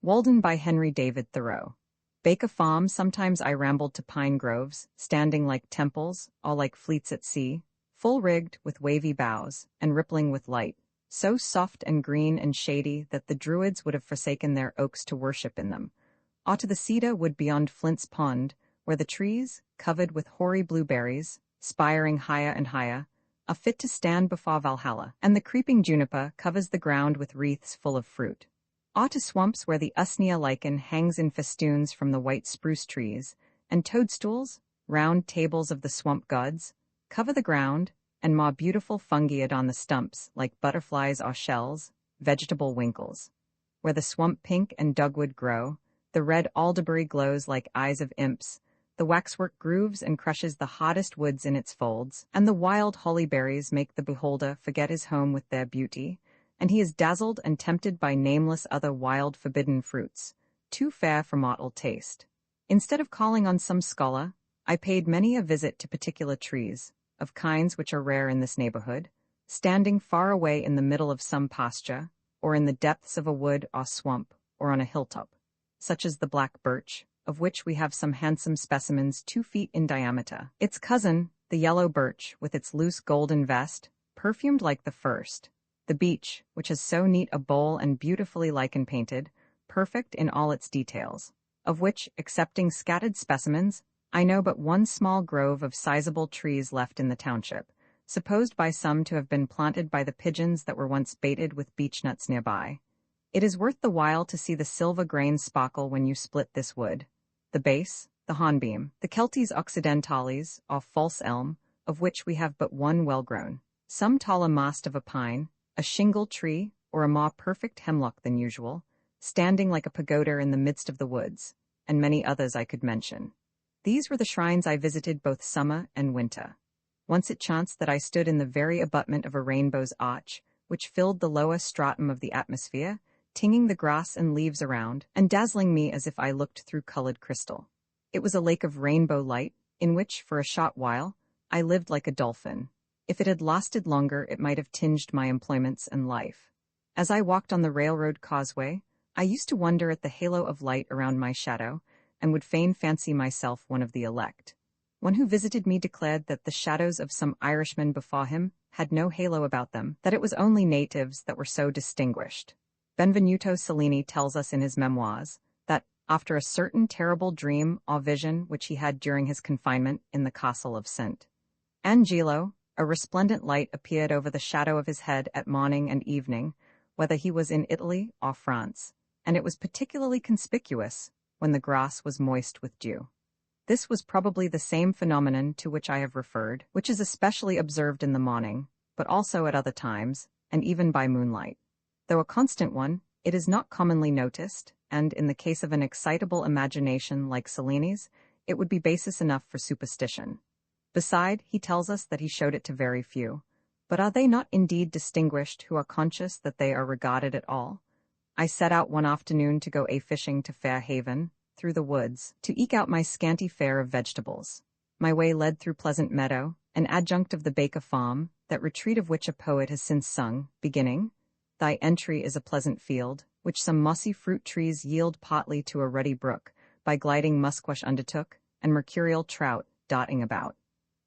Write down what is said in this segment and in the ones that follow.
Walden by Henry David Thoreau. Bake a farm, sometimes I rambled to pine groves, standing like temples, all like fleets at sea, full-rigged with wavy boughs, and rippling with light, so soft and green and shady that the Druids would have forsaken their oaks to worship in them. To the cedar wood beyond Flint's Pond, where the trees, covered with hoary blueberries, spiring higher and higher, are fit to stand before Valhalla, and the creeping juniper covers the ground with wreaths full of fruit. To swamps where the usnea lichen hangs in festoons from the white spruce trees, and toadstools, round tables of the swamp gods, cover the ground, and more beautiful fungi on the stumps like butterflies or shells, vegetable winkles. Where the swamp pink and dogwood grow, the red alderberry glows like eyes of imps, the waxwork grooves and crushes the hottest woods in its folds, and the wild hollyberries make the beholder forget his home with their beauty, and he is dazzled and tempted by nameless other wild forbidden fruits, too fair for mortal taste. Instead of calling on some scholar, I paid many a visit to particular trees, of kinds which are rare in this neighborhood, standing far away in the middle of some pasture, or in the depths of a wood or swamp, or on a hilltop, such as the black birch, of which we have some handsome specimens 2 feet in diameter. Its cousin, the yellow birch, with its loose golden vest, perfumed like the first. The beech, which has so neat a bole and beautifully lichen-painted, perfect in all its details, of which, excepting scattered specimens, I know but one small grove of sizable trees left in the township, supposed by some to have been planted by the pigeons that were once baited with beechnuts nearby. It is worth the while to see the silver grains sparkle when you split this wood. The base, the hornbeam, the Celtis occidentalis, or false elm, of which we have but one well-grown, some taller mast of a pine, a shingle tree, or a more perfect hemlock than usual, standing like a pagoda in the midst of the woods, and many others I could mention. These were the shrines I visited both summer and winter. Once it chanced that I stood in the very abutment of a rainbow's arch, which filled the lower stratum of the atmosphere, tinging the grass and leaves around, and dazzling me as if I looked through colored crystal. It was a lake of rainbow light, in which, for a short while, I lived like a dolphin. If it had lasted longer, it might have tinged my employments and life. As I walked on the railroad causeway, I used to wonder at the halo of light around my shadow, and would fain fancy myself one of the elect. One who visited me declared that the shadows of some Irishmen before him had no halo about them, that it was only natives that were so distinguished. Benvenuto Cellini tells us in his memoirs that, after a certain terrible dream or vision which he had during his confinement in the castle of St. Angelo, a resplendent light appeared over the shadow of his head at morning and evening, whether he was in Italy or France, and it was particularly conspicuous when the grass was moist with dew. This was probably the same phenomenon to which I have referred, which is especially observed in the morning, but also at other times, and even by moonlight. Though a constant one, it is not commonly noticed, and in the case of an excitable imagination like Cellini's, it would be basis enough for superstition. Beside, he tells us that he showed it to very few. But are they not indeed distinguished who are conscious that they are regarded at all? I set out one afternoon to go a-fishing to Fair Haven, through the woods, to eke out my scanty fare of vegetables. My way led through Pleasant Meadow, an adjunct of the Baker Farm, that retreat of which a poet has since sung, beginning, "Thy entry is a pleasant field, which some mossy fruit trees yield partly to a ruddy brook, by gliding musquash undertook, and mercurial trout, dotting about."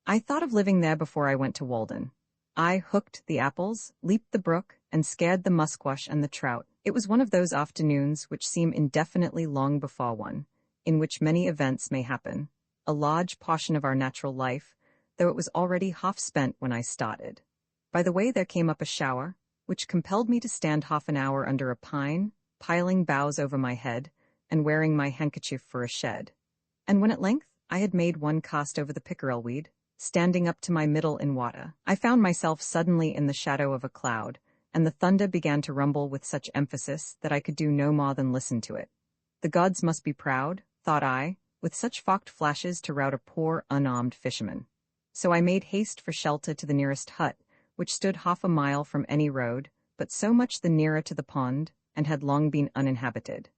I thought of living there before I went to Walden. I hooked the apples, leaped the brook, and scared the musquash and the trout. It was one of those afternoons which seem indefinitely long before one, in which many events may happen, a large portion of our natural life, though it was already half spent when I started. By the way there came up a shower, which compelled me to stand half an hour under a pine, piling boughs over my head, and wearing my handkerchief for a shed. And when at length I had made one cast over the pickerel weed, standing up to my middle in water, I found myself suddenly in the shadow of a cloud, and the thunder began to rumble with such emphasis that I could do no more than listen to it. The gods must be proud, thought I, with such forked flashes to rout a poor, unarmed fisherman. So I made haste for shelter to the nearest hut, which stood half a mile from any road, but so much the nearer to the pond, and had long been uninhabited.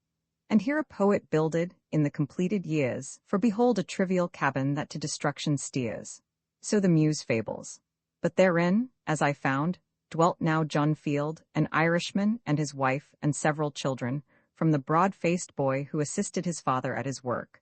And here a poet builded, in the completed years, for behold a trivial cabin that to destruction steers. So the muse fables. But therein, as I found, dwelt now John Field, an Irishman, and his wife and several children, from the broad-faced boy who assisted his father at his work,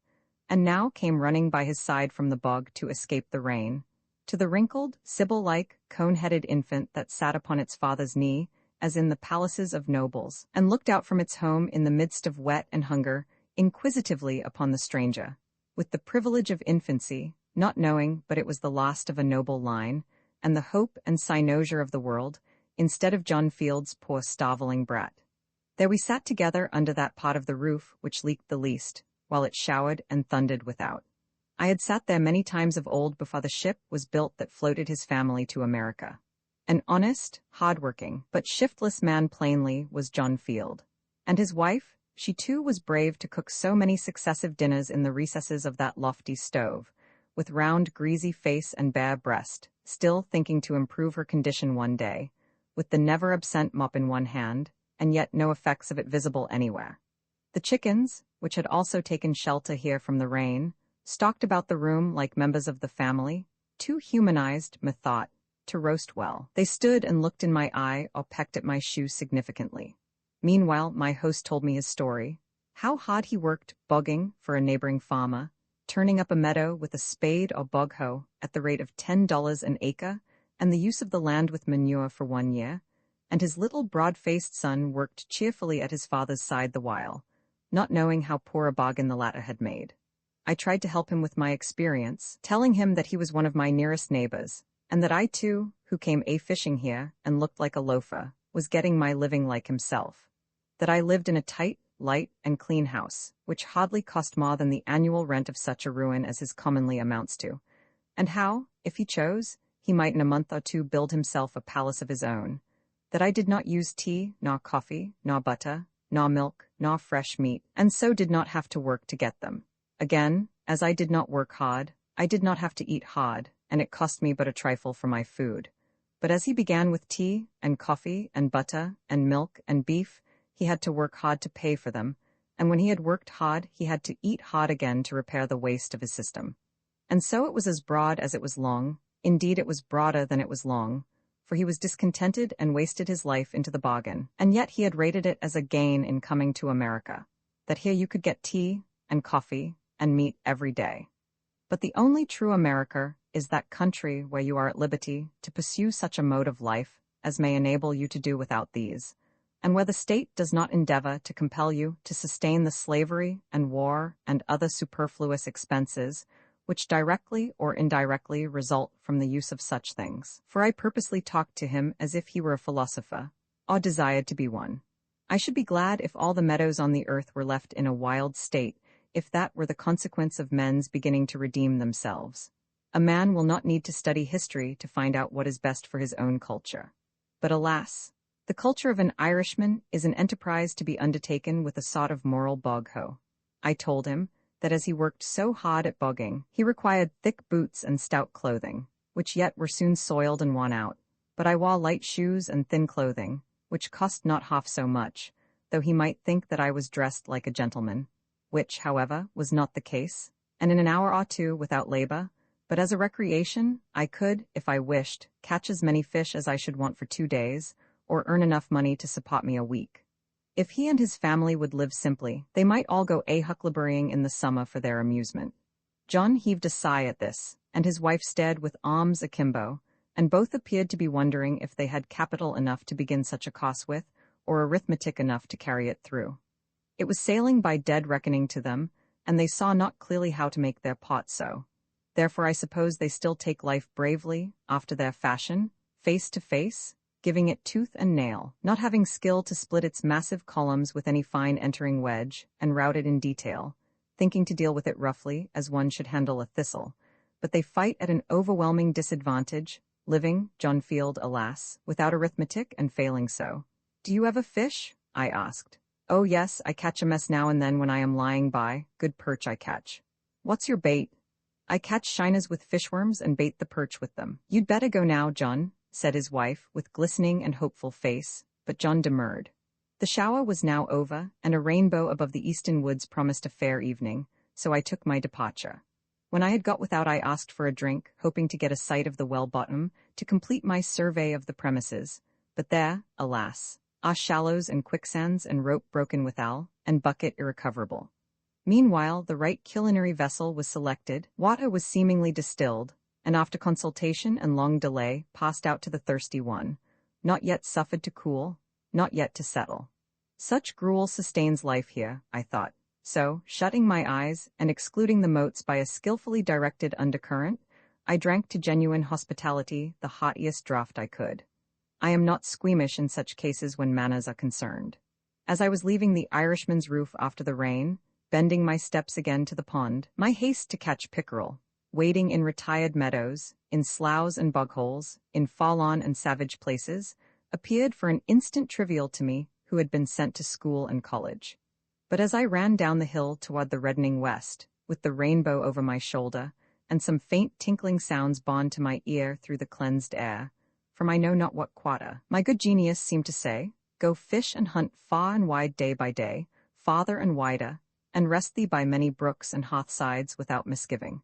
and now came running by his side from the bog to escape the rain, to the wrinkled, sibyl-like, cone-headed infant that sat upon its father's knee, as in the palaces of nobles, and looked out from its home in the midst of wet and hunger, inquisitively upon the stranger, with the privilege of infancy, not knowing but it was the last of a noble line, and the hope and cynosure of the world, instead of John Field's poor starveling brat. There we sat together under that part of the roof which leaked the least, while it showered and thundered without. I had sat there many times of old before the ship was built that floated his family to America. An honest, hard-working, but shiftless man plainly was John Field. And his wife, she too was brave to cook so many successive dinners in the recesses of that lofty stove, with round greasy face and bare breast, still thinking to improve her condition one day, with the never-absent mop in one hand, and yet no effects of it visible anywhere. The chickens, which had also taken shelter here from the rain, stalked about the room like members of the family, too humanized, methought, to roast well. They stood and looked in my eye or pecked at my shoe significantly. Meanwhile, my host told me his story, how hard he worked bogging for a neighboring farmer, turning up a meadow with a spade or bog hoe at the rate of $10 an acre, and the use of the land with manure for 1 year, and his little broad-faced son worked cheerfully at his father's side the while, not knowing how poor a bargain the latter had made. I tried to help him with my experience, telling him that he was one of my nearest neighbors, and that I too, who came fishing here and looked like a loafer, was getting my living like himself. That I lived in a tight, light, and clean house, which hardly cost more than the annual rent of such a ruin as his commonly amounts to, and how, if he chose, he might in a month or two build himself a palace of his own. That I did not use tea, nor coffee, nor butter, nor milk, nor fresh meat, and so did not have to work to get them. Again, as I did not work hard, I did not have to eat hard, and it cost me but a trifle for my food. But as he began with tea, and coffee, and butter, and milk, and beef, he had to work hard to pay for them, and when he had worked hard, he had to eat hard again to repair the waste of his system. And so it was as broad as it was long, indeed it was broader than it was long, for he was discontented and wasted his life into the bargain, and yet he had rated it as a gain in coming to America, that here you could get tea, and coffee, and meat every day. But the only true America is that country where you are at liberty to pursue such a mode of life as may enable you to do without these, and where the state does not endeavor to compel you to sustain the slavery and war and other superfluous expenses which directly or indirectly result from the use of such things. For I purposely talked to him as if he were a philosopher, or desired to be one. I should be glad if all the meadows on the earth were left in a wild state, if that were the consequence of men's beginning to redeem themselves. A man will not need to study history to find out what is best for his own culture. But alas, the culture of an Irishman is an enterprise to be undertaken with a sort of moral bog-hoe. I told him that as he worked so hard at bogging, he required thick boots and stout clothing, which yet were soon soiled and worn out, but I wore light shoes and thin clothing, which cost not half so much, though he might think that I was dressed like a gentleman, which, however, was not the case, and in an hour or two without labor, but as a recreation, I could, if I wished, catch as many fish as I should want for 2 days, or earn enough money to support me a week. If he and his family would live simply, they might all go huckleberrying in the summer for their amusement. John heaved a sigh at this, and his wife stared with arms akimbo, and both appeared to be wondering if they had capital enough to begin such a course with, or arithmetic enough to carry it through. It was sailing by dead reckoning to them, and they saw not clearly how to make their pot so. Therefore I suppose they still take life bravely, after their fashion, face to face, giving it tooth and nail, not having skill to split its massive columns with any fine entering wedge, and route it in detail, thinking to deal with it roughly, as one should handle a thistle. But they fight at an overwhelming disadvantage, living, John Field, alas, without arithmetic and failing so. "Do you ever fish?" I asked. "Oh yes, I catch a mess now and then when I am lying by, good perch I catch." "What's your bait?" "I catch shiners with fishworms and bait the perch with them." "You'd better go now, John," said his wife, with glistening and hopeful face, but John demurred. The shower was now over, and a rainbow above the eastern woods promised a fair evening, so I took my departure. When I had got without, I asked for a drink, hoping to get a sight of the well bottom, to complete my survey of the premises, but there, alas, Ah, shallows and quicksands and rope broken withal, and bucket irrecoverable. Meanwhile, the right culinary vessel was selected, water was seemingly distilled, and after consultation and long delay, passed out to the thirsty one, not yet suffered to cool, not yet to settle. Such gruel sustains life here, I thought. So, shutting my eyes and excluding the motes by a skillfully directed undercurrent, I drank to genuine hospitality the heartiest draught I could. I am not squeamish in such cases when manners are concerned. As I was leaving the Irishman's roof after the rain, bending my steps again to the pond, my haste to catch pickerel, wading in retired meadows, in sloughs and bogholes, in fall-on and savage places, appeared for an instant trivial to me who had been sent to school and college. But as I ran down the hill toward the reddening west, with the rainbow over my shoulder, and some faint tinkling sounds borne to my ear through the cleansed air, from I know not what quarter, my good genius seemed to say, "Go fish and hunt far and wide day by day, farther and wider, and rest thee by many brooks and hearthsides without misgiving.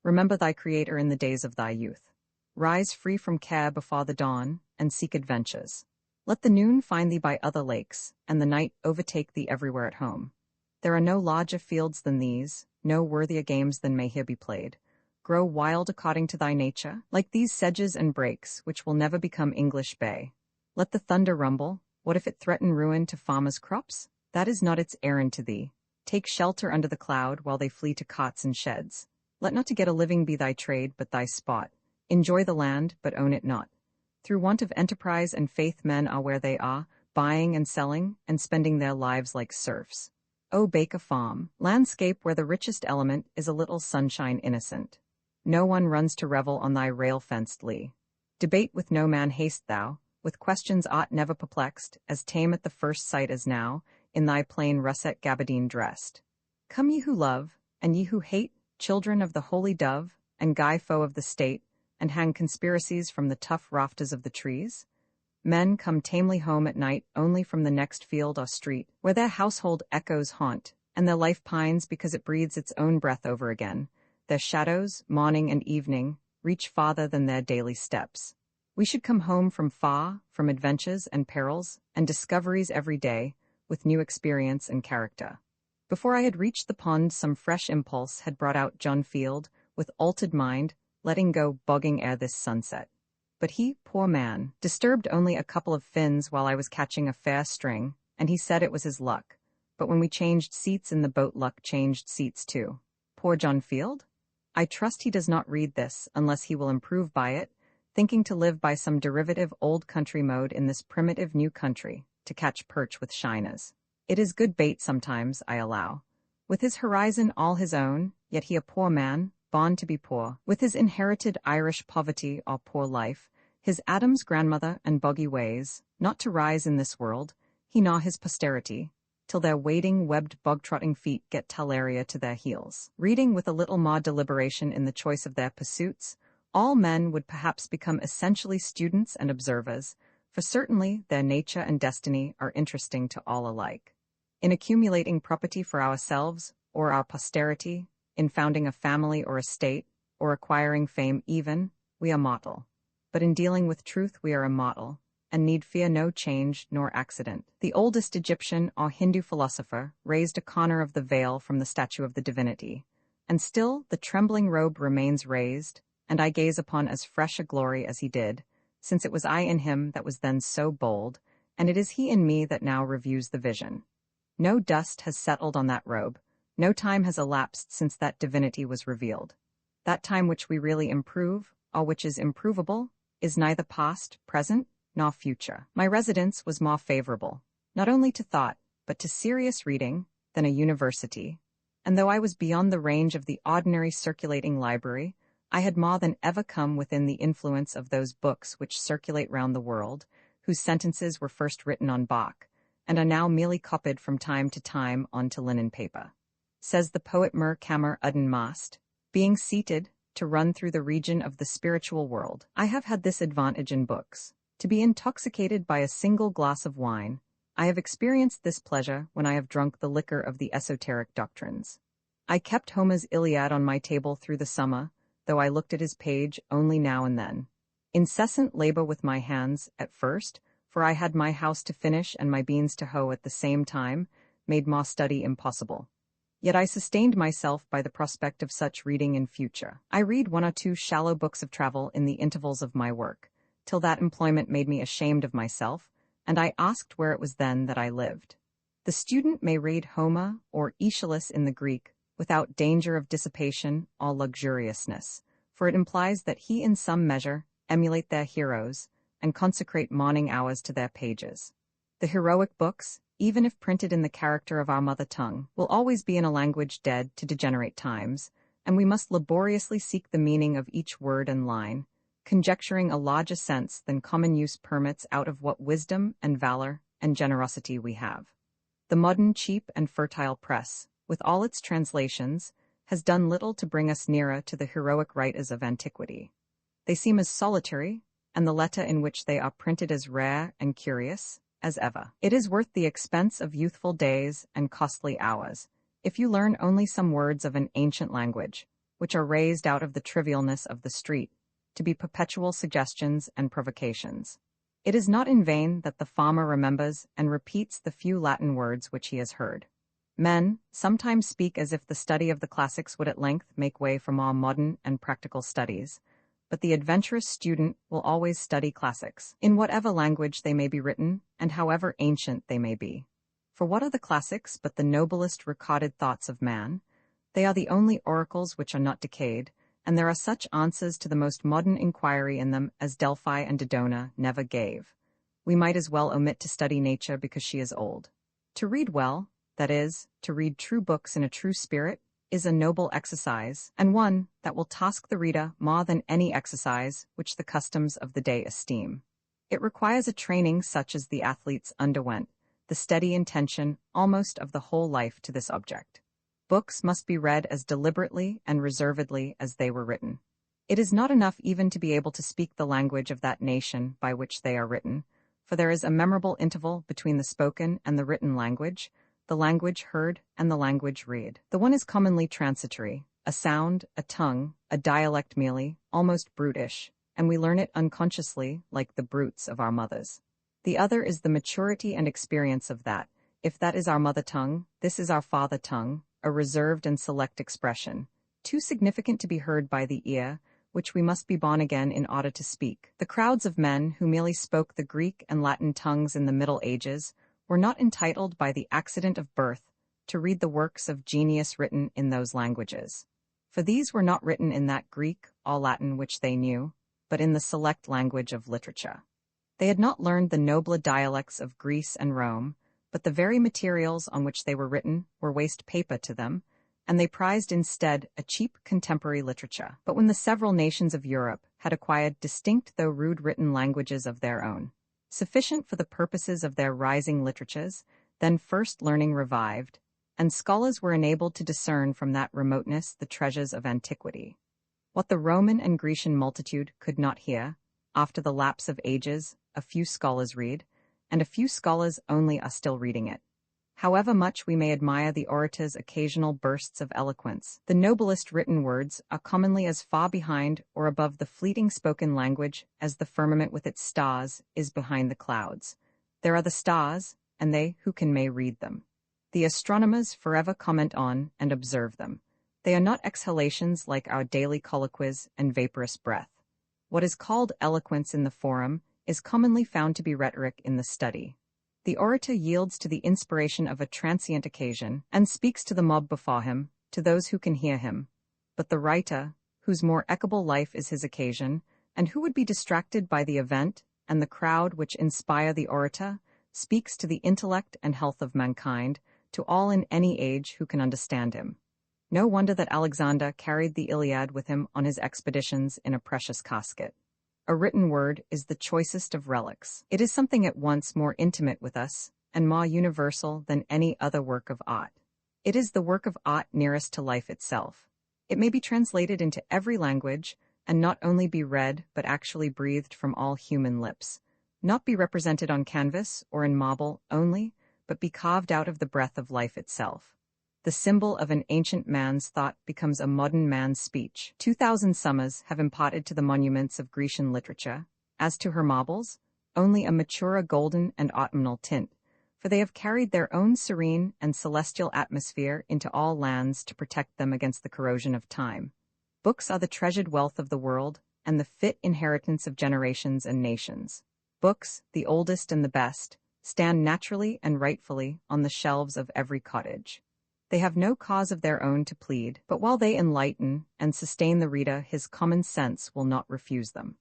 Remember thy Creator in the days of thy youth. Rise free from care before the dawn, and seek adventures. Let the noon find thee by other lakes, and the night overtake thee everywhere at home. There are no larger fields than these, no worthier games than may here be played. Grow wild according to thy nature, like these sedges and brakes, which will never become English bay. Let the thunder rumble, what if it threaten ruin to farmers' crops? That is not its errand to thee. Take shelter under the cloud while they flee to cots and sheds. Let not to get a living be thy trade, but thy spot. Enjoy the land, but own it not. Through want of enterprise and faith men are where they are, buying and selling, and spending their lives like serfs. O bake a farm, landscape where the richest element is a little sunshine innocent. No one runs to revel on thy rail-fenced lea. Debate with no man haste thou, with questions aught never perplexed, as tame at the first sight as now, in thy plain russet gabardine dressed. Come ye who love, and ye who hate, children of the holy dove, and Guy foe of the state, and hang conspiracies from the tough rafters of the trees? Men come tamely home at night only from the next field or street, where their household echoes haunt, and their life pines because it breathes its own breath over again. Their shadows, morning and evening, reach farther than their daily steps. We should come home from far, from adventures and perils, and discoveries every day, with new experience and character. Before I had reached the pond, some fresh impulse had brought out John Field, with altered mind, letting go bogging ere this sunset. But he, poor man, disturbed only a couple of fins while I was catching a fair string, and he said it was his luck. But when we changed seats in the boat, luck changed seats too. Poor John Field? I trust he does not read this, unless he will improve by it, thinking to live by some derivative old country mode in this primitive new country, to catch perch with shiners. It is good bait sometimes, I allow. With his horizon all his own, yet he a poor man, born to be poor, with his inherited Irish poverty or poor life, his Adam's grandmother and boggy ways, not to rise in this world, he nor his posterity, till their wading, webbed, bog-trotting feet get talaria to their heels. Reading with a little more deliberation in the choice of their pursuits, all men would perhaps become essentially students and observers, for certainly their nature and destiny are interesting to all alike. In accumulating property for ourselves or our posterity, in founding a family or a state, or acquiring fame even, we are mortal. But in dealing with truth we are immortal, and need fear no change nor accident. The oldest Egyptian or Hindu philosopher raised a corner of the veil from the statue of the divinity, and still the trembling robe remains raised, and I gaze upon as fresh a glory as he did, since it was I in him that was then so bold, and it is he in me that now reviews the vision. No dust has settled on that robe, no time has elapsed since that divinity was revealed. That time which we really improve, or which is improvable, is neither past, present, nor future. My residence was more favorable, not only to thought, but to serious reading, than a university, and though I was beyond the range of the ordinary circulating library, I had more than ever come within the influence of those books which circulate round the world, whose sentences were first written on bark, and are now merely copied from time to time onto linen paper. Says the poet Mer Kammer Uden Mast, being seated, to run through the region of the spiritual world, I have had this advantage in books, to be intoxicated by a single glass of wine. I have experienced this pleasure when I have drunk the liquor of the esoteric doctrines. I kept Homer's Iliad on my table through the summer, though I looked at his page only now and then. Incessant labor with my hands, at first, for I had my house to finish and my beans to hoe at the same time, made ma study impossible. Yet I sustained myself by the prospect of such reading in future. I read one or two shallow books of travel in the intervals of my work, till that employment made me ashamed of myself, and I asked where it was then that I lived. The student may read Homer or Aeschylus in the Greek, without danger of dissipation or luxuriousness, for it implies that he in some measure emulate their heroes, and consecrate morning hours to their pages. The heroic books, even if printed in the character of our mother tongue, will always be in a language dead to degenerate times, and we must laboriously seek the meaning of each word and line, conjecturing a larger sense than common use permits out of what wisdom and valor and generosity we have. The modern cheap and fertile press, with all its translations, has done little to bring us nearer to the heroic writers of antiquity. They seem as solitary, and the letter in which they are printed as rare and curious, as ever. It is worth the expense of youthful days and costly hours, if you learn only some words of an ancient language, which are raised out of the trivialness of the street, to be perpetual suggestions and provocations. It is not in vain that the farmer remembers and repeats the few Latin words which he has heard. Men sometimes speak as if the study of the classics would at length make way for more modern and practical studies, but the adventurous student will always study classics, in whatever language they may be written, and however ancient they may be. For what are the classics but the noblest recorded thoughts of man? They are the only oracles which are not decayed, and there are such answers to the most modern inquiry in them as Delphi and Dodona never gave. We might as well omit to study nature because she is old. To read well, that is, to read true books in a true spirit, is a noble exercise, and one that will task the reader more than any exercise which the customs of the day esteem. It requires a training such as the athletes underwent, the steady intention almost of the whole life to this object. Books must be read as deliberately and reservedly as they were written. It is not enough even to be able to speak the language of that nation by which they are written, for there is a memorable interval between the spoken and the written language, the language heard and the language read. The one is commonly transitory, a sound, a tongue, a dialect merely, almost brutish, and we learn it unconsciously like the brutes of our mothers. The other is the maturity and experience of that. If that is our mother tongue, this is our father tongue, a reserved and select expression, too significant to be heard by the ear, which we must be born again in order to speak. The crowds of men who merely spoke the Greek and Latin tongues in the Middle Ages were not entitled by the accident of birth to read the works of genius written in those languages, for these were not written in that Greek or Latin which they knew, but in the select language of literature. They had not learned the nobler dialects of Greece and Rome, but the very materials on which they were written were waste paper to them, and they prized instead a cheap contemporary literature. But when the several nations of Europe had acquired distinct though rude written languages of their own, sufficient for the purposes of their rising literatures, then first learning revived, and scholars were enabled to discern from that remoteness the treasures of antiquity. What the Roman and Grecian multitude could not hear, after the lapse of ages, a few scholars read, and a few scholars only are still reading it. However much we may admire the orator's occasional bursts of eloquence, the noblest written words are commonly as far behind or above the fleeting spoken language as the firmament with its stars is behind the clouds. There are the stars, and they who can may read them. The astronomers forever comment on and observe them. They are not exhalations like our daily colloquies and vaporous breath. What is called eloquence in the forum is commonly found to be rhetoric in the study. The orator yields to the inspiration of a transient occasion and speaks to the mob before him, to those who can hear him. But the writer, whose more equable life is his occasion, and who would be distracted by the event and the crowd which inspire the orator, speaks to the intellect and health of mankind, to all in any age who can understand him. No wonder that Alexander carried the Iliad with him on his expeditions in a precious casket. A written word is the choicest of relics. It is something at once more intimate with us and more universal than any other work of art. It is the work of art nearest to life itself. It may be translated into every language and not only be read but actually breathed from all human lips, not be represented on canvas or in marble only, but be carved out of the breath of life itself. The symbol of an ancient man's thought becomes a modern man's speech. 2,000 summers have imparted to the monuments of Grecian literature, as to her marbles, only a maturer golden and autumnal tint, for they have carried their own serene and celestial atmosphere into all lands to protect them against the corrosion of time. Books are the treasured wealth of the world, and the fit inheritance of generations and nations. Books, the oldest and the best, stand naturally and rightfully on the shelves of every cottage. They have no cause of their own to plead, but while they enlighten and sustain the reader, his common sense will not refuse them.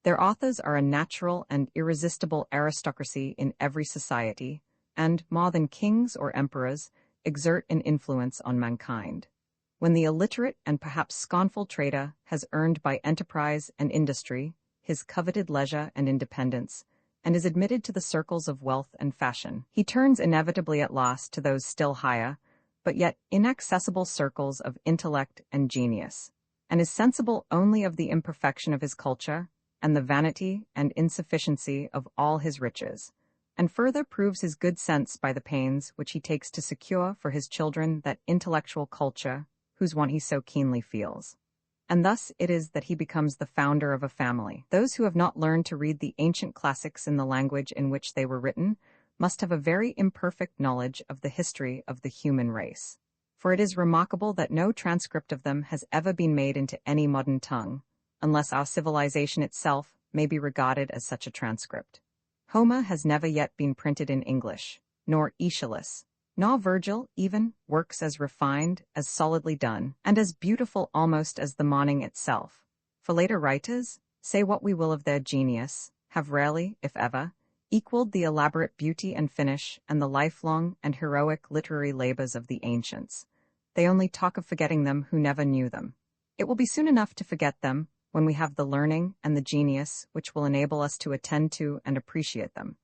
Their authors are a natural and irresistible aristocracy in every society, and, more than kings or emperors, exert an influence on mankind. When the illiterate and perhaps scornful trader has earned by enterprise and industry his coveted leisure and independence, and is admitted to the circles of wealth and fashion, he turns inevitably at last to those still higher, but yet inaccessible circles of intellect and genius, and is sensible only of the imperfection of his culture and the vanity and insufficiency of all his riches, and further proves his good sense by the pains which he takes to secure for his children that intellectual culture whose want he so keenly feels. And thus it is that he becomes the founder of a family. Those who have not learned to read the ancient classics in the language in which they were written must have a very imperfect knowledge of the history of the human race. For it is remarkable that no transcript of them has ever been made into any modern tongue, unless our civilization itself may be regarded as such a transcript. Homer has never yet been printed in English, nor Aeschylus, nor Virgil even, works as refined, as solidly done, and as beautiful almost as the morning itself. For later writers, say what we will of their genius, have rarely, if ever, equaled the elaborate beauty and finish and the lifelong and heroic literary labors of the ancients. They only talk of forgetting them who never knew them. It will be soon enough to forget them when we have the learning and the genius which will enable us to attend to and appreciate them.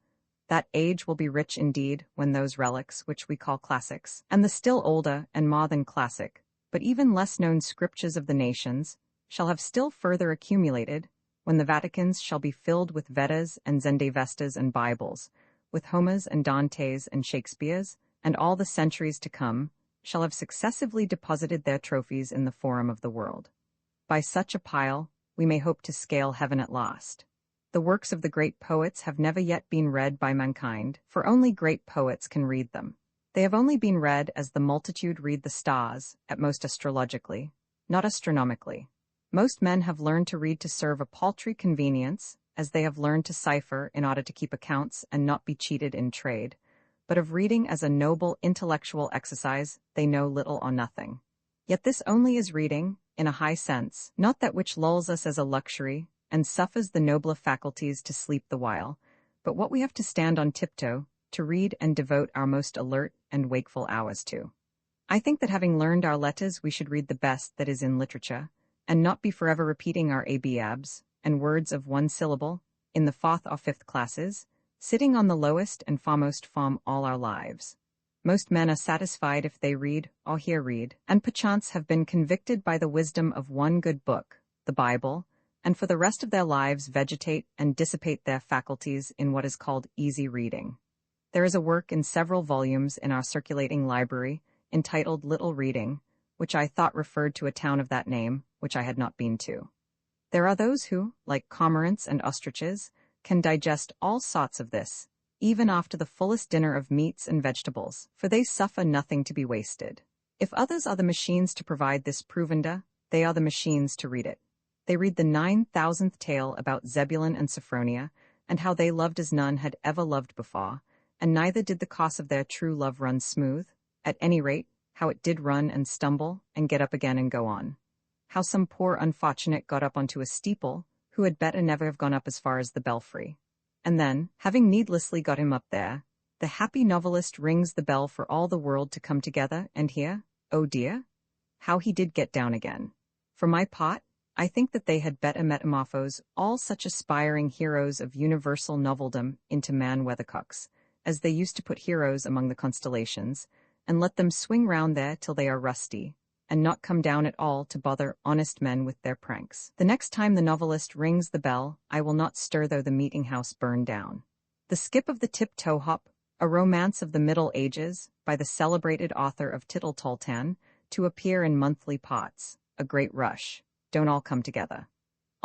That age will be rich indeed when those relics which we call classics, and the still older and more than classic, but even less known scriptures of the nations, shall have still further accumulated, when the Vaticans shall be filled with Vedas and Zendavestas and Bibles, with Homers and Dantes and Shakespeares, and all the centuries to come, shall have successively deposited their trophies in the forum of the world. By such a pile, we may hope to scale heaven at last. The works of the great poets have never yet been read by mankind, for only great poets can read them. They have only been read as the multitude read the stars, at most astrologically, not astronomically. Most men have learned to read to serve a paltry convenience, as they have learned to cipher in order to keep accounts and not be cheated in trade, but of reading as a noble intellectual exercise they know little or nothing. Yet this only is reading, in a high sense, not that which lulls us as a luxury, and suffers the nobler faculties to sleep the while, but what we have to stand on tiptoe, to read and devote our most alert and wakeful hours to. I think that having learned our letters we should read the best that is in literature, and not be forever repeating our abs, and words of one syllable, in the 4th or 5th classes, sitting on the lowest and foremost form all our lives. Most men are satisfied if they read or hear read, and perchance have been convicted by the wisdom of one good book, the Bible, and for the rest of their lives vegetate and dissipate their faculties in what is called easy reading. There is a work in several volumes in our circulating library, entitled Little Reading, which I thought referred to a town of that name, which I had not been to. There are those who, like cormorants and ostriches, can digest all sorts of this, even after the fullest dinner of meats and vegetables, for they suffer nothing to be wasted. If others are the machines to provide this provender, they are the machines to read it. They read the 9,000th tale about Zebulun and Sophronia, and how they loved as none had ever loved before, and neither did the course of their true love run smooth, at any rate, how it did run and stumble, and get up again and go on. How some poor unfortunate got up onto a steeple, who had better never have gone up as far as the belfry. And then, having needlessly got him up there, the happy novelist rings the bell for all the world to come together and hear, oh dear, how he did get down again. For my part, I think that they had better metamorphose all such aspiring heroes of universal noveldom into man-weathercocks, as they used to put heroes among the constellations, and let them swing round there till they are rusty, and not come down at all to bother honest men with their pranks. The next time the novelist rings the bell, I will not stir though the meeting-house burn down. The Skip of the Tip-Toe Hop, a romance of the Middle Ages, by the celebrated author of Tittle Tultan, to appear in monthly pots, a great rush. Don't all come together.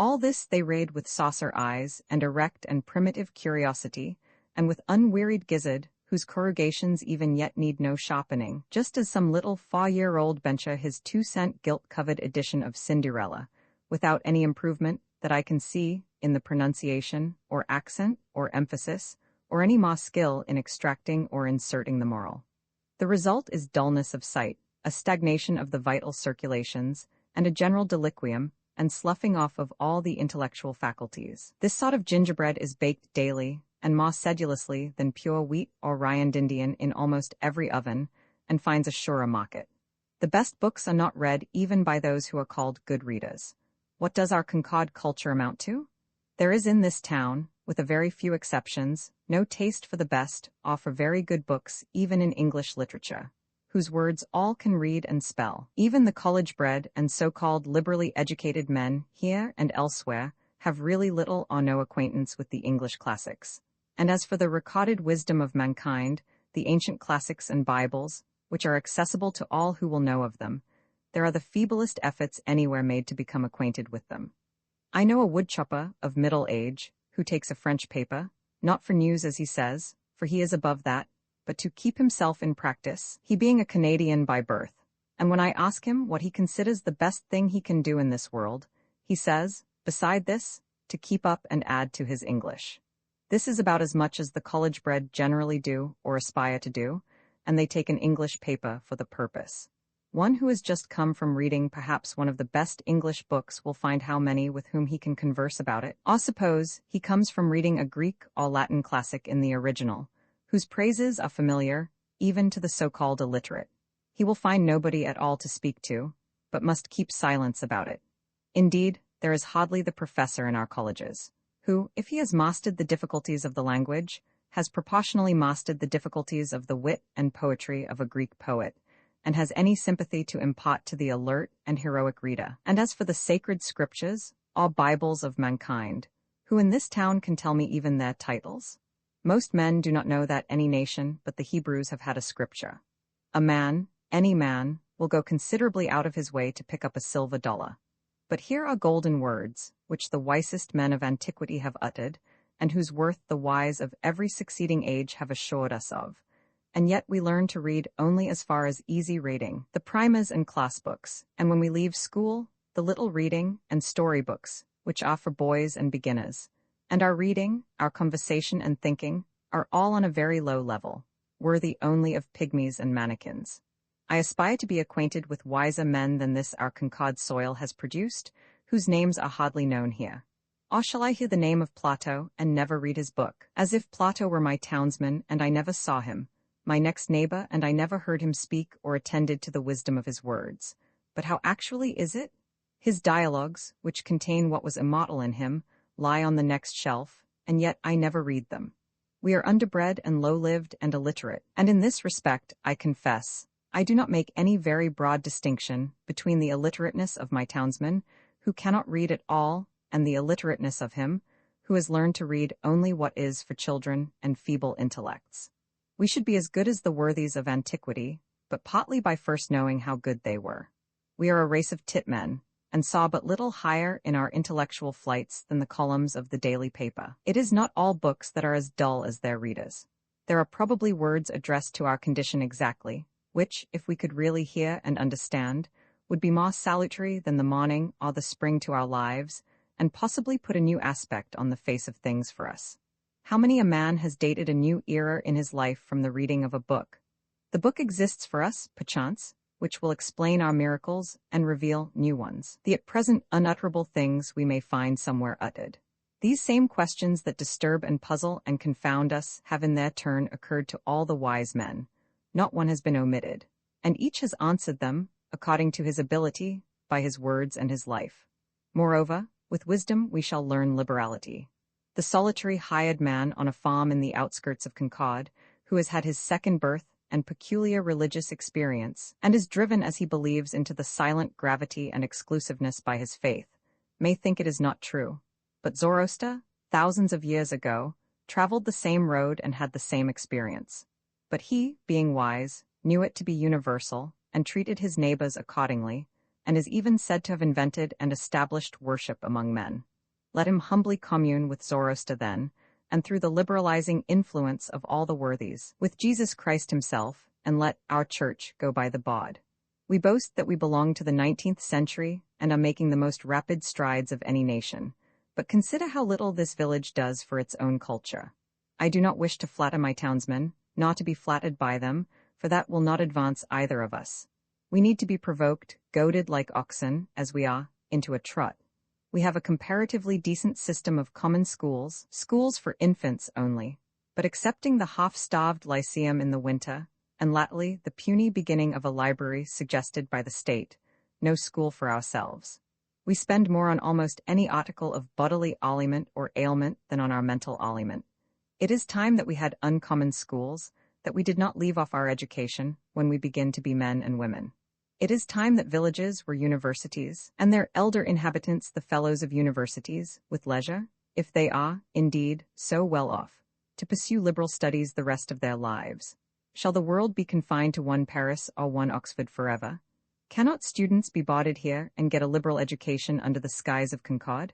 All this they read with saucer eyes and erect and primitive curiosity, and with unwearied gizzard, whose corrugations even yet need no sharpening, just as some little 4-year-old bencher his 2-cent gilt-covered edition of Cinderella, without any improvement that I can see in the pronunciation, or accent, or emphasis, or any more skill in extracting or inserting the moral. The result is dullness of sight, a stagnation of the vital circulations, and a general deliquium, and sloughing off of all the intellectual faculties. This sort of gingerbread is baked daily, and more sedulously than pure wheat or rye and Indian in almost every oven, and finds a surer market. The best books are not read even by those who are called good readers. What does our Concord culture amount to? There is in this town, with a very few exceptions, no taste for the best or for very good books even in English literature, whose words all can read and spell. Even the college-bred and so-called liberally educated men here and elsewhere have really little or no acquaintance with the English classics. And as for the recorded wisdom of mankind, the ancient classics and Bibles, which are accessible to all who will know of them, there are the feeblest efforts anywhere made to become acquainted with them. I know a woodchopper of middle age who takes a French paper, not for news as he says, for he is above that, but to keep himself in practice, he being a Canadian by birth. And when I ask him what he considers the best thing he can do in this world, he says, beside this, to keep up and add to his English. This is about as much as the college-bred generally do or aspire to do, and they take an English paper for the purpose. One who has just come from reading perhaps one of the best English books will find how many with whom he can converse about it. Or suppose he comes from reading a Greek or Latin classic in the original, whose praises are familiar, even to the so-called illiterate. He will find nobody at all to speak to, but must keep silence about it. Indeed, there is hardly the professor in our colleges, who, if he has mastered the difficulties of the language, has proportionally mastered the difficulties of the wit and poetry of a Greek poet, and has any sympathy to impart to the alert and heroic reader. And as for the sacred scriptures, all Bibles of mankind, who in this town can tell me even their titles? Most men do not know that any nation but the Hebrews have had a scripture. A man, any man, will go considerably out of his way to pick up a silver dollar. But here are golden words, which the wisest men of antiquity have uttered, and whose worth the wise of every succeeding age have assured us of. And yet we learn to read only as far as easy reading, the primers and class books, and when we leave school, the little reading and story books, which are for boys and beginners. And our reading, our conversation and thinking, are all on a very low level, worthy only of pygmies and mannikins. I aspire to be acquainted with wiser men than this our Concord soil has produced, whose names are hardly known here. Or shall I hear the name of Plato and never read his book, as if Plato were my townsman and I never saw him, my next neighbor, and I never heard him speak or attended to the wisdom of his words. But how actually is it? His dialogues, which contain what was immortal in him, lie on the next shelf, and yet I never read them. We are underbred and low-lived and illiterate, and in this respect, I confess, I do not make any very broad distinction between the illiterateness of my townsman, who cannot read at all, and the illiterateness of him, who has learned to read only what is for children and feeble intellects. We should be as good as the worthies of antiquity, but partly by first knowing how good they were. We are a race of tit men, and saw but little higher in our intellectual flights than the columns of the daily paper. It is not all books that are as dull as their readers. There are probably words addressed to our condition exactly, which, if we could really hear and understand, would be more salutary than the morning or the spring to our lives, and possibly put a new aspect on the face of things for us. How many a man has dated a new era in his life from the reading of a book? The book exists for us, perchance, which will explain our miracles and reveal new ones. The at present unutterable things we may find somewhere uttered. These same questions that disturb and puzzle and confound us have in their turn occurred to all the wise men. Not one has been omitted, and each has answered them, according to his ability, by his words and his life. Moreover, with wisdom we shall learn liberality. The solitary hired man on a farm in the outskirts of Concord, who has had his second birth and peculiar religious experience, and is driven as he believes into the silent gravity and exclusiveness by his faith, may think it is not true. But Zoroaster, thousands of years ago, traveled the same road and had the same experience. But he, being wise, knew it to be universal, and treated his neighbors accordingly, and is even said to have invented and established worship among men. Let him humbly commune with Zoroaster then, and through the liberalizing influence of all the worthies, with Jesus Christ himself, and let our church go by the bod. We boast that we belong to the 19th century and are making the most rapid strides of any nation, but consider how little this village does for its own culture. I do not wish to flatter my townsmen, nor to be flattered by them, for that will not advance either of us. We need to be provoked, goaded like oxen, as we are, into a trot. We have a comparatively decent system of common schools for infants only, but excepting the half-starved lyceum in the winter, and latterly the puny beginning of a library suggested by the state, no school for ourselves. We spend more on almost any article of bodily aliment or ailment than on our mental aliment. It is time that we had uncommon schools, that we did not leave off our education when we begin to be men and women. It is time that villages were universities, and their elder inhabitants the fellows of universities, with leisure, if they are, indeed, so well off, to pursue liberal studies the rest of their lives. Shall the world be confined to one Paris or one Oxford forever? Cannot students be boarded here and get a liberal education under the skies of Concord?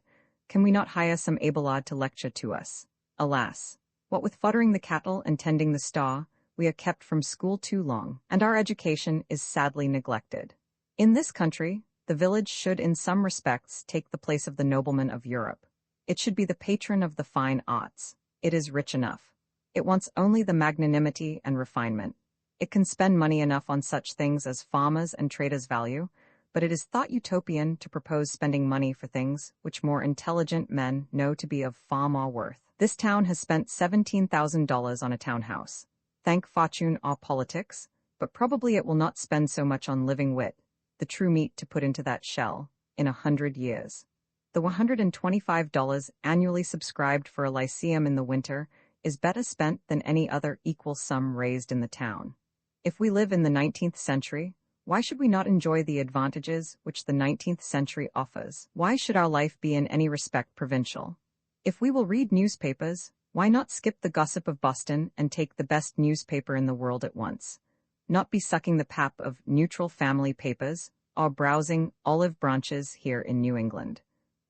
Can we not hire some Abelard to lecture to us? Alas! What with foddering the cattle and tending the star, we are kept from school too long, and our education is sadly neglected. In this country, the village should in some respects take the place of the nobleman of Europe. It should be the patron of the fine arts. It is rich enough. It wants only the magnanimity and refinement. It can spend money enough on such things as farmers and traders value, but it is thought utopian to propose spending money for things which more intelligent men know to be of far more worth. This town has spent $17,000 on a townhouse. Thank fortune or politics, but probably it will not spend so much on living wit, the true meat to put into that shell, in 100 years. The $125 annually subscribed for a lyceum in the winter is better spent than any other equal sum raised in the town. If we live in the 19th century, why should we not enjoy the advantages which the 19th century offers? Why should our life be in any respect provincial? If we will read newspapers, why not skip the gossip of Boston and take the best newspaper in the world at once? Not be sucking the pap of neutral family papers, or browsing olive branches here in New England.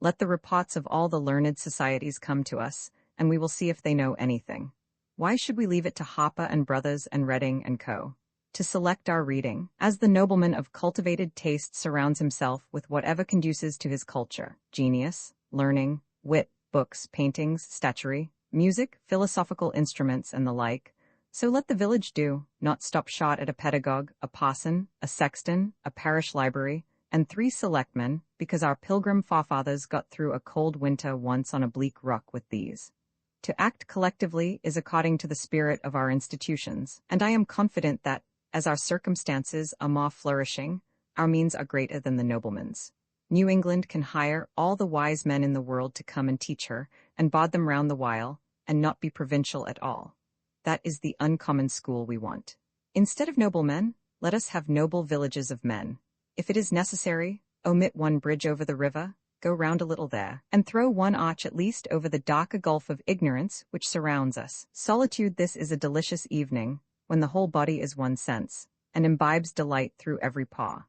Let the reports of all the learned societies come to us, and we will see if they know anything. Why should we leave it to Harper and Brothers and Reading and Co. to select our reading, as the nobleman of cultivated taste surrounds himself with whatever conduces to his culture, genius, learning, wit, books, paintings, statuary, music, philosophical instruments, and the like? So let the village do, not stop short at a pedagogue, a parson, a sexton, a parish library, and 3 selectmen, because our pilgrim forefathers got through a cold winter once on a bleak rock with these. To act collectively is according to the spirit of our institutions, and I am confident that, as our circumstances are more flourishing, our means are greater than the nobleman's. New England can hire all the wise men in the world to come and teach her, and bod them round the while, and not be provincial at all. That is the uncommon school we want. Instead of noblemen, let us have noble villages of men. If it is necessary, omit one bridge over the river, go round a little there, and throw one arch at least over the darker gulf of ignorance which surrounds us. Solitude this is a delicious evening, when the whole body is one sense, and imbibes delight through every paw.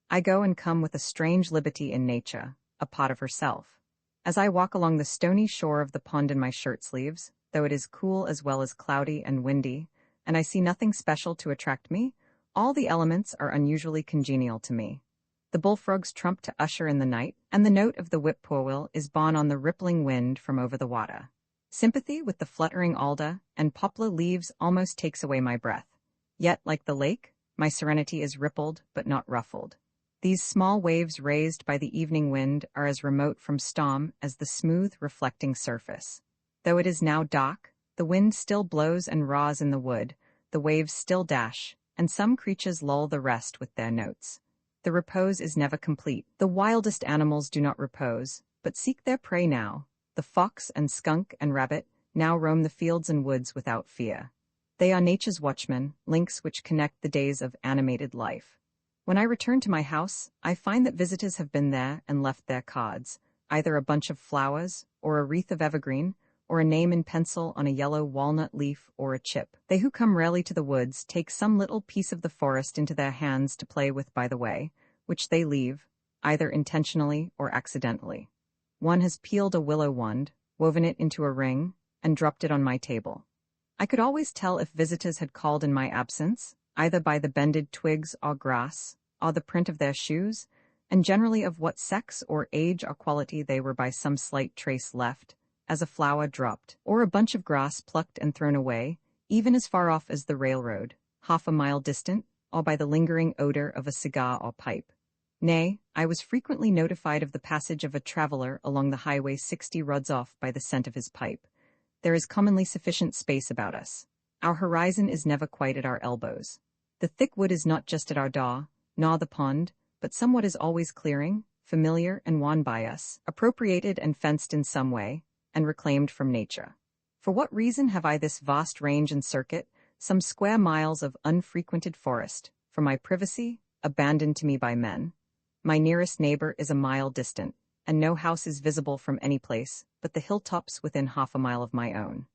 I go and come with a strange liberty in nature, a part of herself. As I walk along the stony shore of the pond in my shirt sleeves, though it is cool as well as cloudy and windy, and I see nothing special to attract me, all the elements are unusually congenial to me. The bullfrogs trump to usher in the night, and the note of the whippoorwill is borne on the rippling wind from over the water. Sympathy with the fluttering alder and poplar leaves almost takes away my breath. Yet, like the lake, my serenity is rippled but not ruffled. These small waves raised by the evening wind are as remote from storm as the smooth, reflecting surface. Though it is now dark, the wind still blows and roars in the wood, the waves still dash, and some creatures lull the rest with their notes. The repose is never complete. The wildest animals do not repose, but seek their prey now. The fox and skunk and rabbit now roam the fields and woods without fear. They are nature's watchmen, links which connect the days of animated life. When I return to my house, I find that visitors have been there and left their cards, either a bunch of flowers, or a wreath of evergreen, or a name in pencil on a yellow walnut leaf or a chip. They who come rarely to the woods take some little piece of the forest into their hands to play with by the way, which they leave, either intentionally or accidentally. One has peeled a willow wand, woven it into a ring, and dropped it on my table. I could always tell if visitors had called in my absence, either by the bended twigs or grass, or the print of their shoes, and generally of what sex or age or quality they were by some slight trace left, as a flower dropped, or a bunch of grass plucked and thrown away, even as far off as the railroad, half a mile distant, or by the lingering odor of a cigar or pipe. Nay, I was frequently notified of the passage of a traveler along the highway 60 rods off by the scent of his pipe. There is commonly sufficient space about us. Our horizon is never quite at our elbows. The thick wood is not just at our door, nor the pond, but somewhat is always clearing, familiar and won by us, appropriated and fenced in some way, and reclaimed from nature. For what reason have I this vast range and circuit, some square miles of unfrequented forest, for my privacy, abandoned to me by men? My nearest neighbor is a mile distant, and no house is visible from any place but the hilltops within half a mile of my own.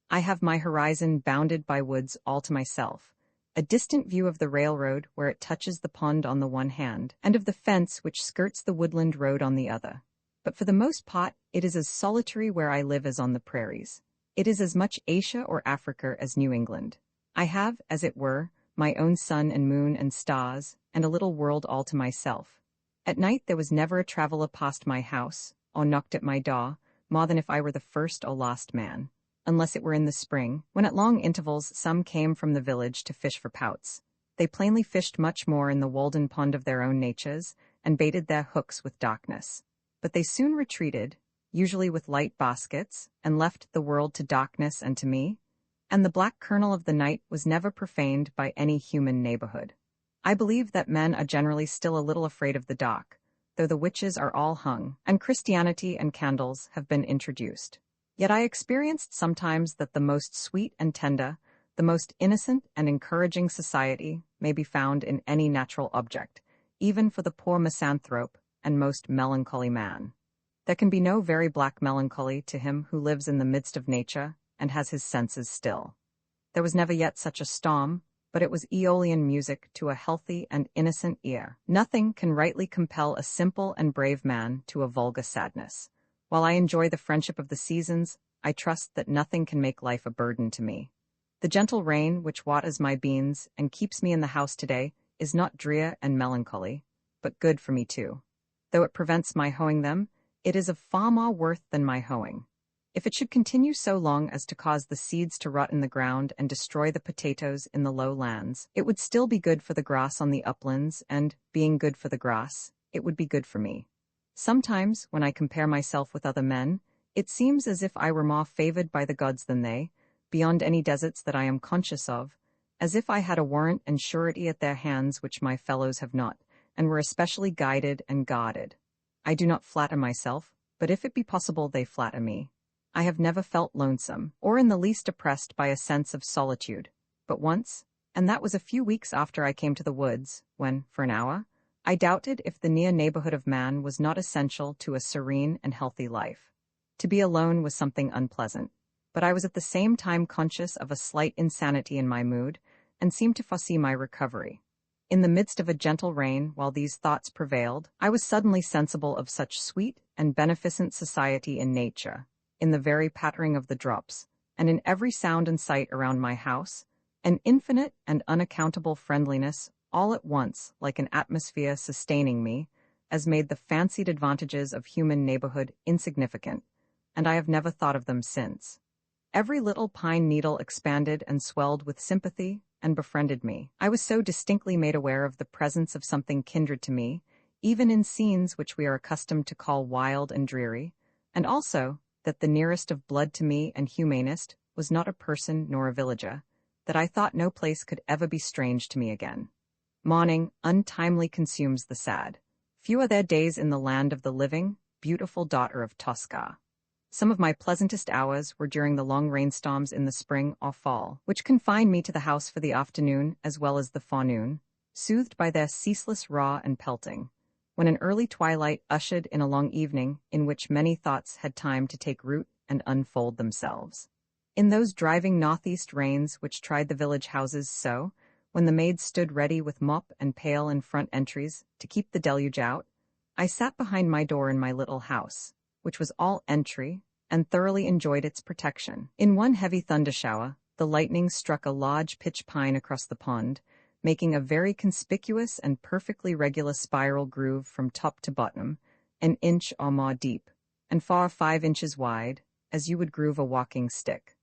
I have my horizon bounded by woods all to myself, a distant view of the railroad where it touches the pond on the one hand, and of the fence which skirts the woodland road on the other. But for the most part, it is as solitary where I live as on the prairies. It is as much Asia or Africa as New England. I have, as it were, my own sun and moon and stars, and a little world all to myself. At night there was never a traveler passed my house, or knocked at my door, more than if I were the first or last man, unless it were in the spring, when at long intervals some came from the village to fish for pouts. They plainly fished much more in the Walden pond of their own natures, and baited their hooks with darkness. But they soon retreated, usually with light baskets, and left the world to darkness and to me, and the black kernel of the night was never profaned by any human neighborhood. I believe that men are generally still a little afraid of the dark, though the witches are all hung, and Christianity and candles have been introduced. Yet I experienced sometimes that the most sweet and tender, the most innocent and encouraging society may be found in any natural object, even for the poor misanthrope and most melancholy man. There can be no very black melancholy to him who lives in the midst of nature and has his senses still. There was never yet such a storm, but it was Aeolian music to a healthy and innocent ear. Nothing can rightly compel a simple and brave man to a vulgar sadness. While I enjoy the friendship of the seasons, I trust that nothing can make life a burden to me. The gentle rain which waters my beans and keeps me in the house today is not drear and melancholy, but good for me too. Though it prevents my hoeing them, it is of far more worth than my hoeing. If it should continue so long as to cause the seeds to rot in the ground and destroy the potatoes in the low lands, it would still be good for the grass on the uplands, and, being good for the grass, it would be good for me. Sometimes, when I compare myself with other men, it seems as if I were more favored by the gods than they, beyond any deserts that I am conscious of, as if I had a warrant and surety at their hands which my fellows have not, and were especially guided and guarded. I do not flatter myself, but if it be possible they flatter me. I have never felt lonesome, or in the least oppressed by a sense of solitude, but once, and that was a few weeks after I came to the woods, when, for an hour, I doubted if the near neighborhood of man was not essential to a serene and healthy life. To be alone was something unpleasant, but I was at the same time conscious of a slight insanity in my mood, and seemed to foresee my recovery. In the midst of a gentle rain, while these thoughts prevailed, I was suddenly sensible of such sweet and beneficent society in nature, in the very pattering of the drops, and in every sound and sight around my house, an infinite and unaccountable friendliness, all at once, like an atmosphere sustaining me, as made the fancied advantages of human neighborhood insignificant, and I have never thought of them since. Every little pine needle expanded and swelled with sympathy, and befriended me. I was so distinctly made aware of the presence of something kindred to me, even in scenes which we are accustomed to call wild and dreary, and also that the nearest of blood to me and humanest was not a person nor a villager, that I thought no place could ever be strange to me again. Mourning untimely consumes the sad. Few are there days in the land of the living, beautiful daughter of Tosca. Some of my pleasantest hours were during the long rainstorms in the spring or fall, which confined me to the house for the afternoon as well as the forenoon, soothed by their ceaseless raw and pelting, when an early twilight ushered in a long evening in which many thoughts had time to take root and unfold themselves. In those driving northeast rains which tried the village houses so, when the maids stood ready with mop and pail in front entries to keep the deluge out, I sat behind my door in my little house, which was all entry, and thoroughly enjoyed its protection. In one heavy thundershower, the lightning struck a large pitch pine across the pond, making a very conspicuous and perfectly regular spiral groove from top to bottom, an inch or more deep, and 5 inches wide, as you would groove a walking stick.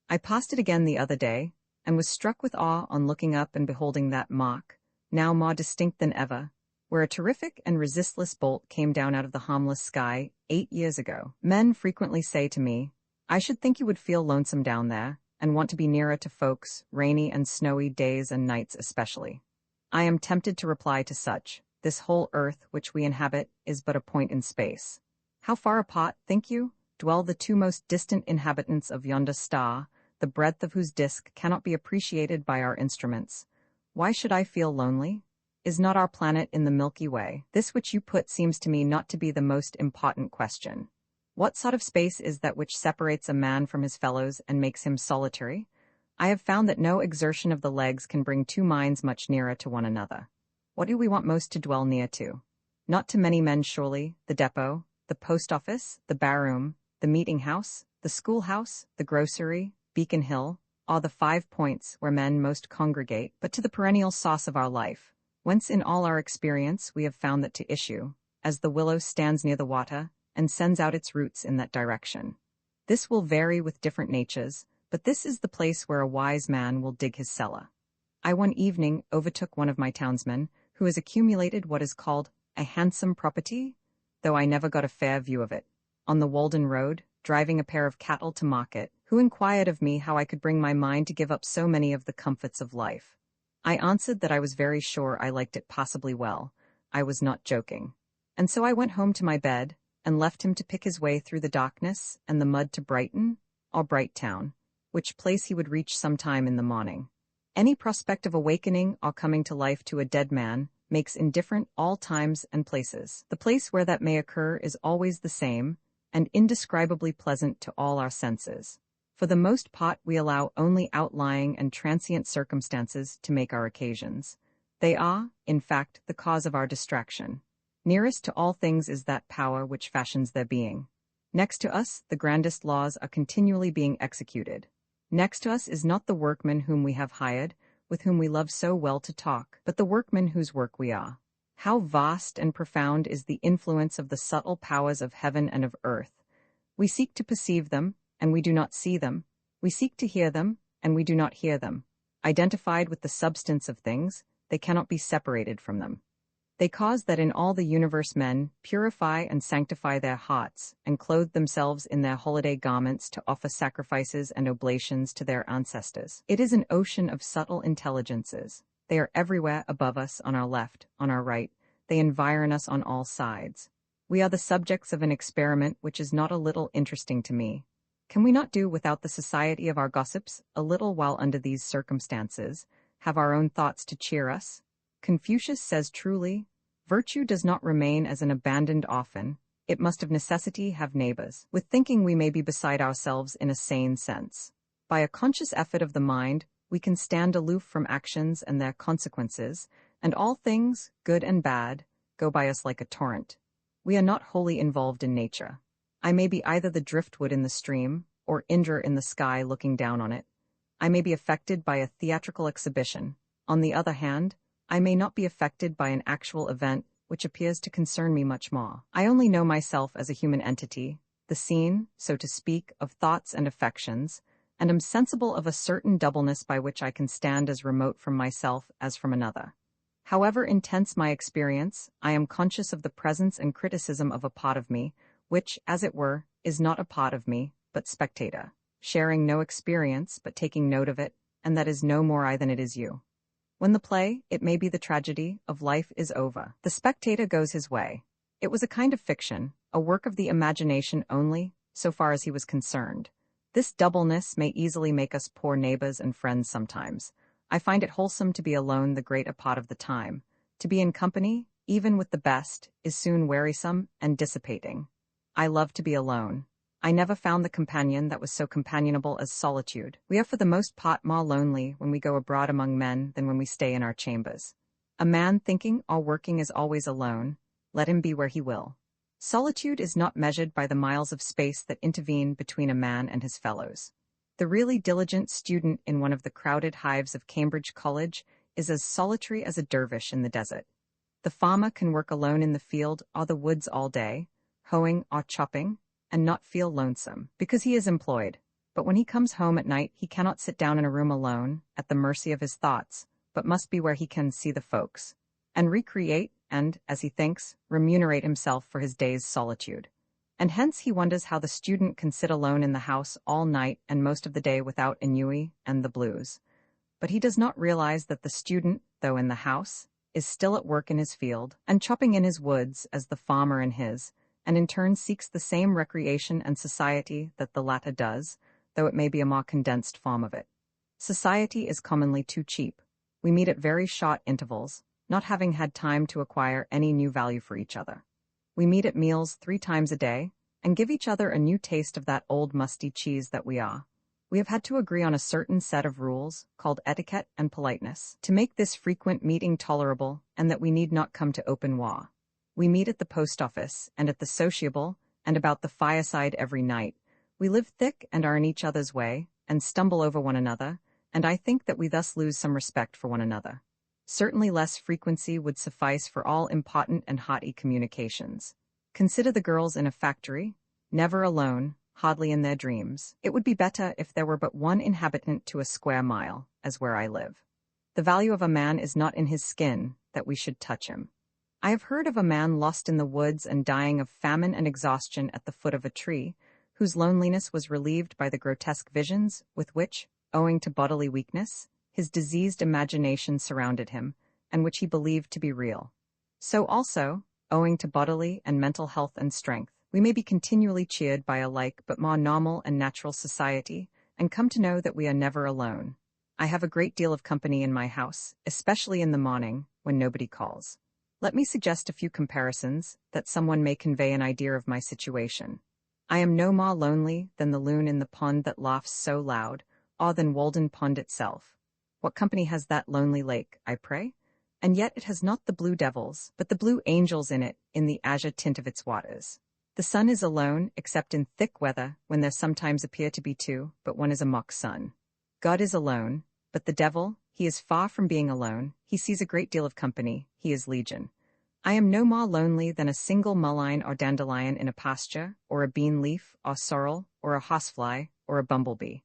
I passed it again the other day, and was struck with awe on looking up and beholding that mark, now more distinct than ever, where a terrific and resistless bolt came down out of the harmless sky 8 years ago. Men frequently say to me, "I should think you would feel lonesome down there, and want to be nearer to folks, rainy and snowy days and nights especially." I am tempted to reply to such, "This whole earth which we inhabit is but a point in space. How far apart, think you, dwell the two most distant inhabitants of yonder star, the breadth of whose disk cannot be appreciated by our instruments? Why should I feel lonely? Is not our planet in the Milky Way? This which you put seems to me not to be the most important question. What sort of space is that which separates a man from his fellows and makes him solitary? I have found that no exertion of the legs can bring two minds much nearer to one another. What do we want most to dwell near to? Not to many men surely, the depot, the post office, the barroom, the meeting house, the schoolhouse, the grocery, Beacon Hill, are the 5 points where men most congregate, but to the perennial source of our life, whence in all our experience we have found that to issue, as the willow stands near the water, and sends out its roots in that direction. This will vary with different natures, but this is the place where a wise man will dig his cellar. I one evening overtook one of my townsmen, who has accumulated what is called a handsome property, though I never got a fair view of it, on the Walden road, driving a pair of cattle to market, who inquired of me how I could bring my mind to give up so many of the comforts of life. I answered that I was very sure I liked it passably well. I was not joking. And so I went home to my bed, and left him to pick his way through the darkness and the mud to Brighton, or Brighttown, which place he would reach sometime in the morning. Any prospect of awakening or coming to life to a dead man makes indifferent all times and places. The place where that may occur is always the same, and indescribably pleasant to all our senses. For the most part we allow only outlying and transient circumstances to make our occasions. They are, in fact, the cause of our distraction. Nearest to all things is that power which fashions their being. Next to us, the grandest laws are continually being executed. Next to us is not the workman whom we have hired, with whom we love so well to talk, but the workman whose work we are. How vast and profound is the influence of the subtle powers of heaven and of earth! We seek to perceive them, and we do not see them. We seek to hear them, and we do not hear them. Identified with the substance of things, they cannot be separated from them. They cause that in all the universe men purify and sanctify their hearts, and clothe themselves in their holiday garments to offer sacrifices and oblations to their ancestors. It is an ocean of subtle intelligences. They are everywhere above us, on our left, on our right. They environ us on all sides. We are the subjects of an experiment which is not a little interesting to me. Can we not do without the society of our gossips a little while under these circumstances, have our own thoughts to cheer us? Confucius says truly, "Virtue does not remain as an abandoned orphan, it must of necessity have neighbors." With thinking we may be beside ourselves in a sane sense. By a conscious effort of the mind, we can stand aloof from actions and their consequences, and all things, good and bad, go by us like a torrent. We are not wholly involved in nature. I may be either the driftwood in the stream, or Indra in the sky looking down on it. I may be affected by a theatrical exhibition. On the other hand, I may not be affected by an actual event which appears to concern me much more. I only know myself as a human entity, the scene, so to speak, of thoughts and affections, and am sensible of a certain doubleness by which I can stand as remote from myself as from another. However intense my experience, I am conscious of the presence and criticism of a part of me, which, as it were, is not a part of me, but spectator, sharing no experience but taking note of it, and that is no more I than it is you. When the play, it may be the tragedy, of life is over, the spectator goes his way. It was a kind of fiction, a work of the imagination only, so far as he was concerned. This doubleness may easily make us poor neighbors and friends sometimes. I find it wholesome to be alone the greater part of the time. To be in company, even with the best, is soon wearisome and dissipating. I love to be alone. I never found the companion that was so companionable as solitude. We are for the most part more lonely when we go abroad among men than when we stay in our chambers. A man thinking or working is always alone, let him be where he will. Solitude is not measured by the miles of space that intervene between a man and his fellows. The really diligent student in one of the crowded hives of Cambridge College is as solitary as a dervish in the desert. The farmer can work alone in the field or the woods all day, hoeing or chopping, and not feel lonesome, because he is employed. But when he comes home at night, he cannot sit down in a room alone, at the mercy of his thoughts, but must be where he can see the folks, and recreate, and, as he thinks, remunerate himself for his day's solitude. And hence he wonders how the student can sit alone in the house all night and most of the day without ennui and the blues. But he does not realize that the student, though in the house, is still at work in his field, and chopping in his woods as the farmer in his, and in turn seeks the same recreation and society that the latter does, though it may be a more condensed form of it. Society is commonly too cheap. We meet at very short intervals, not having had time to acquire any new value for each other. We meet at meals 3 times a day, and give each other a new taste of that old musty cheese that we are. We have had to agree on a certain set of rules, called etiquette and politeness, to make this frequent meeting tolerable, and that we need not come to open war. We meet at the post office, and at the sociable, and about the fireside every night. We live thick and are in each other's way, and stumble over one another, and I think that we thus lose some respect for one another. Certainly less frequency would suffice for all important and haughty communications. Consider the girls in a factory, never alone, hardly in their dreams. It would be better if there were but one inhabitant to a square mile, as where I live. The value of a man is not in his skin, that we should touch him. I have heard of a man lost in the woods and dying of famine and exhaustion at the foot of a tree, whose loneliness was relieved by the grotesque visions with which, owing to bodily weakness, his diseased imagination surrounded him, and which he believed to be real. So also, owing to bodily and mental health and strength, we may be continually cheered by a like but more normal and natural society, and come to know that we are never alone. I have a great deal of company in my house, especially in the morning, when nobody calls. Let me suggest a few comparisons, that someone may convey an idea of my situation. I am no more lonely than the loon in the pond that laughs so loud, or than Walden pond itself. What company has that lonely lake, I pray? And yet it has not the blue devils, but the blue angels in it, in the azure tint of its waters. The sun is alone, except in thick weather, when there sometimes appear to be 2, but one is a mock sun. God is alone, but the devil, he is far from being alone, he sees a great deal of company, he is legion. I am no more lonely than a single mullein or dandelion in a pasture, or a bean leaf, or sorrel, or a horsefly, or a bumblebee.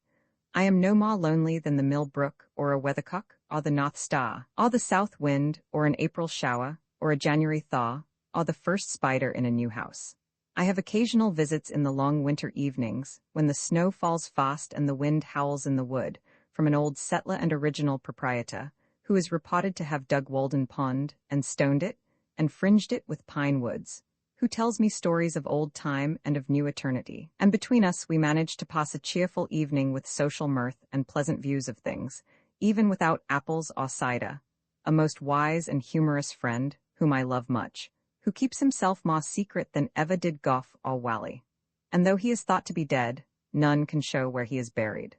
I am no more lonely than the mill brook, or a weathercock, or the north star, or the south wind, or an April shower, or a January thaw, or the first spider in a new house. I have occasional visits in the long winter evenings, when the snow falls fast and the wind howls in the wood, from an old settler and original proprietor, who is reported to have dug Walden pond, and stoned it, and fringed it with pine woods, who tells me stories of old time and of new eternity, and between us we manage to pass a cheerful evening with social mirth and pleasant views of things, even without apples or cider, a most wise and humorous friend, whom I love much, who keeps himself more secret than ever did Gough or Whalley. And though he is thought to be dead, none can show where he is buried.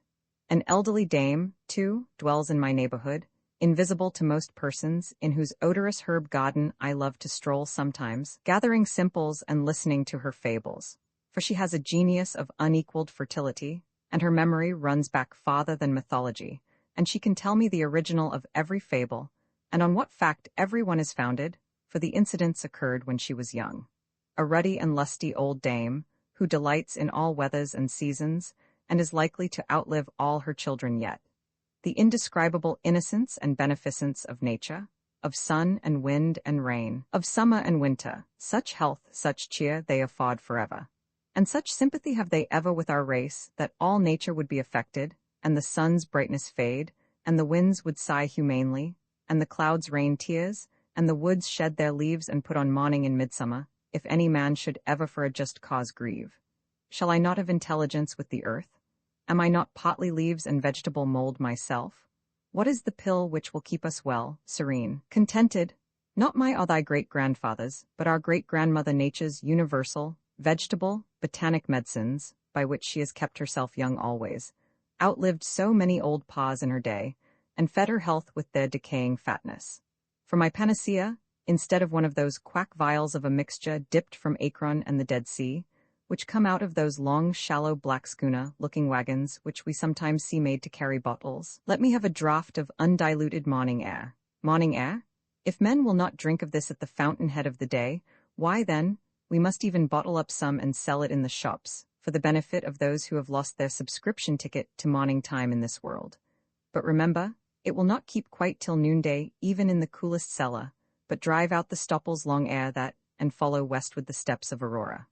An elderly dame, too, dwells in my neighborhood, invisible to most persons, in whose odorous herb garden I love to stroll sometimes, gathering simples and listening to her fables. For she has a genius of unequaled fertility, and her memory runs back farther than mythology, and she can tell me the original of every fable, and on what fact every one is founded, for the incidents occurred when she was young. A ruddy and lusty old dame, who delights in all weathers and seasons, and is likely to outlive all her children yet. The indescribable innocence and beneficence of nature, of sun and wind and rain, of summer and winter, such health, such cheer they afford forever. And such sympathy have they ever with our race, that all nature would be affected, and the sun's brightness fade, and the winds would sigh humanely, and the clouds rain tears, and the woods shed their leaves and put on mourning in midsummer, if any man should ever for a just cause grieve. Shall I not have intelligence with the earth? Am I not partly leaves and vegetable mold myself? What is the pill which will keep us well, serene, contented? Not my or thy great-grandfathers, but our great-grandmother Nature's universal, vegetable, botanic medicines, by which she has kept herself young always, outlived so many old paws in her day, and fed her health with their decaying fatness. For my panacea, instead of one of those quack vials of a mixture dipped from Akron and the Dead Sea, which come out of those long, shallow black schooner-looking wagons which we sometimes see made to carry bottles. Let me have a draught of undiluted morning air. Morning air? If men will not drink of this at the fountainhead of the day, why then, we must even bottle up some and sell it in the shops, for the benefit of those who have lost their subscription ticket to morning time in this world. But remember, it will not keep quite till noonday, even in the coolest cellar, but drive out the Stoppel's long air that, and follow west with the steps of Aurora.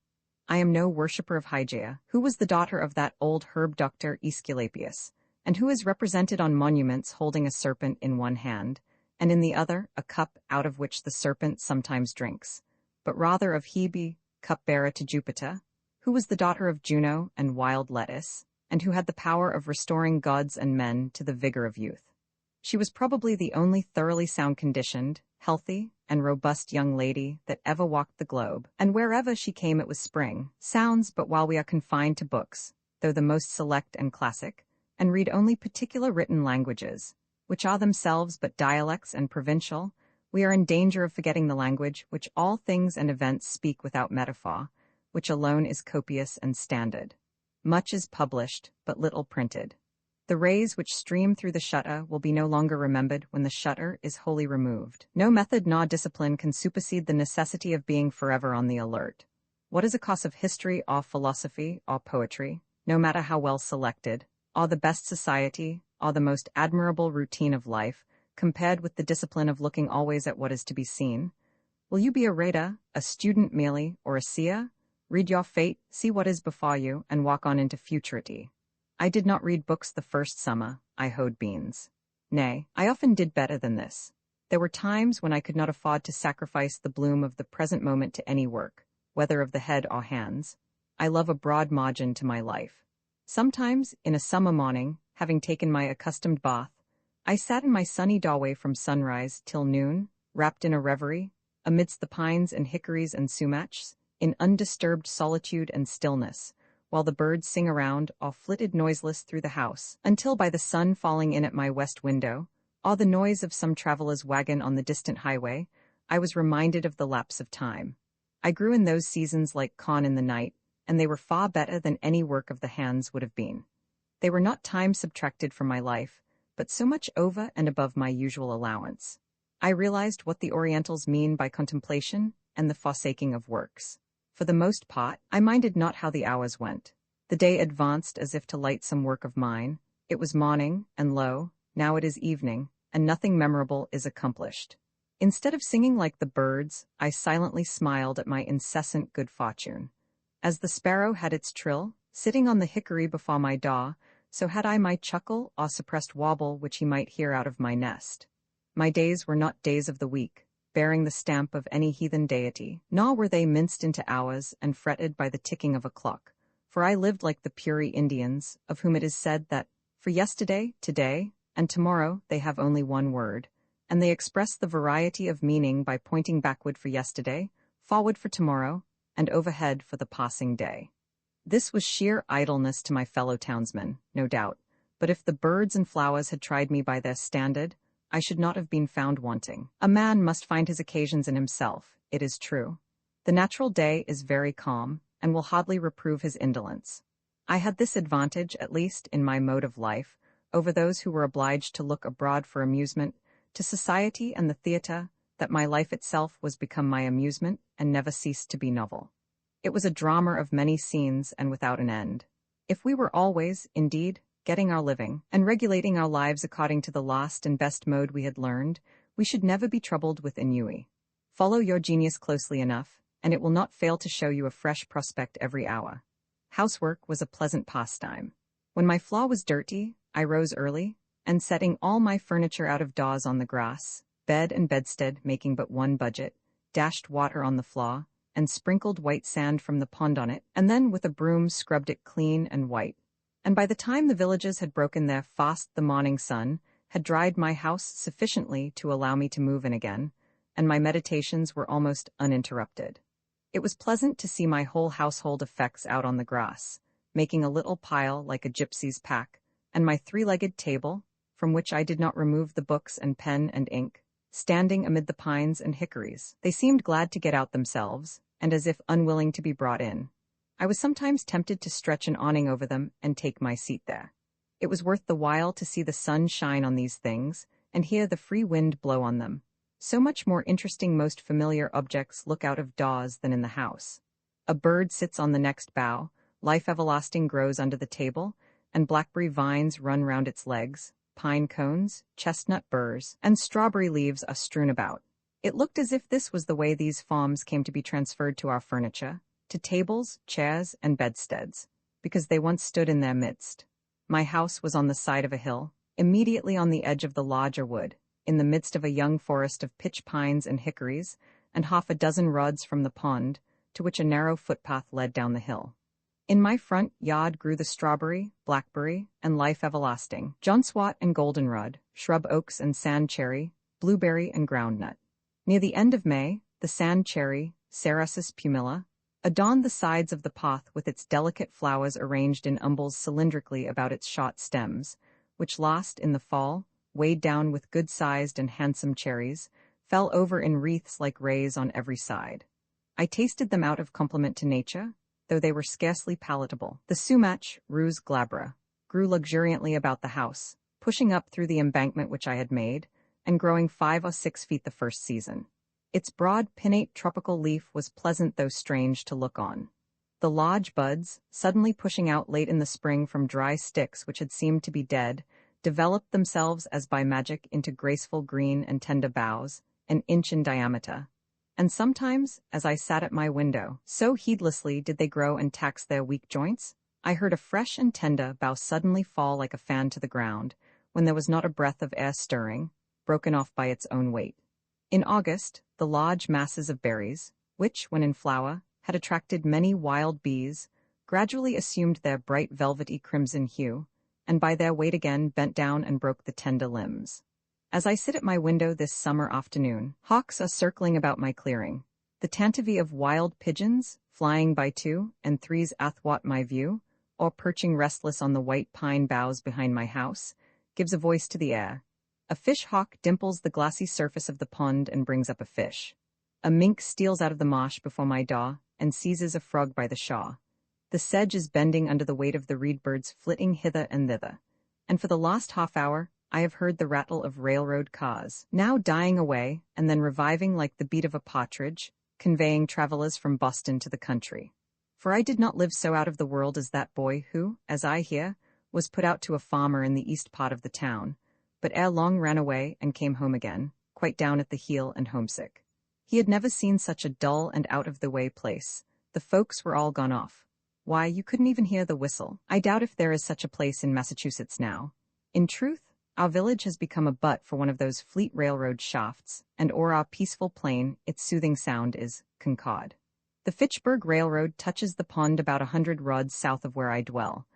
I am no worshipper of Hygeia, who was the daughter of that old herb doctor Aesculapius, and who is represented on monuments holding a serpent in one hand, and in the other a cup out of which the serpent sometimes drinks, but rather of Hebe, cupbearer to Jupiter, who was the daughter of Juno and wild lettuce, and who had the power of restoring gods and men to the vigor of youth. She was probably the only thoroughly sound-conditioned, healthy, and robust young lady that ever walked the globe, and wherever she came it was spring. Sounds, but while we are confined to books, though the most select and classic, and read only particular written languages, which are themselves but dialects and provincial, we are in danger of forgetting the language which all things and events speak without metaphor, which alone is copious and standard. Much is published, but little printed. The rays which stream through the shutter will be no longer remembered when the shutter is wholly removed. No method nor discipline can supersede the necessity of being forever on the alert. What is a course of history or philosophy or poetry, no matter how well selected, or the best society, or the most admirable routine of life, compared with the discipline of looking always at what is to be seen? Will you be a reader, a student merely, or a seer? Read your fate, see what is before you, and walk on into futurity. I did not read books the first summer, I hoed beans. Nay, I often did better than this. There were times when I could not afford to sacrifice the bloom of the present moment to any work, whether of the head or hands. I love a broad margin to my life. Sometimes, in a summer morning, having taken my accustomed bath, I sat in my sunny doorway from sunrise till noon, wrapped in a reverie, amidst the pines and hickories and sumacs, in undisturbed solitude and stillness, while the birds sing around or flitted noiseless through the house, until by the sun falling in at my west window, or the noise of some traveler's wagon on the distant highway, I was reminded of the lapse of time. I grew in those seasons like corn in the night, and they were far better than any work of the hands would have been. They were not time subtracted from my life, but so much over and above my usual allowance. I realized what the Orientals mean by contemplation and the forsaking of works. For the most part, I minded not how the hours went. The day advanced as if to light some work of mine. It was morning, and lo, now it is evening, and nothing memorable is accomplished. Instead of singing like the birds, I silently smiled at my incessant good fortune. As the sparrow had its trill, sitting on the hickory before my door, so had I my chuckle or suppressed wobble which he might hear out of my nest. My days were not days of the week, bearing the stamp of any heathen deity, nor were they minced into hours and fretted by the ticking of a clock, for I lived like the Puri Indians, of whom it is said that, for yesterday, today, and tomorrow they have only one word, and they express the variety of meaning by pointing backward for yesterday, forward for tomorrow, and overhead for the passing day. This was sheer idleness to my fellow townsmen, no doubt, but if the birds and flowers had tried me by their standard, I should not have been found wanting. A man must find his occasions in himself, it is true. The natural day is very calm, and will hardly reprove his indolence. I had this advantage, at least, in my mode of life, over those who were obliged to look abroad for amusement, to society and the theatre, that my life itself was become my amusement, and never ceased to be novel. It was a drama of many scenes and without an end. If we were always, indeed, getting our living, and regulating our lives according to the last and best mode we had learned, we should never be troubled with ennui. Follow your genius closely enough, and it will not fail to show you a fresh prospect every hour. Housework was a pleasant pastime. When my floor was dirty, I rose early, and setting all my furniture out of doors on the grass, bed and bedstead making but one budget, dashed water on the floor, and sprinkled white sand from the pond on it, and then with a broom scrubbed it clean and white. And by the time the villagers had broken their fast, the morning sun had dried my house sufficiently to allow me to move in again, and my meditations were almost uninterrupted. It was pleasant to see my whole household effects out on the grass, making a little pile like a gypsy's pack, and my three-legged table, from which I did not remove the books and pen and ink, standing amid the pines and hickories. They seemed glad to get out themselves, and as if unwilling to be brought in. I was sometimes tempted to stretch an awning over them and take my seat there. It was worth the while to see the sun shine on these things, and hear the free wind blow on them. So much more interesting most familiar objects look out of doors than in the house. A bird sits on the next bough, life everlasting grows under the table, and blackberry vines run round its legs, pine cones, chestnut burrs, and strawberry leaves are strewn about. It looked as if this was the way these forms came to be transferred to our furniture, to tables, chairs, and bedsteads, because they once stood in their midst. My house was on the side of a hill, immediately on the edge of the larger wood, in the midst of a young forest of pitch pines and hickories, and half a dozen rods from the pond, to which a narrow footpath led down the hill. In my front yard grew the strawberry, blackberry, and life everlasting, johnswort and goldenrod, shrub oaks and sand cherry, blueberry and groundnut. Near the end of May, the sand cherry, Cerasus pumila, adorned the sides of the path with its delicate flowers arranged in umbels cylindrically about its short stems, which last, in the fall, weighed down with good-sized and handsome cherries, fell over in wreaths like rays on every side. I tasted them out of compliment to nature, though they were scarcely palatable. The sumac, Rose glabra, grew luxuriantly about the house, pushing up through the embankment which I had made, and growing 5 or 6 feet the first season. Its broad, pinnate tropical leaf was pleasant though strange to look on. The large buds, suddenly pushing out late in the spring from dry sticks which had seemed to be dead, developed themselves as by magic into graceful green and tender boughs, an inch in diameter. And sometimes, as I sat at my window, so heedlessly did they grow and tax their weak joints, I heard a fresh and tender bough suddenly fall like a fan to the ground, when there was not a breath of air stirring, broken off by its own weight. In August, the large masses of berries, which, when in flower, had attracted many wild bees, gradually assumed their bright velvety crimson hue, and by their weight again bent down and broke the tender limbs. As I sit at my window this summer afternoon, hawks are circling about my clearing. The tantivy of wild pigeons, flying by 2 and 3s athwart my view, or perching restless on the white pine boughs behind my house, gives a voice to the air. A fish hawk dimples the glassy surface of the pond and brings up a fish. A mink steals out of the marsh before my door and seizes a frog by the shaw. The sedge is bending under the weight of the reed birds flitting hither and thither. And for the last half hour, I have heard the rattle of railroad cars, now dying away and then reviving like the beat of a partridge, conveying travelers from Boston to the country. For I did not live so out of the world as that boy who, as I hear, was put out to a farmer in the east part of the town, but ere long ran away and came home again, quite down at the heel and homesick. He had never seen such a dull and out-of-the-way place. The folks were all gone off. Why, you couldn't even hear the whistle. I doubt if there is such a place in Massachusetts now. In truth, our village has become a butt for one of those fleet railroad shafts, and o'er our peaceful plain its soothing sound is Concord. The Fitchburg Railroad touches the pond about 100 rods south of where I dwell.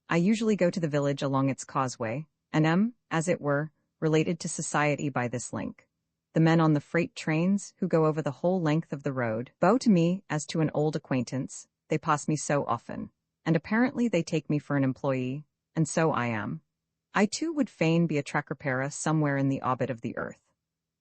I usually go to the village along its causeway, and am, as it were, related to society by this link. The men on the freight trains, who go over the whole length of the road, bow to me as to an old acquaintance. They pass me so often, and apparently they take me for an employee, and so I am. I too would fain be a track repairer somewhere in the orbit of the earth.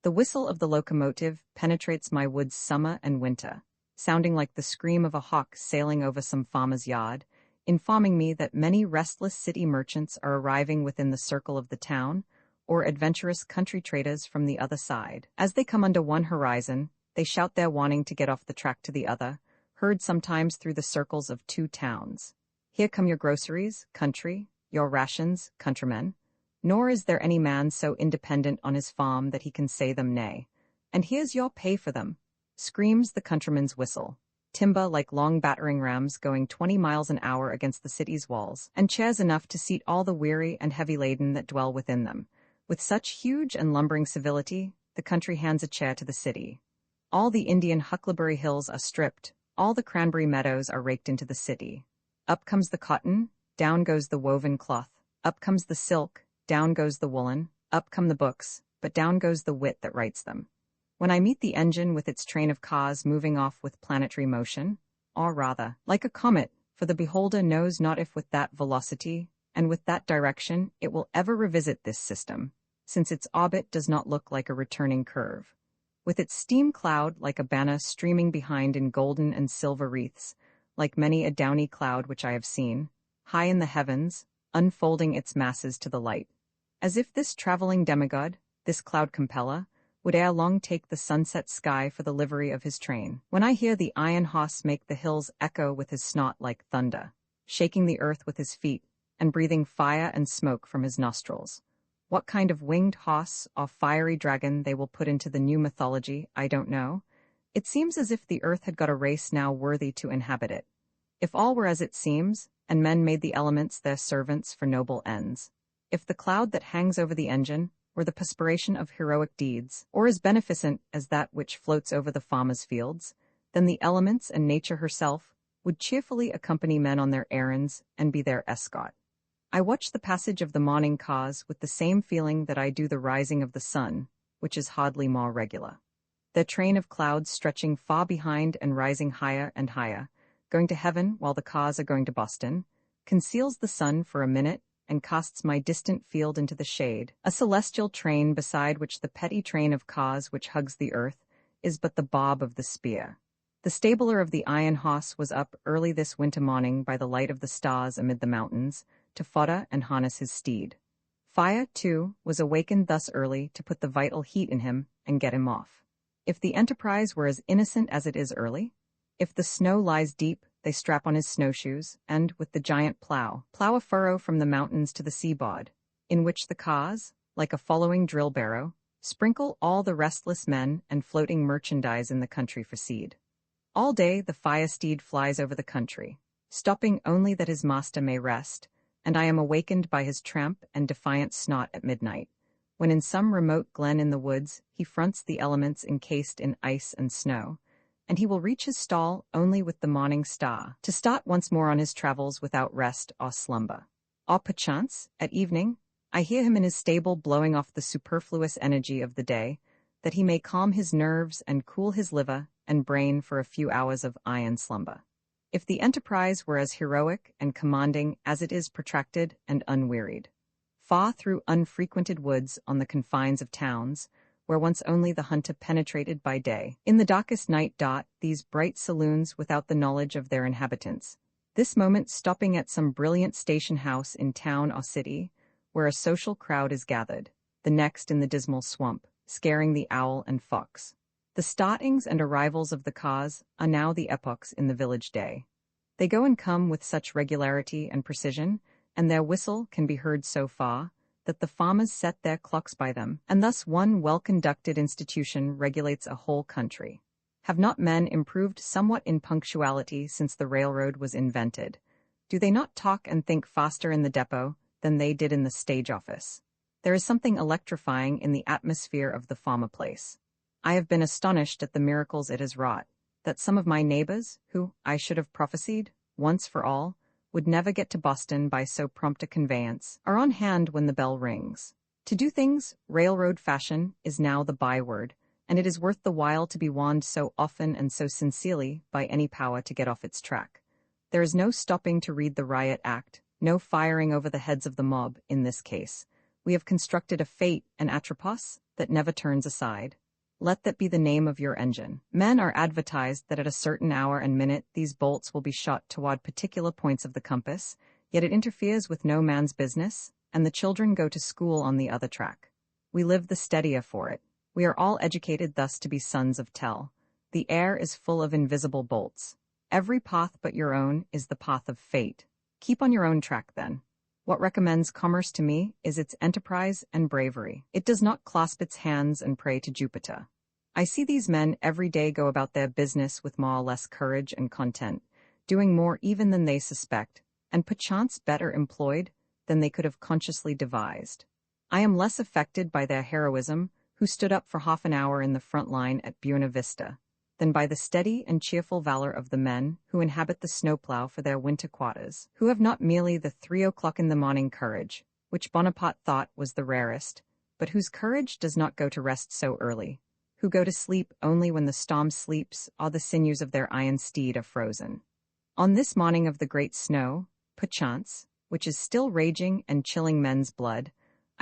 The whistle of the locomotive penetrates my woods summer and winter, sounding like the scream of a hawk sailing over some farmer's yard, informing me that many restless city merchants are arriving within the circle of the town, or adventurous country traders from the other side. As they come under one horizon, they shout their wanting to get off the track to the other, heard sometimes through the circles of 2 towns. Here come your groceries, country, your rations, countrymen. Nor is there any man so independent on his farm that he can say them nay. And here's your pay for them, screams the countryman's whistle. Timber like long battering rams going 20 miles an hour against the city's walls, and chairs enough to seat all the weary and heavy-laden that dwell within them. With such huge and lumbering civility, the country hands a chair to the city. All the Indian huckleberry hills are stripped, all the cranberry meadows are raked into the city. Up comes the cotton, down goes the woven cloth, up comes the silk, down goes the woolen, up come the books, but down goes the wit that writes them. When I meet the engine with its train of cars moving off with planetary motion, or rather, like a comet, for the beholder knows not if with that velocity, and with that direction, it will ever revisit this system, since its orbit does not look like a returning curve. With its steam cloud like a banner streaming behind in golden and silver wreaths, like many a downy cloud which I have seen, high in the heavens, unfolding its masses to the light. As if this traveling demigod, this cloud compeller, would ere long take the sunset sky for the livery of his train. When I hear the iron horse make the hills echo with his snot like thunder, shaking the earth with his feet, and breathing fire and smoke from his nostrils. What kind of winged horse or fiery dragon they will put into the new mythology, I don't know. It seems as if the earth had got a race now worthy to inhabit it. If all were as it seems, and men made the elements their servants for noble ends. If the cloud that hangs over the engine were the perspiration of heroic deeds, or as beneficent as that which floats over the farmer's fields, then the elements and nature herself would cheerfully accompany men on their errands and be their escort. I watch the passage of the morning cars with the same feeling that I do the rising of the sun, which is hardly more regular. The train of clouds stretching far behind and rising higher and higher, going to heaven while the cars are going to Boston, conceals the sun for a minute and casts my distant field into the shade, a celestial train beside which the petty train of cars which hugs the earth is but the bob of the spear. The stabler of the iron horse was up early this winter morning by the light of the stars amid the mountains, to fodder and harness his steed. Fire, too, was awakened thus early to put the vital heat in him and get him off. If the enterprise were as innocent as it is early, if the snow lies deep, they strap on his snowshoes, and, with the giant plow a furrow from the mountains to the seaboard, in which the cars, like a following drill barrow, sprinkle all the restless men and floating merchandise in the country for seed. All day the fire steed flies over the country, stopping only that his master may rest, and I am awakened by his tramp and defiant snot at midnight, when in some remote glen in the woods he fronts the elements encased in ice and snow, and he will reach his stall only with the morning star, to start once more on his travels without rest or slumber. Or perchance, at evening, I hear him in his stable blowing off the superfluous energy of the day, that he may calm his nerves and cool his liver and brain for a few hours of iron slumber. If the enterprise were as heroic and commanding as it is protracted and unwearied, far through unfrequented woods on the confines of towns, where once only the hunter penetrated by day, in the darkest night these bright saloons without the knowledge of their inhabitants, this moment stopping at some brilliant station house in town or city, where a social crowd is gathered, the next in the dismal swamp, scaring the owl and fox. The startings and arrivals of the cars are now the epochs in the village day. They go and come with such regularity and precision, and their whistle can be heard so far, that the farmers set their clocks by them, and thus one well-conducted institution regulates a whole country. Have not men improved somewhat in punctuality since the railroad was invented? Do they not talk and think faster in the depot than they did in the stage office? There is something electrifying in the atmosphere of the farmer place. I have been astonished at the miracles it has wrought, that some of my neighbors, who, I should have prophesied, once for all, would never get to Boston by so prompt a conveyance, are on hand when the bell rings. To do things railroad fashion is now the byword, and it is worth the while to be warned so often and so sincerely by any power to get off its track. There is no stopping to read the riot act, no firing over the heads of the mob in this case. We have constructed a fate, an atropos, that never turns aside. Let that be the name of your engine. Men are advertised that at a certain hour and minute these bolts will be shot toward particular points of the compass, yet it interferes with no man's business, and the children go to school on the other track. We live the steadier for it. We are all educated thus to be sons of Tell. The air is full of invisible bolts. Every path but your own is the path of fate. Keep on your own track then. What recommends commerce to me is its enterprise and bravery. It does not clasp its hands and pray to Jupiter. I see these men every day go about their business with more or less courage and content, doing more even than they suspect, and perchance better employed than they could have consciously devised. I am less affected by their heroism, who stood up for half an hour in the front line at Buena Vista, than by the steady and cheerful valor of the men who inhabit the snowplow for their winter quarters, who have not merely the 3 o'clock in the morning courage, which Bonaparte thought was the rarest, but whose courage does not go to rest so early, who go to sleep only when the storm sleeps or the sinews of their iron steed are frozen. On this morning of the great snow, perchance, which is still raging and chilling men's blood,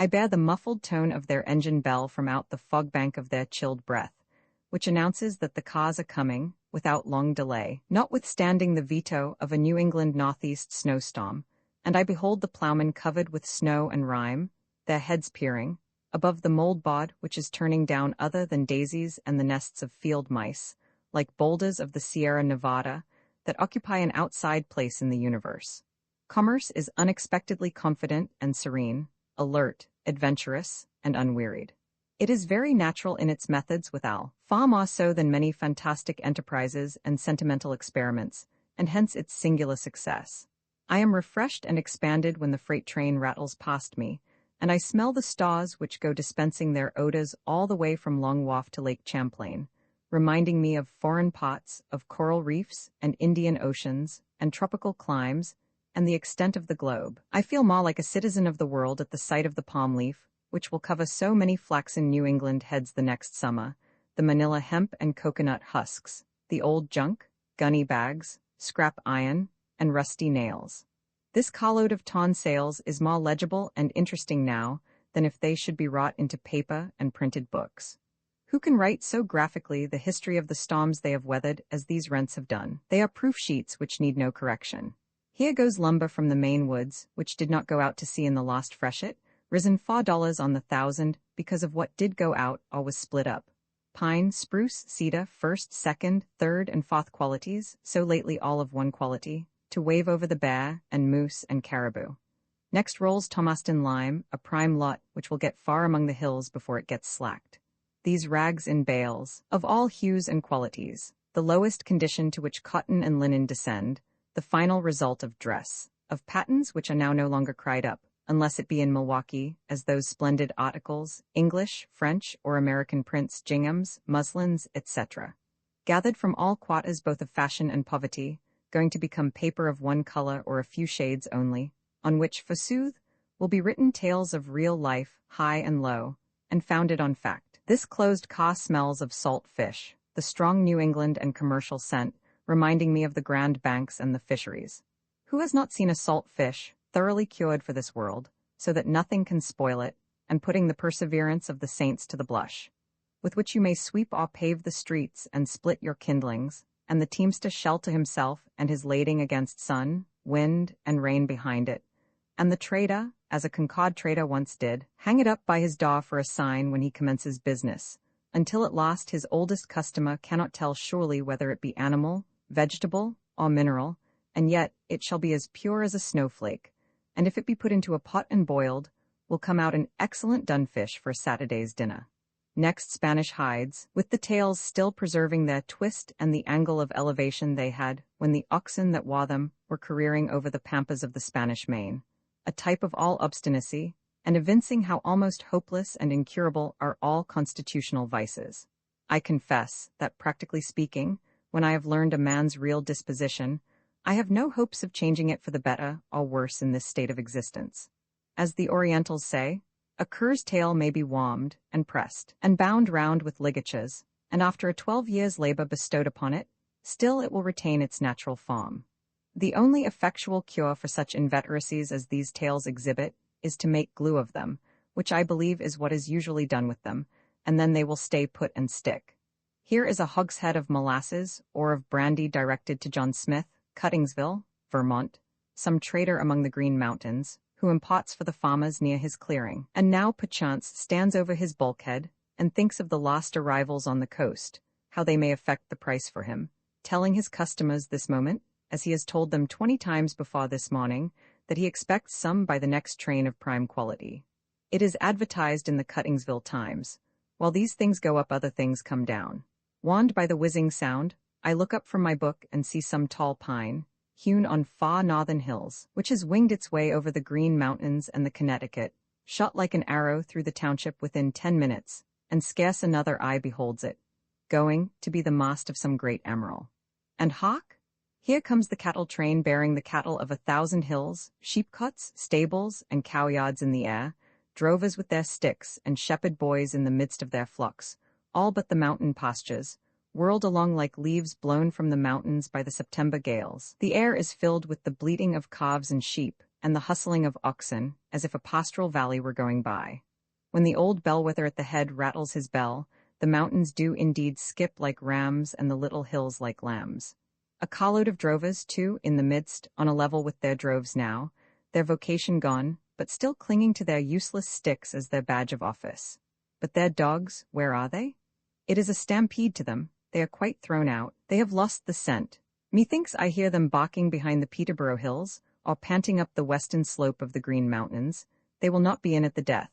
I bear the muffled tone of their engine bell from out the fog bank of their chilled breath, which announces that the cars are coming, without long delay, notwithstanding the veto of a New England northeast snowstorm, and I behold the ploughmen covered with snow and rime, their heads peering, above the mold bod which is turning down other than daisies and the nests of field mice, like boulders of the Sierra Nevada, that occupy an outside place in the universe. Commerce is unexpectedly confident and serene, alert, adventurous, and unwearied. It is very natural in its methods withal, far more so than many fantastic enterprises and sentimental experiments, and hence its singular success. I am refreshed and expanded when the freight train rattles past me, and I smell the stars which go dispensing their odors all the way from Long Wharf to Lake Champlain, reminding me of foreign parts, of coral reefs and Indian oceans and tropical climes, and the extent of the globe. I feel more like a citizen of the world at the sight of the palm leaf, which will cover so many flaxen New England heads the next summer, the manila hemp and coconut husks, the old junk, gunny bags, scrap iron, and rusty nails. This carload of torn sails is more legible and interesting now than if they should be wrought into paper and printed books. Who can write so graphically the history of the storms they have weathered as these rents have done? They are proof sheets which need no correction. Here goes lumber from the Maine woods, which did not go out to sea in the last freshet, risen $4 on the 1,000 because of what did go out or was split up. Pine, spruce, cedar, first, second, third, and fourth qualities, so lately all of one quality, to wave over the bear and moose and caribou. Next rolls Thomaston lime, a prime lot which will get far among the hills before it gets slacked. These rags in bales, of all hues and qualities, the lowest condition to which cotton and linen descend, the final result of dress, of patterns which are now no longer cried up, unless it be in Milwaukee, as those splendid articles, English, French, or American prints, ginghams, muslins, etc. Gathered from all quarters both of fashion and poverty, going to become paper of one color or a few shades only, on which, forsooth, will be written tales of real life, high and low, and founded on fact. This closed car smells of salt fish, the strong New England and commercial scent, reminding me of the Grand Banks and the fisheries. Who has not seen a salt fish, thoroughly cured for this world, so that nothing can spoil it, and putting the perseverance of the saints to the blush, with which you may sweep or pave the streets and split your kindlings, and the teamster shell to himself and his lading against sun, wind, and rain behind it, and the trader, as a Concord trader once did, hang it up by his door for a sign when he commences business, until at last his oldest customer cannot tell surely whether it be animal, vegetable, or mineral, and yet it shall be as pure as a snowflake, and if it be put into a pot and boiled, will come out an excellent dun fish for Saturday's dinner. Next, Spanish hides, with the tails still preserving their twist and the angle of elevation they had when the oxen that wore them were careering over the pampas of the Spanish Main, a type of all obstinacy, and evincing how almost hopeless and incurable are all constitutional vices. I confess that, practically speaking, when I have learned a man's real disposition, I have no hopes of changing it for the better or worse in this state of existence. As the Orientals say, a cur's tail may be warmed, and pressed, and bound round with ligatures, and after a 12 years' labor bestowed upon it, still it will retain its natural form. The only effectual cure for such inveteracies as these tails exhibit is to make glue of them, which I believe is what is usually done with them, and then they will stay put and stick. Here is a hogshead of molasses or of brandy directed to John Smith, Cuttingsville, Vermont, some trader among the Green Mountains, who imparts for the farmers near his clearing, and now perchance stands over his bulkhead and thinks of the lost arrivals on the coast, how they may affect the price for him, telling his customers this moment, as he has told them 20 times before this morning, that he expects some by the next train of prime quality. It is advertised in the Cuttingsville Times. While these things go up, other things come down. Warned by the whizzing sound, I look up from my book and see some tall pine, hewn on far northern hills, which has winged its way over the Green Mountains and the Connecticut, shot like an arrow through the township within 10 minutes, and scarce another eye beholds it, going to be the mast of some great emerald. And hark! Here comes the cattle train bearing the cattle of 1,000 hills, sheepcots, stables, and cowyards in the air, drovers with their sticks, and shepherd boys in the midst of their flocks, all but the mountain pastures, whirled along like leaves blown from the mountains by the September gales. The air is filled with the bleating of calves and sheep, and the hustling of oxen, as if a pastoral valley were going by. When the old bellwether at the head rattles his bell, the mountains do indeed skip like rams and the little hills like lambs. A carload of drovers, too, in the midst, on a level with their droves now, their vocation gone, but still clinging to their useless sticks as their badge of office. But their dogs, where are they? It is a stampede to them, they are quite thrown out, they have lost the scent. Methinks I hear them barking behind the Peterborough hills, or panting up the western slope of the Green Mountains. They will not be in at the death.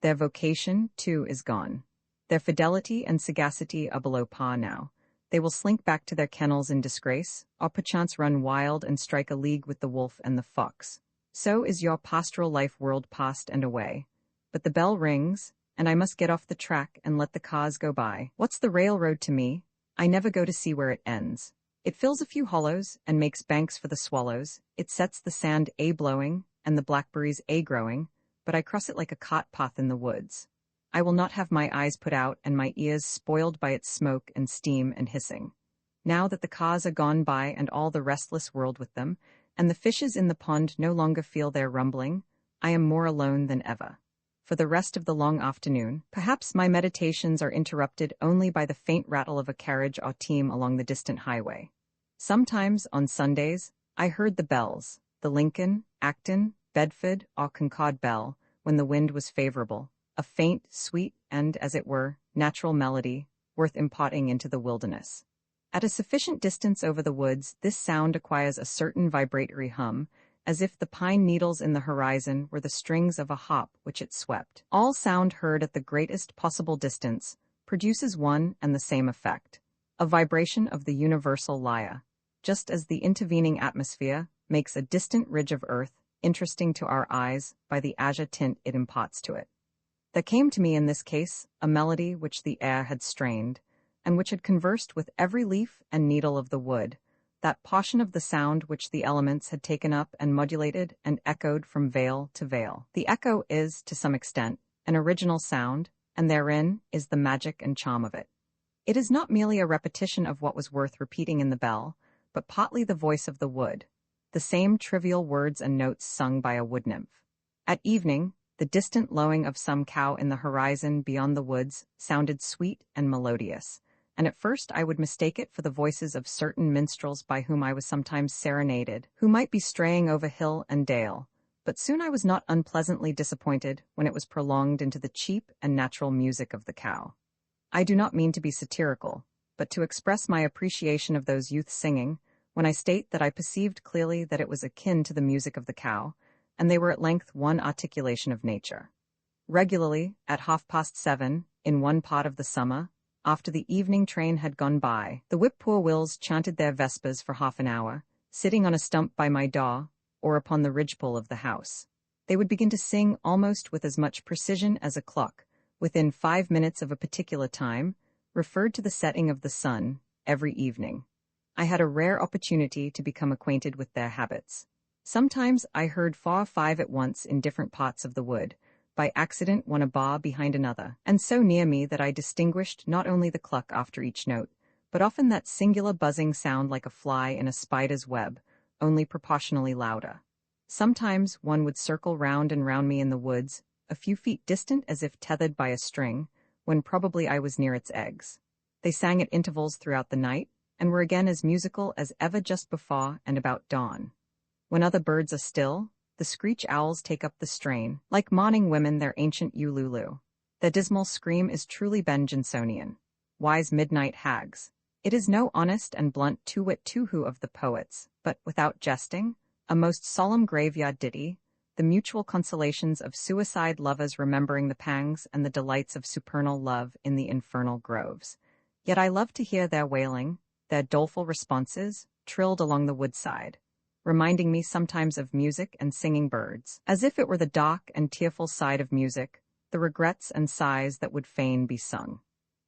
Their vocation, too, is gone. Their fidelity and sagacity are below par now. They will slink back to their kennels in disgrace, or perchance run wild and strike a league with the wolf and the fox. So is your pastoral life whirled past and away. But the bell rings, and I must get off the track and let the cars go by. What's the railroad to me? I never go to see where it ends. It fills a few hollows and makes banks for the swallows. It sets the sand a-blowing and the blackberries a-growing, but I cross it like a cart path in the woods. I will not have my eyes put out and my ears spoiled by its smoke and steam and hissing. Now that the cars are gone by and all the restless world with them, and the fishes in the pond no longer feel their rumbling, I am more alone than ever. For the rest of the long afternoon, perhaps my meditations are interrupted only by the faint rattle of a carriage or team along the distant highway. Sometimes, on Sundays, I heard the bells, the Lincoln, Acton, Bedford, or Concord bell, when the wind was favorable, a faint, sweet, and, as it were, natural melody, worth imparting into the wilderness. At a sufficient distance over the woods, this sound acquires a certain vibratory hum, as if the pine needles in the horizon were the strings of a harp which it swept. All sound heard at the greatest possible distance produces one and the same effect, a vibration of the universal lyre, just as the intervening atmosphere makes a distant ridge of earth interesting to our eyes by the azure tint it imparts to it. There came to me in this case a melody which the air had strained, and which had conversed with every leaf and needle of the wood, that portion of the sound which the elements had taken up and modulated and echoed from vale to vale. The echo is, to some extent, an original sound, and therein is the magic and charm of it. It is not merely a repetition of what was worth repeating in the bell, but partly the voice of the wood, the same trivial words and notes sung by a wood-nymph. At evening, the distant lowing of some cow in the horizon beyond the woods sounded sweet and melodious, and at first I would mistake it for the voices of certain minstrels by whom I was sometimes serenaded, who might be straying over hill and dale, but soon I was not unpleasantly disappointed when it was prolonged into the cheap and natural music of the cow. I do not mean to be satirical, but to express my appreciation of those youths singing, when I state that I perceived clearly that it was akin to the music of the cow, and they were at length one articulation of nature. Regularly, at 7:30, in one part of the summer, after the evening train had gone by, the whip-poor-wills chanted their vespers for half an hour, sitting on a stump by my door, or upon the ridgepole of the house. They would begin to sing almost with as much precision as a clock, within 5 minutes of a particular time, referred to the setting of the sun, every evening. I had a rare opportunity to become acquainted with their habits. Sometimes I heard 4 or 5 at once in different parts of the wood, by accident one a bar behind another, and so near me that I distinguished not only the cluck after each note, but often that singular buzzing sound like a fly in a spider's web, only proportionally louder. Sometimes one would circle round and round me in the woods, a few feet distant as if tethered by a string, when probably I was near its eggs. They sang at intervals throughout the night, and were again as musical as ever just before and about dawn. When other birds are still, the screech owls take up the strain, like mourning women their ancient ululu. Their dismal scream is truly Ben Jonsonian. Wise midnight hags. It is no honest and blunt two-wit two-who of the poets, but, without jesting, a most solemn graveyard ditty, the mutual consolations of suicide lovers remembering the pangs and the delights of supernal love in the infernal groves. Yet I love to hear their wailing, their doleful responses, trilled along the woodside, reminding me sometimes of music and singing birds, as if it were the dark and tearful side of music, the regrets and sighs that would fain be sung.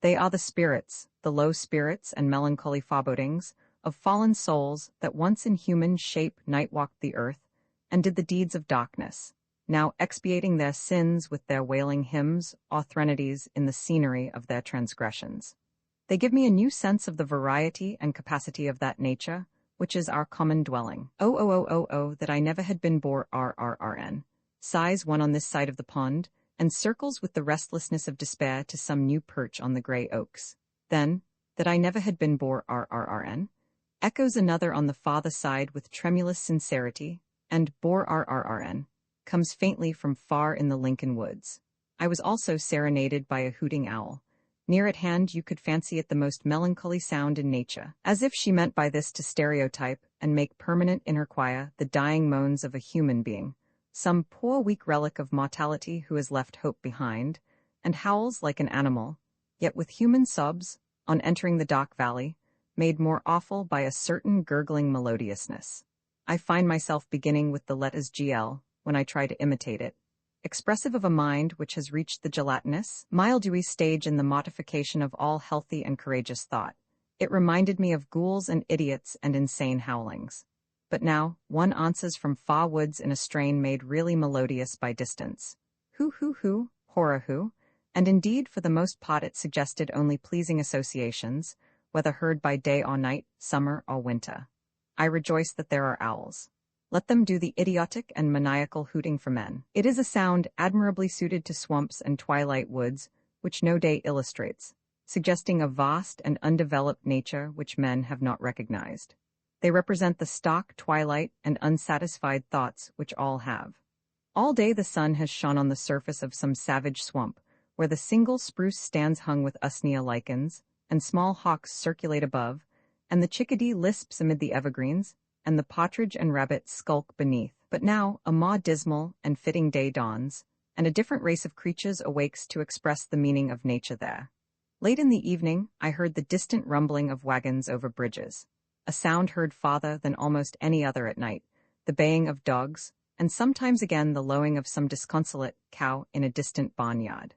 They are the spirits, the low spirits and melancholy forebodings, of fallen souls that once in human shape night-walked the earth, and did the deeds of darkness, now expiating their sins with their wailing hymns or threnodies in the scenery of their transgressions. They give me a new sense of the variety and capacity of that nature, which is our common dwelling. Oh, that I never had been bore rrrn. Sighs one on this side of the pond, and circles with the restlessness of despair to some new perch on the grey oaks. Then, that I never had been bore rrrn. Echoes another on the farther side with tremulous sincerity, and bore rrrn comes faintly from far in the Lincoln woods. I was also serenaded by a hooting owl. Near at hand you could fancy it the most melancholy sound in nature, as if she meant by this to stereotype and make permanent in her choir the dying moans of a human being, some poor weak relic of mortality who has left hope behind, and howls like an animal, yet with human sobs, on entering the dark valley, made more awful by a certain gurgling melodiousness. I find myself beginning with the letters GL when I try to imitate it, expressive of a mind which has reached the gelatinous, mildewy stage in the mortification of all healthy and courageous thought. It reminded me of ghouls and idiots and insane howlings. But now, one answers from far woods in a strain made really melodious by distance. Hoo, horror who, and indeed for the most part it suggested only pleasing associations, whether heard by day or night, summer or winter. I rejoice that there are owls. Let them do the idiotic and maniacal hooting for men. It is a sound admirably suited to swamps and twilight woods, which no day illustrates, suggesting a vast and undeveloped nature which men have not recognized. They represent the stark twilight and unsatisfied thoughts which all have. All day the sun has shone on the surface of some savage swamp, where the single spruce stands hung with usnea lichens, and small hawks circulate above, and the chickadee lisps amid the evergreens, and the partridge and rabbit skulk beneath. But now a more dismal and fitting day dawns, and a different race of creatures awakes to express the meaning of nature there. Late in the evening, I heard the distant rumbling of wagons over bridges, a sound heard farther than almost any other at night, the baying of dogs, and sometimes again the lowing of some disconsolate cow in a distant barnyard.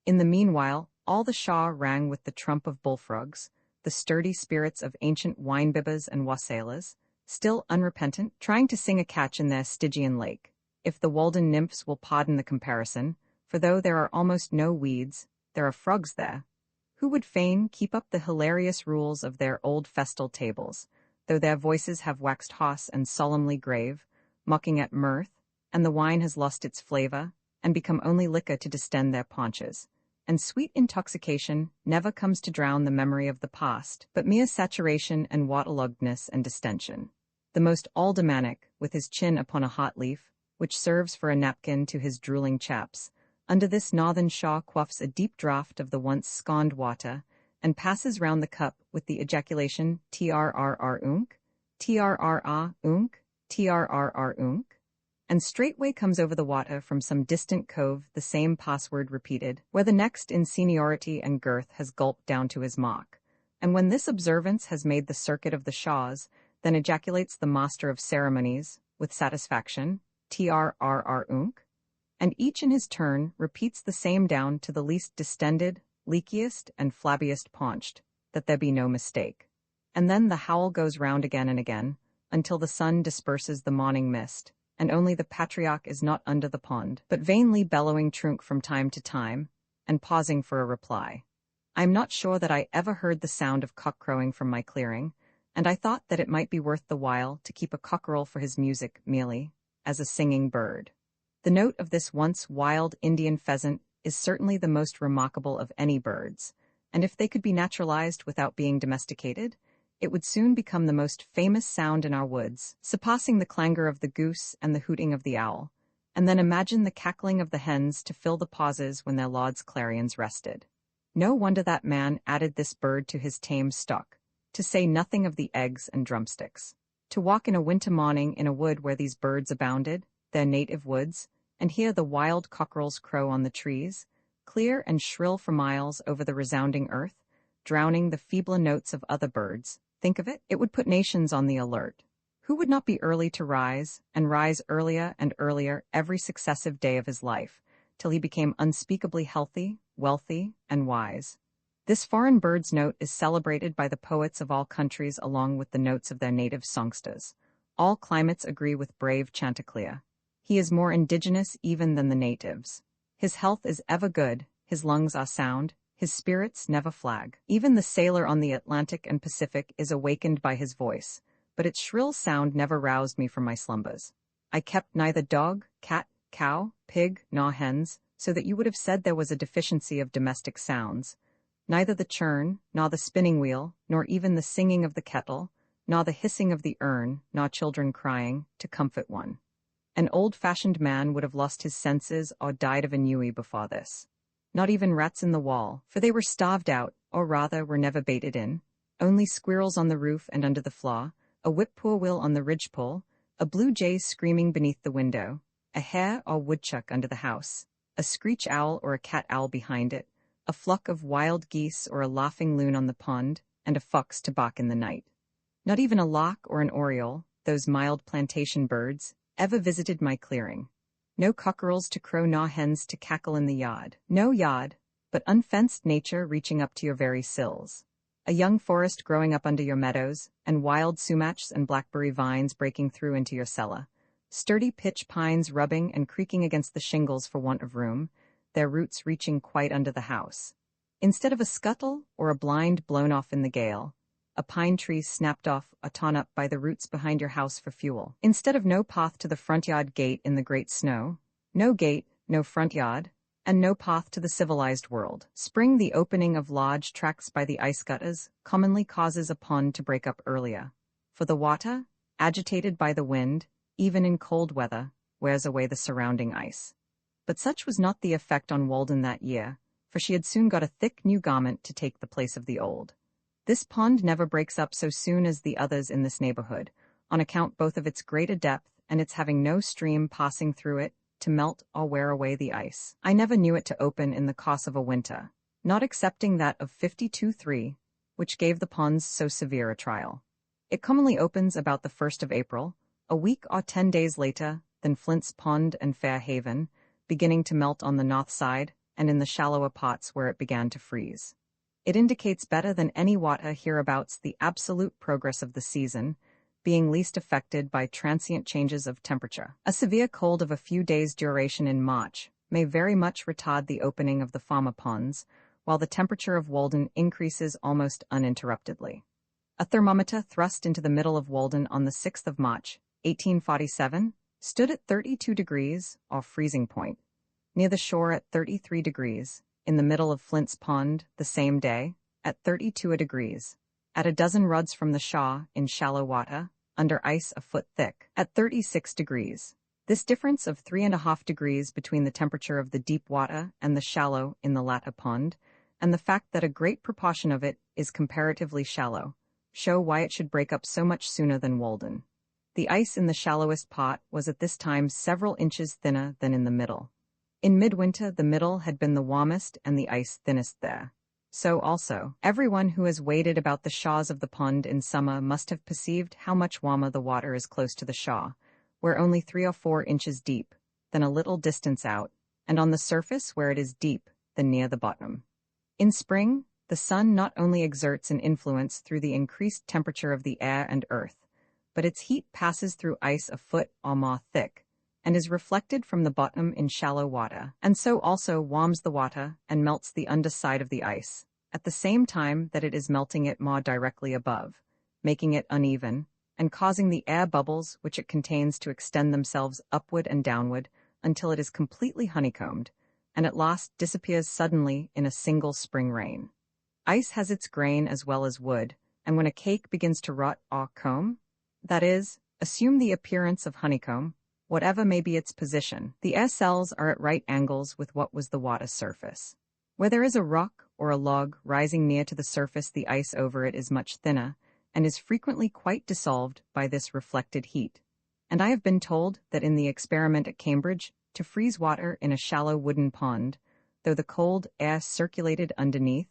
In the meanwhile, all the Shaw rang with the trump of bullfrogs, the sturdy spirits of ancient winebibbers and wassailas, still unrepentant, trying to sing a catch in their Stygian lake, if the Walden nymphs will pardon the comparison, for though there are almost no weeds, there are frogs there, who would fain keep up the hilarious rules of their old festal tables, though their voices have waxed hoarse and solemnly grave, mocking at mirth, and the wine has lost its flavor, and become only liquor to distend their paunches, and sweet intoxication never comes to drown the memory of the past, but mere saturation and waterloggedness and distension. The most aldermanic, with his chin upon a hot leaf, which serves for a napkin to his drooling chaps, under this northern Shaw quaffs a deep draught of the once scorned water, and passes round the cup with the ejaculation trrr unk, trrr unk, trrr unk, and straightway comes over the water from some distant cove the same password repeated, where the next in seniority and girth has gulped down to his mock. And when this observance has made the circuit of the Shaws, then ejaculates the master of ceremonies, with satisfaction, trrr unk, and each in his turn repeats the same down to the least distended, leakiest, and flabbiest paunched, that there be no mistake. And then the howl goes round again and again, until the sun disperses the morning mist, and only the patriarch is not under the pond, but vainly bellowing trunk from time to time, and pausing for a reply. I am not sure that I ever heard the sound of cock crowing from my clearing, and I thought that it might be worth the while to keep a cockerel for his music merely, as a singing bird. The note of this once wild Indian pheasant is certainly the most remarkable of any birds, and if they could be naturalized without being domesticated, it would soon become the most famous sound in our woods, surpassing the clangor of the goose and the hooting of the owl, and then imagine the cackling of the hens to fill the pauses when their lord's clarions rested. No wonder that man added this bird to his tame stock, to say nothing of the eggs and drumsticks. To walk in a winter morning in a wood where these birds abounded, their native woods, and hear the wild cockerels crow on the trees, clear and shrill for miles over the resounding earth, drowning the feebler notes of other birds, think of it, it would put nations on the alert. Who would not be early to rise, and rise earlier and earlier every successive day of his life, till he became unspeakably healthy, wealthy, and wise? This foreign bird's note is celebrated by the poets of all countries along with the notes of their native songsters. All climates agree with brave Chanticleer. He is more indigenous even than the natives. His health is ever good, his lungs are sound, his spirits never flag. Even the sailor on the Atlantic and Pacific is awakened by his voice, but its shrill sound never roused me from my slumbers. I kept neither dog, cat, cow, pig, nor hens, so that you would have said there was a deficiency of domestic sounds. Neither the churn, nor the spinning wheel, nor even the singing of the kettle, nor the hissing of the urn, nor children crying, to comfort one. An old-fashioned man would have lost his senses or died of ennui before this. Not even rats in the wall, for they were starved out, or rather were never baited in, only squirrels on the roof and under the floor, a whippoorwill on the ridgepole, a blue jay screaming beneath the window, a hare or woodchuck under the house, a screech owl or a cat owl behind it, a flock of wild geese or a laughing loon on the pond, and a fox to bark in the night. Not even a lark or an oriole, those mild plantation birds, ever visited my clearing. No cockerels to crow nor hens to cackle in the yard. No yard, but unfenced nature reaching up to your very sills. A young forest growing up under your meadows, and wild sumacs and blackberry vines breaking through into your cellar. Sturdy pitch pines rubbing and creaking against the shingles for want of room, their roots reaching quite under the house. Instead of a scuttle or a blind blown off in the gale, a pine tree snapped off or torn up by the roots behind your house for fuel. Instead of no path to the front yard gate in the great snow, no gate, no front yard, and no path to the civilized world. Spring, the opening of large tracts by the ice gutters, commonly causes a pond to break up earlier, for the water, agitated by the wind, even in cold weather, wears away the surrounding ice. But such was not the effect on Walden that year, for she had soon got a thick new garment to take the place of the old. This pond never breaks up so soon as the others in this neighborhood, on account both of its greater depth and its having no stream passing through it to melt or wear away the ice. I never knew it to open in the course of a winter, not excepting that of 52-3, which gave the ponds so severe a trial. It commonly opens about the 1st of April, a week or 10 days later than Flint's Pond and Fair Haven, beginning to melt on the north side and in the shallower parts where it began to freeze. It indicates better than any water hereabouts the absolute progress of the season, being least affected by transient changes of temperature. A severe cold of a few days' duration in March may very much retard the opening of the farmer ponds, while the temperature of Walden increases almost uninterruptedly. A thermometer thrust into the middle of Walden on the 6th of March, 1847, stood at 32 degrees, or freezing point, near the shore at 33 degrees, in the middle of Flint's Pond, the same day, at 32 degrees, at a dozen rods from the Shaw, in shallow water, under ice a foot thick, at 36 degrees. This difference of 3.5 degrees between the temperature of the deep water and the shallow in the latter pond, and the fact that a great proportion of it is comparatively shallow, show why it should break up so much sooner than Walden. The ice in the shallowest part was at this time several inches thinner than in the middle. In midwinter, the middle had been the warmest and the ice thinnest there. So also, everyone who has waded about the shaws of the pond in summer must have perceived how much warmer the water is close to the shaw, where only 3 or 4 inches deep, than a little distance out, and on the surface where it is deep, than near the bottom. In spring, the sun not only exerts an influence through the increased temperature of the air and earth, but its heat passes through ice a foot or more thick, and is reflected from the bottom in shallow water, and so also warms the water and melts the underside of the ice, at the same time that it is melting it more directly above, making it uneven, and causing the air bubbles which it contains to extend themselves upward and downward until it is completely honeycombed, and at last disappears suddenly in a single spring rain. Ice has its grain as well as wood, and when a cake begins to rot or comb, that is, assume the appearance of honeycomb, whatever may be its position, the air cells are at right angles with what was the water surface. Where there is a rock or a log rising near to the surface, the ice over it is much thinner, and is frequently quite dissolved by this reflected heat. And I have been told that in the experiment at Cambridge, to freeze water in a shallow wooden pond, though the cold air circulated underneath,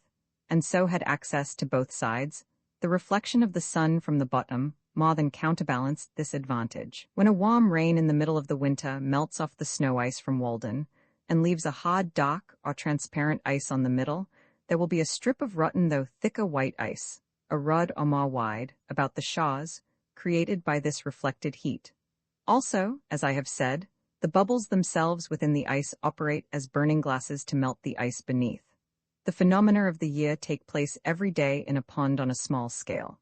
and so had access to both sides, the reflection of the sun from the bottom more than counterbalanced this advantage. When a warm rain in the middle of the winter melts off the snow ice from Walden, and leaves a hard dark or transparent ice on the middle, there will be a strip of rotten though thicker white ice, a rod or more wide, about the shaws, created by this reflected heat. Also, as I have said, the bubbles themselves within the ice operate as burning glasses to melt the ice beneath. The phenomena of the year take place every day in a pond on a small scale.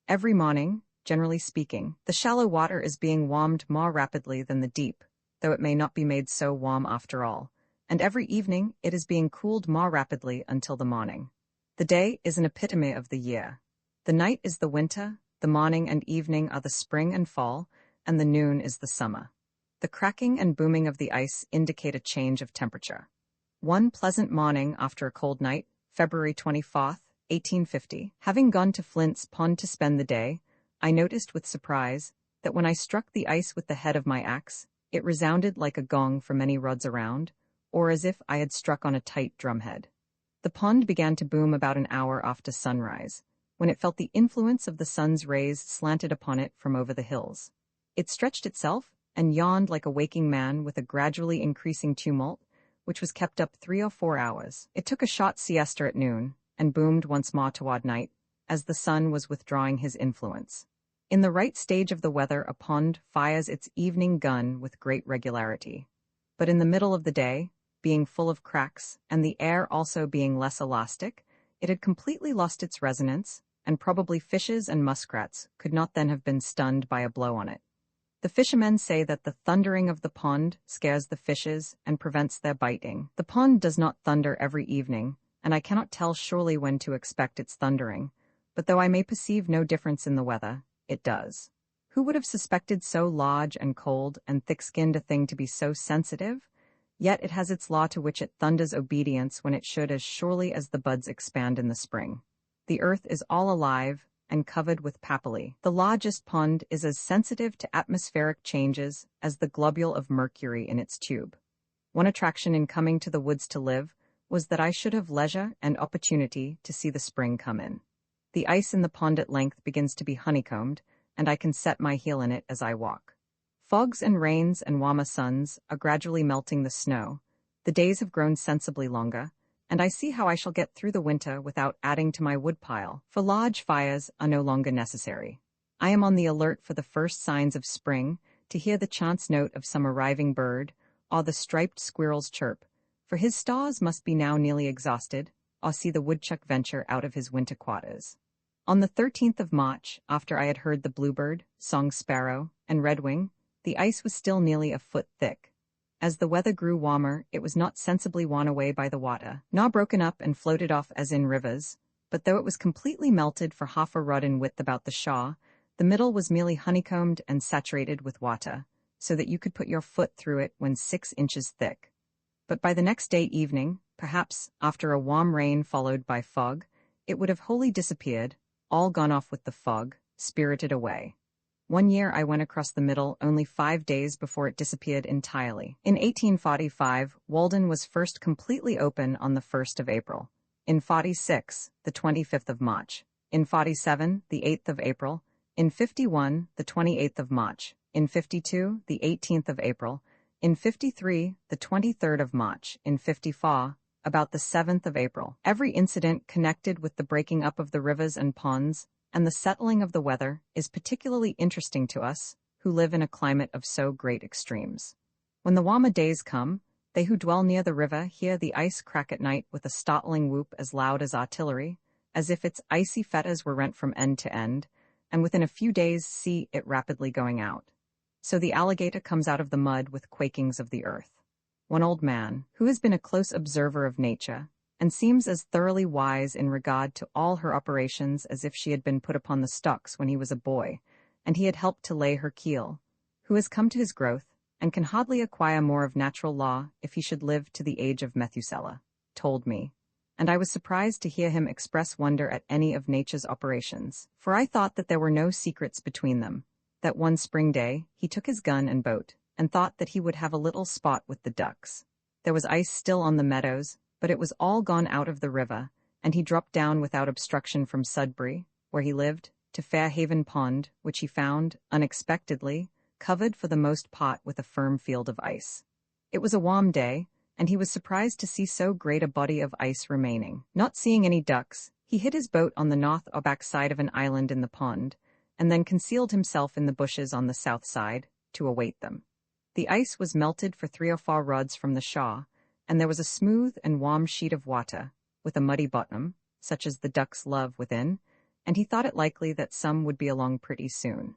Every morning, generally speaking. The shallow water is being warmed more rapidly than the deep, though it may not be made so warm after all, and every evening it is being cooled more rapidly until the morning. The day is an epitome of the year. The night is the winter, the morning and evening are the spring and fall, and the noon is the summer. The cracking and booming of the ice indicate a change of temperature. One pleasant morning after a cold night, February 24th, 1850, having gone to Flint's Pond to spend the day, I noticed with surprise that when I struck the ice with the head of my axe, it resounded like a gong for many rods around, or as if I had struck on a tight drumhead. The pond began to boom about an hour after sunrise, when it felt the influence of the sun's rays slanted upon it from over the hills. It stretched itself and yawned like a waking man with a gradually increasing tumult, which was kept up 3 or 4 hours. It took a short siesta at noon, and boomed once more toward night, as the sun was withdrawing his influence. In the right stage of the weather, a pond fires its evening gun with great regularity. But in the middle of the day, being full of cracks, and the air also being less elastic, it had completely lost its resonance, and probably fishes and muskrats could not then have been stunned by a blow on it. The fishermen say that the thundering of the pond scares the fishes and prevents their biting. The pond does not thunder every evening, and I cannot tell surely when to expect its thundering, but though I may perceive no difference in the weather, it does. Who would have suspected so large and cold and thick-skinned a thing to be so sensitive? Yet it has its law to which it thunders obedience when it should as surely as the buds expand in the spring. The earth is all alive and covered with papillae. The largest pond is as sensitive to atmospheric changes as the globule of mercury in its tube. One attraction in coming to the woods to live was that I should have leisure and opportunity to see the spring come in. The ice in the pond at length begins to be honeycombed, and I can set my heel in it as I walk. Fogs and rains and warmer suns are gradually melting the snow. The days have grown sensibly longer, and I see how I shall get through the winter without adding to my woodpile, for large fires are no longer necessary. I am on the alert for the first signs of spring, to hear the chance note of some arriving bird, or the striped squirrel's chirp, for his stores must be now nearly exhausted, or see the woodchuck venture out of his winter quarters. On the 13th of March, after I had heard the bluebird, song sparrow, and redwing, the ice was still nearly a foot thick. As the weather grew warmer, it was not sensibly worn away by the water, nor broken up and floated off as in rivers, but though it was completely melted for half a rod in width about the shaw, the middle was merely honeycombed and saturated with water, so that you could put your foot through it when 6 inches thick. But by the next day evening, perhaps after a warm rain followed by fog, it would have wholly disappeared, all gone off with the fog, spirited away. One year I went across the middle only 5 days before it disappeared entirely. In 1845, Walden was first completely open on the 1st of April. In 46, the 25th of March. In 47, the 8th of April. In 51, the 28th of March. In 52, the 18th of April. In 53, the 23rd of March. In 54, about the 7th of April. Every incident connected with the breaking up of the rivers and ponds and the settling of the weather is particularly interesting to us, who live in a climate of so great extremes. When the warmer days come, they who dwell near the river hear the ice crack at night with a startling whoop as loud as artillery, as if its icy fetters were rent from end to end, and within a few days see it rapidly going out. So the alligator comes out of the mud with quakings of the earth. One old man, who has been a close observer of nature, and seems as thoroughly wise in regard to all her operations as if she had been put upon the stocks when he was a boy, and he had helped to lay her keel, who has come to his growth, and can hardly acquire more of natural law if he should live to the age of Methuselah, told me, and I was surprised to hear him express wonder at any of nature's operations, for I thought that there were no secrets between them, that one spring day he took his gun and boat, and thought that he would have a little spot with the ducks. There was ice still on the meadows, but it was all gone out of the river, and he dropped down without obstruction from Sudbury, where he lived, to Fairhaven Pond, which he found, unexpectedly, covered for the most part with a firm field of ice. It was a warm day, and he was surprised to see so great a body of ice remaining. Not seeing any ducks, he hid his boat on the north or back side of an island in the pond, and then concealed himself in the bushes on the south side, to await them. The ice was melted for 3 or 4 rods from the shaw, and there was a smooth and warm sheet of water, with a muddy bottom, such as the ducks love within, and he thought it likely that some would be along pretty soon.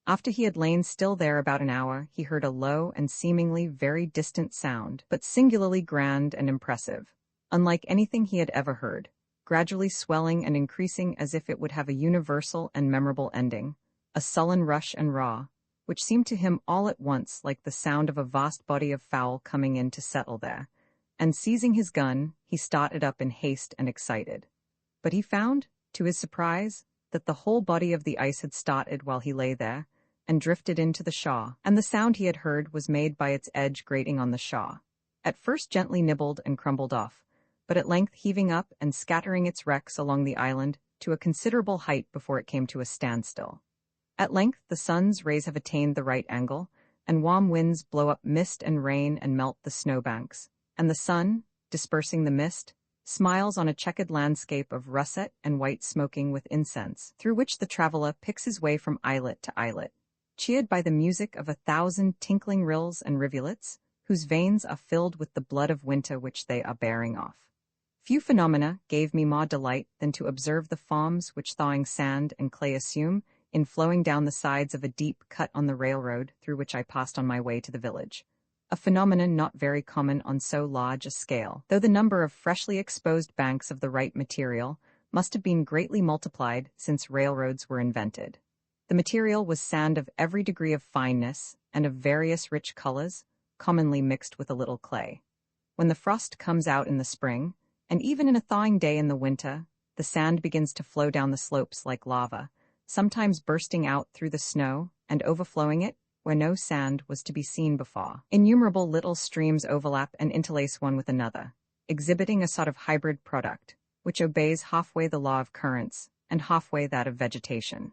After he had lain still there about an hour, he heard a low and seemingly very distant sound, but singularly grand and impressive, unlike anything he had ever heard, gradually swelling and increasing as if it would have a universal and memorable ending, a sullen rush and roar, which seemed to him all at once like the sound of a vast body of fowl coming in to settle there, and seizing his gun, he started up in haste and excited. But he found, to his surprise, that the whole body of the ice had started while he lay there, and drifted into the shaw, and the sound he had heard was made by its edge grating on the shaw, at first gently nibbled and crumbled off, but at length heaving up and scattering its wrecks along the island to a considerable height before it came to a standstill. At length the sun's rays have attained the right angle, and warm winds blow up mist and rain and melt the snowbanks, and the sun, dispersing the mist, smiles on a checkered landscape of russet and white smoking with incense, through which the traveler picks his way from islet to islet, cheered by the music of 1,000 tinkling rills and rivulets, whose veins are filled with the blood of winter which they are bearing off. Few phenomena gave me more delight than to observe the forms which thawing sand and clay assume in flowing down the sides of a deep cut on the railroad through which I passed on my way to the village, a phenomenon not very common on so large a scale, though the number of freshly exposed banks of the right material must have been greatly multiplied since railroads were invented. The material was sand of every degree of fineness and of various rich colors, commonly mixed with a little clay. When the frost comes out in the spring, and even in a thawing day in the winter, the sand begins to flow down the slopes like lava, sometimes bursting out through the snow and overflowing it where no sand was to be seen before. Innumerable little streams overlap and interlace one with another, exhibiting a sort of hybrid product, which obeys halfway the law of currents and halfway that of vegetation.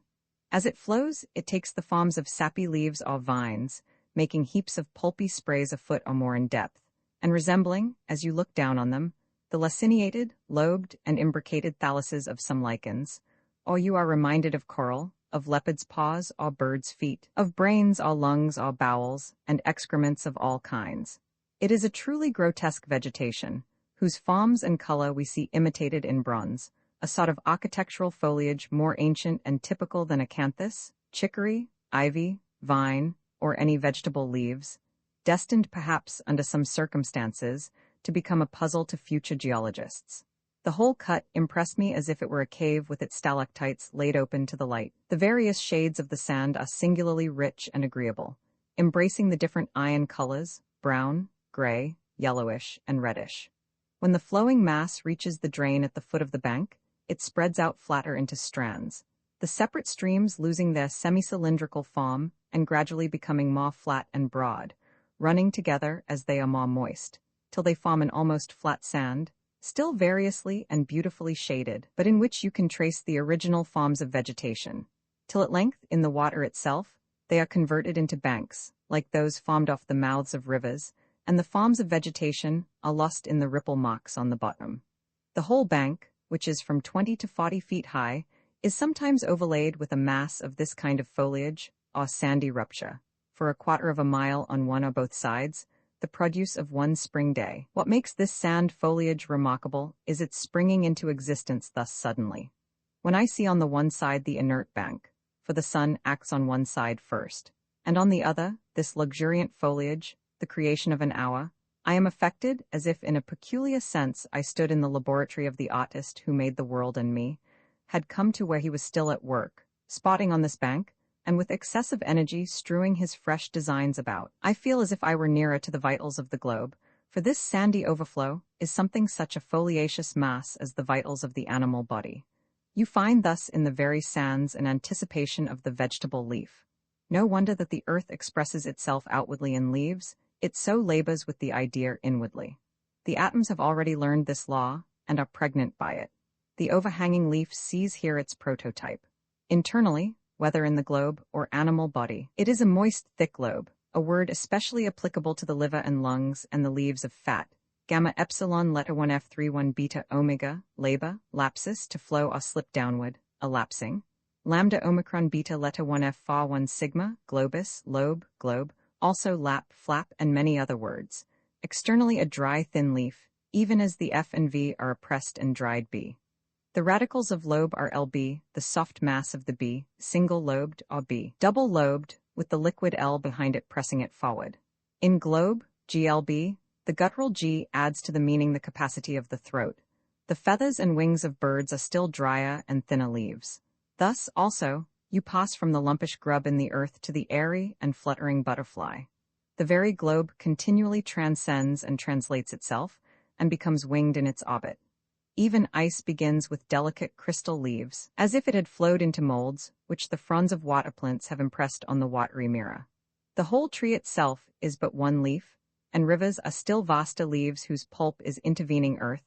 As it flows, it takes the forms of sappy leaves or vines, making heaps of pulpy sprays a foot or more in depth, and resembling, as you look down on them, the laciniated, lobed, and imbricated thalluses of some lichens, or you are reminded of coral, of leopard's paws or bird's feet, of brains or lungs or bowels, and excrements of all kinds. It is a truly grotesque vegetation, whose forms and color we see imitated in bronze, a sort of architectural foliage more ancient and typical than acanthus, chicory, ivy, vine, or any vegetable leaves, destined perhaps under some circumstances to become a puzzle to future geologists. The whole cut impressed me as if it were a cave with its stalactites laid open to the light. The various shades of the sand are singularly rich and agreeable, embracing the different iron colors, brown, gray, yellowish, and reddish. When the flowing mass reaches the drain at the foot of the bank, it spreads out flatter into strands, the separate streams losing their semi-cylindrical form and gradually becoming more flat and broad, running together as they are more moist, till they form an almost flat sand, still variously and beautifully shaded, but in which you can trace the original forms of vegetation, till at length, in the water itself, they are converted into banks, like those formed off the mouths of rivers, and the forms of vegetation are lost in the ripple marks on the bottom. The whole bank, which is from 20 to 40 feet high, is sometimes overlaid with a mass of this kind of foliage, or sandy rupture, for a quarter of a mile on one or both sides, the produce of one spring day. What makes this sand foliage remarkable is its springing into existence thus suddenly. When I see on the one side the inert bank, for the sun acts on one side first, and on the other, this luxuriant foliage, the creation of an hour, I am affected as if in a peculiar sense I stood in the laboratory of the artist who made the world and me, had come to where he was still at work, spotting on this bank, and with excessive energy strewing his fresh designs about. I feel as if I were nearer to the vitals of the globe, for this sandy overflow is something such a foliaceous mass as the vitals of the animal body. You find thus in the very sands an anticipation of the vegetable leaf. No wonder that the earth expresses itself outwardly in leaves, it so labors with the idea inwardly. The atoms have already learned this law, and are pregnant by it. The overhanging leaf sees here its prototype. Internally, whether in the globe or animal body, it is a moist, thick lobe, a word especially applicable to the liver and lungs and the leaves of fat. Gamma epsilon letta 1F31 beta omega, laba, lapsus to flow or slip downward, a lapsing. Lambda omicron beta letta 1F fa 1 sigma, globus, lobe, globe, also lap, flap, and many other words. Externally a dry, thin leaf, even as the F and V are a pressed and dried B. The radicals of lobe are LB, the soft mass of the B, single-lobed or B, double-lobed, with the liquid L behind it pressing it forward. In globe, GLB, the guttural G adds to the meaning the capacity of the throat. The feathers and wings of birds are still drier and thinner leaves. Thus, also, you pass from the lumpish grub in the earth to the airy and fluttering butterfly. The very globe continually transcends and translates itself, and becomes winged in its orbit. Even ice begins with delicate crystal leaves, as if it had flowed into molds, which the fronds of water plants have impressed on the watery mirror. The whole tree itself is but one leaf, and rivers are still vaster leaves whose pulp is intervening earth,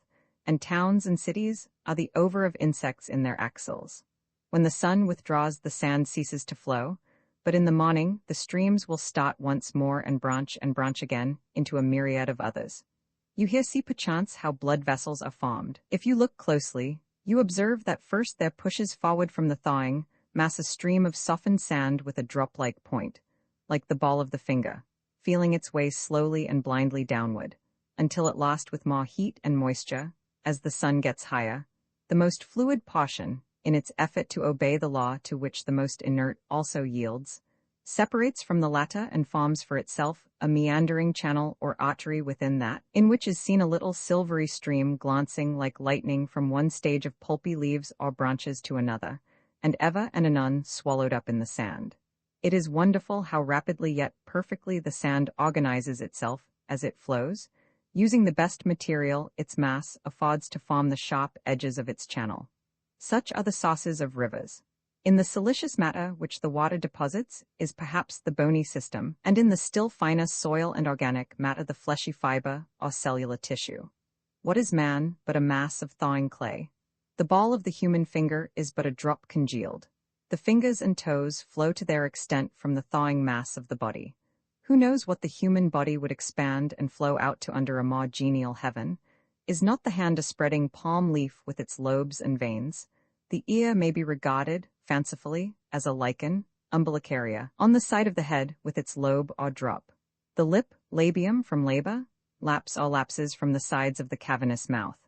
and towns and cities are the over of insects in their axils. When the sun withdraws, the sand ceases to flow, but in the morning the streams will start once more and branch again into a myriad of others. You here see perchance how blood vessels are formed. If you look closely, you observe that first there pushes forward from the thawing mass a stream of softened sand with a drop-like point, like the ball of the finger, feeling its way slowly and blindly downward, until at last with more heat and moisture, as the sun gets higher, the most fluid portion, in its effort to obey the law to which the most inert also yields, separates from the latter and forms for itself a meandering channel or artery within that, in which is seen a little silvery stream glancing like lightning from one stage of pulpy leaves or branches to another, and ever and anon swallowed up in the sand. It is wonderful how rapidly yet perfectly the sand organizes itself as it flows, using the best material its mass affords to form the sharp edges of its channel. Such are the sources of rivers. In the silicious matter which the water deposits is perhaps the bony system, and in the still finer soil and organic matter the fleshy fiber or cellular tissue. What is man but a mass of thawing clay? The ball of the human finger is but a drop congealed. The fingers and toes flow to their extent from the thawing mass of the body. Who knows what the human body would expand and flow out to under a more genial heaven? Is not the hand a spreading palm leaf with its lobes and veins? The ear may be regarded, fancifully, as a lichen, umbilicaria, on the side of the head with its lobe or drop. The lip, labium from labor, laps or lapses from the sides of the cavernous mouth.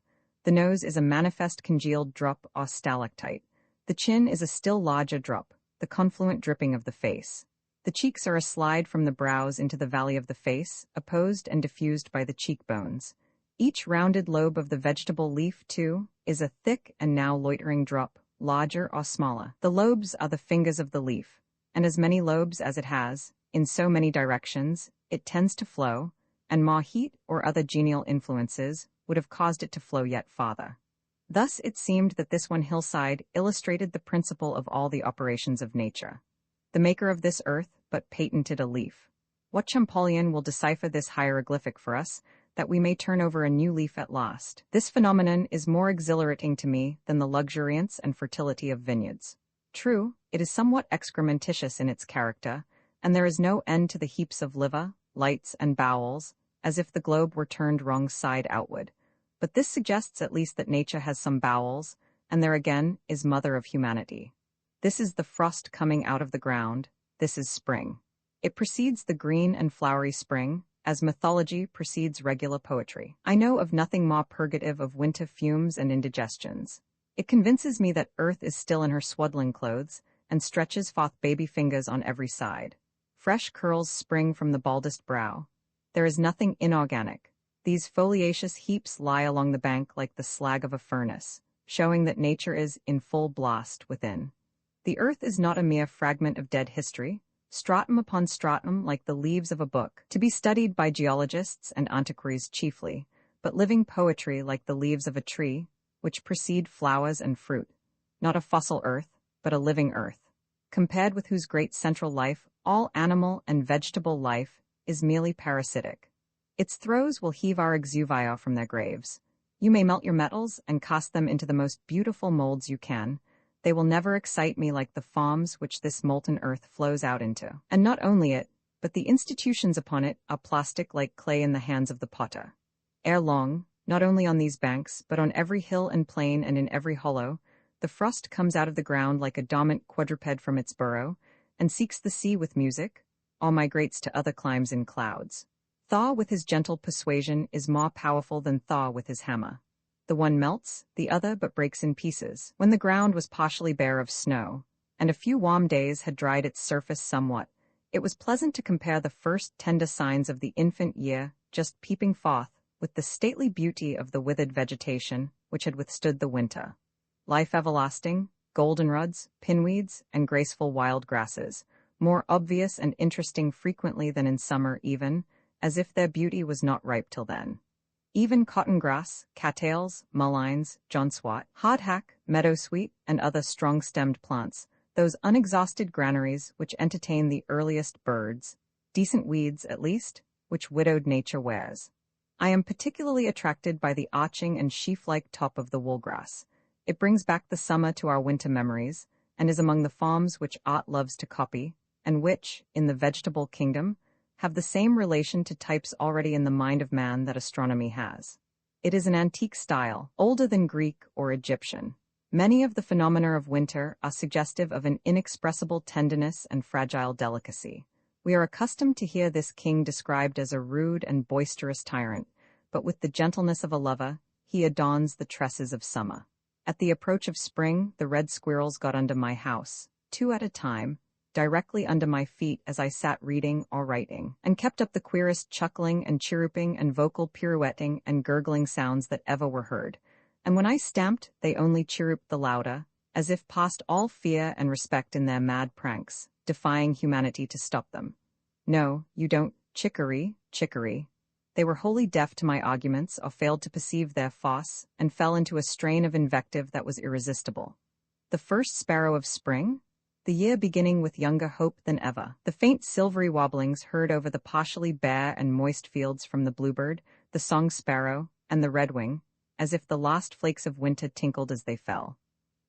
The nose is a manifest congealed drop or stalactite. The chin is a still larger drop, the confluent dripping of the face. The cheeks are a slide from the brows into the valley of the face, opposed and diffused by the cheekbones. Each rounded lobe of the vegetable leaf, too, is a thick and now loitering drop, larger or smaller. The lobes are the fingers of the leaf, and as many lobes as it has, in so many directions, it tends to flow, and more heat or other genial influences would have caused it to flow yet farther. Thus it seemed that this one hillside illustrated the principle of all the operations of nature. The maker of this earth but patented a leaf. What Champollion will decipher this hieroglyphic for us, that we may turn over a new leaf at last. This phenomenon is more exhilarating to me than the luxuriance and fertility of vineyards. True, it is somewhat excrementitious in its character, and there is no end to the heaps of liver, lights, and bowels, as if the globe were turned wrong side outward. But this suggests at least that nature has some bowels, and there again is mother of humanity. This is the frost coming out of the ground, this is spring. It precedes the green and flowery spring, as mythology precedes regular poetry. I know of nothing more purgative of winter fumes and indigestions. It convinces me that earth is still in her swaddling clothes, and stretches forth baby fingers on every side. Fresh curls spring from the baldest brow. There is nothing inorganic. These foliaceous heaps lie along the bank like the slag of a furnace, showing that nature is in full blast within. The earth is not a mere fragment of dead history, stratum upon stratum like the leaves of a book, to be studied by geologists and antiquaries chiefly, but living poetry like the leaves of a tree, which precede flowers and fruit, not a fossil earth, but a living earth, compared with whose great central life all animal and vegetable life is merely parasitic. Its throes will heave our exuvia from their graves. You may melt your metals and cast them into the most beautiful molds you can. They will never excite me like the forms which this molten earth flows out into. And not only it, but the institutions upon it are plastic like clay in the hands of the potter. Ere long, not only on these banks, but on every hill and plain and in every hollow, the frost comes out of the ground like a dormant quadruped from its burrow, and seeks the sea with music, or migrates to other climes in clouds. Thaw with his gentle persuasion is more powerful than Thaw with his hammer. The one melts, the other but breaks in pieces. When the ground was partially bare of snow, and a few warm days had dried its surface somewhat, it was pleasant to compare the first tender signs of the infant year just peeping forth with the stately beauty of the withered vegetation which had withstood the winter. Life everlasting, goldenrods, pinweeds, and graceful wild grasses, more obvious and interesting frequently than in summer even, as if their beauty was not ripe till then. Even cotton grass, cattails, mulleins, johnswort, hardhack, meadowsweet, and other strong-stemmed plants, those unexhausted granaries which entertain the earliest birds, decent weeds at least, which widowed nature wears. I am particularly attracted by the arching and sheaf-like top of the woolgrass. It brings back the summer to our winter memories, and is among the forms which art loves to copy, and which, in the vegetable kingdom, have the same relation to types already in the mind of man that astronomy has. It is an antique style, older than Greek or Egyptian. Many of the phenomena of winter are suggestive of an inexpressible tenderness and fragile delicacy. We are accustomed to hear this king described as a rude and boisterous tyrant, but with the gentleness of a lover, he adorns the tresses of summer. At the approach of spring, the red squirrels got under my house, 2 at a time, directly under my feet as I sat reading or writing, and kept up the queerest chuckling and chirruping and vocal pirouetting and gurgling sounds that ever were heard. And when I stamped, they only chirruped the louder, as if past all fear and respect in their mad pranks, defying humanity to stop them. No, you don't, chicory, chicory. They were wholly deaf to my arguments or failed to perceive their farce, and fell into a strain of invective that was irresistible. The first sparrow of spring? The year beginning with younger hope than ever. The faint silvery wobblings heard over the partially bare and moist fields from the bluebird, the song sparrow, and the redwing, as if the last flakes of winter tinkled as they fell.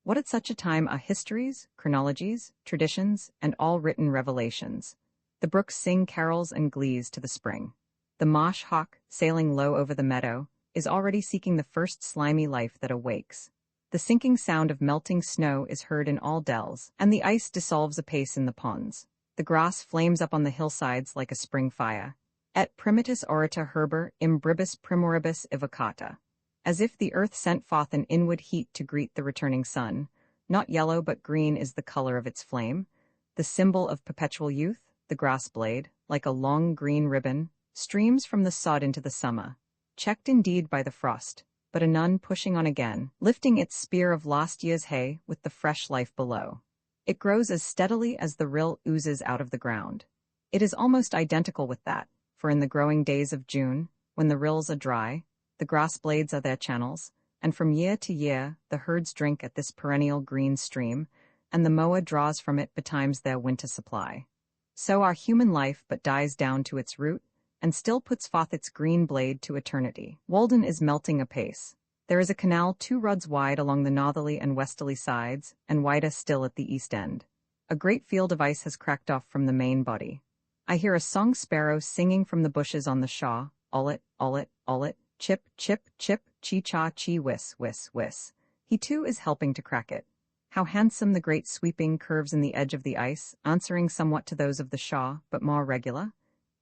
What at such a time are histories, chronologies, traditions, and all written revelations? The brooks sing carols and glees to the spring. The marsh hawk, sailing low over the meadow, is already seeking the first slimy life that awakes. The sinking sound of melting snow is heard in all dells, and the ice dissolves apace in the ponds. The grass flames up on the hillsides like a spring fire. Et primitus orata herber imbribus primoribus evocata. As if the earth sent forth an inward heat to greet the returning sun. Not yellow but green is the color of its flame. The symbol of perpetual youth, the grass blade, like a long green ribbon, streams from the sod into the summer, checked indeed by the frost, but anon pushing on again, lifting its spear of last year's hay with the fresh life below. It grows as steadily as the rill oozes out of the ground. It is almost identical with that, for in the growing days of June, when the rills are dry, the grass blades are their channels, and from year to year the herds drink at this perennial green stream, and the mower draws from it betimes their winter supply. So our human life but dies down to its root, and still puts forth its green blade to eternity. Walden is melting apace. There is a canal 2 rods wide along the northerly and westerly sides, and wider still at the east end. A great field of ice has cracked off from the main body. I hear a song sparrow singing from the bushes on the shaw, ollet, ollet, ollet, chip, chip, chip, chee-chaw, chee-whiss, whiss, whiss. He too is helping to crack it. How handsome the great sweeping curves in the edge of the ice, answering somewhat to those of the shaw, but more regular.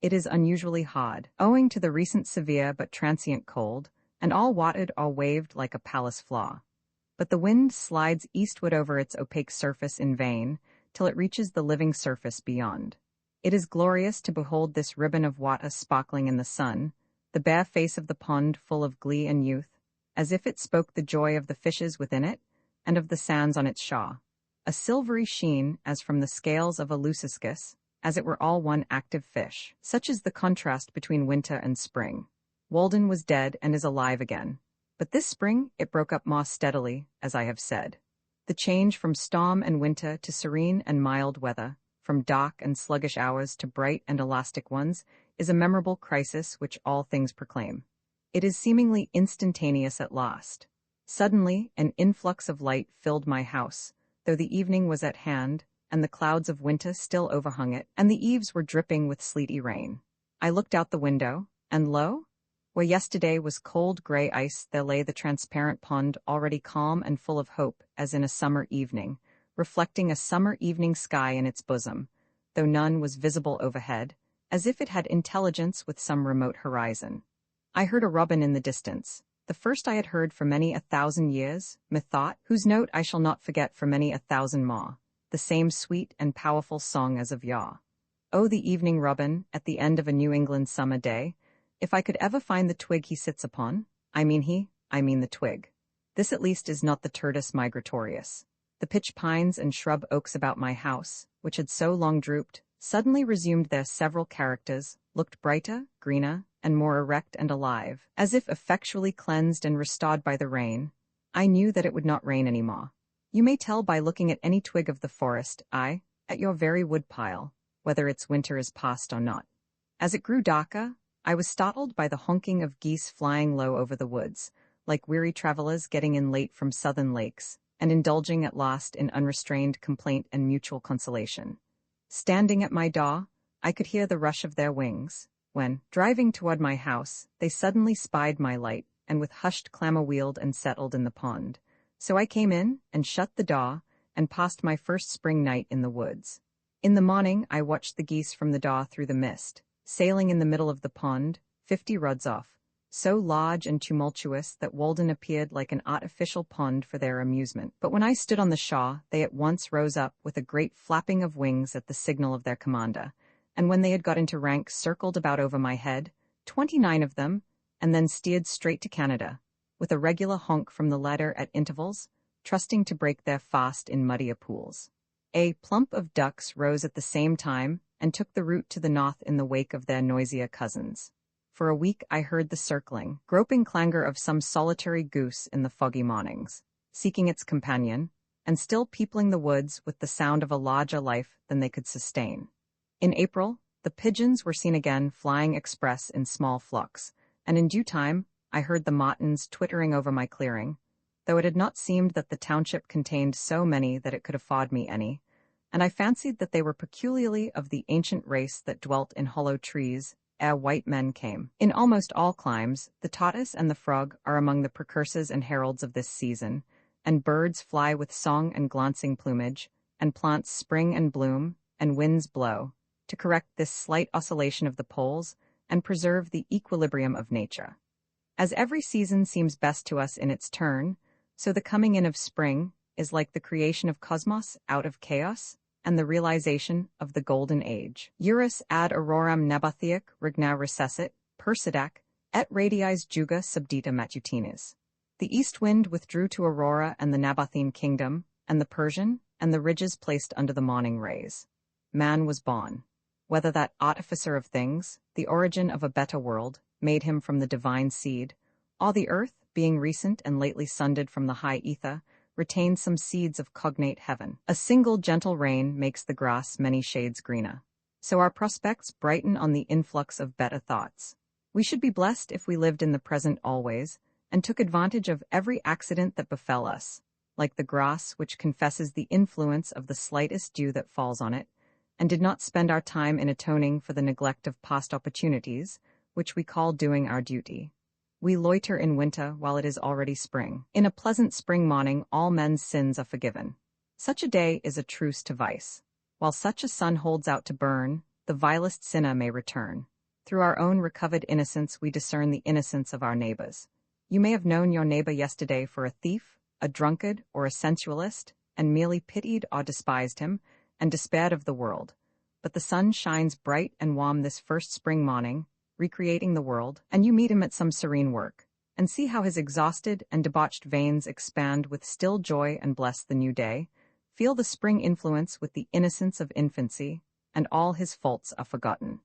It is unusually hard, owing to the recent severe but transient cold, and all watted or waved like a palace flaw. But the wind slides eastward over its opaque surface in vain, till it reaches the living surface beyond. It is glorious to behold this ribbon of water sparkling in the sun, the bare face of the pond full of glee and youth, as if it spoke the joy of the fishes within it, and of the sands on its shaw. A silvery sheen, as from the scales of a luciscus, as it were all one active fish. Such is the contrast between winter and spring. Walden was dead and is alive again. But this spring it broke up more steadily, as I have said. The change from storm and winter to serene and mild weather, from dark and sluggish hours to bright and elastic ones, is a memorable crisis which all things proclaim. It is seemingly instantaneous at last. Suddenly, an influx of light filled my house, though the evening was at hand, and the clouds of winter still overhung it, and the eaves were dripping with sleety rain. I looked out the window, and lo, where yesterday was cold gray ice, there lay the transparent pond already calm and full of hope, as in a summer evening, reflecting a summer evening sky in its bosom, though none was visible overhead, as if it had intelligence with some remote horizon. I heard a robin in the distance. the first I had heard for many 1,000 years, methought, whose note I shall not forget for many 1,000 more, the same sweet and powerful song as of yore. Oh, the evening robin, at the end of a New England summer day, if I could ever find the twig he sits upon, I mean the twig. This at least is not the Turdus migratorius. The pitch pines and shrub oaks about my house, which had so long drooped, suddenly resumed their several characters, looked brighter, greener, and more erect and alive, as if effectually cleansed and restored by the rain. I knew that it would not rain any more. You may tell by looking at any twig of the forest, aye, at your very woodpile, whether its winter is past or not. As it grew darker, I was startled by the honking of geese flying low over the woods, like weary travelers getting in late from southern lakes, and indulging at last in unrestrained complaint and mutual consolation. Standing at my door, I could hear the rush of their wings, when, driving toward my house, they suddenly spied my light, and with hushed clamor wheeled and settled in the pond. So I came in, and shut the door, and passed my first spring night in the woods. In the morning I watched the geese from the door through the mist, sailing in the middle of the pond, 50 rods off, so large and tumultuous that Walden appeared like an artificial pond for their amusement. But when I stood on the shore, they at once rose up with a great flapping of wings at the signal of their commander, and when they had got into rank circled about over my head, 29 of them, and then steered straight to Canada, with a regular honk from the latter at intervals, trusting to break their fast in muddier pools. A plump of ducks rose at the same time and took the route to the north in the wake of their noisier cousins. For a week I heard the circling, groping clangor of some solitary goose in the foggy mornings, seeking its companion, and still peopling the woods with the sound of a larger life than they could sustain. In April, the pigeons were seen again flying express in small flocks, and in due time I heard the martins twittering over my clearing, though it had not seemed that the township contained so many that it could afford me any, and I fancied that they were peculiarly of the ancient race that dwelt in hollow trees ere white men came. In almost all climes, the tortoise and the frog are among the precursors and heralds of this season, and birds fly with song and glancing plumage, and plants spring and bloom, and winds blow, to correct this slight oscillation of the poles and preserve the equilibrium of nature. As every season seems best to us in its turn, so the coming in of spring is like the creation of cosmos out of chaos and the realization of the golden age. Eurus ad auroram nabathiac regna recessit, persidac, et radiis juga subdita matutinis. The east wind withdrew to Aurora and the Nabathene kingdom, and the Persian, and the ridges placed under the morning rays. Man was born. Whether that artificer of things, the origin of a better world, made him from the divine seed, or the earth, being recent and lately sundered from the high ether, retained some seeds of cognate heaven. A single gentle rain makes the grass many shades greener. So our prospects brighten on the influx of better thoughts. We should be blessed if we lived in the present always, and took advantage of every accident that befell us, like the grass which confesses the influence of the slightest dew that falls on it, and did not spend our time in atoning for the neglect of past opportunities, which we call doing our duty. We loiter in winter while it is already spring. In a pleasant spring morning all men's sins are forgiven. Such a day is a truce to vice. While such a sun holds out to burn, the vilest sinner may return. Through our own recovered innocence we discern the innocence of our neighbors. You may have known your neighbor yesterday for a thief, a drunkard, or a sensualist, and merely pitied or despised him, and despaired of the world. But the sun shines bright and warm this first spring morning, recreating the world, and you meet him at some serene work, and see how his exhausted and debauched veins expand with still joy and bless the new day, feel the spring influence with the innocence of infancy, and all his faults are forgotten.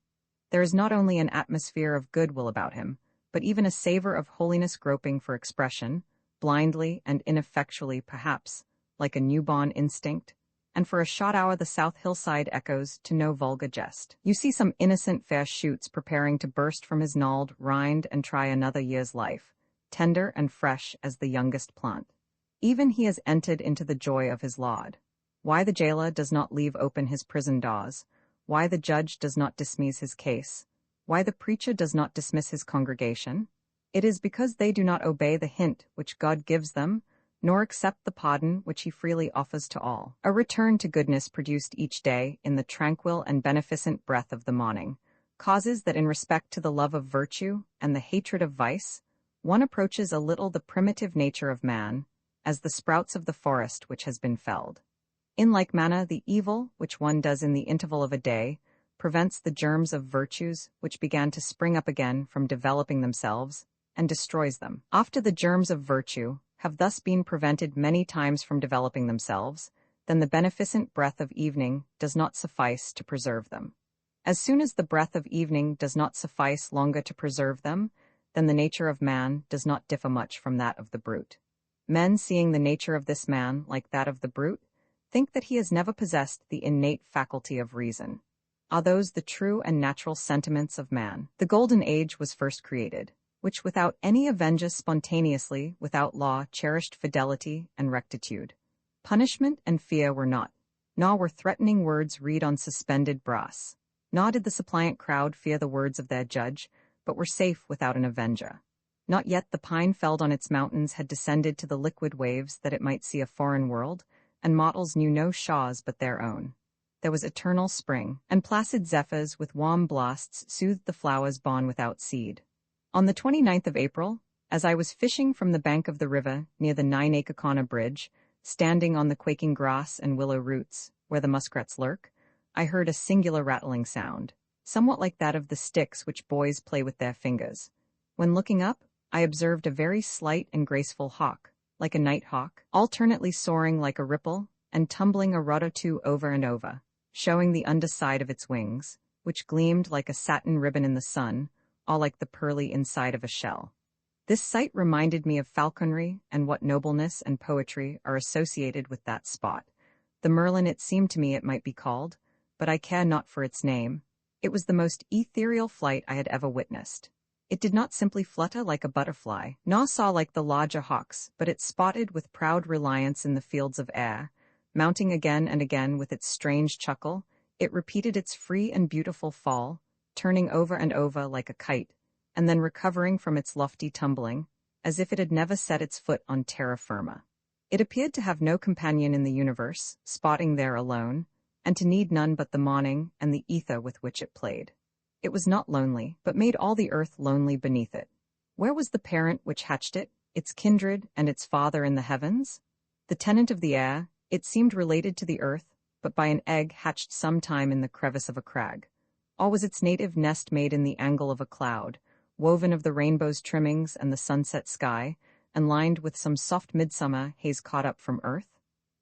There is not only an atmosphere of goodwill about him, but even a savor of holiness groping for expression, blindly and ineffectually perhaps, like a newborn instinct, and for a short hour the south hillside echoes to no vulgar jest. You see some innocent fair shoots preparing to burst from his gnarled rind and try another year's life, tender and fresh as the youngest plant. Even he has entered into the joy of his Lord. Why the jailer does not leave open his prison doors, why the judge does not dismiss his case, why the preacher does not dismiss his congregation? It is because they do not obey the hint which God gives them, nor accept the pardon which he freely offers to all. A return to goodness produced each day in the tranquil and beneficent breath of the morning, causes that in respect to the love of virtue and the hatred of vice, one approaches a little the primitive nature of man, as the sprouts of the forest which has been felled. In like manner, the evil, which one does in the interval of a day, prevents the germs of virtues which began to spring up again from developing themselves, and destroys them. After the germs of virtue have thus been prevented many times from developing themselves, then the beneficent breath of evening does not suffice to preserve them. As soon as the breath of evening does not suffice longer to preserve them, then the nature of man does not differ much from that of the brute. Men, seeing the nature of this man like that of the brute, think that he has never possessed the innate faculty of reason. Are those the true and natural sentiments of man? The golden age was first created, which without any avenger spontaneously, without law, cherished fidelity and rectitude. Punishment and fear were not, nor were threatening words read on suspended brass. Nor did the suppliant crowd fear the words of their judge, but were safe without an avenger. Not yet the pine felled on its mountains had descended to the liquid waves that it might see a foreign world, and mortals knew no shaws but their own. There was eternal spring, and placid zephyrs with warm blasts soothed the flowers born without seed. On the 29th of April, as I was fishing from the bank of the river near the 9-acre corner bridge, standing on the quaking grass and willow roots, where the muskrats lurk, I heard a singular rattling sound, somewhat like that of the sticks which boys play with their fingers. When looking up, I observed a very slight and graceful hawk, like a night hawk, alternately soaring like a ripple and tumbling a rod or two over and over, showing the underside of its wings, which gleamed like a satin ribbon in the sun, all like the pearly inside of a shell. This sight reminded me of falconry and what nobleness and poetry are associated with that spot. The merlin it seemed to me it might be called, but I care not for its name. It was the most ethereal flight I had ever witnessed. It did not simply flutter like a butterfly, nor soar like the larger hawks, but it spotted with proud reliance in the fields of air. Mounting again and again with its strange chuckle, it repeated its free and beautiful fall, turning over and over like a kite, and then recovering from its lofty tumbling, as if it had never set its foot on terra firma. It appeared to have no companion in the universe, spotting there alone, and to need none but the morning and the ether with which it played. It was not lonely, but made all the earth lonely beneath it. Where was the parent which hatched it, its kindred and its father in the heavens? The tenant of the air, it seemed related to the earth, but by an egg hatched some time in the crevice of a crag. Or was its native nest made in the angle of a cloud, woven of the rainbow's trimmings and the sunset sky, and lined with some soft midsummer haze caught up from earth?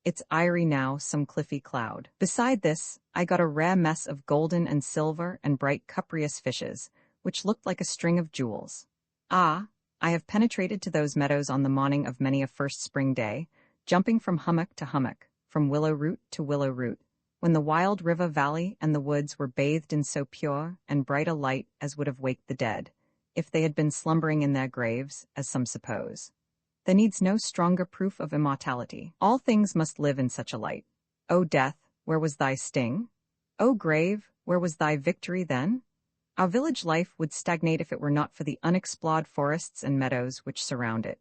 Its eyrie now some cliffy cloud. Beside this, I got a rare mess of golden and silver and bright cupreous fishes, which looked like a string of jewels. Ah, I have penetrated to those meadows on the morning of many a first spring day, jumping from hummock to hummock, from willow root to willow root, when the wild river valley and the woods were bathed in so pure and bright a light as would have waked the dead, if they had been slumbering in their graves, as some suppose. There needs no stronger proof of immortality. All things must live in such a light. O death, where was thy sting? O grave, where was thy victory then? Our village life would stagnate if it were not for the unexplored forests and meadows which surround it.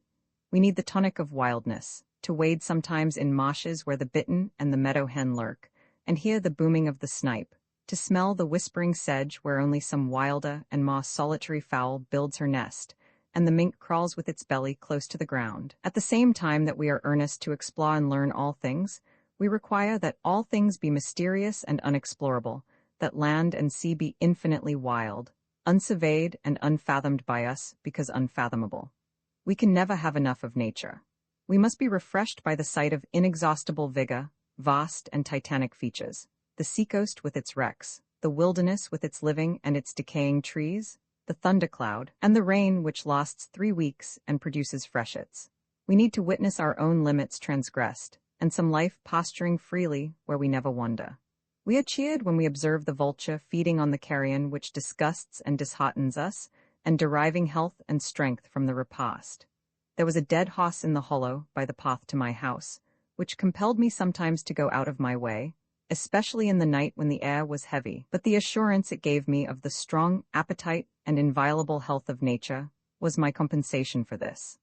We need the tonic of wildness, to wade sometimes in marshes where the bittern and the meadow hen lurk, and hear the booming of the snipe, to smell the whispering sedge where only some wilder and more solitary fowl builds her nest, and the mink crawls with its belly close to the ground. At the same time that we are earnest to explore and learn all things, we require that all things be mysterious and unexplorable, that land and sea be infinitely wild, unsurveyed and unfathomed by us because unfathomable. We can never have enough of nature. We must be refreshed by the sight of inexhaustible vigor, vast and titanic features, the seacoast with its wrecks, the wilderness with its living and its decaying trees, the thundercloud, and the rain which lasts 3 weeks and produces freshets. We need to witness our own limits transgressed, and some life posturing freely where we never wander. We are cheered when we observe the vulture feeding on the carrion which disgusts and disheartens us, and deriving health and strength from the repast. There was a dead horse in the hollow by the path to my house, which compelled me sometimes to go out of my way, especially in the night when the air was heavy, but the assurance it gave me of the strong appetite and inviolable health of nature was my compensation for this.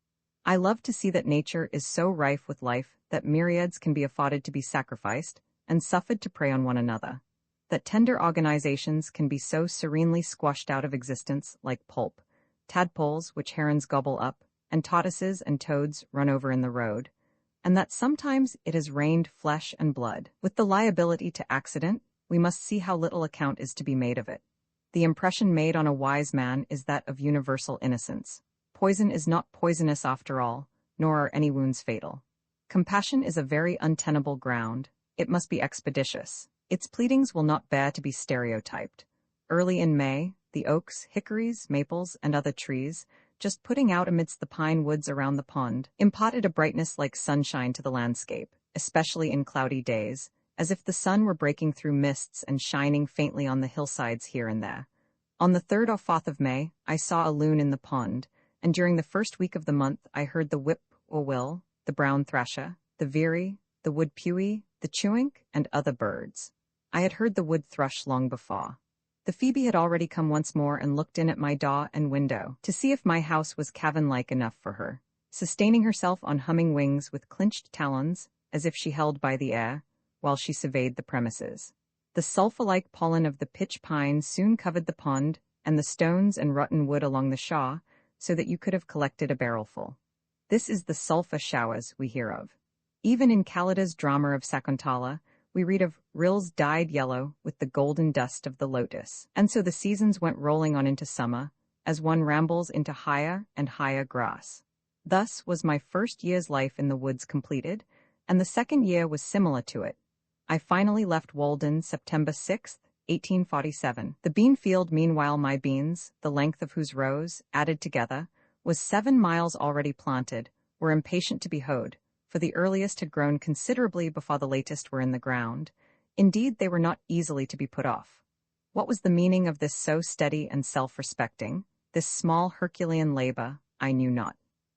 I love to see that nature is so rife with life that myriads can be afforded to be sacrificed and suffered to prey on one another, that tender organizations can be so serenely squashed out of existence like pulp, tadpoles which herons gobble up, and tortoises and toads run over in the road, and that sometimes it has rained flesh and blood. With the liability to accident, we must see how little account is to be made of it. The impression made on a wise man is that of universal innocence. Poison is not poisonous after all, nor are any wounds fatal. Compassion is a very untenable ground. It must be expeditious. Its pleadings will not bear to be stereotyped. Early in May, the oaks, hickories, maples, and other trees, just putting out amidst the pine woods around the pond, imparted a brightness like sunshine to the landscape, especially in cloudy days, as if the sun were breaking through mists and shining faintly on the hillsides here and there. On the 3rd or 4th of May, I saw a loon in the pond, and during the first week of the month I heard the whip-poor-will, the brown thrasher, the veery, the wood-pewee, the chewink, and other birds. I had heard the wood thrush long before. The phoebe had already come once more and looked in at my door and window to see if my house was cavern-like enough for her, sustaining herself on humming wings with clinched talons, as if she held by the air, while she surveyed the premises. The sulphur-like pollen of the pitch pine soon covered the pond and the stones and rotten wood along the shore, so that you could have collected a barrelful. This is the sulphur showers we hear of. Even in Kalida's drama of Sakuntala, we read of rills dyed yellow with the golden dust of the lotus. And so the seasons went rolling on into summer, as one rambles into higher and higher grass. Thus was my first year's life in the woods completed, and the second year was similar to it. I finally left Walden September 6, 1847. The bean field, meanwhile, my beans, the length of whose rows, added together, was 7 miles already planted, were impatient to be hoed, for the earliest had grown considerably before the latest were in the ground. Indeed, they were not easily to be put off. What was the meaning of this so steady and self-respecting, this small Herculean labor, I knew not.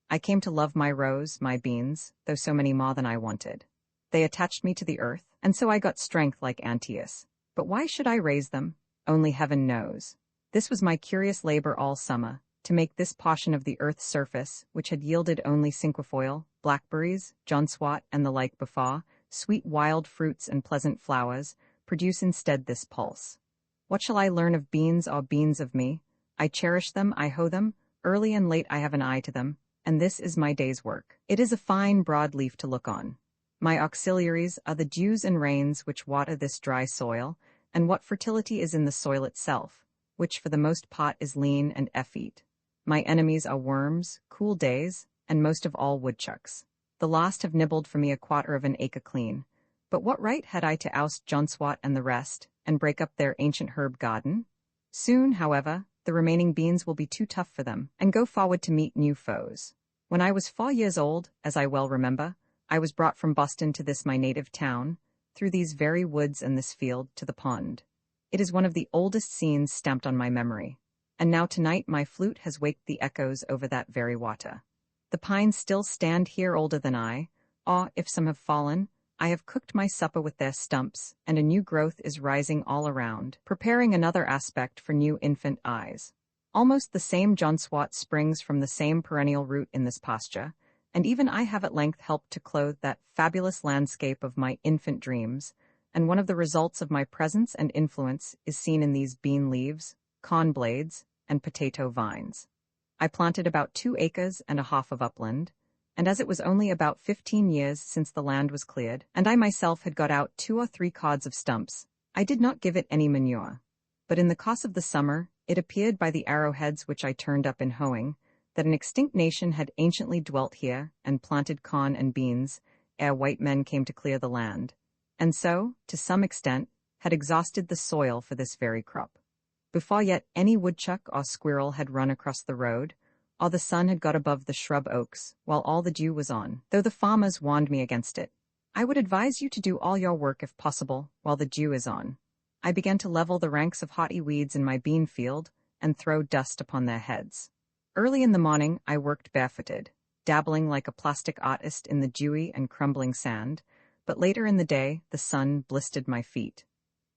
I came to love my rows, my beans, though so many more than I wanted. They attached me to the earth, and so I got strength like Antaeus. But why should I raise them? Only heaven knows. This was my curious labor all summer, to make this portion of the earth's surface, which had yielded only cinquefoil, blackberries, johnswat, and the like before, sweet wild fruits and pleasant flowers, produce instead this pulse. What shall I learn of beans or beans of me? I cherish them, I hoe them, early and late I have an eye to them, and this is my day's work. It is a fine broad leaf to look on. My auxiliaries are the dews and rains which water this dry soil, and what fertility is in the soil itself, which for the most part is lean and effete. My enemies are worms, cool days, and most of all woodchucks. The last have nibbled for me 1/4 of an acre clean. But what right had I to oust johnswat and the rest, and break up their ancient herb garden? Soon, however, the remaining beans will be too tough for them, and go forward to meet new foes. When I was 4 years old, as I well remember, I was brought from Boston to this my native town, through these very woods and this field to the pond. It is one of the oldest scenes stamped on my memory, and now tonight my flute has waked the echoes over that very water. The pines still stand here older than I, or, if some have fallen, I have cooked my supper with their stumps, and a new growth is rising all around, preparing another aspect for new infant eyes. Almost the same johnswat springs from the same perennial root in this pasture, and even I have at length helped to clothe that fabulous landscape of my infant dreams, and one of the results of my presence and influence is seen in these bean leaves, corn blades, and potato vines. I planted about 2 acres and a half of upland, and as it was only about 15 years since the land was cleared, and I myself had got out 2 or 3 cords of stumps, I did not give it any manure. But in the course of the summer, it appeared by the arrowheads which I turned up in hoeing, that an extinct nation had anciently dwelt here and planted corn and beans ere white men came to clear the land, and so, to some extent, had exhausted the soil for this very crop. Before yet any woodchuck or squirrel had run across the road, or the sun had got above the shrub oaks, while all the dew was on, though the farmers warned me against it. I would advise you to do all your work if possible, while the dew is on. I began to level the ranks of haughty weeds in my bean field, and throw dust upon their heads. Early in the morning I worked barefooted, dabbling like a plastic artist in the dewy and crumbling sand, but later in the day the sun blistered my feet.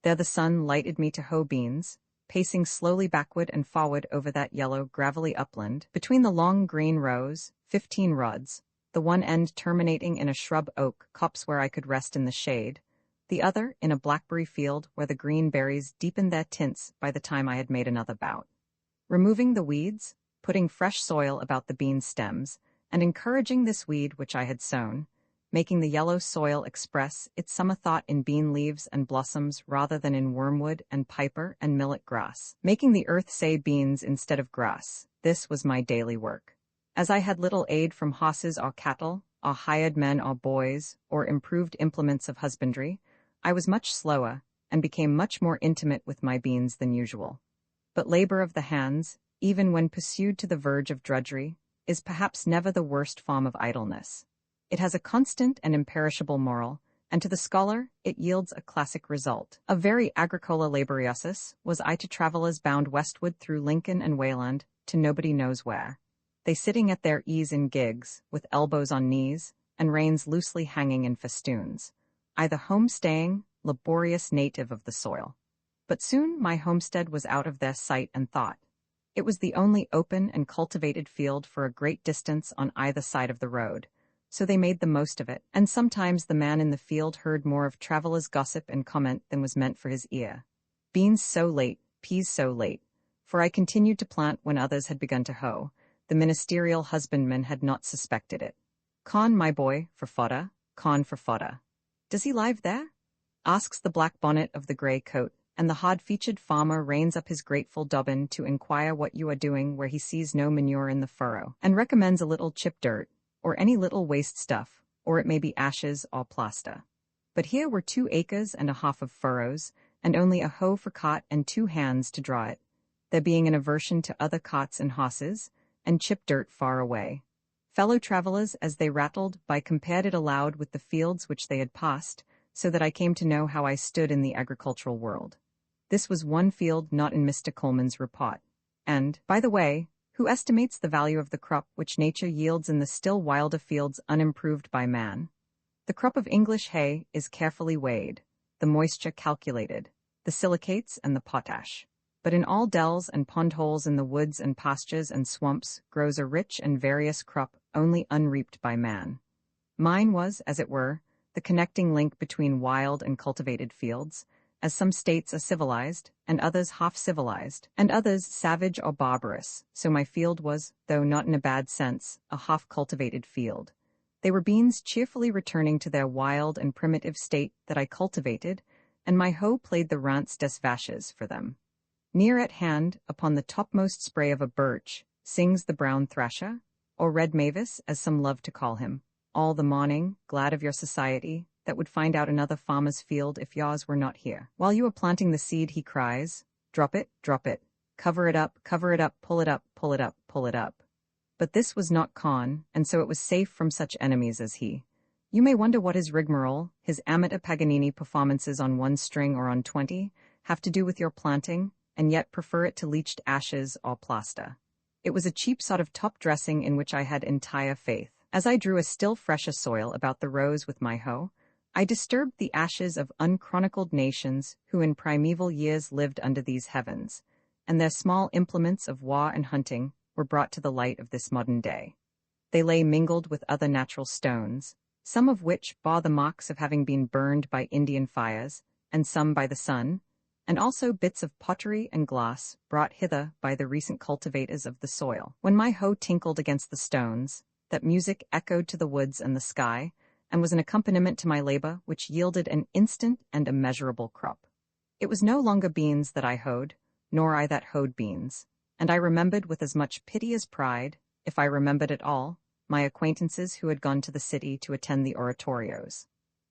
There the sun lighted me to hoe beans, pacing slowly backward and forward over that yellow, gravelly upland, between the long green rows, 15 rods, the one end terminating in a shrub oak copse where I could rest in the shade, the other in a blackberry field where the green berries deepened their tints by the time I had made another bout. Removing the weeds, putting fresh soil about the bean stems, and encouraging this weed which I had sown, making the yellow soil express its summer thought in bean leaves and blossoms rather than in wormwood and piper and millet grass, making the earth say beans instead of grass. This was my daily work. As I had little aid from horses or cattle, or hired men or boys, or improved implements of husbandry, I was much slower, and became much more intimate with my beans than usual. But labor of the hands, even when pursued to the verge of drudgery, is perhaps never the worst form of idleness. It has a constant and imperishable moral, and to the scholar it yields a classic result. A very agricola laboriosus was I to travellers bound westward through Lincoln and Wayland, to nobody knows where. They sitting at their ease in gigs, with elbows on knees, and reins loosely hanging in festoons. I the home-staying, laborious native of the soil. But soon my homestead was out of their sight and thought. It was the only open and cultivated field for a great distance on either side of the road, so they made the most of it, and sometimes the man in the field heard more of travellers' gossip and comment than was meant for his ear. Beans so late, peas so late, for I continued to plant when others had begun to hoe. The ministerial husbandman had not suspected it. "Con, my boy, for fodder, con for fodder. Does he live there?" asks the black bonnet of the grey coat, and the hard-featured farmer reins up his grateful dobbin to inquire what you are doing where he sees no manure in the furrow, and recommends a little chip dirt, or any little waste stuff, or it may be ashes or plaster. But here were 2 acres and a half of furrows, and only a hoe for cart and 2 hands to draw it, there being an aversion to other carts and horses, and chip dirt far away. Fellow travellers, as they rattled by, compared it aloud with the fields which they had passed, so that I came to know how I stood in the agricultural world. This was one field not in Mr. Coleman's report. And, by the way, who estimates the value of the crop which nature yields in the still wilder fields unimproved by man? The crop of English hay is carefully weighed, the moisture calculated, the silicates and the potash. But in all dells and pond-holes in the woods and pastures and swamps grows a rich and various crop only unreaped by man. Mine was, as it were, the connecting link between wild and cultivated fields, as some states are civilized, and others half-civilized, and others savage or barbarous, so my field was, though not in a bad sense, a half-cultivated field. They were beans cheerfully returning to their wild and primitive state that I cultivated, and my hoe played the rants des vaches for them. Near at hand, upon the topmost spray of a birch, sings the brown thrasher, or red mavis, as some love to call him, all the morning, glad of your society, that would find out another farmer's field if yours were not here. While you are planting the seed, he cries, drop it, cover it up, pull it up, pull it up, pull it up. But this was not Con, and so it was safe from such enemies as he. You may wonder what his rigmarole, his amateur Paganini performances on 1 string or on 20, have to do with your planting, and yet prefer it to leached ashes or plaster. It was a cheap sort of top dressing in which I had entire faith. As I drew a still fresher soil about the rows with my hoe, I disturbed the ashes of unchronicled nations who in primeval years lived under these heavens, and their small implements of war and hunting were brought to the light of this modern day. They lay mingled with other natural stones, some of which bore the marks of having been burned by Indian fires, and some by the sun, and also bits of pottery and glass brought hither by the recent cultivators of the soil. When my hoe tinkled against the stones, that music echoed to the woods and the sky, and was an accompaniment to my labor which yielded an instant and immeasurable crop. It was no longer beans that I hoed, nor I that hoed beans, and I remembered with as much pity as pride, if I remembered at all, my acquaintances who had gone to the city to attend the oratorios.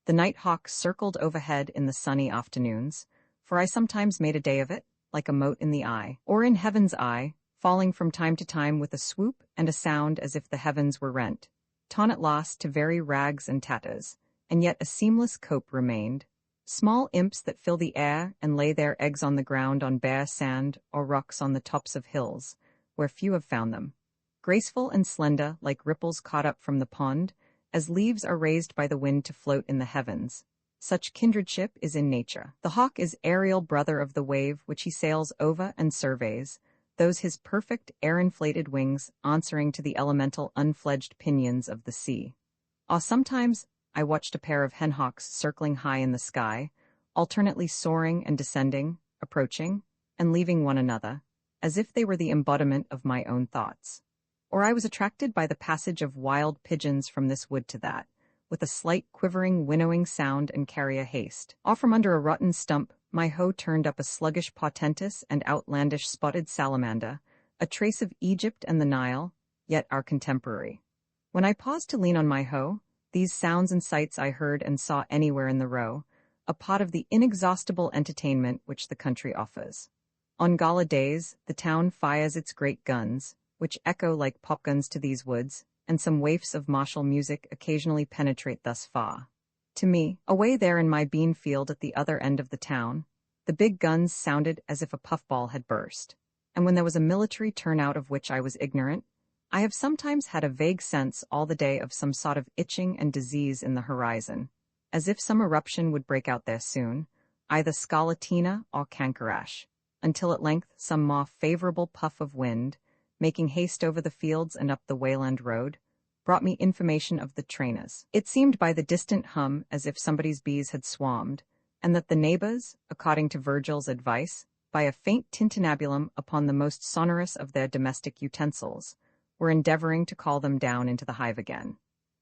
The night hawks circled overhead in the sunny afternoons, for I sometimes made a day of it, like a mote in the eye, or in heaven's eye, falling from time to time with a swoop and a sound as if the heavens were rent, torn at last to very rags and tatters, and yet a seamless cope remained, small imps that fill the air and lay their eggs on the ground on bare sand or rocks on the tops of hills, where few have found them, graceful and slender like ripples caught up from the pond, as leaves are raised by the wind to float in the heavens. Such kindredship is in nature. The hawk is aerial brother of the wave which he sails over and surveys, those his perfect air-inflated wings answering to the elemental unfledged pinions of the sea. Or sometimes I watched a pair of henhawks circling high in the sky, alternately soaring and descending, approaching, and leaving one another, as if they were the embodiment of my own thoughts. Or I was attracted by the passage of wild pigeons from this wood to that, with a slight quivering, winnowing sound and carry a haste. Off from under a rotten stump, my hoe turned up a sluggish portentous and outlandish spotted salamander, a trace of Egypt and the Nile, yet our contemporary. When I paused to lean on my hoe, these sounds and sights I heard and saw anywhere in the row, a part of the inexhaustible entertainment which the country offers. On gala days, the town fires its great guns, which echo like popguns to these woods, and some waifs of martial music occasionally penetrate thus far. To me, away there in my bean field at the other end of the town, the big guns sounded as if a puffball had burst, and when there was a military turnout of which I was ignorant, I have sometimes had a vague sense all the day of some sort of itching and disease in the horizon, as if some eruption would break out there soon, either scarlatina or cankerash, until at length some more favorable puff of wind, making haste over the fields and up the Wayland road, brought me information of the trainers. It seemed by the distant hum as if somebody's bees had swarmed, and that the neighbors, according to Virgil's advice, by a faint tintinnabulum upon the most sonorous of their domestic utensils, were endeavoring to call them down into the hive again.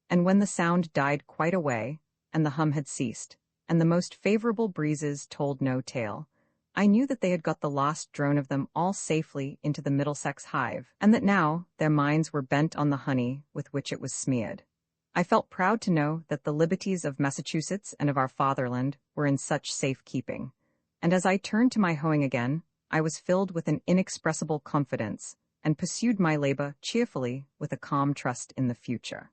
And when the sound died quite away, and the hum had ceased, and the most favorable breezes told no tale, I knew that they had got the last drone of them all safely into the Middlesex hive, and that now their minds were bent on the honey with which it was smeared. I felt proud to know that the liberties of Massachusetts and of our fatherland were in such safe keeping, and as I turned to my hoeing again, I was filled with an inexpressible confidence, and pursued my labor cheerfully with a calm trust in the future.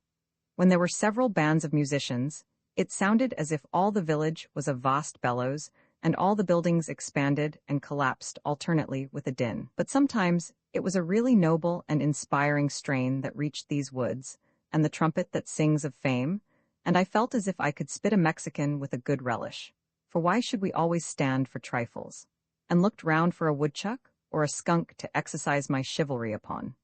When there were several bands of musicians, it sounded as if all the village was a vast bellows, and all the buildings expanded and collapsed alternately with a din. But sometimes it was a really noble and inspiring strain that reached these woods, and the trumpet that sings of fame, and I felt as if I could spit a Mexican with a good relish. For why should we always stand for trifles? And looked round for a woodchuck or a skunk to exercise my chivalry upon.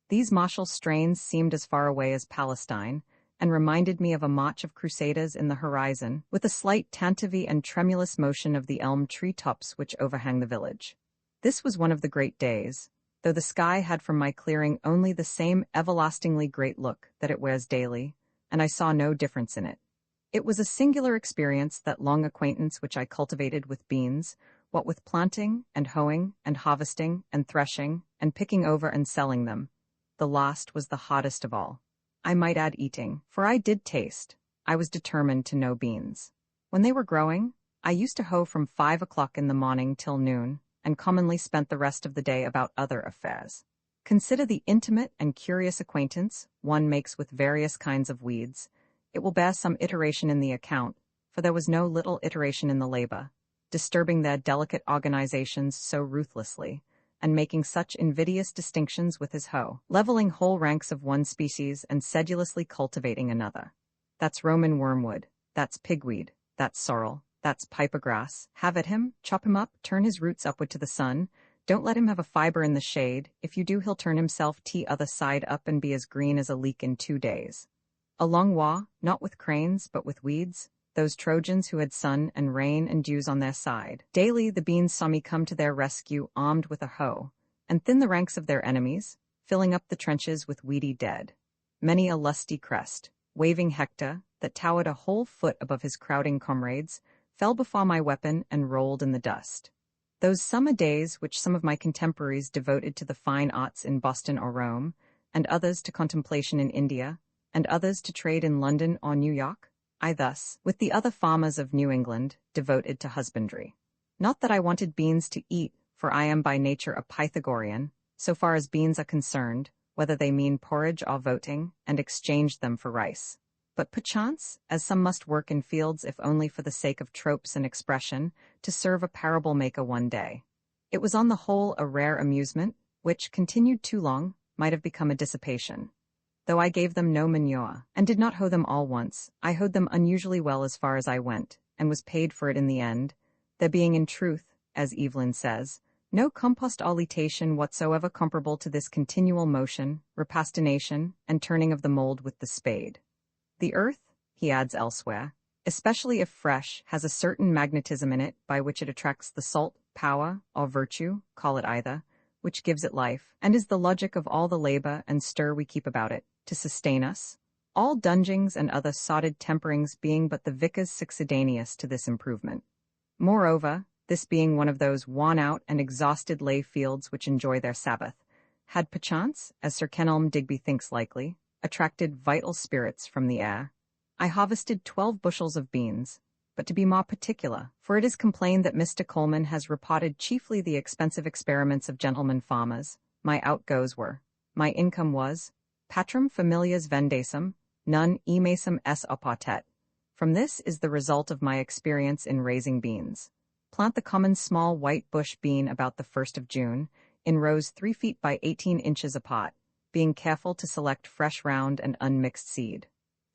These martial strains seemed as far away as Palestine, and reminded me of a march of crusaders in the horizon, with a slight tantivy and tremulous motion of the elm tree tops which overhang the village. This was one of the great days, though the sky had from my clearing only the same everlastingly great look that it wears daily, and I saw no difference in it. It was a singular experience, that long acquaintance which I cultivated with beans, what with planting and hoeing and harvesting and threshing and picking over and selling them. The last was the hottest of all. I might add eating, for I did taste. I was determined to know beans. When they were growing, I used to hoe from 5 o'clock in the morning till noon, and commonly spent the rest of the day about other affairs. Consider the intimate and curious acquaintance one makes with various kinds of weeds. It will bear some iteration in the account, for there was no little iteration in the labor, disturbing their delicate organizations so ruthlessly, and making such invidious distinctions with his hoe, leveling whole ranks of one species and sedulously cultivating another. That's Roman wormwood, that's pigweed, that's sorrel, that's pipergrass. Have at him, chop him up, turn his roots upward to the sun. Don't let him have a fiber in the shade. If you do, he'll turn himself other side up and be as green as a leek in 2 days. A long war, not with cranes, but with weeds, those Trojans who had sun and rain and dews on their side. Daily the beans saw me come to their rescue armed with a hoe, and thin the ranks of their enemies, filling up the trenches with weedy dead. Many a lusty crest, waving Hector, that towered a whole foot above his crowding comrades, fell before my weapon and rolled in the dust. Those summer days which some of my contemporaries devoted to the fine arts in Boston or Rome, and others to contemplation in India, and others to trade in London or New York, I thus, with the other farmers of New England, devoted to husbandry. Not that I wanted beans to eat, for I am by nature a Pythagorean, so far as beans are concerned, whether they mean porridge or voting, and exchanged them for rice. But perchance, as some must work in fields if only for the sake of tropes and expression, to serve a parable maker one day. It was on the whole a rare amusement, which, continued too long, might have become a dissipation. Though I gave them no manure, and did not hoe them all once, I hoed them unusually well as far as I went, and was paid for it in the end, there being in truth, as Evelyn says, no compost olitation whatsoever comparable to this continual motion, repastination, and turning of the mold with the spade. The earth, he adds elsewhere, especially if fresh, has a certain magnetism in it by which it attracts the salt, power, or virtue, call it either, which gives it life, and is the logic of all the labor and stir we keep about it, to sustain us, all dungings and other sodded temperings being but the vicars succedaneous to this improvement. Moreover, this being one of those worn-out and exhausted lay fields which enjoy their Sabbath, had perchance, as Sir Kenelm Digby thinks likely, attracted vital spirits from the air. I harvested 12 bushels of beans, but to be more particular, for it is complained that Mr. Coleman has reported chiefly the expensive experiments of gentlemen farmers, my outgoes were, my income was, patrum familias vendacem, non emacem s oportet. From this is the result of my experience in raising beans. Plant the common small white bush bean about the 1st of June, in rows 3 feet by 18 inches apart, being careful to select fresh round and unmixed seed.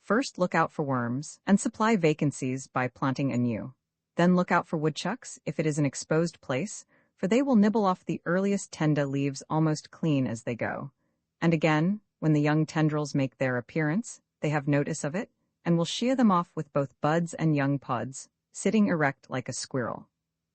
First look out for worms, and supply vacancies by planting anew. Then look out for woodchucks, if it is an exposed place, for they will nibble off the earliest tender leaves almost clean as they go. And again, when the young tendrils make their appearance, they have notice of it, and will shear them off with both buds and young pods, sitting erect like a squirrel.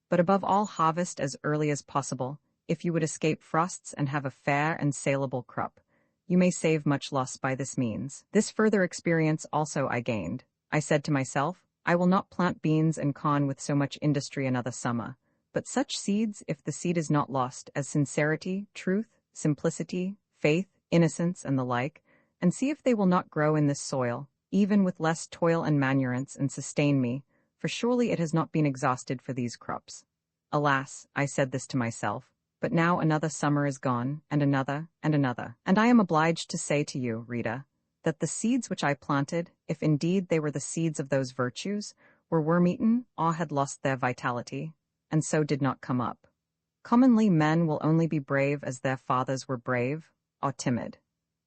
But above all, harvest as early as possible, if you would escape frosts and have a fair and saleable crop. You may save much loss by this means. This further experience also I gained. I said to myself, I will not plant beans and corn with so much industry another summer, but such seeds, if the seed is not lost, as sincerity, truth, simplicity, faith, innocence, and the like, and see if they will not grow in this soil, even with less toil and manurance, and sustain me, for surely it has not been exhausted for these crops. Alas, I said this to myself, but now another summer is gone, and another, and I am obliged to say to you, reader, that the seeds which I planted, if indeed they were the seeds of those virtues, were worm-eaten, or had lost their vitality, and so did not come up. Commonly men will only be brave as their fathers were brave, or timid.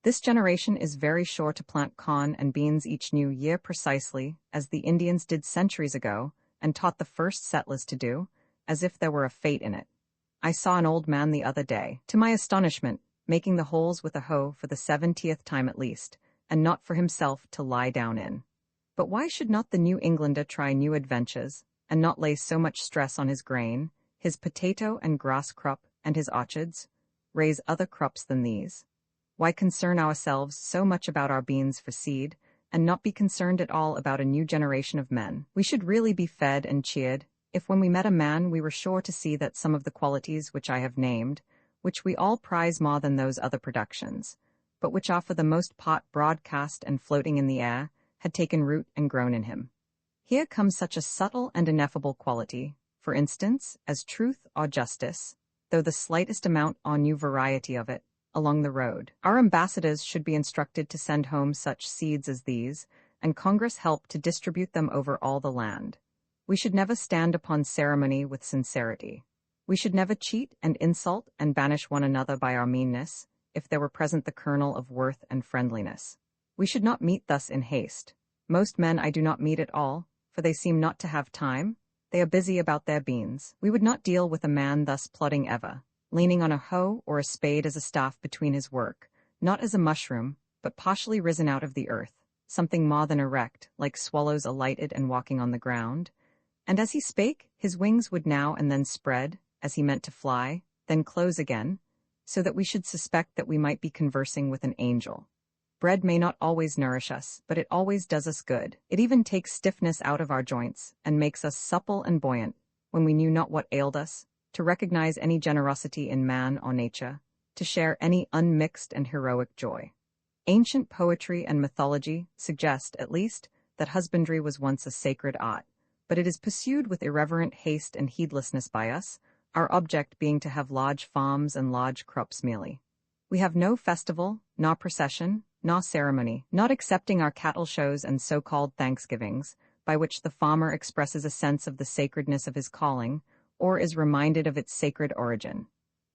This generation is very sure to plant corn and beans each new year precisely, as the Indians did centuries ago, and taught the first settlers to do, as if there were a fate in it. I saw an old man the other day, to my astonishment, making the holes with a hoe for the 70th time at least, and not for himself to lie down in. But why should not the New Englander try new adventures, and not lay so much stress on his grain, his potato and grass crop, and his orchards? Raise other crops than these. Why concern ourselves so much about our beans for seed, and not be concerned at all about a new generation of men? We should really be fed and cheered, if when we met a man we were sure to see that some of the qualities which I have named, which we all prize more than those other productions, but which are for the most part broadcast and floating in the air, had taken root and grown in him. Here comes such a subtle and ineffable quality, for instance, as truth or justice, though the slightest amount or new variety of it, along the road. Our ambassadors should be instructed to send home such seeds as these, and Congress help to distribute them over all the land. We should never stand upon ceremony with sincerity. We should never cheat and insult and banish one another by our meanness, if there were present the kernel of worth and friendliness. We should not meet thus in haste. Most men I do not meet at all, for they seem not to have time. They are busy about their beans. We would not deal with a man thus plodding ever, leaning on a hoe or a spade as a staff between his work, not as a mushroom, but partially risen out of the earth, something more than erect, like swallows alighted and walking on the ground. And as he spake, his wings would now and then spread, as he meant to fly, then close again, so that we should suspect that we might be conversing with an angel. Bread may not always nourish us, but it always does us good. It even takes stiffness out of our joints, and makes us supple and buoyant, when we knew not what ailed us, to recognize any generosity in man or nature, to share any unmixed and heroic joy. Ancient poetry and mythology suggest, at least, that husbandry was once a sacred art, but it is pursued with irreverent haste and heedlessness by us, our object being to have large farms and large crops merely. We have no festival, nor procession, nor ceremony, not excepting our cattle shows and so-called Thanksgivings, by which the farmer expresses a sense of the sacredness of his calling, or is reminded of its sacred origin.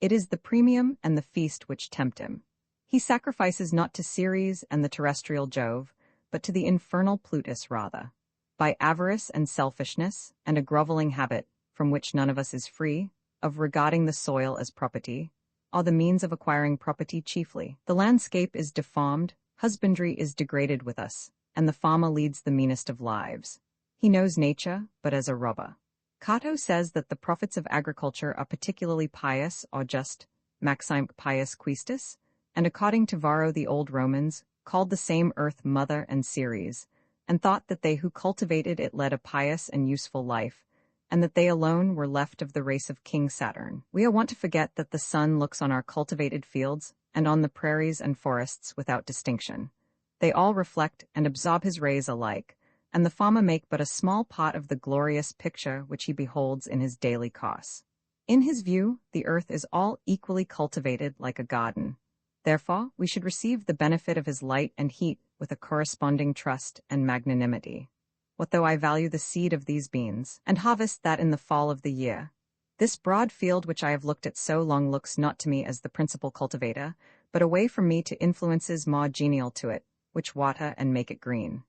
It is the premium and the feast which tempt him. He sacrifices not to Ceres and the terrestrial Jove, but to the infernal Plutus rather. By avarice and selfishness, and a groveling habit, from which none of us is free, of regarding the soil as property, are the means of acquiring property chiefly. The landscape is deformed, husbandry is degraded with us, and the farmer leads the meanest of lives. He knows nature, but as a robber. Cato says that the prophets of agriculture are particularly pious or just, Maxime Pius Quistis, and according to Varro the old Romans, called the same earth Mother and Ceres, and thought that they who cultivated it led a pious and useful life, and that they alone were left of the race of King Saturn. We want to forget that the sun looks on our cultivated fields and on the prairies and forests without distinction. They all reflect and absorb his rays alike, and the farmer make but a small part of the glorious picture which he beholds in his daily course. In his view, the earth is all equally cultivated like a garden. Therefore, we should receive the benefit of his light and heat with a corresponding trust and magnanimity. What though I value the seed of these beans, and harvest that in the fall of the year? This broad field which I have looked at so long looks not to me as the principal cultivator, but away from me to influences more genial to it, which water and make it green.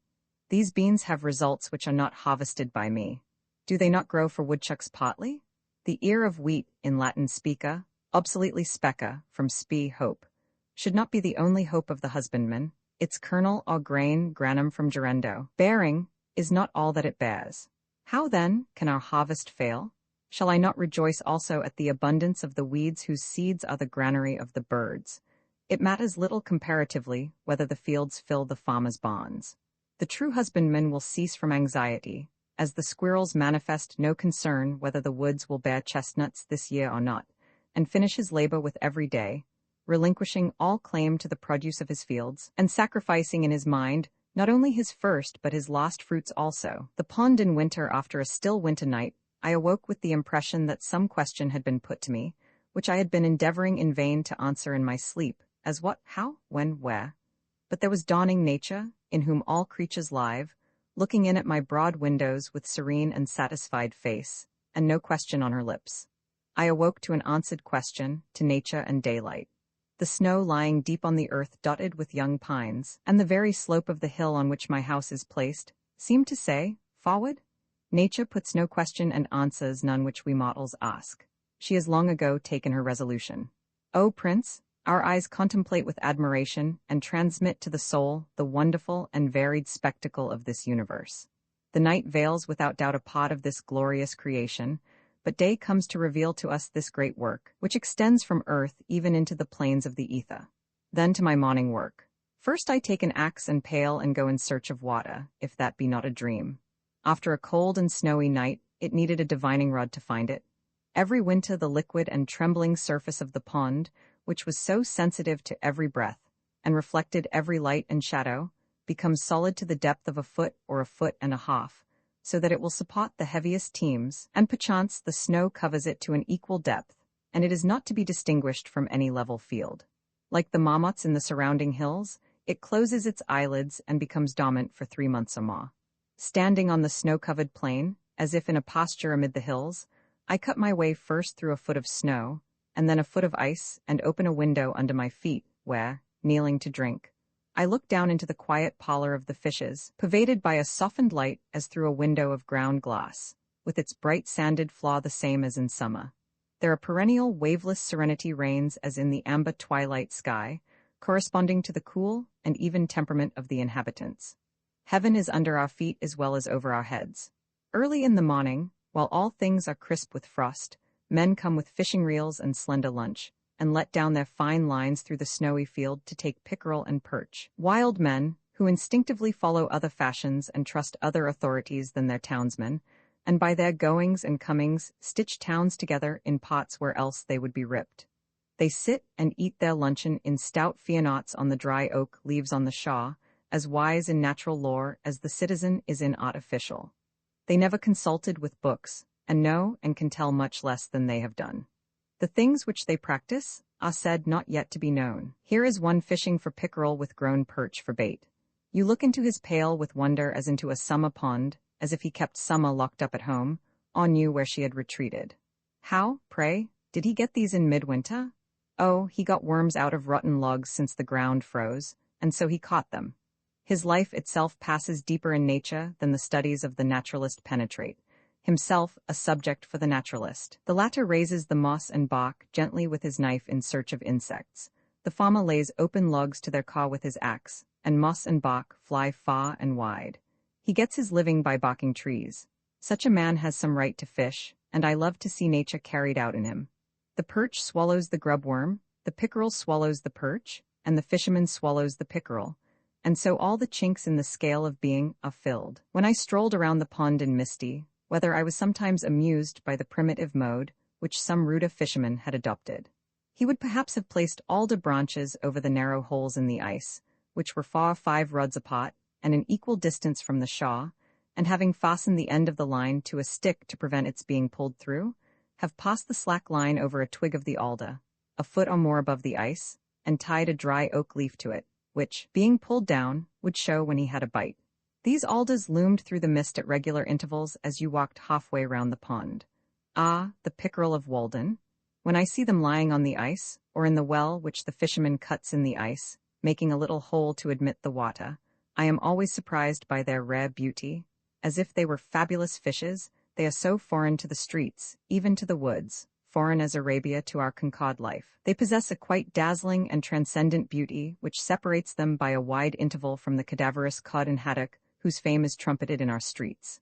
These beans have results which are not harvested by me. Do they not grow for woodchucks partly? The ear of wheat, in Latin spica, obsoletely speca, from spe hope, should not be the only hope of the husbandman. Its kernel or grain, granum from gerendo, bearing, is not all that it bears. How then can our harvest fail? Shall I not rejoice also at the abundance of the weeds whose seeds are the granary of the birds? It matters little comparatively whether the fields fill the farmer's barns. The true husbandman will cease from anxiety, as the squirrels manifest no concern whether the woods will bear chestnuts this year or not, and finish his labor with every day, relinquishing all claim to the produce of his fields, and sacrificing in his mind not only his first but his last fruits also. The pond in winter, after a still winter night, I awoke with the impression that some question had been put to me, which I had been endeavoring in vain to answer in my sleep, as what, how, when, where. But there was dawning nature, in whom all creatures live, looking in at my broad windows with serene and satisfied face, and no question on her lips. I awoke to an answered question, to nature and daylight. The snow lying deep on the earth dotted with young pines, and the very slope of the hill on which my house is placed, seemed to say, forward? Nature puts no question and answers none which we mortals ask. She has long ago taken her resolution. O Prince, our eyes contemplate with admiration and transmit to the soul the wonderful and varied spectacle of this universe. The night veils without doubt a part of this glorious creation, but day comes to reveal to us this great work, which extends from earth even into the plains of the ether. Then to my morning work. First I take an axe and pail and go in search of water, if that be not a dream. After a cold and snowy night, it needed a divining rod to find it. Every winter the liquid and trembling surface of the pond, which was so sensitive to every breath, and reflected every light and shadow, becomes solid to the depth of a foot or a foot and a half, so that it will support the heaviest teams, and perchance the snow covers it to an equal depth, and it is not to be distinguished from any level field. Like the marmots in the surrounding hills, it closes its eyelids and becomes dormant for 3 months or more. Standing on the snow-covered plain, as if in a pasture amid the hills, I cut my way first through a foot of snow, and then a foot of ice, and open a window under my feet, where, kneeling to drink, I look down into the quiet parlor of the fishes, pervaded by a softened light as through a window of ground glass, with its bright sanded flaw the same as in summer. There a perennial waveless serenity reigns as in the amber twilight sky, corresponding to the cool and even temperament of the inhabitants. Heaven is under our feet as well as over our heads. Early in the morning, while all things are crisp with frost, men come with fishing reels and slender lunch, and let down their fine lines through the snowy field to take pickerel and perch. Wild men, who instinctively follow other fashions and trust other authorities than their townsmen, and by their goings and comings stitch towns together in pots where else they would be ripped. They sit and eat their luncheon in stout fianots on the dry oak leaves on the shaw, as wise in natural lore as the citizen is in artificial. They never consulted with books, and know and can tell much less than they have done. The things which they practice are said not yet to be known. Here is one fishing for pickerel with grown perch for bait. You look into his pail with wonder as into a summer pond, as if he kept Summer locked up at home, or knew where she had retreated. How, pray, did he get these in midwinter? Oh, he got worms out of rotten logs since the ground froze, and so he caught them. His life itself passes deeper in nature than the studies of the naturalist penetrate. Himself a subject for the naturalist. The latter raises the moss and bark gently with his knife in search of insects. The farmer lays open logs to their caw with his axe, and moss and bark fly far and wide. He gets his living by barking trees. Such a man has some right to fish, and I love to see nature carried out in him. The perch swallows the grubworm, the pickerel swallows the perch, and the fisherman swallows the pickerel, and so all the chinks in the scale of being are filled. When I strolled around the pond in Misty, whether I was sometimes amused by the primitive mode which some ruder fisherman had adopted. He would perhaps have placed alder branches over the narrow holes in the ice, which were 5 rods apart and an equal distance from the shore, and having fastened the end of the line to a stick to prevent its being pulled through, have passed the slack line over a twig of the alder, a foot or more above the ice, and tied a dry oak leaf to it, which, being pulled down, would show when he had a bite. These alders loomed through the mist at regular intervals as you walked halfway round the pond. Ah, the pickerel of Walden! When I see them lying on the ice, or in the well which the fisherman cuts in the ice, making a little hole to admit the water, I am always surprised by their rare beauty. As if they were fabulous fishes, they are so foreign to the streets, even to the woods, foreign as Arabia to our Concord life. They possess a quite dazzling and transcendent beauty which separates them by a wide interval from the cadaverous cod and haddock whose fame is trumpeted in our streets.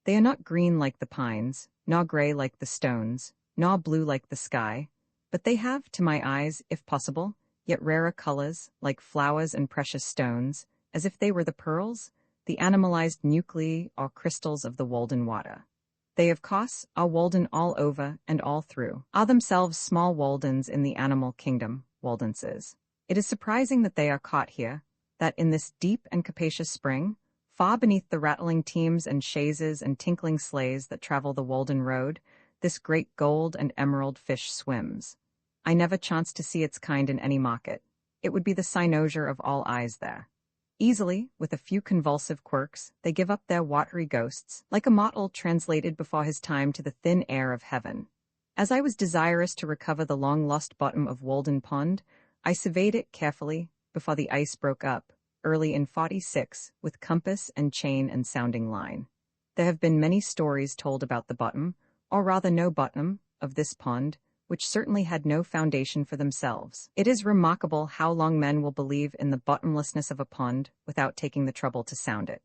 They are not green like the pines, nor gray like the stones, nor blue like the sky, but they have, to my eyes, if possible, yet rarer colors, like flowers and precious stones, as if they were the pearls, the animalized nuclei or crystals of the Walden water. They, of course, are Walden all over and all through, are themselves small Waldens in the animal kingdom, Waldenses. It is surprising that they are caught here, that in this deep and capacious spring, far beneath the rattling teams and chaises and tinkling sleighs that travel the Walden road, this great gold and emerald fish swims. I never chanced to see its kind in any market. It would be the cynosure of all eyes there. Easily, with a few convulsive quirks, they give up their watery ghosts, like a mortal translated before his time to the thin air of heaven. As I was desirous to recover the long-lost bottom of Walden Pond, I surveyed it carefully before the ice broke up, early in '46, with compass and chain and sounding line. There have been many stories told about the bottom, or rather no bottom, of this pond, which certainly had no foundation for themselves. It is remarkable how long men will believe in the bottomlessness of a pond without taking the trouble to sound it.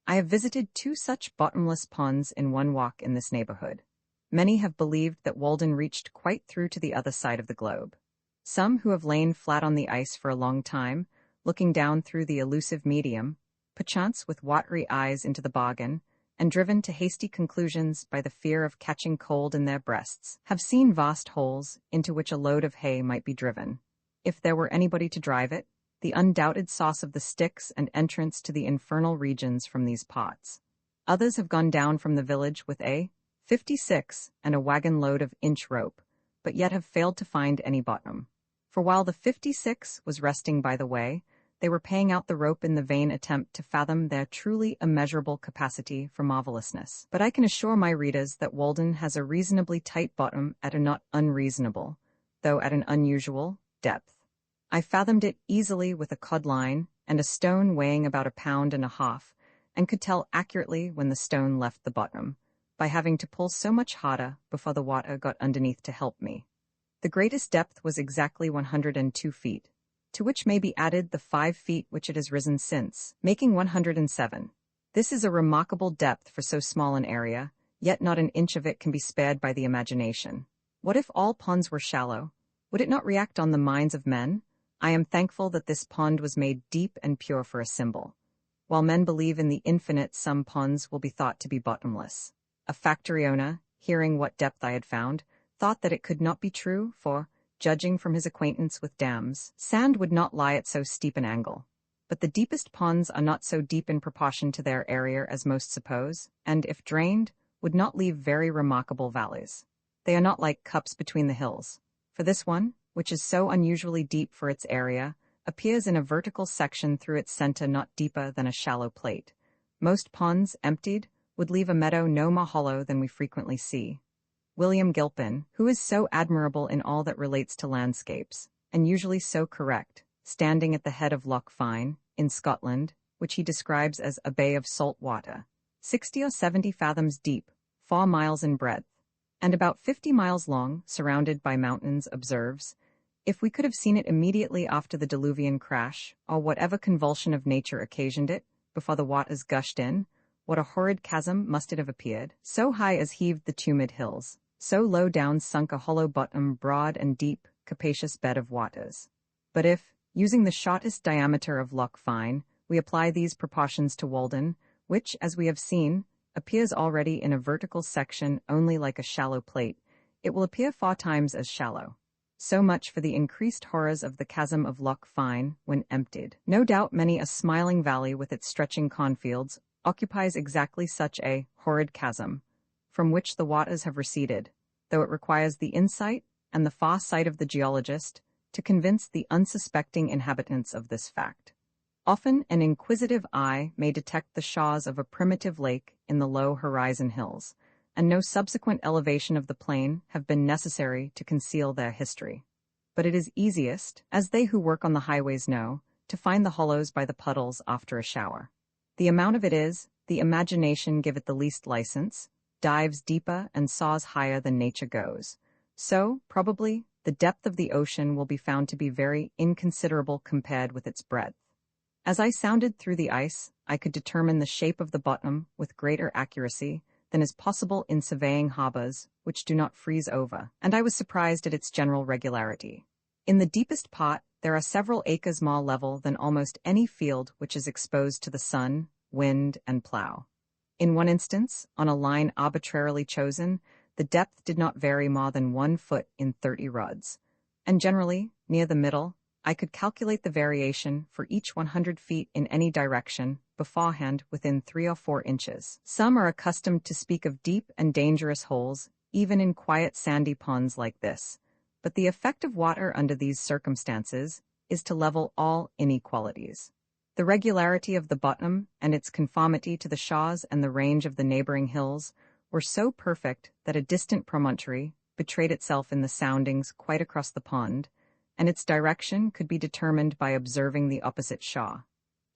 I have visited 2 such bottomless ponds in one walk in this neighborhood. Many have believed that Walden reached quite through to the other side of the globe. Some who have lain flat on the ice for a long time, looking down through the elusive medium, perchance with watery eyes into the bargain, and driven to hasty conclusions by the fear of catching cold in their breasts, have seen vast holes into which a load of hay might be driven. If there were anybody to drive it, the undoubted source of the sticks and entrance to the infernal regions from these pots. Others have gone down from the village with a 56 and a wagon load of inch rope, but yet have failed to find any bottom. For while the 56 was resting by the way, they were paying out the rope in the vain attempt to fathom their truly immeasurable capacity for marvelousness. But I can assure my readers that Walden has a reasonably tight bottom at a not unreasonable, though at an unusual, depth. I fathomed it easily with a cod line and a stone weighing about 1.5 pounds, and could tell accurately when the stone left the bottom, by having to pull so much harder before the water got underneath to help me. The greatest depth was exactly 102 feet. To which may be added the 5 feet which it has risen since, making 107. This is a remarkable depth for so small an area, yet not an inch of it can be spared by the imagination. What if all ponds were shallow? Would it not react on the minds of men? I am thankful that this pond was made deep and pure for a symbol. While men believe in the infinite, some ponds will be thought to be bottomless. A factory owner, hearing what depth I had found, thought that it could not be true, for, judging from his acquaintance with dams, sand would not lie at so steep an angle. But the deepest ponds are not so deep in proportion to their area as most suppose, and, if drained, would not leave very remarkable valleys. They are not like cups between the hills. For this one, which is so unusually deep for its area, appears in a vertical section through its center not deeper than a shallow plate. Most ponds, emptied, would leave a meadow no more hollow than we frequently see. William Gilpin, who is so admirable in all that relates to landscapes, and usually so correct, standing at the head of Loch Fyne, in Scotland, which he describes as a bay of salt water, 60 or 70 fathoms deep, 4 miles in breadth, and about 50 miles long, surrounded by mountains, observes, if we could have seen it immediately after the diluvian crash, or whatever convulsion of nature occasioned it, before the waters gushed in, what a horrid chasm must it have appeared, so high as heaved the tumid hills. So low down sunk a hollow bottom, broad and deep, capacious bed of waters. But if, using the shortest diameter of Loch Fyne, we apply these proportions to Walden, which, as we have seen, appears already in a vertical section only like a shallow plate, it will appear 4 times as shallow. So much for the increased horrors of the chasm of Loch Fyne when emptied. No doubt many a smiling valley with its stretching cornfields occupies exactly such a horrid chasm, from which the waters have receded, though it requires the insight and the far sight of the geologist to convince the unsuspecting inhabitants of this fact. Often an inquisitive eye may detect the shores of a primitive lake in the low horizon hills, and no subsequent elevation of the plain have been necessary to conceal their history. But it is easiest, as they who work on the highways know, to find the hollows by the puddles after a shower. The amount of it is, the imagination give it the least license, dives deeper and soars higher than nature goes. So, probably, the depth of the ocean will be found to be very inconsiderable compared with its breadth. As I sounded through the ice, I could determine the shape of the bottom with greater accuracy than is possible in surveying harbors, which do not freeze over, and I was surprised at its general regularity. In the deepest part, there are several acres more level than almost any field which is exposed to the sun, wind, and plow. In one instance, on a line arbitrarily chosen, the depth did not vary more than 1 foot in 30 rods, and generally, near the middle, I could calculate the variation for each 100 feet in any direction beforehand within 3 or 4 inches. Some are accustomed to speak of deep and dangerous holes, even in quiet sandy ponds like this, but the effect of water under these circumstances is to level all inequalities. The regularity of the bottom and its conformity to the shores and the range of the neighboring hills were so perfect that a distant promontory betrayed itself in the soundings quite across the pond, and its direction could be determined by observing the opposite shore.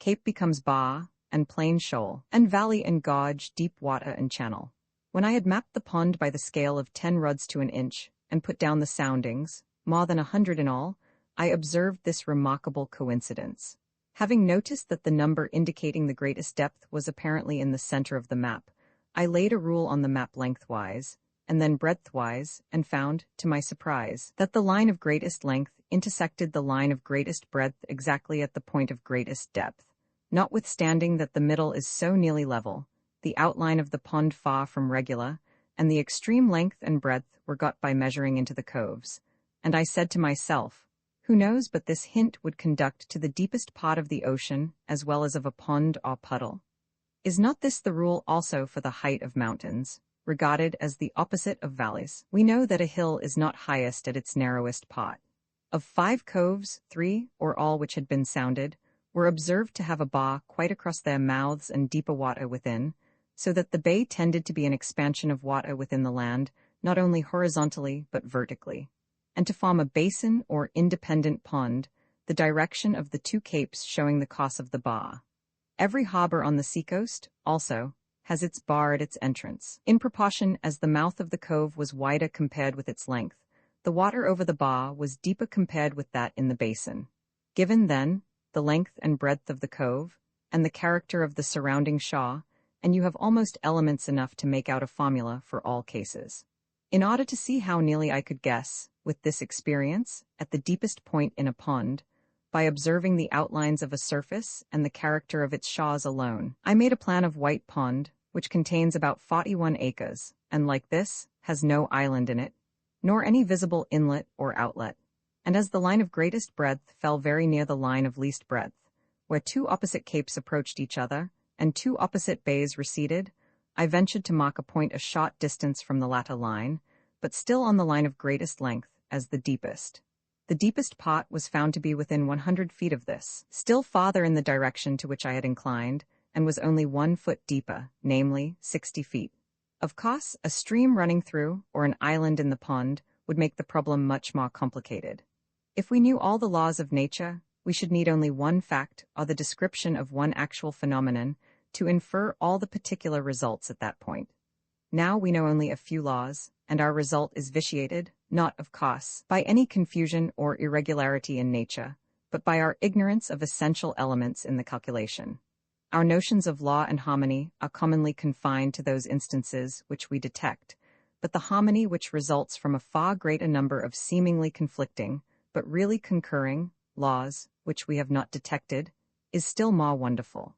Cape becomes bar, and plain shoal, and valley and gorge deep water and channel. When I had mapped the pond by the scale of 10 rods to an inch, and put down the soundings, more than 100 in all, I observed this remarkable coincidence. Having noticed that the number indicating the greatest depth was apparently in the center of the map, I laid a rule on the map lengthwise, and then breadthwise, and found, to my surprise, that the line of greatest length intersected the line of greatest breadth exactly at the point of greatest depth. Notwithstanding that the middle is so nearly level, the outline of the pond far from regular, and the extreme length and breadth were got by measuring into the coves. And I said to myself, who knows but this hint would conduct to the deepest part of the ocean as well as of a pond or puddle? Is not this the rule also for the height of mountains, regarded as the opposite of valleys? We know that a hill is not highest at its narrowest part. Of 5 coves, 3, or all which had been sounded, were observed to have a bar quite across their mouths and deeper water within, so that the bay tended to be an expansion of water within the land, not only horizontally but vertically, and to form a basin or independent pond, the direction of the 2 capes showing the course of the bar. Every harbor on the seacoast, also, has its bar at its entrance. In proportion as the mouth of the cove was wider compared with its length, the water over the bar was deeper compared with that in the basin. Given, then, the length and breadth of the cove, and the character of the surrounding shore, and you have almost elements enough to make out a formula for all cases. In order to see how nearly I could guess, with this experience, at the deepest point in a pond, by observing the outlines of a surface and the character of its shores alone, I made a plan of White Pond, which contains about 41 acres, and like this, has no island in it, nor any visible inlet or outlet. And as the line of greatest breadth fell very near the line of least breadth, where 2 opposite capes approached each other, and 2 opposite bays receded, I ventured to mark a point a short distance from the latter line, but still on the line of greatest length, as the deepest. The deepest part was found to be within 100 feet of this, still farther in the direction to which I had inclined, and was only 1 foot deeper, namely 60 feet. Of course, a stream running through, or an island in the pond, would make the problem much more complicated. If we knew all the laws of nature, we should need only one fact or the description of one actual phenomenon to infer all the particular results at that point. Now we know only a few laws, and our result is vitiated, not, of course, by any confusion or irregularity in nature, but by our ignorance of essential elements in the calculation. Our notions of law and harmony are commonly confined to those instances which we detect, but the harmony which results from a far greater number of seemingly conflicting, but really concurring, laws, which we have not detected, is still more wonderful.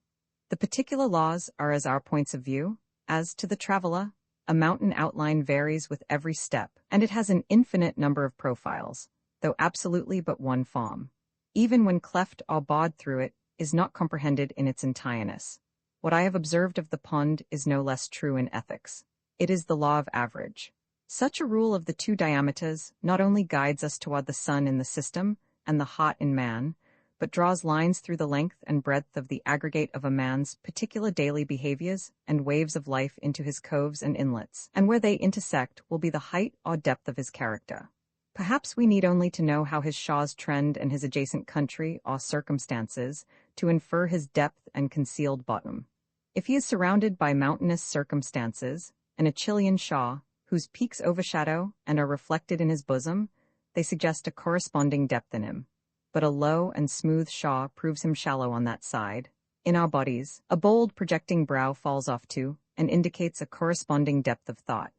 The particular laws are as our points of view. As to the traveler, a mountain outline varies with every step, and it has an infinite number of profiles, though absolutely but one form. Even when cleft or barred through it, is not comprehended in its entireness. What I have observed of the pond is no less true in ethics. It is the law of average. Such a rule of the two diameters not only guides us toward the sun in the system and the heart in man, but draws lines through the length and breadth of the aggregate of a man's particular daily behaviors and waves of life into his coves and inlets, and where they intersect will be the height or depth of his character. Perhaps we need only to know how his shaw's trend and his adjacent country or circumstances to infer his depth and concealed bottom. If he is surrounded by mountainous circumstances, and a Chilean shaw, whose peaks overshadow and are reflected in his bosom, they suggest a corresponding depth in him. But a low and smooth shaw proves him shallow on that side. In our bodies, a bold projecting brow falls off to, and indicates a corresponding depth of thought.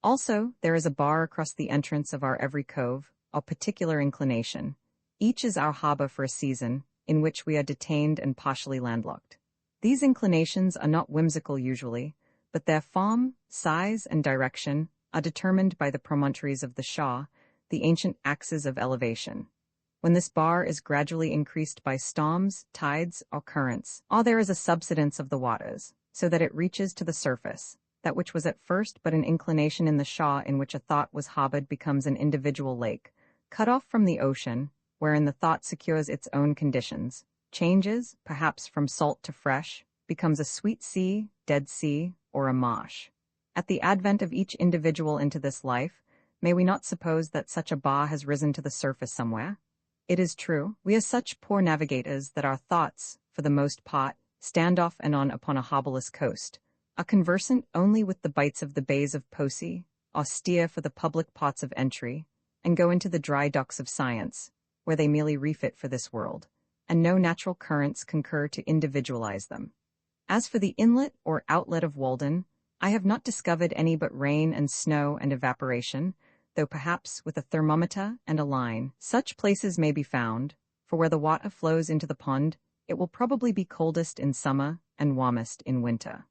Also, there is a bar across the entrance of our every cove, or particular inclination. Each is our harbor for a season, in which we are detained and partially landlocked. These inclinations are not whimsical usually, but their form, size, and direction are determined by the promontories of the shaw, the ancient axes of elevation. When this bar is gradually increased by storms, tides, or currents, or there is a subsidence of the waters, so that it reaches to the surface, that which was at first but an inclination in the shaw in which a thought was harbored becomes an individual lake, cut off from the ocean, wherein the thought secures its own conditions, changes, perhaps from salt to fresh, becomes a sweet sea, dead sea, or a marsh. At the advent of each individual into this life, may we not suppose that such a bar has risen to the surface somewhere? It is true, we are such poor navigators that our thoughts, for the most part, stand off and on upon a harborless coast, are conversant only with the bights of the bays of Posse, or steer for the public ports of entry, and go into the dry docks of science, where they merely refit for this world, and no natural currents concur to individualize them. As for the inlet or outlet of Walden, I have not discovered any but rain and snow and evaporation, though perhaps with a thermometer and a line, such places may be found, for where the water flows into the pond, it will probably be coldest in summer and warmest in winter.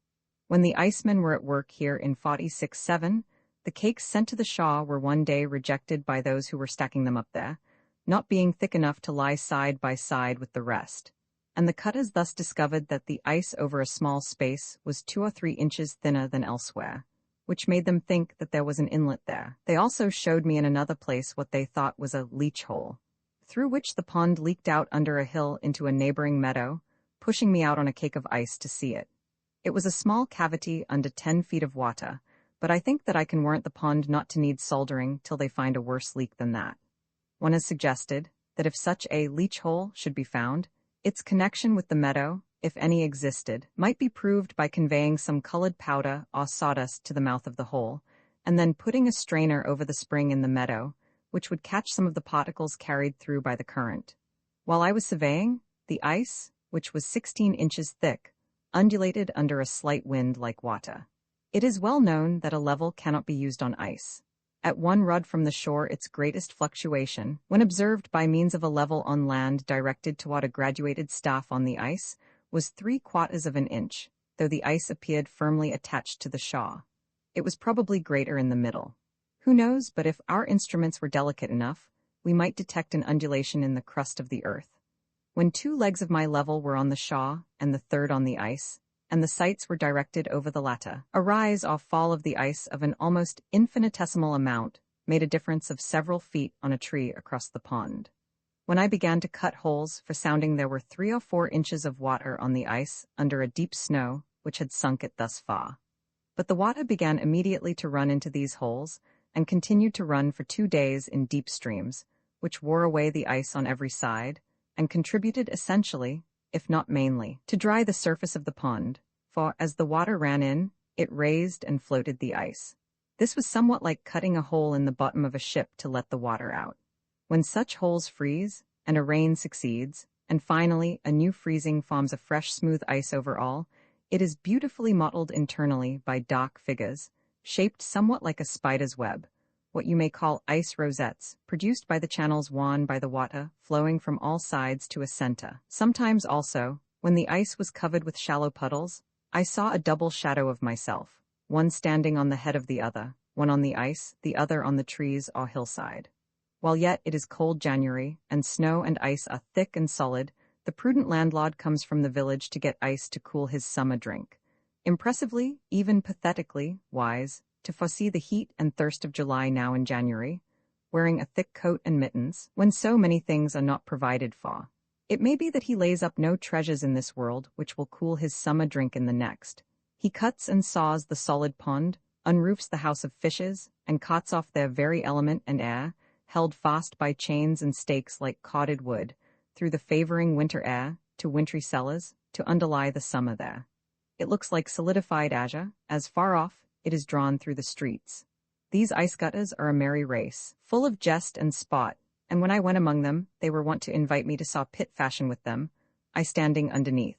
When the icemen were at work here in 46-7, the cakes sent to the Shaw were one day rejected by those who were stacking them up there, not being thick enough to lie side by side with the rest, and the cutters thus discovered that the ice over a small space was 2 or 3 inches thinner than elsewhere, which made them think that there was an inlet there. They also showed me in another place what they thought was a leach hole, through which the pond leaked out under a hill into a neighboring meadow, pushing me out on a cake of ice to see it. It was a small cavity under 10 feet of water, but I think that I can warrant the pond not to need soldering till they find a worse leak than that. One has suggested that if such a leach hole should be found, its connection with the meadow, if any existed, might be proved by conveying some colored powder or sawdust to the mouth of the hole, and then putting a strainer over the spring in the meadow, which would catch some of the particles carried through by the current. While I was surveying, the ice, which was 16 inches thick, undulated under a slight wind like water. It is well known that a level cannot be used on ice. At 1 rod from the shore its greatest fluctuation, when observed by means of a level on land directed toward a graduated staff on the ice, was 3/4 of an inch, though the ice appeared firmly attached to the Shaw. It was probably greater in the middle. Who knows, but if our instruments were delicate enough, we might detect an undulation in the crust of the earth. When 2 legs of my level were on the Shaw and the third on the ice, and the sights were directed over the latter, a rise or fall of the ice of an almost infinitesimal amount made a difference of several feet on a tree across the pond. When I began to cut holes for sounding, there were 3 or 4 inches of water on the ice under a deep snow which had sunk it thus far. But the water began immediately to run into these holes, and continued to run for 2 days in deep streams, which wore away the ice on every side, and contributed essentially, if not mainly, to dry the surface of the pond, for as the water ran in, it raised and floated the ice. This was somewhat like cutting a hole in the bottom of a ship to let the water out. When such holes freeze, and a rain succeeds, and finally a new freezing forms a fresh smooth ice over all, it is beautifully mottled internally by dark figures, shaped somewhat like a spider's web, what you may call ice rosettes, produced by the channels worn by the water flowing from all sides to a center. Sometimes also, when the ice was covered with shallow puddles, I saw a double shadow of myself, one standing on the head of the other, one on the ice, the other on the trees or hillside. While yet it is cold January, and snow and ice are thick and solid, the prudent landlord comes from the village to get ice to cool his summer drink. Impressively, even pathetically, wise, to foresee the heat and thirst of July now in January, wearing a thick coat and mittens, when so many things are not provided for. It may be that he lays up no treasures in this world which will cool his summer drink in the next. He cuts and saws the solid pond, unroofs the house of fishes, and cuts off their very element and air, held fast by chains and stakes like corded wood, through the favoring winter air, to wintry cellars, to underlie the summer there. It looks like solidified azure, as far off, it is drawn through the streets. These ice gutters are a merry race, full of jest and spot, and when I went among them, they were wont to invite me to saw pit fashion with them, I standing underneath.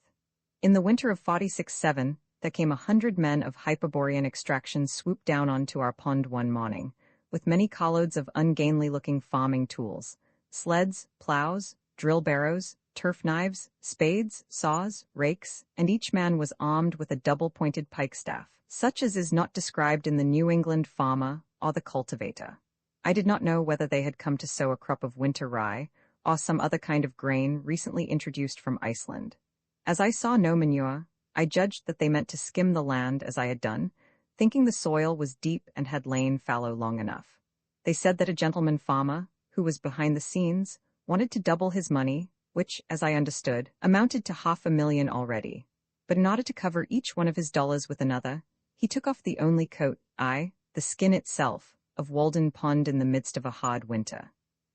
In the winter of 46-7, there came 100 men of Hyperborean extraction swooped down onto our pond one morning, with many carloads of ungainly-looking farming tools, sleds, plows, drill barrows, turf knives, spades, saws, rakes, and each man was armed with a double-pointed pike-staff, such as is not described in the New England farmer or the cultivator. I did not know whether they had come to sow a crop of winter rye, or some other kind of grain recently introduced from Iceland. As I saw no manure, I judged that they meant to skim the land as I had done, thinking the soil was deep and had lain fallow long enough. They said that a gentleman farmer, who was behind the scenes, wanted to double his money, which, as I understood, amounted to $500,000 already. But in order to cover each one of his dollars with another, he took off the only coat, the skin itself, of Walden pond in the midst of a hard winter.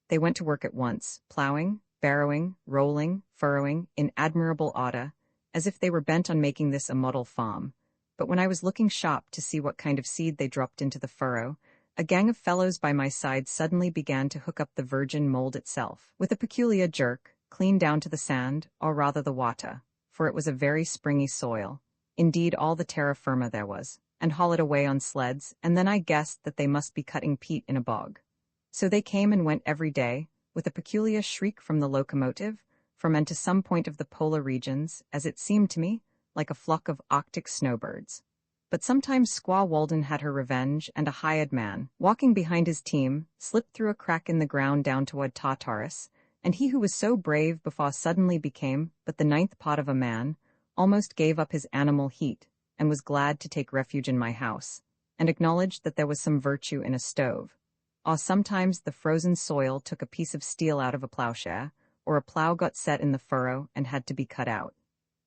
They went to work at once, plowing, barrowing, rolling, furrowing, in admirable order, as if they were bent on making this a model farm. But when I was looking sharp to see what kind of seed they dropped into the furrow, a gang of fellows by my side suddenly began to hook up the virgin mold itself, with a peculiar jerk, clean down to the sand, or rather the water, for it was a very springy soil, indeed all the terra firma there was, and haul it away on sleds, and then I guessed that they must be cutting peat in a bog. So they came and went every day, with a peculiar shriek from the locomotive, from and to some point of the polar regions, as it seemed to me, like a flock of Arctic snowbirds. But sometimes Squaw Walden had her revenge, and a hired man, walking behind his team, slipped through a crack in the ground down toward Tartarus, and he who was so brave before suddenly became but the 9th part of a man, almost gave up his animal heat, and was glad to take refuge in my house, and acknowledged that there was some virtue in a stove. Or sometimes the frozen soil took a piece of steel out of a plowshare, or a plow got set in the furrow and had to be cut out.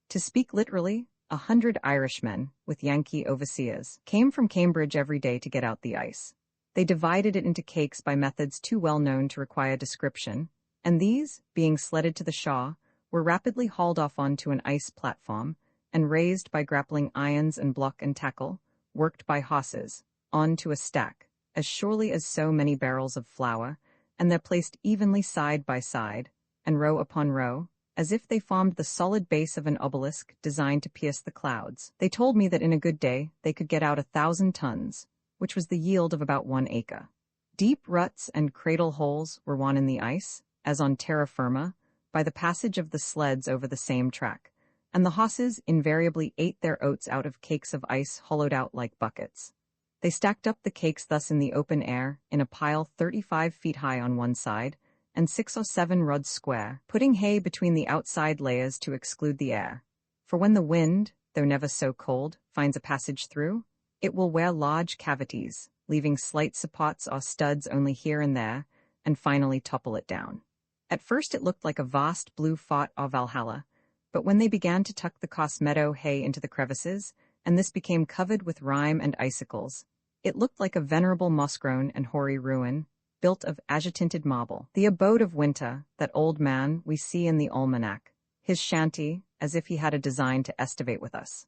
To speak literally, 100 Irishmen, with Yankee overseers, came from Cambridge every day to get out the ice. They divided it into cakes by methods too well known to require description, and these, being sledded to the Shaw, were rapidly hauled off onto an ice platform, and raised by grappling irons and block and tackle, worked by horses, on to a stack, as surely as so many barrels of flour, and they're placed evenly side by side, and row upon row, as if they formed the solid base of an obelisk designed to pierce the clouds. They told me that in a good day they could get out 1,000 tons, which was the yield of about 1 acre. Deep ruts and cradle holes were worn in the ice, as on terra firma, by the passage of the sleds over the same track, and the horses invariably ate their oats out of cakes of ice hollowed out like buckets. They stacked up the cakes thus in the open air, in a pile 35 feet high on one side, and 6 or 7 rods square, putting hay between the outside layers to exclude the air. For when the wind, though never so cold, finds a passage through, it will wear large cavities, leaving slight supports or studs only here and there, and finally topple it down. At first it looked like a vast blue fort or Valhalla, but when they began to tuck the coss meadow hay into the crevices, and this became covered with rime and icicles, it looked like a venerable moss-grown and hoary ruin, built of azure-tinted marble, the abode of winter, that old man we see in the almanac, his shanty, as if he had a design to estivate with us.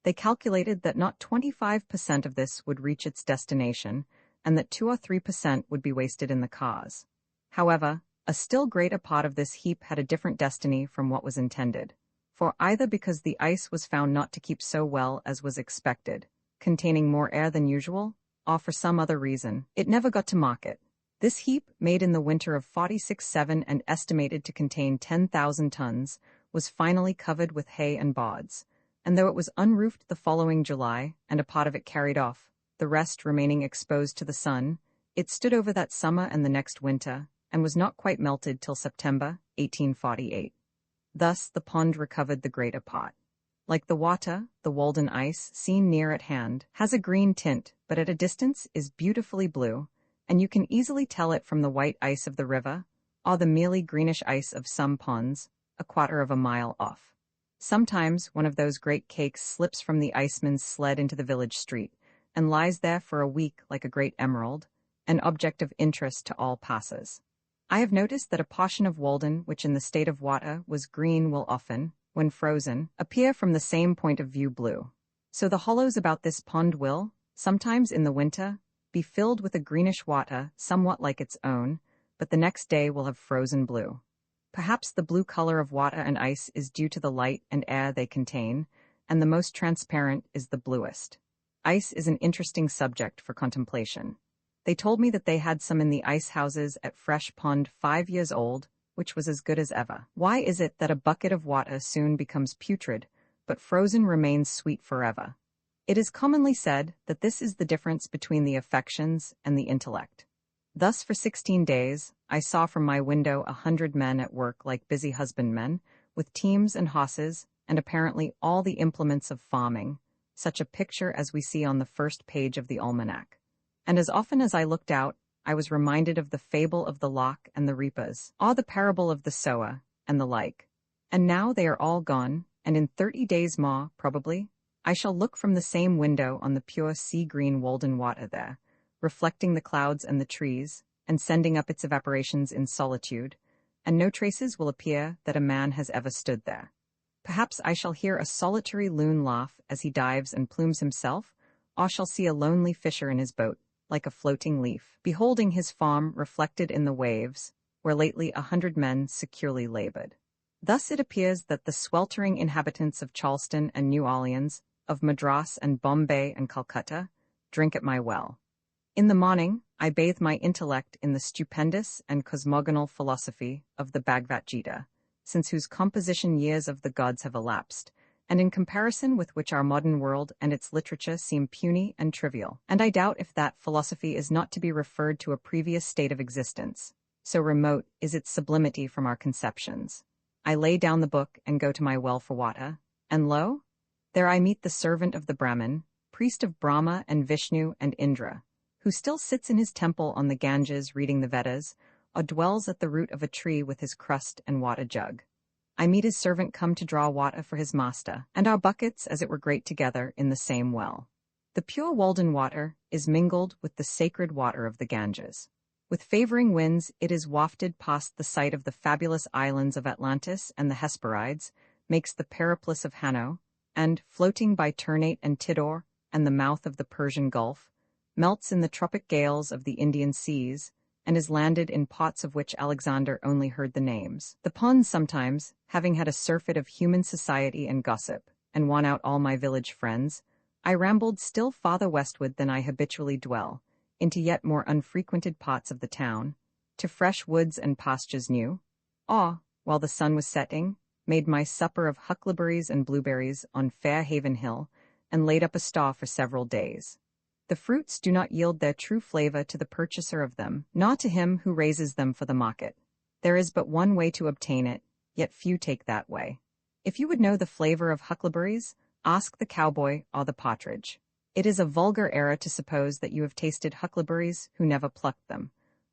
They calculated that not 25% of this would reach its destination, and that 2 or 3% would be wasted in the cause. However, a still greater part of this heap had a different destiny from what was intended, for either because the ice was found not to keep so well as was expected, containing more air than usual, or for some other reason, it never got to market. This heap, made in the winter of 46-7 and estimated to contain 10,000 tons, was finally covered with hay and bods, and though it was unroofed the following July, and a part of it carried off, the rest remaining exposed to the sun, it stood over that summer and the next winter, and was not quite melted till September 1848. Thus the pond recovered the greater part. Like the water, the Walden ice, seen near at hand, has a green tint, but at a distance is beautifully blue, and you can easily tell it from the white ice of the river, or the mealy greenish ice of some ponds, a quarter of a mile off. Sometimes one of those great cakes slips from the iceman's sled into the village street, and lies there for a week like a great emerald, an object of interest to all passers. I have noticed that a portion of Walden, which in the state of water was green, will often, when frozen, appear from the same point of view blue. So the hollows about this pond will, sometimes in the winter, be filled with a greenish water somewhat like its own, but the next day will have frozen blue. Perhaps the blue color of water and ice is due to the light and air they contain, and the most transparent is the bluest. Ice is an interesting subject for contemplation. They told me that they had some in the ice houses at Fresh Pond 5 years old, which was as good as ever. Why is it that a bucket of water soon becomes putrid, but frozen remains sweet forever? It is commonly said that this is the difference between the affections and the intellect. Thus for 16 days, I saw from my window 100 men at work like busy husbandmen, with teams and horses, and apparently all the implements of farming, such a picture as we see on the first page of the almanac. And as often as I looked out, I was reminded of the fable of the lock and the reapers, or the parable of the sower, and the like. And now they are all gone, and in 30 days more, probably, I shall look from the same window on the pure sea-green Walden water there, reflecting the clouds and the trees, and sending up its evaporations in solitude, and no traces will appear that a man has ever stood there. Perhaps I shall hear a solitary loon laugh as he dives and plumes himself, or shall see a lonely fisher in his boat, like a floating leaf, beholding his farm reflected in the waves, where lately 100 men securely labored. Thus it appears that the sweltering inhabitants of Charleston and New Orleans, of Madras and Bombay and Calcutta, drink at my well. In the morning, I bathe my intellect in the stupendous and cosmogonal philosophy of the Bhagavad Gita, since whose composition years of the gods have elapsed, and in comparison with which our modern world and its literature seem puny and trivial. And I doubt if that philosophy is not to be referred to a previous state of existence, so remote is its sublimity from our conceptions. I lay down the book and go to my well for water, and lo, there I meet the servant of the Brahmin, priest of Brahma and Vishnu and Indra, who still sits in his temple on the Ganges reading the Vedas, or dwells at the root of a tree with his crust and water jug. I meet his servant come to draw water for his master, and our buckets as it were grate together in the same well. The pure Walden water is mingled with the sacred water of the Ganges. With favoring winds it is wafted past the site of the fabulous islands of Atlantis and the Hesperides, makes the periplus of Hanno, and, floating by Ternate and Tidor and the mouth of the Persian Gulf, melts in the tropic gales of the Indian seas, and is landed in pots of which Alexander only heard the names. The ponds sometimes, having had a surfeit of human society and gossip, and won out all my village friends, I rambled still farther westward than I habitually dwell, into yet more unfrequented parts of the town, to fresh woods and pastures new, or, while the sun was setting, made my supper of huckleberries and blueberries on Fair Haven Hill, and laid up a store for several days. The fruits do not yield their true flavor to the purchaser of them, nor to him who raises them for the market. There is but one way to obtain it, yet few take that way. If you would know the flavor of huckleberries, ask the cowboy or the partridge. It is a vulgar error to suppose that you have tasted huckleberries who never plucked them.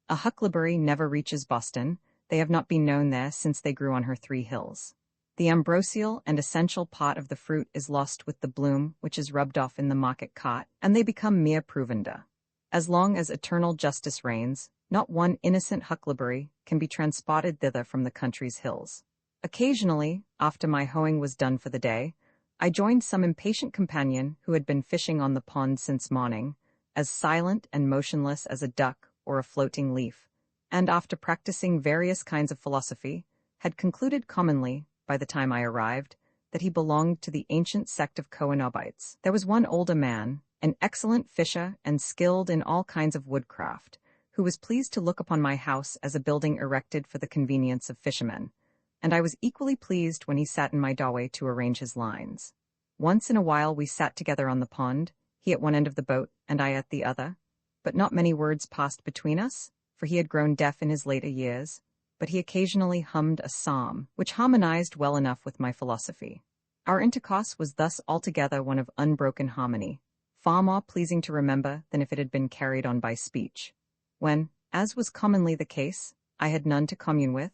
A huckleberry never reaches Boston. They have not been known there since they grew on her 3 hills. The ambrosial and essential part of the fruit is lost with the bloom, which is rubbed off in the market cart, and they become mere provender. As long as eternal justice reigns, not one innocent huckleberry can be transported thither from the country's hills. Occasionally, after my hoeing was done for the day, I joined some impatient companion who had been fishing on the pond since morning, as silent and motionless as a duck or a floating leaf, and after practicing various kinds of philosophy, had concluded commonly, by the time I arrived, that he belonged to the ancient sect of Coenobites. There was one older man, an excellent fisher and skilled in all kinds of woodcraft, who was pleased to look upon my house as a building erected for the convenience of fishermen, and I was equally pleased when he sat in my doorway to arrange his lines. Once in a while we sat together on the pond, he at one end of the boat and I at the other, but not many words passed between us, for he had grown deaf in his later years, but he occasionally hummed a psalm, which harmonized well enough with my philosophy. Our intercourse was thus altogether one of unbroken harmony, far more pleasing to remember than if it had been carried on by speech. When, as was commonly the case, I had none to commune with,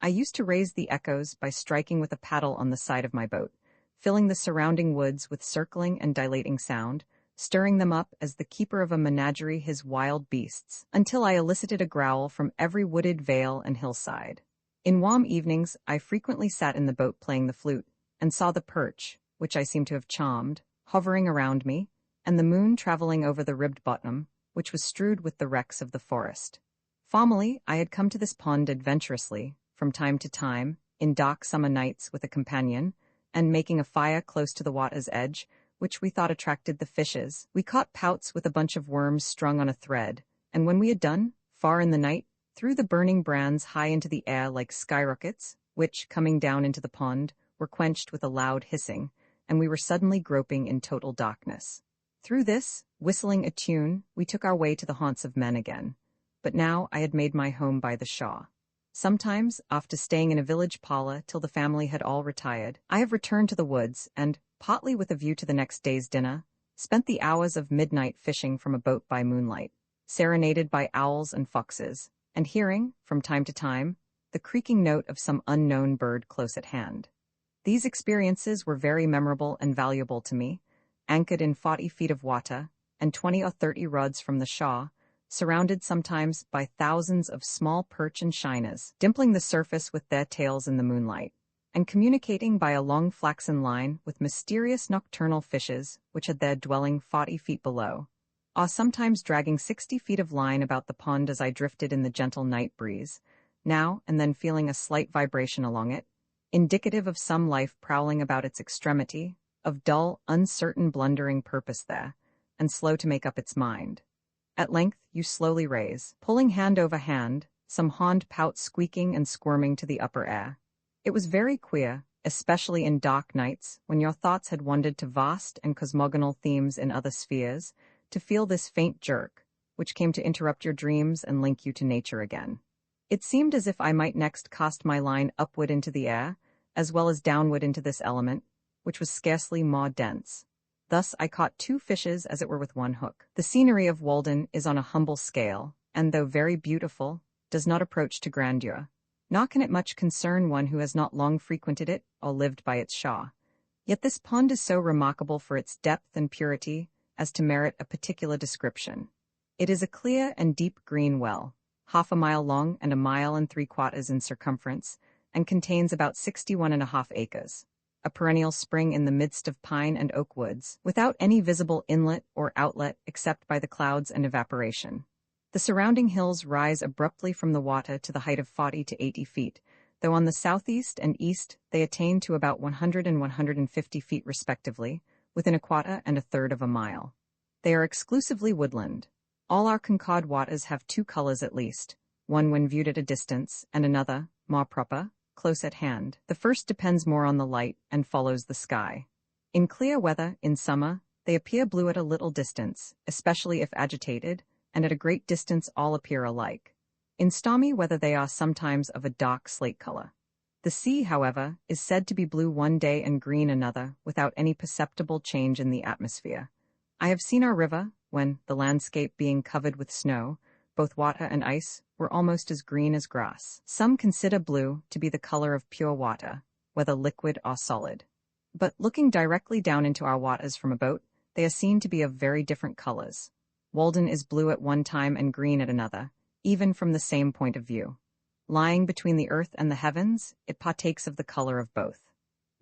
I used to raise the echoes by striking with a paddle on the side of my boat, filling the surrounding woods with circling and dilating sound, stirring them up as the keeper of a menagerie his wild beasts, until I elicited a growl from every wooded vale and hillside. In warm evenings I frequently sat in the boat playing the flute, and saw the perch, which I seemed to have charmed, hovering around me, and the moon traveling over the ribbed bottom, which was strewed with the wrecks of the forest. Formerly I had come to this pond adventurously, from time to time, in dark summer nights with a companion, and making a fire close to the water's edge, which we thought attracted the fishes, we caught pouts with a bunch of worms strung on a thread, and when we had done, far in the night, threw the burning brands high into the air like skyrockets, which, coming down into the pond, were quenched with a loud hissing, and we were suddenly groping in total darkness. Through this, whistling a tune, we took our way to the haunts of men again. But now I had made my home by the shore. Sometimes, after staying in a village parlor till the family had all retired, I have returned to the woods and, partly with a view to the next day's dinner, spent the hours of midnight fishing from a boat by moonlight, serenaded by owls and foxes, and hearing, from time to time, the creaking note of some unknown bird close at hand. These experiences were very memorable and valuable to me, anchored in 40 feet of water, and 20 or 30 rods from the shore, surrounded sometimes by thousands of small perch and shiners, dimpling the surface with their tails in the moonlight, and communicating by a long flaxen line with mysterious nocturnal fishes which had their dwelling 40 feet below, or sometimes dragging 60 feet of line about the pond as I drifted in the gentle night breeze, now and then feeling a slight vibration along it, indicative of some life prowling about its extremity, of dull, uncertain, blundering purpose there, and slow to make up its mind. At length you slowly raise, pulling hand over hand, some horned pout squeaking and squirming to the upper air. It was very queer, especially in dark nights, when your thoughts had wandered to vast and cosmogonal themes in other spheres, to feel this faint jerk, which came to interrupt your dreams and link you to nature again. It seemed as if I might next cast my line upward into the air, as well as downward into this element, which was scarcely more dense. Thus I caught 2 fishes as it were with one hook. The scenery of Walden is on a humble scale, and though very beautiful, does not approach to grandeur, nor can it much concern one who has not long frequented it or lived by its shore. Yet this pond is so remarkable for its depth and purity as to merit a particular description. It is a clear and deep green well, 1/2 mile long and 1 3/4 miles in circumference, and contains about 61½ acres. A perennial spring in the midst of pine and oak woods, without any visible inlet or outlet except by the clouds and evaporation. The surrounding hills rise abruptly from the water to the height of 40 to 80 feet, though on the southeast and east they attain to about 100 and 150 feet respectively, within 1/4 and 1/3 of a mile. They are exclusively woodland. All our Concord waters have 2 colors at least, one when viewed at a distance, and another, more proper, close at hand. The first depends more on the light and follows the sky. In clear weather, in summer, they appear blue at a little distance, especially if agitated, and at a great distance all appear alike. In stormy weather they are sometimes of a dark slate color. The sea, however, is said to be blue one day and green another, without any perceptible change in the atmosphere. I have seen our river, when, the landscape being covered with snow, both water and ice were almost as green as grass. Some consider blue to be the color of pure water, whether liquid or solid. But looking directly down into our waters from a boat, they are seen to be of very different colors. Walden is blue at one time and green at another, even from the same point of view. Lying between the earth and the heavens, it partakes of the color of both.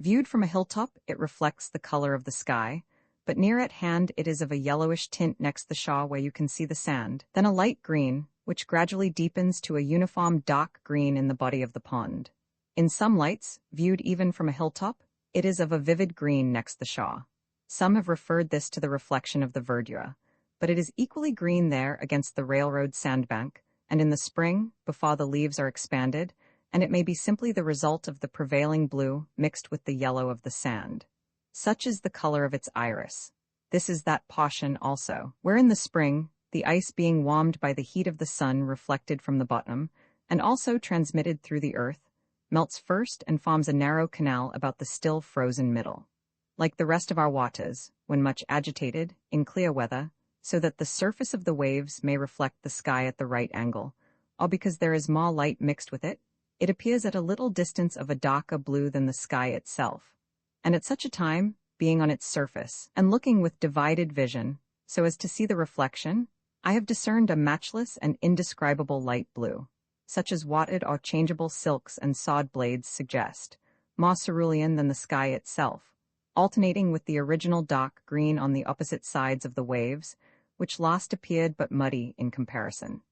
Viewed from a hilltop, it reflects the color of the sky, but near at hand it is of a yellowish tint next the shore where you can see the sand, then a light green, which gradually deepens to a uniform dark green in the body of the pond. In some lights, viewed even from a hilltop, it is of a vivid green next the shore. Some have referred this to the reflection of the verdure, but it is equally green there against the railroad sandbank, and in the spring, before the leaves are expanded, and it may be simply the result of the prevailing blue mixed with the yellow of the sand. Such is the color of its iris. This is that portion also, where in the spring, the ice being warmed by the heat of the sun reflected from the bottom, and also transmitted through the earth, melts first and forms a narrow canal about the still frozen middle. Like the rest of our waters, when much agitated, in clear weather, so that the surface of the waves may reflect the sky at the right angle, or because there is more light mixed with it, it appears at a little distance of a darker blue than the sky itself. And at such a time, being on its surface, and looking with divided vision, so as to see the reflection, I have discerned a matchless and indescribable light blue, such as wadded or changeable silks and sod blades suggest, more cerulean than the sky itself, alternating with the original dark green on the opposite sides of the waves, which last appeared but muddy in comparison.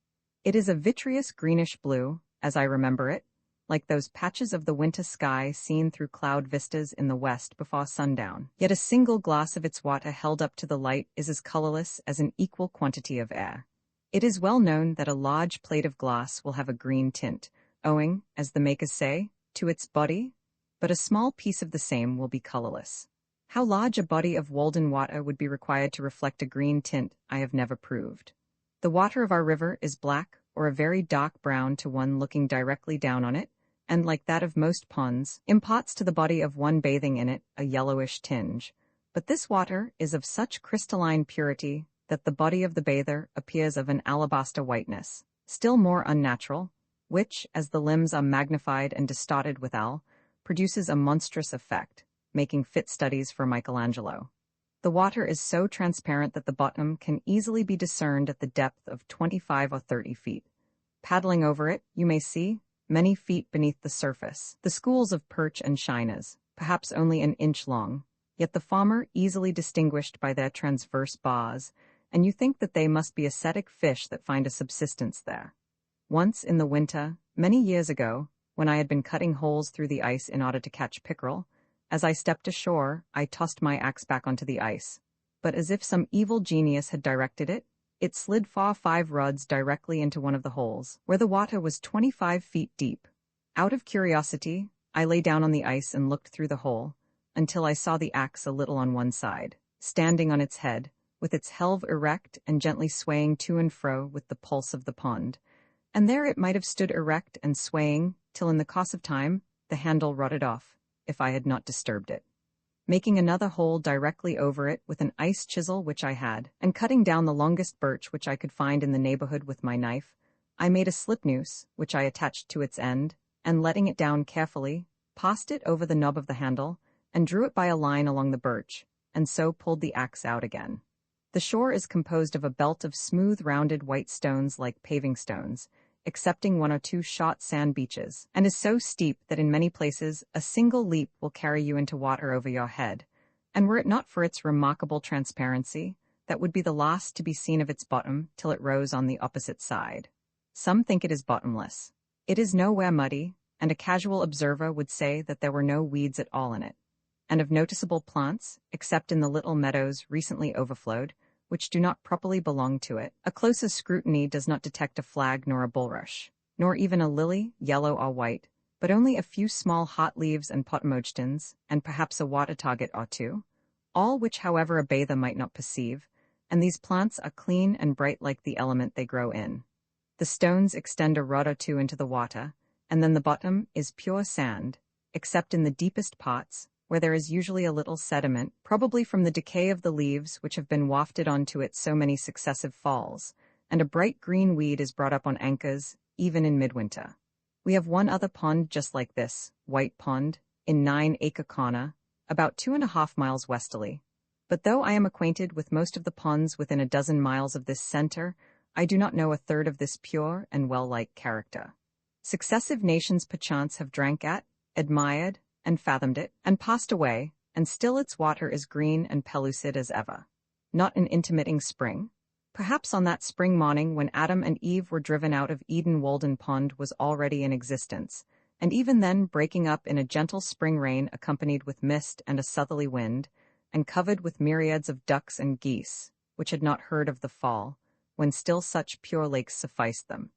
It is a vitreous greenish blue, as I remember it, like those patches of the winter sky seen through cloud vistas in the west before sundown. Yet a single glass of its water held up to the light is as colorless as an equal quantity of air. It is well known that a large plate of glass will have a green tint, owing, as the makers say, to its body, but a small piece of the same will be colorless. How large a body of Walden water would be required to reflect a green tint, I have never proved. The water of our river is black or a very dark brown to one looking directly down on it, and like that of most ponds, imparts to the body of one bathing in it a yellowish tinge. But this water is of such crystalline purity that the body of the bather appears of an alabaster whiteness, still more unnatural, which, as the limbs are magnified and distorted withal, produces a monstrous effect, making fit studies for Michelangelo. The water is so transparent that the bottom can easily be discerned at the depth of 25 or 30 feet. Paddling over it, you may see, many feet beneath the surface, the schools of perch and shiners, perhaps only an inch long, yet the former easily distinguished by their transverse bars, and you think that they must be ascetic fish that find a subsistence there. Once in the winter, many years ago, when I had been cutting holes through the ice in order to catch pickerel, as I stepped ashore, I tossed my axe back onto the ice, but as if some evil genius had directed it, it slid 5 rods directly into one of the holes, where the water was 25 feet deep. Out of curiosity, I lay down on the ice and looked through the hole, until I saw the axe a little on one side, standing on its head, with its helve erect and gently swaying to and fro with the pulse of the pond, and there it might have stood erect and swaying, till in the course of time, the handle rotted off, if I had not disturbed it. Making another hole directly over it with an ice chisel which I had, and cutting down the longest birch which I could find in the neighborhood with my knife, I made a slip noose, which I attached to its end, and letting it down carefully, passed it over the knob of the handle, and drew it by a line along the birch, and so pulled the axe out again. The shore is composed of a belt of smooth rounded white stones like paving stones, excepting 1 or 2 short sand beaches, and is so steep that in many places a single leap will carry you into water over your head, and were it not for its remarkable transparency, that would be the last to be seen of its bottom till it rose on the opposite side. Some think it is bottomless. It is nowhere muddy, and a casual observer would say that there were no weeds at all in it, and of noticeable plants, except in the little meadows recently overflowed, which do not properly belong to it. A closer scrutiny does not detect a flag nor a bulrush, nor even a lily, yellow or white, but only a few small hot leaves and potamojtons, and perhaps a water target or two, all which however a bather might not perceive, and these plants are clean and bright like the element they grow in. The stones extend a rod or two into the water, and then the bottom is pure sand, except in the deepest parts, where there is usually a little sediment, probably from the decay of the leaves which have been wafted onto it so many successive falls, and a bright green weed is brought up on anchors, even in midwinter. We have one other pond just like this, White Pond, in 9-acre corner, about 2.5 miles westerly. But though I am acquainted with most of the ponds within a dozen miles of this center, I do not know a third of this pure and well-like character. Successive nations perchance have drank at, admired, and fathomed it, and passed away, and still its water is green and pellucid as ever. Not an intermitting spring? Perhaps on that spring morning when Adam and Eve were driven out of Eden, Walden Pond was already in existence, and even then breaking up in a gentle spring rain accompanied with mist and a southerly wind, and covered with myriads of ducks and geese, which had not heard of the fall, when still such pure lakes sufficed them.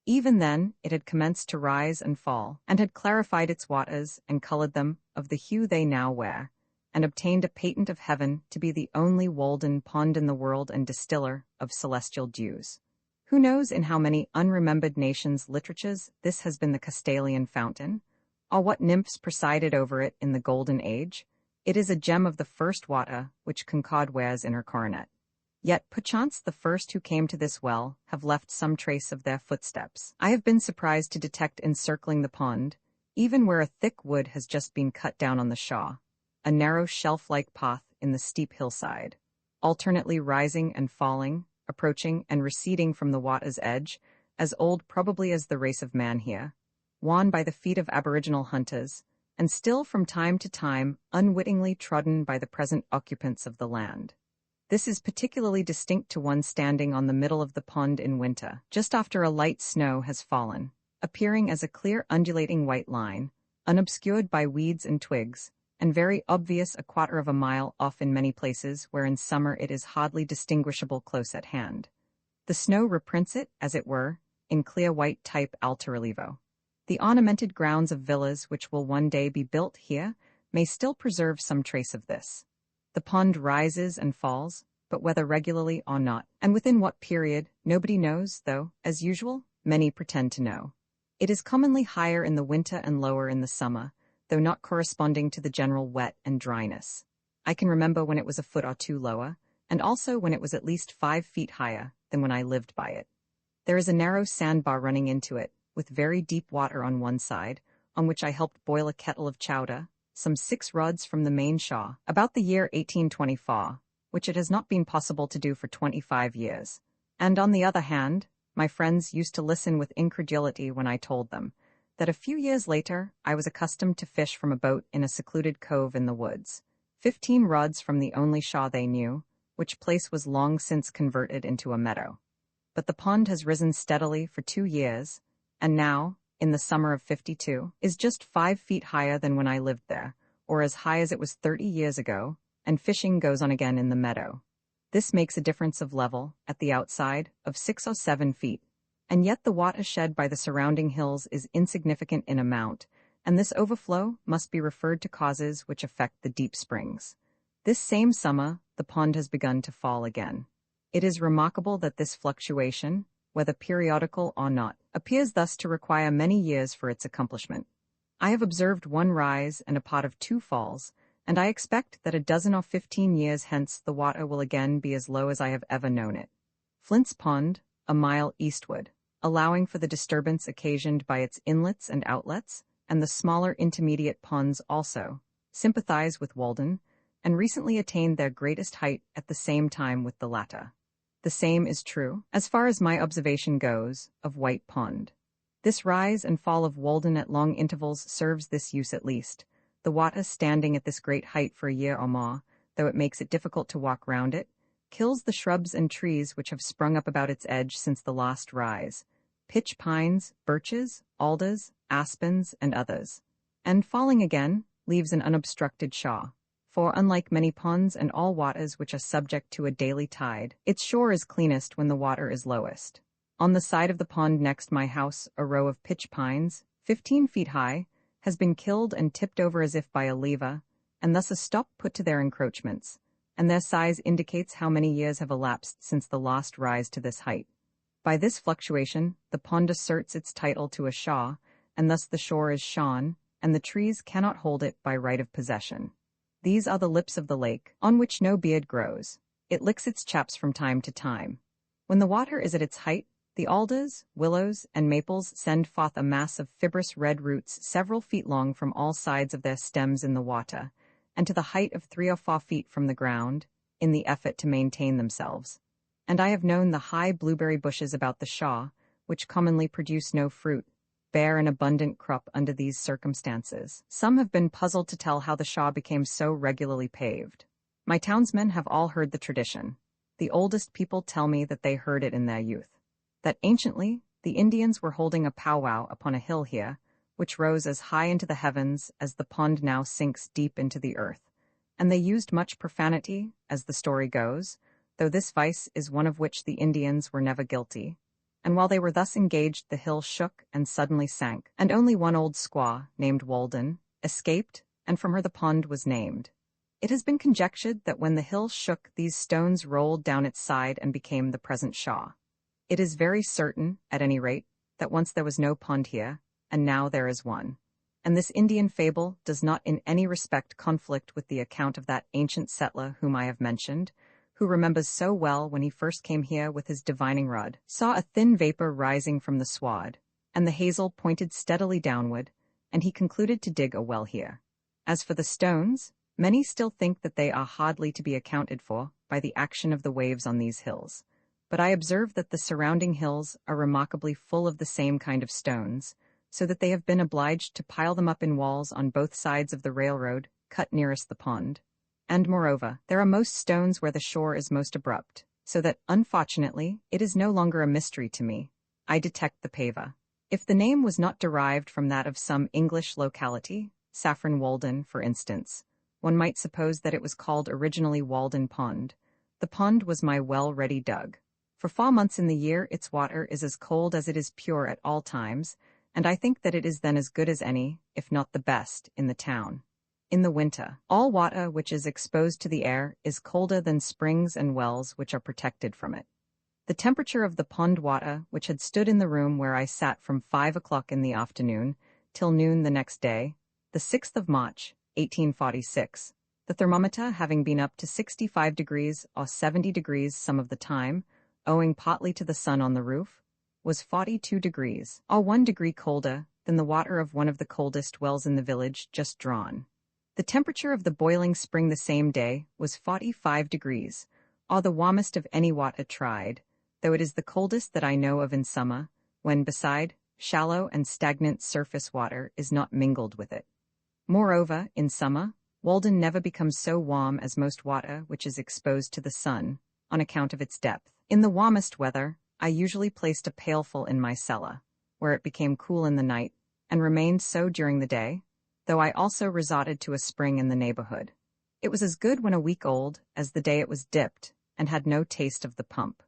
Even then it had commenced to rise and fall, and had clarified its waters and colored them of the hue they now wear, and obtained a patent of heaven to be the only Walden pond in the world and distiller of celestial dews. Who knows in how many unremembered nations' literatures this has been the Castalian fountain, or what nymphs presided over it in the Golden Age? It is a gem of the first water which Concord wears in her coronet. Yet perchance the first who came to this well have left some trace of their footsteps. I have been surprised to detect encircling the pond, even where a thick wood has just been cut down on the shaw, a narrow shelf-like path in the steep hillside, alternately rising and falling, approaching and receding from the water's edge, as old probably as the race of man here, worn by the feet of aboriginal hunters, and still from time to time unwittingly trodden by the present occupants of the land. This is particularly distinct to one standing on the middle of the pond in winter, just after a light snow has fallen, appearing as a clear undulating white line, unobscured by weeds and twigs, and very obvious a quarter of a mile off in many places where in summer it is hardly distinguishable close at hand. The snow reprints it, as it were, in clear white type alto relievo. The ornamented grounds of villas which will one day be built here may still preserve some trace of this. The pond rises and falls, but whether regularly or not, and within what period, nobody knows, though, as usual, many pretend to know. It is commonly higher in the winter and lower in the summer, though not corresponding to the general wet and dryness. I can remember when it was a foot or two lower, and also when it was at least 5 feet higher than when I lived by it. There is a narrow sandbar running into it, with very deep water on one side, on which I helped boil a kettle of chowder, some 6 rods from the main shaw, about the year 1824, which it has not been possible to do for 25 years. And on the other hand, my friends used to listen with incredulity when I told them that a few years later I was accustomed to fish from a boat in a secluded cove in the woods, 15 rods from the only shaw they knew, which place was long since converted into a meadow. But the pond has risen steadily for 2 years, and now, in the summer of '52, is just 5 feet higher than when I lived there, or as high as it was 30 years ago, and fishing goes on again in the meadow. This makes a difference of level, at the outside, of 6 or 7 feet, and yet the water shed by the surrounding hills is insignificant in amount, and this overflow must be referred to causes which affect the deep springs. This same summer, the pond has begun to fall again. It is remarkable that this fluctuation, whether periodical or not, appears thus to require many years for its accomplishment. I have observed one rise and a pot of 2 falls, and I expect that a dozen or 15 years hence the water will again be as low as I have ever known it. Flint's Pond, a mile eastward, allowing for the disturbance occasioned by its inlets and outlets, and the smaller intermediate ponds also, sympathize with Walden, and recently attained their greatest height at the same time with the latter. The same is true, as far as my observation goes, of White Pond. This rise and fall of Walden at long intervals serves this use at least, the water standing at this great height for a year or more, though it makes it difficult to walk round it, kills the shrubs and trees which have sprung up about its edge since the last rise, pitch pines, birches, alders, aspens, and others, and falling again, leaves an unobstructed shaw. For unlike many ponds and all waters which are subject to a daily tide, its shore is cleanest when the water is lowest. On the side of the pond next my house, a row of pitch pines, 15 feet high, has been killed and tipped over as if by a lever, and thus a stop put to their encroachments, and their size indicates how many years have elapsed since the last rise to this height. By this fluctuation, the pond asserts its title to a shaw, and thus the shore is shorn, and the trees cannot hold it by right of possession. These are the lips of the lake, on which no beard grows. It licks its chaps from time to time. When the water is at its height, the alders, willows, and maples send forth a mass of fibrous red roots several feet long from all sides of their stems in the water, and to the height of 3 or 4 feet from the ground, in the effort to maintain themselves. And I have known the high blueberry bushes about the shaw, which commonly produce no fruit, bear an abundant crop under these circumstances. Some have been puzzled to tell how the shaw became so regularly paved. My townsmen have all heard the tradition. The oldest people tell me that they heard it in their youth. That anciently, the Indians were holding a powwow upon a hill here, which rose as high into the heavens as the pond now sinks deep into the earth, and they used much profanity, as the story goes, though this vice is one of which the Indians were never guilty. And while they were thus engaged, the hill shook and suddenly sank, and only one old squaw, named Walden, escaped, and from her the pond was named. It has been conjectured that when the hill shook, these stones rolled down its side and became the present Shaw. It is very certain, at any rate, that once there was no pond here, and now there is one. And this Indian fable does not in any respect conflict with the account of that ancient settler whom I have mentioned, who remembers so well when he first came here with his divining rod, saw a thin vapor rising from the sward, and the hazel pointed steadily downward, and he concluded to dig a well here. As for the stones, many still think that they are hardly to be accounted for by the action of the waves on these hills, but I observe that the surrounding hills are remarkably full of the same kind of stones, so that they have been obliged to pile them up in walls on both sides of the railroad cut nearest the pond. And moreover, there are most stones where the shore is most abrupt, so that, unfortunately, it is no longer a mystery to me. I detect the paver. If the name was not derived from that of some English locality, Saffron Walden, for instance, one might suppose that it was called originally Walden Pond. The pond was my well ready dug. For 4 months in the year its water is as cold as it is pure at all times, and I think that it is then as good as any, if not the best, in the town. In the winter, all water which is exposed to the air is colder than springs and wells which are protected from it. The temperature of the pond water, which had stood in the room where I sat from 5 o'clock in the afternoon till noon the next day, the 6th of March, 1846, the thermometer having been up to 65 degrees or 70 degrees some of the time, owing partly to the sun on the roof, was 42 degrees, or 1 degree colder than the water of one of the coldest wells in the village just drawn. The temperature of the boiling spring the same day was 45 degrees, or the warmest of any water tried, though it is the coldest that I know of in summer, when, beside, shallow and stagnant surface water is not mingled with it. Moreover, in summer, Walden never becomes so warm as most water which is exposed to the sun, on account of its depth. In the warmest weather, I usually placed a pailful in my cellar, where it became cool in the night, and remained so during the day, though I also resorted to a spring in the neighborhood. It was as good when a week old as the day it was dipped, and had no taste of the pump.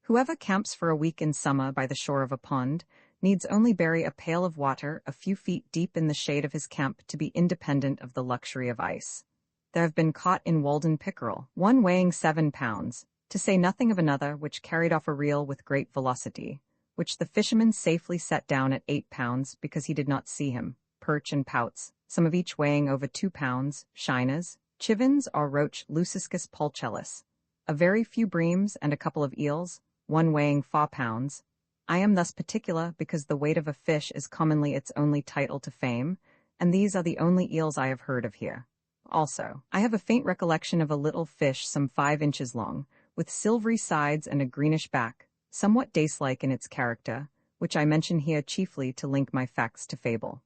Whoever camps for a week in summer by the shore of a pond needs only bury a pail of water a few feet deep in the shade of his camp to be independent of the luxury of ice. There have been caught in Walden pickerel, one weighing 7 pounds, to say nothing of another which carried off a reel with great velocity, which the fisherman safely set down at 8 pounds because he did not see him, perch and pouts, some of each weighing over 2 pounds, shiners, chivins or roach Luciscus pulchellus, a very few breams and a couple of eels, one weighing 4 pounds. I am thus particular because the weight of a fish is commonly its only title to fame, and these are the only eels I have heard of here. Also, I have a faint recollection of a little fish some 5 inches long, with silvery sides and a greenish back, somewhat dace-like in its character, which I mention here chiefly to link my facts to fable.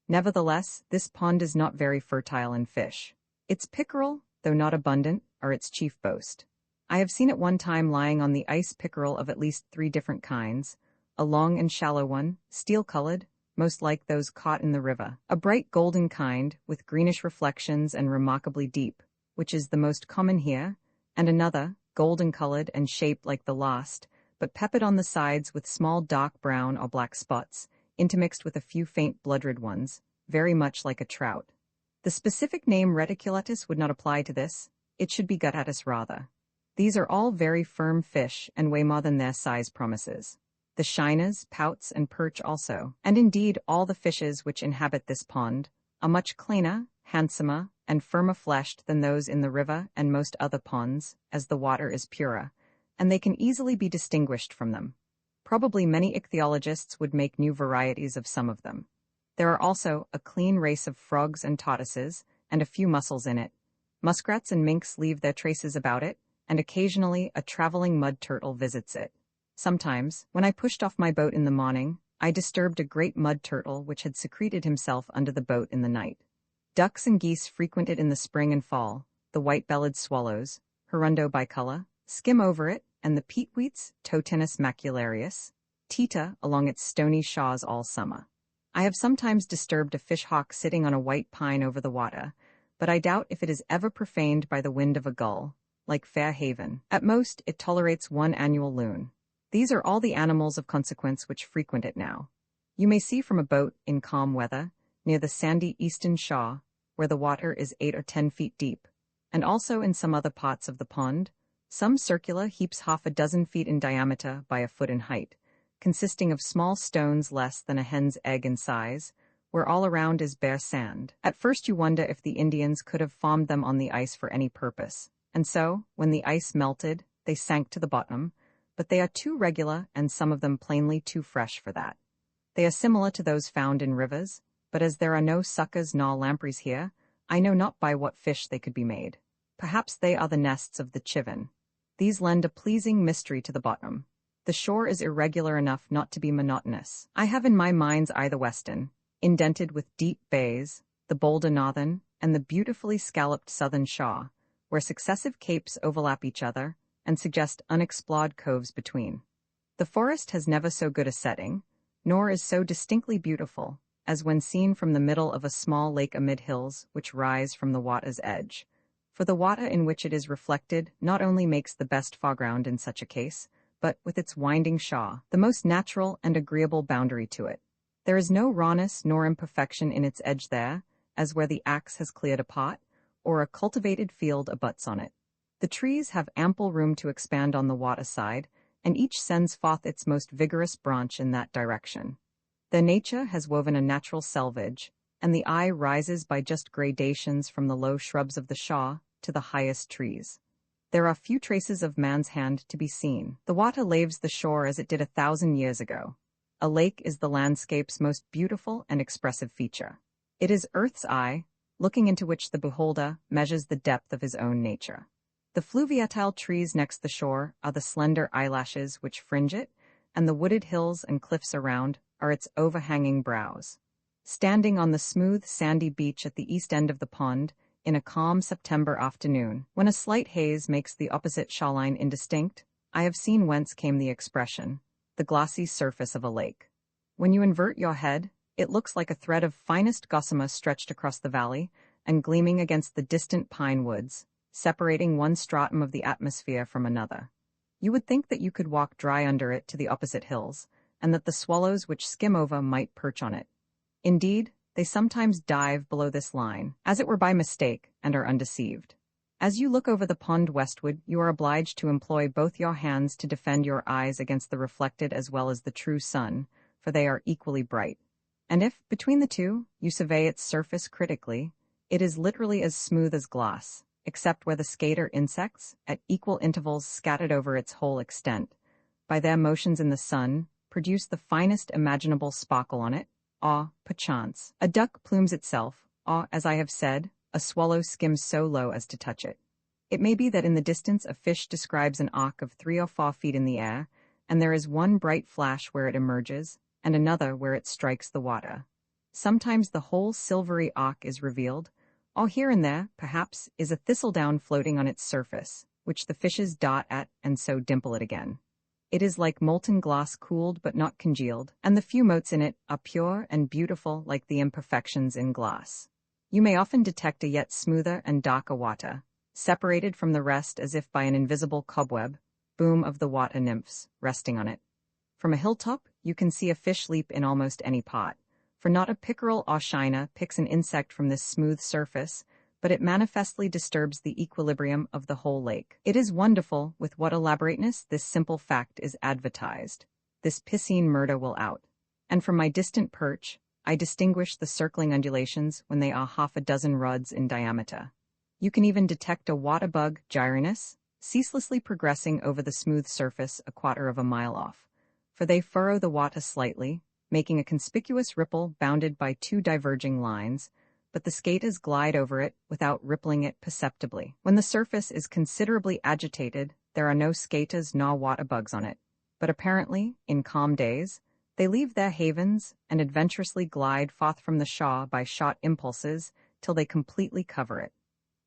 Nevertheless, this pond is not very fertile in fish. Its pickerel, though not abundant, are its chief boast. I have seen at one time lying on the ice pickerel of at least 3 different kinds, a long and shallow one, steel-colored, most like those caught in the river, a bright golden kind, with greenish reflections and remarkably deep, which is the most common here, and another, golden-colored and shaped like the last, but peppered on the sides with small dark brown or black spots, intermixed with a few faint blood-red ones, very much like a trout. The specific name reticulatus would not apply to this, it should be guttatus rather. These are all very firm fish and weigh more than their size promises. The shiners, pouts, and perch also, and indeed all the fishes which inhabit this pond, are much cleaner, handsomer, and firmer-fleshed than those in the river and most other ponds, as the water is purer, and they can easily be distinguished from them. Probably many ichthyologists would make new varieties of some of them. There are also a clean race of frogs and tortoises, and a few mussels in it. Muskrats and minks leave their traces about it, and occasionally a traveling mud turtle visits it. Sometimes, when I pushed off my boat in the morning, I disturbed a great mud turtle which had secreted himself under the boat in the night. Ducks and geese frequent it in the spring and fall, the white-bellied swallows, hirundo bicolor, skim over it, and the peetweets, Totinus macularius, tita along its stony shores all summer. I have sometimes disturbed a fish hawk sitting on a white pine over the water, but I doubt if it is ever profaned by the wind of a gull, like Fair Haven. At most, it tolerates one annual loon. These are all the animals of consequence which frequent it now. You may see from a boat, in calm weather, near the sandy eastern shore, where the water is 8 or 10 feet deep, and also in some other parts of the pond, some circular heaps half a dozen feet in diameter by a foot in height, consisting of small stones less than a hen's egg in size, where all around is bare sand. At first you wonder if the Indians could have formed them on the ice for any purpose, and so, when the ice melted, they sank to the bottom, but they are too regular and some of them plainly too fresh for that. They are similar to those found in rivers, but as there are no suckers nor lampreys here, I know not by what fish they could be made. Perhaps they are the nests of the chivin. These lend a pleasing mystery to the bottom. The shore is irregular enough not to be monotonous. I have in my mind's eye the western, indented with deep bays, the bolder northern, and the beautifully scalloped southern shore, where successive capes overlap each other and suggest unexplored coves between. The forest has never so good a setting, nor is so distinctly beautiful, as when seen from the middle of a small lake amid hills which rise from the water's edge. For the water in which it is reflected not only makes the best foreground in such a case, but, with its winding shore, the most natural and agreeable boundary to it. There is no rawness nor imperfection in its edge there, as where the axe has cleared a pot, or a cultivated field abuts on it. The trees have ample room to expand on the water side, and each sends forth its most vigorous branch in that direction. Their nature has woven a natural selvage, and the eye rises by just gradations from the low shrubs of the shore to the highest trees. There are few traces of man's hand to be seen. The water laves the shore as it did 1,000 years ago. A lake is the landscape's most beautiful and expressive feature. It is Earth's eye, looking into which the beholder measures the depth of his own nature. The fluviatile trees next the shore are the slender eyelashes which fringe it, and the wooded hills and cliffs around are its overhanging brows. Standing on the smooth, sandy beach at the east end of the pond, in a calm September afternoon, when a slight haze makes the opposite shoreline indistinct, I have seen whence came the expression, the glossy surface of a lake. When you invert your head, it looks like a thread of finest gossamer stretched across the valley and gleaming against the distant pine woods, separating one stratum of the atmosphere from another. You would think that you could walk dry under it to the opposite hills, and that the swallows which skim over might perch on it. Indeed, they sometimes dive below this line, as it were by mistake, and are undeceived. As you look over the pond westward, you are obliged to employ both your hands to defend your eyes against the reflected as well as the true sun, for they are equally bright. And if, between the two, you survey its surface critically, it is literally as smooth as glass, except where the skater insects, at equal intervals scattered over its whole extent, by their motions in the sun, produce the finest imaginable sparkle on it, or, perchance, a duck plumes itself, or, as I have said, a swallow skims so low as to touch it. It may be that in the distance a fish describes an arc of 3 or 4 feet in the air, and there is one bright flash where it emerges, and another where it strikes the water. Sometimes the whole silvery arc is revealed, or here and there, perhaps, is a thistledown floating on its surface, which the fishes dot at and so dimple it again. It is like molten glass cooled but not congealed, and the few motes in it are pure and beautiful like the imperfections in glass. You may often detect a yet smoother and darker water, separated from the rest as if by an invisible cobweb, boom of the water nymphs, resting on it. From a hilltop, you can see a fish leap in almost any pot, for not a pickerel or shiner picks an insect from this smooth surface, but it manifestly disturbs the equilibrium of the whole lake. It is wonderful with what elaborateness this simple fact is advertised. This piscine murder will out. And from my distant perch, I distinguish the circling undulations when they are half a dozen rods in diameter. You can even detect a water bug, Gyrinus, ceaselessly progressing over the smooth surface a quarter of a mile off, for they furrow the water slightly, making a conspicuous ripple bounded by 2 diverging lines, but the skaters glide over it without rippling it perceptibly. When the surface is considerably agitated, there are no skaters nor water bugs on it, but apparently, in calm days, they leave their havens and adventurously glide forth from the shore by short impulses till they completely cover it.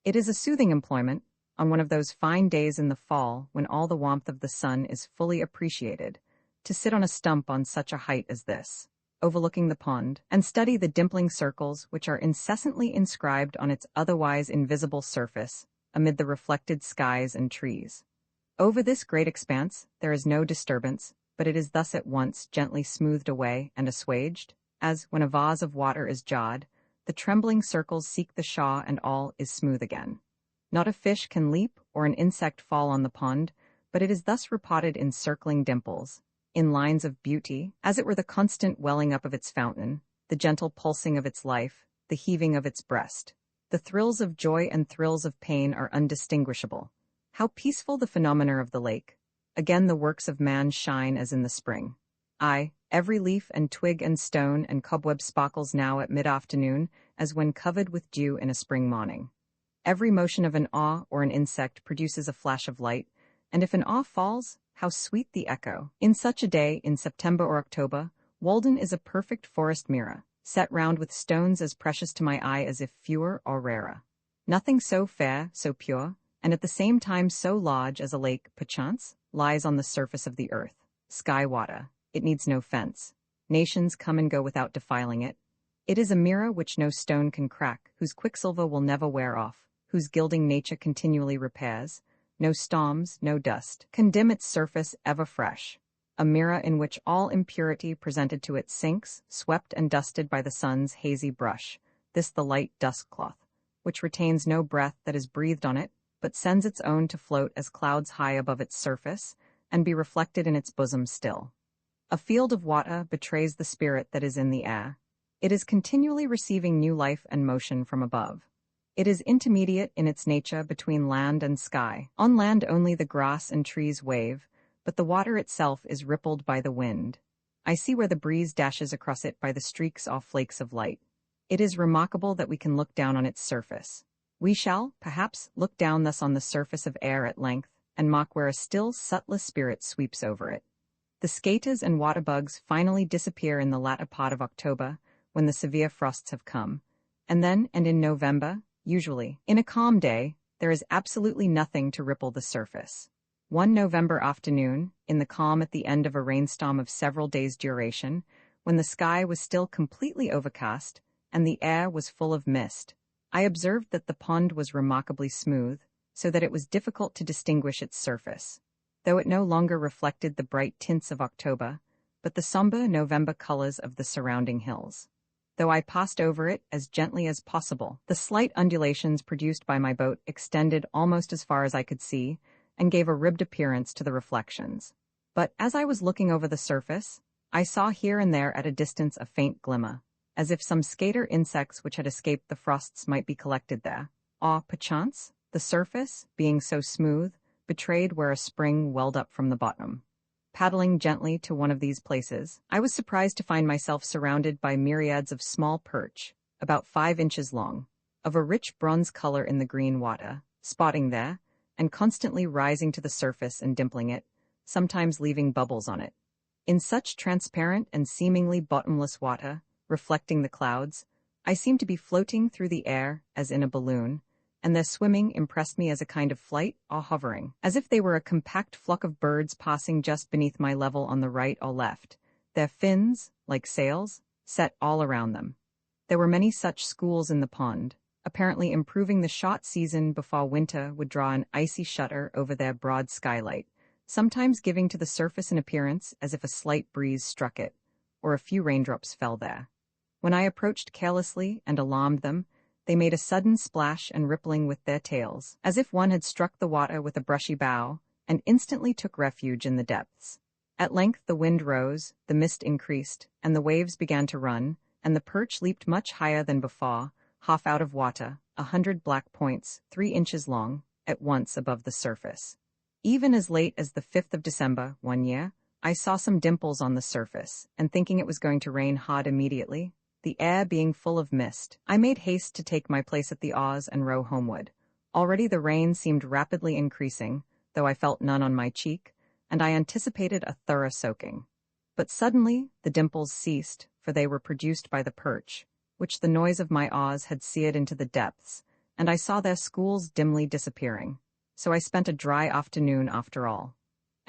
It is a soothing employment, on one of those fine days in the fall when all the warmth of the sun is fully appreciated, to sit on a stump on such a height as this. overlooking the pond, and study the dimpling circles which are incessantly inscribed on its otherwise invisible surface, amid the reflected skies and trees. Over this great expanse there is no disturbance, but it is thus at once gently smoothed away and assuaged, as, when a vase of water is jarred, the trembling circles seek the shaw and all is smooth again. Not a fish can leap or an insect fall on the pond, but it is thus repotted in circling dimples, in lines of beauty, as it were the constant welling up of its fountain, the gentle pulsing of its life, the heaving of its breast. The thrills of joy and thrills of pain are undistinguishable. How peaceful the phenomena of the lake! Again the works of man shine as in the spring. Aye, every leaf and twig and stone and cobweb sparkles now at mid-afternoon, as when covered with dew in a spring morning. Every motion of an awe or an insect produces a flash of light, and if an awe falls, how sweet the echo! In such a day, in September or October, Walden is a perfect forest mirror, set round with stones as precious to my eye as if fewer or rarer. Nothing so fair, so pure, and at the same time so large as a lake, perchance, lies on the surface of the earth. Sky water. It needs no fence. Nations come and go without defiling it. It is a mirror which no stone can crack, whose quicksilver will never wear off, whose gilding nature continually repairs. No storms, no dust, can dim its surface ever fresh. A mirror in which all impurity presented to it sinks, swept and dusted by the sun's hazy brush, this the light dusk cloth, which retains no breath that is breathed on it, but sends its own to float as clouds high above its surface, and be reflected in its bosom still. A field of water betrays the spirit that is in the air. It is continually receiving new life and motion from above. It is intermediate in its nature between land and sky. On land only the grass and trees wave, but the water itself is rippled by the wind. I see where the breeze dashes across it by the streaks or flakes of light. It is remarkable that we can look down on its surface. We shall, perhaps, look down thus on the surface of air at length, and mark where a still, subtler spirit sweeps over it. The skaters and water bugs finally disappear in the latter part of October, when the severe frosts have come, and then, and in November, usually, in a calm day, there is absolutely nothing to ripple the surface. One November afternoon, in the calm at the end of a rainstorm of several days' duration, when the sky was still completely overcast, and the air was full of mist, I observed that the pond was remarkably smooth, so that it was difficult to distinguish its surface, though it no longer reflected the bright tints of October, but the somber November colors of the surrounding hills. Though I passed over it as gently as possible, the slight undulations produced by my boat extended almost as far as I could see, and gave a ribbed appearance to the reflections. But as I was looking over the surface, I saw here and there at a distance a faint glimmer, as if some skater insects which had escaped the frosts might be collected there. Or, perchance, the surface, being so smooth, betrayed where a spring welled up from the bottom. Paddling gently to one of these places, I was surprised to find myself surrounded by myriads of small perch, about 5 inches long, of a rich bronze color in the green water, spotting there, and constantly rising to the surface and dimpling it, sometimes leaving bubbles on it. In such transparent and seemingly bottomless water, reflecting the clouds, I seemed to be floating through the air as in a balloon, and their swimming impressed me as a kind of flight or hovering, as if they were a compact flock of birds passing just beneath my level on the right or left, their fins, like sails, set all around them. There were many such schools in the pond, apparently improving the short season before winter would draw an icy shutter over their broad skylight, sometimes giving to the surface an appearance as if a slight breeze struck it, or a few raindrops fell there. When I approached carelessly and alarmed them, they made a sudden splash and rippling with their tails, as if one had struck the water with a brushy bough, and instantly took refuge in the depths. At length the wind rose, the mist increased, and the waves began to run, and the perch leaped much higher than before, half out of water, 100 black points, 3 inches long, at once above the surface. Even as late as the 5th of December, one year, I saw some dimples on the surface, and thinking it was going to rain hard immediately, the air being full of mist, I made haste to take my place at the oars and row homeward. Already the rain seemed rapidly increasing, though I felt none on my cheek, and I anticipated a thorough soaking. But suddenly the dimples ceased, for they were produced by the perch, which the noise of my oars had seared into the depths, and I saw their schools dimly disappearing. So I spent a dry afternoon after all.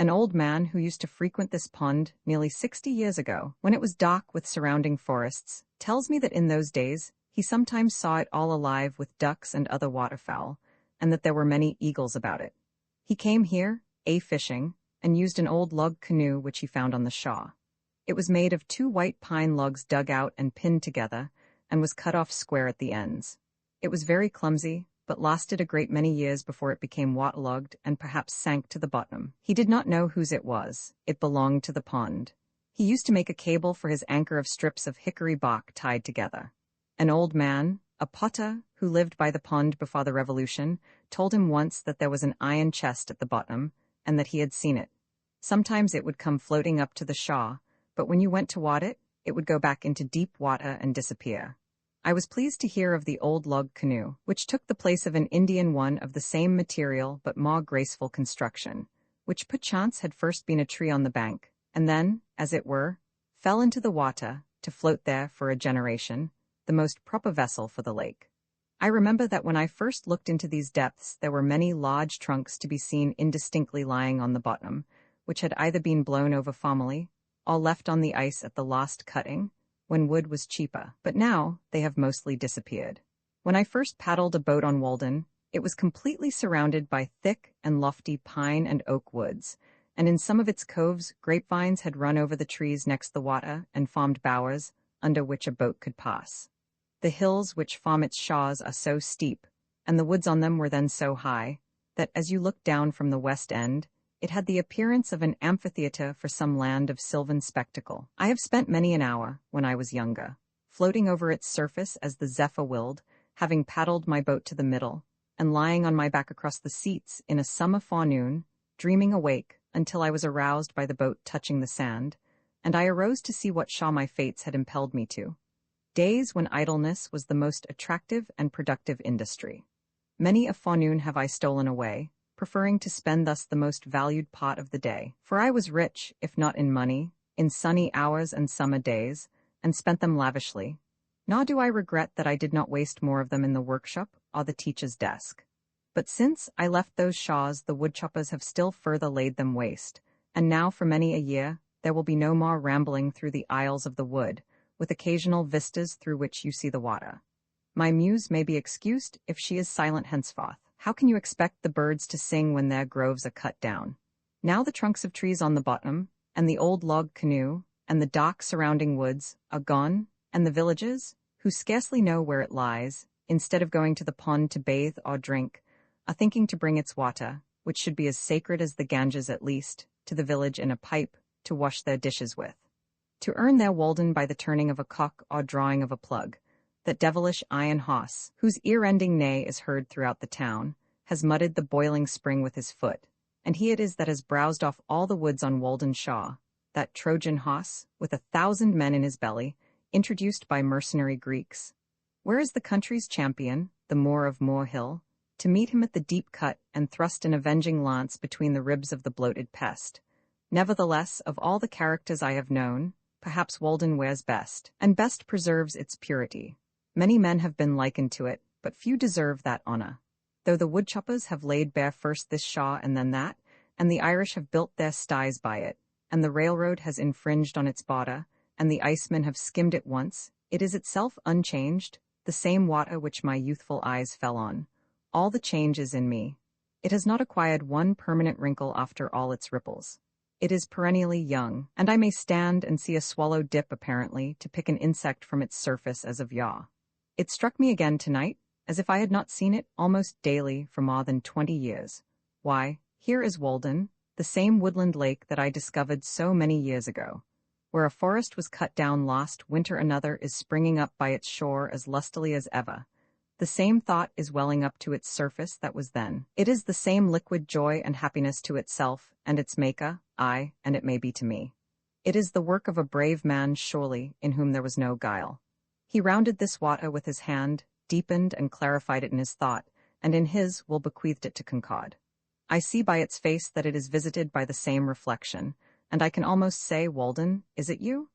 An old man who used to frequent this pond nearly 60 years ago, when it was dark with surrounding forests, tells me that in those days he sometimes saw it all alive with ducks and other waterfowl, and that there were many eagles about it. He came here, fishing, and used an old log canoe which he found on the shore. It was made of 2 white pine logs dug out and pinned together, and was cut off square at the ends. It was very clumsy, but lasted a great many years before it became waterlogged and perhaps sank to the bottom. He did not know whose it was. It belonged to the pond. He used to make a cable for his anchor of strips of hickory bark tied together. An old man, a potter who lived by the pond before the Revolution, told him once that there was an iron chest at the bottom, and that he had seen it. Sometimes it would come floating up to the shore, but when you went toward it, it would go back into deep water and disappear. I was pleased to hear of the old log canoe, which took the place of an Indian one of the same material but more graceful construction, which perchance had first been a tree on the bank, and then, as it were, fell into the water, to float there for a generation, the most proper vessel for the lake. I remember that when I first looked into these depths there were many large trunks to be seen indistinctly lying on the bottom, which had either been blown over formerly, or left on the ice at the last cutting, when wood was cheaper, but now they have mostly disappeared. When I first paddled a boat on Walden, it was completely surrounded by thick and lofty pine and oak woods, and in some of its coves grapevines had run over the trees next the water and formed bowers under which a boat could pass. The hills which form its shores are so steep, and the woods on them were then so high, that as you looked down from the west end, it had the appearance of an amphitheater for some land of sylvan spectacle. I have spent many an hour, when I was younger, floating over its surface as the zephyr willed, having paddled my boat to the middle, and lying on my back across the seats in a summer forenoon, dreaming awake until I was aroused by the boat touching the sand, and I arose to see what shore my fates had impelled me to. Days when idleness was the most attractive and productive industry. Many a forenoon have I stolen away, preferring to spend thus the most valued part of the day. For I was rich, if not in money, in sunny hours and summer days, and spent them lavishly. Nor do I regret that I did not waste more of them in the workshop or the teacher's desk. But since I left those shores, the woodchoppers have still further laid them waste, and now for many a year there will be no more rambling through the aisles of the wood, with occasional vistas through which you see the water. My muse may be excused if she is silent henceforth. How can you expect the birds to sing when their groves are cut down? Now the trunks of trees on the bottom, and the old log canoe, and the dark surrounding woods are gone, and the villagers, who scarcely know where it lies, instead of going to the pond to bathe or drink, are thinking to bring its water, which should be as sacred as the Ganges at least, to the village in a pipe, to wash their dishes with. To earn their Walden by the turning of a cock or drawing of a plug, that devilish iron hoss, whose ear-ending neigh is heard throughout the town, has muddied the boiling spring with his foot, and he it is that has browsed off all the woods on Walden Shaw, that Trojan hoss, with 1,000 men in his belly, introduced by mercenary Greeks. Where is the country's champion, the Moor of Moor Hill, to meet him at the deep cut and thrust an avenging lance between the ribs of the bloated pest? Nevertheless, of all the characters I have known, perhaps Walden wears best, and best preserves its purity. Many men have been likened to it, but few deserve that honor. Though the woodchoppers have laid bare first this shaw and then that, and the Irish have built their sties by it, and the railroad has infringed on its border, and the icemen have skimmed it once, it is itself unchanged, the same water which my youthful eyes fell on. All the change is in me. It has not acquired one permanent wrinkle after all its ripples. It is perennially young, and I may stand and see a swallow dip apparently to pick an insect from its surface as of yore. It struck me again tonight, as if I had not seen it almost daily for more than 20 years. Why, here is Walden, the same woodland lake that I discovered so many years ago. Where a forest was cut down last winter another is springing up by its shore as lustily as ever. The same thought is welling up to its surface that was then. It is the same liquid joy and happiness to itself and its maker, aye, and it may be to me. It is the work of a brave man surely, in whom there was no guile. He rounded this water with his hand, deepened and clarified it in his thought, and in his will bequeathed it to Concord. I see by its face that it is visited by the same reflection, and I can almost say, Walden, is it you?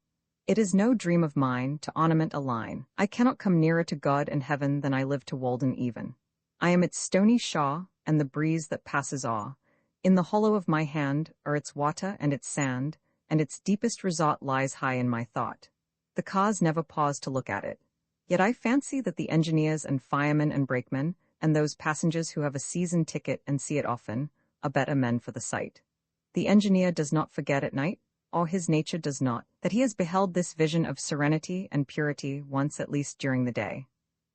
It is no dream of mine to ornament a line. I cannot come nearer to God and heaven than I live to Walden even. I am its stony shaw, and the breeze that passes o'er. In the hollow of my hand are its water and its sand, and its deepest resort lies high in my thought. The cars never pause to look at it. Yet I fancy that the engineers and firemen and brakemen, and those passengers who have a season ticket and see it often, are better men for the sight. The engineer does not forget at night, or his nature does not, that he has beheld this vision of serenity and purity once at least during the day.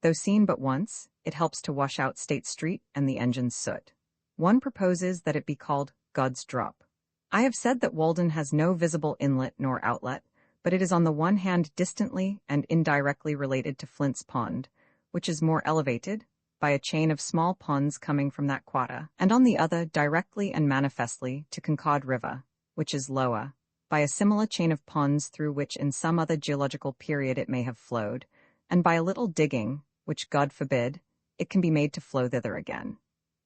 Though seen but once, it helps to wash out State Street and the engine's soot. One proposes that it be called God's Drop. I have said that Walden has no visible inlet nor outlet, but it is on the one hand distantly and indirectly related to Flint's Pond, which is more elevated, by a chain of small ponds coming from that quarter, and on the other directly and manifestly to Concord River, which is lower, by a similar chain of ponds through which in some other geological period it may have flowed, and by a little digging, which God forbid, it can be made to flow thither again.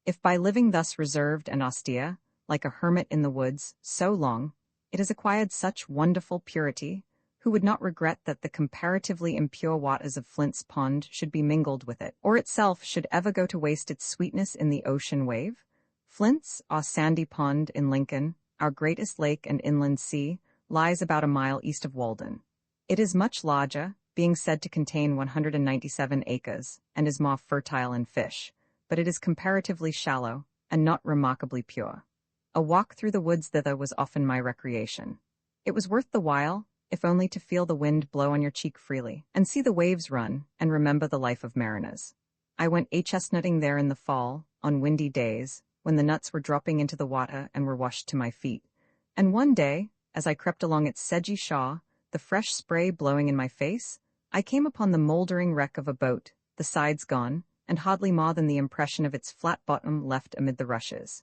If by living thus reserved and austere, like a hermit in the woods, so long, it has acquired such wonderful purity, who would not regret that the comparatively impure waters of Flint's Pond should be mingled with it, or itself should ever go to waste its sweetness in the ocean wave? Flint's, our sandy pond in Lincoln, our greatest lake and inland sea, lies about a mile east of Walden. It is much larger, being said to contain 197 acres, and is more fertile in fish, but it is comparatively shallow, and not remarkably pure. A walk through the woods thither was often my recreation. It was worth the while, if only to feel the wind blow on your cheek freely, and see the waves run, and remember the life of mariners. I went chestnutting there in the fall, on windy days, when the nuts were dropping into the water and were washed to my feet. And one day, as I crept along its sedgy shore, the fresh spray blowing in my face, I came upon the mouldering wreck of a boat, the sides gone, and hardly more than the impression of its flat bottom left amid the rushes.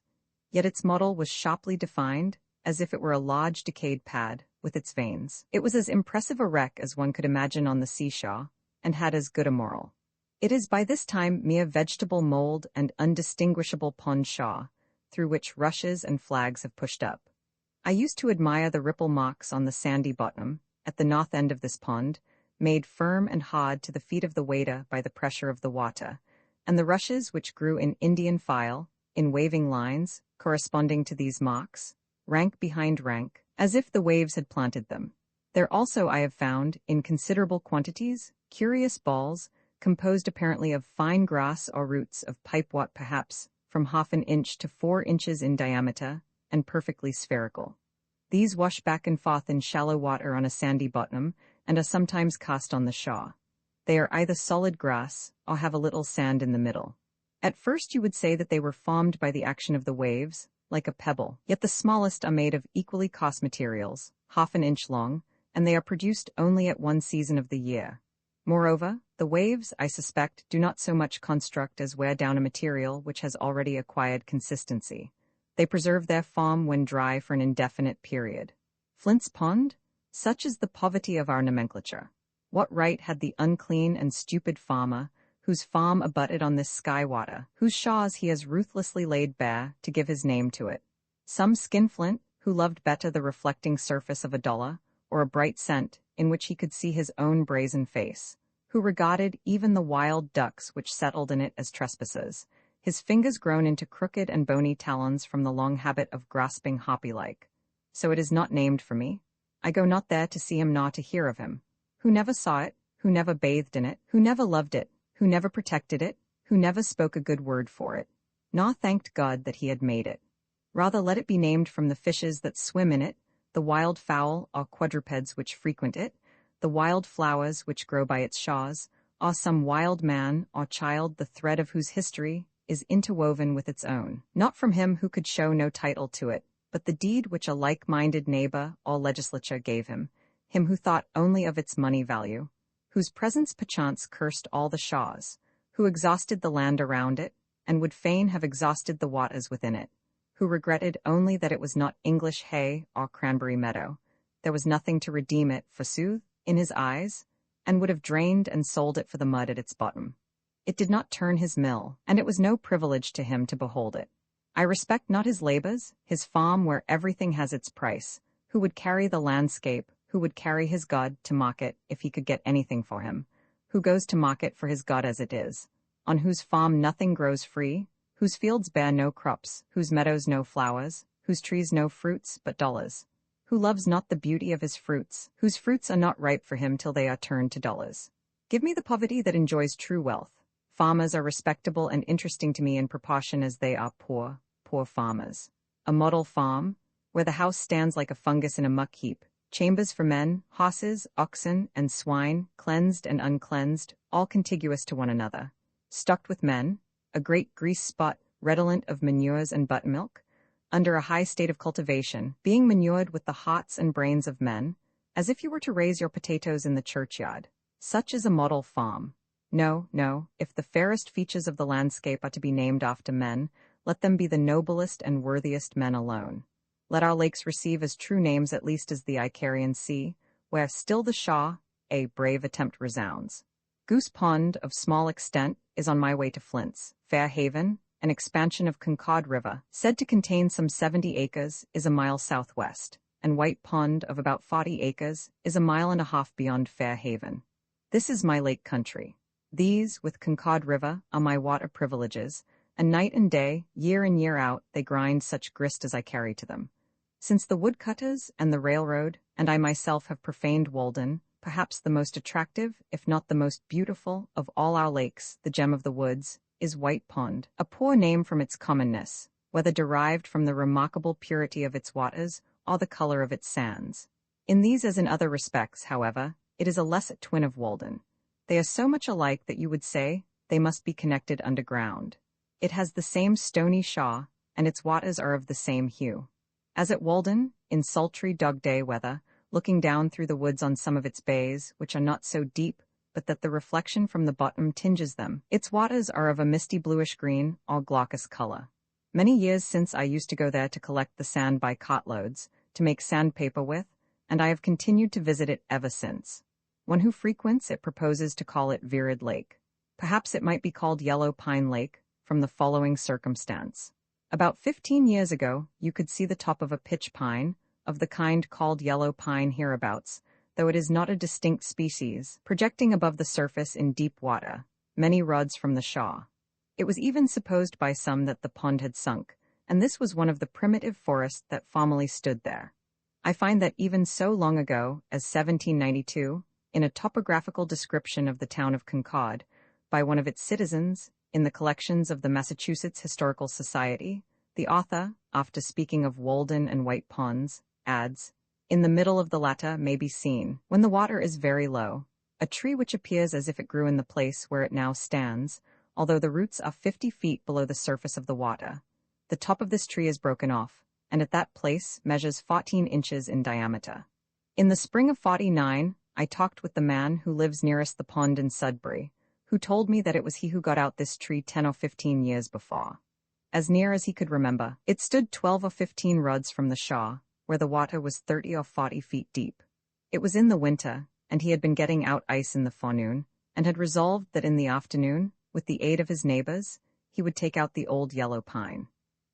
Yet its model was sharply defined, as if it were a large decayed pad, with its veins. It was as impressive a wreck as one could imagine on the seashore, and had as good a moral. It is by this time mere vegetable mold and undistinguishable pond shore, through which rushes and flags have pushed up. I used to admire the ripple marks on the sandy bottom, at the north end of this pond, made firm and hard to the feet of the wader by the pressure of the water, and the rushes which grew in Indian file, in waving lines, corresponding to these marks, rank behind rank, as if the waves had planted them. There also I have found, in considerable quantities, curious balls, composed apparently of fine grass or roots of pipewort perhaps, from half an inch to 4 inches in diameter, and perfectly spherical. These wash back and forth in shallow water on a sandy bottom, and are sometimes cast on the shore. They are either solid grass, or have a little sand in the middle. At first you would say that they were formed by the action of the waves, like a pebble, yet the smallest are made of equally coarse materials, half an inch long, and they are produced only at one season of the year. Moreover, the waves, I suspect, do not so much construct as wear down a material which has already acquired consistency. They preserve their form when dry for an indefinite period. Flint's Pond? Such is the poverty of our nomenclature. What right had the unclean and stupid farmer, whose farm abutted on this sky water, whose shores he has ruthlessly laid bare, to give his name to it? Some skinflint, who loved better the reflecting surface of a dollar, or a bright cent, in which he could see his own brazen face, who regarded even the wild ducks which settled in it as trespassers, his fingers grown into crooked and bony talons from the long habit of grasping hoppy-like. So it is not named for me. I go not there to see him nor to hear of him, who never saw it, who never bathed in it, who never loved it, who never protected it, who never spoke a good word for it, nor thanked God that he had made it. Rather let it be named from the fishes that swim in it, the wild fowl or quadrupeds which frequent it, the wild flowers which grow by its shores, or some wild man or child the thread of whose history is interwoven with its own, not from him who could show no title to it, but the deed which a like-minded neighbor or legislature gave him who thought only of its money value, whose presence perchance cursed all the shores, who exhausted the land around it, and would fain have exhausted the waters within it, who regretted only that it was not English hay or cranberry meadow. There was nothing to redeem it, forsooth, in his eyes, and would have drained and sold it for the mud at its bottom. It did not turn his mill, and it was no privilege to him to behold it. I respect not his labors, his farm where everything has its price, who would carry the landscape, who would carry his God to market if he could get anything for him, who goes to market for his God as it is, on whose farm nothing grows free, whose fields bear no crops, whose meadows no flowers, whose trees no fruits but dollars, who loves not the beauty of his fruits, whose fruits are not ripe for him till they are turned to dollars. Give me the poverty that enjoys true wealth. Farmers are respectable and interesting to me in proportion as they are poor, poor farmers. A model farm, where the house stands like a fungus in a muck heap, chambers for men, horses, oxen, and swine, cleansed and uncleansed, all contiguous to one another, stocked with men, a great grease spot, redolent of manures and buttermilk, under a high state of cultivation, being manured with the hearts and brains of men, as if you were to raise your potatoes in the churchyard. Such is a model farm. No, no, if the fairest features of the landscape are to be named after men, let them be the noblest and worthiest men alone. Let our lakes receive as true names at least as the Icarian Sea, where still the Shaw, a brave attempt resounds. Goose Pond, of small extent, is on my way to Flint's. Fair Haven, an expansion of Concord River, said to contain some 70 acres, is a mile southwest, and White Pond, of about 40 acres, is a mile and a half beyond Fair Haven. This is my lake country. These, with Concord River, are my water privileges, and night and day, year in year out, they grind such grist as I carry to them. Since the woodcutters and the railroad, and I myself have profaned Walden, perhaps the most attractive, if not the most beautiful, of all our lakes, the gem of the woods, is White Pond, a poor name from its commonness, whether derived from the remarkable purity of its waters or the color of its sands. In these as in other respects, however, it is a lesser twin of Walden. They are so much alike that you would say they must be connected underground. It has the same stony shaw, and its waters are of the same hue. As at Walden, in sultry dog-day weather, looking down through the woods on some of its bays, which are not so deep, but that the reflection from the bottom tinges them, its waters are of a misty bluish-green or glaucous color. Many years since I used to go there to collect the sand by cartloads, to make sandpaper with, and I have continued to visit it ever since. One who frequents it proposes to call it Virid Lake. Perhaps it might be called Yellow Pine Lake, from the following circumstance. About 15 years ago, you could see the top of a pitch pine, of the kind called yellow pine hereabouts, though it is not a distinct species, projecting above the surface in deep water, many rods from the Shaw. It was even supposed by some that the pond had sunk, and this was one of the primitive forests that formerly stood there. I find that even so long ago as 1792, in a topographical description of the town of Concord, by one of its citizens, in the collections of the Massachusetts Historical Society, the author, after speaking of Walden and White Ponds, adds, "In the middle of the latter may be seen, when the water is very low, a tree which appears as if it grew in the place where it now stands, although the roots are 50 feet below the surface of the water. The top of this tree is broken off, and at that place measures 14 inches in diameter. In the spring of '49, I talked with the man who lives nearest the pond in Sudbury, who told me that it was he who got out this tree 10 or 15 years before. As near as he could remember, it stood 12 or 15 rods from the Shaw, where the water was 30 or 40 feet deep. It was in the winter, and he had been getting out ice in the forenoon, and had resolved that in the afternoon, with the aid of his neighbors, he would take out the old yellow pine.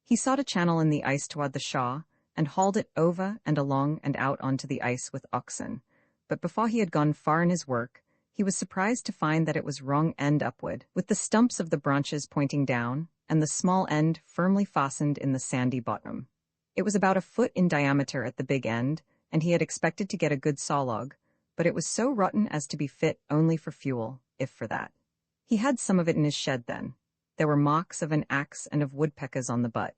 He sought a channel in the ice toward the Shaw, and hauled it over and along and out onto the ice with oxen, but before he had gone far in his work, he was surprised to find that it was wrong end upward, with the stumps of the branches pointing down, and the small end firmly fastened in the sandy bottom. It was about a foot in diameter at the big end, and he had expected to get a good sawlog, but it was so rotten as to be fit only for fuel, if for that. He had some of it in his shed then. There were marks of an axe and of woodpeckers on the butt.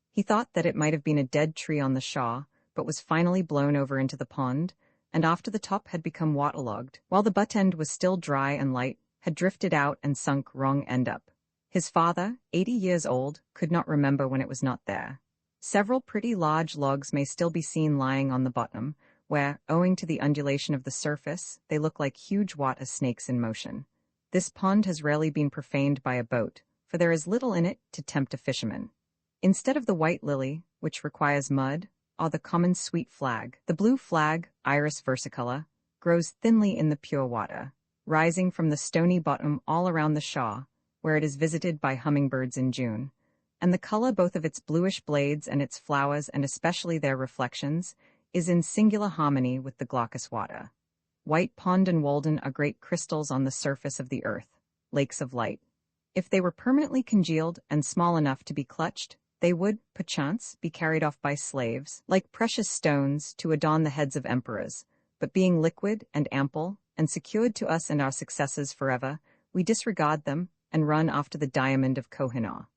He thought that it might have been a dead tree on the Shaw, but was finally blown over into the pond, and after the top had become waterlogged, while the butt end was still dry and light, had drifted out and sunk wrong end up. His father, 80 years old, could not remember when it was not there. Several pretty large logs may still be seen lying on the bottom, where, owing to the undulation of the surface, they look like huge water snakes in motion. This pond has rarely been profaned by a boat, for there is little in it to tempt a fisherman. Instead of the white lily, which requires mud, or the common sweet flag, the blue flag, Iris versicolor, grows thinly in the pure water, rising from the stony bottom all around the Shaw, where it is visited by hummingbirds in June, and the color both of its bluish blades and its flowers, and especially their reflections, is in singular harmony with the glaucous water. White Pond and Walden are great crystals on the surface of the earth, lakes of light. If they were permanently congealed and small enough to be clutched, they would, perchance, be carried off by slaves, like precious stones, to adorn the heads of emperors. But being liquid and ample, and secured to us and our successors forever, we disregard them and run after the diamond of Koh-i-Noor.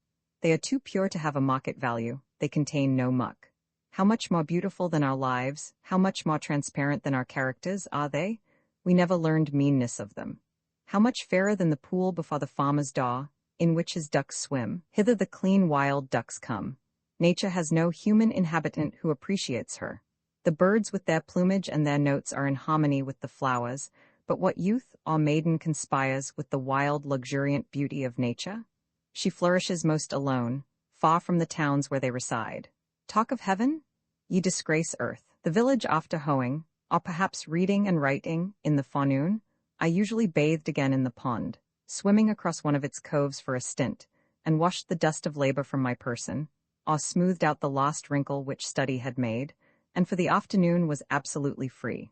They are too pure to have a market value, they contain no muck. How much more beautiful than our lives, how much more transparent than our characters are they? We never learned meanness of them. How much fairer than the pool before the farmer's door, in which his ducks swim. Hither the clean wild ducks come. Nature has no human inhabitant who appreciates her. The birds with their plumage and their notes are in harmony with the flowers, but what youth or maiden conspires with the wild, luxuriant beauty of nature? She flourishes most alone, far from the towns where they reside. Talk of heaven? Ye disgrace earth. The village after hoeing, or perhaps reading and writing, in the forenoon, I usually bathed again in the pond, swimming across one of its coves for a stint, and washed the dust of labor from my person, or smoothed out the lost wrinkle which study had made, and for the afternoon was absolutely free.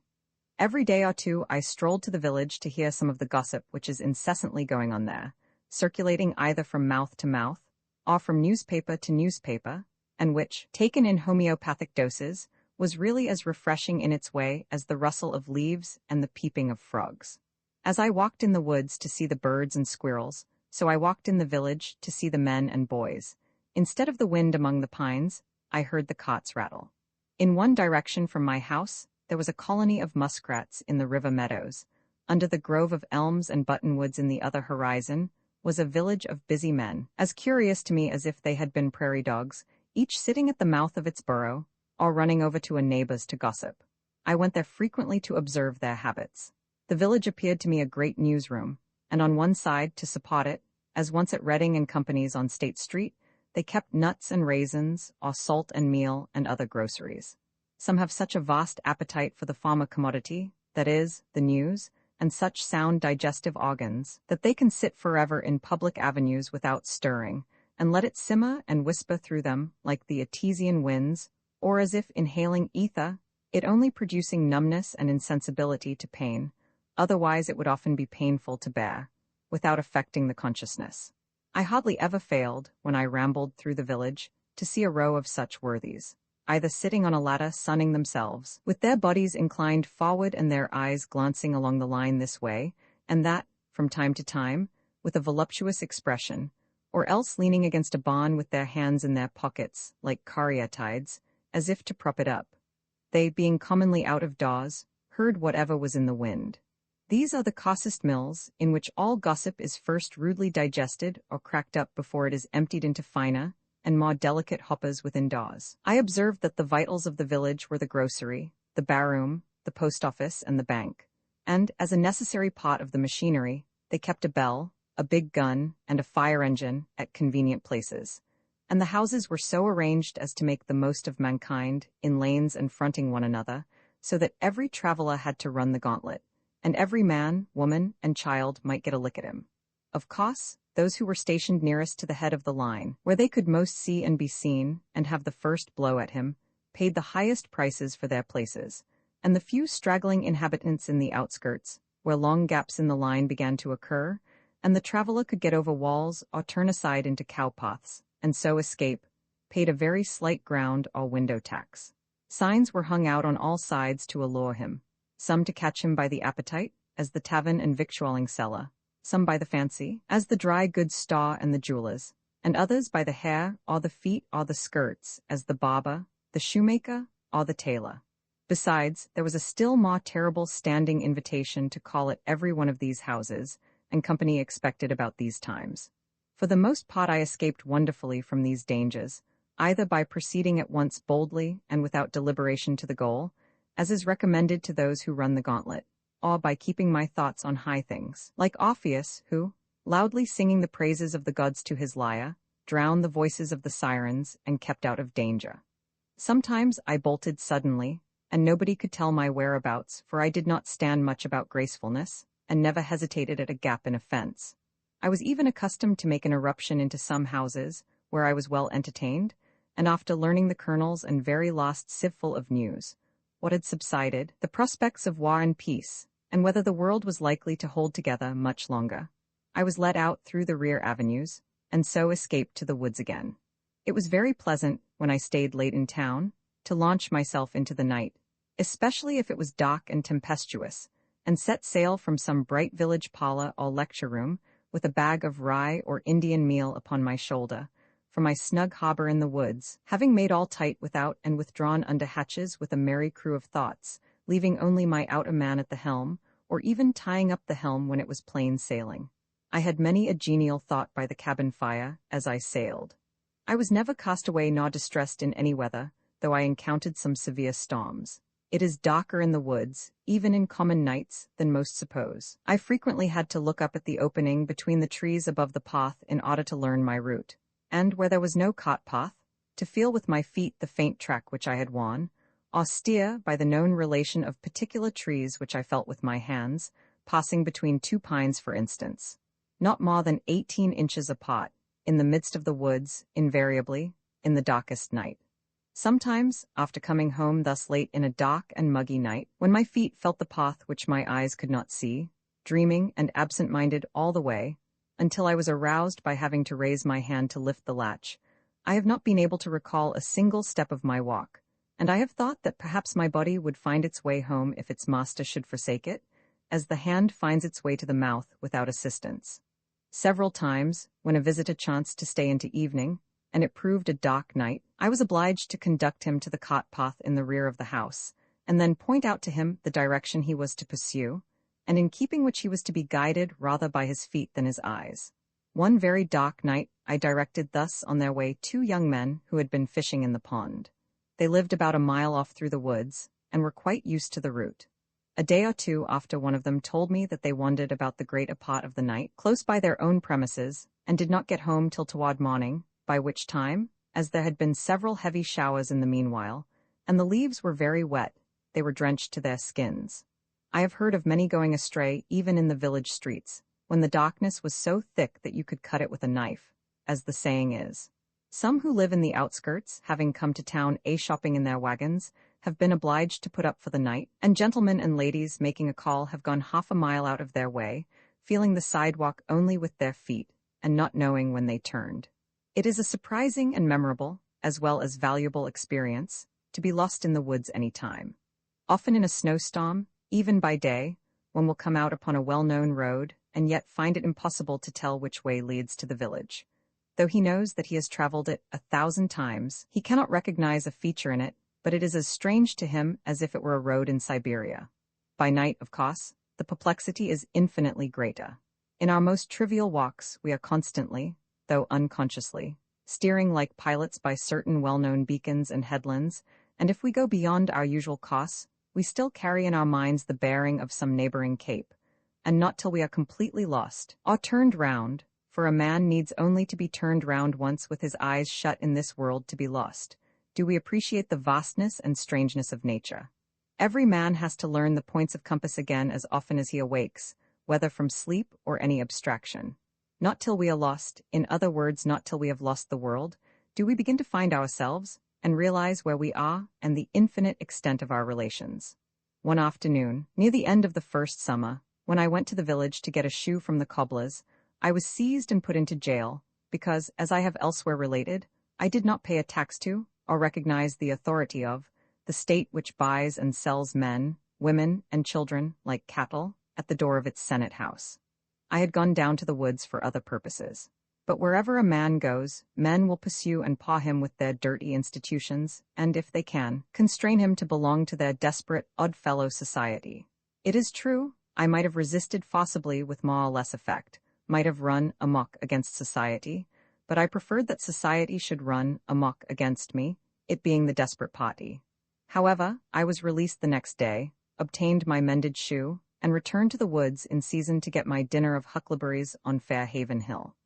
Every day or two I strolled to the village to hear some of the gossip which is incessantly going on there, circulating either from mouth to mouth, or from newspaper to newspaper, and which, taken in homeopathic doses, was really as refreshing in its way as the rustle of leaves and the peeping of frogs. As I walked in the woods to see the birds and squirrels, so I walked in the village to see the men and boys. Instead of the wind among the pines, I heard the cots rattle. In one direction from my house, there was a colony of muskrats in the river meadows. Under the grove of elms and buttonwoods in the other horizon was a village of busy men, as curious to me as if they had been prairie dogs, each sitting at the mouth of its burrow, or running over to a neighbor's to gossip. I went there frequently to observe their habits. The village appeared to me a great newsroom, and on one side, to support it, as once at Redding and Company's on State Street, they kept nuts and raisins, or salt and meal and other groceries. Some have such a vast appetite for the farmer commodity, that is, the news, and such sound digestive organs, that they can sit forever in public avenues without stirring, and let it simmer and whisper through them like the Etesian winds, or as if inhaling ether, it only producing numbness and insensibility to pain. Otherwise it would often be painful to bear, without affecting the consciousness. I hardly ever failed, when I rambled through the village, to see a row of such worthies, either sitting on a ladder sunning themselves, with their bodies inclined forward and their eyes glancing along the line this way and that, from time to time, with a voluptuous expression, or else leaning against a barn with their hands in their pockets, like caryatides, as if to prop it up. They, being commonly out of doors, heard whatever was in the wind. These are the coarsest mills, in which all gossip is first rudely digested or cracked up before it is emptied into finer and more delicate hoppers within doors. I observed that the vitals of the village were the grocery, the barroom, the post office, and the bank, and, as a necessary part of the machinery, they kept a bell, a big gun, and a fire engine at convenient places, and the houses were so arranged as to make the most of mankind, in lanes and fronting one another, so that every traveler had to run the gauntlet, and every man, woman, and child might get a lick at him. Of course, those who were stationed nearest to the head of the line, where they could most see and be seen, and have the first blow at him, paid the highest prices for their places, and the few straggling inhabitants in the outskirts, where long gaps in the line began to occur, and the traveler could get over walls or turn aside into cowpaths, and so escape, paid a very slight ground or window tax. Signs were hung out on all sides to allure him, some to catch him by the appetite, as the tavern and victualling cellar, some by the fancy, as the dry goods store and the jeweller's, and others by the hair or the feet or the skirts, as the barber, the shoemaker, or the tailor. Besides, there was a still more terrible standing invitation to call at every one of these houses, and company expected about these times. For the most part I escaped wonderfully from these dangers, either by proceeding at once boldly and without deliberation to the goal, as is recommended to those who run the gauntlet, or by keeping my thoughts on high things, like Orpheus, who, loudly singing the praises of the gods to his lyre, drowned the voices of the sirens and kept out of danger. Sometimes I bolted suddenly, and nobody could tell my whereabouts, for I did not stand much about gracefulness, and never hesitated at a gap in a fence. I was even accustomed to make an eruption into some houses, where I was well entertained, and after learning the colonel's and very lost sieveful of news, what had subsided, the prospects of war and peace, and whether the world was likely to hold together much longer. I was let out through the rear avenues, and so escaped to the woods again. It was very pleasant, when I stayed late in town, to launch myself into the night, especially if it was dark and tempestuous, and set sail from some bright village parlor or lecture room, with a bag of rye or Indian meal upon my shoulder, for my snug harbor in the woods, having made all tight without and withdrawn under hatches with a merry crew of thoughts, leaving only my outer man at the helm, or even tying up the helm when it was plain sailing. I had many a genial thought by the cabin fire, as I sailed. I was never cast away nor distressed in any weather, though I encountered some severe storms. It is darker in the woods, even in common nights, than most suppose. I frequently had to look up at the opening between the trees above the path in order to learn my route, and where there was no cart path, to feel with my feet the faint track which I had worn, or steer by the known relation of particular trees which I felt with my hands, passing between two pines for instance, not more than 18 inches apart, in the midst of the woods, invariably, in the darkest night. Sometimes, after coming home thus late in a dark and muggy night, when my feet felt the path which my eyes could not see, dreaming and absent-minded all the way, until I was aroused by having to raise my hand to lift the latch, I have not been able to recall a single step of my walk, and I have thought that perhaps my body would find its way home if its master should forsake it, as the hand finds its way to the mouth without assistance. Several times, when a visitor chanced to stay into evening, and it proved a dark night, I was obliged to conduct him to the cart path in the rear of the house, and then point out to him the direction he was to pursue, and in keeping which he was to be guided rather by his feet than his eyes. One very dark night I directed thus on their way 2 young men who had been fishing in the pond. They lived about a mile off through the woods, and were quite used to the route. A day or two after, one of them told me that they wandered about the greater part of the night, close by their own premises, and did not get home till toward morning, by which time, as there had been several heavy showers in the meanwhile, and the leaves were very wet, they were drenched to their skins. I have heard of many going astray even in the village streets, when the darkness was so thick that you could cut it with a knife, as the saying is. Some who live in the outskirts, having come to town shopping in their wagons, have been obliged to put up for the night, and gentlemen and ladies making a call have gone half a mile out of their way, feeling the sidewalk only with their feet, and not knowing when they turned. It is a surprising and memorable, as well as valuable experience, to be lost in the woods any time. Often in a snowstorm, even by day, one will come out upon a well-known road, and yet find it impossible to tell which way leads to the village. Though he knows that he has traveled it 1,000 times, he cannot recognize a feature in it, but it is as strange to him as if it were a road in Siberia. By night, of course, the perplexity is infinitely greater. In our most trivial walks, we are constantly, though unconsciously, steering like pilots by certain well-known beacons and headlands, and if we go beyond our usual course, we still carry in our minds the bearing of some neighboring cape, and not till we are completely lost, or turned round, for a man needs only to be turned round once with his eyes shut in this world to be lost, do we appreciate the vastness and strangeness of nature. Every man has to learn the points of compass again as often as he awakes, whether from sleep or any abstraction. Not till we are lost, in other words, not till we have lost the world, do we begin to find ourselves, and realize where we are and the infinite extent of our relations. One afternoon, near the end of the first summer, when I went to the village to get a shoe from the cobbler's, I was seized and put into jail, because, as I have elsewhere related, I did not pay a tax to, or recognize the authority of, the state which buys and sells men, women, and children, like cattle, at the door of its Senate house. I had gone down to the woods for other purposes. But wherever a man goes, men will pursue and paw him with their dirty institutions, and, if they can, constrain him to belong to their desperate, odd-fellow society. It is true, I might have resisted forcibly with more or less effect, might have run amok against society, but I preferred that society should run amok against me, it being the desperate party. However, I was released the next day, obtained my mended shoe, and returned to the woods in season to get my dinner of huckleberries on Fairhaven Hill.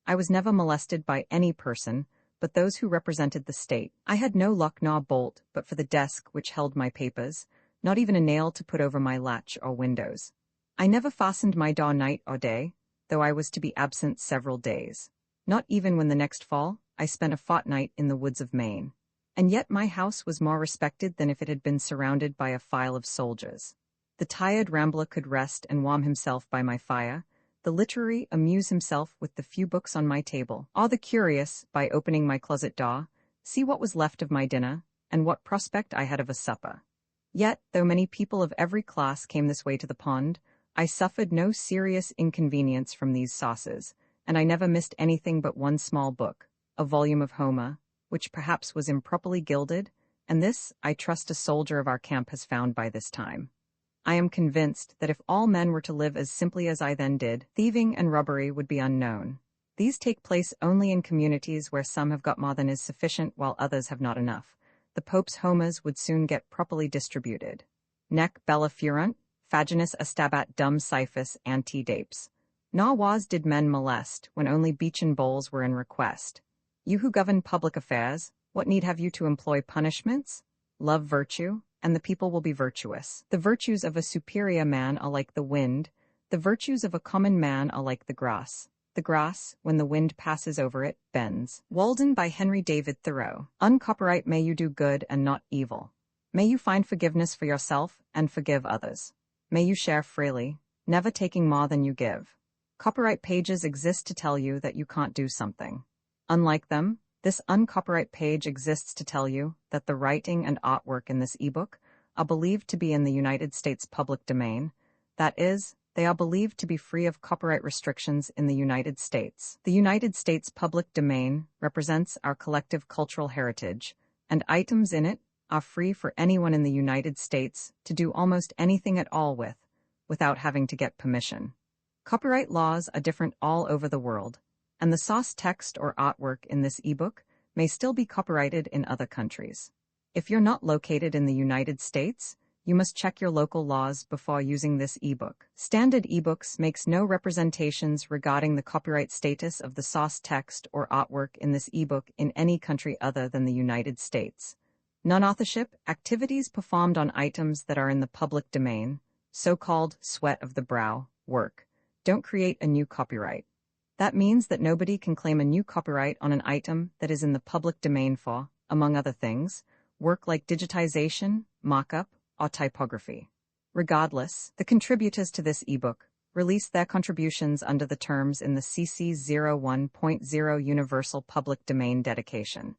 I was never molested by any person but those who represented the state. I had no lock nor bolt but for the desk which held my papers, not even a nail to put over my latch or windows. I never fastened my door night or day, though I was to be absent several days. Not even when the next fall I spent a fortnight in the woods of Maine. And yet my house was more respected than if it had been surrounded by a file of soldiers. The tired rambler could rest and warm himself by my fire, the literary amuse himself with the few books on my table. Awe the curious, by opening my closet door, see what was left of my dinner, and what prospect I had of a supper. Yet, though many people of every class came this way to the pond, I suffered no serious inconvenience from these sauces, and I never missed anything but one small book, a volume of Homer, which perhaps was improperly gilded, and this, I trust, a soldier of our camp has found by this time. I am convinced that if all men were to live as simply as I then did, thieving and robbery would be unknown. These take place only in communities where some have got more than is sufficient while others have not enough. The Pope's Homers would soon get properly distributed. Nec bella furunt, faginus estabat dum cyphus antedapes. Nor was did men molest, when only beechen bowls were in request. You who govern public affairs, what need have you to employ punishments? Love virtue, and the people will be virtuous. The virtues of a superior man are like the wind, the virtues of a common man are like the grass. The grass, when the wind passes over it, bends. Walden by Henry David Thoreau. Uncopyright may you do good and not evil. May you find forgiveness for yourself and forgive others. May you share freely, never taking more than you give. Copyright pages exist to tell you that you can't do something. Unlike them, this uncopyright page exists to tell you that the writing and artwork in this ebook are believed to be in the United States public domain. That is, they are believed to be free of copyright restrictions in the United States. The United States public domain represents our collective cultural heritage, and items in it are free for anyone in the United States to do almost anything at all with, without having to get permission. Copyright laws are different all over the world, and the source text or artwork in this ebook may still be copyrighted in other countries. If you're not located in the United States, you must check your local laws before using this ebook. Standard ebooks makes no representations regarding the copyright status of the source text or artwork in this ebook in any country other than the United States. Non-authorship, activities performed on items that are in the public domain, so-called sweat of the brow, work, don't create a new copyright. That means that nobody can claim a new copyright on an item that is in the public domain for, among other things, work like digitization, mock-up, or typography. Regardless, the contributors to this ebook release their contributions under the terms in the CC 01.0 Universal Public Domain dedication,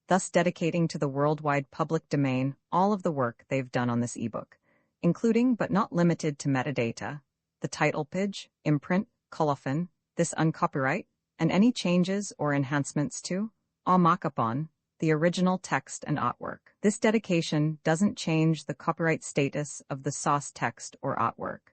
thus dedicating to the worldwide public domain all of the work they've done on this ebook, including but not limited to metadata, the title page, imprint, colophon, this uncopyright, and any changes or enhancements to, or mock-up on, the original text and artwork. This dedication doesn't change the copyright status of the source text or artwork.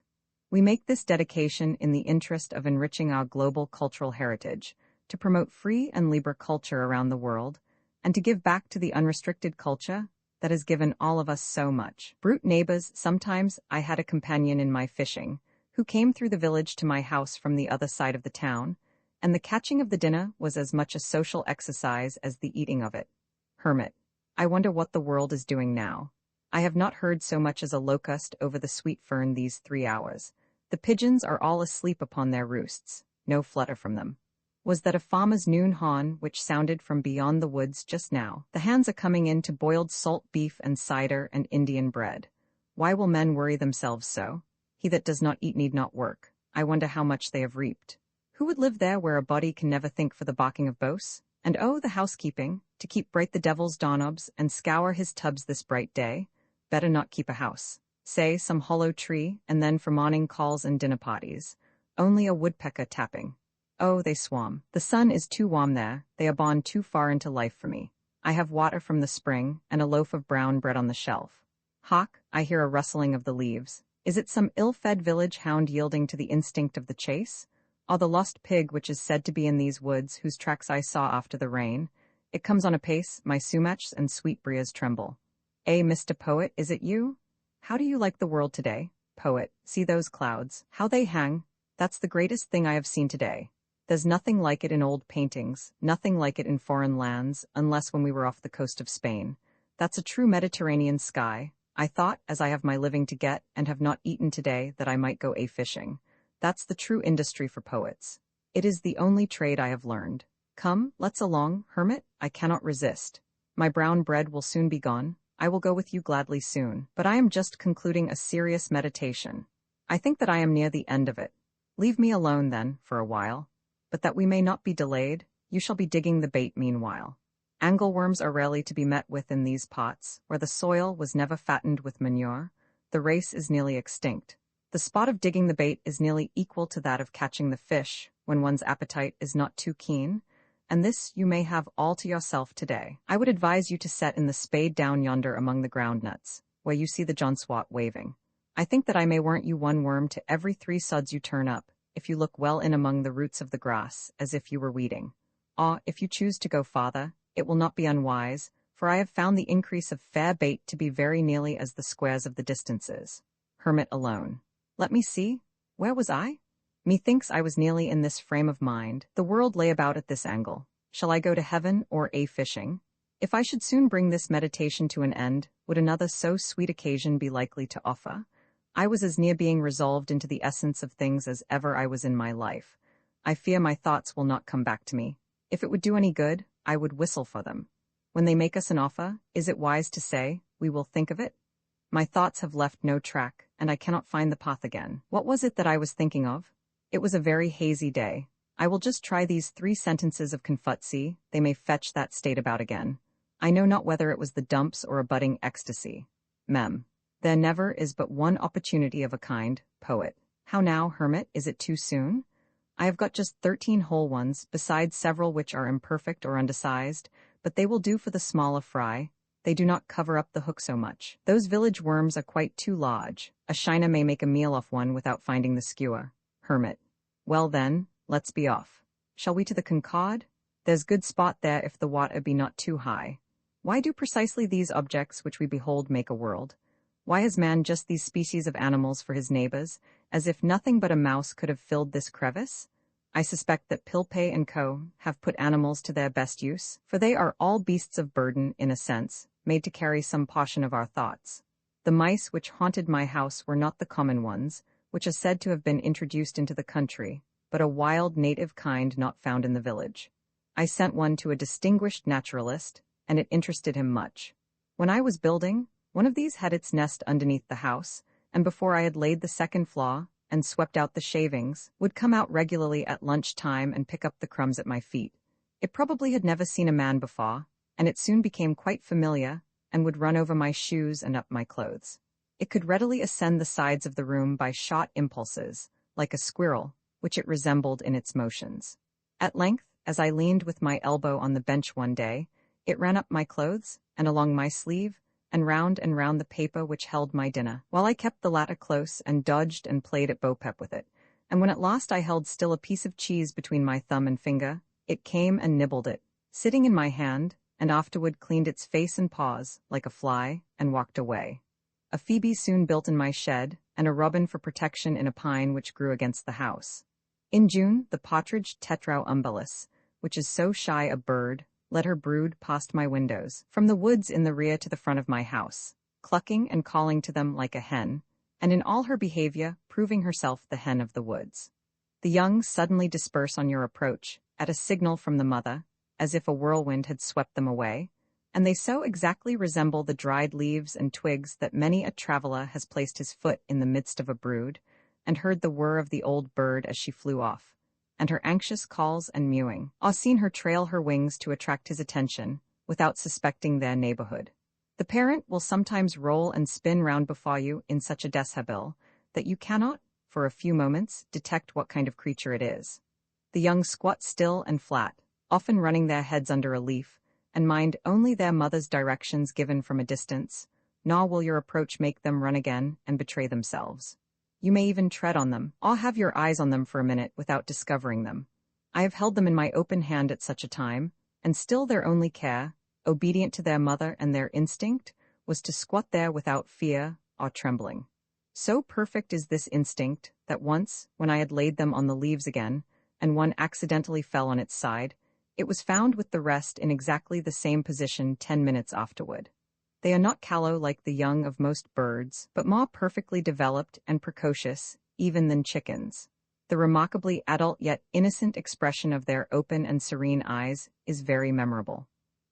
We make this dedication in the interest of enriching our global cultural heritage, to promote free and libre culture around the world, and to give back to the unrestricted culture that has given all of us so much. Brute neighbors, sometimes I had a companion in my fishing, who came through the village to my house from the other side of the town, and the catching of the dinner was as much a social exercise as the eating of it. Hermit, I wonder what the world is doing now. I have not heard so much as a locust over the sweet fern these 3 hours. The pigeons are all asleep upon their roosts, no flutter from them. Was that a farmer's noon horn which sounded from beyond the woods just now? The hands are coming in to boiled salt beef and cider and Indian bread. Why will men worry themselves so? He that does not eat need not work. I wonder how much they have reaped. Who would live there where a body can never think for the barking of bose? And oh, the housekeeping, to keep bright the devil's doorknobs and scour his tubs this bright day. Better not keep a house. Say, some hollow tree, and then for morning calls and dinner parties. Only a woodpecker tapping. Oh, they swarm. The sun is too warm there, they are born too far into life for me. I have water from the spring, and a loaf of brown bread on the shelf. Hawk, I hear a rustling of the leaves. Is it some ill-fed village hound yielding to the instinct of the chase? Or the lost pig which is said to be in these woods whose tracks I saw after the rain? It comes on apace, my sumachs and sweetbriars tremble. Eh, Mr. Poet, is it you? How do you like the world today? Poet, see those clouds, how they hang. That's the greatest thing I have seen today. There's nothing like it in old paintings, nothing like it in foreign lands, unless when we were off the coast of Spain. That's a true Mediterranean sky. I thought, as I have my living to get, and have not eaten today, that I might go a-fishing. That's the true industry for poets. It is the only trade I have learned. Come, let's along, hermit, I cannot resist. My brown bread will soon be gone. I will go with you gladly soon. But I am just concluding a serious meditation. I think that I am near the end of it. Leave me alone, then, for a while. But that we may not be delayed, you shall be digging the bait meanwhile. Angleworms are rarely to be met with in these pots, where the soil was never fattened with manure. The race is nearly extinct. The spot of digging the bait is nearly equal to that of catching the fish, when one's appetite is not too keen, and this you may have all to yourself today. I would advise you to set in the spade down yonder among the groundnuts, where you see the Johnswat waving. I think that I may warrant you one worm to every 3 sods you turn up, if you look well in among the roots of the grass, as if you were weeding. If you choose to go farther, it will not be unwise, for I have found the increase of fair bait to be very nearly as the squares of the distances. Hermit alone. Let me see. Where was I? Methinks I was nearly in this frame of mind. The world lay about at this angle. Shall I go to heaven or fishing? If I should soon bring this meditation to an end, would another so sweet occasion be likely to offer? I was as near being resolved into the essence of things as ever I was in my life. I fear my thoughts will not come back to me. If it would do any good, I would whistle for them. When they make us an offer, is it wise to say, we will think of it? My thoughts have left no track, and I cannot find the path again. What was it that I was thinking of? It was a very hazy day. I will just try these 3 sentences of Confutsi, they may fetch that state about again. I know not whether it was the dumps or a budding ecstasy. Mem. There never is but one opportunity of a kind, poet. How now, hermit, is it too soon? I have got just 13 whole ones, besides several which are imperfect or undersized, but they will do for the smaller fry. They do not cover up the hook so much. Those village worms are quite too large. A shiner may make a meal off one without finding the skewer. Hermit. Well then, let's be off. Shall we to the Concord? There's good spot there if the water be not too high. Why do precisely these objects which we behold make a world? Why has man just these species of animals for his neighbors, as if nothing but a mouse could have filled this crevice? I suspect that Pilpay and Co. have put animals to their best use, for they are all beasts of burden, in a sense, made to carry some portion of our thoughts. The mice which haunted my house were not the common ones, which are said to have been introduced into the country, but a wild native kind not found in the village. I sent one to a distinguished naturalist, and it interested him much. When I was building, one of these had its nest underneath the house, and before I had laid the second floor and swept out the shavings, would come out regularly at lunch time and pick up the crumbs at my feet. It probably had never seen a man before, and it soon became quite familiar, and would run over my shoes and up my clothes. It could readily ascend the sides of the room by short impulses, like a squirrel, which it resembled in its motions. At length, as I leaned with my elbow on the bench one day, it ran up my clothes, and along my sleeve, and round the paper which held my dinner, while I kept the latter close and dodged and played at bo-peep with it. And when at last I held still a piece of cheese between my thumb and finger, it came and nibbled it, sitting in my hand, and afterward cleaned its face and paws, like a fly, and walked away. A phoebe soon built in my shed, and a robin for protection in a pine which grew against the house. In June, the partridge tetrao umbellus, which is so shy a bird, led her brood past my windows, from the woods in the rear to the front of my house, clucking and calling to them like a hen, and in all her behavior proving herself the hen of the woods. The young suddenly disperse on your approach, at a signal from the mother, as if a whirlwind had swept them away, and they so exactly resemble the dried leaves and twigs that many a traveler has placed his foot in the midst of a brood, and heard the whir of the old bird as she flew off, and her anxious calls and mewing, or seen her trail her wings to attract his attention, without suspecting their neighborhood. The parent will sometimes roll and spin round before you in such a deshabille, that you cannot, for a few moments, detect what kind of creature it is. The young squat still and flat, often running their heads under a leaf, and mind only their mother's directions given from a distance, nor will your approach make them run again and betray themselves. You may even tread on them, or have your eyes on them for a minute without discovering them. I have held them in my open hand at such a time, and still their only care, obedient to their mother and their instinct, was to squat there without fear or trembling. So perfect is this instinct that once, when I had laid them on the leaves again, and one accidentally fell on its side, it was found with the rest in exactly the same position 10 minutes afterward. They are not callow like the young of most birds, but more perfectly developed and precocious, even than chickens. The remarkably adult yet innocent expression of their open and serene eyes is very memorable.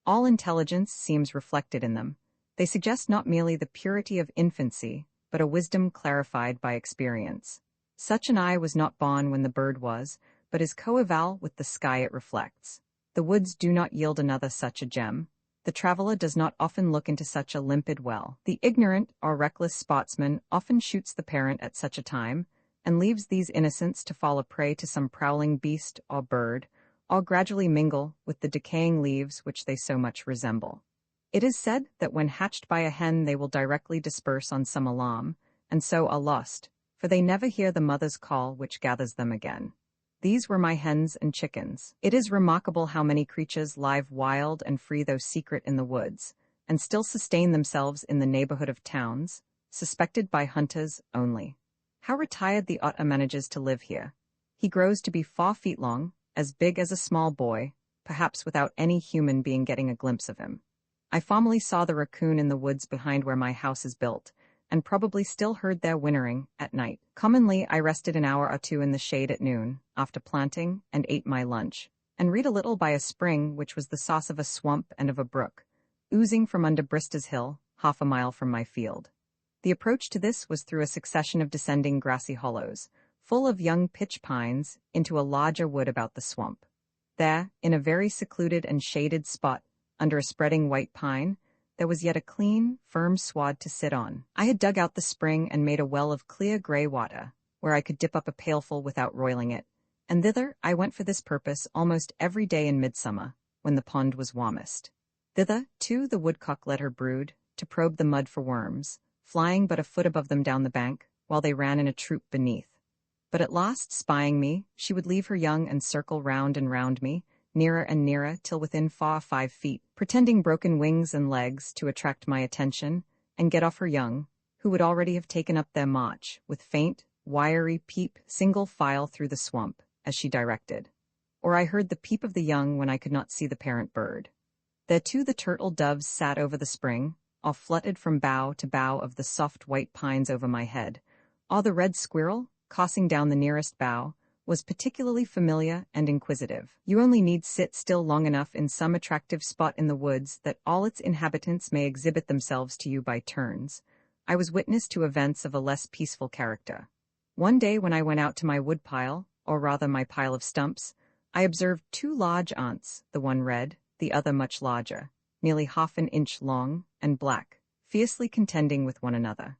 All intelligence seems reflected in them. They suggest not merely the purity of infancy, but a wisdom clarified by experience. Such an eye was not born when the bird was, but is coeval with the sky it reflects. The woods do not yield another such a gem. The traveler does not often look into such a limpid well. The ignorant or reckless sportsman often shoots the parent at such a time, and leaves these innocents to fall a prey to some prowling beast or bird, or gradually mingle with the decaying leaves which they so much resemble. It is said that when hatched by a hen they will directly disperse on some alarm, and so are lost, for they never hear the mother's call which gathers them again. These were my hens and chickens. It is remarkable how many creatures live wild and free though secret in the woods, and still sustain themselves in the neighborhood of towns, suspected by hunters only. How retired the otter manages to live here. He grows to be 4 feet long, as big as a small boy, perhaps without any human being getting a glimpse of him. I formerly saw the raccoon in the woods behind where my house is built, and probably still heard their whinnering at night. Commonly, I rested an hour or two in the shade at noon, after planting, and ate my lunch, and read a little by a spring which was the source of a swamp and of a brook, oozing from under Brista's Hill, 1/2 mile from my field. The approach to this was through a succession of descending grassy hollows, full of young pitch pines, into a larger wood about the swamp. There, in a very secluded and shaded spot, under a spreading white pine, there was yet a clean, firm sward to sit on. I had dug out the spring and made a well of clear grey water, where I could dip up a pailful without roiling it, and thither I went for this purpose almost every day in midsummer, when the pond was warmest. Thither, too, the woodcock led her brood, to probe the mud for worms, flying but a foot above them down the bank, while they ran in a troop beneath. But at last, spying me, she would leave her young and circle round and round me, nearer and nearer till within 4 or 5 feet, pretending broken wings and legs to attract my attention, and get off her young, who would already have taken up their march, with faint, wiry peep, single file through the swamp, as she directed. Or I heard the peep of the young when I could not see the parent bird. There too the turtle doves sat over the spring, or fluttered from bough to bough of the soft white pines over my head, or the red squirrel, coursing down the nearest bough, was particularly familiar and inquisitive. You only need sit still long enough in some attractive spot in the woods that all its inhabitants may exhibit themselves to you by turns. I was witness to events of a less peaceful character. One day when I went out to my woodpile, or rather my pile of stumps, I observed 2 large ants, the one red, the other much larger, nearly 1/2 an inch long, and black, fiercely contending with one another.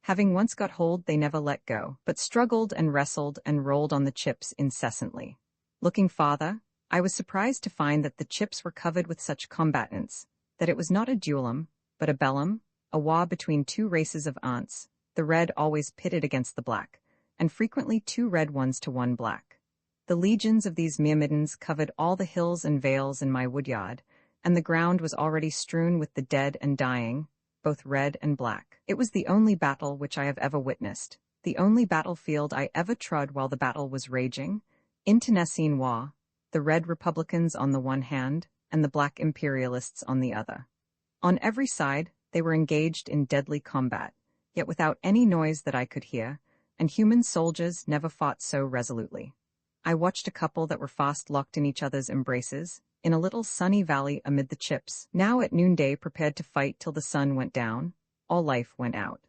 Having once got hold, they never let go, but struggled and wrestled and rolled on the chips incessantly. Looking farther, I was surprised to find that the chips were covered with such combatants, that it was not a duellum, but a bellum, a war between 2 races of ants, the red always pitted against the black, and frequently 2 red ones to 1 black. The legions of these myrmidons covered all the hills and vales in my woodyard, and the ground was already strewn with the dead and dying, both red and black. It was the only battle which I have ever witnessed, the only battlefield I ever trod while the battle was raging, internecine war, the red republicans on the one hand, and the black imperialists on the other. On every side, they were engaged in deadly combat, yet without any noise that I could hear, and human soldiers never fought so resolutely. I watched a couple that were fast locked in each other's embraces, in a little sunny valley amid the chips, now at noonday prepared to fight till the sun went down, all life went out.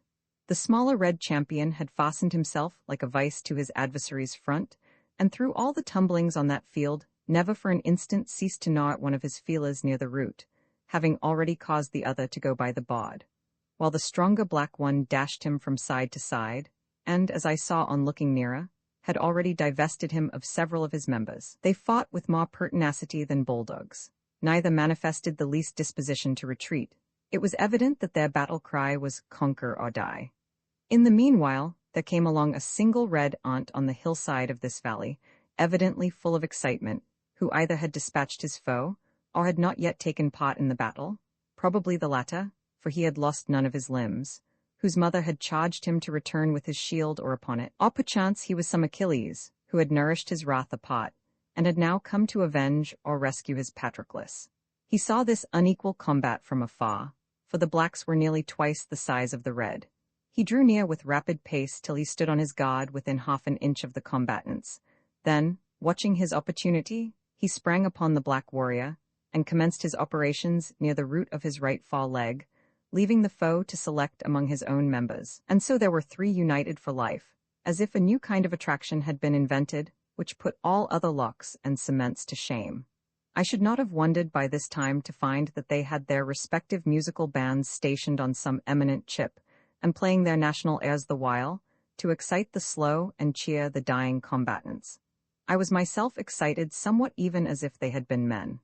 The smaller red champion had fastened himself like a vice to his adversary's front, and through all the tumblings on that field, never for an instant ceased to gnaw at one of his feelers near the root, having already caused the other to go by the bod, while the stronger black one dashed him from side to side, and, as I saw on looking nearer, had already divested him of several of his members. They fought with more pertinacity than bulldogs. Neither manifested the least disposition to retreat. It was evident that their battle cry was conquer or die. In the meanwhile, there came along a single red ant on the hillside of this valley, evidently full of excitement, who either had dispatched his foe, or had not yet taken part in the battle, probably the latter, for he had lost none of his limbs, whose mother had charged him to return with his shield or upon it. Or perchance he was some Achilles, who had nourished his wrath apart, and had now come to avenge or rescue his Patroclus. He saw this unequal combat from afar, for the blacks were nearly twice the size of the red. He drew near with rapid pace till he stood on his guard within 1/2 an inch of the combatants. Then, watching his opportunity, he sprang upon the black warrior, and commenced his operations near the root of his right fore leg, leaving the foe to select among his own members. And so there were 3 united for life, as if a new kind of attraction had been invented, which put all other locks and cements to shame. I should not have wondered by this time to find that they had their respective musical bands stationed on some eminent chip, and playing their national airs the while, to excite the slow and cheer the dying combatants. I was myself excited somewhat even as if they had been men.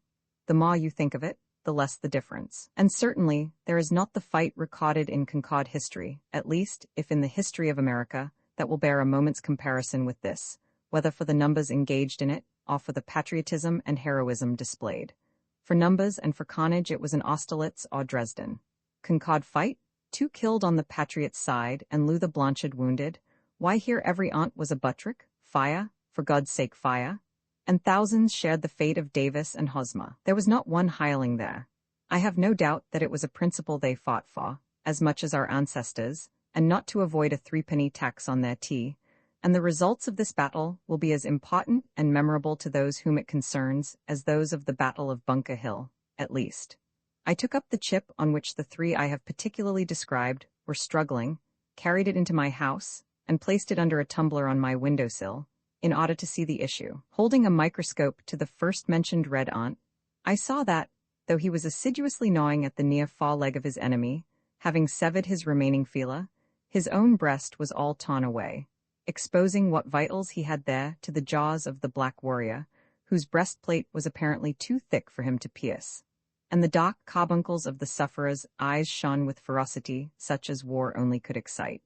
The more you think of it, the less the difference. And certainly, there is not the fight recorded in Concord history, at least, if in the history of America, that will bear a moment's comparison with this, whether for the numbers engaged in it, or for the patriotism and heroism displayed. For numbers and for carnage it was an Austerlitz or Dresden. Concord fight? 2 killed on the patriots' side, and Luther Blanchard wounded. Why here every aunt was a Buttrick? Fire, for God's sake fire. And thousands shared the fate of Davis and Hosmer. There was not one hireling there. I have no doubt that it was a principle they fought for, as much as our ancestors, and not to avoid a 3-penny tax on their tea, and the results of this battle will be as important and memorable to those whom it concerns as those of the Battle of Bunker Hill, at least. I took up the chip on which the 3 I have particularly described were struggling, carried it into my house, and placed it under a tumbler on my windowsill, in order to see the issue. Holding a microscope to the first-mentioned red ant, I saw that, though he was assiduously gnawing at the near foreleg of his enemy, having severed his remaining feeler, his own breast was all torn away, exposing what vitals he had there to the jaws of the black warrior, whose breastplate was apparently too thick for him to pierce. And the dark carbuncles of the sufferer's eyes shone with ferocity such as war only could excite.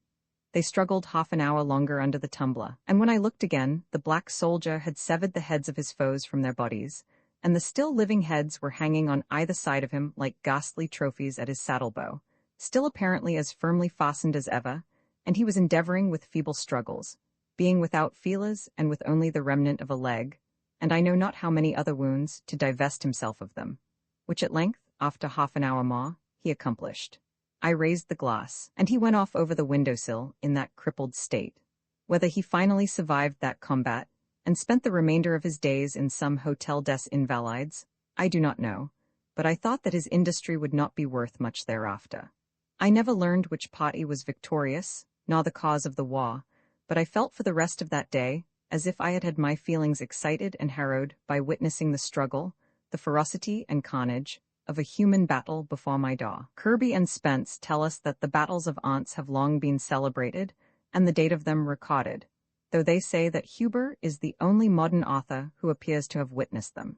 They struggled half an hour longer under the tumbler, and when I looked again, the black soldier had severed the heads of his foes from their bodies, and the still living heads were hanging on either side of him like ghastly trophies at his saddle-bow, still apparently as firmly fastened as ever, and he was endeavoring with feeble struggles, being without feelers and with only the remnant of a leg, and I know not how many other wounds, to divest himself of them, which at length, after half an hour more, he accomplished. I raised the glass, and he went off over the windowsill in that crippled state. Whether he finally survived that combat, and spent the remainder of his days in some Hotel des Invalides, I do not know, but I thought that his industry would not be worth much thereafter. I never learned which party was victorious, nor the cause of the war, but I felt for the rest of that day as if I had had my feelings excited and harrowed by witnessing the struggle, the ferocity and carnage, of a human battle before my door. Kirby and Spence tell us that the battles of aunts have long been celebrated, and the date of them recorded, though they say that Huber is the only modern author who appears to have witnessed them.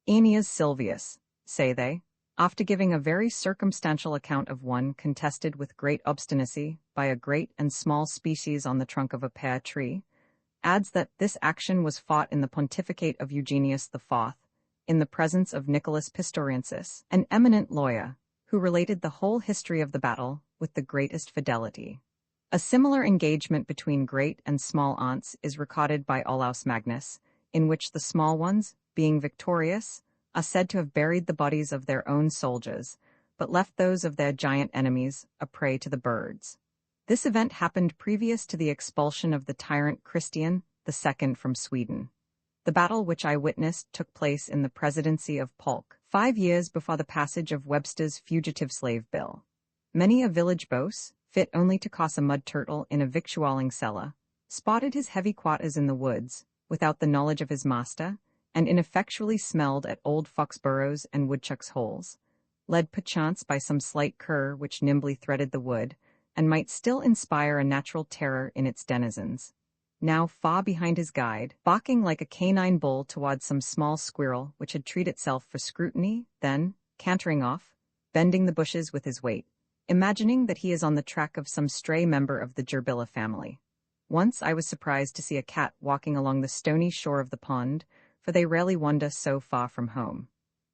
Aeneas Sylvius, say they, after giving a very circumstantial account of one contested with great obstinacy by a great and small species on the trunk of a pear tree, adds that this action was fought in the pontificate of Eugenius IV, in the presence of Nicholas Pistoriensis, an eminent lawyer, who related the whole history of the battle with the greatest fidelity. A similar engagement between great and small aunts is recorded by Olaus Magnus, in which the small ones, being victorious, are said to have buried the bodies of their own soldiers, but left those of their giant enemies a prey to the birds. This event happened previous to the expulsion of the tyrant Christian II from Sweden. The battle which I witnessed took place in the presidency of Polk, 5 years before the passage of Webster's Fugitive Slave Bill. Many a village boss, fit only to coss a mud turtle in a victualling cellar, spotted his heavy quarters in the woods, without the knowledge of his master, and ineffectually smelled at old fox burrows and woodchuck's holes, led perchance by some slight cur which nimbly threaded the wood, and might still inspire a natural terror in its denizens. Now far behind his guide, barking like a canine bull towards some small squirrel which had treated itself for scrutiny, then, cantering off, bending the bushes with his weight, imagining that he is on the track of some stray member of the gerbilla family. Once I was surprised to see a cat walking along the stony shore of the pond, for they rarely wander so far from home.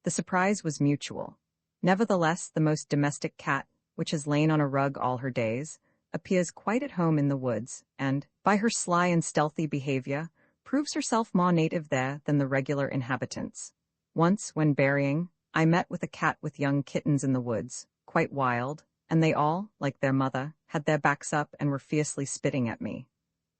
The surprise was mutual. Nevertheless, the most domestic cat, which has lain on a rug all her days, appears quite at home in the woods, and, by her sly and stealthy behavior, proves herself more native there than the regular inhabitants. Once, when berrying, I met with a cat with young kittens in the woods, quite wild, and they all, like their mother, had their backs up and were fiercely spitting at me.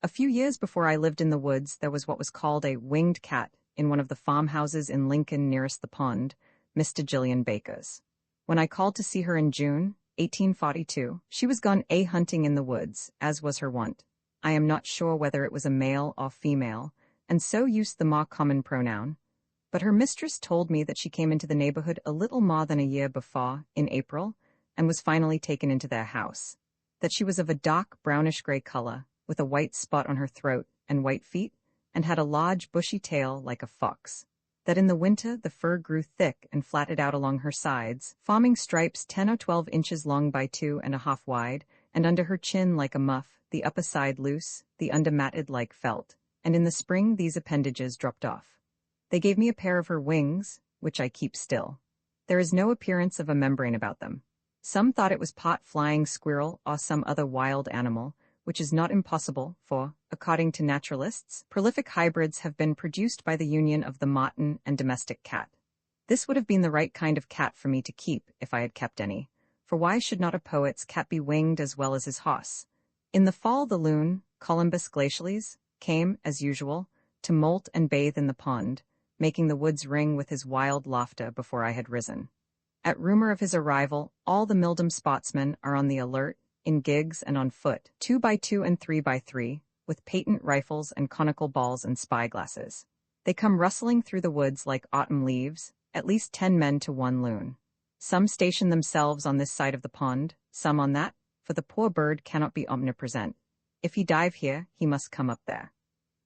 A few years before I lived in the woods, there was what was called a winged cat in one of the farmhouses in Lincoln nearest the pond, Mr. Gillian Baker's. When I called to see her in June, 1842, she was gone hunting in the woods, as was her wont. I am not sure whether it was a male or female, and so used the more common pronoun, but her mistress told me that she came into the neighborhood a little more than a year before, in April, and was finally taken into their house. That she was of a dark brownish-gray color, with a white spot on her throat and white feet, and had a large bushy tail like a fox. That in the winter the fur grew thick and flatted out along her sides, forming stripes 10 or 12 inches long by 2.5 wide, and under her chin like a muff, the upper side loose, the under matted like felt, and in the spring these appendages dropped off. They gave me a pair of her wings, which I keep still. There is no appearance of a membrane about them. Some thought it was pot flying squirrel or some other wild animal, which is not impossible, for, according to naturalists, prolific hybrids have been produced by the union of the marten and domestic cat. This would have been the right kind of cat for me to keep, if I had kept any, for why should not a poet's cat be winged as well as his hoss? In the fall the loon, Columbus glacialis, came, as usual, to molt and bathe in the pond, making the woods ring with his wild laughter before I had risen. At rumor of his arrival, all the Mildom spotsmen are on the alert, in gigs and on foot, 2 by 2 and 3 by 3, with patent rifles and conical balls and spyglasses. They come rustling through the woods like autumn leaves, at least 10 men to one loon. Some station themselves on this side of the pond, some on that, for the poor bird cannot be omnipresent. If he dive here, he must come up there.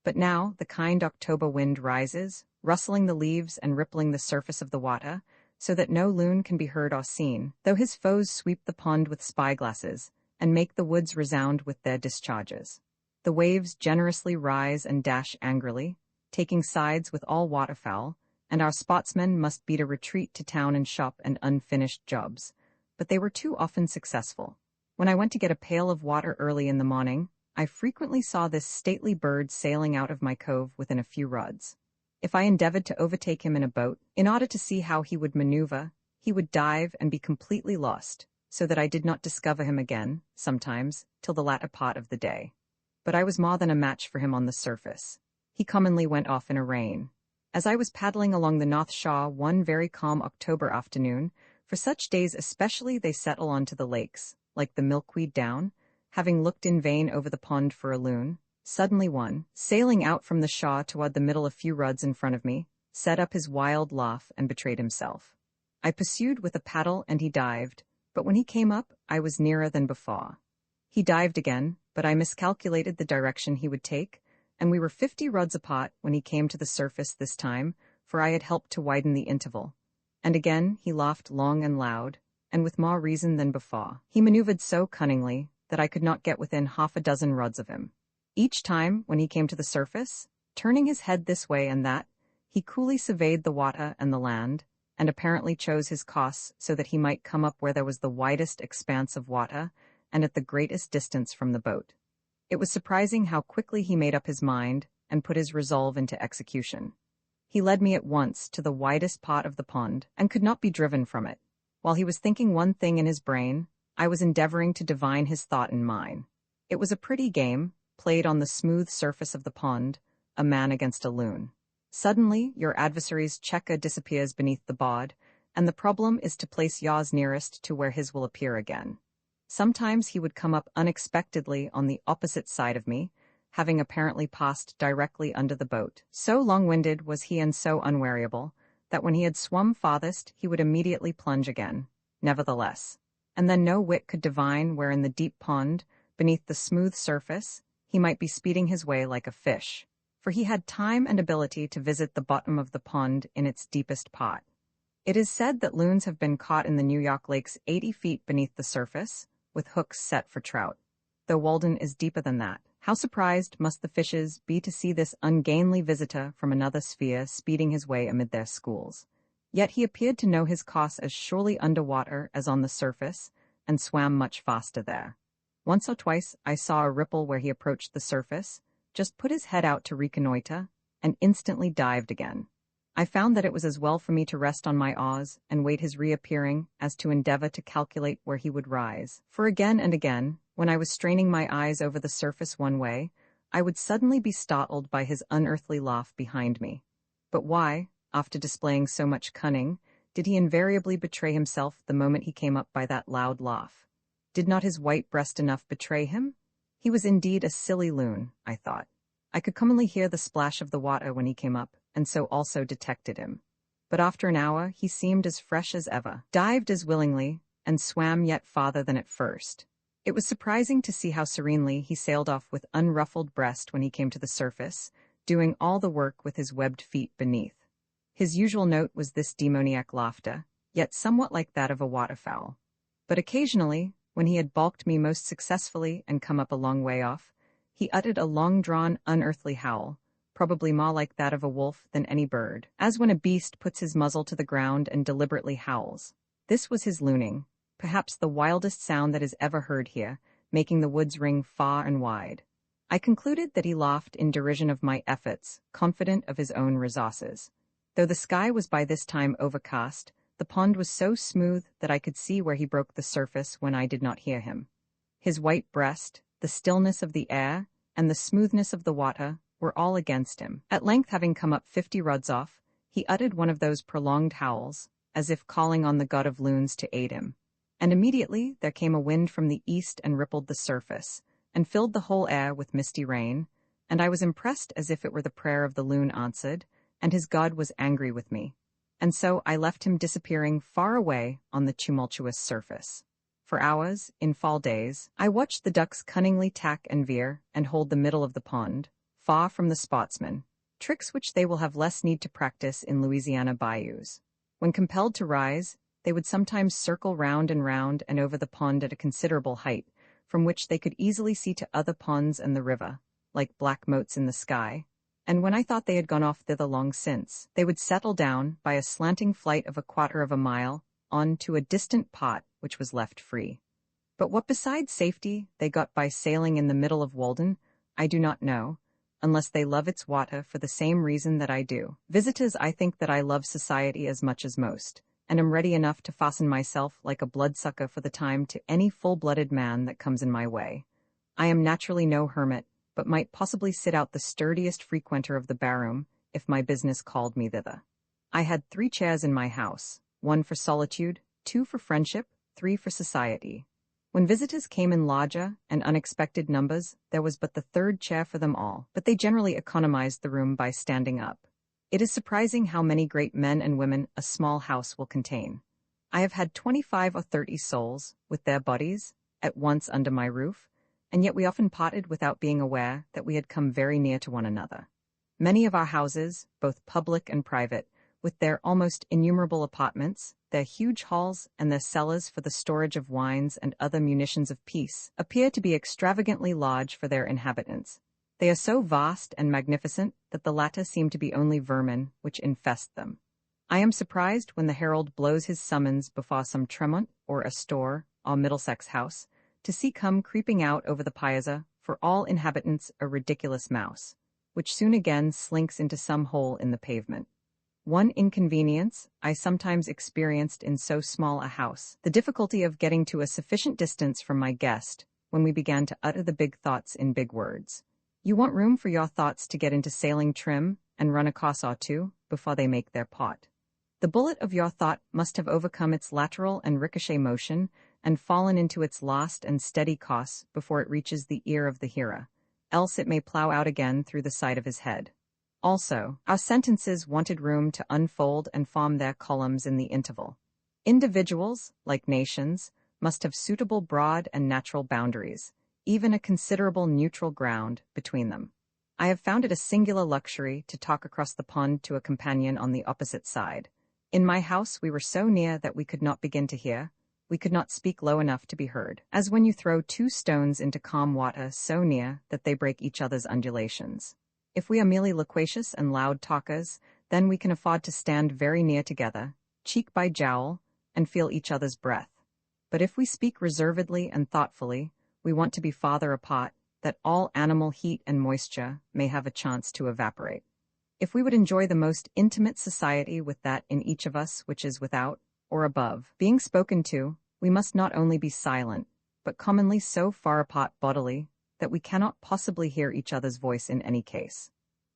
But now the kind October wind rises, rustling the leaves and rippling the surface of the water, so that no loon can be heard or seen, though his foes sweep the pond with spyglasses, and make the woods resound with their discharges. The waves generously rise and dash angrily, taking sides with all waterfowl, and our spotsmen must beat a retreat to town and shop and unfinished jobs. But they were too often successful. When I went to get a pail of water early in the morning, I frequently saw this stately bird sailing out of my cove within a few rods. If I endeavored to overtake him in a boat, in order to see how he would maneuver, he would dive and be completely lost, so that I did not discover him again, sometimes, till the latter part of the day. But I was more than a match for him on the surface. He commonly went off in a rain. As I was paddling along the North Shore one very calm October afternoon, for such days especially they settle onto the lakes, like the milkweed down, having looked in vain over the pond for a loon, suddenly one, sailing out from the shore toward the middle a few rods in front of me, set up his wild laugh and betrayed himself. I pursued with a paddle and he dived, but when he came up, I was nearer than before. He dived again, but I miscalculated the direction he would take, and we were 50 rods apart when he came to the surface this time, for I had helped to widen the interval. And again he laughed long and loud, and with more reason than before. He maneuvered so cunningly that I could not get within 6 rods of him. Each time, when he came to the surface, turning his head this way and that, he coolly surveyed the water and the land, and apparently chose his course so that he might come up where there was the widest expanse of water and at the greatest distance from the boat. It was surprising how quickly he made up his mind and put his resolve into execution. He led me at once to the widest part of the pond and could not be driven from it. While he was thinking one thing in his brain, I was endeavoring to divine his thought in mine. It was a pretty game, played on the smooth surface of the pond, a man against a loon. Suddenly, your adversary's checker disappears beneath the bod, and the problem is to place yours nearest to where his will appear again. Sometimes he would come up unexpectedly on the opposite side of me, having apparently passed directly under the boat. So long-winded was he and so unweariable, that when he had swum farthest he would immediately plunge again, nevertheless. And then no wit could divine where in the deep pond, beneath the smooth surface, he might be speeding his way like a fish, for he had time and ability to visit the bottom of the pond in its deepest part. It is said that loons have been caught in the New York lakes 80 feet beneath the surface, with hooks set for trout, though Walden is deeper than that. How surprised must the fishes be to see this ungainly visitor from another sphere speeding his way amid their schools. Yet he appeared to know his course as surely under water as on the surface, and swam much faster there. Once or twice I saw a ripple where he approached the surface, just put his head out to reconnoiter, and instantly dived again. I found that it was as well for me to rest on my oars and wait his reappearing as to endeavor to calculate where he would rise. For again and again, when I was straining my eyes over the surface one way, I would suddenly be startled by his unearthly laugh behind me. But why, after displaying so much cunning, did he invariably betray himself the moment he came up by that loud laugh? Did not his white breast enough betray him? He was indeed a silly loon, I thought. I could commonly hear the splash of the water when he came up, and so also detected him. But after an hour he seemed as fresh as ever, dived as willingly, and swam yet farther than at first. It was surprising to see how serenely he sailed off with unruffled breast when he came to the surface, doing all the work with his webbed feet beneath. His usual note was this demoniac laughter, yet somewhat like that of a waterfowl. But occasionally, when he had balked me most successfully and come up a long way off, he uttered a long-drawn, unearthly howl, probably more like that of a wolf than any bird, as when a beast puts his muzzle to the ground and deliberately howls. This was his looning, perhaps the wildest sound that is ever heard here, making the woods ring far and wide. I concluded that he laughed in derision of my efforts, confident of his own resources. Though the sky was by this time overcast, the pond was so smooth that I could see where he broke the surface when I did not hear him. His white breast, the stillness of the air, and the smoothness of the water were all against him. At length, having come up 50 rods off, he uttered one of those prolonged howls, as if calling on the god of loons to aid him. And immediately there came a wind from the east and rippled the surface, and filled the whole air with misty rain, and I was impressed as if it were the prayer of the loon answered, and his god was angry with me. And so I left him disappearing far away on the tumultuous surface. For hours, in fall days, I watched the ducks cunningly tack and veer and hold the middle of the pond, far from the sportsmen, tricks which they will have less need to practice in Louisiana bayous. When compelled to rise, they would sometimes circle round and over the pond at a considerable height, from which they could easily see to other ponds and the river, like black motes in the sky, and when I thought they had gone off thither long since, they would settle down, by a slanting flight of 1/4 of a mile, on to a distant pot which was left free. But what besides safety they got by sailing in the middle of Walden, I do not know, unless they love its water for the same reason that I do. Visitors, I think that I love society as much as most, and am ready enough to fasten myself like a bloodsucker for the time to any full-blooded man that comes in my way. I am naturally no hermit, but might possibly sit out the sturdiest frequenter of the barroom, if my business called me thither. I had 3 chairs in my house, 1 for solitude, 2 for friendship, 3 for society. When visitors came in larger and unexpected numbers, there was but the 3rd chair for them all, but they generally economized the room by standing up. It is surprising how many great men and women a small house will contain. I have had 25 or 30 souls, with their bodies, at once under my roof, and yet we often parted without being aware that we had come very near to one another. Many of our houses, both public and private, with their almost innumerable apartments, their huge halls, and their cellars for the storage of wines and other munitions of peace, appear to be extravagantly large for their inhabitants. They are so vast and magnificent that the latter seem to be only vermin which infest them. I am surprised when the herald blows his summons before some Tremont or Astor or Middlesex house, to see come creeping out over the piazza, for all inhabitants a ridiculous mouse, which soon again slinks into some hole in the pavement. One inconvenience I sometimes experienced in so small a house, the difficulty of getting to a sufficient distance from my guest, when we began to utter the big thoughts in big words. You want room for your thoughts to get into sailing trim and run a course or 2 before they make their pot. The bullet of your thought must have overcome its lateral and ricochet motion and fallen into its last and steady course before it reaches the ear of the hearer, else it may plow out again through the side of his head. Also, our sentences wanted room to unfold and form their columns in the interval. Individuals, like nations, must have suitable broad and natural boundaries, even a considerable neutral ground between them. I have found it a singular luxury to talk across the pond to a companion on the opposite side. In my house we were so near that we could not begin to hear, we could not speak low enough to be heard, as when you throw 2 stones into calm water so near that they break each other's undulations. If we are merely loquacious and loud talkers, then we can afford to stand very near together, cheek by jowl, and feel each other's breath. But if we speak reservedly and thoughtfully, we want to be farther apart, that all animal heat and moisture may have a chance to evaporate. If we would enjoy the most intimate society with that in each of us which is without, or above, being spoken to, we must not only be silent, but commonly so far apart bodily, that we cannot possibly hear each other's voice in any case.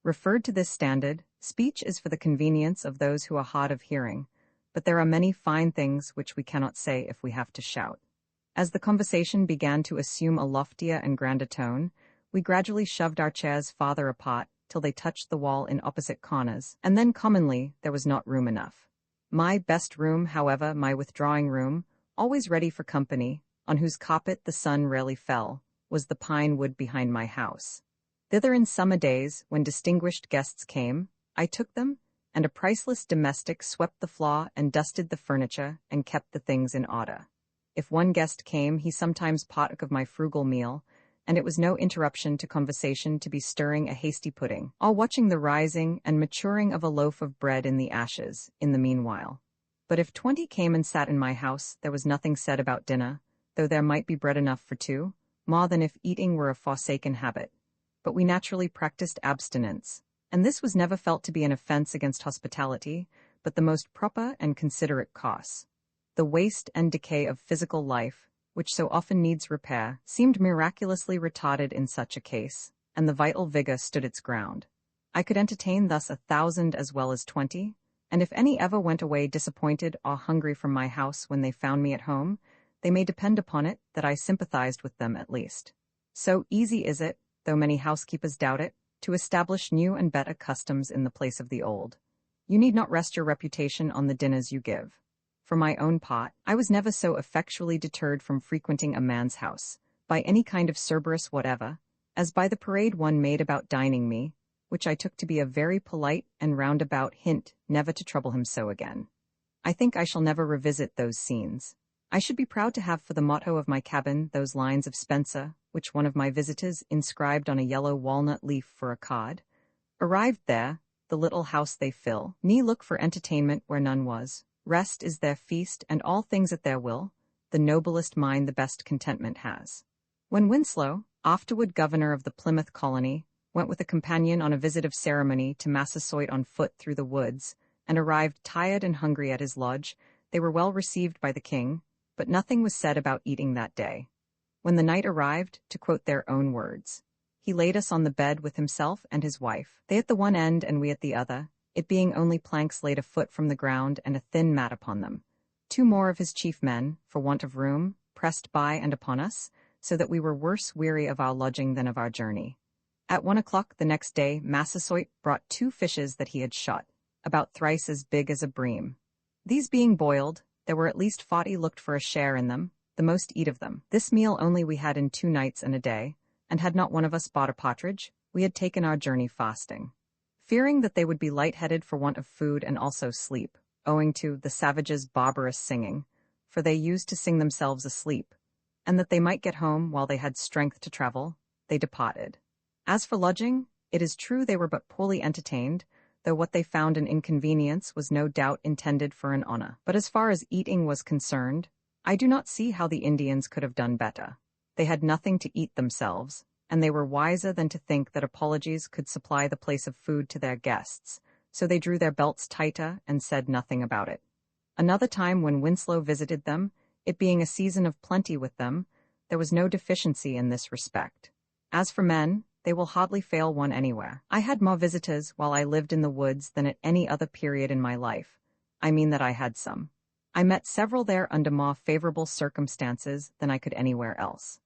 Referred to this standard, speech is for the convenience of those who are hard of hearing, but there are many fine things which we cannot say if we have to shout. As the conversation began to assume a loftier and grander tone, we gradually shoved our chairs farther apart till they touched the wall in opposite corners, and then commonly there was not room enough. My best room, however, my withdrawing room, always ready for company, on whose carpet the sun rarely fell, was the pine wood behind my house. Thither in summer days, when distinguished guests came, I took them, and a priceless domestic swept the floor and dusted the furniture and kept the things in order. If one guest came, he sometimes partook of my frugal meal, and it was no interruption to conversation to be stirring a hasty pudding, all watching the rising and maturing of a loaf of bread in the ashes, in the meanwhile. But if 20 came and sat in my house, there was nothing said about dinner, though there might be bread enough for 2, more than if eating were a forsaken habit. But we naturally practiced abstinence, and this was never felt to be an offense against hospitality, but the most proper and considerate course. The waste and decay of physical life, which so often needs repair, seemed miraculously retarded in such a case, and the vital vigor stood its ground. I could entertain thus 1,000 as well as 20, and if any ever went away disappointed or hungry from my house when they found me at home, they may depend upon it that I sympathized with them at least. So easy is it, though many housekeepers doubt it, to establish new and better customs in the place of the old. You need not rest your reputation on the dinners you give. For my own part, I was never so effectually deterred from frequenting a man's house, by any kind of Cerberus whatever, as by the parade one made about dining me, which I took to be a very polite and roundabout hint never to trouble him so again. I think I shall never revisit those scenes. I should be proud to have for the motto of my cabin those lines of Spenser, which one of my visitors inscribed on a yellow walnut leaf for a card. Arrived there, the little house they fill, ne look for entertainment where none was. Rest is their feast, and all things at their will, the noblest mind the best contentment has. When Winslow, afterward governor of the Plymouth colony, went with a companion on a visit of ceremony to Massasoit on foot through the woods, and arrived tired and hungry at his lodge, they were well received by the king, but nothing was said about eating that day. When the night arrived, to quote their own words, he laid us on the bed with himself and his wife, they at the one end and we at the other, it being only planks laid a foot from the ground and a thin mat upon them. 2 more of his chief men, for want of room, pressed by and upon us, so that we were worse weary of our lodging than of our journey. At 1 o'clock the next day Massasoit brought 2 fishes that he had shot, about thrice as big as a bream. These being boiled, there were at least 40 looked for a share in them, the most eat of them. This meal only we had in 2 nights and a day, and had not one of us bought a partridge, we had taken our journey fasting. Fearing that they would be light-headed for want of food and also sleep, owing to the savages' barbarous singing, for they used to sing themselves asleep, and that they might get home while they had strength to travel, they departed. As for lodging, it is true they were but poorly entertained, though what they found an inconvenience was no doubt intended for an honor. But as far as eating was concerned, I do not see how the Indians could have done better. They had nothing to eat themselves, and they were wiser than to think that apologies could supply the place of food to their guests, so they drew their belts tighter and said nothing about it. Another time when Winslow visited them, it being a season of plenty with them, there was no deficiency in this respect. As for men, they will hardly fail one anywhere. I had more visitors while I lived in the woods than at any other period in my life. I mean that I had some. I met several there under more favorable circumstances than I could anywhere else.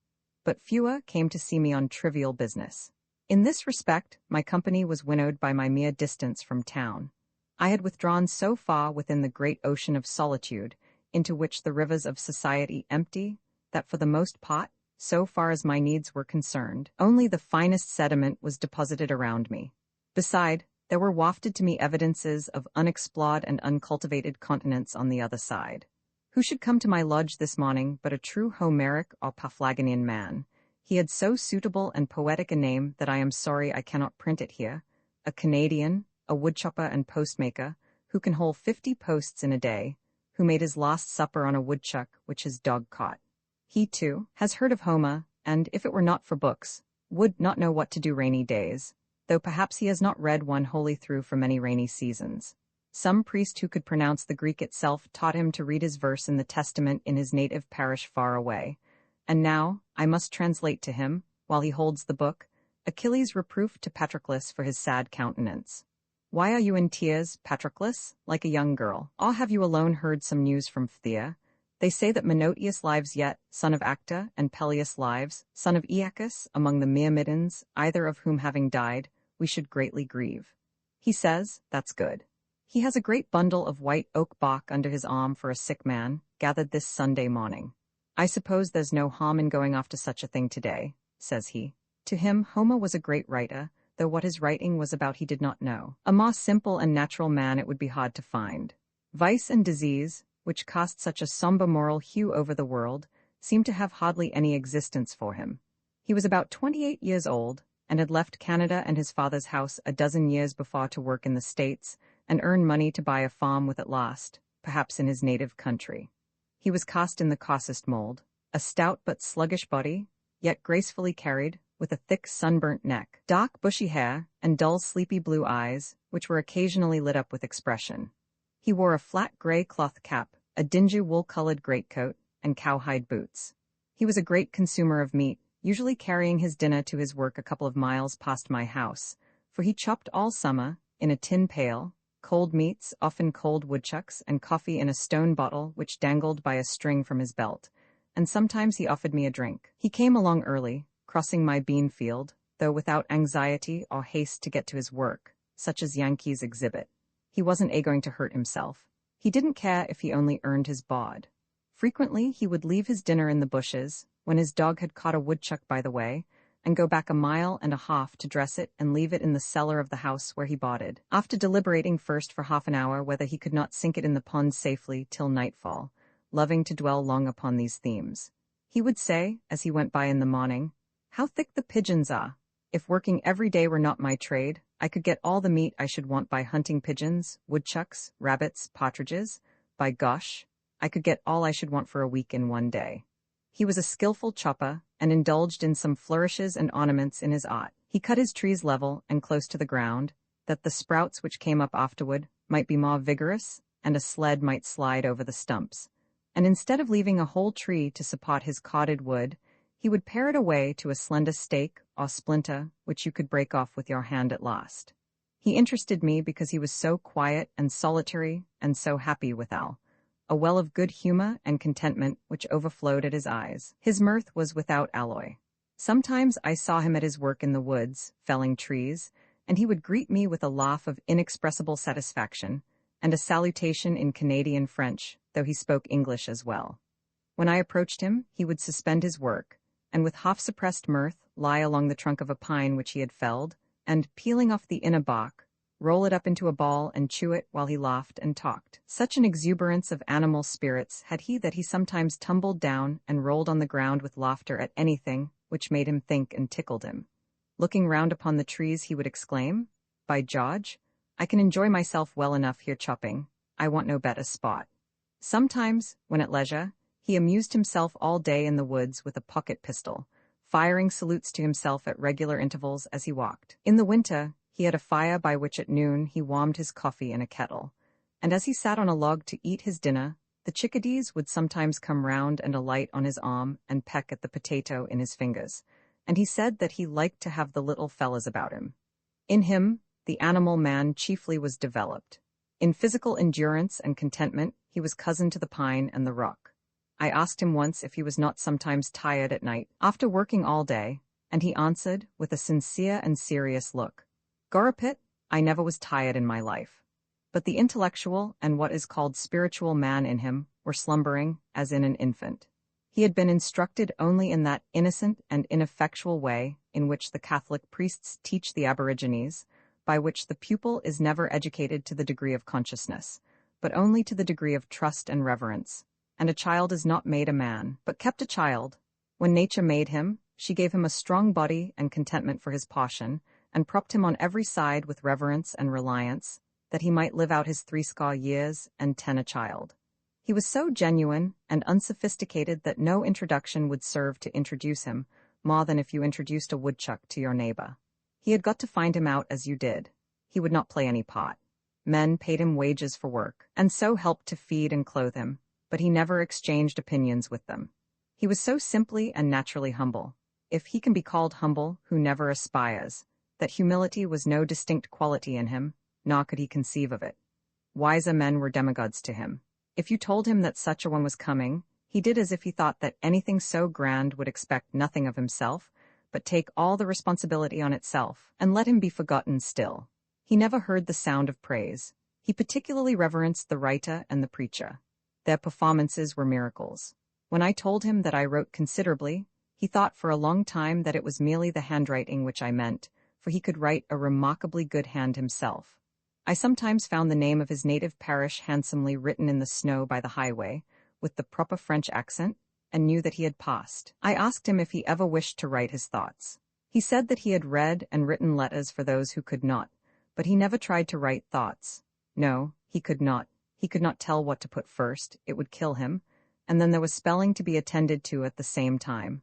But fewer came to see me on trivial business. In this respect, my company was winnowed by my mere distance from town. I had withdrawn so far within the great ocean of solitude, into which the rivers of society empty, that for the most part, so far as my needs were concerned, only the finest sediment was deposited around me. Beside, there were wafted to me evidences of unexplored and uncultivated continents on the other side. Who should come to my lodge this morning but a true Homeric or Paphlagonian man? He had so suitable and poetic a name that I am sorry I cannot print it here, a Canadian, a woodchopper and postmaker, who can hold 50 posts in a day, who made his last supper on a woodchuck which his dog caught. He, too, has heard of Homer, and, if it were not for books, would not know what to do rainy days, though perhaps he has not read one wholly through for many rainy seasons. Some priest who could pronounce the Greek itself taught him to read his verse in the Testament in his native parish far away, and now I must translate to him, while he holds the book, Achilles' reproof to Patroclus for his sad countenance. Why are you in tears, Patroclus, like a young girl? Or have you alone heard some news from Phthia? They say that Menoetius lives yet, son of Acta, and Peleus lives, son of Aeacus, among the Myrmidons, either of whom having died, we should greatly grieve. He says, that's good. He has a great bundle of white oak bark under his arm for a sick man, gathered this Sunday morning. I suppose there's no harm in going off to such a thing today, says he. To him, Homer was a great writer, though what his writing was about he did not know. A more simple and natural man it would be hard to find. Vice and disease, which cast such a somber moral hue over the world, seemed to have hardly any existence for him. He was about 28 years old, and had left Canada and his father's house a dozen years before to work in the States, and earn money to buy a farm with at last, perhaps in his native country. He was cast in the coarsest mold, a stout but sluggish body, yet gracefully carried, with a thick sunburnt neck, dark bushy hair, and dull sleepy blue eyes, which were occasionally lit up with expression. He wore a flat gray cloth cap, a dingy wool-colored greatcoat, and cowhide boots. He was a great consumer of meat, usually carrying his dinner to his work a couple of miles past my house, for he chopped all summer, in a tin pail, cold meats, often cold woodchucks, and coffee in a stone bottle which dangled by a string from his belt, and sometimes he offered me a drink. He came along early, crossing my bean field, though without anxiety or haste to get to his work, such as Yankees exhibit. He wasn't going to hurt himself. He didn't care if he only earned his board. Frequently he would leave his dinner in the bushes, when his dog had caught a woodchuck by the way, and go back 1.5 miles to dress it and leave it in the cellar of the house where he boarded, after deliberating first for half an hour whether he could not sink it in the pond safely till nightfall, loving to dwell long upon these themes. He would say, as he went by in the morning, "How thick the pigeons are! If working every day were not my trade, I could get all the meat I should want by hunting pigeons, woodchucks, rabbits, partridges. By gosh, I could get all I should want for a week in one day." He was a skillful chopper, and indulged in some flourishes and ornaments in his art. He cut his trees level and close to the ground, that the sprouts which came up afterward might be more vigorous, and a sled might slide over the stumps. And instead of leaving a whole tree to support his corded wood, he would pare it away to a slender stake or splinter which you could break off with your hand at last. He interested me because he was so quiet and solitary and so happy withal, a well of good humor and contentment which overflowed at his eyes. His mirth was without alloy. Sometimes I saw him at his work in the woods, felling trees, and he would greet me with a laugh of inexpressible satisfaction, and a salutation in Canadian French, though he spoke English as well. When I approached him, he would suspend his work, and with half-suppressed mirth lie along the trunk of a pine which he had felled, and, peeling off the inner bark, roll it up into a ball and chew it while he laughed and talked. Such an exuberance of animal spirits had he that he sometimes tumbled down and rolled on the ground with laughter at anything which made him think and tickled him. Looking round upon the trees, he would exclaim, "By George, I can enjoy myself well enough here chopping. I want no better spot." Sometimes, when at leisure, he amused himself all day in the woods with a pocket pistol, firing salutes to himself at regular intervals as he walked. In the winter, he had a fire by which at noon he warmed his coffee in a kettle, and as he sat on a log to eat his dinner, the chickadees would sometimes come round and alight on his arm and peck at the potato in his fingers, and he said that he liked to have the little fellas about him. In him, the animal man chiefly was developed. In physical endurance and contentment, he was cousin to the pine and the rock. I asked him once if he was not sometimes tired at night, after working all day, and he answered, with a sincere and serious look, "Gorapit, I never was tired in my life." But the intellectual and what is called spiritual man in him were slumbering as in an infant. He had been instructed only in that innocent and ineffectual way in which the Catholic priests teach the aborigines, by which the pupil is never educated to the degree of consciousness, but only to the degree of trust and reverence, and a child is not made a man, but kept a child. When nature made him, she gave him a strong body and contentment for his portion, and propped him on every side with reverence and reliance, that he might live out his 80 years and 10 a child. He was so genuine and unsophisticated that no introduction would serve to introduce him, more than if you introduced a woodchuck to your neighbor. He had got to find him out as you did. He would not play any pot. Men paid him wages for work, and so helped to feed and clothe him, but he never exchanged opinions with them. He was so simply and naturally humble, if he can be called humble who never aspires, that humility was no distinct quality in him, nor could he conceive of it. Wiser men were demigods to him. If you told him that such a one was coming, He did as if he thought that anything so grand would expect nothing of himself, but take all the responsibility on itself, and let him be forgotten still. He never heard the sound of praise. He particularly reverenced the writer and the preacher. Their performances were miracles. When I told him that I wrote considerably, he thought for a long time that it was merely the handwriting which I meant, for he could write a remarkably good hand himself. I sometimes found the name of his native parish handsomely written in the snow by the highway, with the proper French accent, and knew that he had passed. I asked him if he ever wished to write his thoughts. He said that he had read and written letters for those who could not, but he never tried to write thoughts. No, he could not. He could not tell what to put first, it would kill him, and then there was spelling to be attended to at the same time.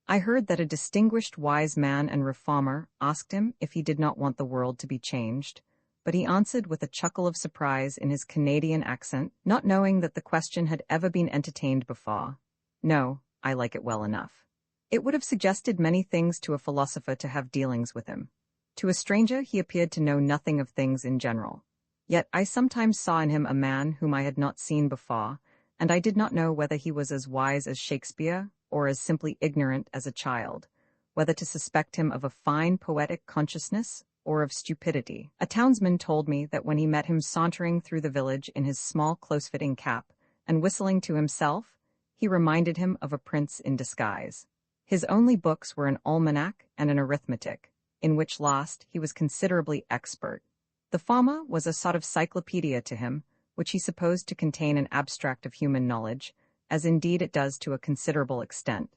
I heard that a distinguished wise man and reformer asked him if he did not want the world to be changed, but he answered with a chuckle of surprise in his Canadian accent, not knowing that the question had ever been entertained before. No, I like it well enough. It would have suggested many things to a philosopher to have dealings with him. To a stranger he appeared to know nothing of things in general. Yet I sometimes saw in him a man whom I had not seen before, and I did not know whether he was as wise as Shakespeare or as simply ignorant as a child, whether to suspect him of a fine poetic consciousness or of stupidity. A townsman told me that when he met him sauntering through the village in his small close-fitting cap and whistling to himself, he reminded him of a prince in disguise. His only books were an almanac and an arithmetic, in which last he was considerably expert. The farmer was a sort of cyclopedia to him, which he supposed to contain an abstract of human knowledge, as indeed it does to a considerable extent.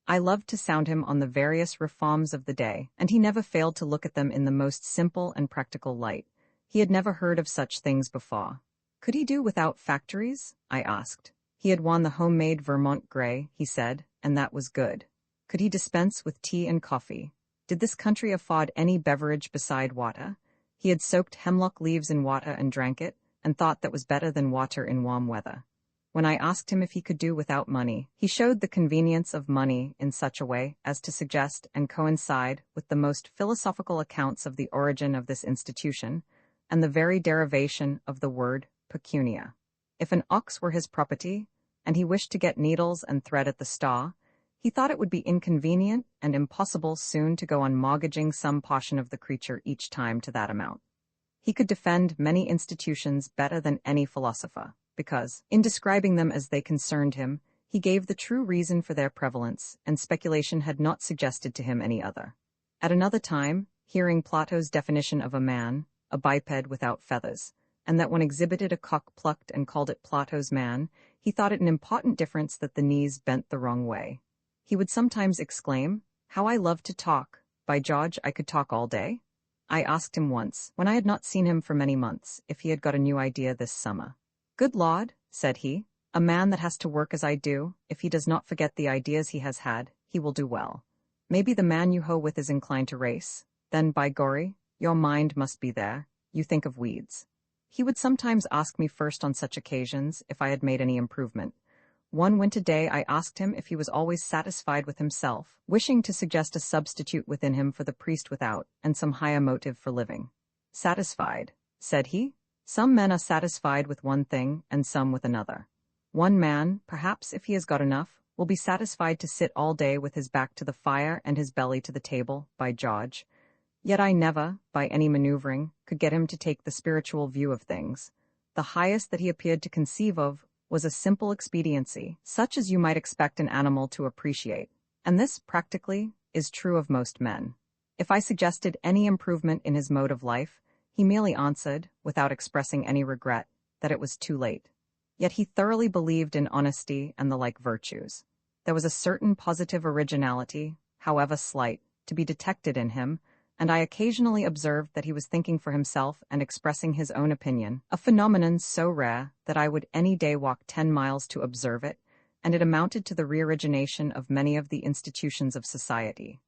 I loved to sound him on the various reforms of the day, and he never failed to look at them in the most simple and practical light. He had never heard of such things before. Could he do without factories? I asked. He had won the homemade Vermont Grey, he said, and that was good. Could he dispense with tea and coffee? Did this country afford any beverage beside water? He had soaked hemlock leaves in water and drank it, and thought that was better than water in warm weather. When I asked him if he could do without money, he showed the convenience of money in such a way as to suggest and coincide with the most philosophical accounts of the origin of this institution, and the very derivation of the word pecunia. If an ox were his property, and he wished to get needles and thread at the stall, he thought it would be inconvenient and impossible soon to go on mortgaging some portion of the creature each time to that amount. He could defend many institutions better than any philosopher, because, in describing them as they concerned him, he gave the true reason for their prevalence, and speculation had not suggested to him any other. At another time, hearing Plato's definition of a man, a biped without feathers, and that one exhibited a cock plucked and called it Plato's man, he thought it an important difference that the knees bent the wrong way. He would sometimes exclaim, "How I love to talk! By George, I could talk all day." I asked him once, when I had not seen him for many months, if he had got a new idea this summer. "Good Lord," said he, "a man that has to work as I do, if he does not forget the ideas he has had, he will do well. Maybe the man you hoe with is inclined to race, then, by gory, your mind must be there, you think of weeds." He would sometimes ask me first on such occasions if I had made any improvement. One winter day I asked him if he was always satisfied with himself, wishing to suggest a substitute within him for the priest without, and some higher motive for living. "Satisfied," said he. "Some men are satisfied with one thing and some with another. One man, perhaps if he has got enough, will be satisfied to sit all day with his back to the fire and his belly to the table, by George. Yet I never, by any maneuvering, could get him to take the spiritual view of things. The highest that he appeared to conceive of was a simple expediency, such as you might expect an animal to appreciate, and this, practically, is true of most men. If I suggested any improvement in his mode of life, he merely answered, without expressing any regret, that it was too late. Yet he thoroughly believed in honesty and the like virtues. There was a certain positive originality, however slight, to be detected in him, and I occasionally observed that he was thinking for himself and expressing his own opinion, a phenomenon so rare that I would any day walk 10 miles to observe it, and it amounted to the reorigination of many of the institutions of society.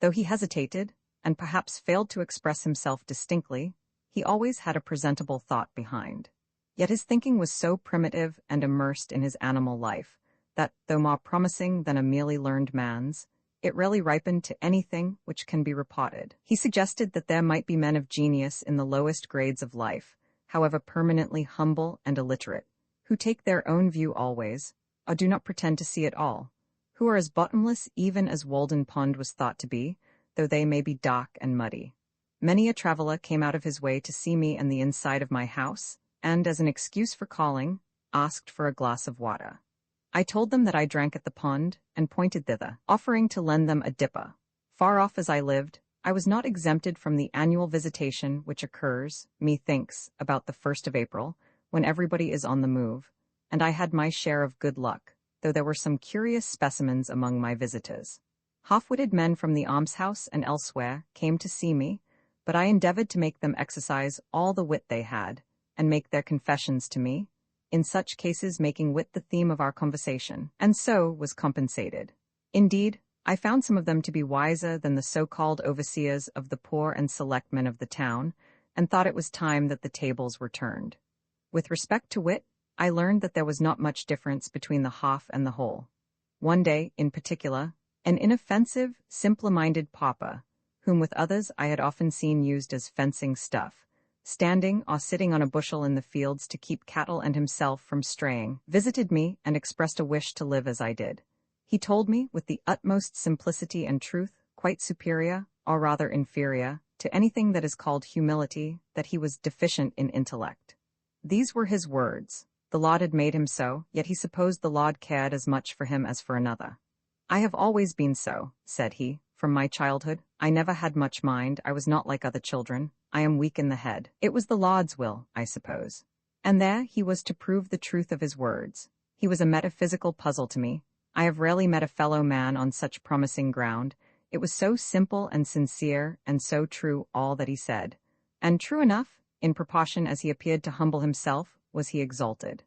Though he hesitated, and perhaps failed to express himself distinctly, he always had a presentable thought behind. Yet his thinking was so primitive and immersed in his animal life, that, though more promising than a merely learned man's, it rarely ripened to anything which can be reported. He suggested that there might be men of genius in the lowest grades of life, however permanently humble and illiterate, who take their own view always, or do not pretend to see it all, who are as bottomless even as Walden Pond was thought to be, though they may be dark and muddy. Many a traveler came out of his way to see me and the inside of my house, and, as an excuse for calling, asked for a glass of water. I told them that I drank at the pond, and pointed thither, offering to lend them a dipper. Far off as I lived, I was not exempted from the annual visitation which occurs, methinks, about the 1st of April, when everybody is on the move, and I had my share of good luck, though there were some curious specimens among my visitors. Half-witted men from the almshouse and elsewhere came to see me, but I endeavored to make them exercise all the wit they had, and make their confessions to me, in such cases making wit the theme of our conversation, and so was compensated. Indeed, I found some of them to be wiser than the so-called overseers of the poor and selectmen of the town, and thought it was time that the tables were turned. With respect to wit, I learned that there was not much difference between the half and the whole. One day, in particular, an inoffensive, simple-minded pauper, whom with others I had often seen used as fencing stuff, standing or sitting on a bushel in the fields to keep cattle and himself from straying, visited me and expressed a wish to live as I did. He told me, with the utmost simplicity and truth, quite superior, or rather inferior, to anything that is called humility, that he was deficient in intellect. These were his words. The Lord had made him so, yet he supposed the Lord cared as much for him as for another. I have always been so, said he, from my childhood. I never had much mind, I was not like other children. I am weak in the head. It was the Lord's will, I suppose. And there he was to prove the truth of his words. He was a metaphysical puzzle to me. I have rarely met a fellow man on such promising ground. It was so simple and sincere, and so true all that he said. And true enough, in proportion as he appeared to humble himself, was he exalted.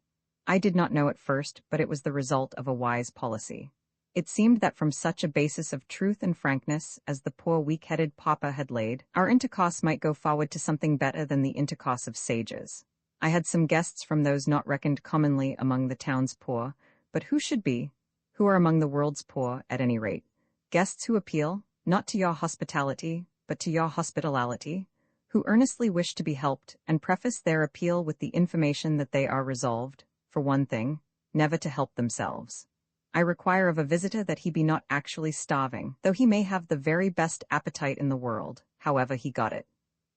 I did not know at first, but it was the result of a wise policy. It seemed that from such a basis of truth and frankness as the poor weak-headed pauper had laid, our intercourse might go forward to something better than the intercourse of sages. I had some guests from those not reckoned commonly among the town's poor, but who should be, who are among the world's poor, at any rate, guests who appeal, not to your hospitality, but to your hospitality, who earnestly wish to be helped, and preface their appeal with the information that they are resolved, for one thing, never to help themselves. I require of a visitor that he be not actually starving, though he may have the very best appetite in the world, however he got it.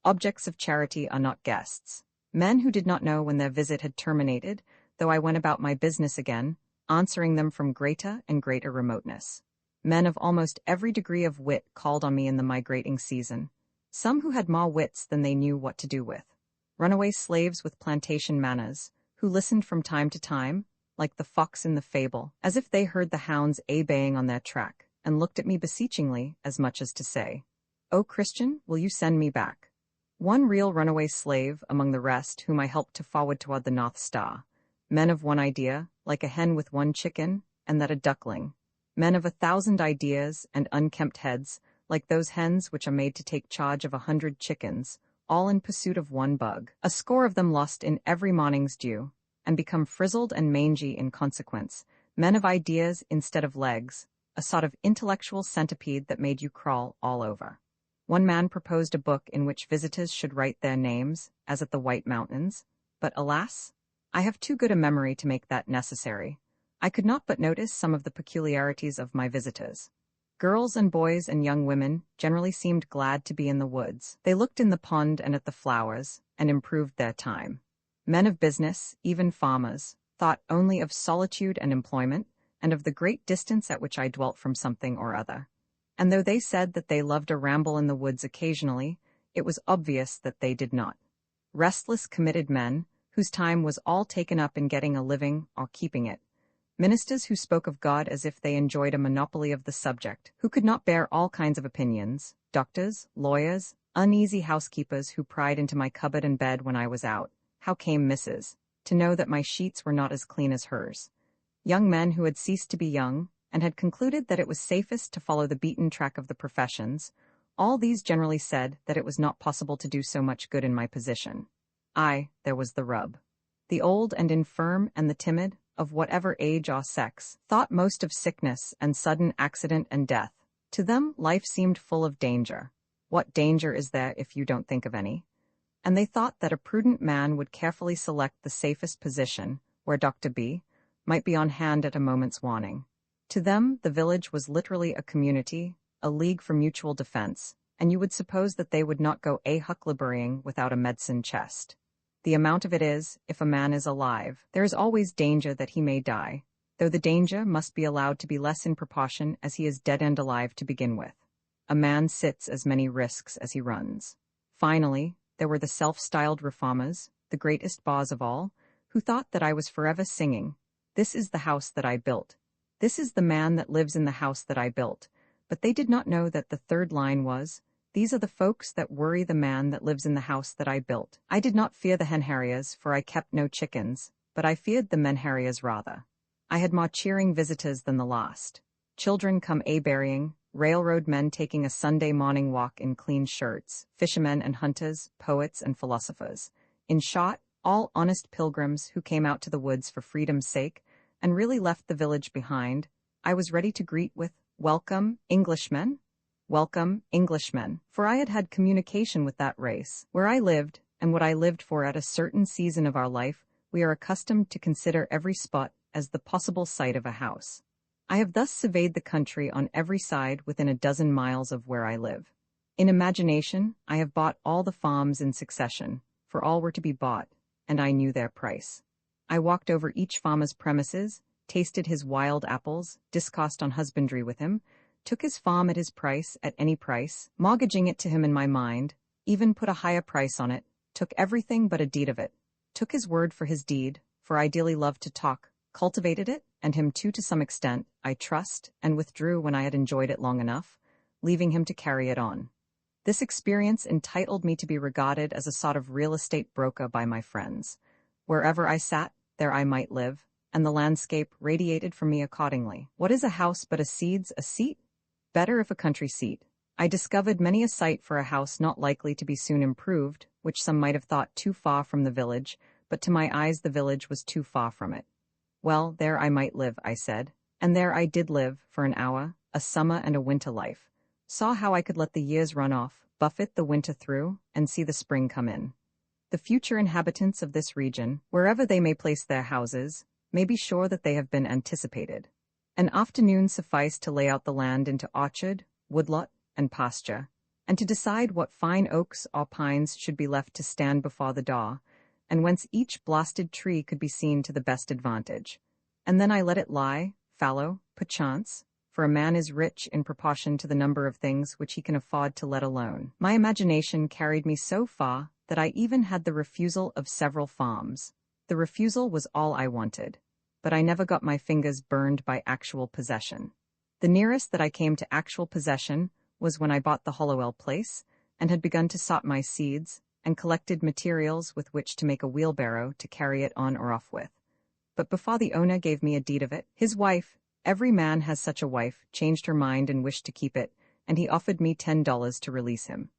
Objects of charity are not guests. Men who did not know when their visit had terminated, though I went about my business again, answering them from greater and greater remoteness. Men of almost every degree of wit called on me in the migrating season, some who had more wits than they knew what to do with. Runaway slaves with plantation manners, who listened from time to time, like the fox in the fable, as if they heard the hounds baying on their track, and looked at me beseechingly, as much as to say, "O Christian, will you send me back?" One real runaway slave among the rest whom I helped to forward toward the North Star. Men of one idea, like a hen with one chicken, and that a duckling. Men of 1,000 ideas and unkempt heads, like those hens which are made to take charge of 100 chickens, all in pursuit of one bug. A score of them lost in every morning's dew, and become frizzled and mangy in consequence. Men of ideas instead of legs, a sort of intellectual centipede that made you crawl all over. One man proposed a book in which visitors should write their names, as at the White Mountains, but alas, I have too good a memory to make that necessary. I could not but notice some of the peculiarities of my visitors. Girls and boys and young women generally seemed glad to be in the woods. They looked in the pond and at the flowers, and improved their time. Men of business, even farmers, thought only of solitude and employment, and of the great distance at which I dwelt from something or other. And though they said that they loved a ramble in the woods occasionally, it was obvious that they did not. Restless, committed men, whose time was all taken up in getting a living or keeping it. Ministers who spoke of God as if they enjoyed a monopoly of the subject, who could not bear all kinds of opinions. Doctors, lawyers, uneasy housekeepers who pried into my cupboard and bed when I was out. How came Mrs. to know that my sheets were not as clean as hers? Young men who had ceased to be young, and had concluded that it was safest to follow the beaten track of the professions, all these generally said that it was not possible to do so much good in my position. There was the rub. The old and infirm and the timid, of whatever age or sex, thought most of sickness and sudden accident and death. To them, life seemed full of danger. What danger is there if you don't think of any? And they thought that a prudent man would carefully select the safest position, where Dr. B., might be on hand at a moment's warning. To them, the village was literally a community, a league for mutual defense, and you would suppose that they would not go huckleberrying without a medicine chest. The amount of it is, if a man is alive, there is always danger that he may die, though the danger must be allowed to be less in proportion as he is dead and alive to begin with. A man sits as many risks as he runs. Finally, there were the self-styled reformers, the greatest bars of all, who thought that I was forever singing, "This is the house that I built. This is the man that lives in the house that I built." But they did not know that the third line was, "These are the folks that worry the man that lives in the house that I built." I did not fear the hen harriers, for I kept no chickens, but I feared the men harriers rather. I had more cheering visitors than the last. Children come berrying, railroad men taking a Sunday morning walk in clean shirts, fishermen and hunters, poets and philosophers. In short, all honest pilgrims who came out to the woods for freedom's sake, and really left the village behind, I was ready to greet with, "Welcome, Englishmen? Welcome, Englishmen," for I had had communication with that race. Where I lived, and what I lived for at a certain season of our life, we are accustomed to consider every spot as the possible site of a house. I have thus surveyed the country on every side within a dozen miles of where I live. In imagination, I have bought all the farms in succession, for all were to be bought, and I knew their price. I walked over each farmer's premises, tasted his wild apples, discoursed on husbandry with him, took his farm at his price, at any price, mortgaging it to him in my mind, even put a higher price on it, took everything but a deed of it, took his word for his deed, for I dearly loved to talk, cultivated it, and him too to some extent, I trust, and withdrew when I had enjoyed it long enough, leaving him to carry it on. This experience entitled me to be regarded as a sort of real estate broker by my friends. Wherever I sat, there I might live, and the landscape radiated from me accordingly. What is a house but a seat? Better if a country seat. I discovered many a site for a house not likely to be soon improved, which some might have thought too far from the village, but to my eyes the village was too far from it. Well, there I might live, I said, and there I did live, for an hour, a summer and a winter life. Saw how I could let the years run off, buffet the winter through, and see the spring come in. The future inhabitants of this region, wherever they may place their houses, may be sure that they have been anticipated. An afternoon sufficed to lay out the land into orchard, woodlot, and pasture, and to decide what fine oaks or pines should be left to stand before the door, and whence each blasted tree could be seen to the best advantage. And then I let it lie, fallow, perchance, for a man is rich in proportion to the number of things which he can afford to let alone. My imagination carried me so far that I even had the refusal of several farms. The refusal was all I wanted, but I never got my fingers burned by actual possession. The nearest that I came to actual possession was when I bought the Hollowell place, and had begun to sort my seeds, and collected materials with which to make a wheelbarrow to carry it on or off with. But before the owner gave me a deed of it, his wife, every man has such a wife, changed her mind and wished to keep it, and he offered me $10 to release him.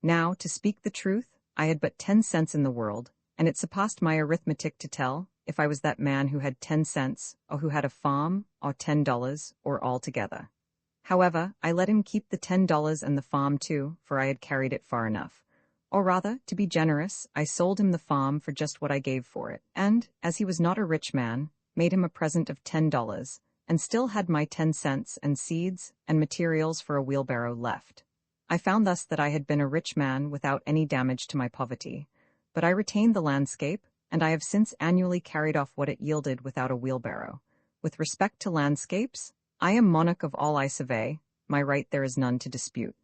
Now, to speak the truth, I had but 10 cents in the world, and it surpassed my arithmetic to tell if I was that man who had 10 cents, or who had a farm, or $10, or all together. However, I let him keep the $10 and the farm too, for I had carried it far enough. Or rather, to be generous, I sold him the farm for just what I gave for it, and, as he was not a rich man, made him a present of $10, and still had my 10 cents and seeds and materials for a wheelbarrow left. I found thus that I had been a rich man without any damage to my poverty, but I retained the landscape, and I have since annually carried off what it yielded without a wheelbarrow. With respect to landscapes, I am monarch of all I survey, my right there is none to dispute.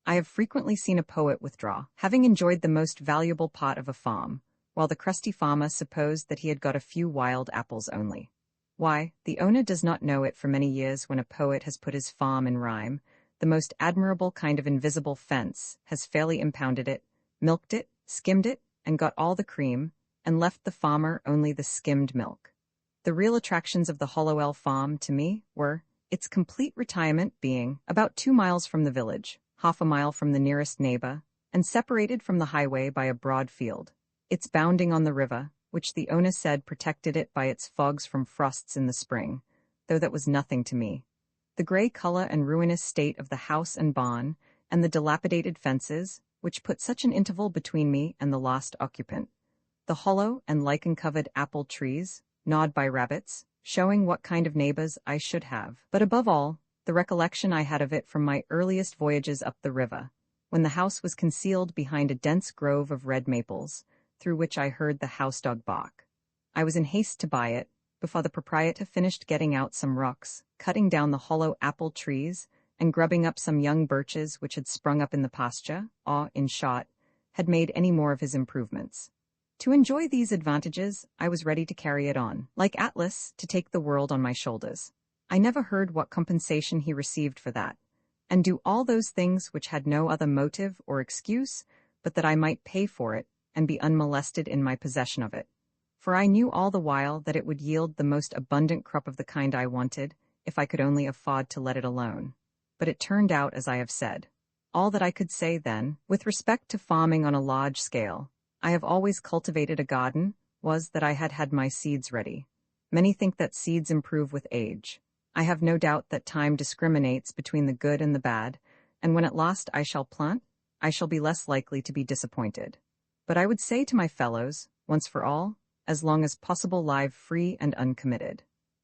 I have frequently seen a poet withdraw, having enjoyed the most valuable part of a farm, while the crusty farmer supposed that he had got a few wild apples only. Why, the owner does not know it for many years when a poet has put his farm in rhyme, the most admirable kind of invisible fence, has fairly impounded it, milked it, skimmed it, and got all the cream, and left the farmer only the skimmed milk. The real attractions of the Hollowell farm, to me, were its complete retirement being about 2 miles from the village, half a mile from the nearest neighbor, and separated from the highway by a broad field, its bounding on the river, which the owner said protected it by its fogs from frosts in the spring, though that was nothing to me. The gray color and ruinous state of the house and barn, and the dilapidated fences, which put such an interval between me and the last occupant. The hollow and lichen-covered apple trees, gnawed by rabbits, showing what kind of neighbors I should have. But above all, the recollection I had of it from my earliest voyages up the river, when the house was concealed behind a dense grove of red maples, through which I heard the house dog bark. I was in haste to buy it, before the proprietor finished getting out some rocks, cutting down the hollow apple trees, and grubbing up some young birches which had sprung up in the pasture, or, in short, had made any more of his improvements. To enjoy these advantages, I was ready to carry it on, like Atlas, to take the world on my shoulders. I never heard what compensation he received for that, and do all those things which had no other motive or excuse but that I might pay for it and be unmolested in my possession of it. For I knew all the while that it would yield the most abundant crop of the kind I wanted, if I could only afford to let it alone. But it turned out as I have said. All that I could say then, with respect to farming on a large scale, I have always cultivated a garden, was that I had my seeds ready. Many think that seeds improve with age. I have no doubt that time discriminates between the good and the bad, and when at last I shall plant, I shall be less likely to be disappointed. But I would say to my fellows, once for all, as long as possible live free and uncommitted.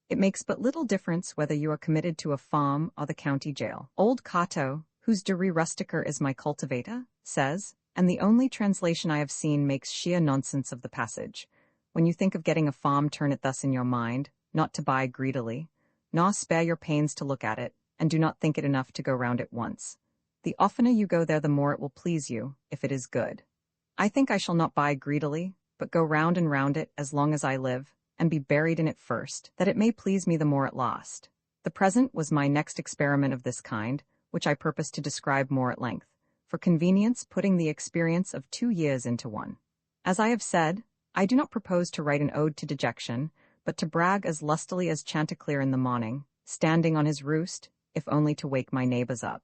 It makes but little difference whether you are committed to a farm or the county jail. Old Cato, whose De Re Rusticer is my cultivator, says, and the only translation I have seen makes sheer nonsense of the passage. When you think of getting a farm, turn it thus in your mind, not to buy greedily, nor spare your pains to look at it, and do not think it enough to go round it once. The oftener you go there, the more it will please you, if it is good. I think I shall not buy greedily, but go round and round it as long as I live, and be buried in it first, that it may please me the more at last. The present was my next experiment of this kind, which I purpose to describe more at length, for convenience putting the experience of 2 years into one. As I have said, I do not propose to write an ode to dejection, but to brag as lustily as Chanticleer in the morning, standing on his roost, if only to wake my neighbors up.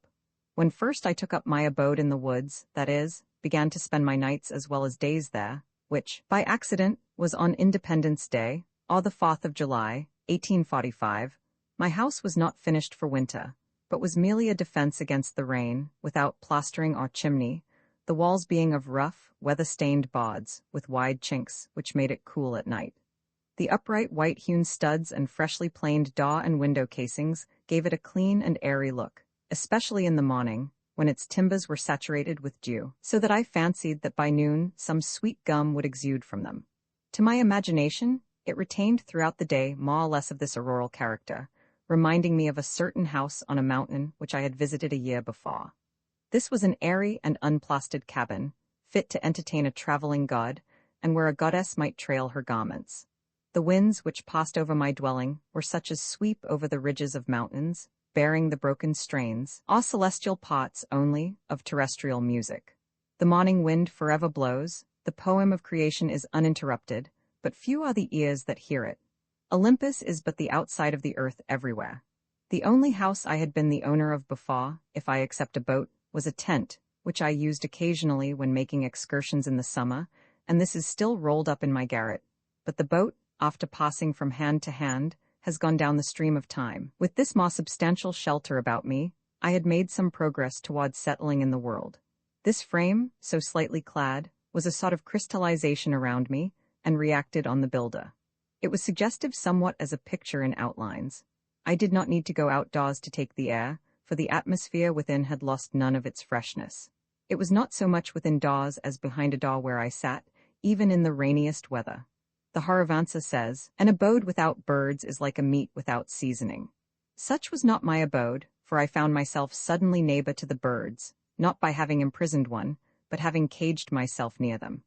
When first I took up my abode in the woods, that is, began to spend my nights as well as days there, which, by accident, was on Independence Day, or the 4th of July, 1845, my house was not finished for winter, but was merely a defense against the rain, without plastering or chimney, the walls being of rough, weather-stained boards, with wide chinks, which made it cool at night. The upright white-hewn studs and freshly planed door and window casings gave it a clean and airy look, especially in the morning, when its timbers were saturated with dew, so that I fancied that by noon some sweet gum would exude from them. To my imagination, it retained throughout the day more or less of this auroral character, reminding me of a certain house on a mountain which I had visited a year before. This was an airy and unplastered cabin, fit to entertain a traveling god, and where a goddess might trail her garments. The winds which passed over my dwelling were such as sweep over the ridges of mountains, bearing the broken strains, or celestial parts only, of terrestrial music. The morning wind forever blows, the poem of creation is uninterrupted, but few are the ears that hear it. Olympus is but the outside of the earth everywhere. The only house I had been the owner of before, if I except a boat, was a tent, which I used occasionally when making excursions in the summer, and this is still rolled up in my garret. But the boat, after passing from hand to hand, has gone down the stream of time. With this more substantial shelter about me, I had made some progress towards settling in the world. This frame, so slightly clad, was a sort of crystallization around me, and reacted on the builder. It was suggestive somewhat as a picture in outlines. I did not need to go outdoors to take the air, for the atmosphere within had lost none of its freshness. It was not so much within doors as behind a door where I sat, even in the rainiest weather. The Haravansa says, an abode without birds is like a meat without seasoning. Such was not my abode, for I found myself suddenly neighbor to the birds, not by having imprisoned one, but having caged myself near them.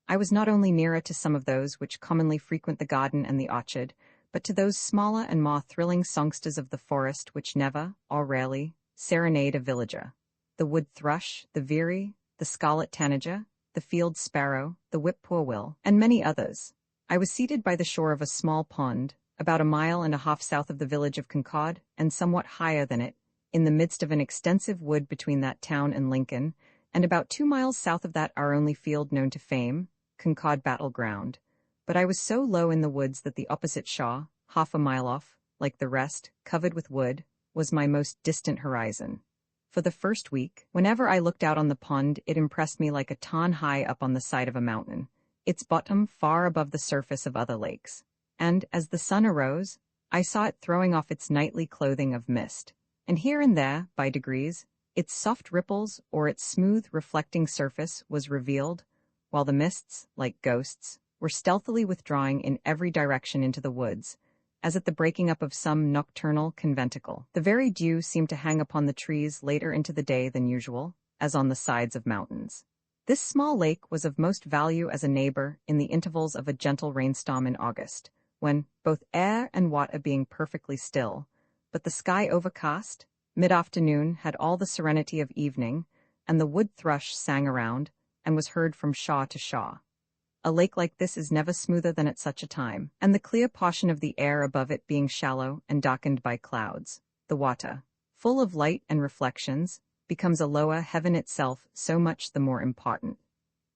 I was not only nearer to some of those which commonly frequent the garden and the orchard, but to those smaller and more thrilling songsters of the forest which never, or rarely, serenade a villager. The wood thrush, the veery, the scarlet tanager, the field sparrow, the whip-poor-will, and many others. I was seated by the shore of a small pond, about 1.5 miles south of the village of Concord, and somewhat higher than it, in the midst of an extensive wood between that town and Lincoln, and about 2 miles south of that our only field known to fame, Concord Battle Ground. But I was so low in the woods that the opposite shore, 1/2 mile off, like the rest, covered with wood, was my most distant horizon. For the first week, whenever I looked out on the pond, it impressed me like a ton high up on the side of a mountain, its bottom far above the surface of other lakes. And, as the sun arose, I saw it throwing off its nightly clothing of mist, and here and there, by degrees, its soft ripples or its smooth, reflecting surface was revealed, while the mists, like ghosts, were stealthily withdrawing in every direction into the woods, as at the breaking up of some nocturnal conventicle. The very dew seemed to hang upon the trees later into the day than usual, as on the sides of mountains. This small lake was of most value as a neighbor in the intervals of a gentle rainstorm in August, when, both air and water being perfectly still, but the sky overcast, mid-afternoon had all the serenity of evening, and the wood thrush sang around, and was heard from shaw to shaw. A lake like this is never smoother than at such a time, and the clear portion of the air above it being shallow and darkened by clouds, the water, full of light and reflections, becomes a lower heaven itself so much the more important.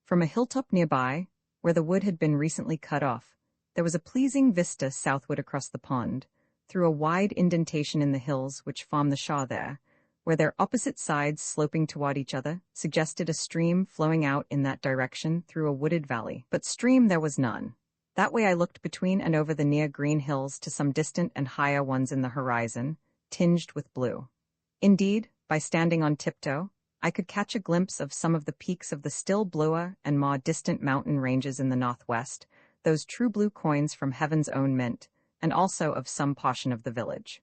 From a hilltop nearby, where the wood had been recently cut off, there was a pleasing vista southward across the pond, through a wide indentation in the hills which form the shaw there, where their opposite sides sloping toward each other suggested a stream flowing out in that direction through a wooded valley. But stream there was none. That way I looked between and over the near green hills to some distant and higher ones in the horizon, tinged with blue. Indeed, by standing on tiptoe, I could catch a glimpse of some of the peaks of the still bluer and more distant mountain ranges in the northwest, those true blue coins from heaven's own mint, and also of some portion of the village.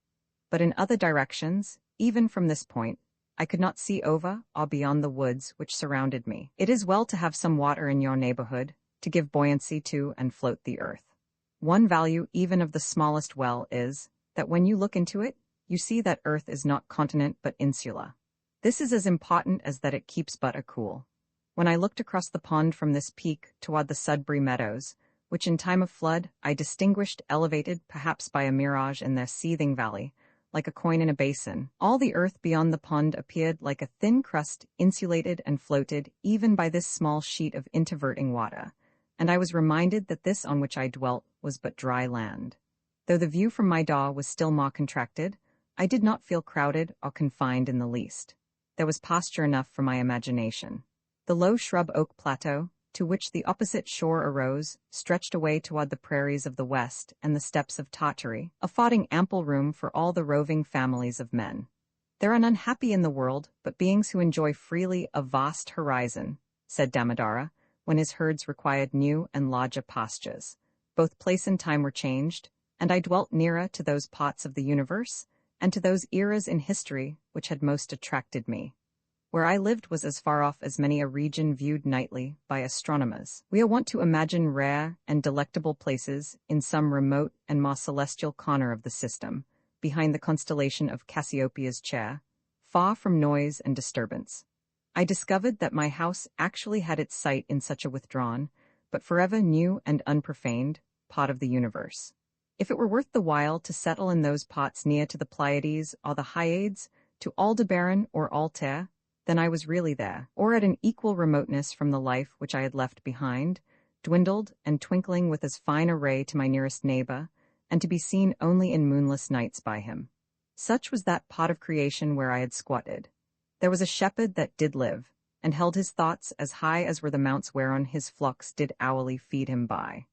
But in other directions, even from this point, I could not see over or beyond the woods which surrounded me. It is well to have some water in your neighborhood, to give buoyancy to and float the earth. One value even of the smallest well is, that when you look into it, you see that earth is not continent but insula. This is as important as that it keeps butter cool. When I looked across the pond from this peak toward the Sudbury meadows, which in time of flood I distinguished elevated perhaps by a mirage in their seething valley, like a coin in a basin, all the earth beyond the pond appeared like a thin crust insulated and floated even by this small sheet of interverting water, and I was reminded that this on which I dwelt was but dry land. Though the view from my door was still more contracted, I did not feel crowded or confined in the least. There was pasture enough for my imagination. The low shrub oak plateau, to which the opposite shore arose, stretched away toward the prairies of the west and the steppes of Tartary, affording ample room for all the roving families of men. There are none happy in the world but beings who enjoy freely a vast horizon, said Damodara, when his herds required new and larger pastures. Both place and time were changed, and I dwelt nearer to those parts of the universe and to those eras in history which had most attracted me. Where I lived was as far off as many a region viewed nightly by astronomers. We are wont to imagine rare and delectable places in some remote and more celestial corner of the system, behind the constellation of Cassiopeia's chair, far from noise and disturbance. I discovered that my house actually had its site in such a withdrawn, but forever new and unprofaned, part of the universe. If it were worth the while to settle in those parts near to the Pleiades or the Hyades, to Aldebaran or Altair, then I was really there, or at an equal remoteness from the life which I had left behind, dwindled and twinkling with as fine a ray to my nearest neighbor, and to be seen only in moonless nights by him. Such was that pot of creation where I had squatted. There was a shepherd that did live, and held his thoughts as high as were the mounts whereon his flocks did hourly feed him by.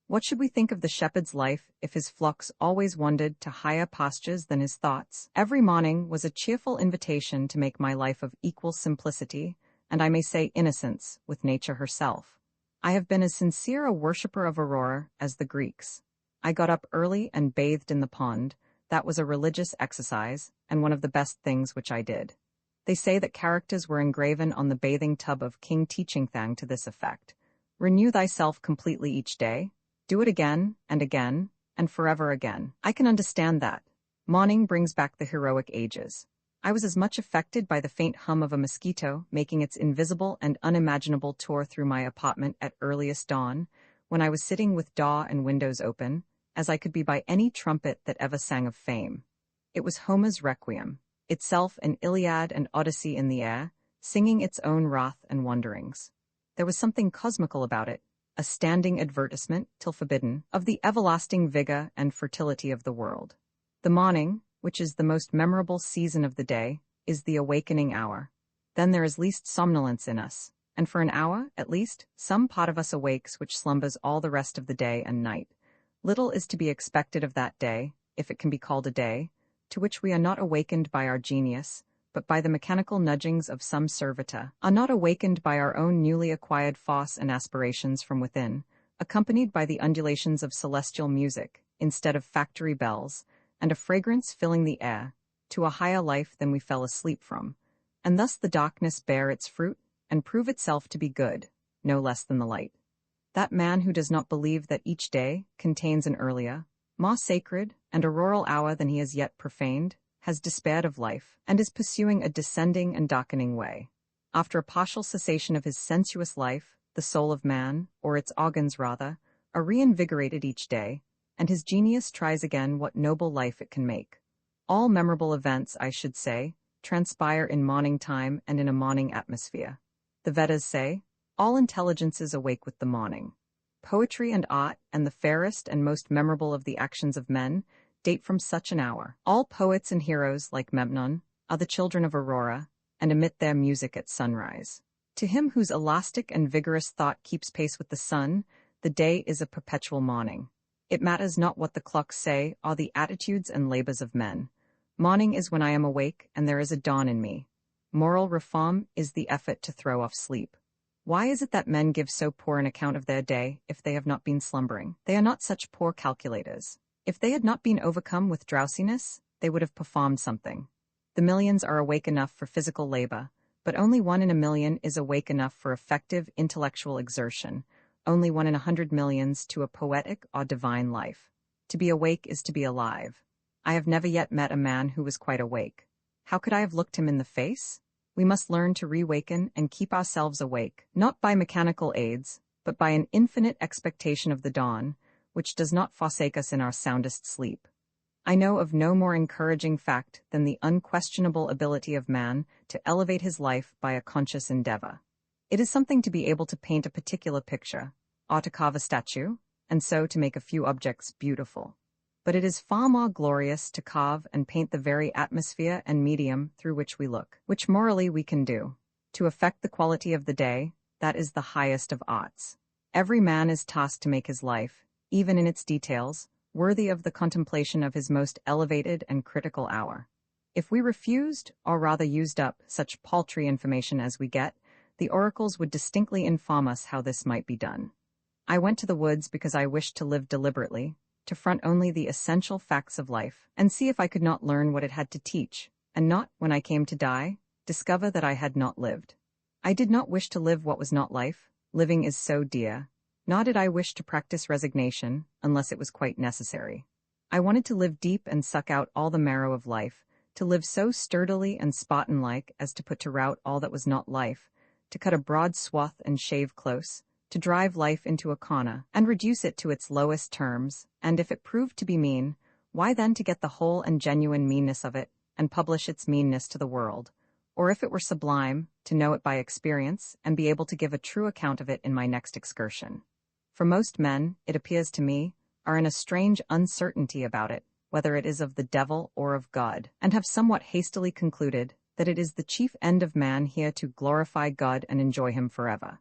What should we think of the shepherd's life if his flocks always wandered to higher pastures than his thoughts? Every morning was a cheerful invitation to make my life of equal simplicity, and I may say innocence, with nature herself. I have been as sincere a worshipper of Aurora as the Greeks. I got up early and bathed in the pond. That was a religious exercise, and one of the best things which I did. They say that characters were engraven on the bathing tub of King Teaching Thang to this effect: renew thyself completely each day, do it again, and forever again. I can understand that. Morning brings back the heroic ages. I was as much affected by the faint hum of a mosquito making its invisible and unimaginable tour through my apartment at earliest dawn, when I was sitting with door and windows open, as I could be by any trumpet that ever sang of fame. It was Homer's Requiem, itself an Iliad and Odyssey in the air, singing its own wrath and wanderings. There was something cosmical about it, a standing advertisement, till forbidden, of the everlasting vigor and fertility of the world. The morning, which is the most memorable season of the day, is the awakening hour. Then there is least somnolence in us, and for an hour, at least, some part of us awakes which slumbers all the rest of the day and night. Little is to be expected of that day, if it can be called a day, to which we are not awakened by our genius, but by the mechanical nudgings of some servitor, are not awakened by our own newly acquired force and aspirations from within, accompanied by the undulations of celestial music, instead of factory bells, and a fragrance filling the air, to a higher life than we fell asleep from, and thus the darkness bear its fruit, and prove itself to be good, no less than the light. That man who does not believe that each day contains an earlier, more sacred, and auroral hour than he has yet profaned, has despaired of life, and is pursuing a descending and darkening way. After a partial cessation of his sensuous life, the soul of man, or its organs rather, are reinvigorated each day, and his genius tries again what noble life it can make. All memorable events, I should say, transpire in morning time and in a morning atmosphere. The Vedas say, all intelligences awake with the morning. Poetry and art, and the fairest and most memorable of the actions of men, date from such an hour. All poets and heroes, like Memnon, are the children of Aurora, and emit their music at sunrise. To him whose elastic and vigorous thought keeps pace with the sun, the day is a perpetual morning. It matters not what the clocks say, or the attitudes and labors of men. Morning is when I am awake, and there is a dawn in me. Moral reform is the effort to throw off sleep. Why is it that men give so poor an account of their day if they have not been slumbering? They are not such poor calculators. If they had not been overcome with drowsiness, they would have performed something. The millions are awake enough for physical labor, but only 1 in a million is awake enough for effective intellectual exertion, only 1 in 100 millions to a poetic or divine life. To be awake is to be alive. I have never yet met a man who was quite awake. How could I have looked him in the face? We must learn to reawaken and keep ourselves awake, not by mechanical aids, but by an infinite expectation of the dawn, which does not forsake us in our soundest sleep. I know of no more encouraging fact than the unquestionable ability of man to elevate his life by a conscious endeavor. It is something to be able to paint a particular picture, or to carve a statue, and so to make a few objects beautiful. But it is far more glorious to carve and paint the very atmosphere and medium through which we look, which morally we can do. To affect the quality of the day, that is the highest of arts. Every man is tasked to make his life, even in its details, worthy of the contemplation of his most elevated and critical hour. If we refused, or rather used up, such paltry information as we get, the oracles would distinctly inform us how this might be done. I went to the woods because I wished to live deliberately, to front only the essential facts of life, and see if I could not learn what it had to teach, and not, when I came to die, discover that I had not lived. I did not wish to live what was not life, living is so dear, nor did I wish to practice resignation, unless it was quite necessary. I wanted to live deep and suck out all the marrow of life, to live so sturdily and Spartan-like as to put to rout all that was not life, to cut a broad swath and shave close, to drive life into a corner, and reduce it to its lowest terms, and if it proved to be mean, why then to get the whole and genuine meanness of it, and publish its meanness to the world, or if it were sublime, to know it by experience, and be able to give a true account of it in my next excursion. For most men, it appears to me, are in a strange uncertainty about it, whether it is of the devil or of God, and have somewhat hastily concluded that it is the chief end of man here to glorify God and enjoy him forever.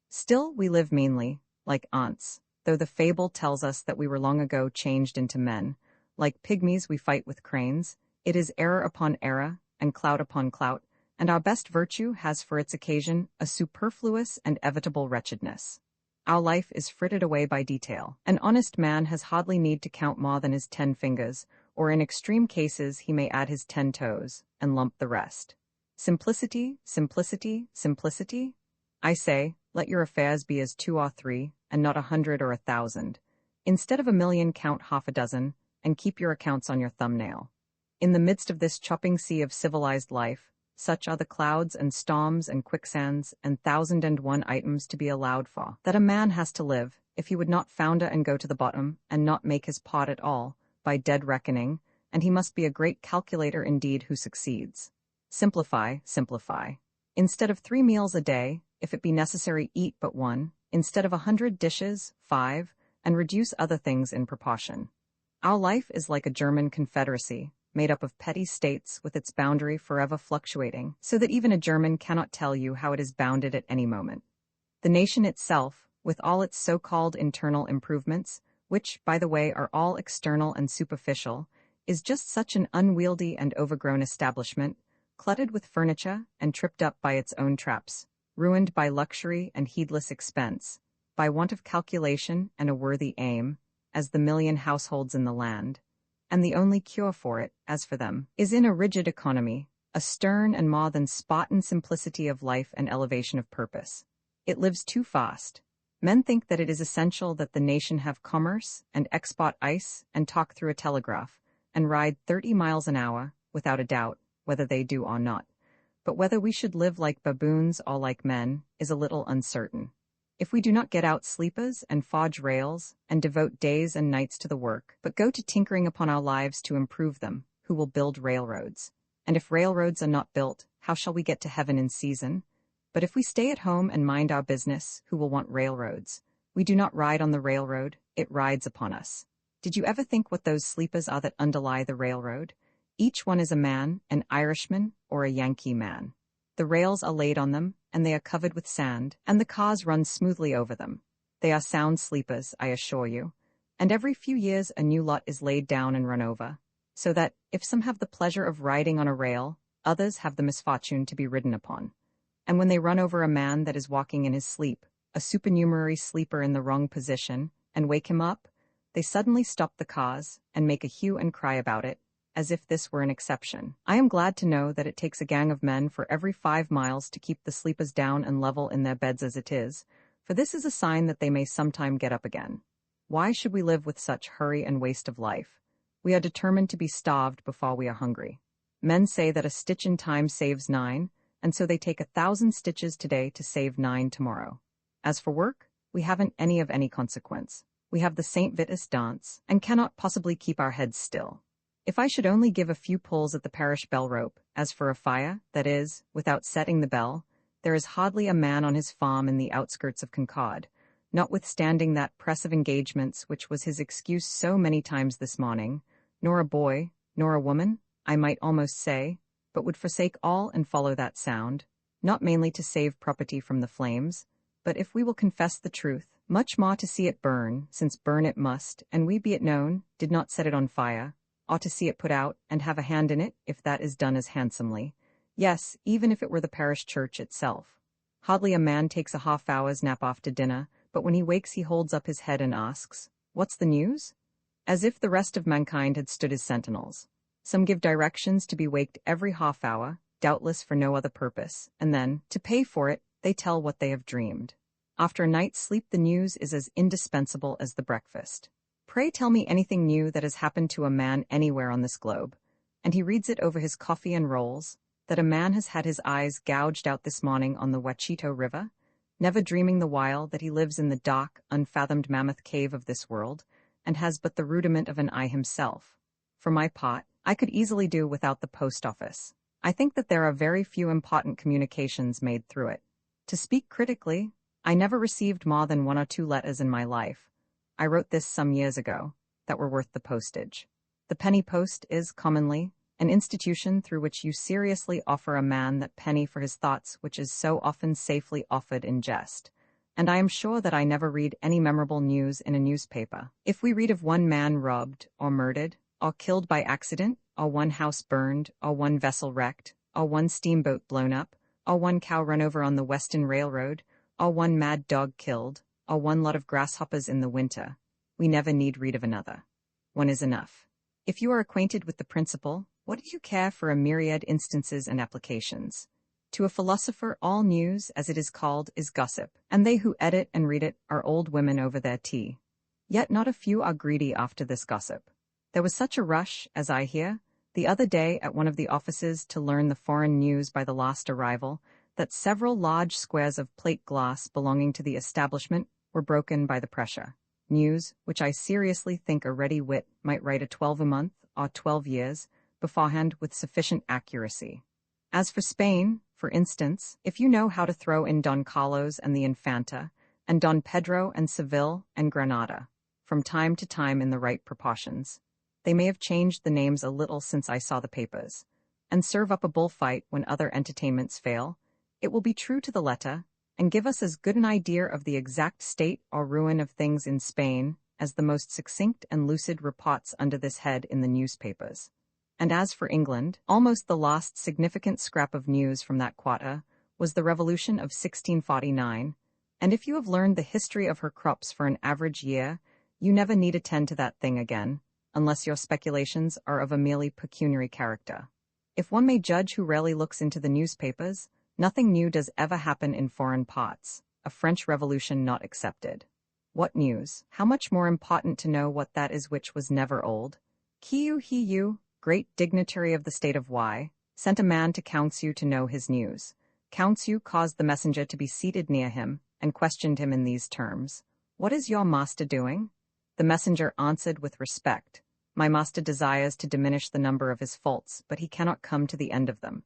Still we live meanly, like ants, though the fable tells us that we were long ago changed into men. Like pygmies we fight with cranes, it is error upon error, and clout upon clout, and our best virtue has for its occasion a superfluous and evitable wretchedness. Our life is frittered away by detail. An honest man has hardly need to count more than his 10 fingers, or in extreme cases he may add his 10 toes, and lump the rest. Simplicity, simplicity, simplicity? I say, let your affairs be as 2 or 3, and not 100 or 1,000. Instead of 1,000,000 count half a dozen, and keep your accounts on your thumbnail. In the midst of this chopping sea of civilized life, such are the clouds and storms and quicksands and 1,001 items to be allowed for, that a man has to live, if he would not founder and go to the bottom, and not make his pot at all, by dead reckoning, and he must be a great calculator indeed who succeeds. Simplify, simplify. Instead of 3 meals a day, if it be necessary eat but 1, instead of 100 dishes, 5, and reduce other things in proportion. Our life is like a German confederacy, made up of petty states with its boundary forever fluctuating, so that even a German cannot tell you how it is bounded at any moment. The nation itself, with all its so-called internal improvements, which, by the way, are all external and superficial, is just such an unwieldy and overgrown establishment, cluttered with furniture and tripped up by its own traps, ruined by luxury and heedless expense, by want of calculation and a worthy aim, as the million households in the land, and the only cure for it, as for them, is in a rigid economy, a stern and more than Spartan simplicity of life and elevation of purpose. It lives too fast. Men think that it is essential that the nation have commerce and export ice and talk through a telegraph, and ride 30 miles an hour, without a doubt, whether they do or not. But whether we should live like baboons or like men is a little uncertain. If we do not get out sleepers and forge rails and devote days and nights to the work, but go to tinkering upon our lives to improve them, who will build railroads? And if railroads are not built, how shall we get to heaven in season? But if we stay at home and mind our business, who will want railroads? We do not ride on the railroad, it rides upon us. Did you ever think what those sleepers are that underlie the railroad? Each one is a man, an Irishman, or a Yankee man. The rails are laid on them, and they are covered with sand, and the cars run smoothly over them. They are sound sleepers, I assure you. And every few years a new lot is laid down and run over, so that, if some have the pleasure of riding on a rail, others have the misfortune to be ridden upon. And when they run over a man that is walking in his sleep, a supernumerary sleeper in the wrong position, and wake him up, they suddenly stop the cars, and make a hue and cry about it, as if this were an exception. I am glad to know that it takes a gang of men for every 5 miles to keep the sleepers down and level in their beds as it is, for this is a sign that they may sometime get up again. Why should we live with such hurry and waste of life? We are determined to be starved before we are hungry. Men say that a stitch in time saves 9, and so they take 1,000 stitches today to save 9 tomorrow. As for work, we haven't any of any consequence. We have the St. Vitus dance, and cannot possibly keep our heads still. If I should only give a few pulls at the parish bell rope, as for a fire, that is, without setting the bell, there is hardly a man on his farm in the outskirts of Concord, notwithstanding that press of engagements which was his excuse so many times this morning, nor a boy, nor a woman, I might almost say, but would forsake all and follow that sound, not mainly to save property from the flames, but if we will confess the truth, much more to see it burn, since burn it must, and we, be it known, did not set it on fire, ought to see it put out, and have a hand in it, if that is done as handsomely. Yes, even if it were the parish church itself. Hardly a man takes a half-hour's nap after dinner, but when he wakes he holds up his head and asks, "What's the news?" As if the rest of mankind had stood as sentinels. Some give directions to be waked every half-hour, doubtless for no other purpose, and then, to pay for it, they tell what they have dreamed. After a night's sleep the news is as indispensable as the breakfast. Pray tell me anything new that has happened to a man anywhere on this globe, and he reads it over his coffee and rolls, that a man has had his eyes gouged out this morning on the Wachito River, never dreaming the while that he lives in the dark, unfathomed mammoth cave of this world, and has but the rudiment of an eye himself. For my part, I could easily do without the post office. I think that there are very few important communications made through it. To speak critically, I never received more than 1 or 2 letters in my life. I wrote this some years ago, that were worth the postage. The penny post is, commonly, an institution through which you seriously offer a man that penny for his thoughts which is so often safely offered in jest. And I am sure that I never read any memorable news in a newspaper. If we read of one man robbed, or murdered, or killed by accident, or one house burned, or one vessel wrecked, or one steamboat blown up, or one cow run over on the Western Railroad, or one mad dog killed, or one lot of grasshoppers in the winter, we never need read of another. One is enough. If you are acquainted with the principle, what do you care for a myriad instances and applications? To a philosopher all news, as it is called, is gossip, and they who edit and read it are old women over their tea. Yet not a few are greedy after this gossip. There was such a rush, as I hear, the other day at one of the offices to learn the foreign news by the last arrival, that several large squares of plate glass belonging to the establishment were broken by the pressure. News, which I seriously think a ready wit might write a 12 a month, or 12 years, beforehand with sufficient accuracy. As for Spain, for instance, if you know how to throw in Don Carlos and the Infanta, and Don Pedro and Seville and Granada, from time to time in the right proportions, they may have changed the names a little since I saw the papers, and serve up a bullfight when other entertainments fail, it will be true to the letter, and give us as good an idea of the exact state or ruin of things in Spain as the most succinct and lucid reports under this head in the newspapers. And as for England, almost the last significant scrap of news from that quarter was the Revolution of 1649, and if you have learned the history of her crops for an average year, you never need attend to that thing again, unless your speculations are of a merely pecuniary character. If one may judge who rarely looks into the newspapers, nothing new does ever happen in foreign parts, a French Revolution not excepted. What news? How much more important to know what that is which was never old. He, great dignitary of the state of Y, sent a man to Counseu to know his news. Counseu caused the messenger to be seated near him, and questioned him in these terms: "What is your master doing?" The messenger answered with respect, "My master desires to diminish the number of his faults, but he cannot come to the end of them."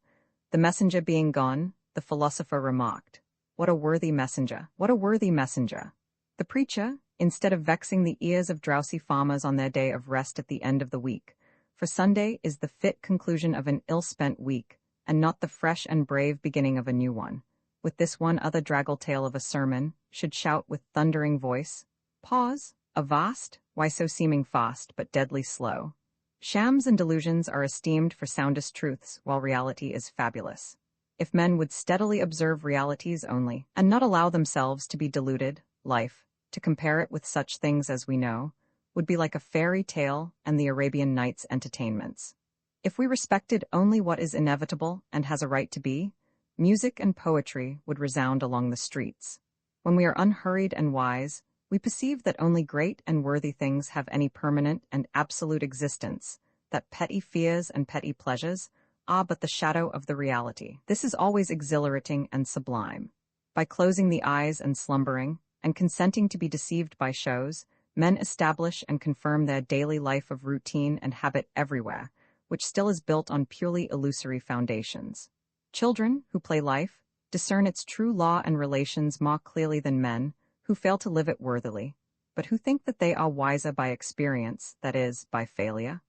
The messenger being gone, the philosopher remarked, "What a worthy messenger! What a worthy messenger!" The preacher, instead of vexing the ears of drowsy farmers on their day of rest at the end of the week, for Sunday is the fit conclusion of an ill-spent week, and not the fresh and brave beginning of a new one, with this one other draggle-tail of a sermon, should shout with thundering voice, "Pause! Avast! Why so seeming fast, but deadly slow?" Shams and delusions are esteemed for soundest truths, while reality is fabulous. If men would steadily observe realities only, and not allow themselves to be deluded, life, to compare it with such things as we know, would be like a fairy tale and the Arabian Nights' entertainments. If we respected only what is inevitable and has a right to be, music and poetry would resound along the streets. When we are unhurried and wise, we perceive that only great and worthy things have any permanent and absolute existence, that petty fears and petty pleasures are but the shadow of the reality. This is always exhilarating and sublime. By closing the eyes and slumbering, and consenting to be deceived by shows, men establish and confirm their daily life of routine and habit everywhere, which still is built on purely illusory foundations. Children, who play life, discern its true law and relations more clearly than men, who fail to live it worthily, but who think that they are wiser by experience, that is, by failure.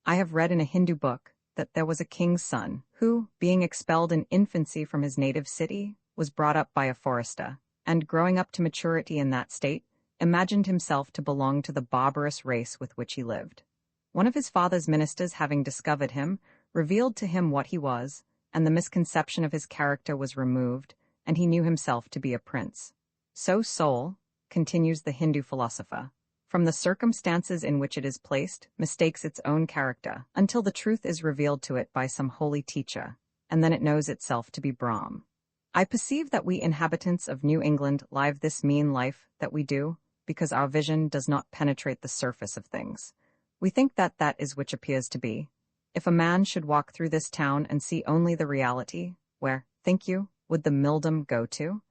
I have read in a Hindu book that there was a king's son, who, being expelled in infancy from his native city, was brought up by a forester, and, growing up to maturity in that state, imagined himself to belong to the barbarous race with which he lived. One of his father's ministers, having discovered him, revealed to him what he was, and the misconception of his character was removed, and he knew himself to be a prince. So soul, continues the Hindu philosopher, from the circumstances in which it is placed, mistakes its own character, until the truth is revealed to it by some holy teacher, and then it knows itself to be Brahm. I perceive that we inhabitants of New England live this mean life that we do, because our vision does not penetrate the surface of things. We think that that is which appears to be. If a man should walk through this town and see only the reality, where, think you, would the milldom go to?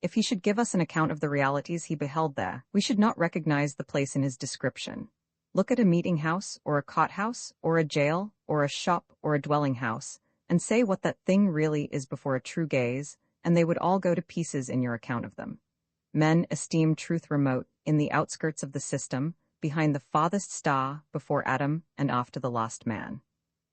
If he should give us an account of the realities he beheld there, we should not recognize the place in his description. Look at a meeting house, or a cot house, or a jail, or a shop, or a dwelling house, and say what that thing really is before a true gaze, and they would all go to pieces in your account of them. Men esteem truth remote, in the outskirts of the system, behind the farthest star, before Adam, and after the last man.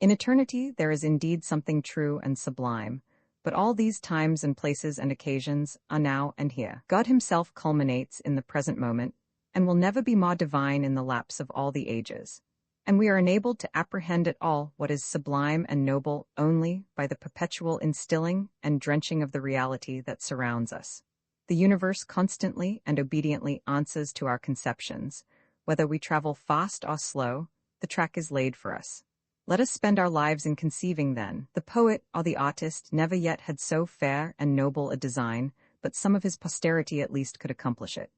In eternity there is indeed something true and sublime, but all these times and places and occasions are now and here. God himself culminates in the present moment, and will never be more divine in the lapse of all the ages. And we are enabled to apprehend at all what is sublime and noble only by the perpetual instilling and drenching of the reality that surrounds us. The universe constantly and obediently answers to our conceptions. Whether we travel fast or slow, the track is laid for us. Let us spend our lives in conceiving then. The poet or the artist never yet had so fair and noble a design, but some of his posterity at least could accomplish it.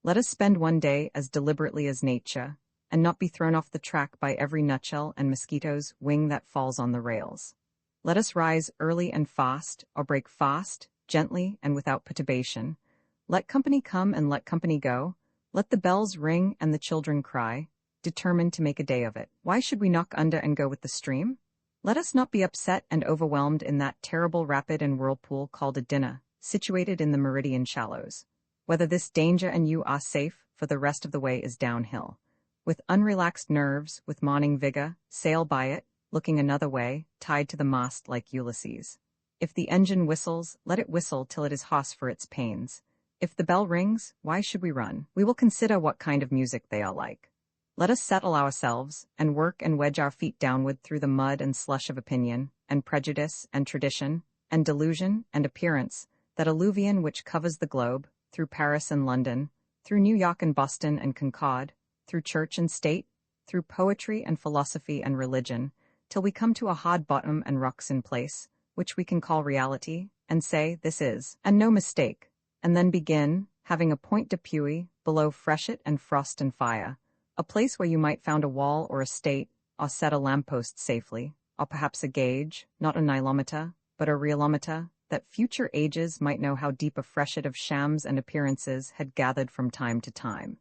Let us spend one day as deliberately as nature, and not be thrown off the track by every nutshell and mosquito's wing that falls on the rails. Let us rise early and fast, or break fast, gently and without perturbation. Let company come and let company go. Let the bells ring and the children cry, determined to make a day of it. Why should we knock under and go with the stream? Let us not be upset and overwhelmed in that terrible rapid and whirlpool called a dinner, situated in the meridian shallows. Whether this danger and you are safe, for the rest of the way is downhill. With unrelaxed nerves, with morning vigor, sail by it, looking another way, tied to the mast like Ulysses. If the engine whistles, let it whistle till it is hoarse for its pains. If the bell rings, why should we run? We will consider what kind of music they are like. Let us settle ourselves, and work and wedge our feet downward through the mud and slush of opinion, and prejudice, and tradition, and delusion, and appearance, that alluvion which covers the globe, through Paris and London, through New York and Boston and Concord, through church and state, through poetry and philosophy and religion, till we come to a hard bottom and rocks in place, which we can call reality, and say, this is, and no mistake, and then begin, having a point d'appui, below freshet and frost and fire, a place where you might found a wall or a state, or set a lamppost safely, or perhaps a gauge, not a nilometer, but a realometer, that future ages might know how deep a freshet of shams and appearances had gathered from time to time.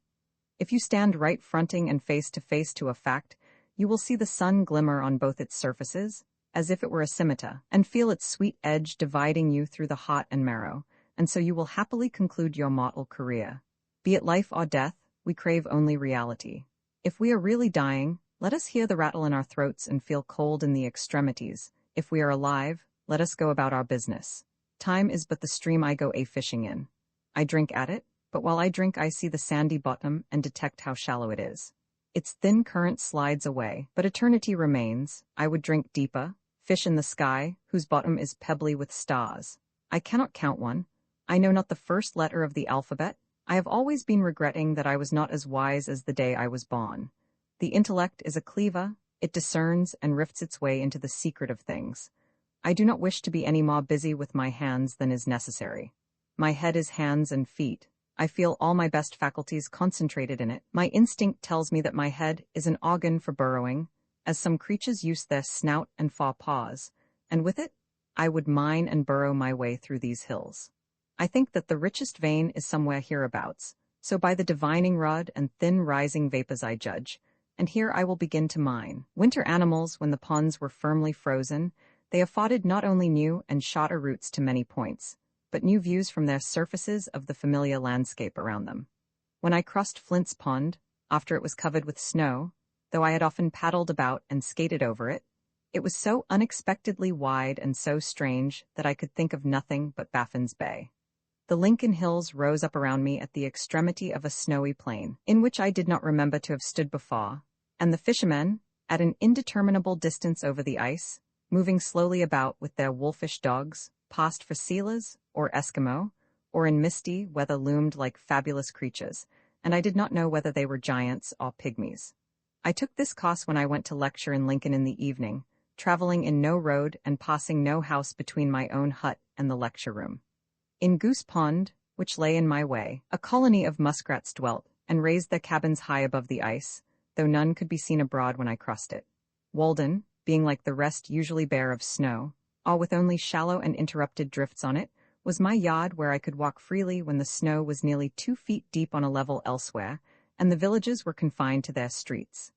If you stand right fronting and face to a fact, you will see the sun glimmer on both its surfaces, as if it were a scimitar, and feel its sweet edge dividing you through the heart and marrow, and so you will happily conclude your mortal career. Be it life or death, we crave only reality. If we are really dying, let us hear the rattle in our throats and feel cold in the extremities. If we are alive, let us go about our business. Time is but the stream I go a-fishing in. I drink at it, but while I drink I see the sandy bottom and detect how shallow it is. Its thin current slides away, but eternity remains. I would drink deeper, fish in the sky, whose bottom is pebbly with stars. I cannot count one. I know not the first letter of the alphabet. I have always been regretting that I was not as wise as the day I was born. The intellect is a cleaver, it discerns and rifts its way into the secret of things. I do not wish to be any more busy with my hands than is necessary. My head is hands and feet. I feel all my best faculties concentrated in it. My instinct tells me that my head is an organ for burrowing, as some creatures use their snout and fore paws, and with it, I would mine and burrow my way through these hills. I think that the richest vein is somewhere hereabouts, so by the divining rod and thin rising vapors I judge, and here I will begin to mine. Winter animals, when the ponds were firmly frozen, they afforded not only new and shorter routes to many points, but new views from their surfaces of the familiar landscape around them. When I crossed Flint's Pond, after it was covered with snow, though I had often paddled about and skated over it, it was so unexpectedly wide and so strange that I could think of nothing but Baffin's Bay. The Lincoln Hills rose up around me at the extremity of a snowy plain, in which I did not remember to have stood before, and the fishermen, at an indeterminable distance over the ice, moving slowly about with their wolfish dogs, passed for sealers or Eskimo, or in misty weather loomed like fabulous creatures, and I did not know whether they were giants or pygmies. I took this course when I went to lecture in Lincoln in the evening, traveling in no road and passing no house between my own hut and the lecture room. In Goose Pond, which lay in my way, a colony of muskrats dwelt, and raised their cabins high above the ice, though none could be seen abroad when I crossed it. Walden, being like the rest usually bare of snow, all with only shallow and interrupted drifts on it, was my yard where I could walk freely when the snow was nearly 2 feet deep on a level elsewhere, and the villages were confined to their streets.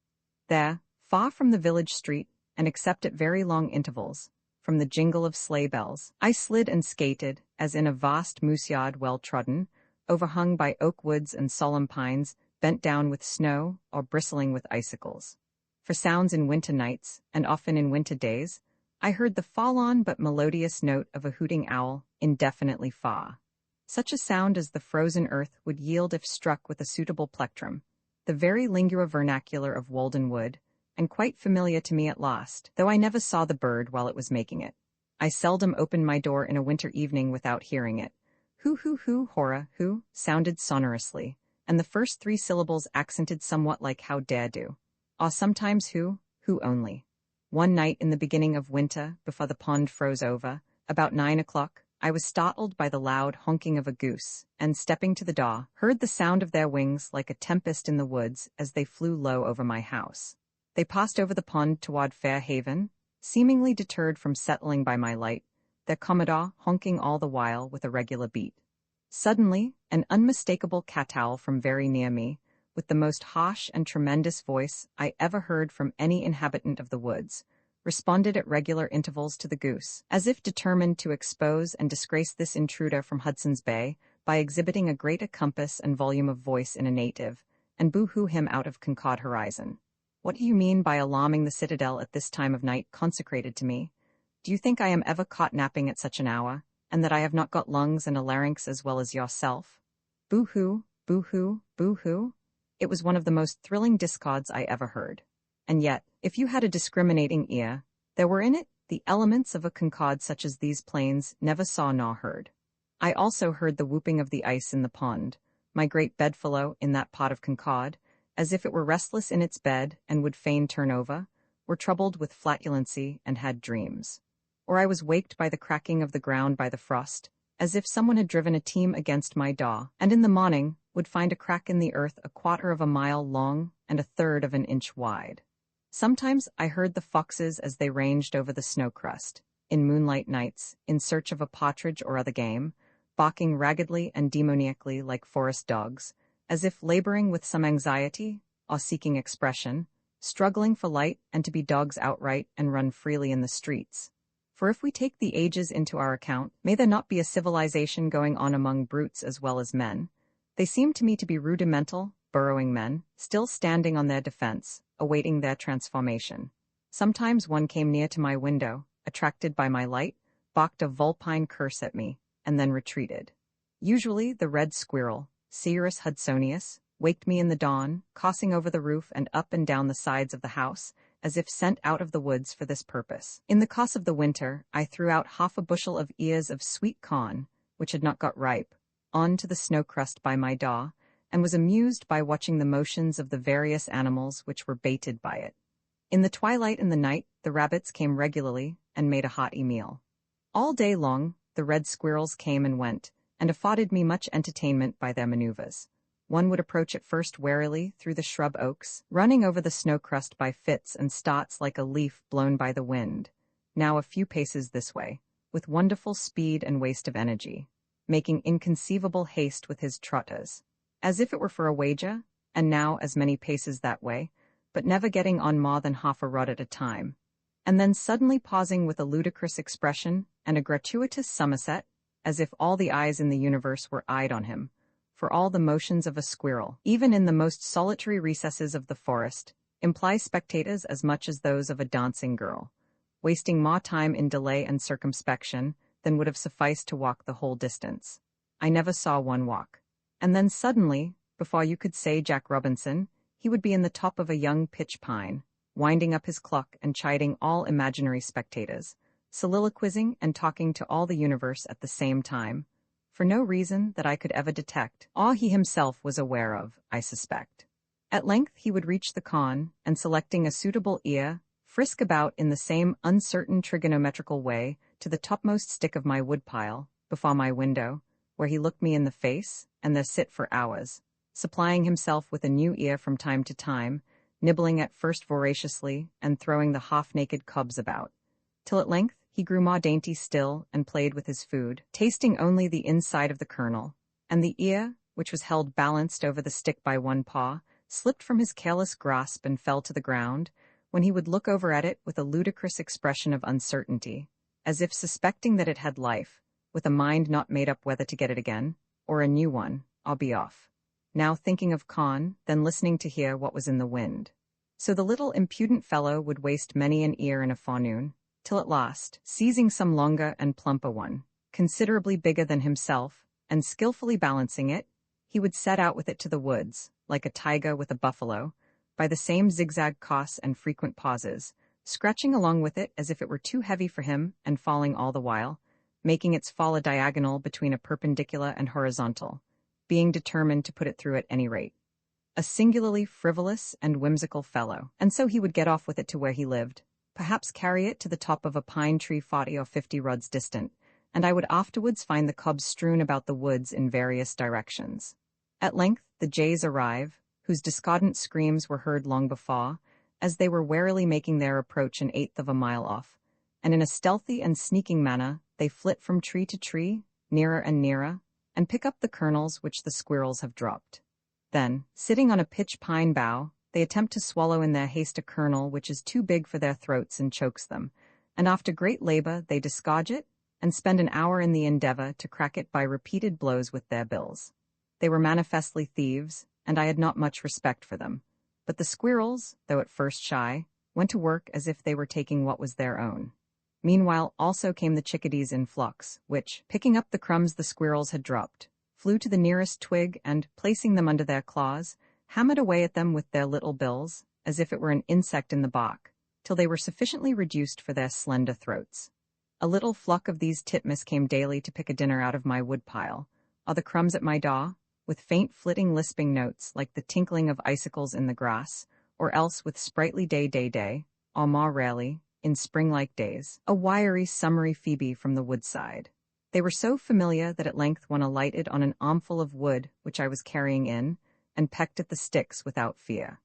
There, far from the village street, and except at very long intervals, from the jingle of sleigh bells, I slid and skated, as in a vast moose yard well trodden, overhung by oak woods and solemn pines, bent down with snow or bristling with icicles. For sounds in winter nights, and often in winter days, I heard the fall-on but melodious note of a hooting owl, indefinitely far. Such a sound as the frozen earth would yield if struck with a suitable plectrum, the very lingua vernacular of Walden wood, and quite familiar to me at last, though I never saw the bird while it was making it. I seldom opened my door in a winter evening without hearing it. Hoo, hora, hoo, sounded sonorously, and the first 3 syllables accented somewhat like how dare do, or sometimes who only. One night in the beginning of winter, before the pond froze over, about 9 o'clock, I was startled by the loud honking of a goose, and stepping to the door, heard the sound of their wings like a tempest in the woods as they flew low over my house. They passed over the pond toward Fair Haven, seemingly deterred from settling by my light, their commodore honking all the while with a regular beat. Suddenly, an unmistakable cat-owl from very near me, with the most harsh and tremendous voice I ever heard from any inhabitant of the woods, responded at regular intervals to the goose, as if determined to expose and disgrace this intruder from Hudson's Bay by exhibiting a greater compass and volume of voice in a native, and boo-hoo him out of Concord horizon. What do you mean by alarming the citadel at this time of night consecrated to me? Do you think I am ever caught napping at such an hour, and that I have not got lungs and a larynx as well as yourself? Boo-hoo, boo-hoo, boo-hoo. It was one of the most thrilling discords I ever heard. And yet, if you had a discriminating ear, there were in it the elements of a concord such as these plains never saw nor heard. I also heard the whooping of the ice in the pond, my great bedfellow in that pot of concord, as if it were restless in its bed and would fain turn over, were troubled with flatulency and had dreams. Or I was waked by the cracking of the ground by the frost, as if someone had driven a team against my door, and in the morning would find a crack in the earth 1/4 of a mile long and 1/3 of an inch wide. Sometimes I heard the foxes as they ranged over the snow crust, in moonlight nights, in search of a partridge or other game, barking raggedly and demoniacally like forest dogs, as if laboring with some anxiety, or seeking expression, struggling for light and to be dogs outright and run freely in the streets. For if we take the ages into our account, may there not be a civilization going on among brutes as well as men? They seem to me to be rudimental, burrowing men, still standing on their defense, awaiting their transformation. Sometimes one came near to my window, attracted by my light, barked a vulpine curse at me, and then retreated. Usually the red squirrel, Cerus hudsonius, waked me in the dawn, coursing over the roof and up and down the sides of the house, as if sent out of the woods for this purpose. In the course of the winter, I threw out 1/2 a bushel of ears of sweet corn, which had not got ripe, on to the snow crust by my door, and was amused by watching the motions of the various animals which were baited by it. In the twilight and the night, the rabbits came regularly and made a hearty meal. All day long, the red squirrels came and went, and afforded me much entertainment by their maneuvers. One would approach at first warily through the shrub oaks, running over the snow crust by fits and starts like a leaf blown by the wind, now a few paces this way, with wonderful speed and waste of energy, making inconceivable haste with his trotters, as if it were for a wager, and now as many paces that way, but never getting on more than 1/2 a rod at a time, and then suddenly pausing with a ludicrous expression and a gratuitous somerset, as if all the eyes in the universe were eyed on him, for all the motions of a squirrel, even in the most solitary recesses of the forest, imply spectators as much as those of a dancing girl, wasting more time in delay and circumspection than would have sufficed to walk the whole distance. I never saw one walk. And then suddenly, before you could say Jack Robinson, he would be in the top of a young pitch pine, winding up his cluck and chiding all imaginary spectators, soliloquizing and talking to all the universe at the same time, for no reason that I could ever detect, or he himself was aware of, I suspect. At length he would reach the con, and selecting a suitable ear, frisk about in the same uncertain trigonometrical way to the topmost stick of my woodpile, before my window, where he looked me in the face, and there sit for hours, supplying himself with a new ear from time to time, nibbling at first voraciously, and throwing the half-naked cubs about, till at length he grew more dainty still and played with his food, tasting only the inside of the kernel, and the ear, which was held balanced over the stick by one paw, slipped from his careless grasp and fell to the ground, when he would look over at it with a ludicrous expression of uncertainty, as if suspecting that it had life, with a mind not made up whether to get it again, or a new one, or be off. Now thinking of con, then listening to hear what was in the wind. So the little impudent fellow would waste many an ear in a forenoon, till at last, seizing some longer and plumper one, considerably bigger than himself, and skillfully balancing it, he would set out with it to the woods, like a tiger with a buffalo, by the same zigzag course and frequent pauses, scratching along with it as if it were too heavy for him and falling all the while, making its fall a diagonal between a perpendicular and horizontal, being determined to put it through at any rate. A singularly frivolous and whimsical fellow, and so he would get off with it to where he lived, perhaps carry it to the top of a pine tree 40 or 50 rods distant, and I would afterwards find the cubs strewn about the woods in various directions. At length the jays arrive, whose discordant screams were heard long before, as they were warily making their approach 1/8 of a mile off, and in a stealthy and sneaking manner they flit from tree to tree, nearer and nearer, and pick up the kernels which the squirrels have dropped. Then, sitting on a pitch pine bough, they attempt to swallow in their haste a kernel which is too big for their throats and chokes them, and after great labor they disgorge it, and spend an hour in the endeavor to crack it by repeated blows with their bills. They were manifestly thieves, and I had not much respect for them, but the squirrels, though at first shy, went to work as if they were taking what was their own. Meanwhile also came the chickadees in flocks, which, picking up the crumbs the squirrels had dropped, flew to the nearest twig and, placing them under their claws, hammered away at them with their little bills, as if it were an insect in the bark, till they were sufficiently reduced for their slender throats. A little flock of these titmice came daily to pick a dinner out of my woodpile, or the crumbs at my door, with faint flitting lisping notes like the tinkling of icicles in the grass, or else with sprightly day, or more rarely, in spring-like days, a wiry, summery phoebe from the woodside. They were so familiar that at length one alighted on an armful of wood which I was carrying in, and pecked at the sticks without fear.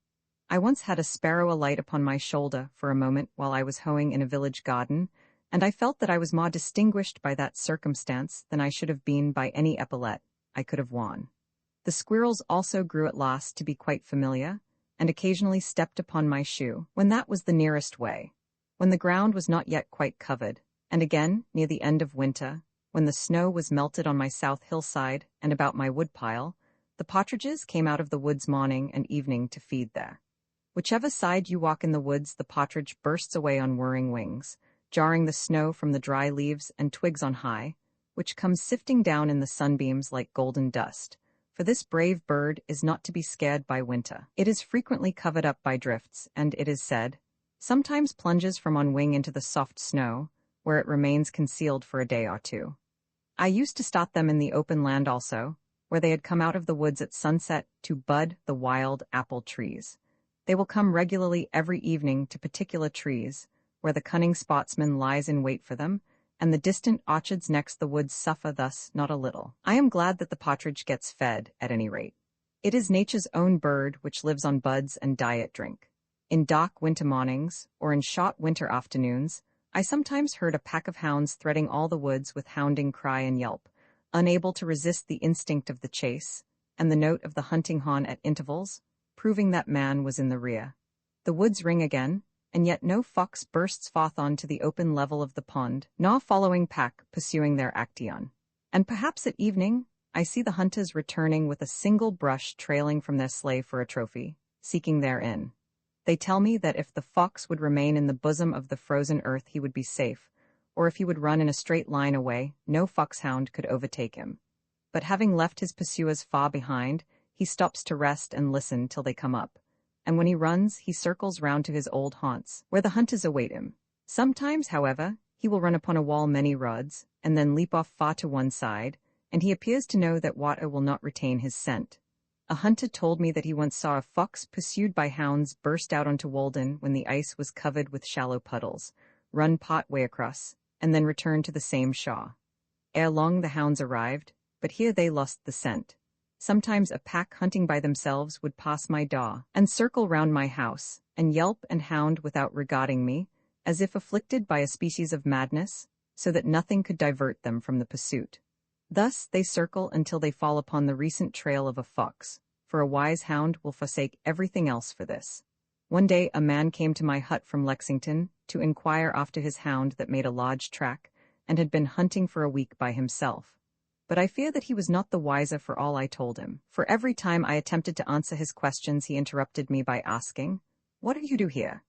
I once had a sparrow alight upon my shoulder for a moment while I was hoeing in a village garden, and I felt that I was more distinguished by that circumstance than I should have been by any epaulet I could have worn. The squirrels also grew at last to be quite familiar, and occasionally stepped upon my shoe, when that was the nearest way, when the ground was not yet quite covered, and again, near the end of winter, when the snow was melted on my south hillside and about my woodpile, the partridges came out of the woods morning and evening to feed there. Whichever side you walk in the woods, the partridge bursts away on whirring wings, jarring the snow from the dry leaves and twigs on high, which comes sifting down in the sunbeams like golden dust. For this brave bird is not to be scared by winter. It is frequently covered up by drifts, and, it is said, sometimes plunges from on wing into the soft snow, where it remains concealed for a day or two. I used to stop them in the open land also, where they had come out of the woods at sunset to bud the wild apple trees. They will come regularly every evening to particular trees, where the cunning spotsman lies in wait for them, and the distant orchards next the woods suffer thus not a little. I am glad that the partridge gets fed, at any rate. It is nature's own bird which lives on buds and diet drink. In dark winter mornings, or in short winter afternoons, I sometimes heard a pack of hounds threading all the woods with hounding cry and yelp, unable to resist the instinct of the chase, and the note of the hunting horn at intervals, proving that man was in the rear. The woods ring again, and yet no fox bursts forth on to the open level of the pond, nor following pack pursuing their action. And perhaps at evening, I see the hunters returning with a single brush trailing from their sleigh for a trophy, seeking therein. They tell me that if the fox would remain in the bosom of the frozen earth he would be safe, or if he would run in a straight line away, no foxhound could overtake him. But having left his pursuers far behind, he stops to rest and listen till they come up, and when he runs, he circles round to his old haunts, where the hunters await him. Sometimes, however, he will run upon a wall many rods, and then leap off far to one side, and he appears to know that water will not retain his scent. A hunter told me that he once saw a fox pursued by hounds burst out onto Walden when the ice was covered with shallow puddles, run part way across, and then return to the same shore. Ere long the hounds arrived, but here they lost the scent. Sometimes a pack hunting by themselves would pass my door, and circle round my house, and yelp and hound without regarding me, as if afflicted by a species of madness, so that nothing could divert them from the pursuit. Thus they circle until they fall upon the recent trail of a fox, for a wise hound will forsake everything else for this. One day a man came to my hut from Lexington to inquire after his hound that made a large track, and had been hunting for a week by himself. But I fear that he was not the wiser for all I told him, for every time I attempted to answer his questions he interrupted me by asking, "What do you do here?"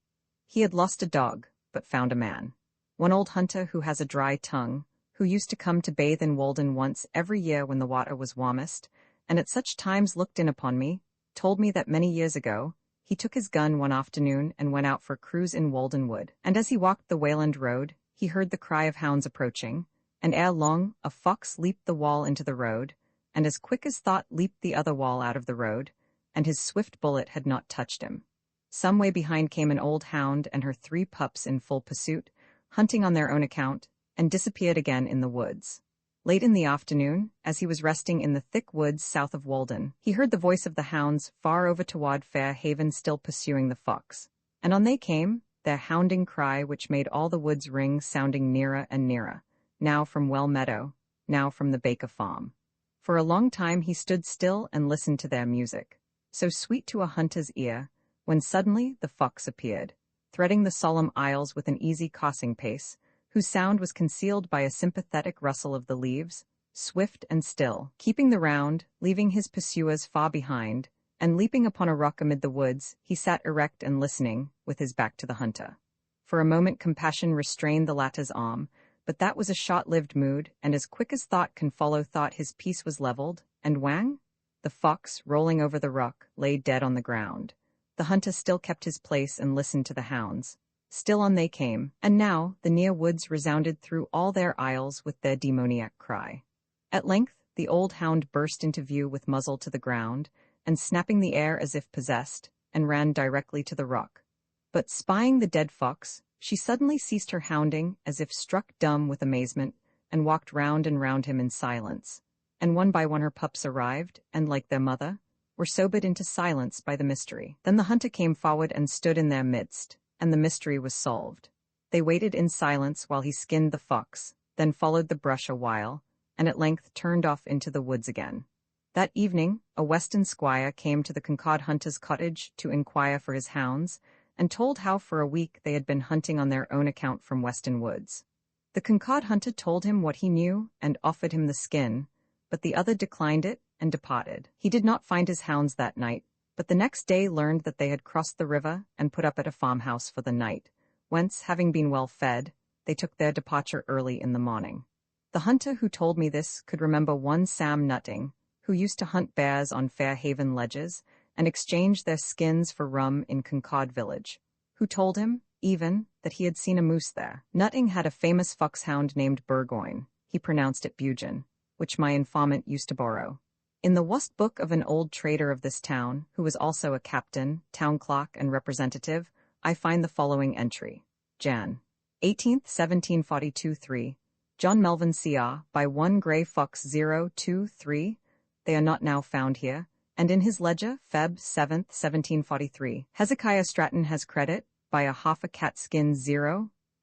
He had lost a dog, but found a man. One old hunter who has a dry tongue, who used to come to bathe in Walden once every year when the water was warmest, and at such times looked in upon me, told me that many years ago, he took his gun one afternoon and went out for a cruise in Walden Wood, and as he walked the Wayland Road, he heard the cry of hounds approaching, and ere long a fox leaped the wall into the road, and as quick as thought leaped the other wall out of the road, and his swift bullet had not touched him. Some way behind came an old hound and her 3 pups in full pursuit, hunting on their own account, and disappeared again in the woods. Late in the afternoon, as he was resting in the thick woods south of Walden, he heard the voice of the hounds far over toward Fair Haven still pursuing the fox, and on they came, their hounding cry which made all the woods ring sounding nearer and nearer, now from Well Meadow, now from the Baker Farm. For a long time he stood still and listened to their music, so sweet to a hunter's ear, when suddenly the fox appeared, threading the solemn aisles with an easy coursing pace, whose sound was concealed by a sympathetic rustle of the leaves, swift and still, keeping the round, leaving his pursuers far behind, and leaping upon a rock amid the woods, he sat erect and listening, with his back to the hunter. For a moment compassion restrained the latter's arm, but that was a short-lived mood, and as quick as thought can follow thought his piece was leveled, And Wang? The fox, rolling over the rock, lay dead on the ground. The hunter still kept his place and listened to the hounds. Still on they came, and now the near woods resounded through all their aisles with their demoniac cry. At length the old hound burst into view with muzzle to the ground, and snapping the air as if possessed, and ran directly to the rock. But spying the dead fox, she suddenly ceased her hounding as if struck dumb with amazement, and walked round and round him in silence. And one by one her pups arrived, and, like their mother, were sobered into silence by the mystery. Then the hunter came forward and stood in their midst, and the mystery was solved. They waited in silence while he skinned the fox, then followed the brush a while, and at length turned off into the woods again. That evening, a western squire came to the Concord hunter's cottage to inquire for his hounds, and told how for a week they had been hunting on their own account from western woods. The Concord hunter told him what he knew and offered him the skin, but the other declined it and departed. He did not find his hounds that night, but the next day learned that they had crossed the river and put up at a farmhouse for the night, whence, having been well fed, they took their departure early in the morning. The hunter who told me this could remember one Sam Nutting, who used to hunt bears on Fairhaven ledges and exchange their skins for rum in Concord village, who told him, even, that he had seen a moose there. Nutting had a famous foxhound named Burgoyne, he pronounced it Bugin, which my informant used to borrow. In the Wust book of an old trader of this town, who was also a captain, town clerk, and representative, I find the following entry. Jan. 18th, 1742-3. John Melvin C.R. by 1 Grey Fox 023. They are not now found here. And in his ledger, Feb. 7th, 1743. Hezekiah Stratton has credit, by a half a cat skin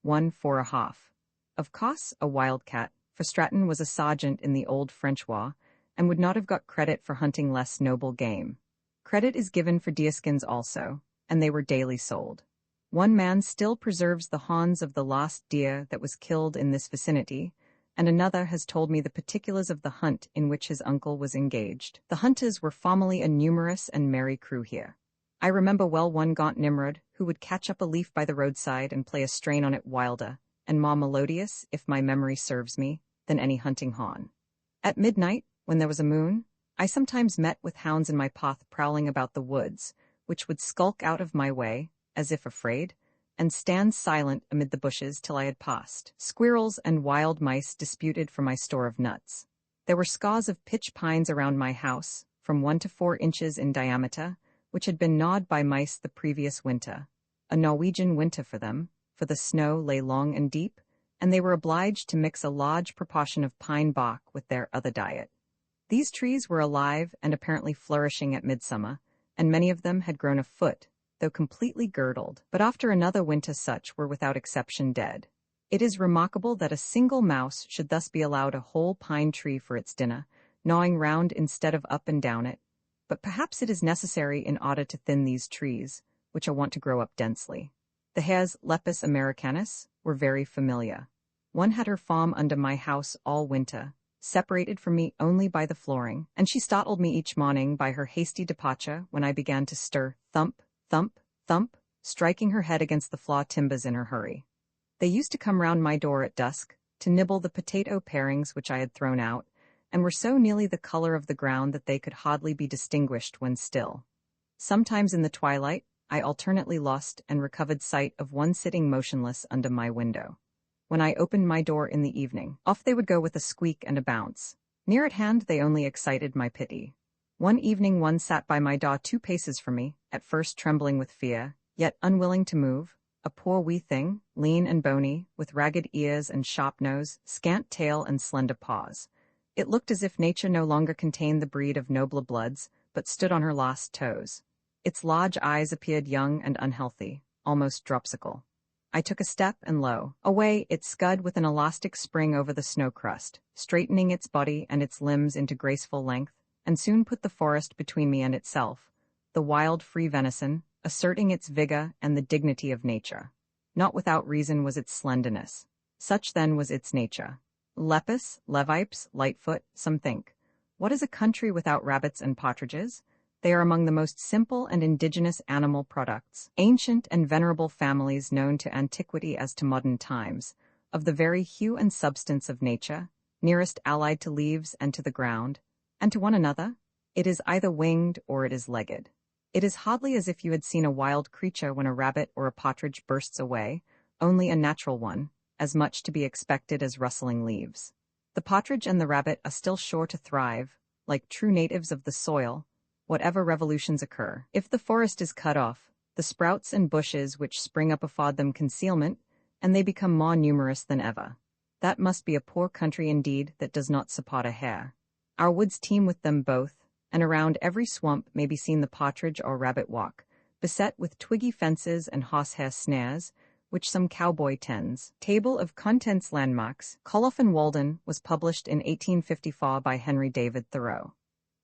1 for a half. Of course, a wildcat, for Stratton was a sergeant in the old French war, and would not have got credit for hunting less noble game. Credit is given for deerskins also, and they were daily sold. One man still preserves the horns of the last deer that was killed in this vicinity, and another has told me the particulars of the hunt in which his uncle was engaged. The hunters were formerly a numerous and merry crew here. I remember well one gaunt Nimrod who would catch up a leaf by the roadside and play a strain on it wilder, and more melodious, if my memory serves me, than any hunting horn. At midnight, when there was a moon, I sometimes met with hounds in my path prowling about the woods, which would skulk out of my way, as if afraid, and stand silent amid the bushes till I had passed. Squirrels and wild mice disputed for my store of nuts. There were scores of pitch pines around my house, from 1 to 4 inches in diameter, which had been gnawed by mice the previous winter. A Norwegian winter for them, for the snow lay long and deep, and they were obliged to mix a large proportion of pine bark with their other diet. These trees were alive and apparently flourishing at midsummer, and many of them had grown a foot, though completely girdled, but after another winter such were without exception dead. It is remarkable that a single mouse should thus be allowed a whole pine tree for its dinner, gnawing round instead of up and down it, but perhaps it is necessary in order to thin these trees, which are wont to grow up densely. The hares Lepus americanus were very familiar. One had her farm under my house all winter, separated from me only by the flooring, and she startled me each morning by her hasty departure when I began to stir, thump, thump, thump, striking her head against the floor timbers in her hurry. They used to come round my door at dusk, to nibble the potato parings which I had thrown out, and were so nearly the color of the ground that they could hardly be distinguished when still. Sometimes in the twilight, I alternately lost and recovered sight of one sitting motionless under my window. When I opened my door in the evening, off they would go with a squeak and a bounce. Near at hand they only excited my pity. One evening one sat by my door 2 paces from me, at first trembling with fear, yet unwilling to move, a poor wee thing, lean and bony, with ragged ears and sharp nose, scant tail and slender paws. It looked as if nature no longer contained the breed of nobler bloods, but stood on her last toes. Its large eyes appeared young and unhealthy, almost dropsical. I took a step, and lo, away it scud with an elastic spring over the snow crust, straightening its body and its limbs into graceful length, and soon put the forest between me and itself, the wild free venison, asserting its vigor and the dignity of nature. Not without reason was its slenderness. Such then was its nature. Lepus, Levipes, Lightfoot, some think. What is a country without rabbits and partridges? They are among the most simple and indigenous animal products, ancient and venerable families known to antiquity as to modern times, of the very hue and substance of nature, nearest allied to leaves and to the ground, And to one another, it is either winged or it is legged. It is hardly as if you had seen a wild creature when a rabbit or a partridge bursts away, only a natural one, as much to be expected as rustling leaves. The partridge and the rabbit are still sure to thrive, like true natives of the soil, whatever revolutions occur. If the forest is cut off, the sprouts and bushes which spring up afford them concealment, and they become more numerous than ever. That must be a poor country indeed that does not support a hare. Our woods teem with them both, and around every swamp may be seen the partridge or rabbit walk, beset with twiggy fences and horsehair snares, which some cowboy tends. Table of Contents Landmarks, Coloff and Walden, was published in 1854 by Henry David Thoreau.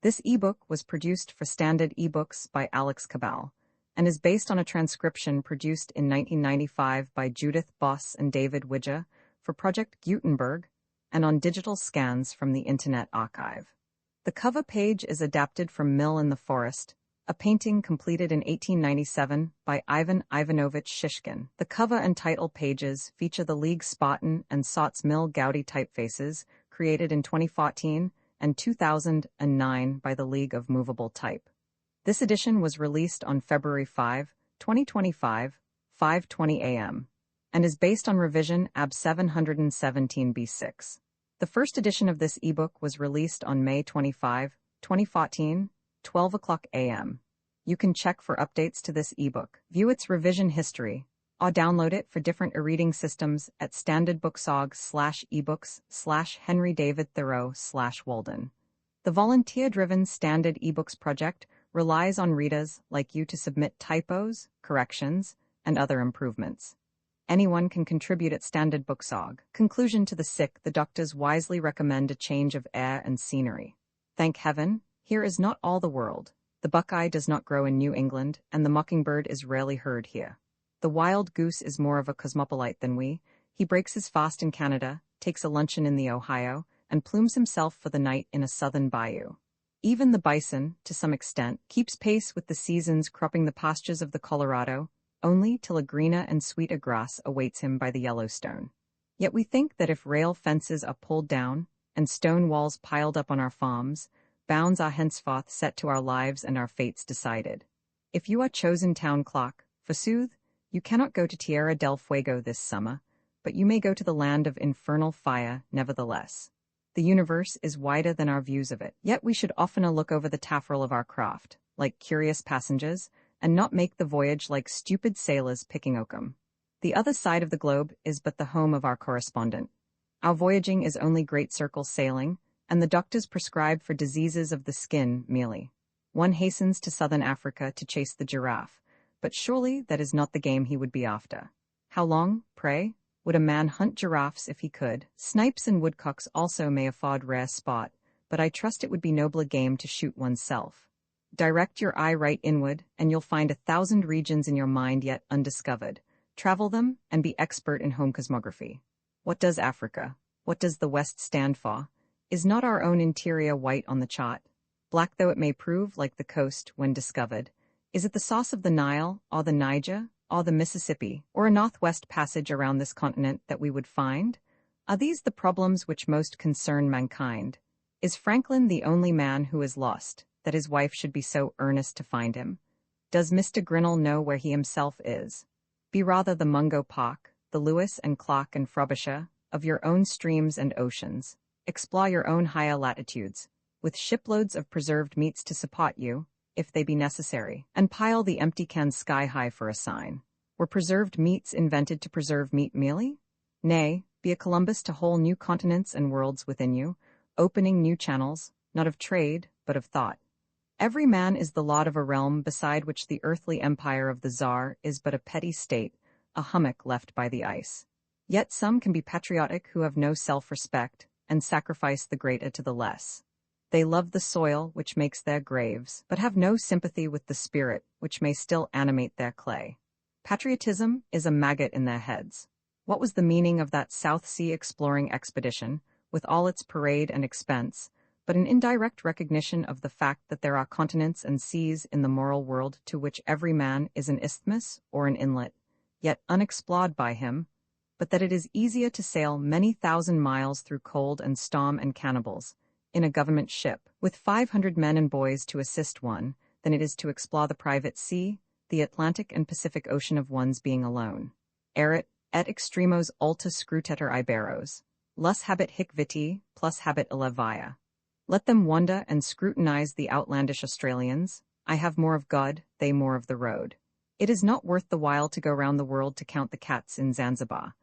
This ebook was produced for Standard eBooks by Alex Cabal, and is based on a transcription produced in 1995 by Judith Boss and David Widger for Project Gutenberg, and on digital scans from the Internet Archive. The cover page is adapted from Mill in the Forest, a painting completed in 1897 by Ivan Ivanovich Shishkin. The cover and title pages feature the League Spartan and Sots Mill Gaudy typefaces created in 2014 and 2009 by the League of Movable Type. This edition was released on February 5, 2025, 5:20 a.m., and is based on revision AB 717b6. The first edition of this ebook was released on May 25, 2014, 12 o'clock a.m. You can check for updates to this ebook, view its revision history, or download it for different e-reading systems at standardbooksorg/ebooks/Henry David Thoreau/Walden. The volunteer-driven Standard eBooks project relies on readers like you to submit typos, corrections, and other improvements. Anyone can contribute at standardbooksorg. Conclusion: to the sick, the doctors wisely recommend a change of air and scenery. Thank heaven, here is not all the world. The buckeye does not grow in New England, and the mockingbird is rarely heard here. The wild goose is more of a cosmopolite than we. He breaks his fast in Canada, takes a luncheon in the Ohio, and plumes himself for the night in a southern bayou. Even the bison, to some extent, keeps pace with the seasons, cropping the pastures of the Colorado, only till a greener and sweeter grass awaits him by the Yellowstone. Yet we think that if rail fences are pulled down, and stone walls piled up on our farms, bounds are henceforth set to our lives and our fates decided. If you are chosen town clock, forsooth, you cannot go to Tierra del Fuego this summer, but you may go to the land of infernal fire nevertheless. The universe is wider than our views of it, yet we should oftener look over the taffrail of our craft, like curious passengers, and not make the voyage like stupid sailors picking oakum. The other side of the globe is but the home of our correspondent. Our voyaging is only great circle sailing, and the doctors prescribe for diseases of the skin merely. One hastens to southern Africa to chase the giraffe, but surely that is not the game he would be after. How long, pray, would a man hunt giraffes if he could? Snipes and woodcocks also may afford rare spot, but I trust it would be nobler game to shoot oneself. Direct your eye right inward, and you'll find 1,000 regions in your mind yet undiscovered. Travel them, and be expert in home cosmography. What does Africa? What does the West stand for? Is not our own interior white on the chart? Black though it may prove, like the coast, when discovered. Is it the source of the Nile, or the Niger, or the Mississippi, or a northwest passage around this continent that we would find? Are these the problems which most concern mankind? Is Franklin the only man who is lost, that his wife should be so earnest to find him? Does Mr. Grinnell know where he himself is? Be rather the Mungo Park, the Lewis and Clark and Frobisher, of your own streams and oceans. Explore your own higher latitudes, with shiploads of preserved meats to support you, if they be necessary, and pile the empty cans sky-high for a sign. Were preserved meats invented to preserve meat merely? Nay, be a Columbus to whole new continents and worlds within you, opening new channels, not of trade, but of thought. Every man is the lord of a realm beside which the earthly empire of the Tsar is but a petty state, a hummock left by the ice. Yet some can be patriotic who have no self-respect, and sacrifice the greater to the less. They love the soil which makes their graves, but have no sympathy with the spirit which may still animate their clay. Patriotism is a maggot in their heads. What was the meaning of that South Sea exploring expedition, with all its parade and expense, but an indirect recognition of the fact that there are continents and seas in the moral world to which every man is an isthmus or an inlet, yet unexplored by him, but that it is easier to sail many thousand miles through cold and storm and cannibals, in a government ship, with 500 men and boys to assist one, than it is to explore the private sea, the Atlantic and Pacific Ocean of one's being alone. Erit, et extremos altus scrutetur iberos. Lus habet hic viti, plus habet elevia. Let them wonder and scrutinize the outlandish Australians. I have more of God, they more of the road. It is not worth the while to go round the world to count the cats in Zanzibar.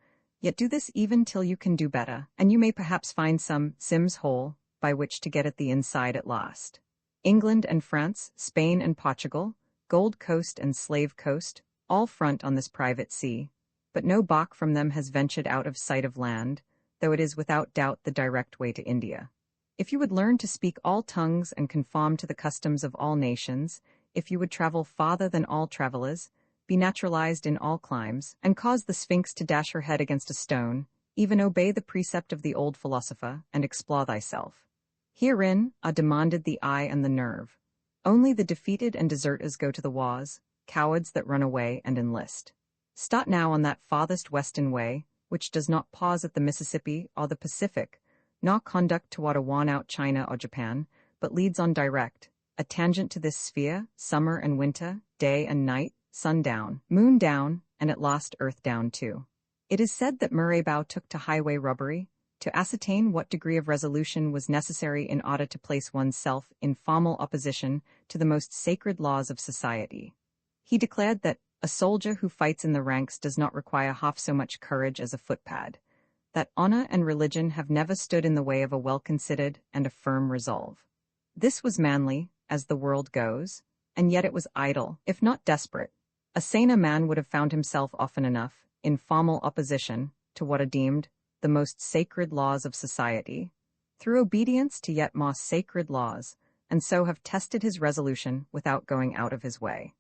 Yet do this even till you can do better, and you may perhaps find some Sims hole by which to get at the inside at last. England and France, Spain and Portugal, Gold Coast and Slave Coast, all front on this private sea, but no bark from them has ventured out of sight of land, though it is without doubt the direct way to India. If you would learn to speak all tongues and conform to the customs of all nations, if you would travel farther than all travelers, be naturalized in all climes, and cause the Sphinx to dash her head against a stone, even obey the precept of the old philosopher, and explore thyself. Herein are demanded the eye and the nerve. Only the defeated and deserters go to the wars, cowards that run away and enlist. Start now on that farthest western way, which does not pause at the Mississippi or the Pacific, nor conduct toward a worn-out China or Japan, but leads on direct, a tangent to this sphere, summer and winter, day and night, sun down, moon down, and at last earth down too. It is said that Murray-Bow took to highway robbery, to ascertain what degree of resolution was necessary in order to place one's self in formal opposition to the most sacred laws of society. He declared that a soldier who fights in the ranks does not require half so much courage as a footpad, that honor and religion have never stood in the way of a well-considered and a firm resolve. This was manly, as the world goes, and yet it was idle, if not desperate. A saner man would have found himself often enough in formal opposition to what are deemed the most sacred laws of society, through obedience to yet more sacred laws, and so have tested his resolution without going out of his way.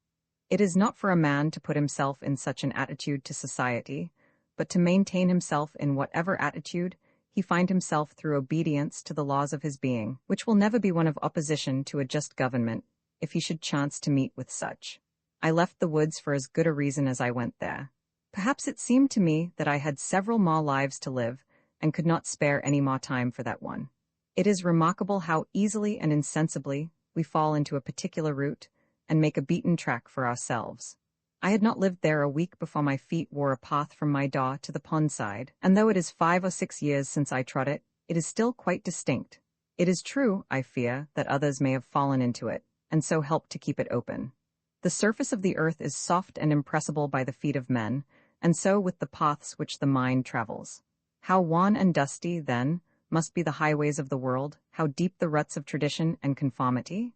It is not for a man to put himself in such an attitude to society, but to maintain himself in whatever attitude he find himself through obedience to the laws of his being, which will never be one of opposition to a just government, if he should chance to meet with such. I left the woods for as good a reason as I went there. Perhaps it seemed to me that I had several more lives to live, and could not spare any more time for that one. It is remarkable how easily and insensibly we fall into a particular route, and make a beaten track for ourselves. I had not lived there a week before my feet wore a path from my door to the pond side, and though it is 5 or 6 years since I trod it, it is still quite distinct. It is true, I fear, that others may have fallen into it, and so helped to keep it open. The surface of the earth is soft and impressible by the feet of men, and so with the paths which the mind travels. How wan and dusty, then, must be the highways of the world, how deep the ruts of tradition and conformity?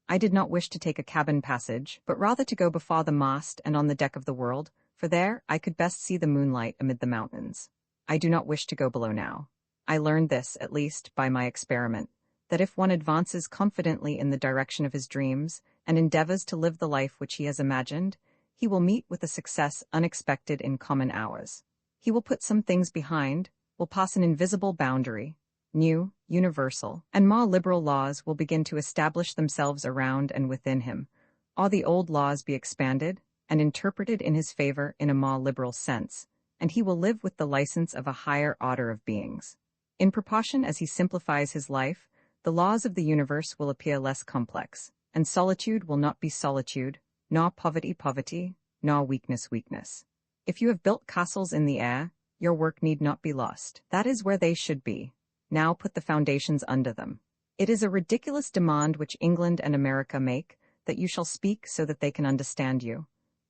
I did not wish to take a cabin passage, but rather to go before the mast and on the deck of the world, for there I could best see the moonlight amid the mountains. I do not wish to go below now. I learned this, at least, by my experiment, that if one advances confidently in the direction of his dreams, and endeavors to live the life which he has imagined, he will meet with a success unexpected in common hours. He will put some things behind, will pass an invisible boundary. New, universal, and more liberal laws will begin to establish themselves around and within him, or the old laws be expanded and interpreted in his favor in a more liberal sense, and he will live with the license of a higher order of beings. In proportion as he simplifies his life, the laws of the universe will appear less complex, and solitude will not be solitude, nor poverty poverty, nor weakness weakness. If you have built castles in the air, your work need not be lost. That is where they should be. Now put the foundations under them. It is a ridiculous demand which England and America make, that you shall speak so that they can understand you.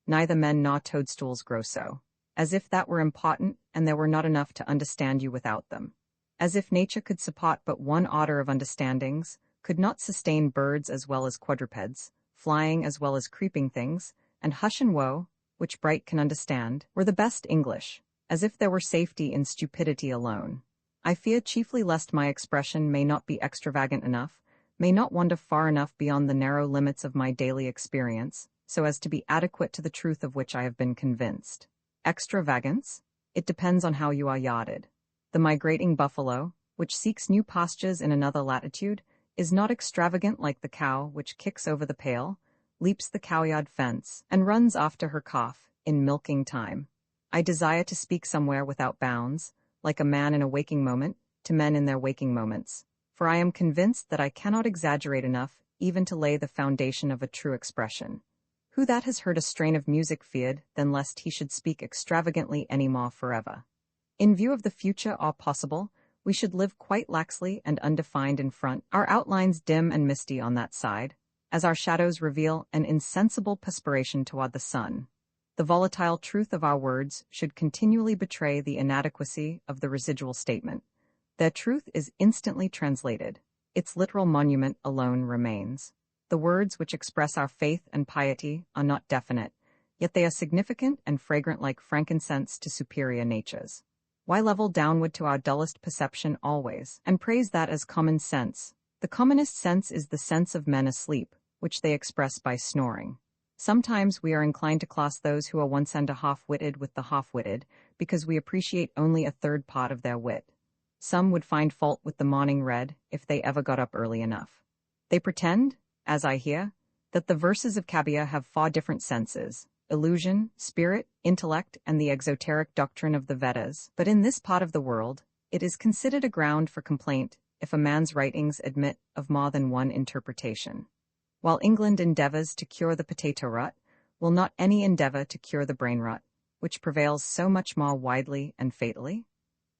Neither men nor toadstools grow so. As if that were important, and there were not enough to understand you without them. As if nature could support but one order of understandings, could not sustain birds as well as quadrupeds, flying as well as creeping things, and hush and woe, which Bright can understand, were the best English, as if there were safety in stupidity alone. I fear chiefly lest my expression may not be extravagant enough, may not wander far enough beyond the narrow limits of my daily experience, so as to be adequate to the truth of which I have been convinced. Extravagance? It depends on how you are yarded. The migrating buffalo, which seeks new pastures in another latitude, is not extravagant like the cow which kicks over the pail, leaps the cowyard fence, and runs after her calf in milking time. I desire to speak somewhere without bounds, like a man in a waking moment, to men in their waking moments. for I am convinced that I cannot exaggerate enough even to lay the foundation of a true expression. Who that has heard a strain of music feared, than lest he should speak extravagantly any more forever? In view of the future or possible, we should live quite laxly and undefined in front, our outlines dim and misty on that side, as our shadows reveal an insensible perspiration toward the sun. The volatile truth of our words should continually betray the inadequacy of the residual statement. Their truth is instantly translated. Its literal monument alone remains. The words which express our faith and piety are not definite, yet they are significant and fragrant like frankincense to superior natures. Why level downward to our dullest perception always, and praise that as common sense? The commonest sense is the sense of men asleep, which they express by snoring. Sometimes we are inclined to class those who are once and a half-witted with the half-witted, because we appreciate only a third part of their wit. Some would find fault with the morning read, if they ever got up early enough. They pretend, as I hear, that the verses of Kabir have far different senses: illusion, spirit, intellect, and the exoteric doctrine of the Vedas. But in this part of the world, it is considered a ground for complaint if a man's writings admit of more than one interpretation. While England endeavors to cure the potato rot, will not any endeavor to cure the brain rot, which prevails so much more widely and fatally?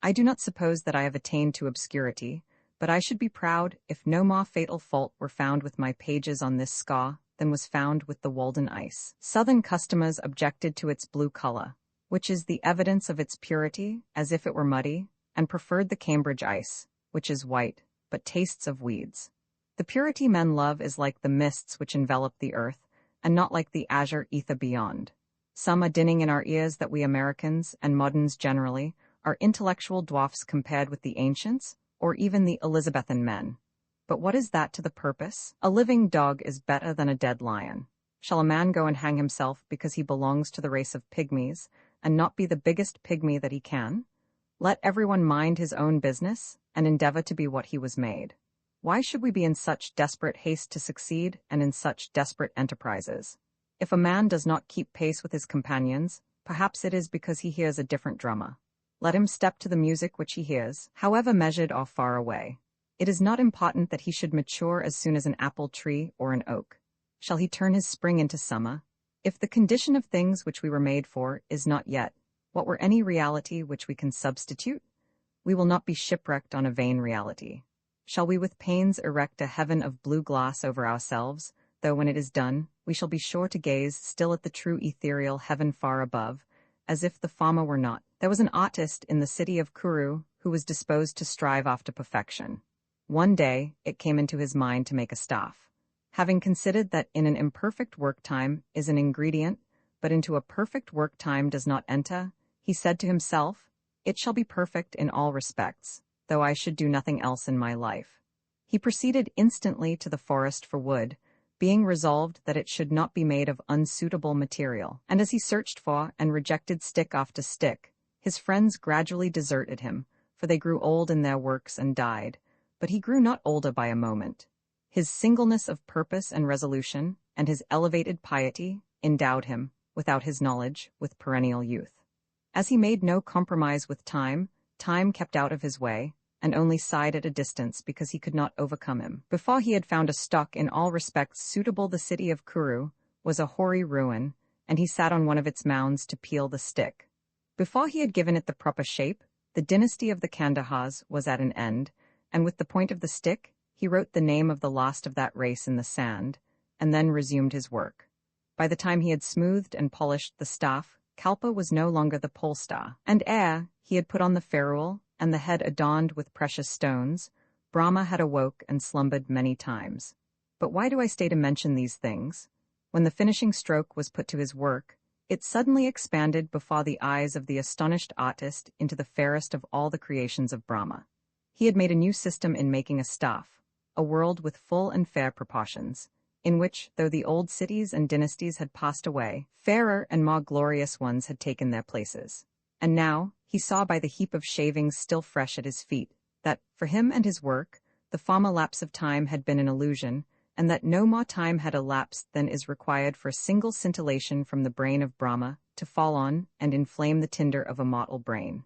I do not suppose that I have attained to obscurity, but I should be proud if no more fatal fault were found with my pages on this scar than was found with the Walden ice. Southern customers objected to its blue color, which is the evidence of its purity, as if it were muddy, and preferred the Cambridge ice, which is white, but tastes of weeds. The purity men love is like the mists which envelop the earth, and not like the azure ether beyond. Some are dinning in our ears that we Americans, and moderns generally, are intellectual dwarfs compared with the ancients, or even the Elizabethan men. But what is that to the purpose? A living dog is better than a dead lion. Shall a man go and hang himself because he belongs to the race of pygmies, and not be the biggest pygmy that he can? Let everyone mind his own business, and endeavor to be what he was made. Why should we be in such desperate haste to succeed, and in such desperate enterprises? If a man does not keep pace with his companions, perhaps it is because he hears a different drummer. Let him step to the music which he hears, however measured or far away. It is not important that he should mature as soon as an apple tree or an oak. Shall he turn his spring into summer? If the condition of things which we were made for is not yet, what were any reality which we can substitute? We will not be shipwrecked on a vain reality. Shall we with pains erect a heaven of blue glass over ourselves, though when it is done, we shall be sure to gaze still at the true ethereal heaven far above, as if the former were not? There was an artist in the city of Kuru who was disposed to strive after perfection. One day, it came into his mind to make a staff. Having considered that in an imperfect work time is an ingredient, but into a perfect work time does not enter, he said to himself, "It shall be perfect in all respects, though I should do nothing else in my life." He proceeded instantly to the forest for wood, being resolved that it should not be made of unsuitable material. And as he searched for and rejected stick after stick, his friends gradually deserted him, for they grew old in their works and died, but he grew not older by a moment. His singleness of purpose and resolution, and his elevated piety, endowed him, without his knowledge, with perennial youth. As he made no compromise with time, time kept out of his way, and only sighed at a distance because he could not overcome him. Before he had found a stock in all respects suitable, the city of Kuru was a hoary ruin, and he sat on one of its mounds to peel the stick. Before he had given it the proper shape, the dynasty of the Kandahars was at an end, and with the point of the stick, he wrote the name of the last of that race in the sand, and then resumed his work. By the time he had smoothed and polished the staff, Kalpa was no longer the pole star, and ere he had put on the ferule, and the head adorned with precious stones, Brahma had awoke and slumbered many times. But why do I stay to mention these things? When the finishing stroke was put to his work, it suddenly expanded before the eyes of the astonished artist into the fairest of all the creations of Brahma. He had made a new system in making a staff, a world with full and fair proportions, in which, though the old cities and dynasties had passed away, fairer and more glorious ones had taken their places. And now, he saw by the heap of shavings still fresh at his feet, that, for him and his work, the former lapse of time had been an illusion, and that no more time had elapsed than is required for a single scintillation from the brain of Brahma to fall on and inflame the tinder of a mortal brain.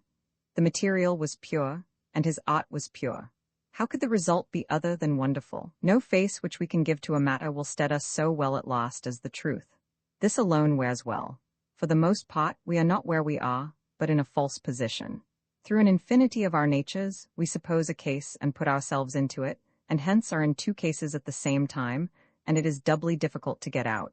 The material was pure, and his art was pure. How could the result be other than wonderful? No face which we can give to a matter will stead us so well at last as the truth. This alone wears well. For the most part, we are not where we are, but in a false position. Through an infinity of our natures, we suppose a case and put ourselves into it, and hence are in two cases at the same time, and it is doubly difficult to get out.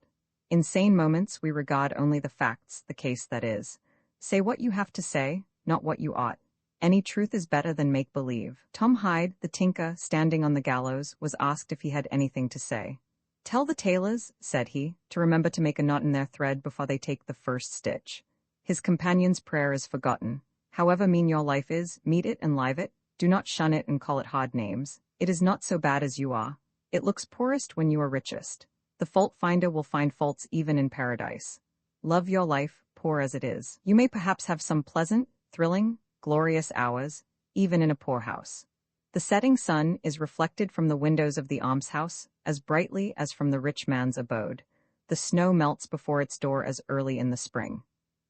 In sane moments, we regard only the facts, the case that is. Say what you have to say, not what you ought. Any truth is better than make-believe. Tom Hyde, the tinker, standing on the gallows, was asked if he had anything to say. "Tell the tailors," said he, "to remember to make a knot in their thread before they take the first stitch." His companion's prayer is forgotten. However mean your life is, meet it and live it. Do not shun it and call it hard names. It is not so bad as you are. It looks poorest when you are richest. The fault-finder will find faults even in paradise. Love your life, poor as it is. You may perhaps have some pleasant, thrilling, glorious hours, even in a poorhouse. The setting sun is reflected from the windows of the almshouse as brightly as from the rich man's abode. The snow melts before its door as early in the spring.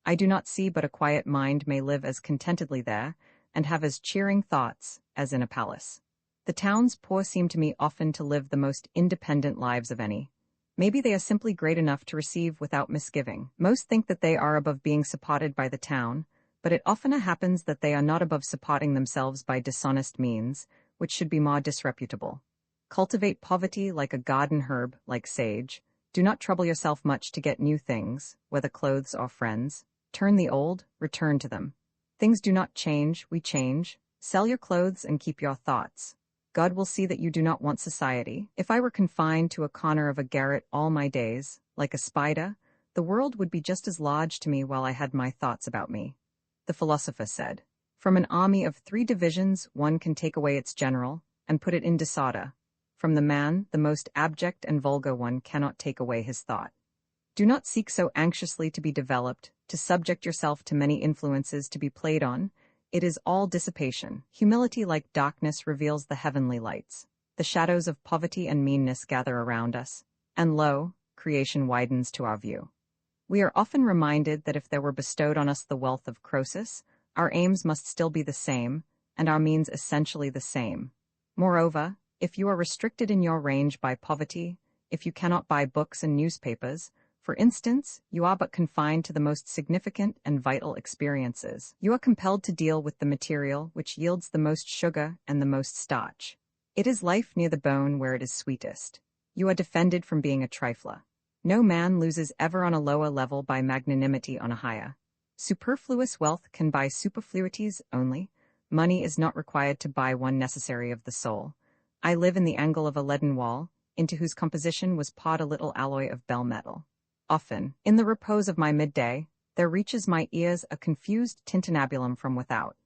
I do not see but a quiet mind may live as contentedly there, and have as cheering thoughts, as in a palace. The town's poor seem to me often to live the most independent lives of any. Maybe they are simply great enough to receive without misgiving. Most think that they are above being supported by the town, but it often happens that they are not above supporting themselves by dishonest means, which should be more disreputable. Cultivate poverty like a garden herb, like sage. Do not trouble yourself much to get new things, whether clothes or friends. Turn the old, return to them. Things do not change, we change. Sell your clothes and keep your thoughts. God will see that you do not want society. If I were confined to a corner of a garret all my days, like a spider, the world would be just as large to me while I had my thoughts about me. The philosopher said, "From an army of 3 divisions one can take away its general, and put it in disorder. From the man, the most abject and vulgar one cannot take away his thought." Do not seek so anxiously to be developed, to subject yourself to many influences to be played on. It is all dissipation. Humility like darkness reveals the heavenly lights. The shadows of poverty and meanness gather around us, and lo, creation widens to our view. We are often reminded that if there were bestowed on us the wealth of Croesus, our aims must still be the same, and our means essentially the same. Moreover, if you are restricted in your range by poverty, if you cannot buy books and newspapers, for instance, you are but confined to the most significant and vital experiences. You are compelled to deal with the material which yields the most sugar and the most starch. It is life near the bone where it is sweetest. You are defended from being a trifler. No man loses ever on a lower level by magnanimity on a higher. Superfluous wealth can buy superfluities only. Money is not required to buy one necessary of the soul. I live in the angle of a leaden wall, into whose composition was poured a little alloy of bell metal. Often, in the repose of my midday, there reaches my ears a confused tintinnabulum from without.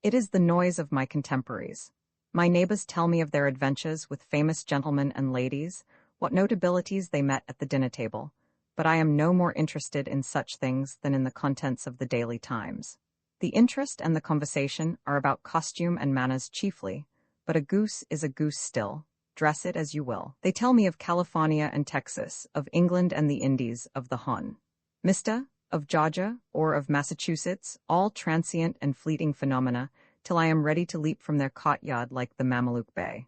It is the noise of my contemporaries. My neighbors tell me of their adventures with famous gentlemen and ladies, what notabilities they met at the dinner table, but I am no more interested in such things than in the contents of the daily Times. The interest and the conversation are about costume and manners chiefly, but a goose is a goose still. Dress it as you will. They tell me of California and Texas, of England and the Indies, of the Hun, Mr., of Georgia, or of Massachusetts, all transient and fleeting phenomena, till I am ready to leap from their courtyard like the Mameluke Bay.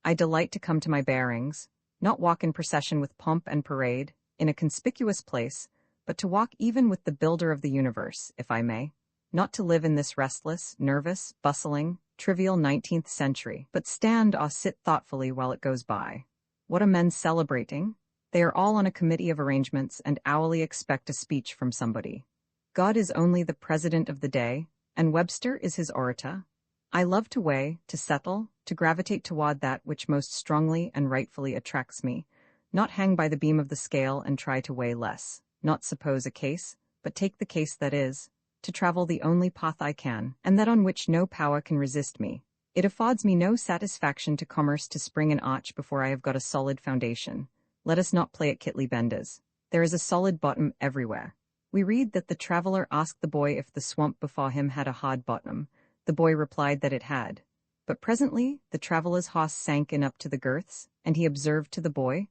I delight to come to my bearings, not walk in procession with pomp and parade, in a conspicuous place, but to walk even with the builder of the universe, if I may, not to live in this restless, nervous, bustling, trivial 19th century, but stand or sit thoughtfully while it goes by. What are men celebrating? They are all on a committee of arrangements and hourly expect a speech from somebody. God is only the president of the day, and Webster is his orator. I love to weigh, to settle, to gravitate toward that which most strongly and rightfully attracts me, not hang by the beam of the scale and try to weigh less, not suppose a case, but take the case that is, to travel the only path I can, and that on which no power can resist me. It affords me no satisfaction to commerce to spring an arch before I have got a solid foundation. Let us not play at Kitley Benders. There is a solid bottom everywhere. We read that the traveler asked the boy if the swamp before him had a hard bottom. The boy replied that it had. But presently the traveler's horse sank in up to the girths, and he observed to the boy,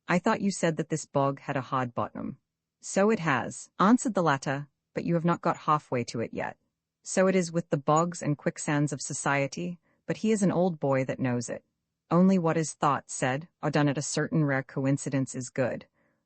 "I thought you said that this bog had a hard bottom." "So it has," answered the latter, "but you have not got halfway to it yet. So it is with the bogs and quicksands of society, but he is an old boy that knows it. Only what is thought, said, or done at a certain rare coincidence is good.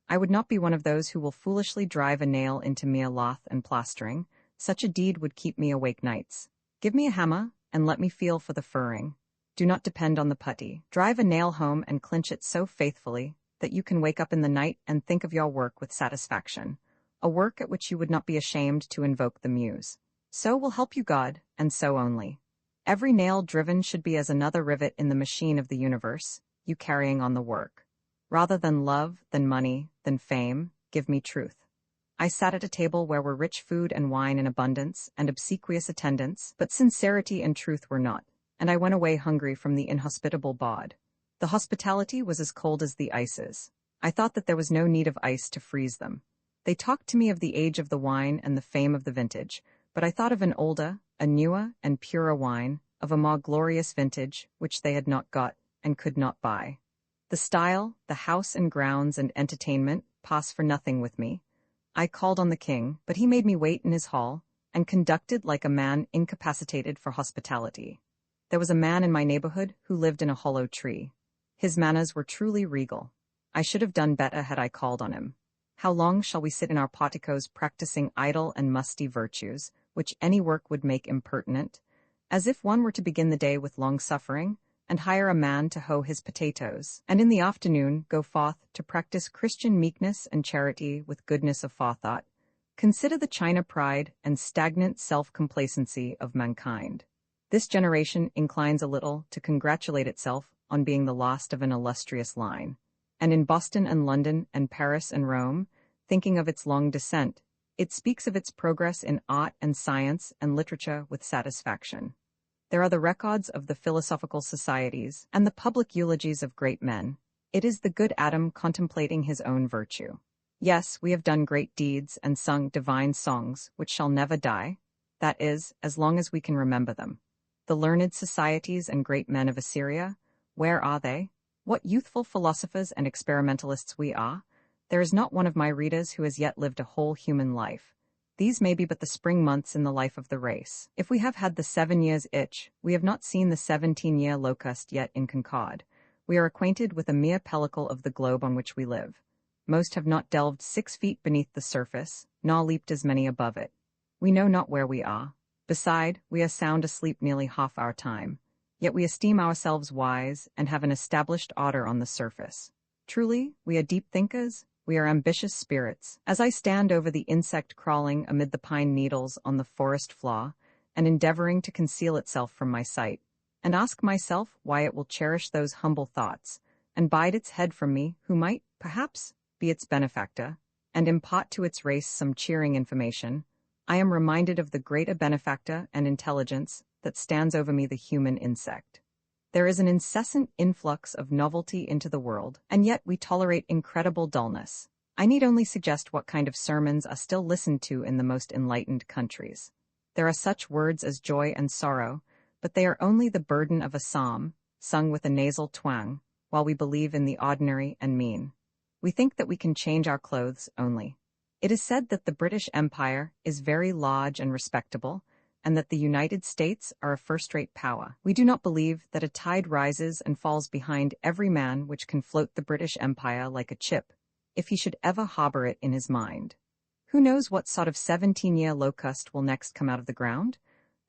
I would not be one of those who will foolishly drive a nail into mere lath and plastering. Such a deed would keep me awake nights. Give me a hammer, and let me feel for the furring. Do not depend on the putty. Drive a nail home and clinch it so faithfully that you can wake up in the night and think of your work with satisfaction, a work at which you would not be ashamed to invoke the muse. So will help you God, and so only. Every nail driven should be as another rivet in the machine of the universe, you carrying on the work. Rather than love, than money, than fame, give me truth. I sat at a table where were rich food and wine in abundance, and obsequious attendants, but sincerity and truth were not, and I went away hungry from the inhospitable bod. The hospitality was as cold as the ices. I thought that there was no need of ice to freeze them. They talked to me of the age of the wine and the fame of the vintage, but I thought of an older, a newer, and purer wine, of a more glorious vintage, which they had not got, and could not buy. The style, the house and grounds and entertainment, pass for nothing with me. I called on the king, but he made me wait in his hall, and conducted like a man incapacitated for hospitality. There was a man in my neighborhood who lived in a hollow tree. His manners were truly regal. I should have done better had I called on him. How long shall we sit in our porticos practicing idle and musty virtues, which any work would make impertinent, as if one were to begin the day with long suffering, and hire a man to hoe his potatoes, and in the afternoon go forth to practice Christian meekness and charity with goodness of forethought? Consider the China pride and stagnant self-complacency of mankind. This generation inclines a little to congratulate itself on being the last of an illustrious line, and in Boston and London and Paris and Rome, thinking of its long descent, it speaks of its progress in art and science and literature with satisfaction. There are the records of the philosophical societies and the public eulogies of great men. It is the good Adam contemplating his own virtue. Yes, we have done great deeds and sung divine songs which shall never die, that is, as long as we can remember them. The learned societies and great men of Assyria, where are they? What youthful philosophers and experimentalists we are! There is not one of my readers who has yet lived a whole human life. These may be but the spring months in the life of the race. If we have had the 7 years' itch, we have not seen the 17-year locust yet in Concord. We are acquainted with a mere pellicle of the globe on which we live. Most have not delved 6 feet beneath the surface, nor leaped as many above it. We know not where we are. Beside, we are sound asleep nearly half our time. Yet we esteem ourselves wise, and have an established order on the surface. Truly, we are deep thinkers, we are ambitious spirits. As I stand over the insect crawling amid the pine needles on the forest floor, and endeavoring to conceal itself from my sight, and ask myself why it will cherish those humble thoughts, and bide its head from me, who might, perhaps, be its benefactor, and impart to its race some cheering information, I am reminded of the greater benefactor and intelligence that stands over me, the human insect. There is an incessant influx of novelty into the world, and yet we tolerate incredible dullness. I need only suggest what kind of sermons are still listened to in the most enlightened countries. There are such words as joy and sorrow, but they are only the burden of a psalm, sung with a nasal twang, while we believe in the ordinary and mean. We think that we can change our clothes only. It is said that the British Empire is very large and respectable, and that the United States are a first-rate power. We do not believe that a tide rises and falls behind every man which can float the British Empire like a chip, if he should ever harbor it in his mind. Who knows what sort of 17-year locust will next come out of the ground?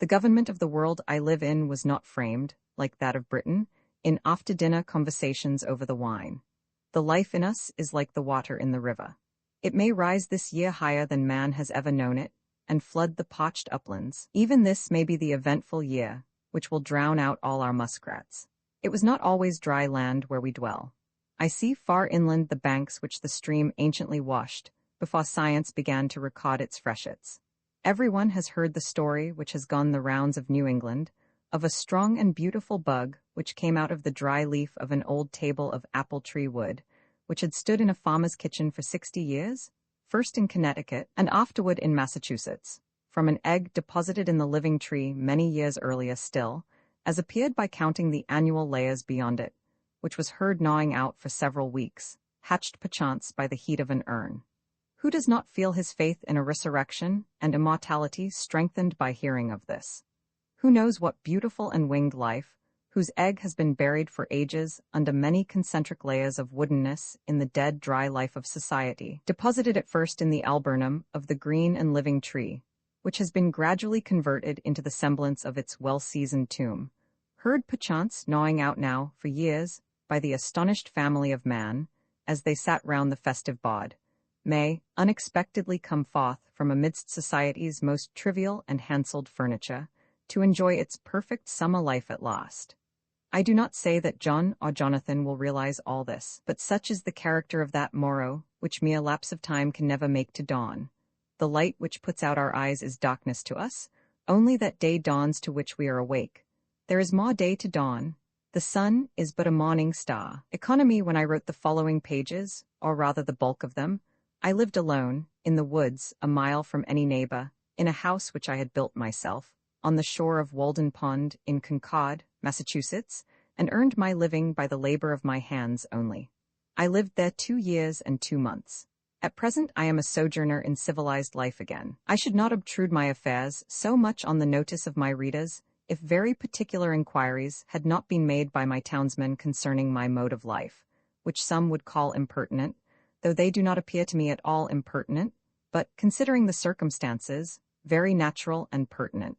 The government of the world I live in was not framed, like that of Britain, in after-dinner conversations over the wine. The life in us is like the water in the river. It may rise this year higher than man has ever known it, and flood the parched uplands. Even this may be the eventful year, which will drown out all our muskrats. It was not always dry land where we dwell. I see far inland the banks which the stream anciently washed, before science began to record its freshets. Everyone has heard the story which has gone the rounds of New England, of a strong and beautiful bug which came out of the dry leaf of an old table of apple-tree wood, which had stood in a farmer's kitchen for 60 years, first in Connecticut and afterward in Massachusetts, from an egg deposited in the living tree many years earlier still, as appeared by counting the annual layers beyond it, which was heard gnawing out for several weeks, hatched perchance by the heat of an urn. Who does not feel his faith in a resurrection and immortality strengthened by hearing of this? Who knows what beautiful and winged life, whose egg has been buried for ages under many concentric layers of woodenness in the dead, dry life of society, deposited at first in the alburnum of the green and living tree, which has been gradually converted into the semblance of its well-seasoned tomb, heard perchance gnawing out now, for years, by the astonished family of man, as they sat round the festive bod, may unexpectedly come forth from amidst society's most trivial and handselled furniture, to enjoy its perfect summer life at last. I do not say that John or Jonathan will realize all this, but such is the character of that morrow which mere lapse of time can never make to dawn. The light which puts out our eyes is darkness to us, only that day dawns to which we are awake. There is more day to dawn. The sun is but a morning star. Economy. When I wrote the following pages, or rather the bulk of them, I lived alone, in the woods, a mile from any neighbor, in a house which I had built myself, on the shore of Walden Pond, in Concord, Massachusetts, and earned my living by the labor of my hands only. I lived there 2 years and 2 months. At present I am a sojourner in civilized life again. I should not obtrude my affairs so much on the notice of my readers, if very particular inquiries had not been made by my townsmen concerning my mode of life, which some would call impertinent, though they do not appear to me at all impertinent, but, considering the circumstances, very natural and pertinent.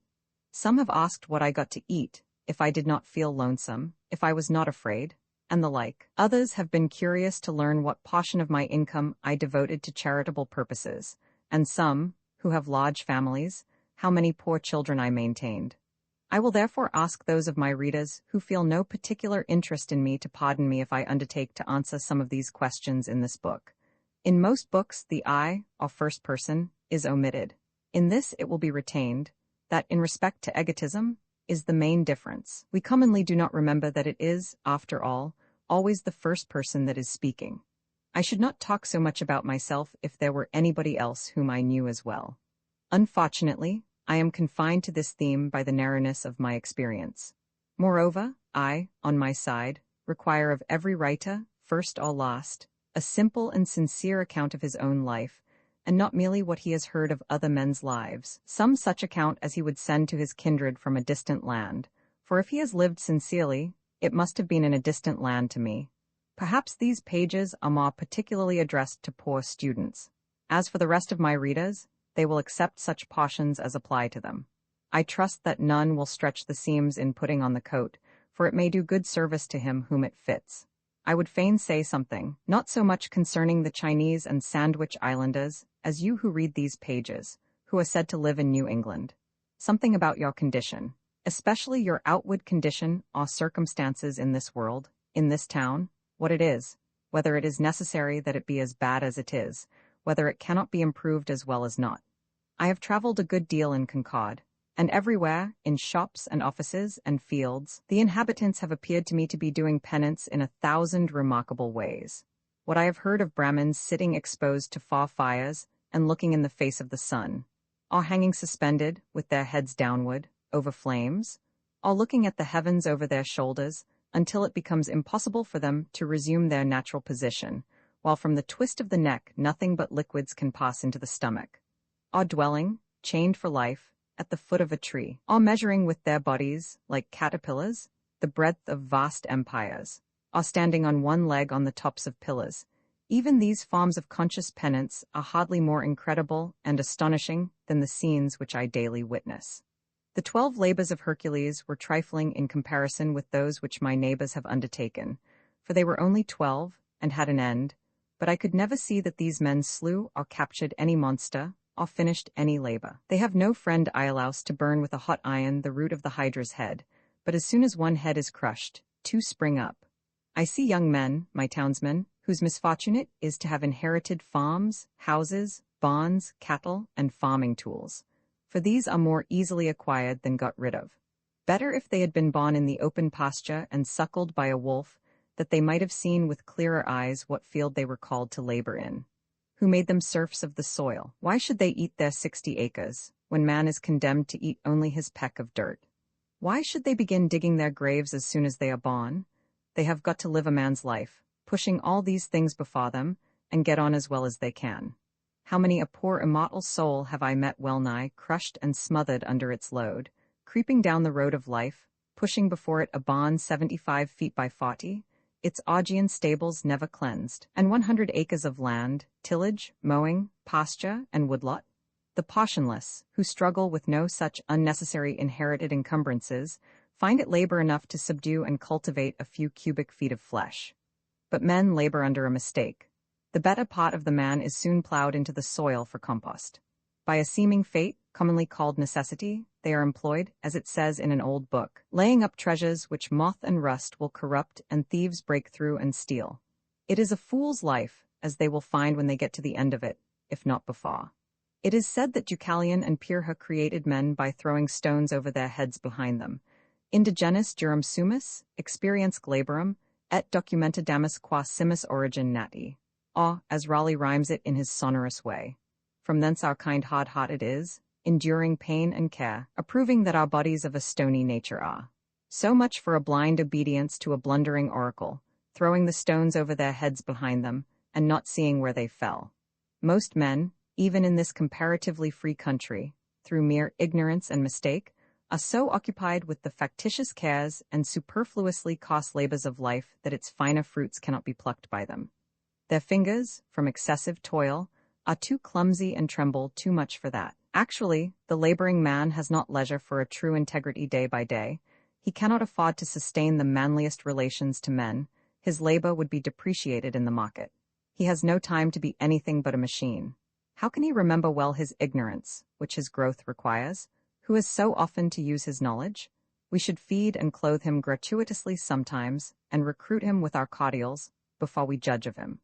Some have asked what I got to eat, if I did not feel lonesome, if I was not afraid, and the like. Others have been curious to learn what portion of my income I devoted to charitable purposes, and some, who have large families, how many poor children I maintained. I will therefore ask those of my readers who feel no particular interest in me to pardon me if I undertake to answer some of these questions in this book. In most books, the I, or first person, is omitted. In this it will be retained. That, in respect to egotism, is the main difference. We commonly do not remember that it is, after all, always the first person that is speaking. I should not talk so much about myself if there were anybody else whom I knew as well. Unfortunately, I am confined to this theme by the narrowness of my experience. Moreover, I, on my side, require of every writer, first or last, a simple and sincere account of his own life, and not merely what he has heard of other men's lives, some such account as he would send to his kindred from a distant land, for if he has lived sincerely, it must have been in a distant land to me. Perhaps these pages are more particularly addressed to poor students. As for the rest of my readers, they will accept such portions as apply to them. I trust that none will stretch the seams in putting on the coat, for it may do good service to him whom it fits. I would fain say something, not so much concerning the Chinese and Sandwich Islanders, as you who read these pages, who are said to live in New England. Something about your condition, especially your outward condition or circumstances in this world, in this town, what it is, whether it is necessary that it be as bad as it is, whether it cannot be improved as well as not. I have traveled a good deal in Concord, and everywhere, in shops and offices and fields, the inhabitants have appeared to me to be doing penance in 1,000 remarkable ways. What I have heard of Brahmins sitting exposed to far fires and looking in the face of the sun, or hanging suspended, with their heads downward, over flames, or looking at the heavens over their shoulders, until it becomes impossible for them to resume their natural position, while from the twist of the neck nothing but liquids can pass into the stomach, or dwelling, chained for life, at the foot of a tree, or measuring with their bodies, like caterpillars, the breadth of vast empires, or standing on one leg on the tops of pillars. Even these forms of conscious penance are hardly more incredible and astonishing than the scenes which I daily witness. The 12 labors of Hercules were trifling in comparison with those which my neighbors have undertaken, for they were only 12 and had an end, but I could never see that these men slew or captured any monster, or finished any labor. They have no friend Iolaus to burn with a hot iron the root of the hydra's head, but as soon as one head is crushed, 2 spring up. I see young men, my townsmen, whose misfortune it is to have inherited farms, houses, barns, cattle, and farming tools, for these are more easily acquired than got rid of. Better if they had been born in the open pasture and suckled by a wolf, that they might have seen with clearer eyes what field they were called to labor in. Who made them serfs of the soil? Why should they eat their 60 acres, when man is condemned to eat only his peck of dirt? Why should they begin digging their graves as soon as they are born? They have got to live a man's life, pushing all these things before them, and get on as well as they can. How many a poor immortal soul have I met well-nigh crushed and smothered under its load, creeping down the road of life, pushing before it a barn 75 feet by 40, its Augean stables never cleansed, and 100 acres of land, tillage, mowing, pasture, and woodlot? The portionless, who struggle with no such unnecessary inherited encumbrances, find it labor enough to subdue and cultivate a few cubic feet of flesh. But men labor under a mistake. The better part of the man is soon plowed into the soil for compost. By a seeming fate, commonly called necessity, they are employed, as it says in an old book, laying up treasures which moth and rust will corrupt and thieves break through and steal. It is a fool's life, as they will find when they get to the end of it, if not before. It is said that Deucalion and Pyrrha created men by throwing stones over their heads behind them. Indigenis jurum sumus, experience glaberum, et documenta damus qua simus origin nati. Or, as Raleigh rhymes it in his sonorous way. From thence our kind hard-hearted is, enduring pain and care, approving that our bodies of a stony nature are. So much for a blind obedience to a blundering oracle, throwing the stones over their heads behind them, and not seeing where they fell. Most men, even in this comparatively free country, through mere ignorance and mistake, are so occupied with the factitious cares and superfluously cost labors of life that its finer fruits cannot be plucked by them. Their fingers, from excessive toil, are too clumsy and tremble too much for that. Actually, the laboring man has not leisure for a true integrity day by day. He cannot afford to sustain the manliest relations to men. His labor would be depreciated in the market. He has no time to be anything but a machine. How can he remember well his ignorance, which his growth requires? Who has so often to use his knowledge? We should feed and clothe him gratuitously sometimes, and recruit him with our cordials, before we judge of him.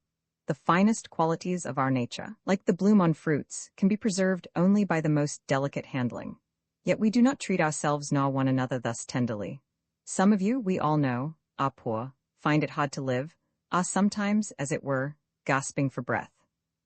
The finest qualities of our nature, like the bloom on fruits, can be preserved only by the most delicate handling. Yet we do not treat ourselves nor one another thus tenderly. Some of you, we all know, are poor, find it hard to live, are sometimes, as it were, gasping for breath.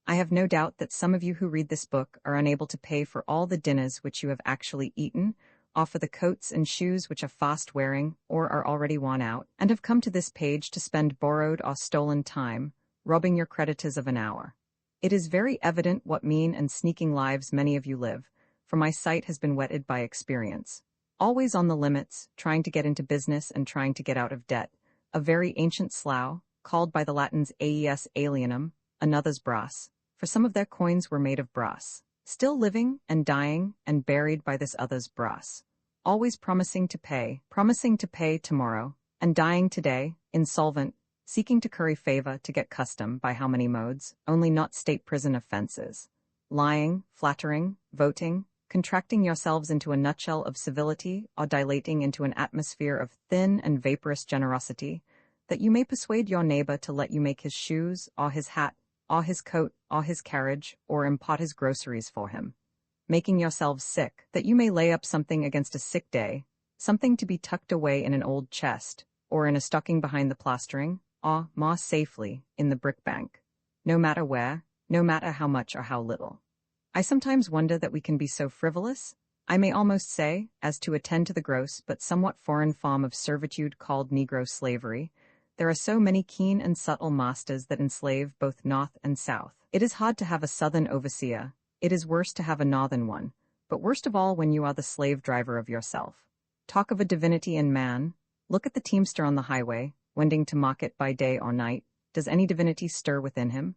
I have no doubt that some of you who read this book are unable to pay for all the dinners which you have actually eaten, or for the coats and shoes which are fast wearing or are already worn out, and have come to this page to spend borrowed or stolen time, robbing your creditors of an hour. It is very evident what mean and sneaking lives many of you live, for my sight has been whetted by experience. Always on the limits, trying to get into business and trying to get out of debt, a very ancient slough, called by the Latins aes alienum, another's brass, for some of their coins were made of brass, still living and dying and buried by this other's brass, always promising to pay tomorrow, and dying today, insolvent, seeking to curry favor to get custom by how many modes, only not state prison offenses, lying, flattering, voting, contracting yourselves into a nutshell of civility or dilating into an atmosphere of thin and vaporous generosity, that you may persuade your neighbor to let you make his shoes or his hat or his coat or his carriage or impart his groceries for him, making yourselves sick, that you may lay up something against a sick day, something to be tucked away in an old chest, or in a stocking behind the plastering, or, more safely, in the brick bank. No matter where, no matter how much or how little. I sometimes wonder that we can be so frivolous, I may almost say, as to attend to the gross but somewhat foreign form of servitude called Negro slavery. There are so many keen and subtle masters that enslave both North and South. It is hard to have a Southern overseer, it is worse to have a Northern one, but worst of all when you are the slave driver of yourself. Talk of a divinity in man, look at the teamster on the highway, wending to market by day or night. Does any divinity stir within him?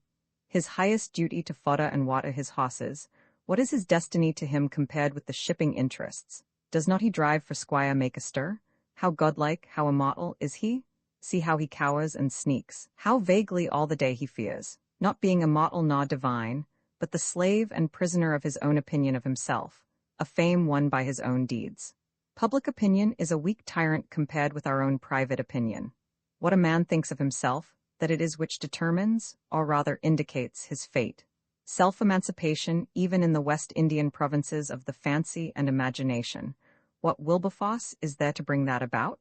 His highest duty to fodder and water his horses, what is his destiny to him compared with the shipping interests? Does not he drive for Squire make a stir? How godlike, how immortal is he? See how he cowers and sneaks, how vaguely all the day he fears, not being immortal nor divine, but the slave and prisoner of his own opinion of himself, a fame won by his own deeds. Public opinion is a weak tyrant compared with our own private opinion. What a man thinks of himself, that it is which determines, or rather indicates, his fate. Self-emancipation, even in the West Indian provinces of the fancy and imagination. What Wilberforce is there to bring that about?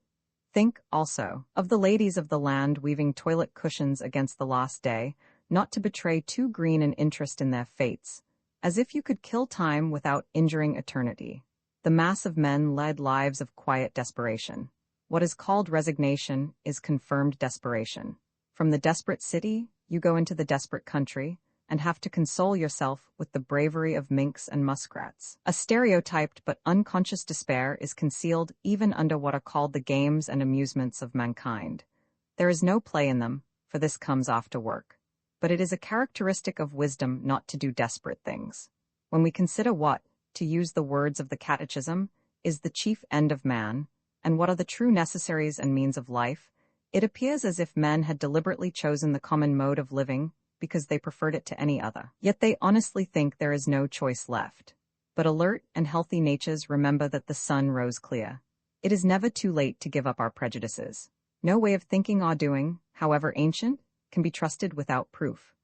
Think, also, of the ladies of the land weaving toilet cushions against the last day, not to betray too green an interest in their fates, as if you could kill time without injuring eternity. The mass of men led lives of quiet desperation. What is called resignation is confirmed desperation. From the desperate city, you go into the desperate country, and have to console yourself with the bravery of minks and muskrats. A stereotyped but unconscious despair is concealed even under what are called the games and amusements of mankind. There is no play in them, for this comes after work. But it is a characteristic of wisdom not to do desperate things. When we consider what, to use the words of the Catechism, is the chief end of man, and what are the true necessaries and means of life, it appears as if men had deliberately chosen the common mode of living because they preferred it to any other. Yet they honestly think there is no choice left. But alert and healthy natures remember that the sun rose clear. It is never too late to give up our prejudices. No way of thinking or doing, however ancient, can be trusted without proof.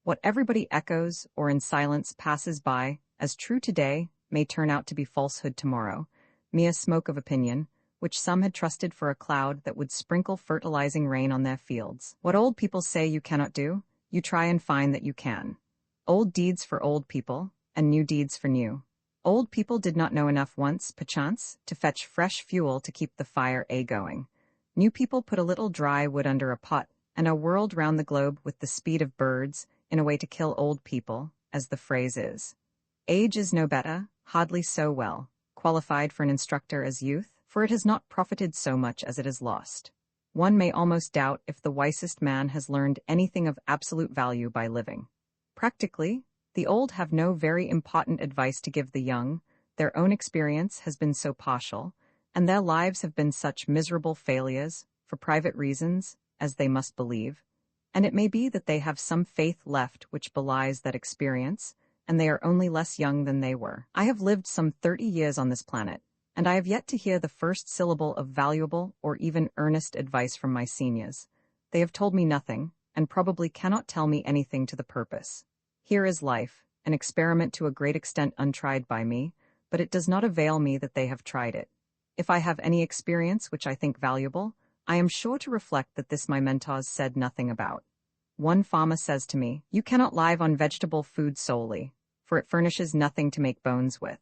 What everybody echoes or in silence passes by as true today may turn out to be falsehood tomorrow, mere smoke of opinion, which some had trusted for a cloud that would sprinkle fertilizing rain on their fields. What old people say you cannot do, you try and find that you can. Old deeds for old people, and new deeds for new. Old people did not know enough once, perchance, to fetch fresh fuel to keep the fire going. New people put a little dry wood under a pot, and are whirled round the globe with the speed of birds, in a way to kill old people, as the phrase is. Age is no better, hardly so well, qualified for an instructor as youth, for it has not profited so much as it has lost. One may almost doubt if the wisest man has learned anything of absolute value by living. Practically, the old have no very important advice to give the young, their own experience has been so partial, and their lives have been such miserable failures, for private reasons, as they must believe, and it may be that they have some faith left which belies that experience, and they are only less young than they were. I have lived some 30 years on this planet, and I have yet to hear the first syllable of valuable or even earnest advice from my seniors. They have told me nothing, and probably cannot tell me anything to the purpose. Here is life, an experiment to a great extent untried by me, but it does not avail me that they have tried it. If I have any experience which I think valuable, I am sure to reflect that this my mentors said nothing about. One farmer says to me, "You cannot live on vegetable food solely, for it furnishes nothing to make bones with."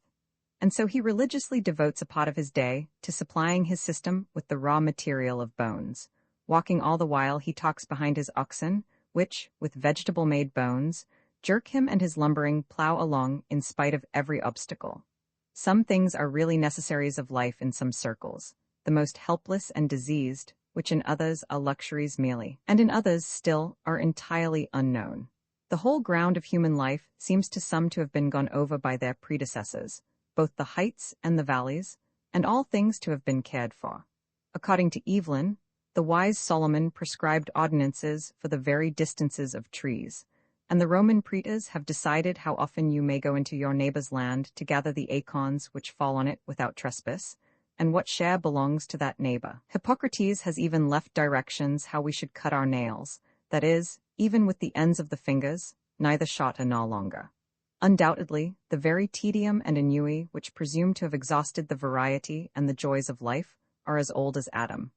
And so he religiously devotes a part of his day to supplying his system with the raw material of bones. Walking all the while he talks behind his oxen, which, with vegetable-made bones, jerk him and his lumbering plow along in spite of every obstacle. Some things are really necessaries of life in some circles, the most helpless and diseased, which in others are luxuries merely, and in others still are entirely unknown. The whole ground of human life seems to some to have been gone over by their predecessors, both the heights and the valleys, and all things to have been cared for. According to Evelyn, the wise Solomon prescribed ordinances for the very distances of trees, and the Roman praetors have decided how often you may go into your neighbor's land to gather the acorns which fall on it without trespass, and what share belongs to that neighbor. Hippocrates has even left directions how we should cut our nails, that is, even with the ends of the fingers, neither shorter nor longer. Undoubtedly, the very tedium and ennui which presume to have exhausted the variety and the joys of life are as old as Adam.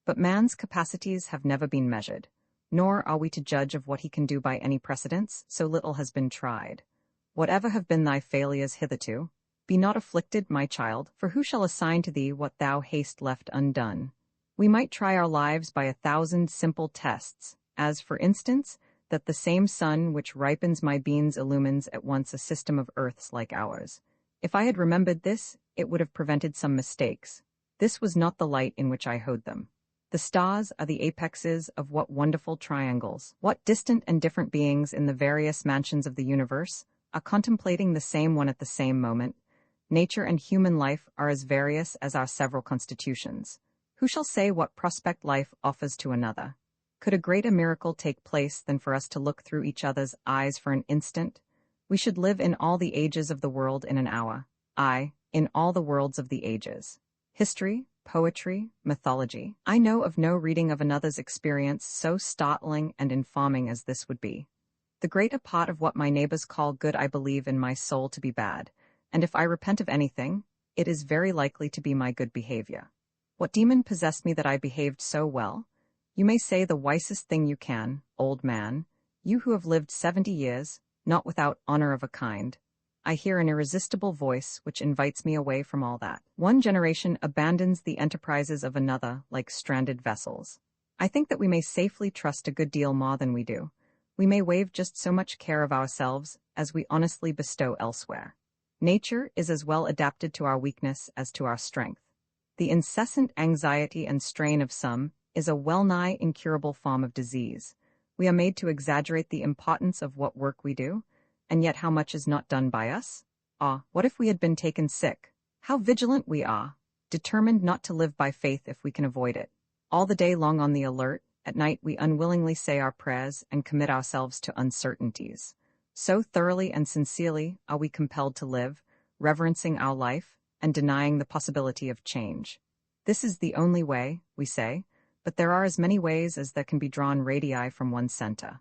But man's capacities have never been measured, nor are we to judge of what he can do by any precedents, so little has been tried. Whatever have been thy failures hitherto, be not afflicted, my child, for who shall assign to thee what thou hast left undone? We might try our lives by 1,000 simple tests, as, for instance, that the same sun which ripens my beans illumines at once a system of earths like ours. If I had remembered this, it would have prevented some mistakes. This was not the light in which I hoed them. The stars are the apexes of what wonderful triangles, what distant and different beings in the various mansions of the universe are contemplating the same one at the same moment. Nature and human life are as various as our several constitutions. Who shall say what prospect life offers to another? Could a greater miracle take place than for us to look through each other's eyes for an instant? We should live in all the ages of the world in an hour, aye, in all the worlds of the ages. History, poetry, mythology. I know of no reading of another's experience so startling and informing as this would be. The greater part of what my neighbors call good I believe in my soul to be bad, and if I repent of anything, it is very likely to be my good behavior. What demon possessed me that I behaved so well? You may say the wisest thing you can, old man, you who have lived 70 years, not without honor of a kind. I hear an irresistible voice which invites me away from all that. One generation abandons the enterprises of another like stranded vessels. I think that we may safely trust a good deal more than we do. we may waive just so much care of ourselves as we honestly bestow elsewhere. Nature is as well adapted to our weakness as to our strength. The incessant anxiety and strain of some is a well-nigh incurable form of disease. We are made to exaggerate the importance of what work we do, and yet how much is not done by us? Ah, what if we had been taken sick? How vigilant we are, determined not to live by faith if we can avoid it. All the day long on the alert, at night we unwillingly say our prayers and commit ourselves to uncertainties. So thoroughly and sincerely are we compelled to live, reverencing our life and denying the possibility of change. This is the only way, we say, but there are as many ways as there can be drawn radii from one center.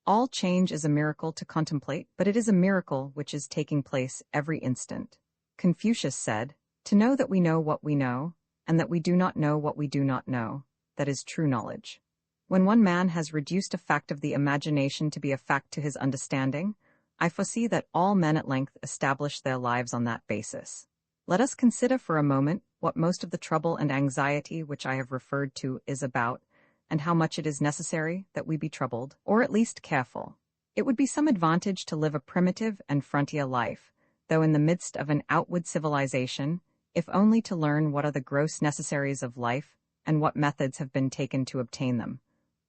All change is a miracle to contemplate, but it is a miracle which is taking place every instant. Confucius said, "To know that we know what we know, and that we do not know what we do not know, that is true knowledge." When one man has reduced a fact of the imagination to be a fact to his understanding, I foresee that all men at length establish their lives on that basis. Let us consider for a moment what most of the trouble and anxiety which I have referred to is about, and how much it is necessary that we be troubled, or at least careful. It would be some advantage to live a primitive and frontier life, though in the midst of an outward civilization, if only to learn what are the gross necessaries of life and what methods have been taken to obtain them,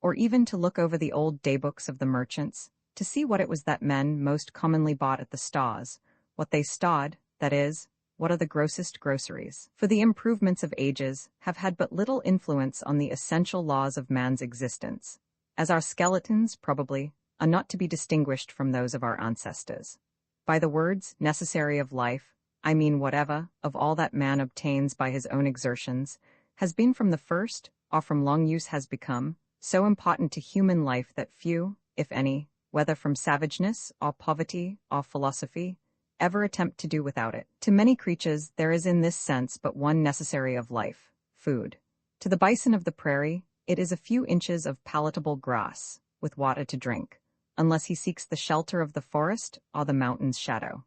or even to look over the old daybooks of the merchants, to see what it was that men most commonly bought at the stores, what they stawed, that is, what are the grossest groceries. For the improvements of ages have had but little influence on the essential laws of man's existence, as our skeletons, probably, are not to be distinguished from those of our ancestors. By the words necessary of life, I mean whatever, of all that man obtains by his own exertions, has been from the first, or from long use has become, so important to human life that few, if any, whether from savageness, or poverty, or philosophy, ever attempt to do without it. To many creatures there is in this sense but one necessary of life, food. To the bison of the prairie, it is a few inches of palatable grass, with water to drink, unless he seeks the shelter of the forest or the mountain's shadow.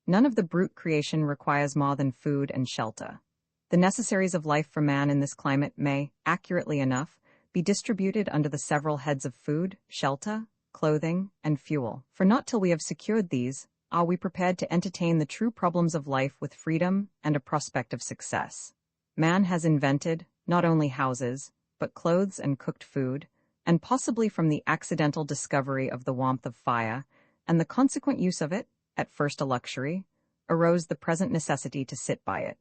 None of the brute creation requires more than food and shelter. The necessaries of life for man in this climate may, accurately enough, be distributed under the several heads of food, shelter, clothing, and fuel. For not till we have secured these, are we prepared to entertain the true problems of life with freedom and a prospect of success. Man has invented, not only houses, but clothes and cooked food, and possibly from the accidental discovery of the warmth of fire, and the consequent use of it, at first a luxury, arose the present necessity to sit by it.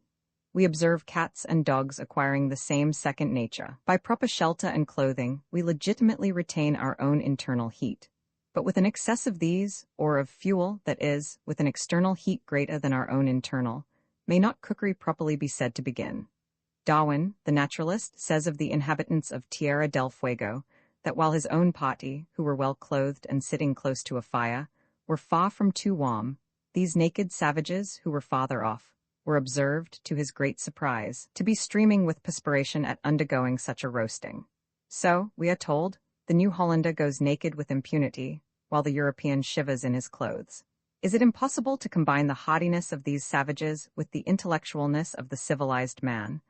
We observe cats and dogs acquiring the same second nature. By proper shelter and clothing, we legitimately retain our own internal heat. But with an excess of these, or of fuel, that is, with an external heat greater than our own internal, may not cookery properly be said to begin. Darwin, the naturalist, says of the inhabitants of Tierra del Fuego, that while his own party, who were well clothed and sitting close to a fire, were far from too warm, these naked savages, who were farther off, were observed, to his great surprise, to be streaming with perspiration at undergoing such a roasting. So, we are told, the New Hollander goes naked with impunity, while the European shivers in his clothes. Is it impossible to combine the haughtiness of these savages with the intellectualness of the civilized man?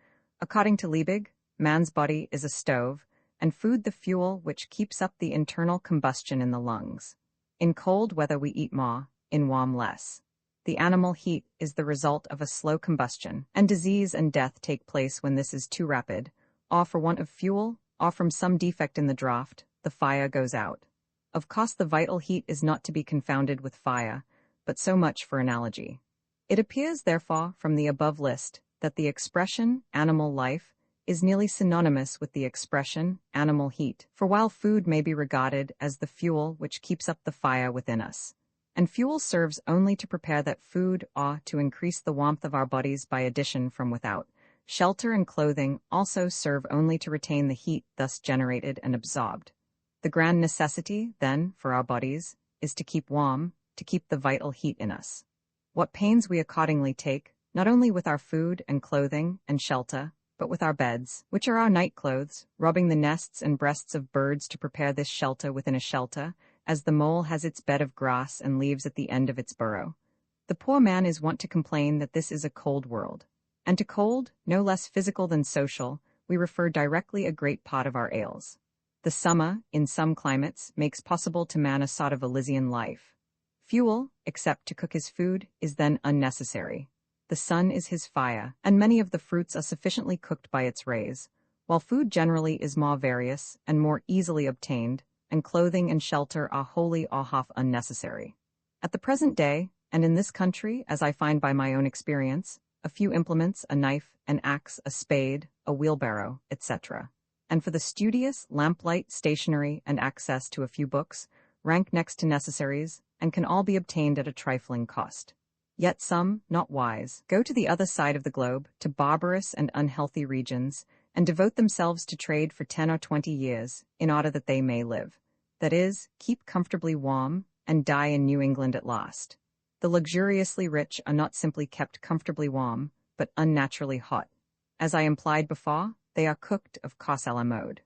According to Liebig, man's body is a stove, and food the fuel which keeps up the internal combustion in the lungs. In cold weather we eat more, in warm less. The animal heat is the result of a slow combustion, and disease and death take place when this is too rapid, or for want of fuel, or from some defect in the draught, the fire goes out. Of course the vital heat is not to be confounded with fire, but so much for analogy. It appears, therefore, from the above list, that the expression animal life is nearly synonymous with the expression animal heat, for while food may be regarded as the fuel which keeps up the fire within us, and fuel serves only to prepare that food or to increase the warmth of our bodies by addition from without, shelter and clothing also serve only to retain the heat thus generated and absorbed. The grand necessity, then, for our bodies, is to keep warm, to keep the vital heat in us. What pains we accordingly take, not only with our food and clothing and shelter, but with our beds, which are our night clothes, robbing the nests and breasts of birds to prepare this shelter within a shelter, as the mole has its bed of grass and leaves at the end of its burrow. The poor man is wont to complain that this is a cold world. And to cold, no less physical than social, we refer directly a great part of our ails. The summer, in some climates, makes possible to man a sort of Elysian life. Fuel, except to cook his food, is then unnecessary. The sun is his fire, and many of the fruits are sufficiently cooked by its rays, while food generally is more various and more easily obtained, and clothing and shelter are wholly or half unnecessary. At the present day, and in this country, as I find by my own experience, a few implements, a knife, an axe, a spade, a wheelbarrow, etc., and for the studious, lamplight, stationery, and access to a few books, rank next to necessaries, and can all be obtained at a trifling cost. Yet some, not wise, go to the other side of the globe, to barbarous and unhealthy regions, and devote themselves to trade for 10 or 20 years, in order that they may live. That is, keep comfortably warm, and die in New England at last. The luxuriously rich are not simply kept comfortably warm, but unnaturally hot. As I implied before, they are cooked of course a la mode.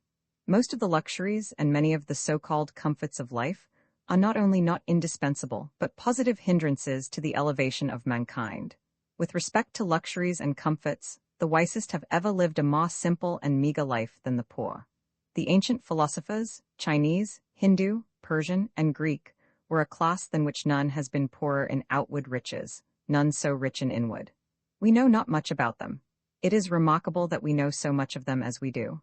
Most of the luxuries and many of the so-called comforts of life are not only not indispensable, but positive hindrances to the elevation of mankind. With respect to luxuries and comforts, the wisest have ever lived a more simple and meager life than the poor. The ancient philosophers, Chinese, Hindu, Persian, and Greek, were a class than which none has been poorer in outward riches, none so rich in inward. We know not much about them. It is remarkable that we know so much of them as we do.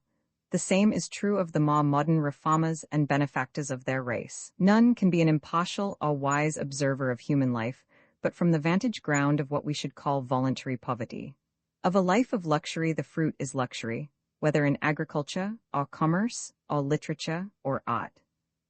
The same is true of the more modern reformers and benefactors of their race. None can be an impartial or wise observer of human life, but from the vantage ground of what we should call voluntary poverty. Of a life of luxury the fruit is luxury, whether in agriculture, or commerce, or literature, or art.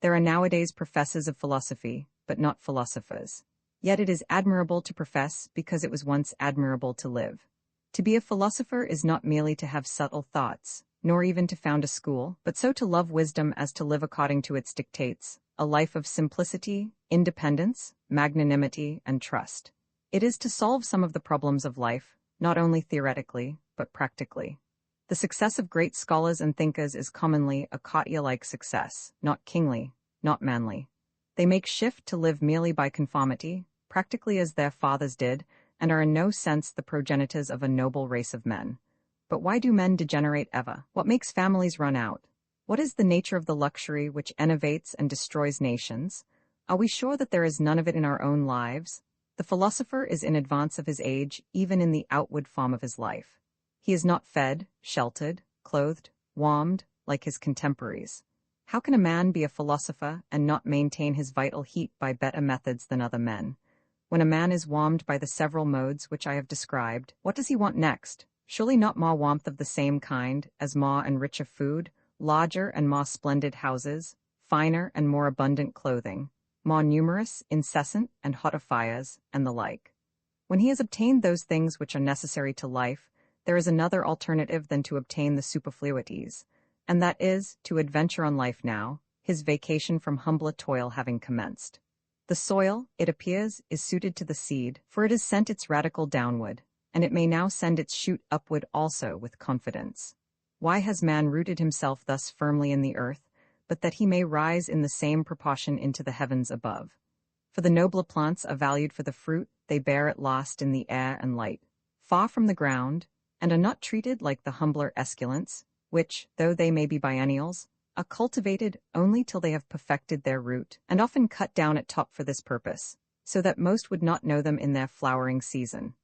There are nowadays professors of philosophy, but not philosophers. Yet it is admirable to profess because it was once admirable to live. To be a philosopher is not merely to have subtle thoughts, nor even to found a school, but so to love wisdom as to live according to its dictates, a life of simplicity, independence, magnanimity, and trust. It is to solve some of the problems of life, not only theoretically, but practically. The success of great scholars and thinkers is commonly a courtier-like success, not kingly, not manly. They make shift to live merely by conformity, practically as their fathers did, and are in no sense the progenitors of a noble race of men. But why do men degenerate ever? What makes families run out? What is the nature of the luxury which enervates and destroys nations? Are we sure that there is none of it in our own lives? The philosopher is in advance of his age, even in the outward form of his life. He is not fed, sheltered, clothed, warmed, like his contemporaries. How can a man be a philosopher and not maintain his vital heat by better methods than other men? When a man is warmed by the several modes which I have described, what does he want next? Surely not more warmth of the same kind, as more and richer food, larger and more splendid houses, finer and more abundant clothing, more numerous, incessant, and hotter fires, and the like. When he has obtained those things which are necessary to life, there is another alternative than to obtain the superfluities, and that is, to adventure on life now, his vacation from humbler toil having commenced. The soil, it appears, is suited to the seed, for it has sent its radicle downward, and it may now send its shoot upward also with confidence. Why has man rooted himself thus firmly in the earth, but that he may rise in the same proportion into the heavens above? For the nobler plants are valued for the fruit they bear at last in the air and light, far from the ground, and are not treated like the humbler esculents, which, though they may be biennials, are cultivated only till they have perfected their root, and often cut down at top for this purpose, so that most would not know them in their flowering season.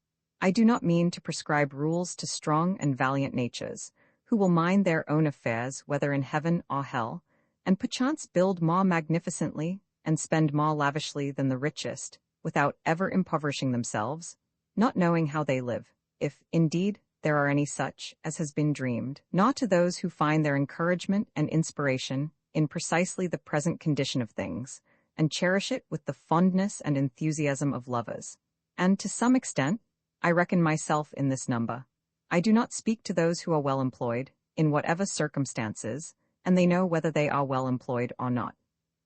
I do not mean to prescribe rules to strong and valiant natures, who will mind their own affairs whether in heaven or hell, and perchance build more magnificently and spend more lavishly than the richest, without ever impoverishing themselves, not knowing how they live, if, indeed, there are any such as has been dreamed, not to those who find their encouragement and inspiration in precisely the present condition of things, and cherish it with the fondness and enthusiasm of lovers. And to some extent, I reckon myself in this number. I do not speak to those who are well employed, in whatever circumstances, and they know whether they are well employed or not,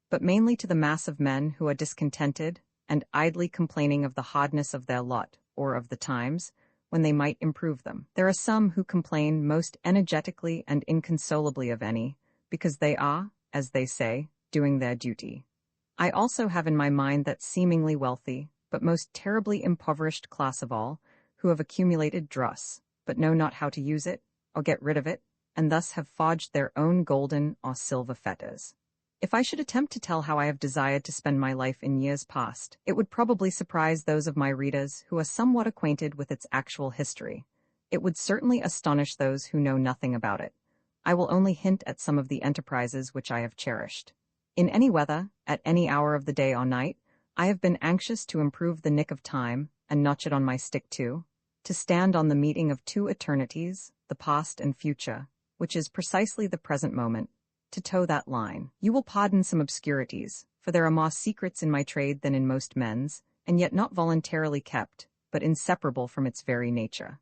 but mainly to the mass of men who are discontented and idly complaining of the hardness of their lot, or of the times, when they might improve them. There are some who complain most energetically and inconsolably of any, because they are, as they say, doing their duty. I also have in my mind that seemingly wealthy, but most terribly impoverished class of all, who have accumulated dross, but know not how to use it, or get rid of it, and thus have forged their own golden or silver fetters. If I should attempt to tell how I have desired to spend my life in years past, it would probably surprise those of my readers who are somewhat acquainted with its actual history. It would certainly astonish those who know nothing about it. I will only hint at some of the enterprises which I have cherished. In any weather, at any hour of the day or night, I have been anxious to improve the nick of time, and notch it on my stick too, to stand on the meeting of two eternities, the past and future, which is precisely the present moment, to toe that line. You will pardon some obscurities, for there are more secrets in my trade than in most men's, and yet not voluntarily kept, but inseparable from its very nature.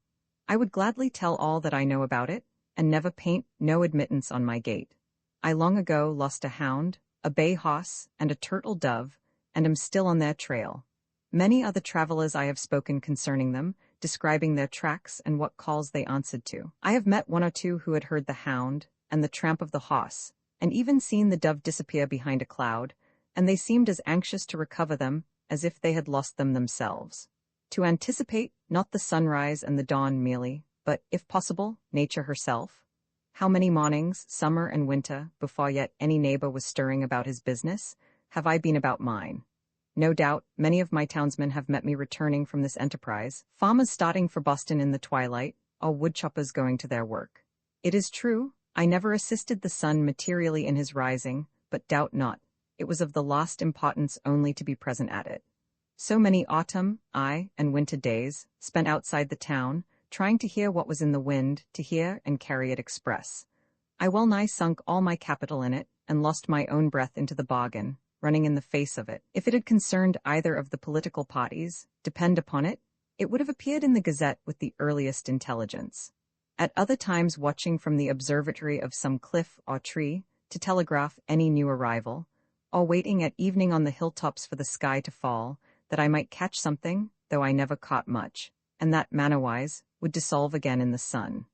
I would gladly tell all that I know about it, and never paint no admittance on my gate. I long ago lost a hound, a bay hoss, and a turtle dove, and am still on their trail. Many are the travelers I have spoken concerning them, describing their tracks and what calls they answered to. I have met one or two who had heard the hound, and the tramp of the hoss, and even seen the dove disappear behind a cloud, and they seemed as anxious to recover them as if they had lost them themselves. To anticipate, not the sunrise and the dawn merely, but, if possible, nature herself. How many mornings, summer and winter, before yet any neighbor was stirring about his business, have I been about mine? No doubt, many of my townsmen have met me returning from this enterprise, farmers starting for Boston in the twilight, or woodchoppers going to their work. It is true, I never assisted the sun materially in his rising, but doubt not, it was of the last importance only to be present at it. So many autumn, and winter days, spent outside the town, trying to hear what was in the wind, to hear and carry it express. I well nigh sunk all my capital in it, and lost my own breath into the bargain, running in the face of it. If it had concerned either of the political parties, depend upon it, it would have appeared in the Gazette with the earliest intelligence. At other times watching from the observatory of some cliff or tree, to telegraph any new arrival, or waiting at evening on the hilltops for the sky to fall, that I might catch something, though I never caught much, and that, manawise, would dissolve again in the sun.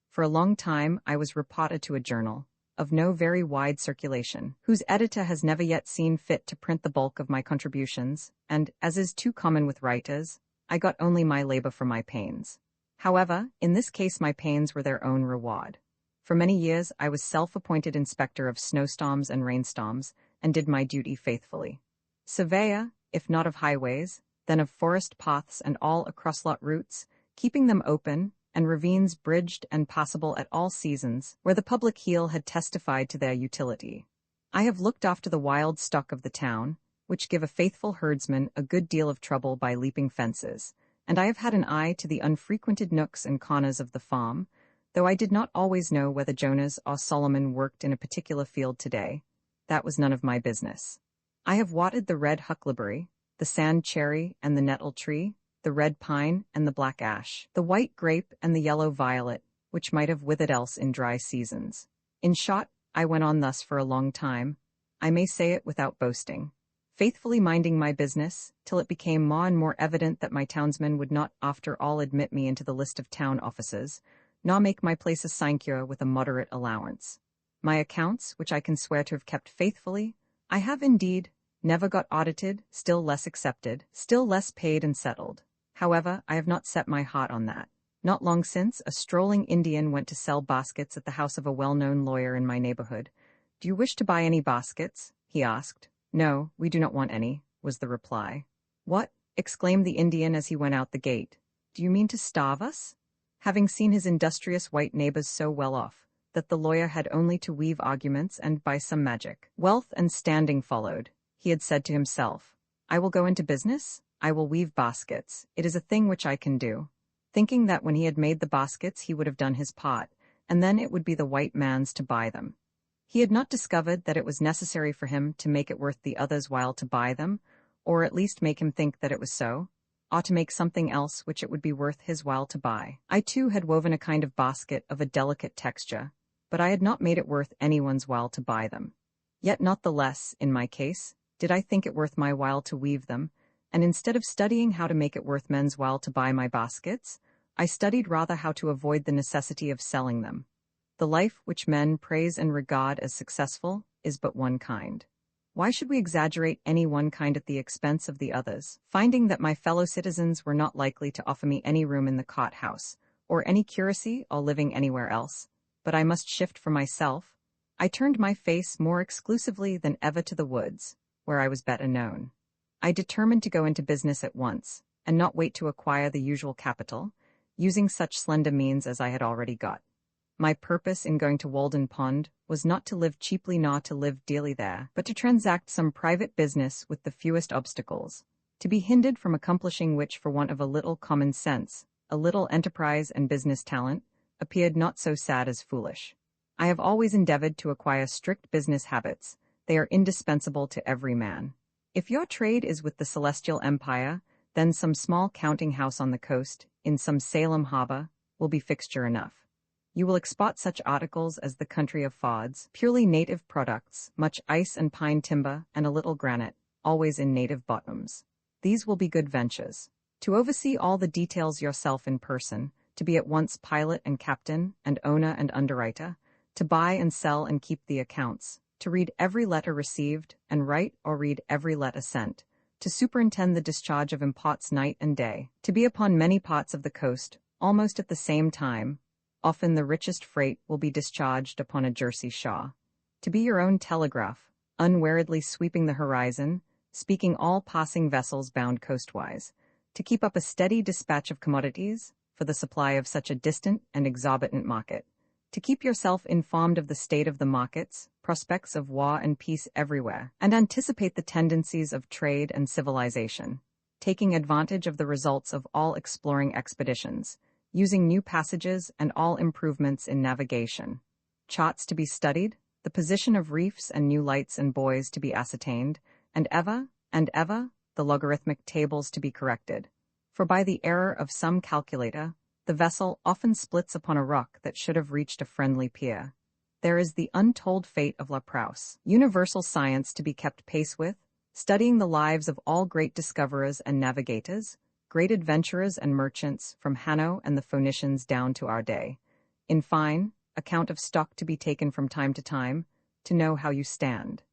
For a long time I was reporter to a journal, of no very wide circulation, whose editor has never yet seen fit to print the bulk of my contributions, and, as is too common with writers, I got only my labor for my pains. However, in this case my pains were their own reward. For many years I was self-appointed inspector of snowstorms and rainstorms, and did my duty faithfully. Surveyor, if not of highways, then of forest paths and all across-lot routes, keeping them open, and ravines bridged and passable at all seasons, where the public heel had testified to their utility. I have looked after the wild stock of the town, which give a faithful herdsman a good deal of trouble by leaping fences, and I have had an eye to the unfrequented nooks and corners of the farm, though I did not always know whether Jonas or Solomon worked in a particular field today. That was none of my business. I have watered the red huckleberry, the sand cherry and the nettle tree, the red pine and the black ash, the white grape and the yellow violet, which might have withered else in dry seasons. In short, I went on thus for a long time, I may say it without boasting, faithfully minding my business, till it became more and more evident that my townsmen would not after all admit me into the list of town offices, nor make my place a sinecure with a moderate allowance. My accounts, which I can swear to have kept faithfully, I have indeed never got audited, still less accepted, still less paid and settled. However, I have not set my heart on that. Not long since, a strolling Indian went to sell baskets at the house of a well-known lawyer in my neighborhood. "Do you wish to buy any baskets?" he asked. "No, we do not want any," was the reply. "What?" exclaimed the Indian as he went out the gate. "Do you mean to starve us?" Having seen his industrious white neighbors so well off, that the lawyer had only to weave arguments and, by some magic, wealth and standing followed, he had said to himself, "I will go into business, I will weave baskets, it is a thing which I can do," thinking that when he had made the baskets he would have done his part, and then it would be the white man's to buy them. He had not discovered that it was necessary for him to make it worth the other's while to buy them, or at least make him think that it was so, or to make something else which it would be worth his while to buy. I too had woven a kind of basket of a delicate texture, but I had not made it worth anyone's while to buy them. Yet not the less, in my case, did I think it worth my while to weave them, and instead of studying how to make it worth men's while to buy my baskets, I studied rather how to avoid the necessity of selling them. The life which men praise and regard as successful is but one kind. Why should we exaggerate any one kind at the expense of the others? Finding that my fellow citizens were not likely to offer me any room in the cot house, or any curacy, or living anywhere else, but I must shift for myself. I turned my face more exclusively than ever to the woods, where I was better known. I determined to go into business at once, and not wait to acquire the usual capital, using such slender means as I had already got. My purpose in going to Walden Pond was not to live cheaply nor to live dearly there, but to transact some private business with the fewest obstacles, to be hindered from accomplishing which for want of a little common sense, a little enterprise and business talent, appeared not so sad as foolish. I have always endeavored to acquire strict business habits. They are indispensable to every man. If your trade is with the Celestial Empire, then some small counting house on the coast, in some Salem harbor, will be fixture enough. You will export such articles as the country of Fords, purely native products, much ice and pine timber, and a little granite, always in native bottoms. These will be good ventures. To oversee all the details yourself in person, to be at once pilot and captain, and owner and underwriter, to buy and sell and keep the accounts, to read every letter received, and write or read every letter sent, to superintend the discharge of imports night and day, to be upon many parts of the coast, almost at the same time. Often the richest freight will be discharged upon a Jersey shore. To be your own telegraph, unweariedly sweeping the horizon, speaking all passing vessels bound coastwise, to keep up a steady dispatch of commodities for the supply of such a distant and exorbitant market, to keep yourself informed of the state of the markets, prospects of war and peace everywhere, and anticipate the tendencies of trade and civilization, taking advantage of the results of all exploring expeditions, using new passages and all improvements in navigation, charts to be studied, the position of reefs and new lights and buoys to be ascertained, and ever, the logarithmic tables to be corrected. For by the error of some calculator, the vessel often splits upon a rock that should have reached a friendly pier. There is the untold fate of La Prouse, universal science to be kept pace with, studying the lives of all great discoverers and navigators, great adventurers and merchants from Hanno and the Phoenicians down to our day. In fine, account of stock to be taken from time to time, to know how you stand.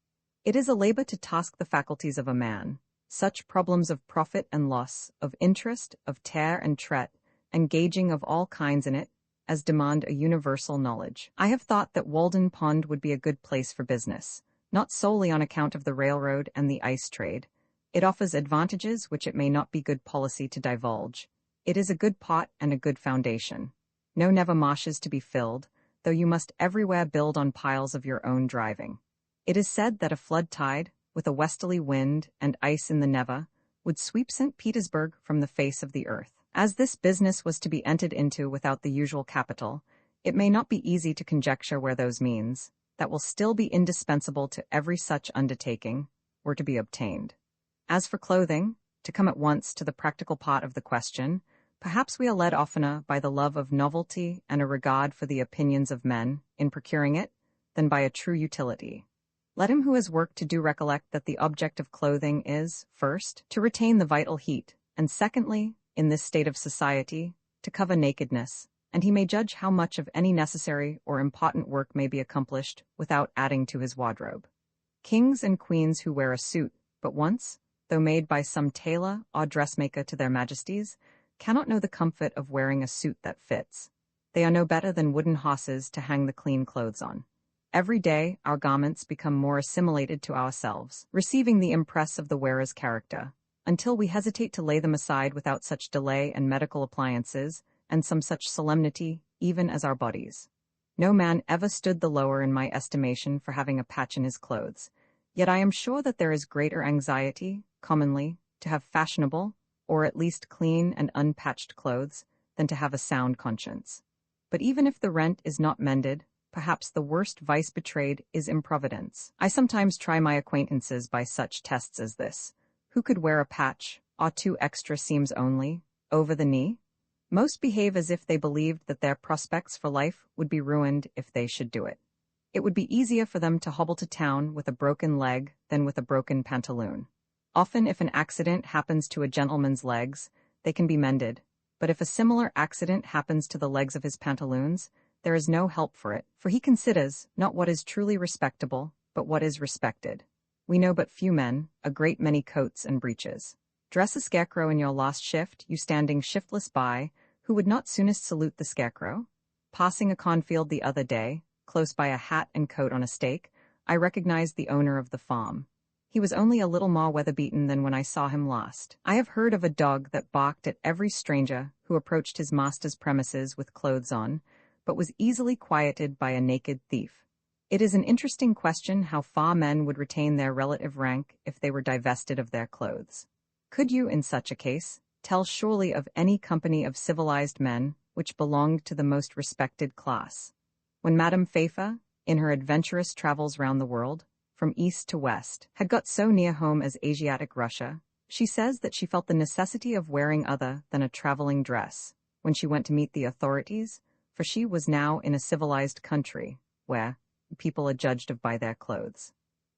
It is a labor to task the faculties of a man, such problems of profit and loss, of interest, of tear and tret, and gauging of all kinds in it, as demand a universal knowledge. I have thought that Walden Pond would be a good place for business, not solely on account of the railroad and the ice trade. It offers advantages which it may not be good policy to divulge. It is a good pot and a good foundation. No never marshes to be filled, though you must everywhere build on piles of your own driving. It is said that a flood tide, with a westerly wind and ice in the Neva, would sweep St. Petersburg from the face of the earth. As this business was to be entered into without the usual capital, it may not be easy to conjecture where those means, that will still be indispensable to every such undertaking, were to be obtained. As for clothing, to come at once to the practical part of the question, perhaps we are led oftener by the love of novelty and a regard for the opinions of men, in procuring it, than by a true utility. Let him who has work to do recollect that the object of clothing is, first, to retain the vital heat, and secondly, in this state of society, to cover nakedness, and he may judge how much of any necessary or important work may be accomplished without adding to his wardrobe. Kings and queens who wear a suit but once, though made by some tailor or dressmaker to their majesties, cannot know the comfort of wearing a suit that fits. They are no better than wooden horses to hang the clean clothes on. Every day our garments become more assimilated to ourselves, receiving the impress of the wearer's character, until we hesitate to lay them aside without such delay and medical appliances, and some such solemnity, even as our bodies. No man ever stood the lower in my estimation for having a patch in his clothes, yet I am sure that there is greater anxiety, commonly, to have fashionable, or at least clean and unpatched clothes, than to have a sound conscience. But even if the rent is not mended, perhaps the worst vice betrayed is improvidence. I sometimes try my acquaintances by such tests as this. Who could wear a patch, or 2 extra seams only, over the knee? Most behave as if they believed that their prospects for life would be ruined if they should do it. It would be easier for them to hobble to town with a broken leg than with a broken pantaloon. Often if an accident happens to a gentleman's legs, they can be mended, but if a similar accident happens to the legs of his pantaloons, there is no help for it, for he considers not what is truly respectable, but what is respected. We know but few men, a great many coats and breeches. Dress a scarecrow in your lost shift, you standing shiftless by, who would not soonest salute the scarecrow? Passing a cornfield the other day, close by a hat and coat on a stake, I recognized the owner of the farm. He was only a little more weather-beaten than when I saw him last. I have heard of a dog that barked at every stranger who approached his master's premises with clothes on, but was easily quieted by a naked thief. It is an interesting question how far men would retain their relative rank if they were divested of their clothes. Could you, in such a case, tell surely of any company of civilized men which belonged to the most respected class? When Madame Pfeiffer, in her adventurous travels round the world, from east to west, had got so near home as Asiatic Russia, she says that she felt the necessity of wearing other than a traveling dress when she went to meet the authorities, for she was now in a civilized country, where people are judged of by their clothes.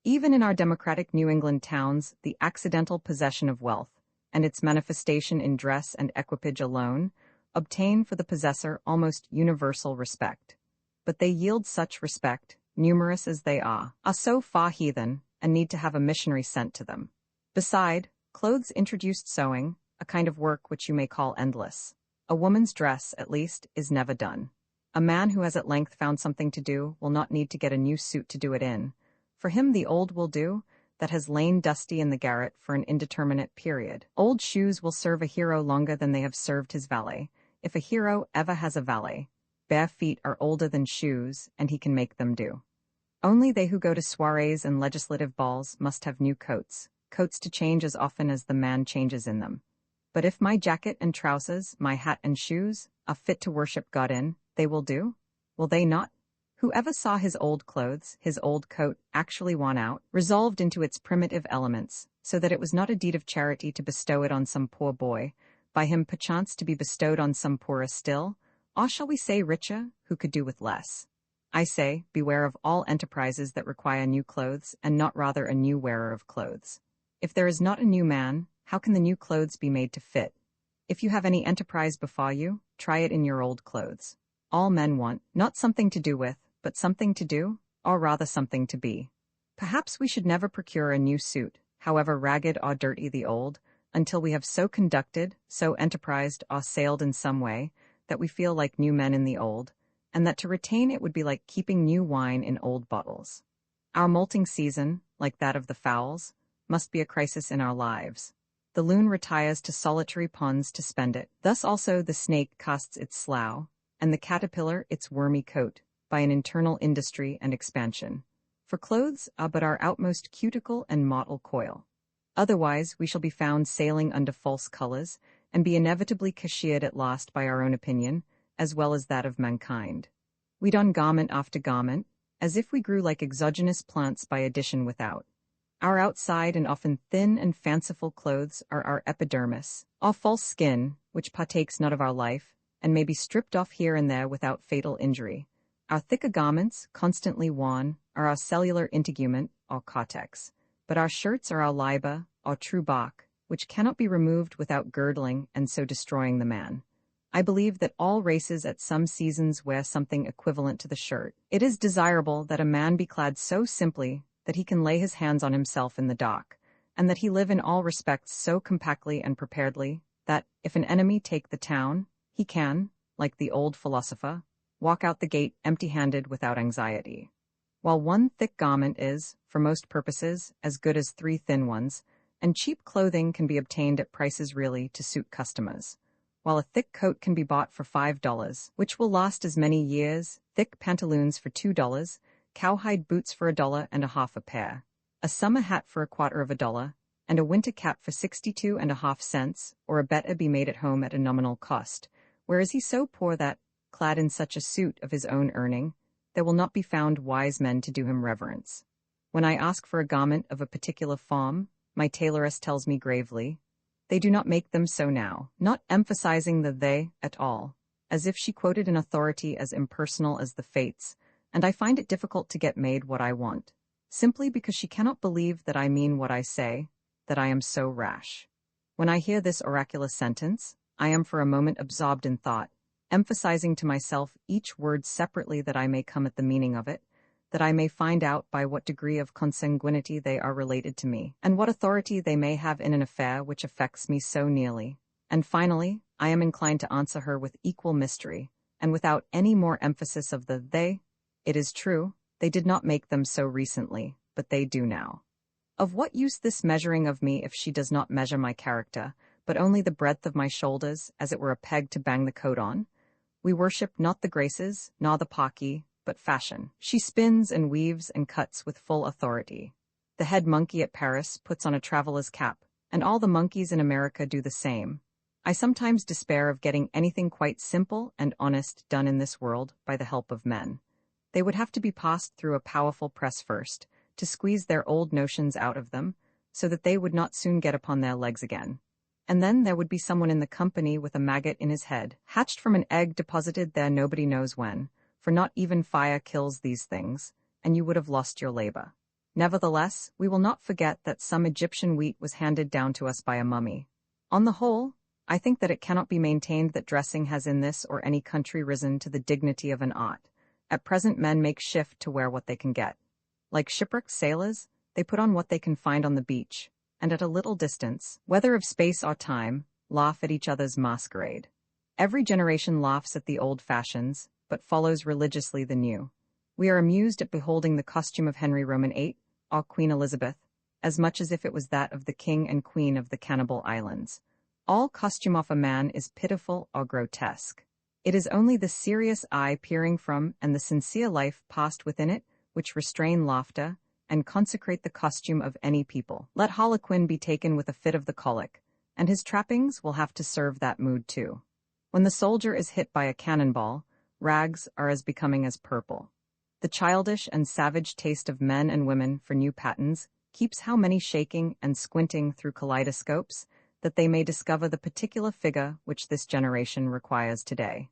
Even in our democratic New England towns, the accidental possession of wealth, and its manifestation in dress and equipage alone, obtain for the possessor almost universal respect. But they yield such respect, numerous as they are so far heathen, and need to have a missionary sent to them. Beside, clothes introduced sewing, a kind of work which you may call endless. A woman's dress, at least, is never done. A man who has at length found something to do will not need to get a new suit to do it in. For him the old will do, that has lain dusty in the garret for an indeterminate period. Old shoes will serve a hero longer than they have served his valet, if a hero ever has a valet. Bare feet are older than shoes, and he can make them do. Only they who go to soirees and legislative balls must have new coats, coats to change as often as the man changes in them. But if my jacket and trousers, my hat and shoes, are fit to worship God in, they will do? Will they not? Whoever saw his old clothes, his old coat, actually worn out, resolved into its primitive elements, so that it was not a deed of charity to bestow it on some poor boy, by him perchance to be bestowed on some poorer still, or shall we say richer, who could do with less? I say, beware of all enterprises that require new clothes, and not rather a new wearer of clothes. If there is not a new man, how can the new clothes be made to fit? If you have any enterprise before you, try it in your old clothes. All men want, not something to do with, but something to do, or rather something to be. Perhaps we should never procure a new suit, however ragged or dirty the old, until we have so conducted, so enterprised or sailed in some way, that we feel like new men in the old, and that to retain it would be like keeping new wine in old bottles. Our molting season, like that of the fowls, must be a crisis in our lives. The loon retires to solitary ponds to spend it. Thus also the snake casts its slough, and the caterpillar its wormy coat, by an internal industry and expansion. For clothes are but our outmost cuticle and mottle coil. Otherwise we shall be found sailing under false colors, and be inevitably cashiered at last by our own opinion, as well as that of mankind. We don garment after garment, as if we grew like exogenous plants by addition without. Our outside and often thin and fanciful clothes are our epidermis, our false skin, which partakes not of our life, and may be stripped off here and there without fatal injury. Our thicker garments, constantly worn, are our cellular integument, or cortex, but our shirts are our liba, or true bark, which cannot be removed without girdling and so destroying the man. I believe that all races at some seasons wear something equivalent to the shirt. It is desirable that a man be clad so simply that he can lay his hands on himself in the dock, and that he live in all respects so compactly and preparedly, that, if an enemy take the town, he can, like the old philosopher, walk out the gate empty-handed without anxiety. While one thick garment is, for most purposes, as good as 3 thin ones, and cheap clothing can be obtained at prices really to suit customers. While a thick coat can be bought for $5, which will last as many years, thick pantaloons for $2, cowhide boots for $1.50 a pair, a summer hat for $0.25, and a winter cap for 62.5 cents, or a better be made at home at a nominal cost, whereas he so poor that, clad in such a suit of his own earning, there will not be found wise men to do him reverence. When I ask for a garment of a particular form, my tailoress tells me gravely, they do not make them so now, not emphasizing the they at all, as if she quoted an authority as impersonal as the fates, and I find it difficult to get made what I want, simply because she cannot believe that I mean what I say, that I am so rash. When I hear this oracular sentence, I am for a moment absorbed in thought, emphasizing to myself each word separately that I may come at the meaning of it, that I may find out by what degree of consanguinity they are related to me, and what authority they may have in an affair which affects me so nearly. And finally, I am inclined to answer her with equal mystery, and without any more emphasis of the they. It is true, they did not make them so recently, but they do now. Of what use this measuring of me if she does not measure my character, but only the breadth of my shoulders, as it were a peg to bang the coat on? We worship not the graces, nor the pocky, but fashion. She spins and weaves and cuts with full authority. The head monkey at Paris puts on a traveler's cap, and all the monkeys in America do the same. I sometimes despair of getting anything quite simple and honest done in this world by the help of men. They would have to be passed through a powerful press first, to squeeze their old notions out of them, so that they would not soon get upon their legs again. And then there would be someone in the company with a maggot in his head, hatched from an egg deposited there nobody knows when, for not even fire kills these things, and you would have lost your labor. Nevertheless, we will not forget that some Egyptian wheat was handed down to us by a mummy. On the whole, I think that it cannot be maintained that dressing has in this or any country risen to the dignity of an art. At present men make shift to wear what they can get. Like shipwrecked sailors, they put on what they can find on the beach, and at a little distance, whether of space or time, laugh at each other's masquerade. Every generation laughs at the old fashions, but follows religiously the new. We are amused at beholding the costume of Henry Roman VIII, or Queen Elizabeth, as much as if it was that of the king and queen of the Cannibal Islands. All costume of a man is pitiful or grotesque. It is only the serious eye peering from and the sincere life passed within it which restrain laughter and consecrate the costume of any people. Let Harlequin be taken with a fit of the colic, and his trappings will have to serve that mood too. When the soldier is hit by a cannonball, rags are as becoming as purple. The childish and savage taste of men and women for new patterns keeps how many shaking and squinting through kaleidoscopes, that they may discover the particular figure which this generation requires today.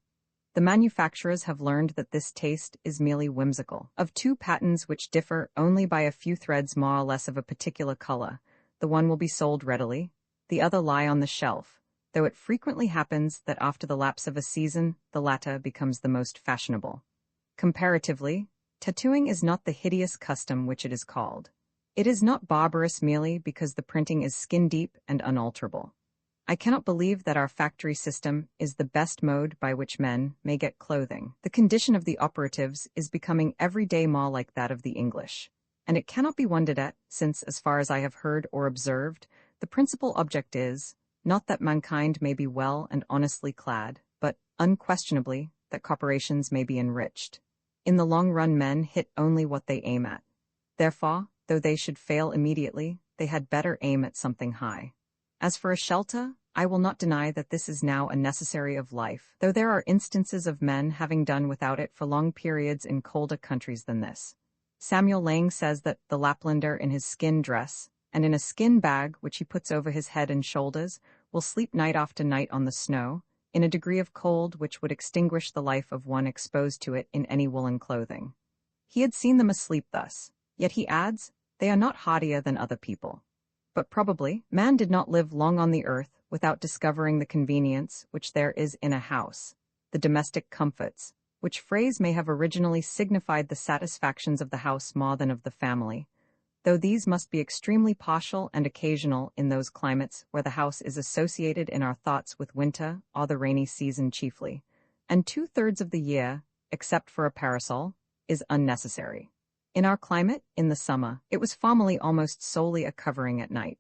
The manufacturers have learned that this taste is merely whimsical. Of two patterns which differ only by a few threads more or less of a particular color, the one will be sold readily, the other lie on the shelf, though it frequently happens that after the lapse of a season, the latter becomes the most fashionable. Comparatively, tattooing is not the hideous custom which it is called. It is not barbarous merely because the printing is skin-deep and unalterable. I cannot believe that our factory system is the best mode by which men may get clothing. The condition of the operatives is becoming every day more like that of the English, and it cannot be wondered at, since, as far as I have heard or observed, the principal object is, not that mankind may be well and honestly clad, but, unquestionably, that corporations may be enriched. In the long run men hit only what they aim at. Therefore, though they should fail immediately, they had better aim at something high. As for a shelter, I will not deny that this is now a necessary of life, though there are instances of men having done without it for long periods in colder countries than this. Samuel Lang says that the Laplander in his skin dress, and in a skin bag which he puts over his head and shoulders, will sleep night after night on the snow, in a degree of cold which would extinguish the life of one exposed to it in any woolen clothing. He had seen them asleep thus, yet he adds, they are not hardier than other people. But probably, man did not live long on the earth without discovering the convenience which there is in a house, the domestic comforts, which phrase may have originally signified the satisfactions of the house more than of the family, though these must be extremely partial and occasional in those climates where the house is associated in our thoughts with winter or the rainy season chiefly, and 2/3 of the year, except for a parasol, is unnecessary. In our climate, in the summer, it was formerly almost solely a covering at night.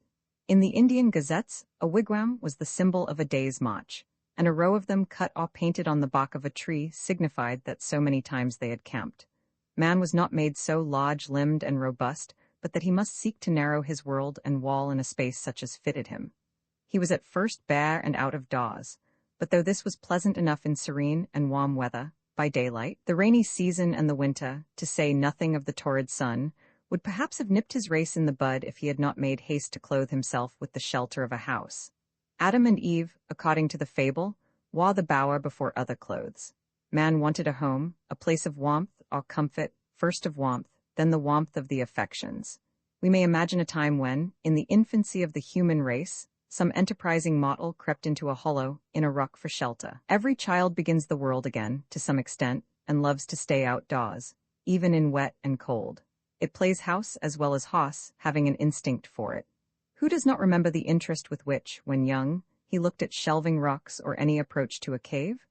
In the Indian gazettes, a wigwam was the symbol of a day's march, and a row of them cut or painted on the bark of a tree signified that so many times they had camped. Man was not made so large-limbed and robust, but that he must seek to narrow his world and wall in a space such as fitted him. He was at first bare and out of doors, but though this was pleasant enough in serene and warm weather, by daylight, the rainy season and the winter, to say nothing of the torrid sun, would perhaps have nipped his race in the bud if he had not made haste to clothe himself with the shelter of a house. Adam and Eve, according to the fable, wore the bower before other clothes. Man wanted a home, a place of warmth or comfort, first of warmth, then the warmth of the affections. We may imagine a time when, in the infancy of the human race, some enterprising mortal crept into a hollow in a rock for shelter. Every child begins the world again, to some extent, and loves to stay outdoors, even in wet and cold. It plays house as well as hoss, having an instinct for it. Who does not remember the interest with which, when young, he looked at shelving rocks or any approach to a cave?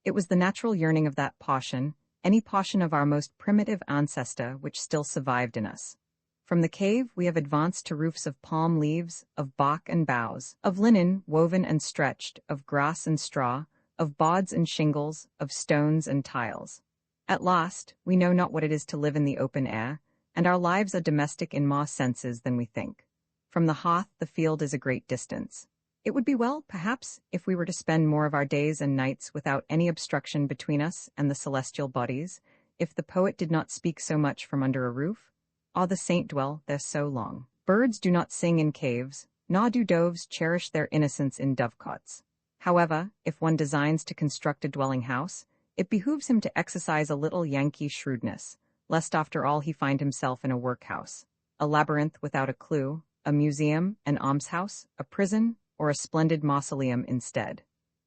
It was the natural yearning of that passion, any passion of our most primitive ancestor which still survived in us. From the cave we have advanced to roofs of palm leaves, of bark and boughs, of linen woven and stretched, of grass and straw, of boards and shingles, of stones and tiles. At last, we know not what it is to live in the open air, and our lives are domestic in more senses than we think. From the hearth the field is a great distance. It would be well, perhaps, if we were to spend more of our days and nights without any obstruction between us and the celestial bodies, if the poet did not speak so much from under a roof, or the saint dwell there so long. Birds do not sing in caves, nor do doves cherish their innocence in dovecots. However, if one designs to construct a dwelling house, it behooves him to exercise a little Yankee shrewdness, lest after all he find himself in a workhouse, a labyrinth without a clue, a museum, an almshouse, a prison, or a splendid mausoleum instead.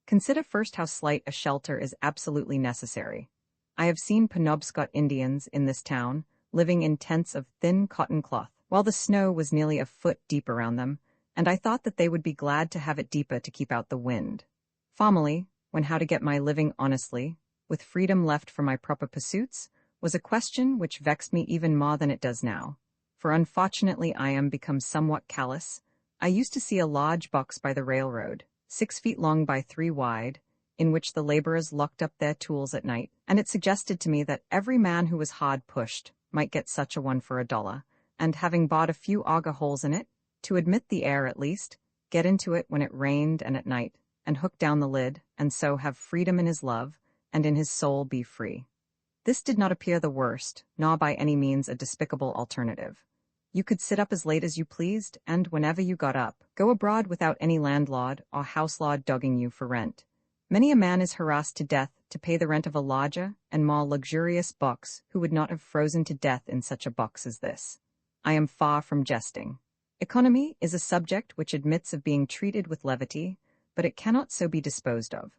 Consider first how slight a shelter is absolutely necessary. I have seen Penobscot Indians in this town, living in tents of thin cotton cloth, while the snow was nearly a foot deep around them, and I thought that they would be glad to have it deeper to keep out the wind. Formerly, when how to get my living honestly, with freedom left for my proper pursuits, was a question which vexed me even more than it does now, for unfortunately I am become somewhat callous. I used to see a large box by the railroad, 6 feet long by 3 wide, in which the laborers locked up their tools at night, and it suggested to me that every man who was hard pushed might get such a one for $1, and having bought a few auger holes in it, to admit the air at least, get into it when it rained and at night, and hook down the lid, and so have freedom in his love, and in his soul be free. This did not appear the worst, nor by any means a despicable alternative. You could sit up as late as you pleased, and whenever you got up, go abroad without any landlord or houselord dogging you for rent. Many a man is harassed to death to pay the rent of a larger and more luxurious box who would not have frozen to death in such a box as this. I am far from jesting. Economy is a subject which admits of being treated with levity, but it cannot so be disposed of.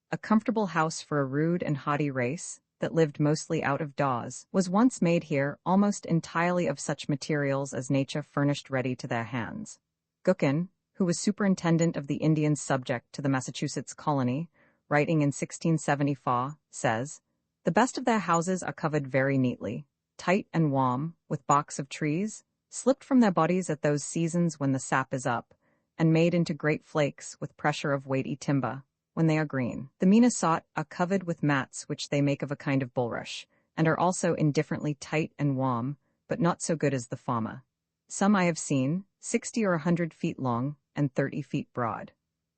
A comfortable house for a rude and haughty race, that lived mostly out of doors, was once made here almost entirely of such materials as nature furnished ready to their hands. Gookin, who was superintendent of the Indians subject to the Massachusetts colony, writing in 1674, says, "The best of their houses are covered very neatly, tight and warm, with barks of trees, slipped from their bodies at those seasons when the sap is up, and made into great flakes with pressure of weighty timber, when they are green. The meaner sort are covered with mats which they make of a kind of bulrush, and are also indifferently tight and warm, but not so good as the former. Some I have seen, 60 or 100 feet long, and 30 feet broad.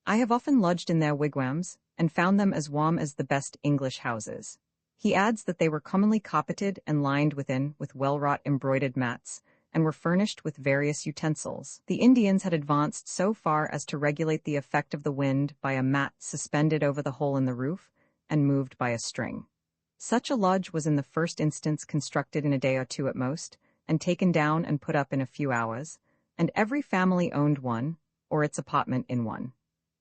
I have often lodged in their wigwams, and found them as warm as the best English houses." He adds that they were commonly carpeted and lined within with well-wrought embroidered mats, and were furnished with various utensils. The Indians had advanced so far as to regulate the effect of the wind by a mat suspended over the hole in the roof, and moved by a string. Such a lodge was in the first instance constructed in a day or two at most, and taken down and put up in a few hours, and every family owned one, or its apartment in one.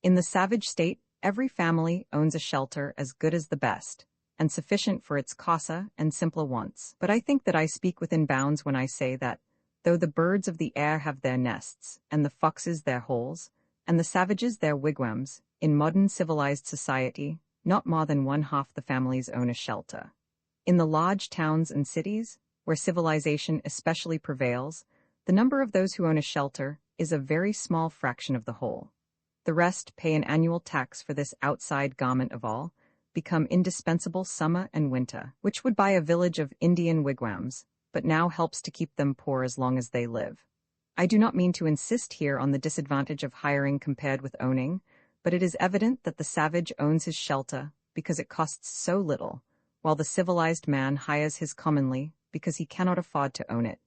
In the savage state, every family owns a shelter as good as the best, and sufficient for its casa and simpler wants. But I think that I speak within bounds when I say that, though the birds of the air have their nests, and the foxes their holes, and the savages their wigwams, in modern civilized society, not more than 1/2 the families own a shelter. In the large towns and cities, where civilization especially prevails, the number of those who own a shelter is a very small fraction of the whole. The rest pay an annual tax for this outside garment of all, become indispensable summer and winter, which would buy a village of Indian wigwams, but now helps to keep them poor as long as they live. I do not mean to insist here on the disadvantage of hiring compared with owning, but it is evident that the savage owns his shelter because it costs so little, while the civilized man hires his commonly because he cannot afford to own it.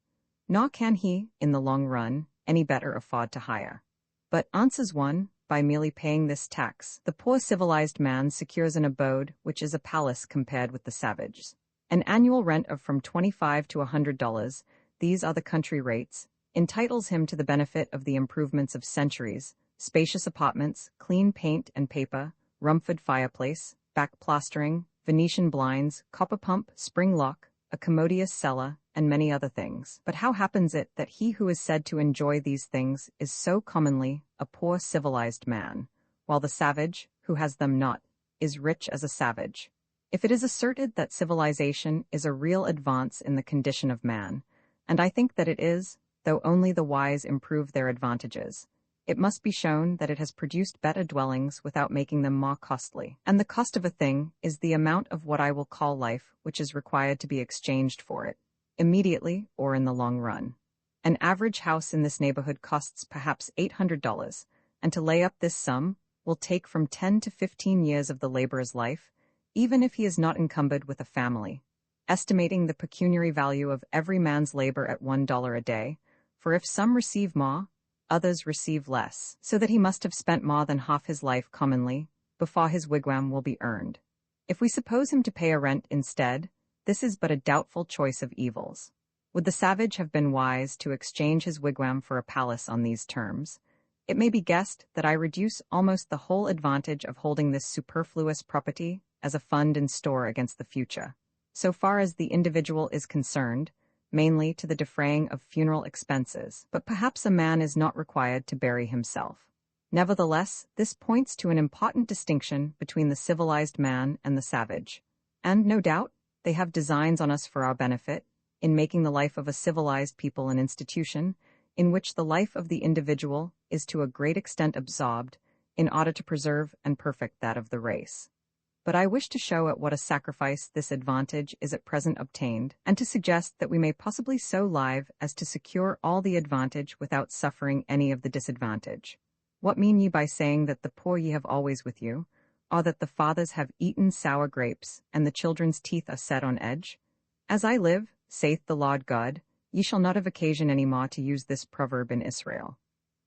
Nor can he, in the long run, any better afford to hire. But, answers one, by merely paying this tax, the poor civilized man secures an abode which is a palace compared with the savage's. An annual rent of from $25 to $100, these are the country rates, entitles him to the benefit of the improvements of centuries, spacious apartments, clean paint and paper, Rumford fireplace, back plastering, Venetian blinds, copper pump, spring lock, a commodious cellar, and many other things. But how happens it that he who is said to enjoy these things is so commonly a poor civilized man, while the savage, who has them not, is rich as a savage. If it is asserted that civilization is a real advance in the condition of man, and I think that it is, though only the wise improve their advantages, it must be shown that it has produced better dwellings without making them more costly. And the cost of a thing is the amount of what I will call life which is required to be exchanged for it, immediately or in the long run. An average house in this neighborhood costs perhaps $800, and to lay up this sum will take from 10 to 15 years of the laborer's life, even if he is not encumbered with a family. Estimating the pecuniary value of every man's labor at $1 a day, for if some receive more, others receive less, so that he must have spent more than half his life commonly, before his wigwam will be earned. If we suppose him to pay a rent instead, this is but a doubtful choice of evils. Would the savage have been wise to exchange his wigwam for a palace on these terms? It may be guessed that I reduce almost the whole advantage of holding this superfluous property as a fund and store against the future, so far as the individual is concerned, mainly to the defraying of funeral expenses, but perhaps a man is not required to bury himself. Nevertheless, this points to an important distinction between the civilized man and the savage, and, no doubt, they have designs on us for our benefit, in making the life of a civilized people an institution, in which the life of the individual is to a great extent absorbed, in order to preserve and perfect that of the race. But I wish to show at what a sacrifice this advantage is at present obtained, and to suggest that we may possibly so live as to secure all the advantage without suffering any of the disadvantage. What mean ye by saying that the poor ye have always with you, or that the fathers have eaten sour grapes, and the children's teeth are set on edge? As I live, saith the Lord God, ye shall not have occasion any more to use this proverb in Israel.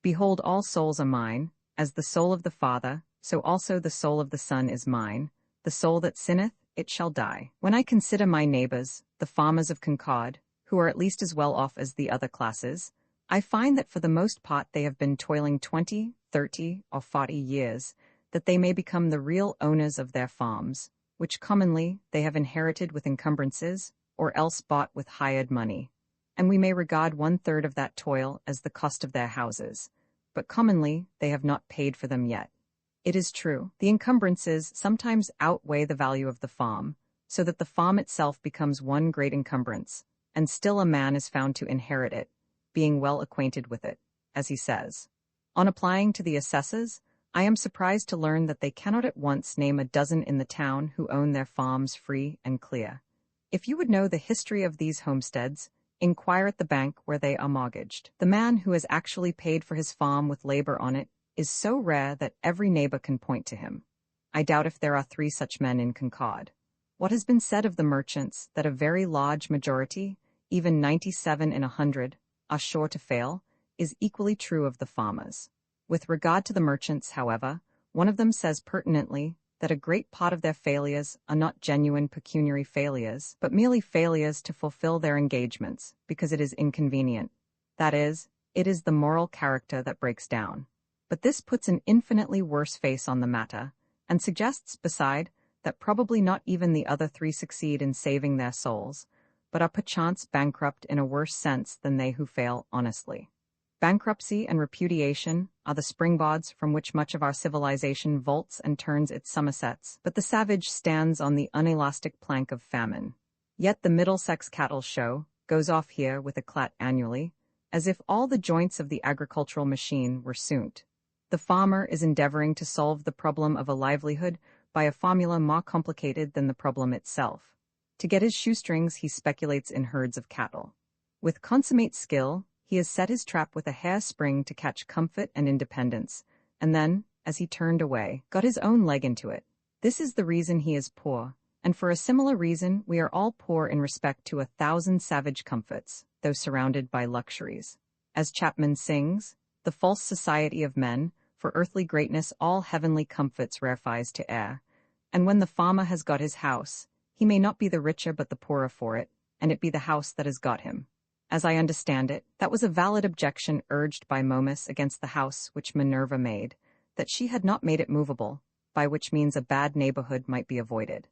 Behold, all souls are mine, as the soul of the Father, so also the soul of the Son is mine. The soul that sinneth, it shall die. When I consider my neighbors, the farmers of Concord, who are at least as well off as the other classes, I find that for the most part they have been toiling 20, 30, or 40 years, that they may become the real owners of their farms, which commonly they have inherited with encumbrances, or else bought with hired money. And we may regard 1/3 of that toil as the cost of their houses, but commonly they have not paid for them yet. It is true, the encumbrances sometimes outweigh the value of the farm, so that the farm itself becomes one great encumbrance, and still a man is found to inherit it, being well acquainted with it, as he says. On applying to the assessors, I am surprised to learn that they cannot at once name a dozen in the town who own their farms free and clear. If you would know the history of these homesteads, inquire at the bank where they are mortgaged. The man who has actually paid for his farm with labor on it is so rare that every neighbor can point to him. I doubt if there are 3 such men in Concord. What has been said of the merchants, that a very large majority, even 97 in 100, are sure to fail, is equally true of the farmers. With regard to the merchants, however, one of them says pertinently that a great part of their failures are not genuine pecuniary failures, but merely failures to fulfill their engagements, because it is inconvenient. That is, it is the moral character that breaks down. But this puts an infinitely worse face on the matter, and suggests, beside, that probably not even the other 3 succeed in saving their souls, but are perchance bankrupt in a worse sense than they who fail honestly. Bankruptcy and repudiation are the springboards from which much of our civilization vaults and turns its somersets, but the savage stands on the unelastic plank of famine. Yet the Middlesex cattle show goes off here with eclat annually, as if all the joints of the agricultural machine were sunt. The farmer is endeavoring to solve the problem of a livelihood by a formula more complicated than the problem itself. To get his shoestrings, he speculates in herds of cattle. With consummate skill, he has set his trap with a hair spring to catch comfort and independence, and then, as he turned away, got his own leg into it. This is the reason he is poor, and for a similar reason we are all poor in respect to 1,000 savage comforts, though surrounded by luxuries. As Chapman sings, the false society of men, for earthly greatness all heavenly comforts rarefies to air, and when the farmer has got his house, he may not be the richer but the poorer for it, and it be the house that has got him. As I understand it, that was a valid objection urged by Momus against the house which Minerva made, that she had not made it movable, by which means a bad neighborhood might be avoided.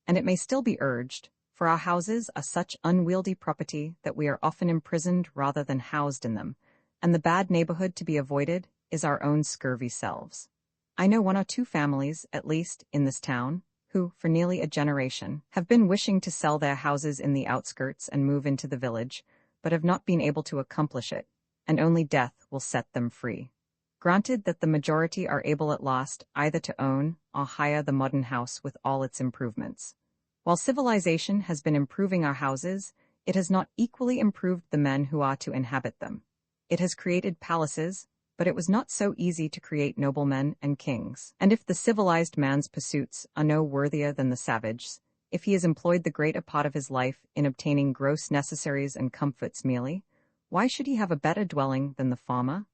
And it may still be urged, for our houses are such unwieldy property that we are often imprisoned rather than housed in them, and the bad neighborhood to be avoided is our own scurvy selves. I know one or two families, at least, in this town, who, for nearly a generation, have been wishing to sell their houses in the outskirts and move into the village, but have not been able to accomplish it, and only death will set them free. Granted that the majority are able at last either to own or hire the modern house with all its improvements. While civilization has been improving our houses, it has not equally improved the men who are to inhabit them. It has created palaces, but it was not so easy to create noblemen and kings. And if the civilized man's pursuits are no worthier than the savage's, if he has employed the greater part of his life in obtaining gross necessaries and comforts merely, why should he have a better dwelling than the farmer?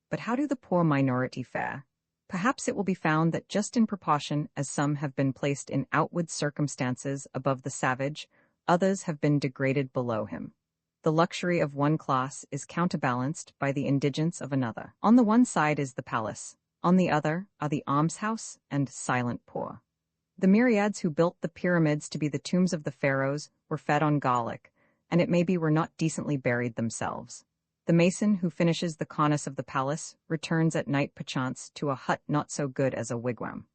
But how do the poor minority fare? Perhaps it will be found that just in proportion as some have been placed in outward circumstances above the savage, others have been degraded below him. The luxury of one class is counterbalanced by the indigence of another. On the one side is the palace, on the other are the almshouse and silent poor. The myriads who built the pyramids to be the tombs of the pharaohs were fed on garlic, and it may be were not decently buried themselves. The mason who finishes the cornice of the palace returns at night perchance to a hut not so good as a wigwam.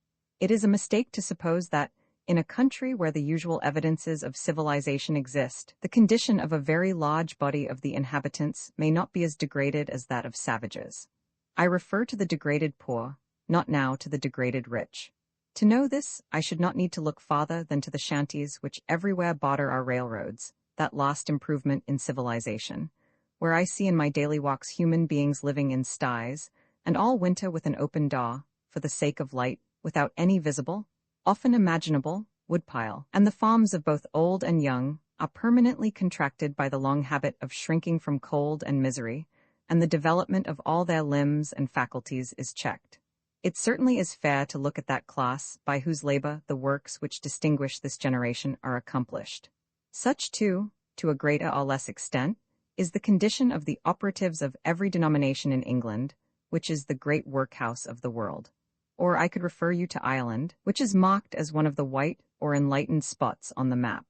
It is a mistake to suppose that, in a country where the usual evidences of civilization exist, the condition of a very large body of the inhabitants may not be as degraded as that of savages. I refer to the degraded poor, not now to the degraded rich. To know this, I should not need to look farther than to the shanties which everywhere border our railroads, that last improvement in civilization, where I see in my daily walks human beings living in sties, and all winter with an open door, for the sake of light, without any visible, often imaginable, woodpile, and the farms of both old and young are permanently contracted by the long habit of shrinking from cold and misery, and the development of all their limbs and faculties is checked. It certainly is fair to look at that class by whose labor the works which distinguish this generation are accomplished. Such, too, to a greater or less extent, is the condition of the operatives of every denomination in England, which is the great workhouse of the world. Or I could refer you to Ireland, which is marked as one of the white or enlightened spots on the map.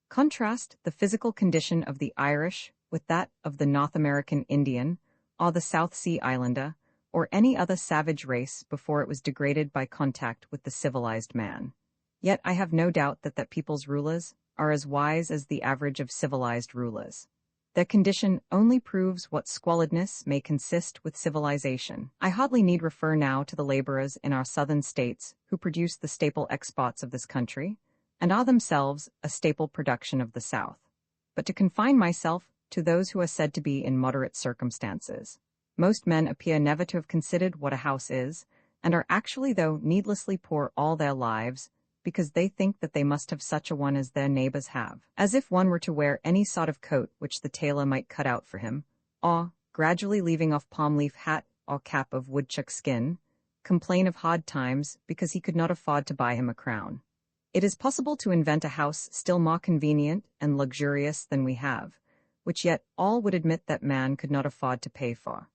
Contrast the physical condition of the Irish with that of the North American Indian, or the South Sea Islander, or any other savage race before it was degraded by contact with the civilized man. Yet I have no doubt that people's rulers are as wise as the average of civilized rulers. Their condition only proves what squalidness may consist with civilization. I hardly need refer now to the laborers in our southern states who produce the staple exports of this country, and are themselves a staple production of the South, but to confine myself to those who are said to be in moderate circumstances. Most men appear never to have considered what a house is, and are actually, though needlessly poor all their lives, because they think that they must have such a one as their neighbors have, as if one were to wear any sort of coat which the tailor might cut out for him, or, gradually leaving off palm-leaf hat or cap of woodchuck skin, complain of hard times because he could not afford to buy him a crown. It is possible to invent a house still more convenient and luxurious than we have, which yet all would admit that man could not afford to pay for.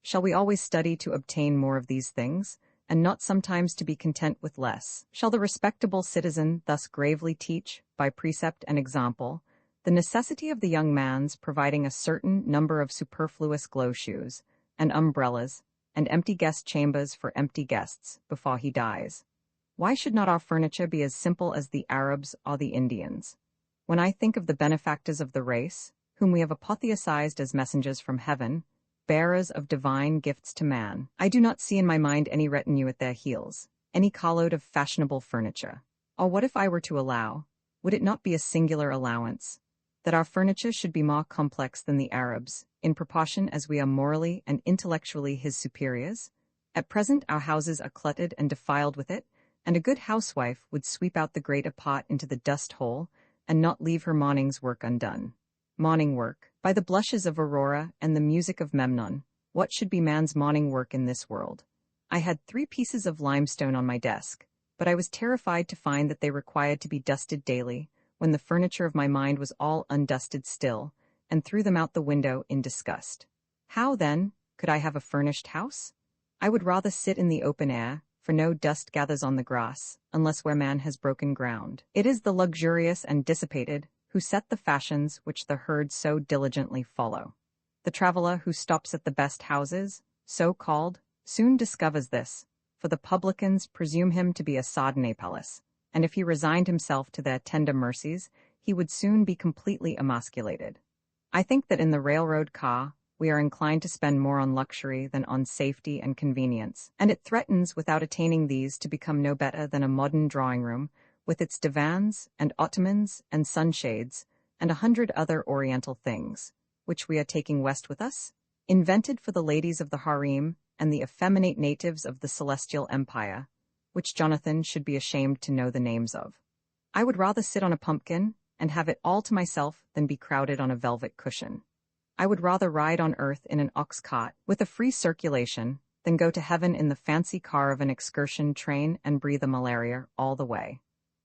Shall we always study to obtain more of these things, and not sometimes to be content with less? Shall the respectable citizen thus gravely teach, by precept and example, the necessity of the young man's providing a certain number of superfluous glow shoes, and umbrellas, and empty guest chambers for empty guests, before he dies? Why should not our furniture be as simple as the Arabs or the Indians? When I think of the benefactors of the race, whom we have apotheosized as messengers from heaven, bearers of divine gifts to man, I do not see in my mind any retinue at their heels, any carload of fashionable furniture. Or what if I were to allow, would it not be a singular allowance, that our furniture should be more complex than the Arabs, in proportion as we are morally and intellectually his superiors? At present our houses are cluttered and defiled with it, and a good housewife would sweep out the greater part into the dust hole, and not leave her morning's work undone. Morning work. By the blushes of Aurora and the music of Memnon, what should be man's morning work in this world? I had 3 pieces of limestone on my desk, but I was terrified to find that they required to be dusted daily, when the furniture of my mind was all undusted still, and threw them out the window in disgust. How, then, could I have a furnished house? I would rather sit in the open air, for no dust gathers on the grass, unless where man has broken ground. It is the luxurious and dissipated who set the fashions which the herd so diligently follow. The traveler who stops at the best houses, so called, soon discovers this, for the publicans presume him to be a Sardanapalus, and if he resigned himself to their tender mercies, he would soon be completely emasculated. I think that in the railroad car, we are inclined to spend more on luxury than on safety and convenience, and it threatens, without attaining these, to become no better than a modern drawing room, with its divans and ottomans and sunshades, and 100 other oriental things, which we are taking west with us, invented for the ladies of the harem and the effeminate natives of the celestial empire, which Jonathan should be ashamed to know the names of. I would rather sit on a pumpkin and have it all to myself than be crowded on a velvet cushion. I would rather ride on earth in an ox cart with a free circulation than go to heaven in the fancy car of an excursion train and breathe a malaria all the way.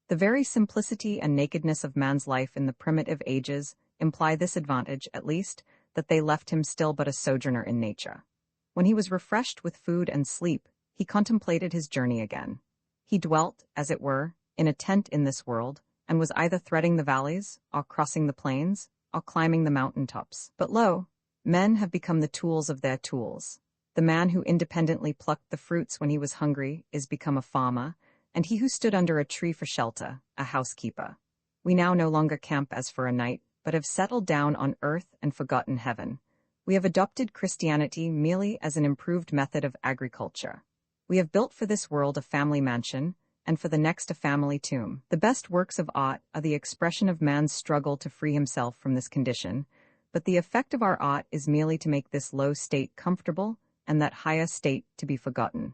The very simplicity and nakedness of man's life in the primitive ages imply this advantage, at least, that they left him still but a sojourner in nature. When he was refreshed with food and sleep, he contemplated his journey again. He dwelt, as it were, in a tent in this world, and was either threading the valleys, or crossing the plains, or climbing the mountain tops. But lo, men have become the tools of their tools. The man who independently plucked the fruits when he was hungry is become a farmer, and he who stood under a tree for shelter, a housekeeper. We now no longer camp as for a night, but have settled down on earth and forgotten heaven. We have adopted Christianity merely as an improved method of agriculture. We have built for this world a family mansion, and for the next a family tomb. The best works of art are the expression of man's struggle to free himself from this condition, but the effect of our art is merely to make this low state comfortable and that higher state to be forgotten.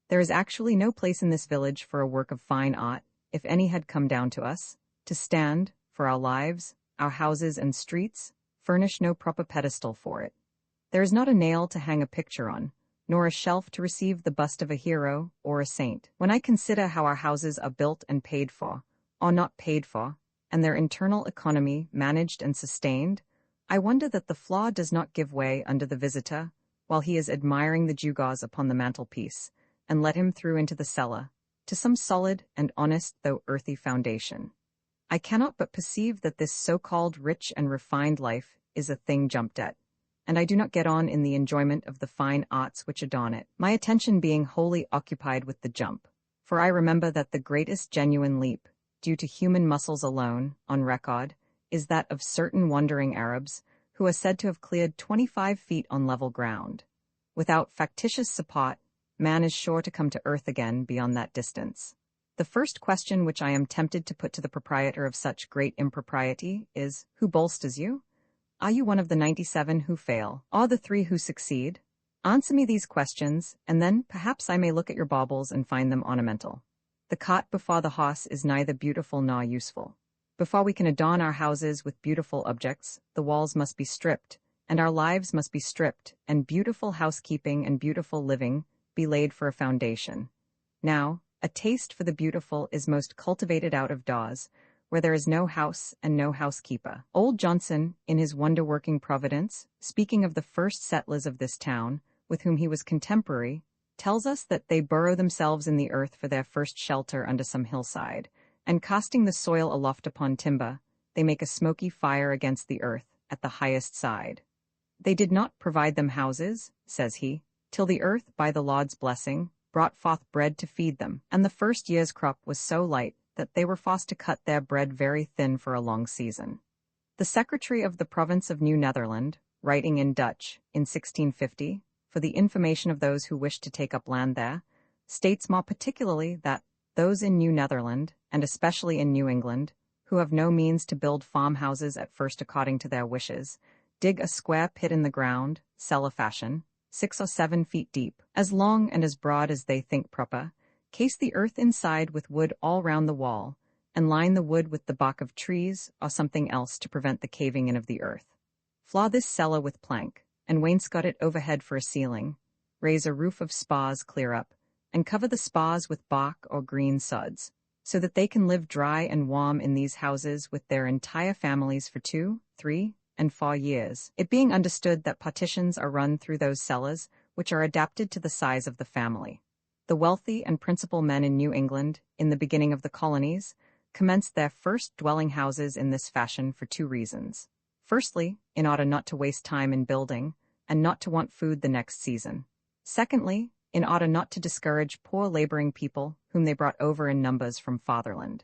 There is actually no place in this village for a work of fine art, if any had come down to us, to stand, for our lives, our houses and streets, furnish no proper pedestal for it. There is not a nail to hang a picture on, nor a shelf to receive the bust of a hero or a saint. When I consider how our houses are built and paid for, or not paid for, and their internal economy managed and sustained, I wonder that the flaw does not give way under the visitor, while he is admiring the gewgaws upon the mantelpiece, and let him through into the cellar, to some solid and honest though earthy foundation. I cannot but perceive that this so-called rich and refined life is a thing jumped at, and I do not get on in the enjoyment of the fine arts which adorn it, my attention being wholly occupied with the jump. For I remember that the greatest genuine leap, due to human muscles alone, on record, is that of certain wandering Arabs, who are said to have cleared 25 feet on level ground. Without factitious support, man is sure to come to earth again beyond that distance. The first question which I am tempted to put to the proprietor of such great impropriety is, who bolsters you? Are you one of the 97 who fail, or the 3 who succeed? Answer me these questions, and then perhaps I may look at your baubles and find them ornamental. The cart before the horse is neither beautiful nor useful. Before we can adorn our houses with beautiful objects, the walls must be stripped, and our lives must be stripped, and beautiful housekeeping and beautiful living be laid for a foundation. Now, a taste for the beautiful is most cultivated out of doors, where there is no house and no housekeeper. Old Johnson, in his wonder-working Providence, speaking of the first settlers of this town, with whom he was contemporary, tells us that they burrow themselves in the earth for their first shelter under some hillside, and casting the soil aloft upon timber, they make a smoky fire against the earth at the highest side. They did not provide them houses, says he, till the earth, by the Lord's blessing, brought forth bread to feed them, and the first year's crop was so light that they were forced to cut their bread very thin for a long season. The secretary of the province of New Netherland, writing in Dutch in 1650, for the information of those who wished to take up land there, states more particularly that those in New Netherland, and especially in New England, who have no means to build farmhouses at first according to their wishes, dig a square pit in the ground, cellar fashion, 6 or 7 feet deep, as long and as broad as they think proper, case the earth inside with wood all round the wall, and line the wood with the bark of trees or something else to prevent the caving in of the earth. Flaw this cellar with plank, and wainscot it overhead for a ceiling, raise a roof of spars clear up, and cover the spars with bark or green sods, so that they can live dry and warm in these houses with their entire families for 2, 3, and 4 years, it being understood that partitions are run through those cellars which are adapted to the size of the family. The wealthy and principal men in New England, in the beginning of the colonies, commenced their first dwelling houses in this fashion for 2 reasons. Firstly, in order not to waste time in building, and not to want food the next season. Secondly, in order not to discourage poor laboring people whom they brought over in numbers from fatherland.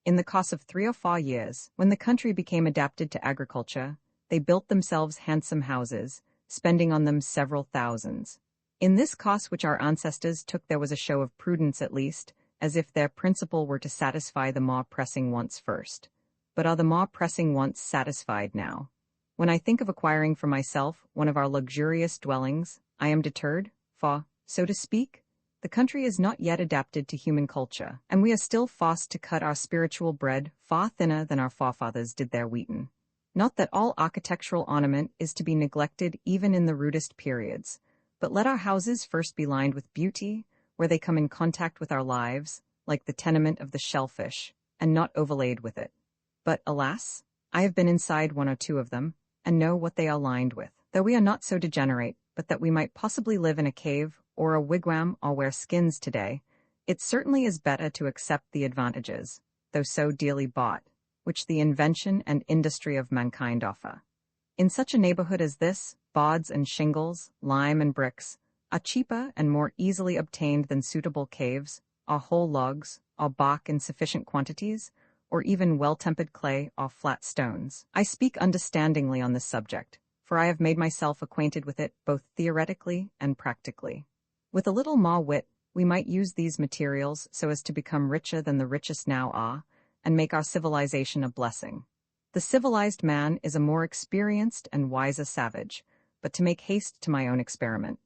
In the course of 3 or 4 years, when the country became adapted to agriculture, they built themselves handsome houses, spending on them several thousands. In this course which our ancestors took there was a show of prudence at least, as if their principle were to satisfy the more pressing wants first. But are the more pressing wants satisfied now? When I think of acquiring for myself one of our luxurious dwellings, I am deterred, for, so to speak, the country is not yet adapted to human culture, and we are still forced to cut our spiritual bread far thinner than our forefathers did their wheaten. Not that all architectural ornament is to be neglected even in the rudest periods, but let our houses first be lined with beauty, where they come in contact with our lives, like the tenement of the shellfish, and not overlaid with it. But, alas, I have been inside 1 or 2 of them, and know what they are lined with, though we are not so degenerate, but that we might possibly live in a cave, or a wigwam, or wear skins today, it certainly is better to accept the advantages, though so dearly bought, which the invention and industry of mankind offer. In such a neighborhood as this, boards and shingles, lime and bricks, are cheaper and more easily obtained than suitable caves, or whole logs, or bark in sufficient quantities, or even well-tempered clay or flat stones. I speak understandingly on this subject, for I have made myself acquainted with it both theoretically and practically. With a little more wit, we might use these materials so as to become richer than the richest now are, and make our civilization a blessing. The civilized man is a more experienced and wiser savage, but to make haste to my own experiment.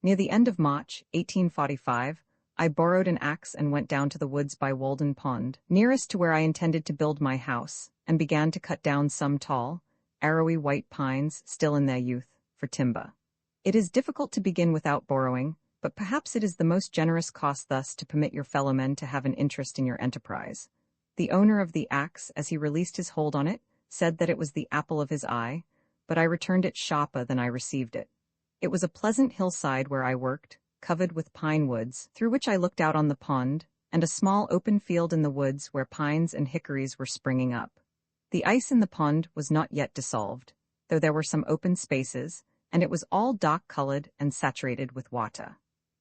Near the end of March, 1845, I borrowed an axe and went down to the woods by Walden Pond, nearest to where I intended to build my house, and began to cut down some tall, arrowy white pines, still in their youth, for timber. It is difficult to begin without borrowing, but perhaps it is the most generous cost thus to permit your fellowmen to have an interest in your enterprise. The owner of the axe, as he released his hold on it, said that it was the apple of his eye, but I returned it sharper than I received it. It was a pleasant hillside where I worked, covered with pine woods, through which I looked out on the pond, and a small open field in the woods where pines and hickories were springing up. The ice in the pond was not yet dissolved, though there were some open spaces, and it was all dark-colored and saturated with water.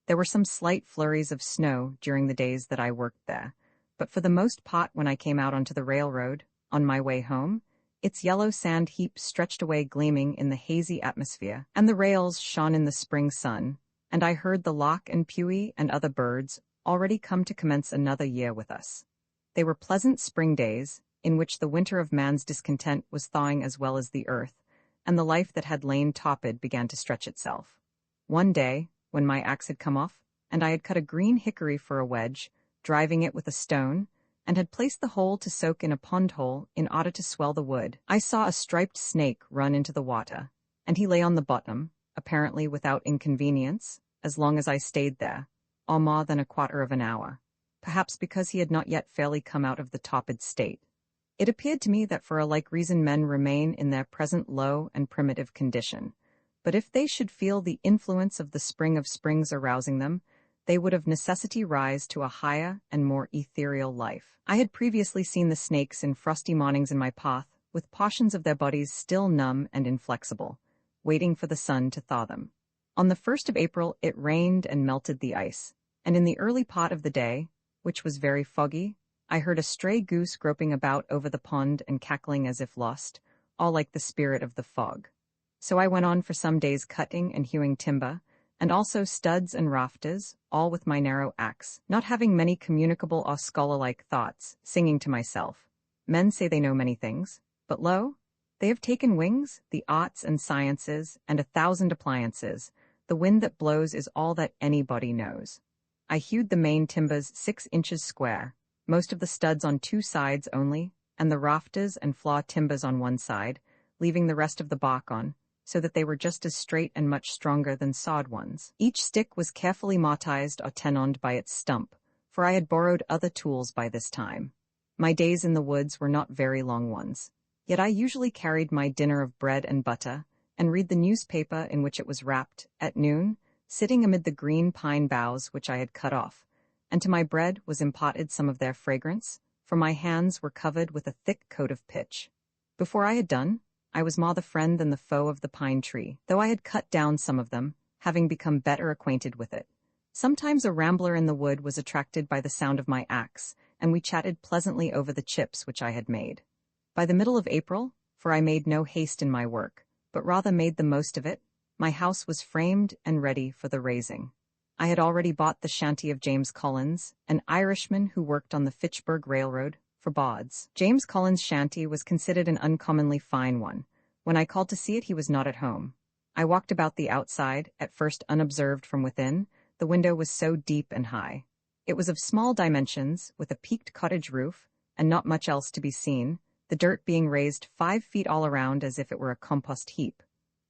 There were some slight flurries of snow during the days that I worked there, but for the most part when I came out onto the railroad, on my way home, its yellow sand heap stretched away gleaming in the hazy atmosphere, and the rails shone in the spring sun, and I heard the lark and pewee and other birds already come to commence another year with us. They were pleasant spring days, in which the winter of man's discontent was thawing as well as the earth, and the life that had lain torpid began to stretch itself. One day, when my axe had come off, and I had cut a green hickory for a wedge, driving it with a stone, and had placed the hole to soak in a pond hole in order to swell the wood, I saw a striped snake run into the water, and he lay on the bottom, apparently without inconvenience, as long as I stayed there, or more than 1/4 of an hour, perhaps because he had not yet fairly come out of the torpid state. It appeared to me that for a like reason men remain in their present low and primitive condition, but if they should feel the influence of the spring of springs arousing them, they would of necessity rise to a higher and more ethereal life. I had previously seen the snakes in frosty mornings in my path, with portions of their bodies still numb and inflexible, waiting for the sun to thaw them. On the 1st of April it rained and melted the ice, and in the early part of the day, which was very foggy, I heard a stray goose groping about over the pond and cackling as if lost, all like the spirit of the fog. So I went on for some days cutting and hewing timber, and also studs and rafters, all with my narrow axe, not having many communicable or scholar-like thoughts, singing to myself, "Men say they know many things, but lo, they have taken wings, the arts and sciences, and 1,000 appliances. The wind that blows is all that anybody knows." I hewed the main timbers 6 inches square, most of the studs on 2 sides only, and the rafters and flaw timbers on 1 side, leaving the rest of the bark on, so that they were just as straight and much stronger than sawed ones. Each stick was carefully mortised or tenoned by its stump, for I had borrowed other tools by this time. My days in the woods were not very long ones, yet I usually carried my dinner of bread and butter, and read the newspaper in which it was wrapped, at noon, sitting amid the green pine boughs which I had cut off, and to my bread was imparted some of their fragrance, for my hands were covered with a thick coat of pitch. Before I had done, I was more the friend than the foe of the pine tree, though I had cut down some of them, having become better acquainted with it, Sometimes a rambler in the wood was attracted by the sound of my axe, and we chatted pleasantly over the chips which I had made. By the middle of April, for I made no haste in my work, but rather made the most of it, my house was framed and ready for the raising. I had already bought the shanty of James Collins, an Irishman who worked on the Fitchburg Railroad, for bawds. James Collins' shanty was considered an uncommonly fine one. When I called to see it, he was not at home. I walked about the outside, at first unobserved from within. The window was so deep and high. It was of small dimensions, with a peaked cottage roof, and not much else to be seen, the dirt being raised 5 feet all around as if it were a compost heap.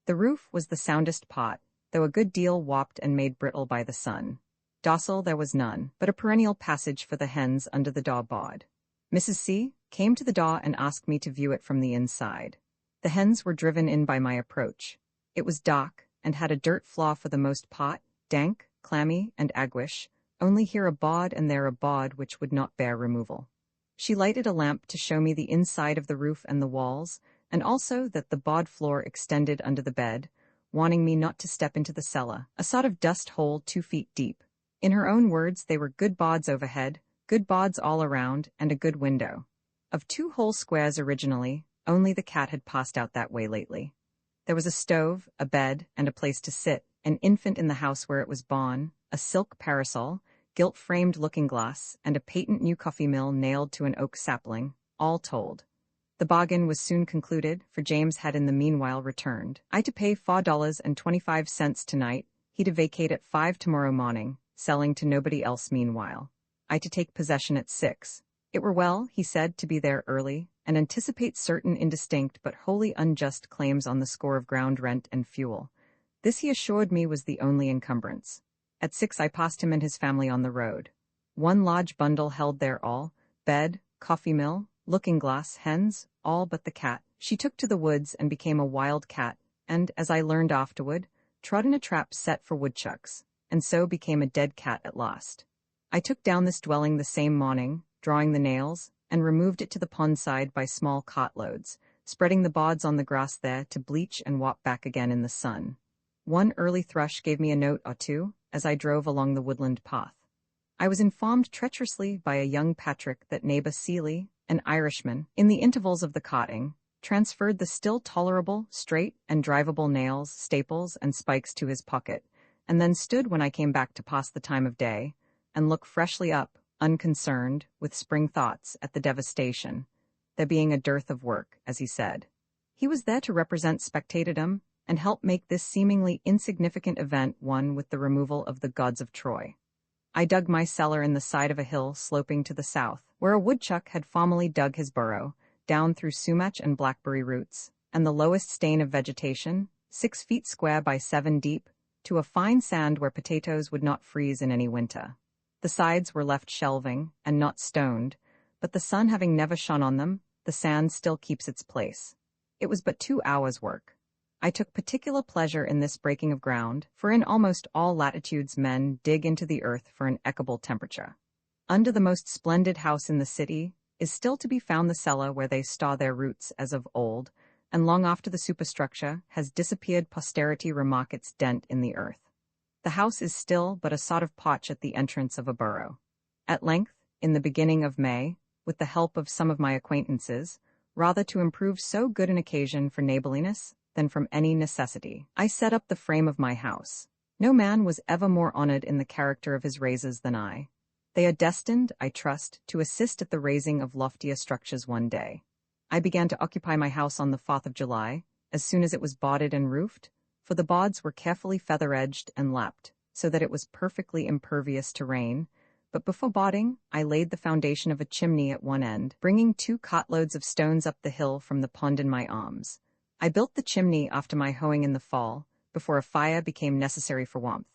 The roof was the soundest part, though a good deal warped and made brittle by the sun. Docile there was none, but a perennial passage for the hens under the door board. Mrs. C. came to the door and asked me to view it from the inside. The hens were driven in by my approach. It was dark, and had a dirt floor for the most part, dank, clammy, and aguish, only here a bod and there a bod which would not bear removal. She lighted a lamp to show me the inside of the roof and the walls, and also that the bod floor extended under the bed, warning me not to step into the cellar, a sort of dust hole 2 feet deep. In her own words, they were good bods overhead, good bods all around, and a good window. Of 2 whole squares originally, only the cat had passed out that way lately. There was a stove, a bed, and a place to sit, an infant in the house where it was born, a silk parasol, gilt-framed looking-glass, and a patent new coffee mill nailed to an oak sapling, all told. The bargain was soon concluded, for James had in the meanwhile returned. I to pay $4.25 tonight, he to vacate at 5 tomorrow morning, selling to nobody else meanwhile. I to take possession at 6. It were well, he said, to be there early, and anticipate certain indistinct but wholly unjust claims on the score of ground rent and fuel. This he assured me was the only encumbrance. At 6 I passed him and his family on the road. 1 large bundle held there all, bed, coffee mill, looking-glass, hens, all but the cat. She took to the woods and became a wild cat, and, as I learned afterward, trod in a trap set for woodchucks, and so became a dead cat at last. I took down this dwelling the same morning, drawing the nails, and removed it to the pond side by small cartloads, spreading the bods on the grass there to bleach and walk back again in the sun. 1 early thrush gave me a note or 2, as I drove along the woodland path. I was informed treacherously by a young Patrick that neighbor Seeley, an Irishman, in the intervals of the carting, transferred the still tolerable, straight, and drivable nails, staples, and spikes to his pocket, and then stood when I came back to pass the time of day, and look freshly up, unconcerned, with spring thoughts, at the devastation, there being a dearth of work, as he said. He was there to represent spectatedom, and help make this seemingly insignificant event one with the removal of the gods of Troy. I dug my cellar in the side of a hill sloping to the south, where a woodchuck had formerly dug his burrow, down through sumac and blackberry roots, and the lowest stain of vegetation, 6 feet square by 7 deep, to a fine sand where potatoes would not freeze in any winter. The sides were left shelving, and not stoned, but the sun having never shone on them, the sand still keeps its place. It was but 2 hours' work. I took particular pleasure in this breaking of ground, for in almost all latitudes men dig into the earth for an equable temperature. Under the most splendid house in the city is still to be found the cellar where they store their roots as of old, and long after the superstructure has disappeared posterity remark its dent in the earth. The house is still but a sort of potch at the entrance of a burrow. At length, in the beginning of May, with the help of some of my acquaintances, rather to improve so good an occasion for neighborliness than from any necessity, I set up the frame of my house. No man was ever more honored in the character of his raises than I. They are destined, I trust, to assist at the raising of loftier structures one day. I began to occupy my house on the 4th of July, as soon as it was boarded and roofed, for the boards were carefully feather-edged and lapped, so that it was perfectly impervious to rain. But before boarding, I laid the foundation of a chimney at one end, bringing 2 cartloads of stones up the hill from the pond in my arms. I built the chimney after my hoeing in the fall, before a fire became necessary for warmth,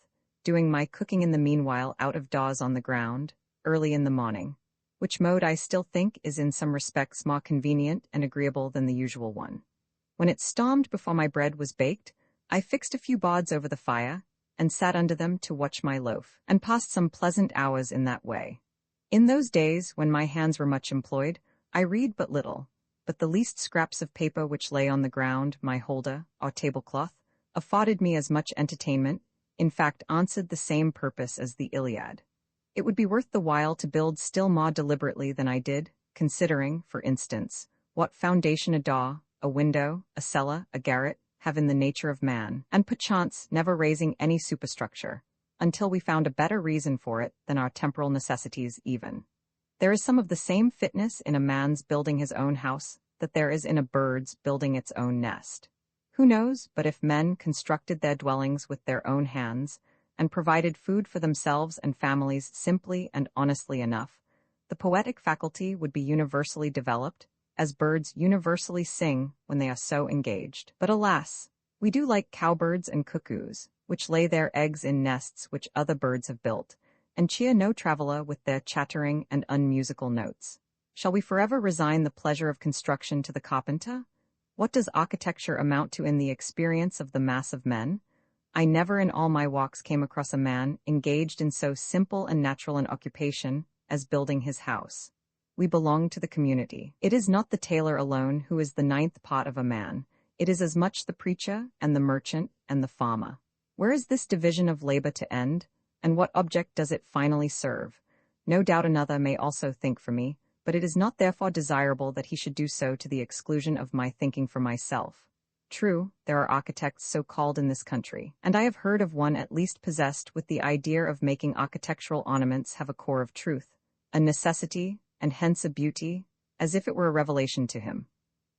doing my cooking in the meanwhile out of doors on the ground, early in the morning, which mode I still think is in some respects more convenient and agreeable than the usual one. When it stormed before my bread was baked, I fixed a few boards over the fire, and sat under them to watch my loaf, and passed some pleasant hours in that way. In those days, when my hands were much employed, I read but little, but the least scraps of paper which lay on the ground, my holder, or tablecloth, afforded me as much entertainment, in fact answered the same purpose as the Iliad. It would be worth the while to build still more deliberately than I did, considering, for instance, what foundation a door, a window, a cellar, a garret, have in the nature of man, and perchance never raising any superstructure, until we found a better reason for it than our temporal necessities even. There is some of the same fitness in a man's building his own house that there is in a bird's building its own nest. Who knows but if men constructed their dwellings with their own hands, and provided food for themselves and families simply and honestly enough, the poetic faculty would be universally developed, as birds universally sing when they are so engaged. But alas, we do like cowbirds and cuckoos, which lay their eggs in nests which other birds have built, and cheer no traveler with their chattering and unmusical notes. Shall we forever resign the pleasure of construction to the carpenter? What does architecture amount to in the experience of the mass of men? I never in all my walks came across a man engaged in so simple and natural an occupation as building his house. We belong to the community. It is not the tailor alone who is the ninth part of a man. It is as much the preacher and the merchant and the farmer. Where is this division of labor to end, and what object does it finally serve? No doubt another may also think for me, but it is not therefore desirable that he should do so to the exclusion of my thinking for myself. True, there are architects so called in this country, and I have heard of one at least possessed with the idea of making architectural ornaments have a core of truth, a necessity, and hence a beauty, as if it were a revelation to him.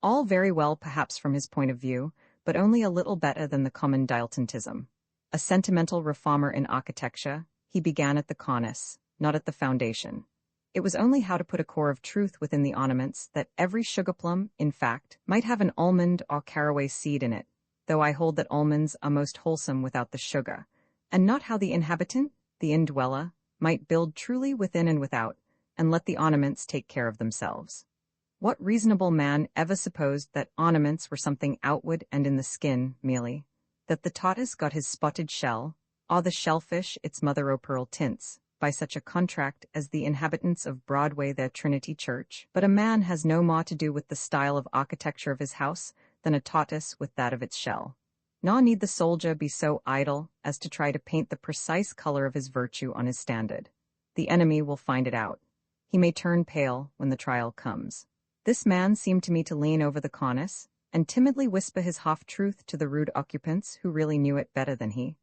All very well perhaps from his point of view, but only a little better than the common dilettantism. A sentimental reformer in architecture, he began at the cornice, not at the foundation. It was only how to put a core of truth within the ornaments that every sugarplum, in fact, might have an almond or caraway seed in it, though I hold that almonds are most wholesome without the sugar, and not how the inhabitant, the indweller, might build truly within and without, and let the ornaments take care of themselves. What reasonable man ever supposed that ornaments were something outward and in the skin merely, that the tortoise got his spotted shell, or the shellfish its mother-o'-pearl tints, by such a contract as the inhabitants of Broadway their Trinity Church? But a man has no more to do with the style of architecture of his house than a tortoise with that of its shell. Nor need the soldier be so idle as to try to paint the precise color of his virtue on his standard. The enemy will find it out. He may turn pale when the trial comes. This man seemed to me to lean over the cornice, and timidly whisper his half-truth to the rude occupants who really knew it better than he.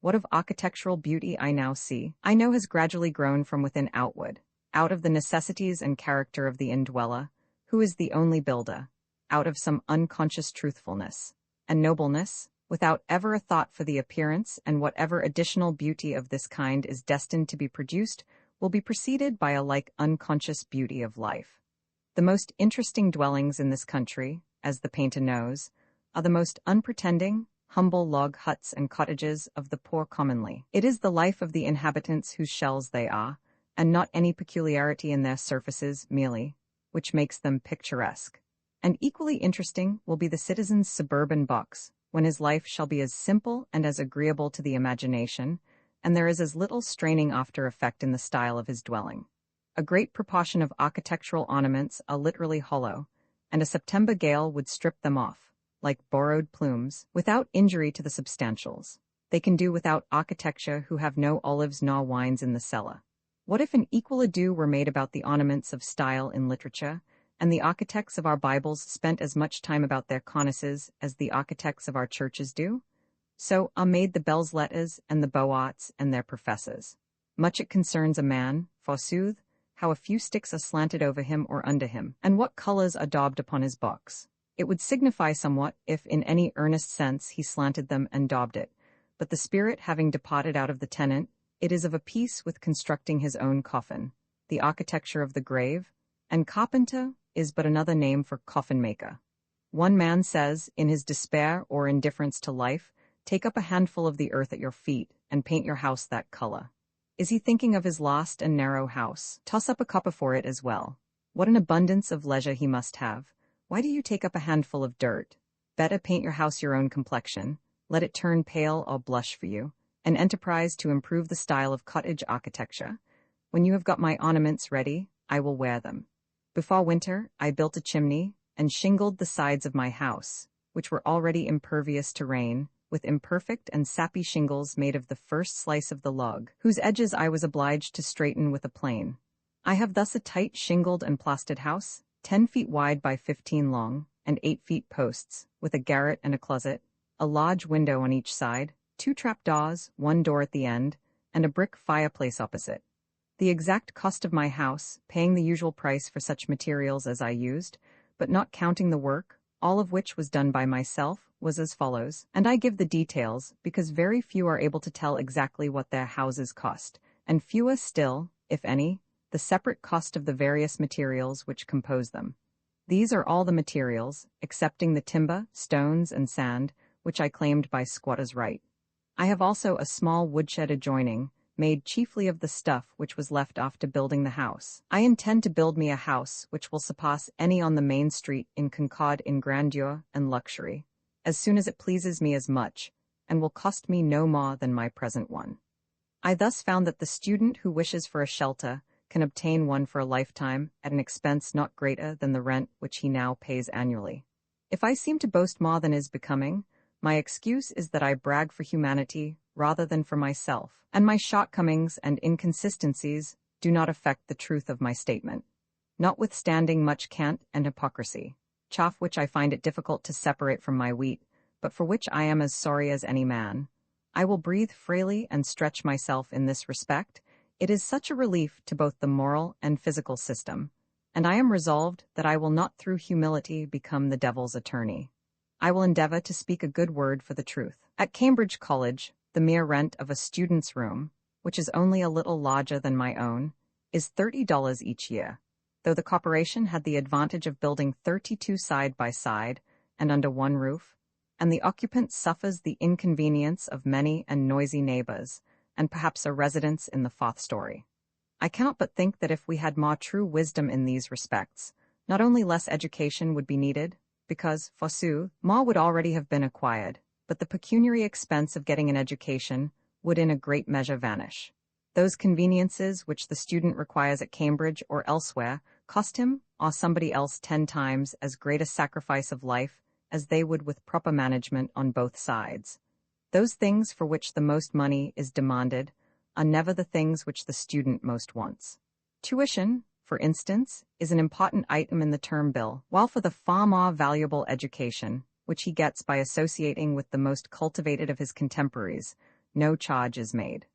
What of architectural beauty I now see, I know has gradually grown from within outward, out of the necessities and character of the indweller, who is the only builder, out of some unconscious truthfulness and nobleness, without ever a thought for the appearance, and whatever additional beauty of this kind is destined to be produced will be preceded by a like unconscious beauty of life. The most interesting dwellings in this country, as the painter knows, are the most unpretending, humble log huts and cottages of the poor commonly. It is the life of the inhabitants whose shells they are, and not any peculiarity in their surfaces merely, which makes them picturesque. And equally interesting will be the citizen's suburban box, when his life shall be as simple and as agreeable to the imagination, and there is as little straining after effect in the style of his dwelling. A great proportion of architectural ornaments are literally hollow, and a September gale would strip them off, like borrowed plumes, without injury to the substantials. They can do without architecture who have no olives nor wines in the cellar. What if an equal ado were made about the ornaments of style in literature, and the architects of our Bibles spent as much time about their cornices as the architects of our churches do? So are made the belles lettres and the beaux arts and their professors. Much it concerns a man, forsooth, how a few sticks are slanted over him or under him, and what colours are daubed upon his box. It would signify somewhat if in any earnest sense he slanted them and daubed it, but the spirit having departed out of the tenant, it is of a piece with constructing his own coffin, the architecture of the grave, and carpenter is but another name for coffin-maker. One man says, in his despair or indifference to life, take up a handful of the earth at your feet and paint your house that color. Is he thinking of his lost and narrow house? Toss up a copper for it as well. What an abundance of leisure he must have. Why do you take up a handful of dirt? Better paint your house your own complexion, let it turn pale or blush for you, an enterprise to improve the style of cottage architecture. When you have got my ornaments ready, I will wear them. Before winter, I built a chimney and shingled the sides of my house, which were already impervious to rain, with imperfect and sappy shingles made of the first slice of the log, whose edges I was obliged to straighten with a plane. I have thus a tight shingled and plastered house, 10 feet wide by 15 long, and 8 feet posts, with a garret and a closet, a large window on each side, 2 trapdoors, 1 door at the end, and a brick fireplace opposite. The exact cost of my house, paying the usual price for such materials as I used, but not counting the work, all of which was done by myself, was as follows, and I give the details because very few are able to tell exactly what their houses cost, and fewer still, if any, the separate cost of the various materials which compose them. These are all the materials, excepting the timber, stones, and sand, which I claimed by squatter's right. I have also a small woodshed adjoining, made chiefly of the stuff which was left after building the house. I intend to build me a house which will surpass any on the main street in Concord in grandeur and luxury, as soon as it pleases me as much, and will cost me no more than my present one. I thus found that the student who wishes for a shelter can obtain one for a lifetime at an expense not greater than the rent which he now pays annually. If I seem to boast more than is becoming, my excuse is that I brag for humanity rather than for myself, and my shortcomings and inconsistencies do not affect the truth of my statement. Notwithstanding much cant and hypocrisy, chaff which I find it difficult to separate from my wheat, but for which I am as sorry as any man, I will breathe freely and stretch myself in this respect. It is such a relief to both the moral and physical system, and I am resolved that I will not through humility become the devil's attorney. I will endeavor to speak a good word for the truth. At Cambridge College, the mere rent of a student's room, which is only a little larger than my own, is $30 each year, though the corporation had the advantage of building 32 side by side and under one roof, and the occupant suffers the inconvenience of many and noisy neighbors, and perhaps a residence in the 4th story. I cannot but think that if we had more true wisdom in these respects, not only less education would be needed, because, forsooth, more would already have been acquired, but the pecuniary expense of getting an education would in a great measure vanish. Those conveniences which the student requires at Cambridge or elsewhere cost him or somebody else 10 times as great a sacrifice of life as they would with proper management on both sides. Those things for which the most money is demanded are never the things which the student most wants. Tuition, for instance, is an important item in the term bill, while for the far more valuable education, which he gets by associating with the most cultivated of his contemporaries, no charge is made.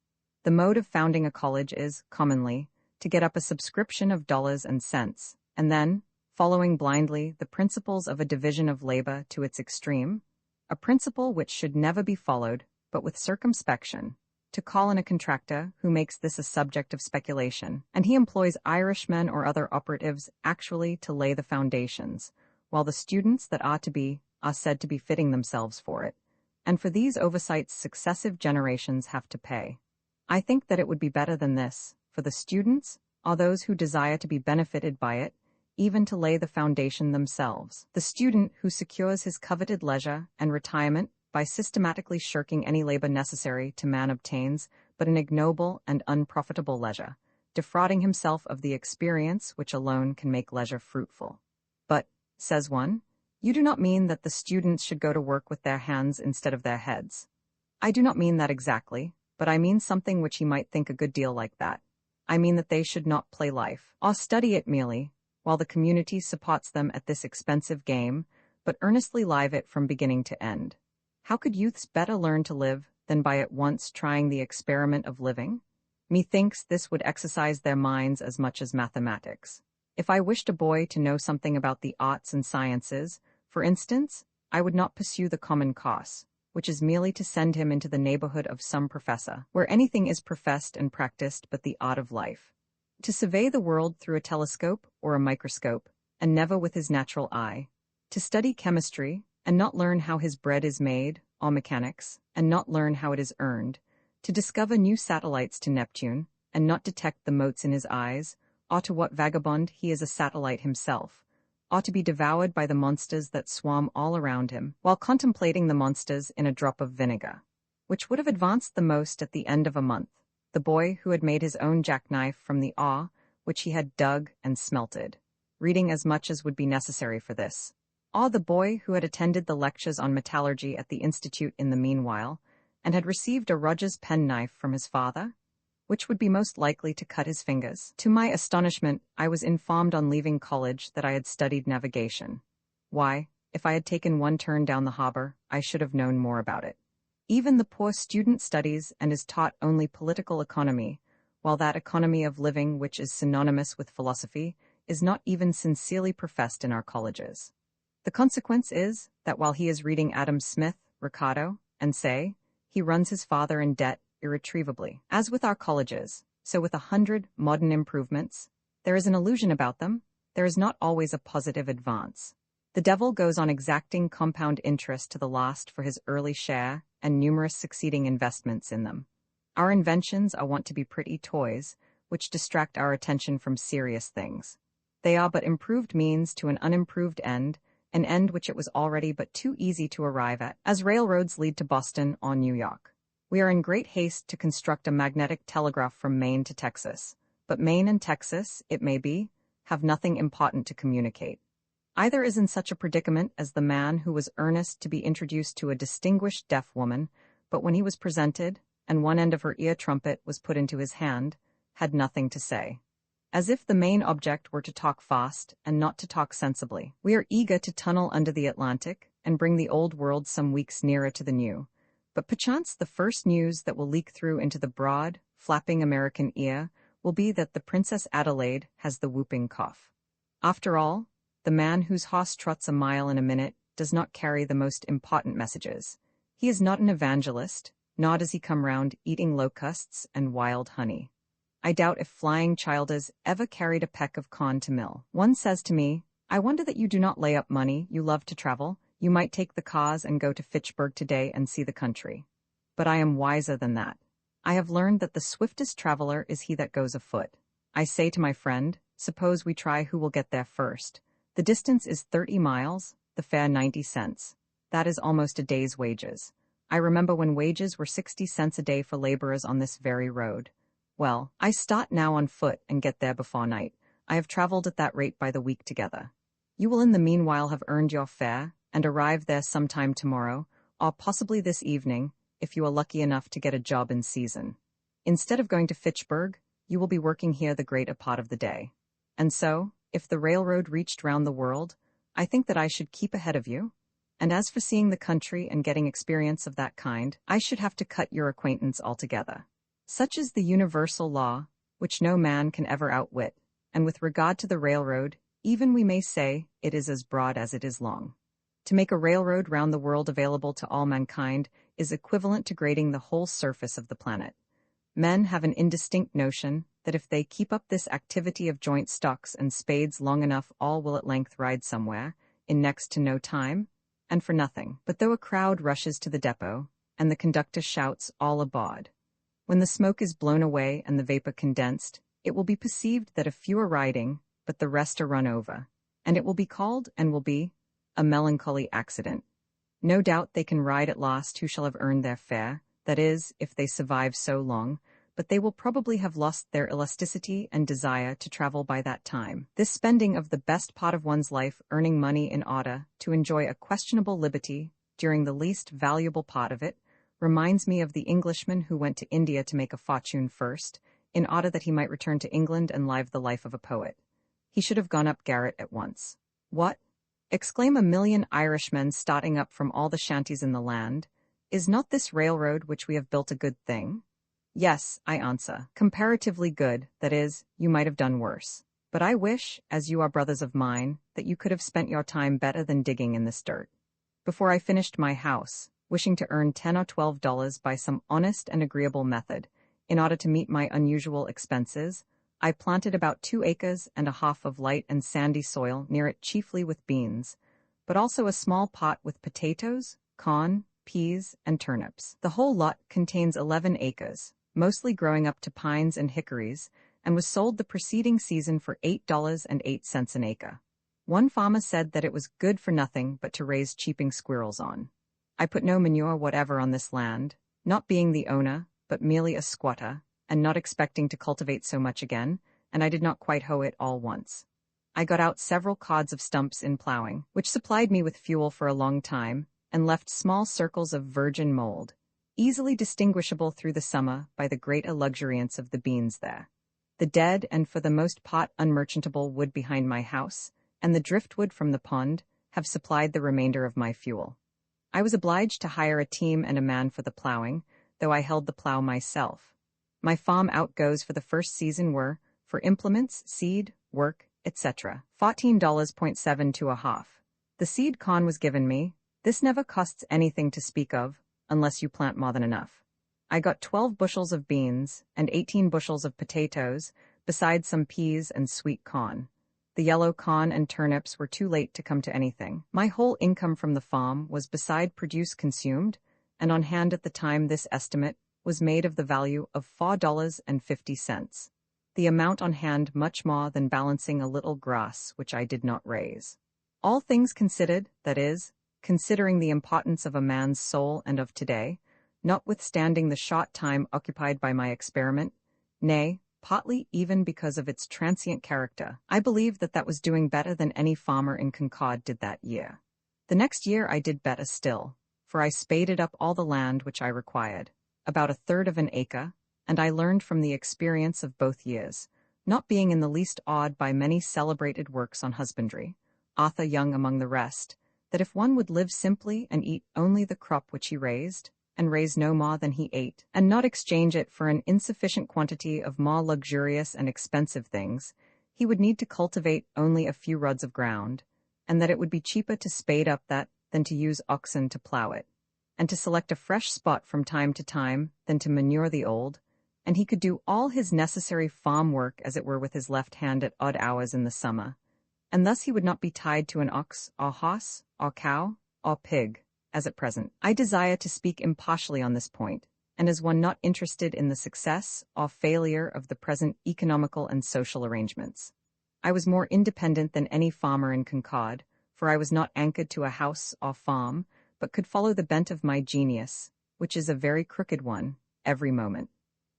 The mode of founding a college is, commonly, to get up a subscription of dollars and cents, and then, following blindly the principles of a division of labor to its extreme, a principle which should never be followed, but with circumspection, to call in a contractor who makes this a subject of speculation, and he employs Irishmen or other operatives actually to lay the foundations, while the students that are to be are said to be fitting themselves for it, and for these oversights successive generations have to pay. I think that it would be better than this, for the students, or those who desire to be benefited by it, even to lay the foundation themselves. The student who secures his coveted leisure and retirement by systematically shirking any labor necessary to man obtains but an ignoble and unprofitable leisure, defrauding himself of the experience which alone can make leisure fruitful. But, says one, you do not mean that the students should go to work with their hands instead of their heads. I do not mean that exactly, but I mean something which he might think a good deal like that. I mean that they should not play life, or study it merely, while the community supports them at this expensive game, but earnestly live it from beginning to end. How could youths better learn to live than by at once trying the experiment of living? Methinks this would exercise their minds as much as mathematics. If I wished a boy to know something about the arts and sciences, for instance, I would not pursue the common course, which is merely to send him into the neighborhood of some professor, where anything is professed and practiced but the art of life. To survey the world through a telescope or a microscope, and never with his natural eye. To study chemistry, and not learn how his bread is made, or mechanics, and not learn how it is earned. To discover new satellites to Neptune, and not detect the motes in his eyes, or to what vagabond he is a satellite himself, or to be devoured by the monsters that swarm all around him, while contemplating the monsters in a drop of vinegar. Which would have advanced the most at the end of a month, the boy who had made his own jackknife from the ore which he had dug and smelted, reading as much as would be necessary for this, Ah, the boy who had attended the lectures on metallurgy at the institute in the meanwhile, and had received a Rogers penknife from his father, which would be most likely to cut his fingers. To my astonishment, I was informed on leaving college that I had studied navigation. Why, if I had taken one turn down the harbor, I should have known more about it. Even the poor student studies and is taught only political economy, while that economy of living which is synonymous with philosophy is not even sincerely professed in our colleges. The consequence is that while he is reading Adam Smith, Ricardo, and Say, he runs his father in debt irretrievably. As with our colleges, so with 100 modern improvements, there is an illusion about them, there is not always a positive advance. The devil goes on exacting compound interest to the last for his early share and numerous succeeding investments in them. Our inventions are wont to be pretty toys, which distract our attention from serious things. They are but improved means to an unimproved end, an end which it was already but too easy to arrive at, as railroads lead to Boston or New York. We are in great haste to construct a magnetic telegraph from Maine to Texas, but Maine and Texas, it may be, have nothing important to communicate. Either is in such a predicament as the man who was earnest to be introduced to a distinguished deaf woman, but when he was presented, and one end of her ear trumpet was put into his hand, had nothing to say. As if the main object were to talk fast and not to talk sensibly. We are eager to tunnel under the Atlantic and bring the old world some weeks nearer to the new. But perchance the first news that will leak through into the broad, flapping American ear will be that the Princess Adelaide has the whooping cough. After all, the man whose horse trots a mile in a minute does not carry the most important messages. He is not an evangelist, nor does he come round eating locusts and wild honey. I doubt if Flying Childers ever carried a peck of corn to mill. One says to me, "I wonder that you do not lay up money, you love to travel. You might take the cars and go to Fitchburg today and see the country." But I am wiser than that. I have learned that the swiftest traveler is he that goes afoot. I say to my friend, suppose we try who will get there first. The distance is 30 miles, the fare 90 cents. That is almost a day's wages. I remember when wages were 60 cents a day for laborers on this very road. Well, I start now on foot and get there before night. I have traveled at that rate by the week together. You will in the meanwhile have earned your fare, and arrive there sometime tomorrow, or possibly this evening, if you are lucky enough to get a job in season. Instead of going to Fitchburg, you will be working here the greater part of the day. And so, if the railroad reached round the world, I think that I should keep ahead of you. And as for seeing the country and getting experience of that kind, I should have to cut your acquaintance altogether. Such is the universal law, which no man can ever outwit, and with regard to the railroad, even we may say it is as broad as it is long. To make a railroad round the world available to all mankind is equivalent to grading the whole surface of the planet. Men have an indistinct notion that if they keep up this activity of joint stocks and spades long enough, all will at length ride somewhere, in next to no time, and for nothing. But though a crowd rushes to the depot, and the conductor shouts, "All aboard," when the smoke is blown away and the vapor condensed, it will be perceived that a few are riding, but the rest are run over, and it will be called, and will be, a melancholy accident. No doubt they can ride at last who shall have earned their fare, that is, if they survive so long, but they will probably have lost their elasticity and desire to travel by that time. This spending of the best part of one's life earning money in order to enjoy a questionable liberty during the least valuable part of it reminds me of the Englishman who went to India to make a fortune first, in order that he might return to England and live the life of a poet. He should have gone up garret at once. What? Exclaim a million Irishmen starting up from all the shanties in the land. Is not this railroad which we have built a good thing? Yes, I answer, comparatively good, that is, you might have done worse. But I wish, as you are brothers of mine, that you could have spent your time better than digging in this dirt. Before I finished my house, wishing to earn $10 or $12 by some honest and agreeable method, in order to meet my unusual expenses, I planted about 2 acres and a half of light and sandy soil near it, chiefly with beans, but also a small pot with potatoes, corn, peas, and turnips. The whole lot contains 11 acres, mostly growing up to pines and hickories, and was sold the preceding season for $8.08 an acre. One farmer said that it was good for nothing but to raise cheeping squirrels on. I put no manure whatever on this land, not being the owner, but merely a squatter, and not expecting to cultivate so much again, and I did not quite hoe it all once. I got out several cods of stumps in plowing, which supplied me with fuel for a long time, and left small circles of virgin mold, easily distinguishable through the summer by the greater luxuriance of the beans there. The dead and for the most part unmerchantable wood behind my house, and the driftwood from the pond, have supplied the remainder of my fuel. I was obliged to hire a team and a man for the plowing, though I held the plow myself. My farm outgoes for the first season were, for implements, seed, work, etc., $14.7 to a half. The seed con was given me. This never costs anything to speak of, unless you plant more than enough. I got 12 bushels of beans and 18 bushels of potatoes, besides some peas and sweet corn. The yellow corn and turnips were too late to come to anything. My whole income from the farm was beside produce consumed, and on hand at the time this estimate was made of the value of $4.50. The amount on hand much more than balancing a little grass which I did not raise. All things considered, that is, considering the importance of a man's soul and of today, notwithstanding the short time occupied by my experiment, nay, partly even because of its transient character, I believe that was doing better than any farmer in Concord did that year. The next year I did better still, for I spaded up all the land which I required, about 1/3 of an acre, and I learned from the experience of both years, not being in the least awed by many celebrated works on husbandry, Arthur Young among the rest, that if one would live simply and eat only the crop which he raised, and raise no more than he ate, and not exchange it for an insufficient quantity of more luxurious and expensive things, he would need to cultivate only a few rods of ground, and that it would be cheaper to spade up that than to use oxen to plow it, and to select a fresh spot from time to time than to manure the old, and he could do all his necessary farm work as it were with his left hand at odd hours in the summer, and thus he would not be tied to an ox, or horse, or cow, or pig, as at present. I desire to speak impartially on this point, and as one not interested in the success or failure of the present economical and social arrangements. I was more independent than any farmer in Concord, for I was not anchored to a house or farm, but could follow the bent of my genius, which is a very crooked one, every moment.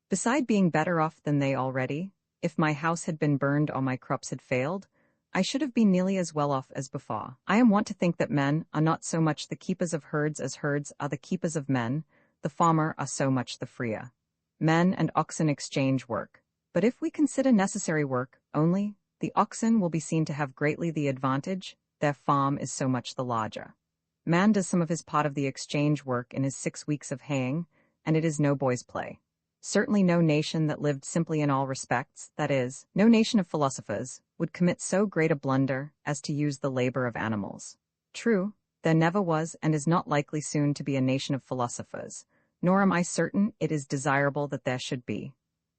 Beside being better off than they already, if my house had been burned or my crops had failed, I should have been nearly as well off as before. I am wont to think that men are not so much the keepers of herds as herds are the keepers of men, the former are so much the freer. Men and oxen exchange work, but if we consider necessary work only, the oxen will be seen to have greatly the advantage, their farm is so much the larger. Man does some of his part of the exchange work in his 6 weeks of haying, and it is no boy's play. Certainly no nation that lived simply in all respects, that is, no nation of philosophers, would commit so great a blunder as to use the labor of animals. True, there never was and is not likely soon to be a nation of philosophers, nor am I certain it is desirable that there should be.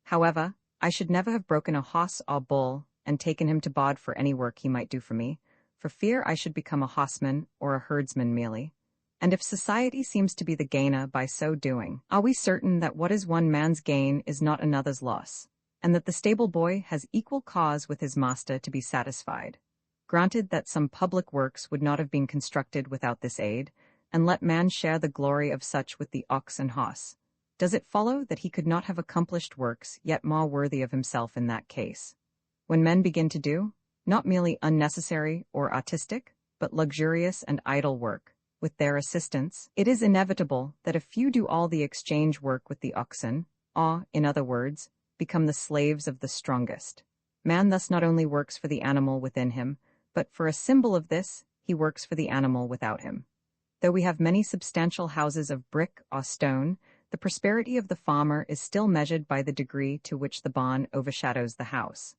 However, I should never have broken a horse or bull and taken him to board for any work he might do for me, for fear I should become a horseman or a herdsman merely. And if society seems to be the gainer by so doing, are we certain that what is one man's gain is not another's loss, and that the stable boy has equal cause with his master to be satisfied? Granted that some public works would not have been constructed without this aid, and let man share the glory of such with the ox and horse, does it follow that he could not have accomplished works yet more worthy of himself in that case? When men begin to do, not merely unnecessary or artistic, but luxurious and idle work, with their assistance, it is inevitable that a few do all the exchange work with the oxen, or, in other words, become the slaves of the strongest. Man thus not only works for the animal within him, but for a symbol of this, he works for the animal without him. Though we have many substantial houses of brick or stone, the prosperity of the farmer is still measured by the degree to which the barn overshadows the house.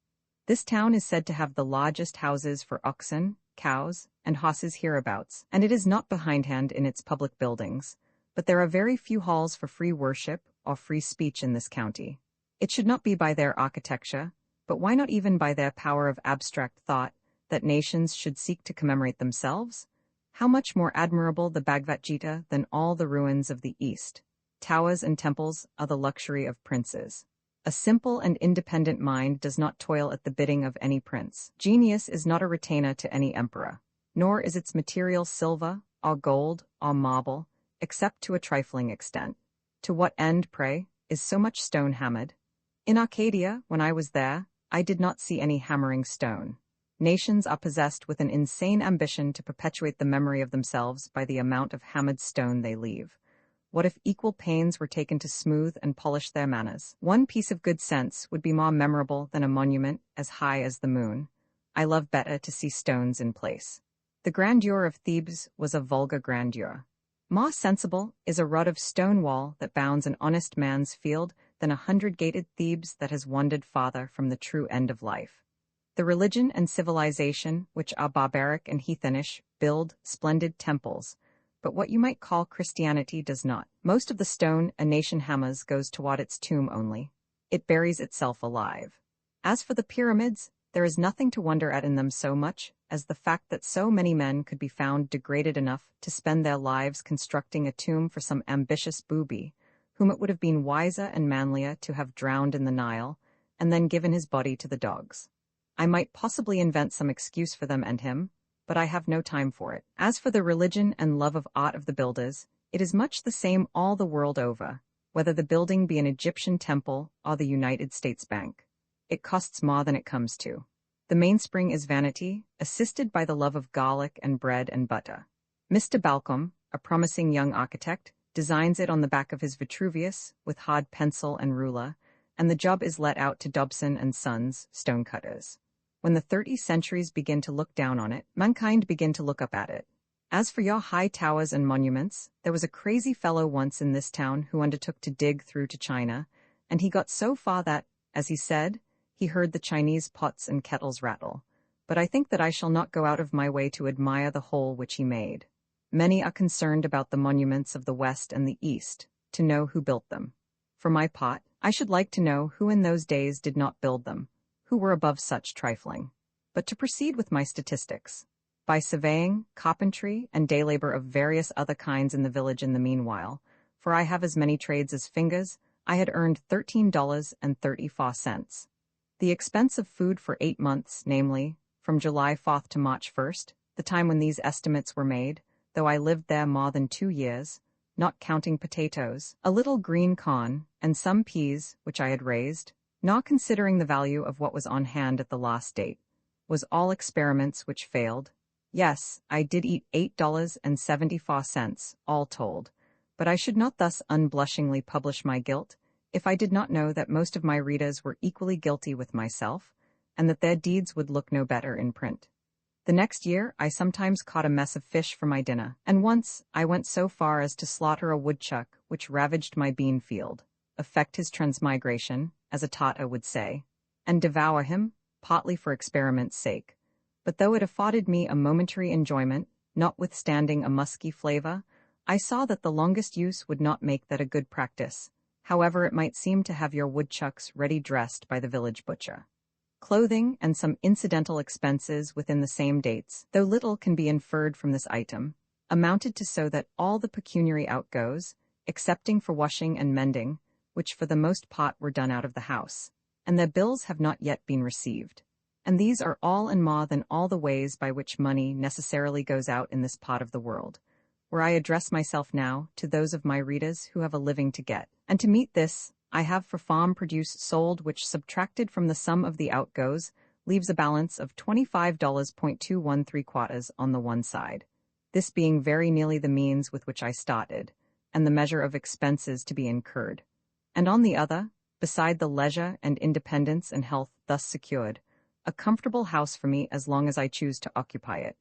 This town is said to have the largest houses for oxen, cows, and horses hereabouts, and it is not behindhand in its public buildings, but there are very few halls for free worship or free speech in this county. It should not be by their architecture, but why not even by their power of abstract thought, that nations should seek to commemorate themselves? How much more admirable the Bhagavad Gita than all the ruins of the East. Towers and temples are the luxury of princes. A simple and independent mind does not toil at the bidding of any prince. Genius is not a retainer to any emperor, nor is its material silver, or gold, or marble, except to a trifling extent. To what end, pray, is so much stone hammered? In Arcadia, when I was there, I did not see any hammering stone. nations are possessed with an insane ambition to perpetuate the memory of themselves by the amount of hammered stone they leave. What if equal pains were taken to smooth and polish their manners? One piece of good sense would be more memorable than a monument as high as the moon. I love better to see stones in place. The grandeur of Thebes was a vulgar grandeur. More sensible is a rod of stone wall that bounds an honest man's field than 100-gated Thebes that has wandered farther from the true end of life. The religion and civilization, which are barbaric and heathenish, build splendid temples, but what you might call Christianity does not. Most of the stone a nation hammers goes toward its tomb only. It buries itself alive. As for the pyramids, there is nothing to wonder at in them so much as the fact that so many men could be found degraded enough to spend their lives constructing a tomb for some ambitious booby, whom it would have been wiser and manlier to have drowned in the Nile, and then given his body to the dogs. I might possibly invent some excuse for them and him, but I have no time for it. As for the religion and love of art of the builders, it is much the same all the world over, whether the building be an Egyptian temple or the United States Bank. It costs more than it comes to. The mainspring is vanity, assisted by the love of garlic and bread and butter. Mr. Balcom, a promising young architect, designs it on the back of his Vitruvius with hard pencil and ruler, and the job is let out to Dobson and Sons, stonecutters. When the 30 centuries begin to look down on it, mankind begin to look up at it. As for your high towers and monuments, there was a crazy fellow once in this town who undertook to dig through to China, and he got so far that, as he said, he heard the Chinese pots and kettles rattle. But I think that I shall not go out of my way to admire the hole which he made. Many are concerned about the monuments of the West and the East, to know who built them. For my part, I should like to know who in those days did not build them, who were above such trifling. But to proceed with my statistics. By surveying, carpentry, and day labor of various other kinds in the village in the meanwhile, for I have as many trades as fingers, I had earned $13.34. The expense of food for 8 months, namely, from July 4th to March 1st, the time when these estimates were made, though I lived there more than 2 years, not counting potatoes, a little green corn, and some peas, which I had raised, not considering the value of what was on hand at the last date, was all experiments which failed. Yes, I did eat $8.74, all told, but I should not thus unblushingly publish my guilt, if I did not know that most of my readers were equally guilty with myself, and that their deeds would look no better in print. The next year I sometimes caught a mess of fish for my dinner, and once I went so far as to slaughter a woodchuck which ravaged my bean field, effect his transmigration, as a Tata would say, and devour him, partly for experiment's sake. But though it afforded me a momentary enjoyment, notwithstanding a musky flavor, I saw that the longest use would not make that a good practice, however it might seem to have your woodchucks ready dressed by the village butcher. Clothing and some incidental expenses within the same dates, though little can be inferred from this item, amounted to so that all the pecuniary outgoes, excepting for washing and mending, which for the most part were done out of the house, and their bills have not yet been received. And these are all and more than all the ways by which money necessarily goes out in this part of the world, where I address myself now to those of my readers who have a living to get. And to meet this, I have for farm produce sold which, subtracted from the sum of the outgoes, leaves a balance of $25.213 on the one side, this being very nearly the means with which I started, and the measure of expenses to be incurred. And on the other, beside the leisure and independence and health thus secured, a comfortable house for me as long as I choose to occupy it.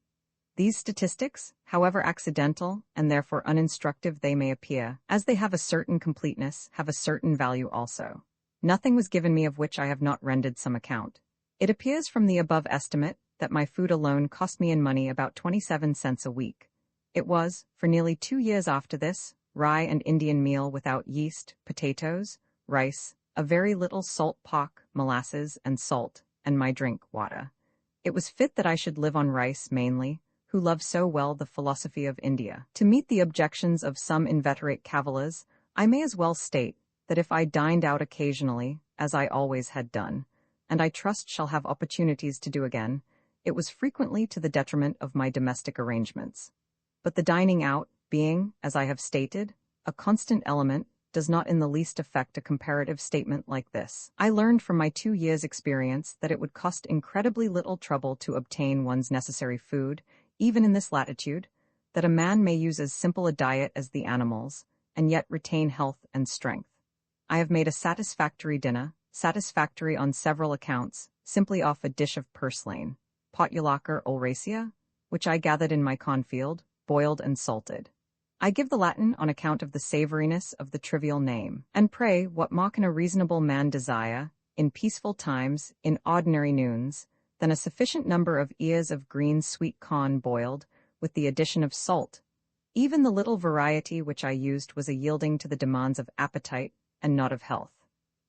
These statistics, however accidental and therefore uninstructive they may appear, as they have a certain completeness, have a certain value also. Nothing was given me of which I have not rendered some account. It appears from the above estimate that my food alone cost me in money about 27 cents a week. It was, for nearly 2 years after this, rye and Indian meal without yeast, potatoes, rice, a very little salt pork, molasses, and salt, and my drink, water. It was fit that I should live on rice mainly, who love so well the philosophy of India. To meet the objections of some inveterate cavillers, I may as well state that if I dined out occasionally, as I always had done, and I trust shall have opportunities to do again, it was frequently to the detriment of my domestic arrangements. But the dining out, being, as I have stated, a constant element, does not in the least affect a comparative statement like this. I learned from my 2 years' experience that it would cost incredibly little trouble to obtain one's necessary food, even in this latitude, that a man may use as simple a diet as the animals, and yet retain health and strength. I have made a satisfactory dinner, satisfactory on several accounts, simply off a dish of purslane, Potulacer ulracea, which I gathered in my cornfield, boiled and salted. I give the Latin on account of the savoriness of the trivial name. And pray, what more can a reasonable man desire, in peaceful times, in ordinary noons, than a sufficient number of ears of green sweet corn boiled, with the addition of salt? Even the little variety which I used was a yielding to the demands of appetite, and not of health.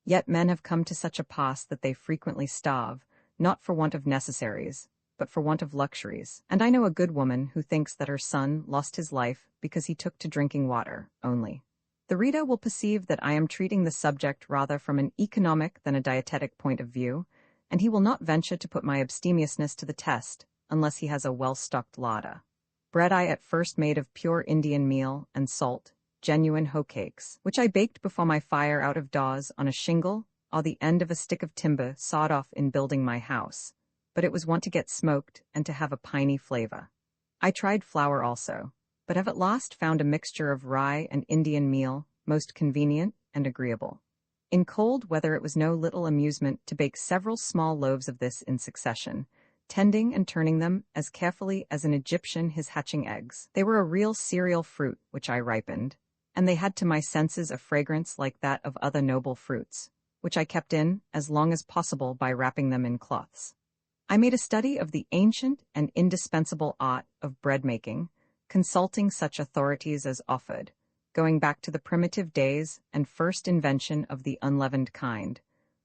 Yet men have come to such a pass that they frequently starve, not for want of necessaries, but for want of luxuries. And I know a good woman who thinks that her son lost his life because he took to drinking water only. The reader will perceive that I am treating the subject rather from an economic than a dietetic point of view, and he will not venture to put my abstemiousness to the test unless he has a well-stocked larder. Bread I at first made of pure Indian meal and salt, genuine hoe cakes, which I baked before my fire out of doors on a shingle or the end of a stick of timber sawed off in building my house, but it was wont to get smoked and to have a piney flavor. I tried flour also, but have at last found a mixture of rye and Indian meal most convenient and agreeable. In cold weather it was no little amusement to bake several small loaves of this in succession, tending and turning them as carefully as an Egyptian his hatching eggs. They were a real cereal fruit which I ripened, and they had to my senses a fragrance like that of other noble fruits, which I kept in as long as possible by wrapping them in cloths. I made a study of the ancient and indispensable art of bread-making, consulting such authorities as offered, going back to the primitive days and first invention of the unleavened kind,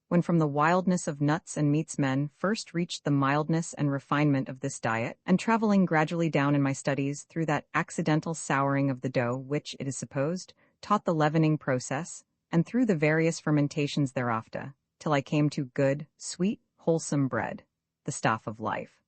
when from the wildness of nuts and meats men first reached the mildness and refinement of this diet, and traveling gradually down in my studies through that accidental souring of the dough which, it is supposed, taught the leavening process, and through the various fermentations thereafter, till I came to good, sweet, wholesome bread, the staff of life.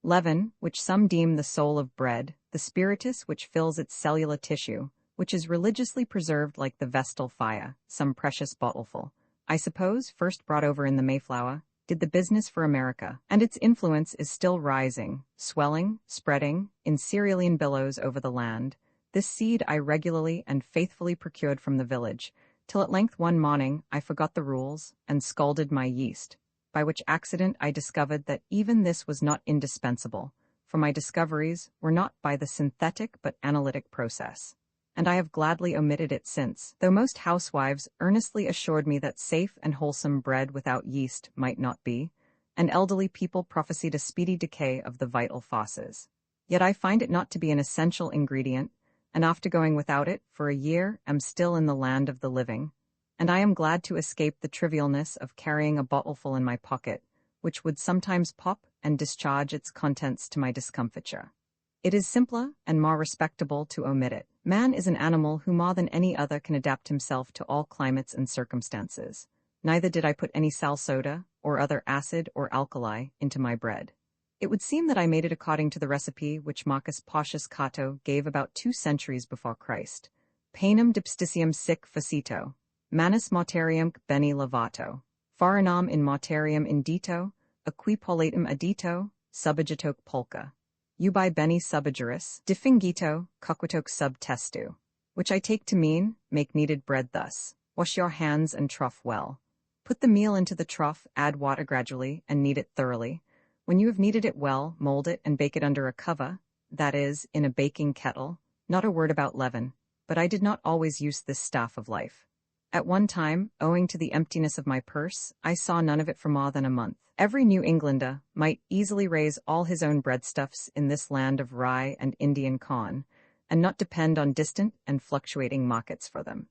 Leaven, which some deem the soul of bread, the spiritus which fills its cellular tissue, which is religiously preserved like the vestal fire, some precious bottleful, I suppose, first brought over in the Mayflower, did the business for America, and its influence is still rising, swelling, spreading, in cerealian billows over the land. This seed I regularly and faithfully procured from the village, till at length one morning I forgot the rules, and scalded my yeast, by which accident I discovered that even this was not indispensable, for my discoveries were not by the synthetic but analytic process, and I have gladly omitted it since, though most housewives earnestly assured me that safe and wholesome bread without yeast might not be, and elderly people prophesied a speedy decay of the vital forces. Yet I find it not to be an essential ingredient, and after going without it for a year am still in the land of the living, and I am glad to escape the trivialness of carrying a bottleful in my pocket, which would sometimes pop and discharge its contents to my discomfiture. It is simpler and more respectable to omit it. Man is an animal who more than any other can adapt himself to all climates and circumstances. Neither did I put any sal soda, or other acid or alkali, into my bread. It would seem that I made it according to the recipe which Marcus Porcius Cato gave about 2 centuries before Christ. Panem dipsticium sic facito, manus mortarium bene lavato, farinam in mortarium indito, equipolatum adito, subagitoque pulca. Ubi bene subageris, defingito, coquitoque sub testu, which I take to mean, make kneaded bread thus. Wash your hands and trough well. Put the meal into the trough, add water gradually, and knead it thoroughly. When you have kneaded it well, mold it and bake it under a cover, that is, in a baking kettle. Not a word about leaven, but I did not always use this staff of life. At one time, owing to the emptiness of my purse, I saw none of it for more than a month. Every New Englander might easily raise all his own breadstuffs in this land of rye and Indian corn, and not depend on distant and fluctuating markets for them.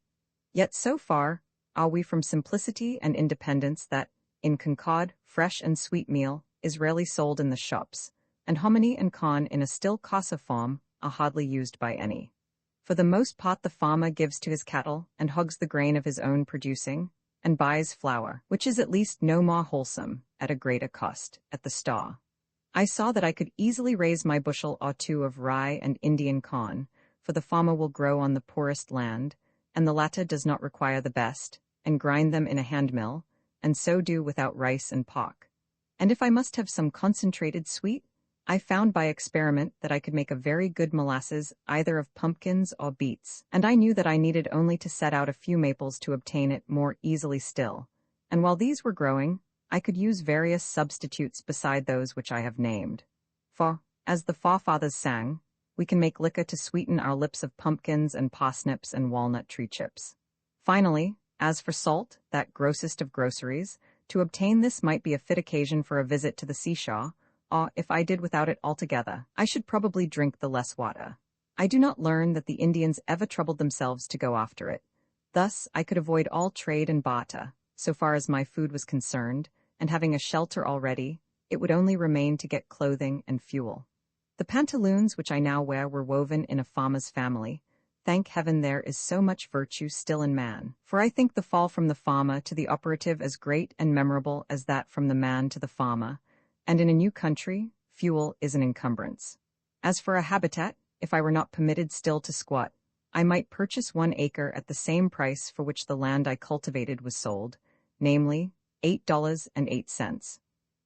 Yet so far are we from simplicity and independence that, in Concord, fresh and sweet meal is rarely sold in the shops, and hominy and corn in a still coarser form are hardly used by any. For the most part the farmer gives to his cattle and hogs the grain of his own producing, and buys flour, which is at least no more wholesome, at a greater cost, at the store. I saw that I could easily raise my bushel or 2 of rye and Indian corn, for the farmer will grow on the poorest land, and the latter does not require the best, and grind them in a hand mill, and so do without rice and pork. And if I must have some concentrated sweet, I found by experiment that I could make a very good molasses either of pumpkins or beets, and I knew that I needed only to set out a few maples to obtain it more easily still. And while these were growing, I could use various substitutes beside those which I have named. For, as the forefathers sang, we can make liquor to sweeten our lips of pumpkins and parsnips and walnut tree chips. Finally, as for salt, that grossest of groceries, to obtain this might be a fit occasion for a visit to the seashore, or, if I did without it altogether, I should probably drink the less water. I do not learn that the Indians ever troubled themselves to go after it. Thus, I could avoid all trade and barter, so far as my food was concerned, and having a shelter already, it would only remain to get clothing and fuel. The pantaloons which I now wear were woven in a farmer's family. Thank heaven there is so much virtue still in man, for I think the fall from the farmer to the operative as great and memorable as that from the man to the farmer, and in a new country, fuel is an encumbrance. As for a habitat, if I were not permitted still to squat, I might purchase 1 acre at the same price for which the land I cultivated was sold, namely, $8.08.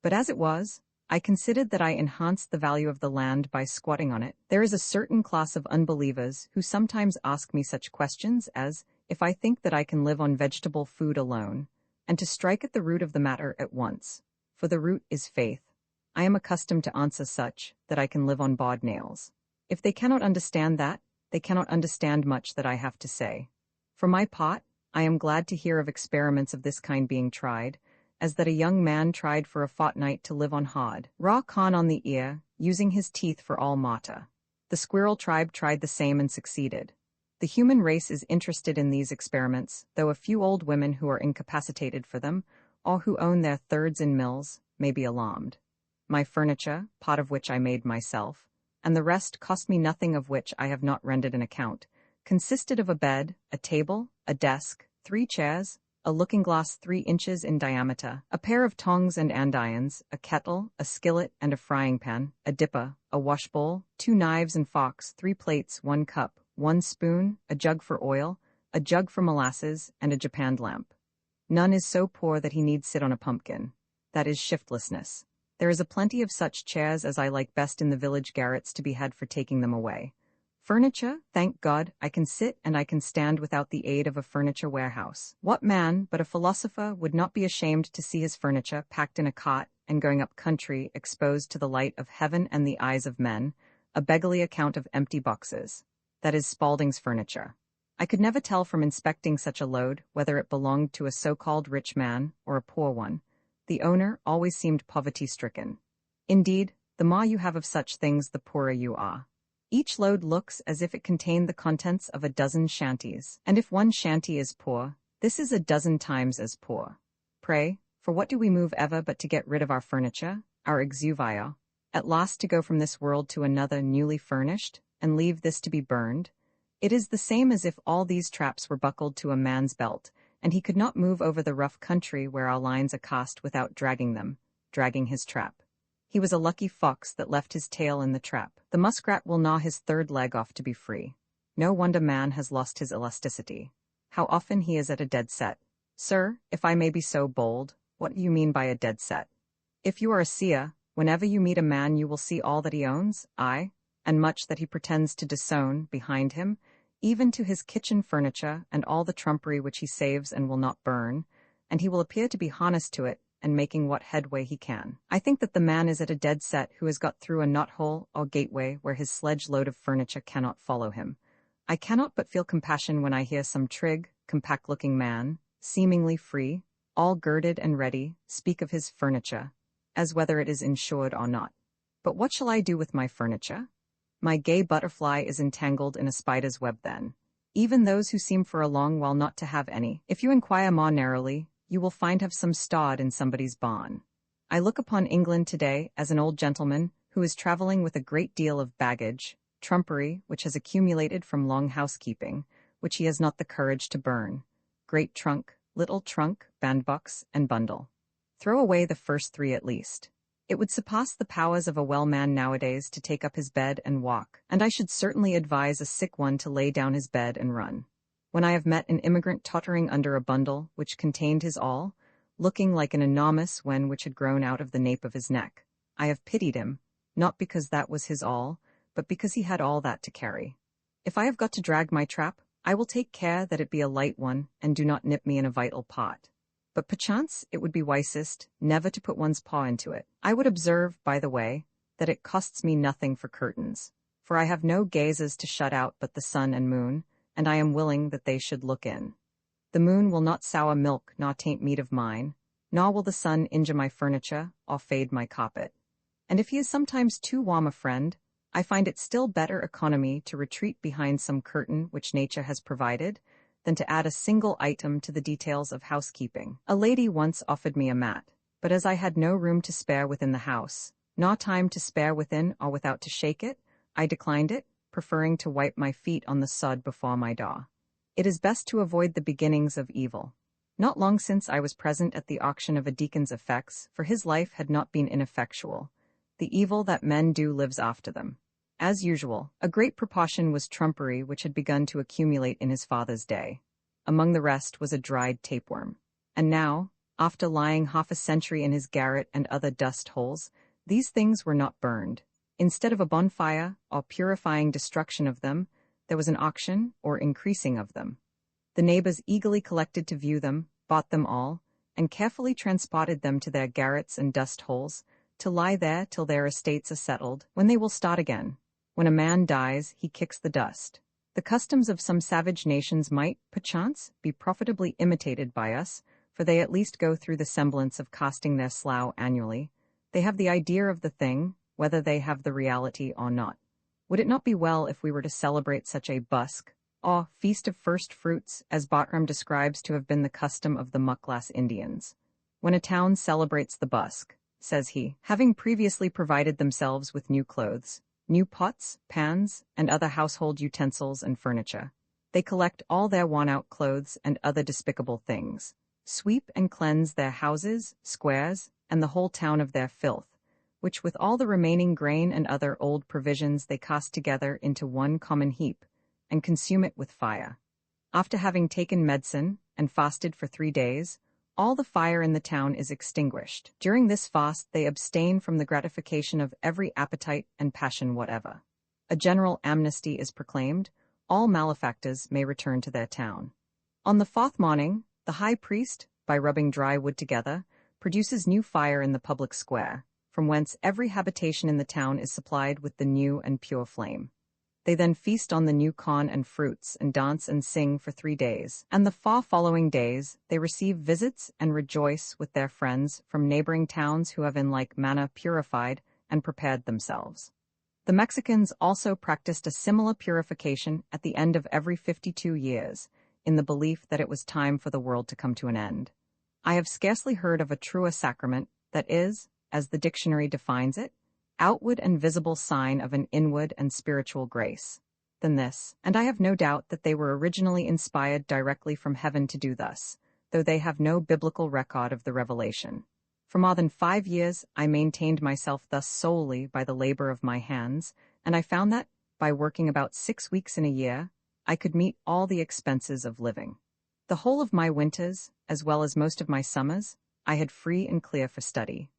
But as it was, I considered that I enhanced the value of the land by squatting on it. There is a certain class of unbelievers who sometimes ask me such questions as, if I think that I can live on vegetable food alone, and to strike at the root of the matter at once, for the root is faith. I am accustomed to answer such, that I can live on bod nails. If they cannot understand that, they cannot understand much that I have to say. For my part, I am glad to hear of experiments of this kind being tried, as that a young man tried for a fortnight to live on hard, raw corn on the ear, using his teeth for all matter. The squirrel tribe tried the same and succeeded. The human race is interested in these experiments, though a few old women who are incapacitated for them, or who own their thirds in mills, may be alarmed. My furniture, part of which I made myself, and the rest cost me nothing of which I have not rendered an account, consisted of a bed, a table, a desk, 3 chairs, a looking-glass 3 inches in diameter, a pair of tongs and andirons, a kettle, a skillet and a frying-pan, a dipper, a washbowl, 2 knives and forks, 3 plates, 1 cup, 1 spoon, a jug for oil, a jug for molasses, and a japanned lamp. None is so poor that he need sit on a pumpkin. That is shiftlessness. There is a plenty of such chairs as I like best in the village garrets to be had for taking them away. Furniture, thank God, I can sit and I can stand without the aid of a furniture warehouse. What man but a philosopher would not be ashamed to see his furniture packed in a cot and going up country exposed to the light of heaven and the eyes of men, a beggarly account of empty boxes? That is Spaulding's furniture. I could never tell from inspecting such a load whether it belonged to a so-called rich man or a poor one. The owner always seemed poverty-stricken. Indeed, the more you have of such things the poorer you are. Each load looks as if it contained the contents of a dozen shanties, and if one shanty is poor, this is a dozen times as poor. Pray, for what do we move ever but to get rid of our furniture, our exuvio, at last to go from this world to another newly furnished, and leave this to be burned? It is the same as if all these traps were buckled to a man's belt, and he could not move over the rough country where our lines are cast without dragging his trap. He was a lucky fox that left his tail in the trap. The muskrat will gnaw his 3rd leg off to be free. No wonder man has lost his elasticity. How often he is at a dead set. Sir, if I may be so bold, what do you mean by a dead set? If you are a seer, whenever you meet a man you will see all that he owns, aye, and much that he pretends to disown, behind him, even to his kitchen furniture and all the trumpery which he saves and will not burn, and he will appear to be harnessed to it, and making what headway he can. I think that the man is at a dead set who has got through a knot-hole or gateway where his sledge-load of furniture cannot follow him. I cannot but feel compassion when I hear some trig, compact-looking man, seemingly free, all girded and ready, speak of his furniture, as whether it is insured or not. But what shall I do with my furniture? My gay butterfly is entangled in a spider's web then. Even those who seem for a long while not to have any, if you inquire more narrowly, you will find have some stawed in somebody's barn. I look upon England today as an old gentleman who is traveling with a great deal of baggage, trumpery, which has accumulated from long housekeeping, which he has not the courage to burn. Great trunk, little trunk, bandbox, and bundle. Throw away the first 3 at least. It would surpass the powers of a well man nowadays to take up his bed and walk, and I should certainly advise a sick one to lay down his bed and run. When I have met an immigrant tottering under a bundle which contained his all, looking like an enormous wen which had grown out of the nape of his neck, I have pitied him, not because that was his all, but because he had all that to carry. If I have got to drag my trap, I will take care that it be a light one, and do not nip me in a vital pot. But perchance it would be wisest never to put one's paw into it. I would observe, by the way, that it costs me nothing for curtains, for I have no gazes to shut out but the sun and moon, and I am willing that they should look in. The moon will not sour milk nor taint meat of mine, nor will the sun injure my furniture or fade my carpet. And if he is sometimes too warm a friend, I find it still better economy to retreat behind some curtain which nature has provided, than to add a single item to the details of housekeeping. A lady once offered me a mat, but as I had no room to spare within the house, nor time to spare within or without to shake it, I declined it, preferring to wipe my feet on the sod before my door. It is best to avoid the beginnings of evil. Not long since I was present at the auction of a deacon's effects, for his life had not been ineffectual. The evil that men do lives after them. As usual, a great proportion was trumpery which had begun to accumulate in his father's day. Among the rest was a dried tapeworm. And now, after lying half a century in his garret and other dust holes, these things were not burned. Instead of a bonfire, or purifying destruction of them, there was an auction, or increasing of them. The neighbors eagerly collected to view them, bought them all, and carefully transported them to their garrets and dust holes, to lie there till their estates are settled, when they will start again. When a man dies, he kicks the dust. The customs of some savage nations might, perchance, be profitably imitated by us, for they at least go through the semblance of casting their slough annually. They have the idea of the thing, whether they have the reality or not. Would it not be well if we were to celebrate such a busk, or feast of first fruits, as Bartram describes to have been the custom of the Mucklass Indians? When a town celebrates the busk, says he, having previously provided themselves with new clothes, new pots, pans, and other household utensils and furniture, they collect all their worn-out clothes and other despicable things, sweep and cleanse their houses, squares, and the whole town of their filth, which with all the remaining grain and other old provisions they cast together into one common heap, and consume it with fire. After having taken medicine, and fasted for 3 days, all the fire in the town is extinguished. During this fast they abstain from the gratification of every appetite and passion whatever. A general amnesty is proclaimed, all malefactors may return to their town. On the 4th morning, the high priest, by rubbing dry wood together, produces new fire in the public square, from whence every habitation in the town is supplied with the new and pure flame. They then feast on the new corn and fruits, and dance and sing for 3 days, and the 4 following days they receive visits and rejoice with their friends from neighboring towns who have in like manner purified and prepared themselves. The Mexicans also practiced a similar purification at the end of every 52 years, in the belief that it was time for the world to come to an end. I have scarcely heard of a truer sacrament that is, as the dictionary defines it, outward and visible sign of an inward and spiritual grace, than this, and I have no doubt that they were originally inspired directly from heaven to do thus, though they have no biblical record of the revelation. For more than 5 years I maintained myself thus solely by the labor of my hands, and I found that, by working about 6 weeks in a year, I could meet all the expenses of living. The whole of my winters, as well as most of my summers, I had free and clear for study.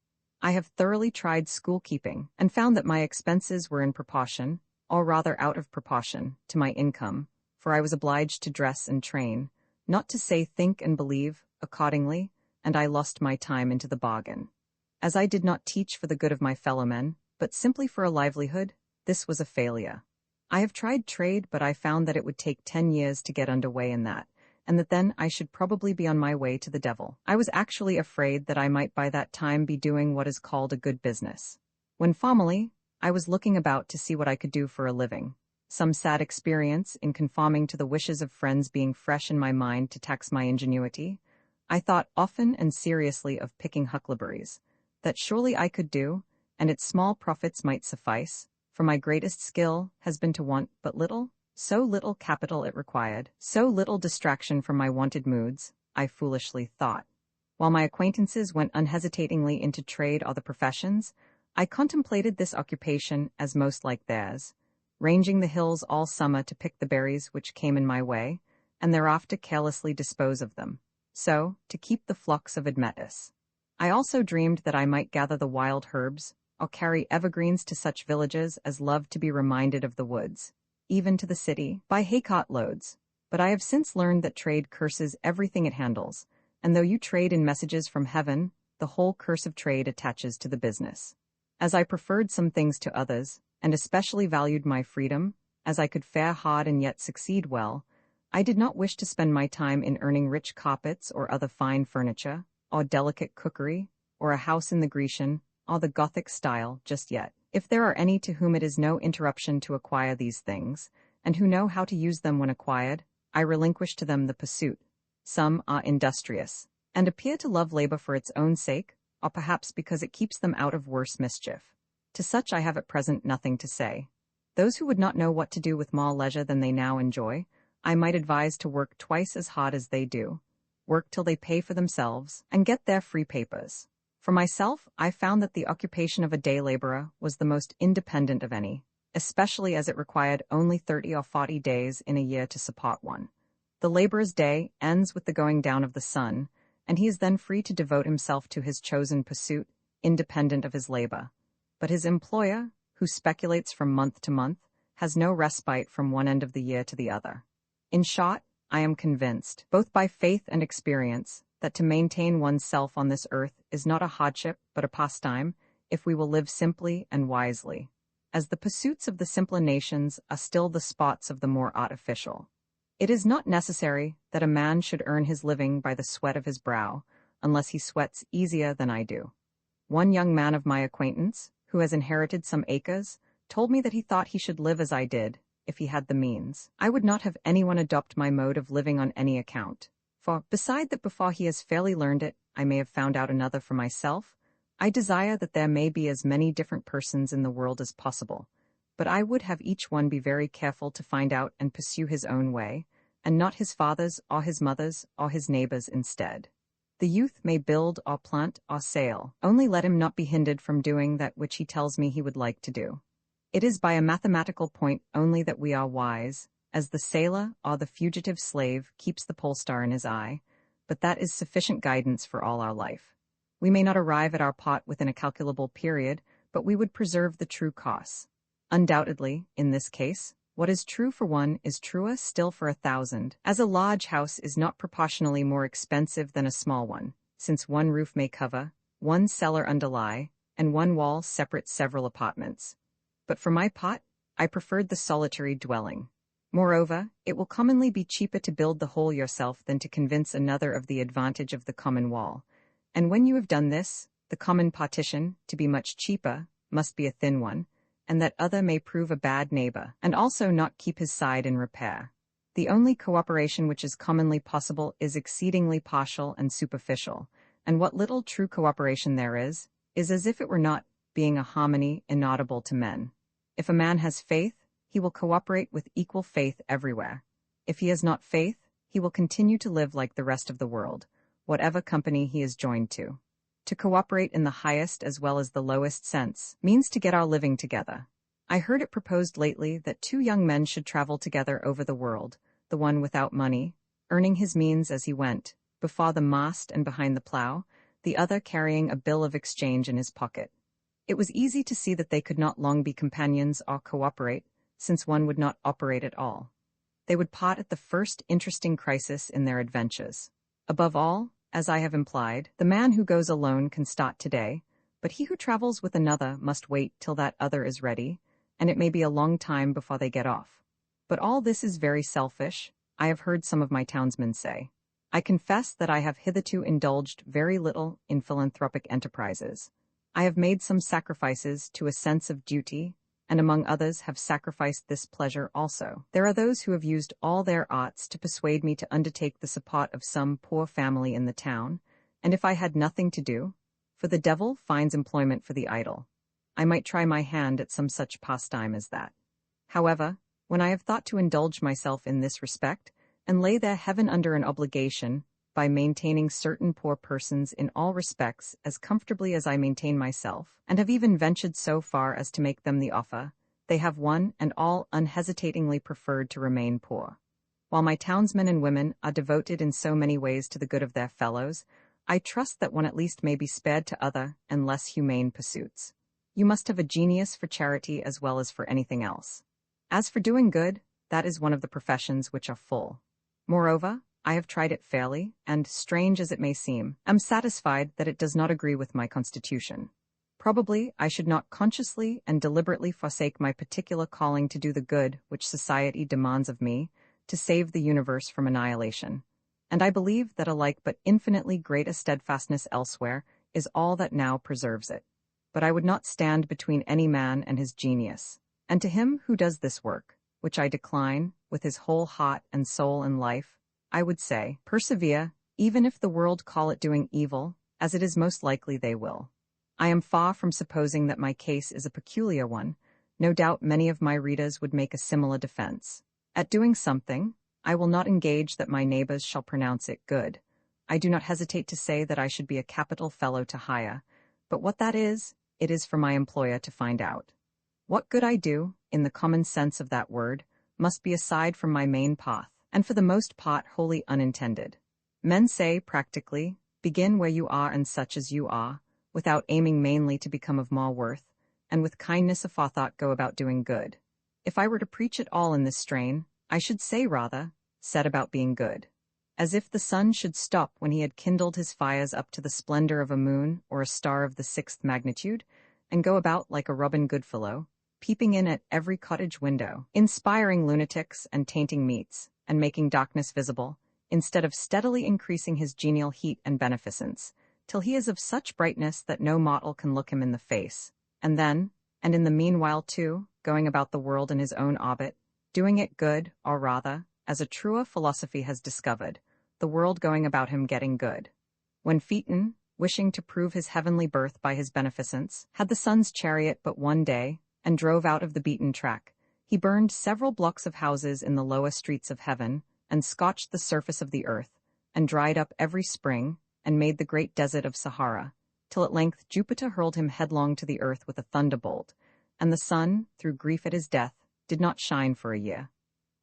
I have thoroughly tried school-keeping, and found that my expenses were in proportion, or rather out of proportion, to my income, for I was obliged to dress and train, not to say think and believe, accordingly, and I lost my time into the bargain. As I did not teach for the good of my fellow-men, but simply for a livelihood, this was a failure. I have tried trade, but I found that it would take 10 years to get under way in that, and that then I should probably be on my way to the devil. I was actually afraid that I might by that time be doing what is called a good business. When formerly, I was looking about to see what I could do for a living. Some sad experience in conforming to the wishes of friends being fresh in my mind to tax my ingenuity, I thought often and seriously of picking huckleberries, that surely I could do, and its small profits might suffice, for my greatest skill has been to want but little, so little capital it required, so little distraction from my wanted moods, I foolishly thought. While my acquaintances went unhesitatingly into trade or the professions, I contemplated this occupation as most like theirs, ranging the hills all summer to pick the berries which came in my way, and thereafter carelessly dispose of them, so, to keep the flocks of Admetus. I also dreamed that I might gather the wild herbs, or carry evergreens to such villages as loved to be reminded of the woods, even to the city, by haycart loads. But I have since learned that trade curses everything it handles, and though you trade in messages from heaven, the whole curse of trade attaches to the business. As I preferred some things to others, and especially valued my freedom, as I could fare hard and yet succeed well, I did not wish to spend my time in earning rich carpets or other fine furniture, or delicate cookery, or a house in the Grecian, or the Gothic style just yet. If there are any to whom it is no interruption to acquire these things, and who know how to use them when acquired, I relinquish to them the pursuit. Some are industrious, and appear to love labor for its own sake, or perhaps because it keeps them out of worse mischief. To such I have at present nothing to say. Those who would not know what to do with more leisure than they now enjoy, I might advise to work twice as hard as they do, work till they pay for themselves, and get their free papers. For myself, I found that the occupation of a day laborer was the most independent of any, especially as it required only 30 or 40 days in a year to support one. The laborer's day ends with the going down of the sun, and he is then free to devote himself to his chosen pursuit, independent of his labor. But his employer, who speculates from month to month, has no respite from one end of the year to the other. In short, I am convinced, both by faith and experience, that to maintain one's self on this earth is not a hardship but a pastime, if we will live simply and wisely, as the pursuits of the simpler nations are still the spots of the more artificial. It is not necessary that a man should earn his living by the sweat of his brow, unless he sweats easier than I do. One young man of my acquaintance, who has inherited some acres, told me that he thought he should live as I did, if he had the means. I would not have anyone adopt my mode of living on any account. For, beside that before he has fairly learned it, I may have found out another for myself, I desire that there may be as many different persons in the world as possible, but I would have each one be very careful to find out and pursue his own way, and not his father's or his mother's or his neighbor's instead. The youth may build or plant or sail, only let him not be hindered from doing that which he tells me he would like to do. It is by a mathematical point only that we are wise, as the sailor or the fugitive slave keeps the pole star in his eye, but that is sufficient guidance for all our life. We may not arrive at our pot within a calculable period, but we would preserve the true course. Undoubtedly, in this case, what is true for one is truer still for 1,000, as a large house is not proportionally more expensive than a small one, since one roof may cover, one cellar underlie, and one wall separate several apartments. But for my pot, I preferred the solitary dwelling. Moreover, it will commonly be cheaper to build the whole yourself than to convince another of the advantage of the common wall. And when you have done this, the common partition, to be much cheaper, must be a thin one, and that other may prove a bad neighbor, and also not keep his side in repair. The only cooperation which is commonly possible is exceedingly partial and superficial, and what little true cooperation there is as if it were not, being a harmony inaudible to men. If a man has faith, he will cooperate with equal faith everywhere. If he has not faith, he will continue to live like the rest of the world, whatever company he is joined to. To cooperate in the highest as well as the lowest sense means to get our living together. I heard it proposed lately that 2 young men should travel together over the world, the one without money, earning his means as he went, before the mast and behind the plow, the other carrying a bill of exchange in his pocket. It was easy to see that they could not long be companions or cooperate, since one would not operate at all. They would part at the first interesting crisis in their adventures. Above all, as I have implied, the man who goes alone can start today, but he who travels with another must wait till that other is ready, and it may be a long time before they get off. But all this is very selfish, I have heard some of my townsmen say. I confess that I have hitherto indulged very little in philanthropic enterprises. I have made some sacrifices to a sense of duty, and among others have sacrificed this pleasure also. There are those who have used all their arts to persuade me to undertake the support of some poor family in the town, and if I had nothing to do, for the devil finds employment for the idle, I might try my hand at some such pastime as that. However, when I have thought to indulge myself in this respect, and lay their heaven under an obligation, by maintaining certain poor persons in all respects as comfortably as I maintain myself, and have even ventured so far as to make them the offer, they have one and all unhesitatingly preferred to remain poor. While my townsmen and women are devoted in so many ways to the good of their fellows, I trust that one at least may be spared to other and less humane pursuits. You must have a genius for charity as well as for anything else. As for doing good, that is one of the professions which are full. Moreover, I have tried it fairly, and, strange as it may seem, am satisfied that it does not agree with my constitution. Probably I should not consciously and deliberately forsake my particular calling to do the good which society demands of me, to save the universe from annihilation. And I believe that a like but infinitely greater steadfastness elsewhere is all that now preserves it. But I would not stand between any man and his genius. And to him who does this work, which I decline, with his whole heart and soul and life, I would say, persevere, even if the world call it doing evil, as it is most likely they will. I am far from supposing that my case is a peculiar one. No doubt many of my readers would make a similar defense. At doing something, I will not engage that my neighbors shall pronounce it good. I do not hesitate to say that I should be a capital fellow to hire, but what that is, it is for my employer to find out. What good I do, in the common sense of that word, must be aside from my main path, and for the most part wholly unintended. Men say, practically, begin where you are and such as you are, without aiming mainly to become of more worth, and with kindness of forethought go about doing good. If I were to preach it all in this strain, I should say rather, set about being good. As if the sun should stop when he had kindled his fires up to the splendor of a moon or a star of the 6th magnitude, and go about like a Robin Goodfellow, peeping in at every cottage window, inspiring lunatics and tainting meats, and making darkness visible, instead of steadily increasing his genial heat and beneficence, till he is of such brightness that no mortal can look him in the face, and then, and in the meanwhile too, going about the world in his own orbit, doing it good, or rather, as a truer philosophy has discovered, the world going about him getting good. When Phaeton, wishing to prove his heavenly birth by his beneficence, had the sun's chariot but one day, and drove out of the beaten track, he burned several blocks of houses in the lower streets of heaven, and scorched the surface of the earth, and dried up every spring, and made the great desert of Sahara, till at length Jupiter hurled him headlong to the earth with a thunderbolt, and the sun, through grief at his death, did not shine for a year.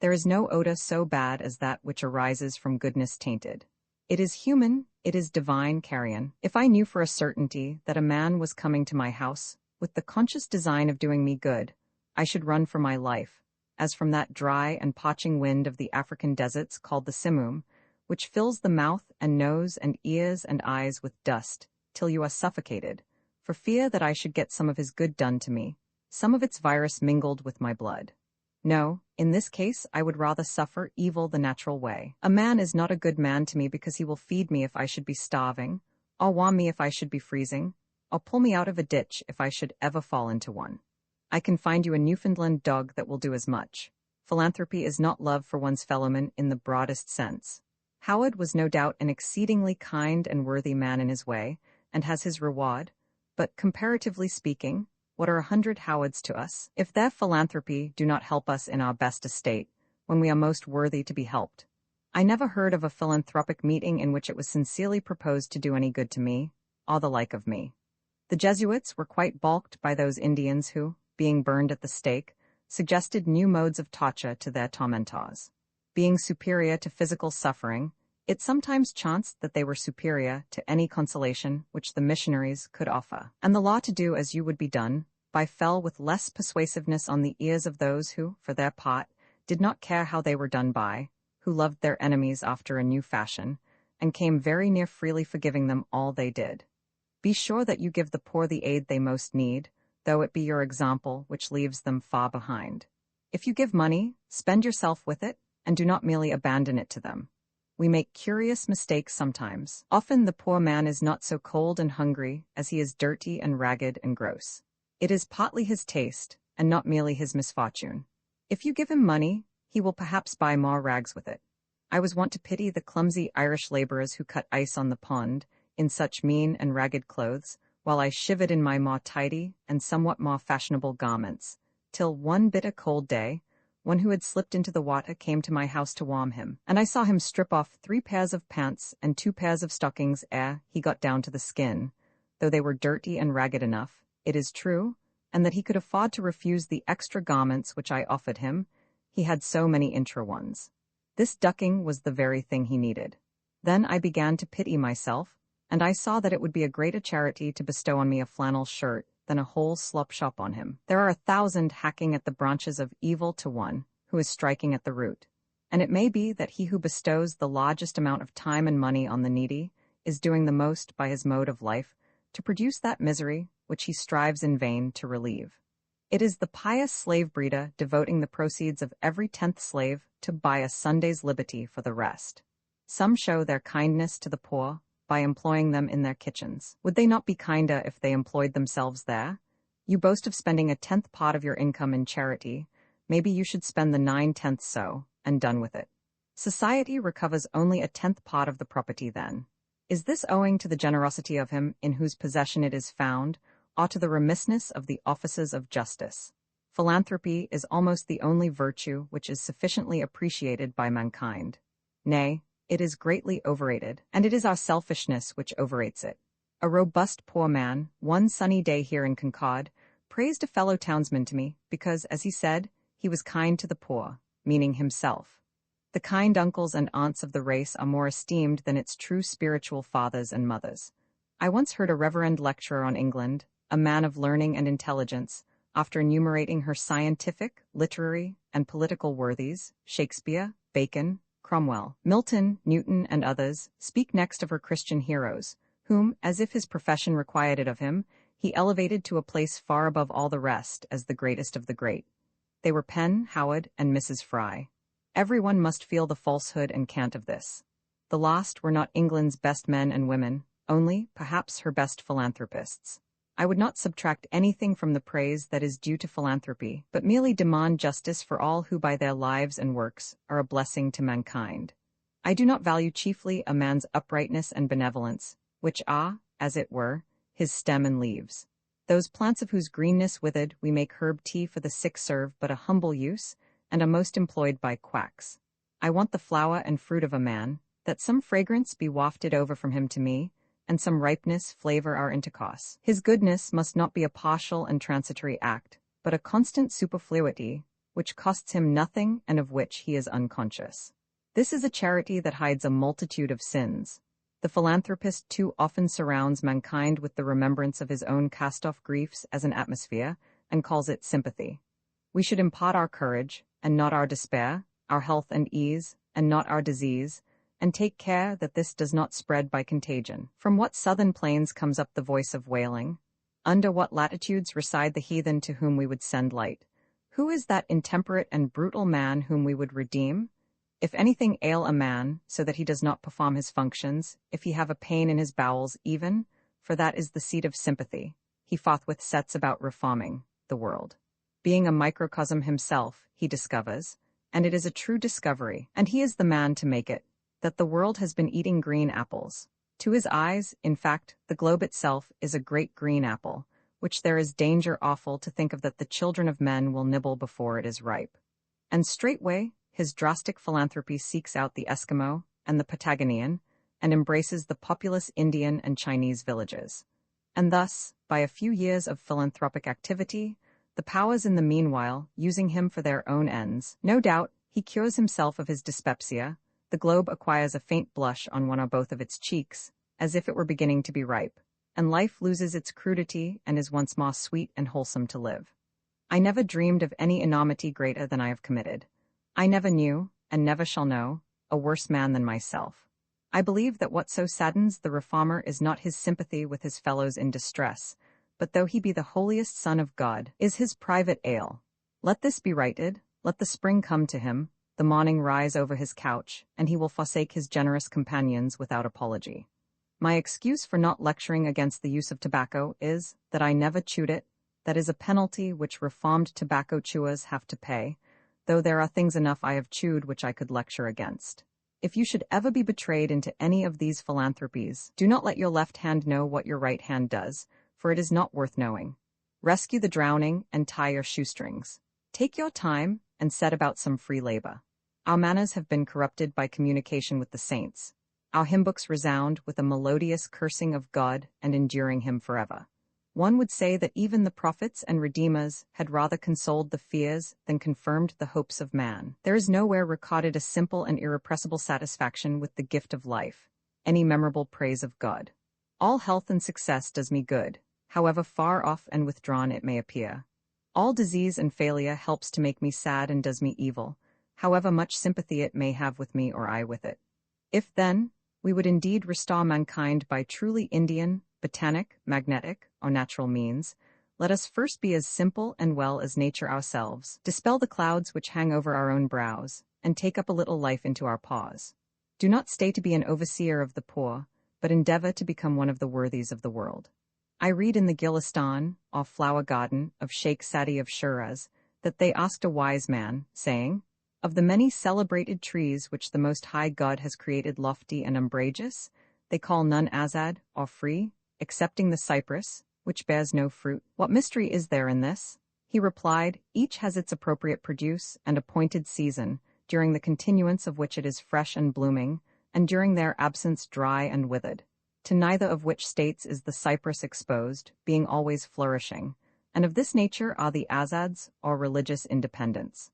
There is no odor so bad as that which arises from goodness tainted. It is human, it is divine carrion. If I knew for a certainty that a man was coming to my house, with the conscious design of doing me good, I should run for my life, as from that dry and parching wind of the African deserts called the simoom, which fills the mouth and nose and ears and eyes with dust, till you are suffocated, for fear that I should get some of his good done to me, some of its virus mingled with my blood. No, in this case I would rather suffer evil the natural way. A man is not a good man to me because he will feed me if I should be starving, or warm me if I should be freezing, or pull me out of a ditch if I should ever fall into one. I can find you a Newfoundland dog that will do as much. Philanthropy is not love for one's fellowman in the broadest sense. Howard was no doubt an exceedingly kind and worthy man in his way, and has his reward, but comparatively speaking, what are 100 Howards to us, if their philanthropy do not help us in our best estate, when we are most worthy to be helped? I never heard of a philanthropic meeting in which it was sincerely proposed to do any good to me, or the like of me. The Jesuits were quite balked by those Indians who, being burned at the stake, suggested new modes of torture to their tormentors. Being superior to physical suffering, it sometimes chanced that they were superior to any consolation which the missionaries could offer, and the law to do as you would be done by fell with less persuasiveness on the ears of those who, for their part, did not care how they were done by, who loved their enemies after a new fashion, and came very near freely forgiving them all they did. Be sure that you give the poor the aid they most need, though it be your example which leaves them far behind. If you give money, spend yourself with it, and do not merely abandon it to them. We make curious mistakes sometimes. Often the poor man is not so cold and hungry as he is dirty and ragged and gross. It is partly his taste, and not merely his misfortune. If you give him money, he will perhaps buy more rags with it. I was wont to pity the clumsy Irish laborers who cut ice on the pond, in such mean and ragged clothes, while I shivered in my more tidy and somewhat more fashionable garments, till one bitter cold day, one who had slipped into the water came to my house to warm him, and I saw him strip off 3 pairs of pants and 2 pairs of stockings ere he got down to the skin, though they were dirty and ragged enough, it is true, and that he could afford to refuse the extra garments which I offered him, he had so many intra ones. This ducking was the very thing he needed. Then I began to pity myself, and I saw that it would be a greater charity to bestow on me a flannel shirt than a whole slop shop on him. There are 1,000 hacking at the branches of evil to one who is striking at the root, and it may be that he who bestows the largest amount of time and money on the needy is doing the most by his mode of life to produce that misery which he strives in vain to relieve. It is the pious slave breeder devoting the proceeds of every 10th slave to buy a Sunday's liberty for the rest. Some show their kindness to the poor by employing them in their kitchens. Would they not be kinder if they employed themselves there? You boast of spending a 10th part of your income in charity. Maybe you should spend the 9/10 so, and done with it. Society recovers only a 10th part of the property then. Is this owing to the generosity of him in whose possession it is found, or to the remissness of the officers of justice? Philanthropy is almost the only virtue which is sufficiently appreciated by mankind. Nay, it is greatly overrated, and it is our selfishness which overrates it. A robust poor man, one sunny day here in Concord, praised a fellow townsman to me because, as he said, he was kind to the poor, meaning himself. The kind uncles and aunts of the race are more esteemed than its true spiritual fathers and mothers. I once heard a reverend lecturer on England, a man of learning and intelligence, after enumerating her scientific, literary, and political worthies, Shakespeare, Bacon, Cromwell, Milton, Newton, and others, speak next of her Christian heroes, whom, as if his profession required it of him, he elevated to a place far above all the rest as the greatest of the great. They were Penn, Howard, and Mrs. Fry. Everyone must feel the falsehood and cant of this. The last were not England's best men and women, only, perhaps, her best philanthropists. I would not subtract anything from the praise that is due to philanthropy, but merely demand justice for all who by their lives and works are a blessing to mankind. I do not value chiefly a man's uprightness and benevolence, which are, as it were, his stem and leaves. Those plants of whose greenness withered we make herb tea for the sick serve but a humble use, and are most employed by quacks. I want the flower and fruit of a man, that some fragrance be wafted over from him to me, and some ripeness flavor our intercourse. His goodness must not be a partial and transitory act, but a constant superfluity, which costs him nothing and of which he is unconscious. This is a charity that hides a multitude of sins. The philanthropist too often surrounds mankind with the remembrance of his own cast-off griefs as an atmosphere, and calls it sympathy. We should impart our courage, and not our despair, our health and ease, and not our disease, and take care that this does not spread by contagion. From what southern plains comes up the voice of wailing? Under what latitudes reside the heathen to whom we would send light? Who is that intemperate and brutal man whom we would redeem? If anything ail a man, so that he does not perform his functions, if he have a pain in his bowels even, for that is the seat of sympathy, he forthwith sets about reforming the world. Being a microcosm himself, he discovers, and it is a true discovery, and he is the man to make it, that the world has been eating green apples. To his eyes, in fact, the globe itself is a great green apple, which there is danger awful to think of that the children of men will nibble before it is ripe. And straightway, his drastic philanthropy seeks out the Eskimo and the Patagonian, and embraces the populous Indian and Chinese villages. And thus, by a few years of philanthropic activity, the powers in the meanwhile using him for their own ends, no doubt, he cures himself of his dyspepsia. The globe acquires a faint blush on one or both of its cheeks, as if it were beginning to be ripe, and life loses its crudity and is once more sweet and wholesome to live. I never dreamed of any enormity greater than I have committed. I never knew, and never shall know, a worse man than myself. I believe that what so saddens the reformer is not his sympathy with his fellows in distress, but though he be the holiest Son of God, is his private ail. Let this be righted, let the spring come to him, the morning rise over his couch, and he will forsake his generous companions without apology. My excuse for not lecturing against the use of tobacco is that I never chewed it. That is a penalty which reformed tobacco chewers have to pay, though there are things enough I have chewed which I could lecture against. If you should ever be betrayed into any of these philanthropies, do not let your left hand know what your right hand does, for it is not worth knowing. Rescue the drowning and tie your shoestrings. Take your time and set about some free labor. Our manners have been corrupted by communication with the saints. Our hymn books resound with a melodious cursing of God and enduring him forever. One would say that even the prophets and redeemers had rather consoled the fears than confirmed the hopes of man. There is nowhere recorded a simple and irrepressible satisfaction with the gift of life, any memorable praise of God. All health and success does me good, however far off and withdrawn it may appear. All disease and failure helps to make me sad and does me evil, however much sympathy it may have with me or I with it. If, then, we would indeed restore mankind by truly Indian, botanic, magnetic, or natural means, let us first be as simple and well as nature ourselves, dispel the clouds which hang over our own brows, and take up a little life into our paws. Do not stay to be an overseer of the poor, but endeavor to become one of the worthies of the world. I read in the Gulistan, or flower garden, of Sheikh Sadi of Shiraz, that they asked a wise man, saying, "Of the many celebrated trees which the Most High God has created lofty and umbrageous, they call none azad, or free, excepting the cypress, which bears no fruit. What mystery is there in this?" He replied, "Each has its appropriate produce and appointed season, during the continuance of which it is fresh and blooming, and during their absence dry and withered. To neither of which states is the cypress exposed, being always flourishing, and of this nature are the azads, or religious independents.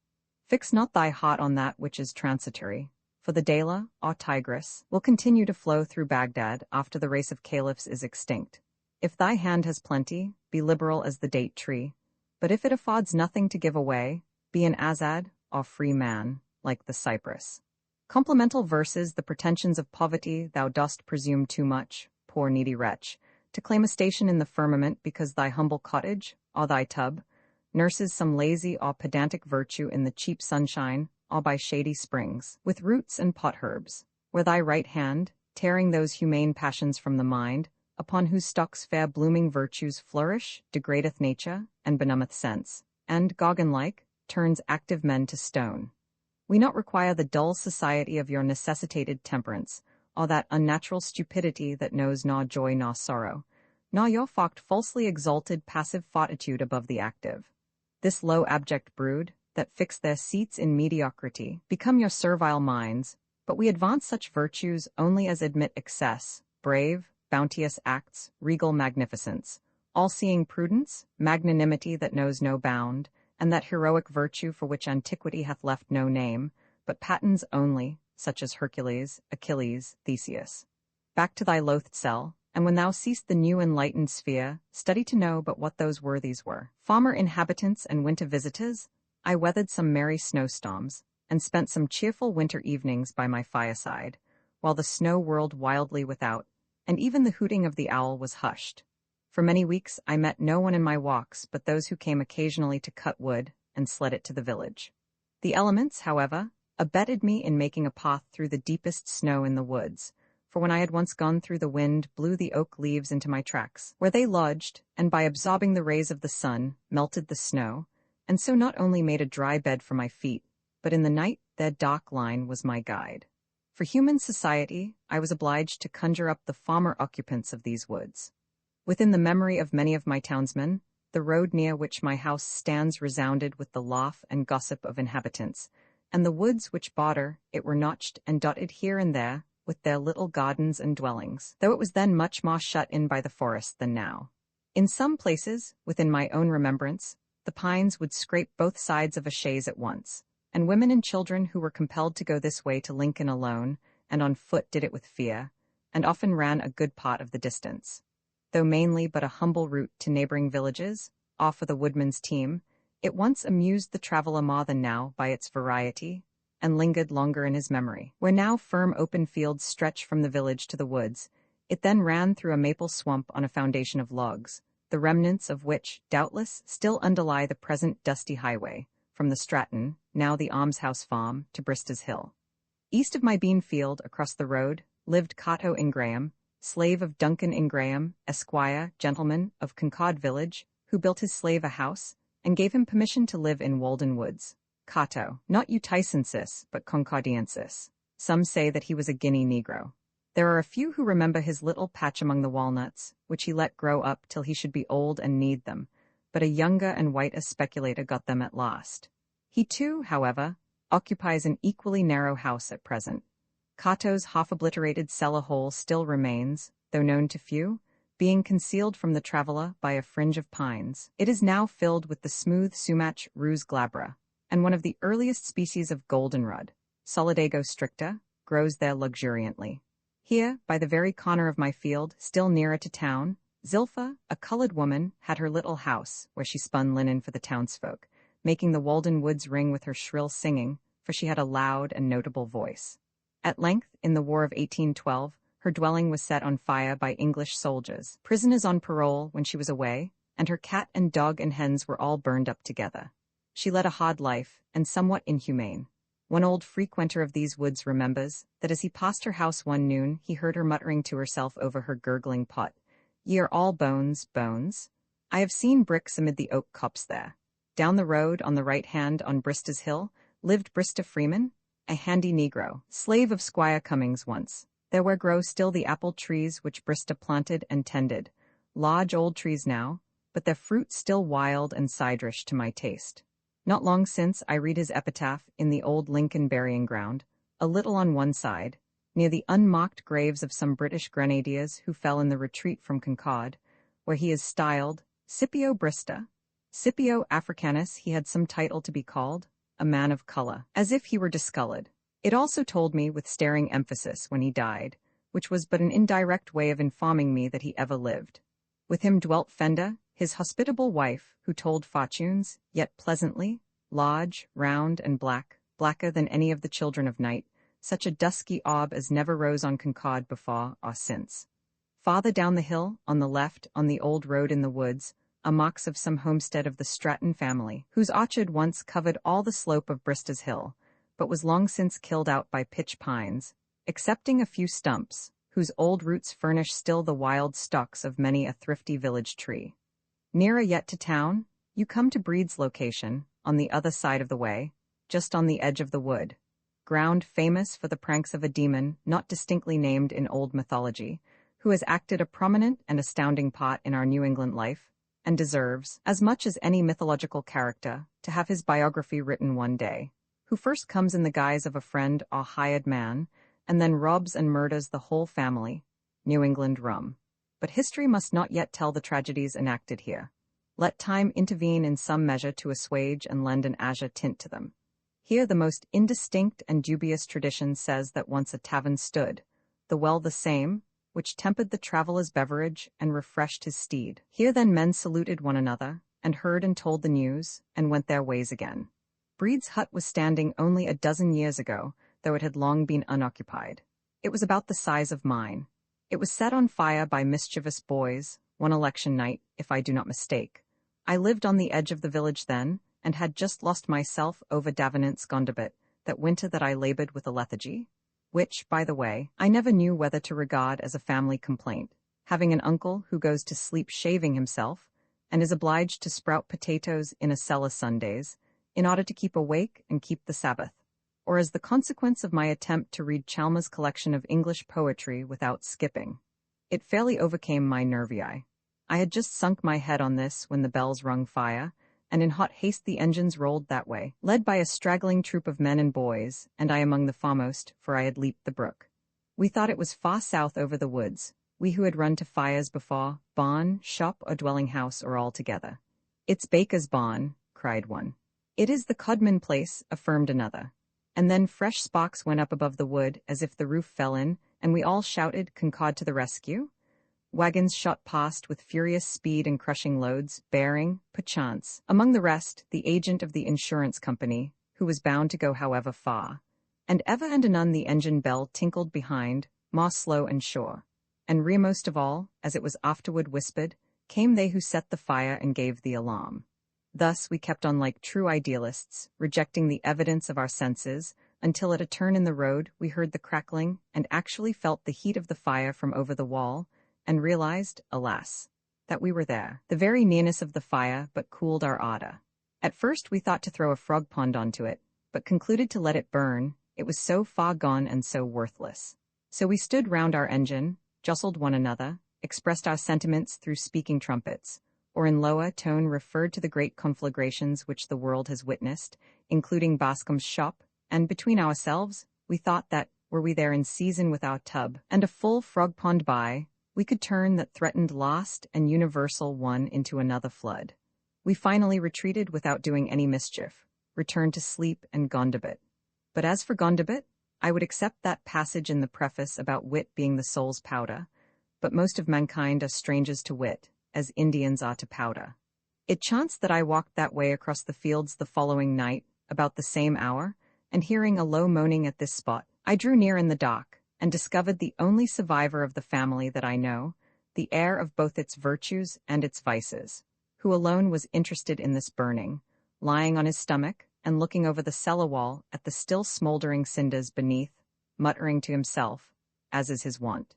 Fix not thy heart on that which is transitory, for the Dela, or Tigris, will continue to flow through Baghdad after the race of caliphs is extinct. If thy hand has plenty, be liberal as the date tree, but if it affords nothing to give away, be an azad, or free man, like the cypress. Complemental verses, the pretensions of poverty thou dost presume too much, poor needy wretch, to claim a station in the firmament because thy humble cottage, or thy tub, nurses some lazy or pedantic virtue in the cheap sunshine, or by shady springs, with roots and pot-herbs, where thy right hand, tearing those humane passions from the mind, upon whose stalks fair blooming virtues flourish, degradeth nature, and benumbeth sense, and, Gorgon-like, turns active men to stone. We not require the dull society of your necessitated temperance, or that unnatural stupidity that knows nor joy nor sorrow, nor your focked falsely exalted passive fortitude above the active. This low abject brood, that fix their seats in mediocrity, become your servile minds, but we advance such virtues only as admit excess, brave, bounteous acts, regal magnificence, all-seeing prudence, magnanimity that knows no bound, and that heroic virtue for which antiquity hath left no name, but patents only, such as Hercules, Achilles, Theseus. Back to thy loathed cell, and when thou seest the new enlightened sphere, study to know but what those worthies were. Former inhabitants and winter visitors, I weathered some merry snowstorms, and spent some cheerful winter evenings by my fireside, while the snow whirled wildly without, and even the hooting of the owl was hushed. For many weeks I met no one in my walks but those who came occasionally to cut wood and sled it to the village. The elements, however, abetted me in making a path through the deepest snow in the woods, for when I had once gone through the wind blew the oak leaves into my tracks, where they lodged, and by absorbing the rays of the sun, melted the snow, and so not only made a dry bed for my feet, but in the night their dark line was my guide. For human society, I was obliged to conjure up the former occupants of these woods. Within the memory of many of my townsmen, the road near which my house stands resounded with the laugh and gossip of inhabitants, and the woods which border it were notched and dotted here and there with their little gardens and dwellings, though it was then much more shut in by the forest than now. In some places, within my own remembrance, the pines would scrape both sides of a chaise at once, and women and children who were compelled to go this way to Lincoln alone, and on foot did it with fear, and often ran a good part of the distance. Though mainly but a humble route to neighboring villages, or for the woodman's team, it once amused the traveler more than now by its variety, and lingered longer in his memory. Where now firm open fields stretch from the village to the woods, it then ran through a maple swamp on a foundation of logs, the remnants of which, doubtless, still underlie the present dusty highway, from the Stratton, now the Almshouse Farm, to Brista's Hill. East of my bean field, across the road, lived Cato Ingraham, slave of Duncan Ingraham, Esquire, gentleman, of Concord village, who built his slave a house, and gave him permission to live in Walden woods. Cato, not Uticensis, but Concordiensis. Some say that he was a Guinea Negro. There are a few who remember his little patch among the walnuts, which he let grow up till he should be old and need them, but a younger and whiter speculator got them at last. He too, however, occupies an equally narrow house at present. Cato's half-obliterated cellar hole still remains, though known to few, being concealed from the traveler by a fringe of pines. It is now filled with the smooth sumac rose glabra, and one of the earliest species of goldenrod, Solidago stricta, grows there luxuriantly. Here, by the very corner of my field, still nearer to town, Zilpha, a colored woman, had her little house, where she spun linen for the townsfolk, making the Walden woods ring with her shrill singing, for she had a loud and notable voice. At length, in the War of 1812, her dwelling was set on fire by English soldiers, prisoners on parole when she was away, and her cat and dog and hens were all burned up together. She led a hard life, and somewhat inhumane. One old frequenter of these woods remembers that as he passed her house one noon, he heard her muttering to herself over her gurgling pot, "Ye are all bones, bones. I have seen bricks amid the oak copse there." Down the road, on the right hand, on Brista's hill, lived Brista Freeman, a handy Negro, slave of Squire Cummings once. There where grow still the apple trees which Brista planted and tended, large old trees now, but their fruit still wild and ciderish to my taste. Not long since I read his epitaph in the old Lincoln burying ground, a little on one side, near the unmarked graves of some British grenadiers who fell in the retreat from Concord, where he is styled Scipio Brista. Scipio Africanus he had some title to be called, a man of color, as if he were discolored. It also told me with staring emphasis when he died, which was but an indirect way of informing me that he ever lived. With him dwelt Fenda, his hospitable wife, who told fortunes, yet pleasantly, large, round, and black, blacker than any of the children of night, such a dusky orb as never rose on Concord before or since. Farther down the hill, on the left, on the old road in the woods, are marks of some homestead of the Stratton family, whose orchard once covered all the slope of Brista's hill, but was long since killed out by pitch pines, excepting a few stumps, whose old roots furnish still the wild stalks of many a thrifty village tree. Nearer yet to town, you come to Breed's location, on the other side of the way, just on the edge of the wood, ground famous for the pranks of a demon not distinctly named in old mythology, who has acted a prominent and astounding part in our New England life, and deserves, as much as any mythological character, to have his biography written one day, who first comes in the guise of a friend or hired man, and then robs and murders the whole family. New England rum. But history must not yet tell the tragedies enacted here. Let time intervene in some measure to assuage and lend an azure tint to them. Here the most indistinct and dubious tradition says that once a tavern stood, the well the same, which tempered the traveller's beverage and refreshed his steed. Here then men saluted one another, and heard and told the news, and went their ways again. Breed's hut was standing only a dozen years ago, though it had long been unoccupied. It was about the size of mine. It was set on fire by mischievous boys, one election night, if I do not mistake. I lived on the edge of the village then, and had just lost myself over Davenant's Gondibet, that winter that I labored with a lethargy, which, by the way, I never knew whether to regard as a family complaint, having an uncle who goes to sleep shaving himself, and is obliged to sprout potatoes in a cellar Sundays, in order to keep awake and keep the Sabbath, or as the consequence of my attempt to read Chalmers' collection of English poetry without skipping. It fairly overcame my nervii. I had just sunk my head on this when the bells rung fire, and in hot haste the engines rolled that way, led by a straggling troop of men and boys, and I among the foremost, for I had leaped the brook. We thought it was far south over the woods, we who had run to fires before, barn, shop, or dwelling house, or all together. "It's Baker's barn," cried one. "It is the Codman place," affirmed another. And then fresh sparks went up above the wood, as if the roof fell in, and we all shouted, "Concord to the rescue!" Wagons shot past with furious speed and crushing loads, bearing, perchance, among the rest, the agent of the insurance company, who was bound to go however far. And ever and anon the engine bell tinkled behind, more slow and sure. And rearmost of all, as it was afterward whispered, came they who set the fire and gave the alarm. Thus we kept on like true idealists, rejecting the evidence of our senses, until at a turn in the road we heard the crackling and actually felt the heat of the fire from over the wall, and realized, alas, that we were there. The very nearness of the fire but cooled our ardor. At first we thought to throw a frog pond onto it, but concluded to let it burn, it was so far gone and so worthless. So we stood round our engine, jostled one another, expressed our sentiments through speaking trumpets, or in lower tone referred to the great conflagrations which the world has witnessed, including Bascom's shop, and between ourselves, we thought that, were we there in season with our tub, and a full frog pond by, We could turn that threatened lost and universal one into another flood. We finally retreated without doing any mischief, returned to sleep and gone to bed. But as for Gondibet, I would accept that passage in the preface about wit being the soul's powder, but most of mankind are strangers to wit, as Indians are to powder. It chanced that I walked that way across the fields the following night, about the same hour, and hearing a low moaning at this spot, I drew near in the dark, and discovered the only survivor of the family that I know, the heir of both its virtues and its vices, who alone was interested in this burning, lying on his stomach, and looking over the cellar wall at the still smoldering cinders beneath, muttering to himself, as is his wont.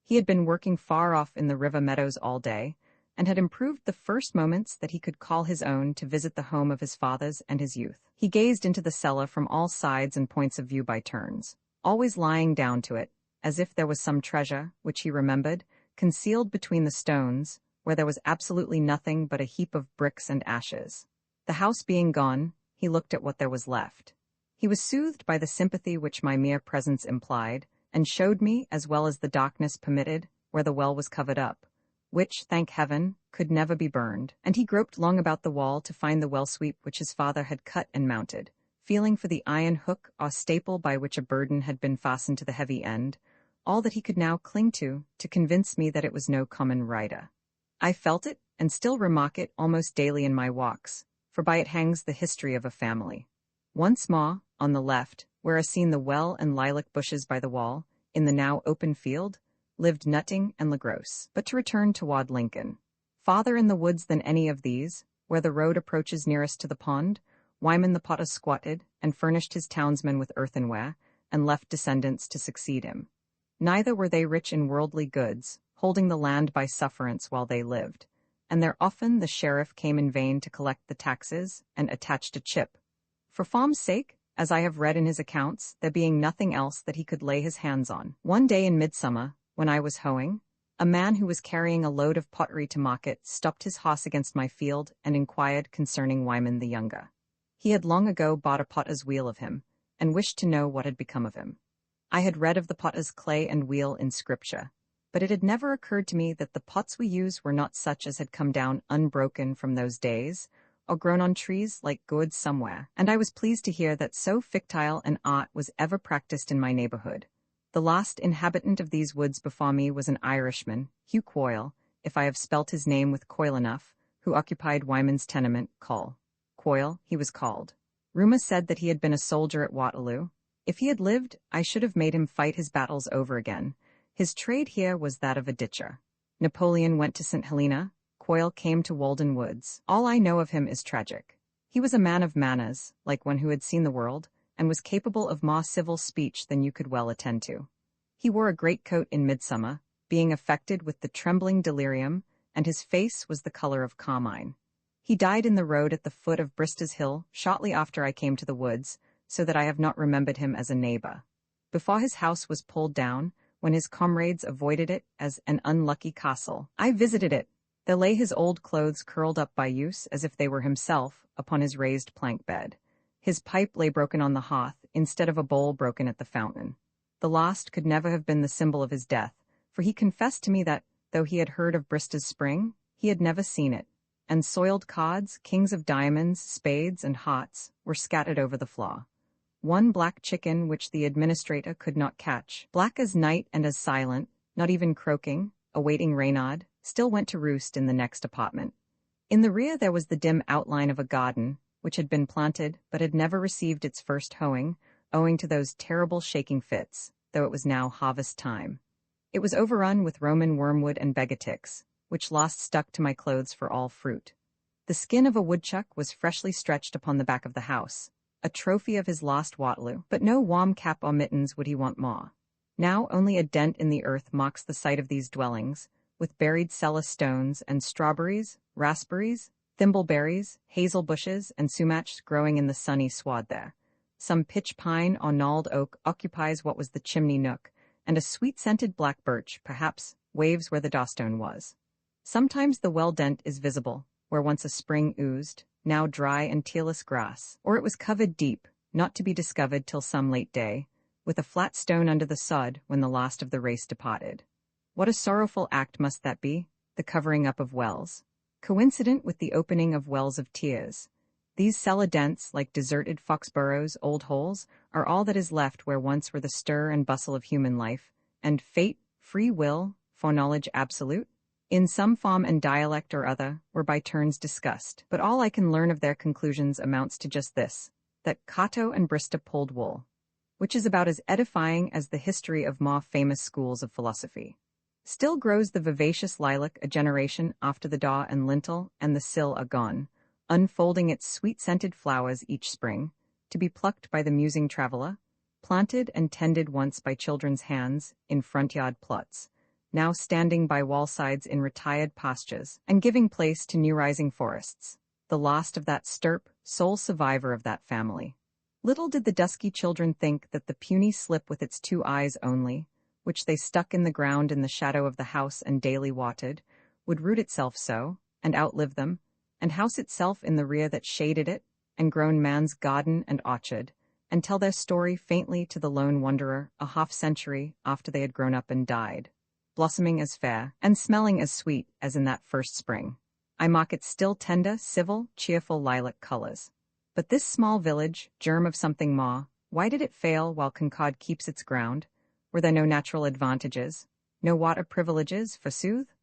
He had been working far off in the river meadows all day, and had improved the first moments that he could call his own to visit the home of his fathers and his youth. He gazed into the cellar from all sides and points of view by turns, always lying down to it, as if there was some treasure, which he remembered, concealed between the stones, where there was absolutely nothing but a heap of bricks and ashes. The house being gone, he looked at what there was left. He was soothed by the sympathy which my mere presence implied, and showed me, as well as the darkness permitted, where the well was covered up, which, thank heaven, could never be burned, and he groped long about the wall to find the well-sweep which his father had cut and mounted, feeling for the iron hook or staple by which a burden had been fastened to the heavy end, all that he could now cling to convince me that it was no common rider. I felt it, and still remark it almost daily in my walks, for by it hangs the history of a family. Once more, on the left, where are seen the well and lilac bushes by the wall, in the now open field, lived Nutting and LaGrosse. But to return toward Lincoln. Farther in the woods than any of these, where the road approaches nearest to the pond, Wyman the potter squatted, and furnished his townsmen with earthenware, and left descendants to succeed him. Neither were they rich in worldly goods, holding the land by sufferance while they lived, and there often the sheriff came in vain to collect the taxes, and attached a chip, for form's sake, as I have read in his accounts, there being nothing else that he could lay his hands on. One day in midsummer, when I was hoeing, a man who was carrying a load of pottery to market stopped his horse against my field and inquired concerning Wyman the younger. He had long ago bought a potter's wheel of him, and wished to know what had become of him. I had read of the potter's clay and wheel in Scripture, but it had never occurred to me that the pots we use were not such as had come down unbroken from those days, or grown on trees like gourds somewhere, and I was pleased to hear that so fictile an art was ever practiced in my neighborhood. The last inhabitant of these woods before me was an Irishman, Hugh Quoyle, if I have spelt his name with coil enough, who occupied Wyman's tenement, Cull. Quoyle, he was called. Rumor said that he had been a soldier at Waterloo. If he had lived, I should have made him fight his battles over again. His trade here was that of a ditcher. Napoleon went to St. Helena. Quoyle came to Walden Woods. All I know of him is tragic. He was a man of manners, like one who had seen the world, and was capable of more civil speech than you could well attend to. He wore a greatcoat in midsummer, being affected with the trembling delirium, and his face was the color of carmine. He died in the road at the foot of Brista's Hill shortly after I came to the woods, so that I have not remembered him as a neighbor. Before his house was pulled down, when his comrades avoided it as an unlucky castle, I visited it. There lay his old clothes curled up by use as if they were himself, upon his raised plank bed. His pipe lay broken on the hearth, instead of a bowl broken at the fountain. The last could never have been the symbol of his death, for he confessed to me that, though he had heard of Brista's spring, he had never seen it, and soiled cards, kings of diamonds, spades, and hearts were scattered over the floor. One black chicken which the administrator could not catch, black as night and as silent, not even croaking, awaiting Reynard, still went to roost in the next apartment. In the rear there was the dim outline of a garden, which had been planted but had never received its first hoeing, owing to those terrible shaking fits, though it was now harvest time. It was overrun with Roman wormwood and begatics, which lost stuck to my clothes for all fruit. The skin of a woodchuck was freshly stretched upon the back of the house, a trophy of his lost Waterloo, but no warm cap or mittens would he want more. Now only a dent in the earth mocks the sight of these dwellings, with buried cellar stones and strawberries, raspberries, thimbleberries, hazel bushes, and sumacs growing in the sunny sward there. Some pitch pine or gnarled oak occupies what was the chimney nook, and a sweet-scented black birch, perhaps, waves where the dawstone was. Sometimes the well dent is visible, where once a spring oozed, now dry and tearless grass, or it was covered deep, not to be discovered till some late day, with a flat stone under the sod when the last of the race departed. What a sorrowful act must that be, the covering up of wells. Coincident with the opening of wells of tears. These cellar-dense, like deserted Foxborough's old holes, are all that is left where once were the stir and bustle of human life, and fate, free will, foreknowledge absolute, in some form and dialect or other, were by turns discussed. But all I can learn of their conclusions amounts to just this, that Cato and Brista pulled wool, which is about as edifying as the history of more famous schools of philosophy. Still grows the vivacious lilac a generation after the daw and lintel and the sill are gone, unfolding its sweet-scented flowers each spring, to be plucked by the musing traveller, planted and tended once by children's hands in front-yard plots, now standing by wall-sides in retired pastures, and giving place to new-rising forests, the last of that stirp, sole survivor of that family. Little did the dusky children think that the puny slip with its 2 eyes only, which they stuck in the ground in the shadow of the house and daily watered, would root itself so, and outlive them, and house itself in the rear that shaded it, and grown man's garden and orchard, and tell their story faintly to the lone wanderer a half-century after they had grown up and died, blossoming as fair, and smelling as sweet as in that first spring. I mock its still tender, civil, cheerful lilac colors. But this small village, germ of something more, why did it fail while Concord keeps its ground? Were there no natural advantages, no water privileges, forsooth?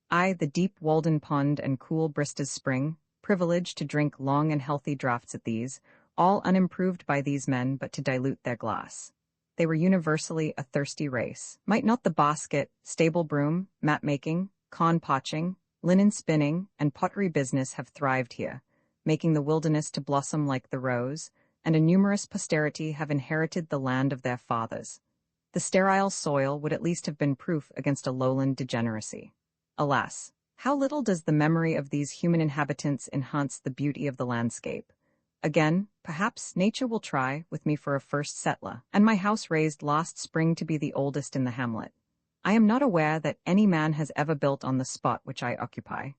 I, the deep Walden pond and cool Brista's spring, privileged to drink long and healthy draughts at these, all unimproved by these men but to dilute their glass. They were universally a thirsty race. Might not the basket, stable broom, mat-making, corn-potching, linen spinning, and pottery business have thrived here, making the wilderness to blossom like the rose, and a numerous posterity have inherited the land of their fathers? The sterile soil would at least have been proof against a lowland degeneracy. Alas, how little does the memory of these human inhabitants enhance the beauty of the landscape. Again, perhaps nature will try with me for a first settler, and my house raised last spring to be the oldest in the hamlet. I am not aware that any man has ever built on the spot which I occupy.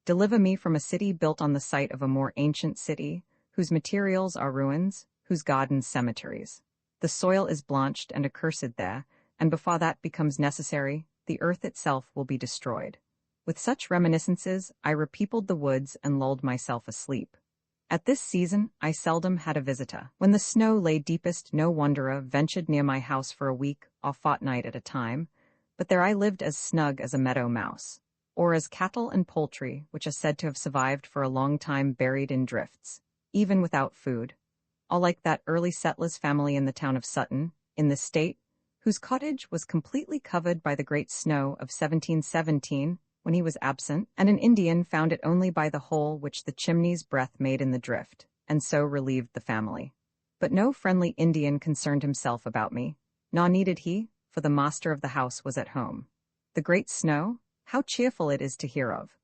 Deliver me from a city built on the site of a more ancient city, whose materials are ruins, whose gardens cemeteries. The soil is blanched and accursed there, and before that becomes necessary, the earth itself will be destroyed. With such reminiscences, I repeopled the woods and lulled myself asleep. At this season, I seldom had a visitor. When the snow lay deepest, no wanderer ventured near my house for a week or fortnight at a time, but there I lived as snug as a meadow mouse, or as cattle and poultry, which are said to have survived for a long time buried in drifts, even without food, all like that early settlers' family in the town of Sutton, in the state, whose cottage was completely covered by the great snow of 1717, when he was absent, and an Indian found it only by the hole which the chimney's breath made in the drift, and so relieved the family. But no friendly Indian concerned himself about me, nor needed he, for the master of the house was at home. The great snow? How cheerful it is to hear of!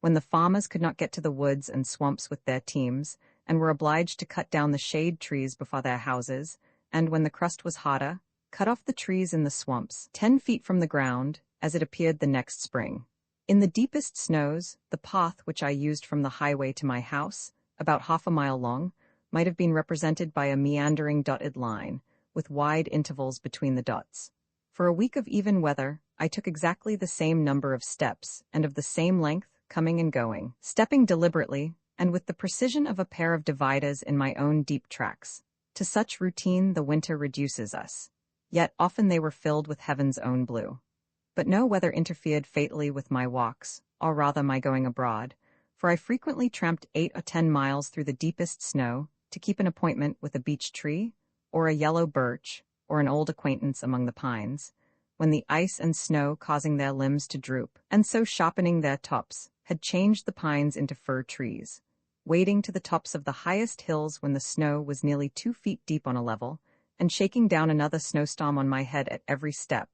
When the farmers could not get to the woods and swamps with their teams, and were obliged to cut down the shade trees before their houses, and when the crust was hotter, cut off the trees in the swamps, 10 feet from the ground, as it appeared the next spring. In the deepest snows, the path which I used from the highway to my house, about half a mile long, might have been represented by a meandering dotted line, with wide intervals between the dots. For a week of even weather, I took exactly the same number of steps, and of the same length, coming and going, stepping deliberately, and with the precision of a pair of dividers in my own deep tracks. To such routine the winter reduces us. Yet often they were filled with heaven's own blue. But no weather interfered fatally with my walks, or rather my going abroad, for I frequently tramped 8 or 10 miles through the deepest snow to keep an appointment with a beech tree, or a yellow birch, or an old acquaintance among the pines, when the ice and snow causing their limbs to droop, and so sharpening their tops, had changed the pines into fir trees, wading to the tops of the highest hills when the snow was nearly 2 feet deep on a level, and shaking down another snowstorm on my head at every step,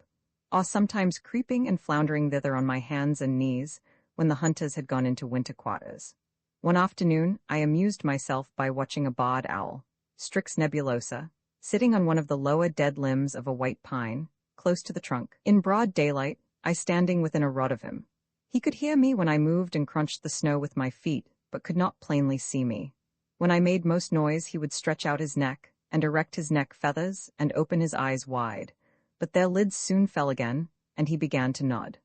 or sometimes creeping and floundering thither on my hands and knees when the hunters had gone into winter quarters. One afternoon, I amused myself by watching a barred owl, Strix nebulosa, sitting on one of the lower dead limbs of a white pine, close to the trunk. In broad daylight, I standing within a rod of him. He could hear me when I moved and crunched the snow with my feet, but could not plainly see me. When I made most noise, he would stretch out his neck, and erect his neck feathers, and open his eyes wide. But their lids soon fell again, and he began to nod.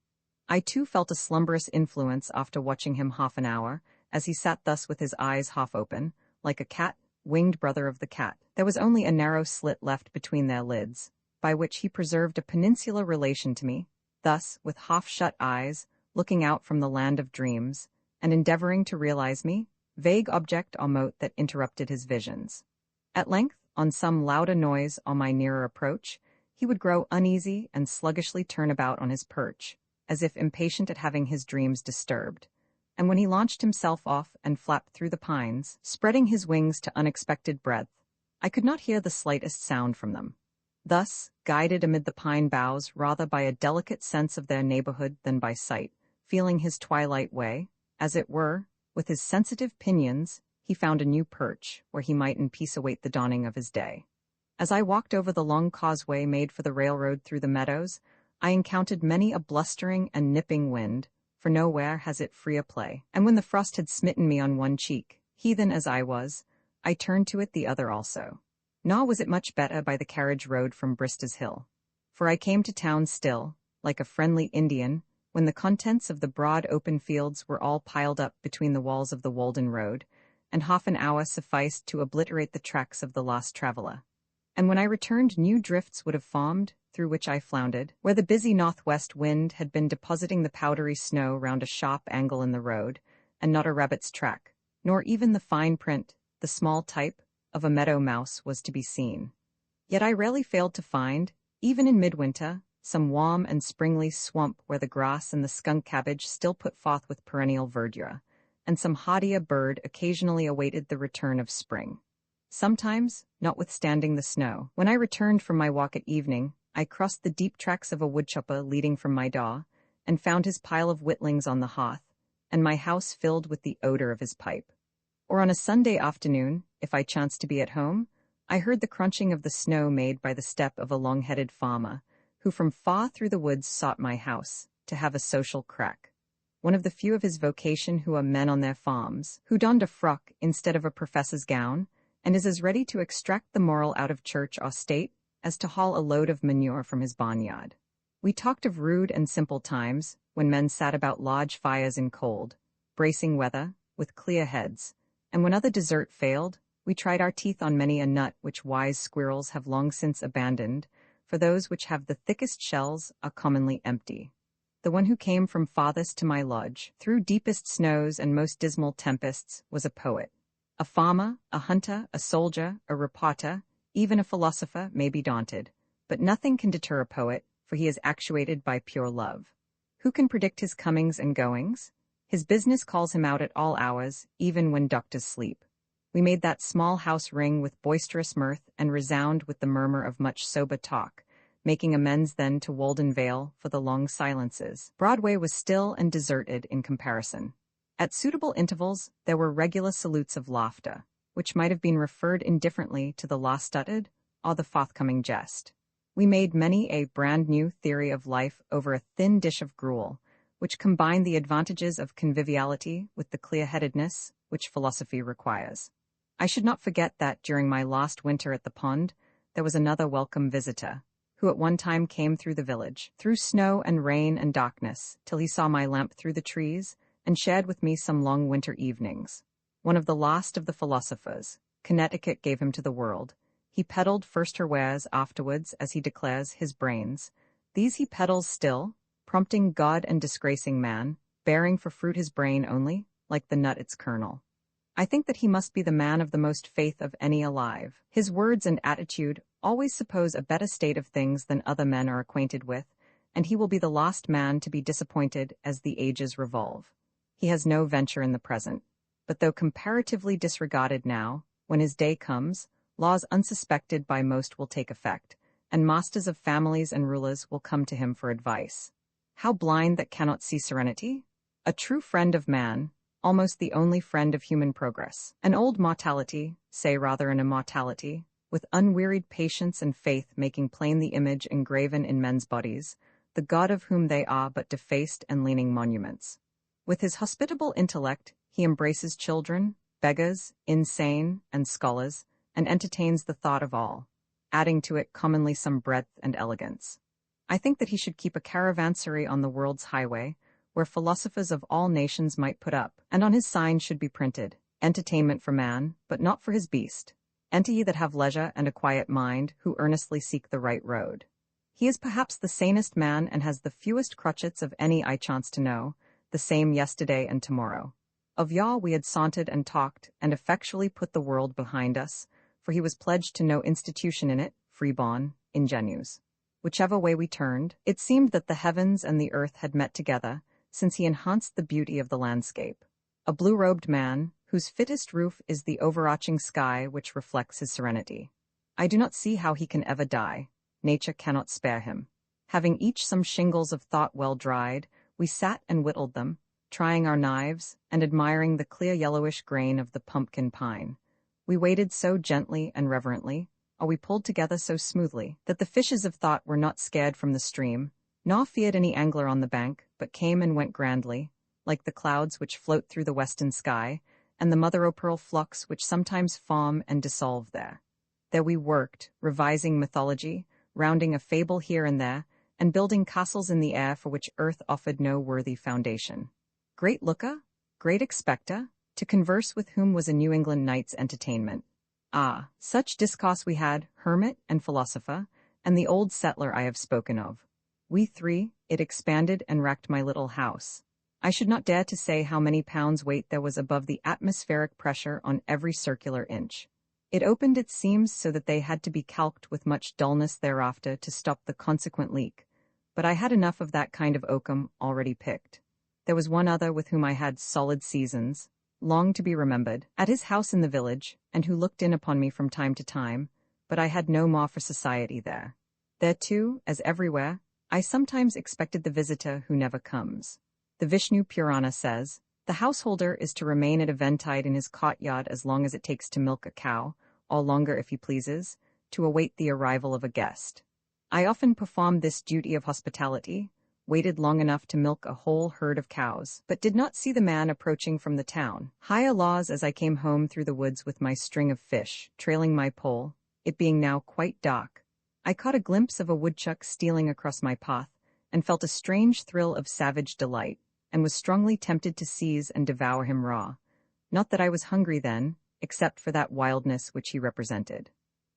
I too felt a slumberous influence after watching him half an hour, as he sat thus with his eyes half open, like a cat, winged brother of the cat. There was only a narrow slit left between their lids, by which he preserved a peninsular relation to me, thus, with half-shut eyes, looking out from the land of dreams, and endeavoring to realize me, vague object or mote that interrupted his visions. At length, on some louder noise on my nearer approach, he would grow uneasy and sluggishly turn about on his perch, as if impatient at having his dreams disturbed. And when he launched himself off and flapped through the pines, spreading his wings to unexpected breadth, I could not hear the slightest sound from them. Thus, guided amid the pine boughs rather by a delicate sense of their neighborhood than by sight, feeling his twilight way, as it were, with his sensitive pinions, he found a new perch, where he might in peace await the dawning of his day. As I walked over the long causeway made for the railroad through the meadows, I encountered many a blustering and nipping wind, for nowhere has it free a play. And when the frost had smitten me on one cheek, heathen as I was, I turned to it the other also. Nor was it much better by the carriage road from Brista's Hill. For I came to town still, like a friendly Indian, when the contents of the broad open fields were all piled up between the walls of the Walden road, and half an hour sufficed to obliterate the tracks of the lost traveller. And when I returned, new drifts would have formed, through which I floundered, where the busy northwest wind had been depositing the powdery snow round a sharp angle in the road, and not a rabbit's track, nor even the fine print, the small type, of a meadow mouse was to be seen. Yet I rarely failed to find, even in midwinter, some warm and springly swamp where the grass and the skunk cabbage still put forth with perennial verdure, and some hardier bird occasionally awaited the return of spring. Sometimes, notwithstanding the snow, when I returned from my walk at evening, I crossed the deep tracks of a woodchopper leading from my door, and found his pile of whittlings on the hearth, and my house filled with the odor of his pipe. Or on a Sunday afternoon, if I chanced to be at home, I heard the crunching of the snow made by the step of a long-headed farmer, who from far through the woods sought my house, to have a social crack. One of the few of his vocation who are men on their farms, who donned a frock instead of a professor's gown, and is as ready to extract the moral out of church or state as to haul a load of manure from his barnyard. We talked of rude and simple times, when men sat about large fires in cold, bracing weather, with clear heads, and when other dessert failed, we tried our teeth on many a nut which wise squirrels have long since abandoned, for those which have the thickest shells are commonly empty. The one who came from farthest to my lodge, through deepest snows and most dismal tempests, was a poet. A farmer, a hunter, a soldier, a reporter, even a philosopher may be daunted, but nothing can deter a poet, for he is actuated by pure love. Who can predict his comings and goings? His business calls him out at all hours, even when doctors sleep. We made that small house ring with boisterous mirth and resound with the murmur of much sober talk, making amends then to Walden Vale for the long silences. Broadway was still and deserted in comparison. At suitable intervals, there were regular salutes of laughter, which might have been referred indifferently to the law-studded or the forthcoming jest. We made many a brand-new theory of life over a thin dish of gruel, which combined the advantages of conviviality with the clear-headedness which philosophy requires. I should not forget that during my last winter at the pond, there was another welcome visitor, who at one time came through the village, through snow and rain and darkness, till he saw my lamp through the trees, and shared with me some long winter evenings. One of the last of the philosophers, Connecticut gave him to the world. He peddled first her wares, afterwards, as he declares, his brains. These he peddles still, prompting God and disgracing man, bearing for fruit his brain only, like the nut its kernel. I think that he must be the man of the most faith of any alive. His words and attitude always suppose a better state of things than other men are acquainted with, and he will be the last man to be disappointed as the ages revolve. He has no venture in the present, but though comparatively disregarded now, when his day comes, laws unsuspected by most will take effect, and masters of families and rulers will come to him for advice. How blind that cannot see serenity? A true friend of man, almost the only friend of human progress. An old mortality, say rather an immortality, with unwearied patience and faith making plain the image engraven in men's bodies, the God of whom they are but defaced and leaning monuments. With his hospitable intellect, he embraces children, beggars, insane, and scholars, and entertains the thought of all, adding to it commonly some breadth and elegance. I think that he should keep a caravanserai on the world's highway, where philosophers of all nations might put up, and on his sign should be printed, entertainment for man, but not for his beast. Enter ye that have leisure and a quiet mind, who earnestly seek the right road. He is perhaps the sanest man and has the fewest crotchets of any I chance to know, the same yesterday and tomorrow. Of Yah we had sauntered and talked, and effectually put the world behind us, for he was pledged to no institution in it, freeborn, ingenues. Whichever way we turned, it seemed that the heavens and the earth had met together, since he enhanced the beauty of the landscape. A blue-robed man, whose fittest roof is the overarching sky which reflects his serenity. I do not see how he can ever die. Nature cannot spare him. Having each some shingles of thought well dried, we sat and whittled them, trying our knives, and admiring the clear yellowish grain of the pumpkin pine. We waded so gently and reverently, or we pulled together so smoothly, that the fishes of thought were not scared from the stream, nor feared any angler on the bank, but came and went grandly, like the clouds which float through the western sky, and the mother-o'-pearl flocks which sometimes foam and dissolve there. There we worked, revising mythology, rounding a fable here and there, and building castles in the air for which earth offered no worthy foundation. Great looker, great expecter, to converse with whom was a New England night's entertainment. Ah, such discourse we had, hermit and philosopher, and the old settler I have spoken of. We three, it expanded and racked my little house. I should not dare to say how many pounds weight there was above the atmospheric pressure on every circular inch. It opened its seams so that they had to be calked with much dullness thereafter to stop the consequent leak, but I had enough of that kind of oakum already picked. There was one other with whom I had solid seasons, long to be remembered, at his house in the village, and who looked in upon me from time to time, but I had no more for society there. There too, as everywhere, I sometimes expected the visitor who never comes. The Vishnu Purana says, the householder is to remain at eventide in his courtyard as long as it takes to milk a cow, or longer if he pleases, to await the arrival of a guest. I often performed this duty of hospitality, waited long enough to milk a whole herd of cows, but did not see the man approaching from the town. High Allahs as I came home through the woods with my string of fish, trailing my pole, it being now quite dark, I caught a glimpse of a woodchuck stealing across my path, and felt a strange thrill of savage delight, and was strongly tempted to seize and devour him raw. Not that I was hungry then, except for that wildness which he represented.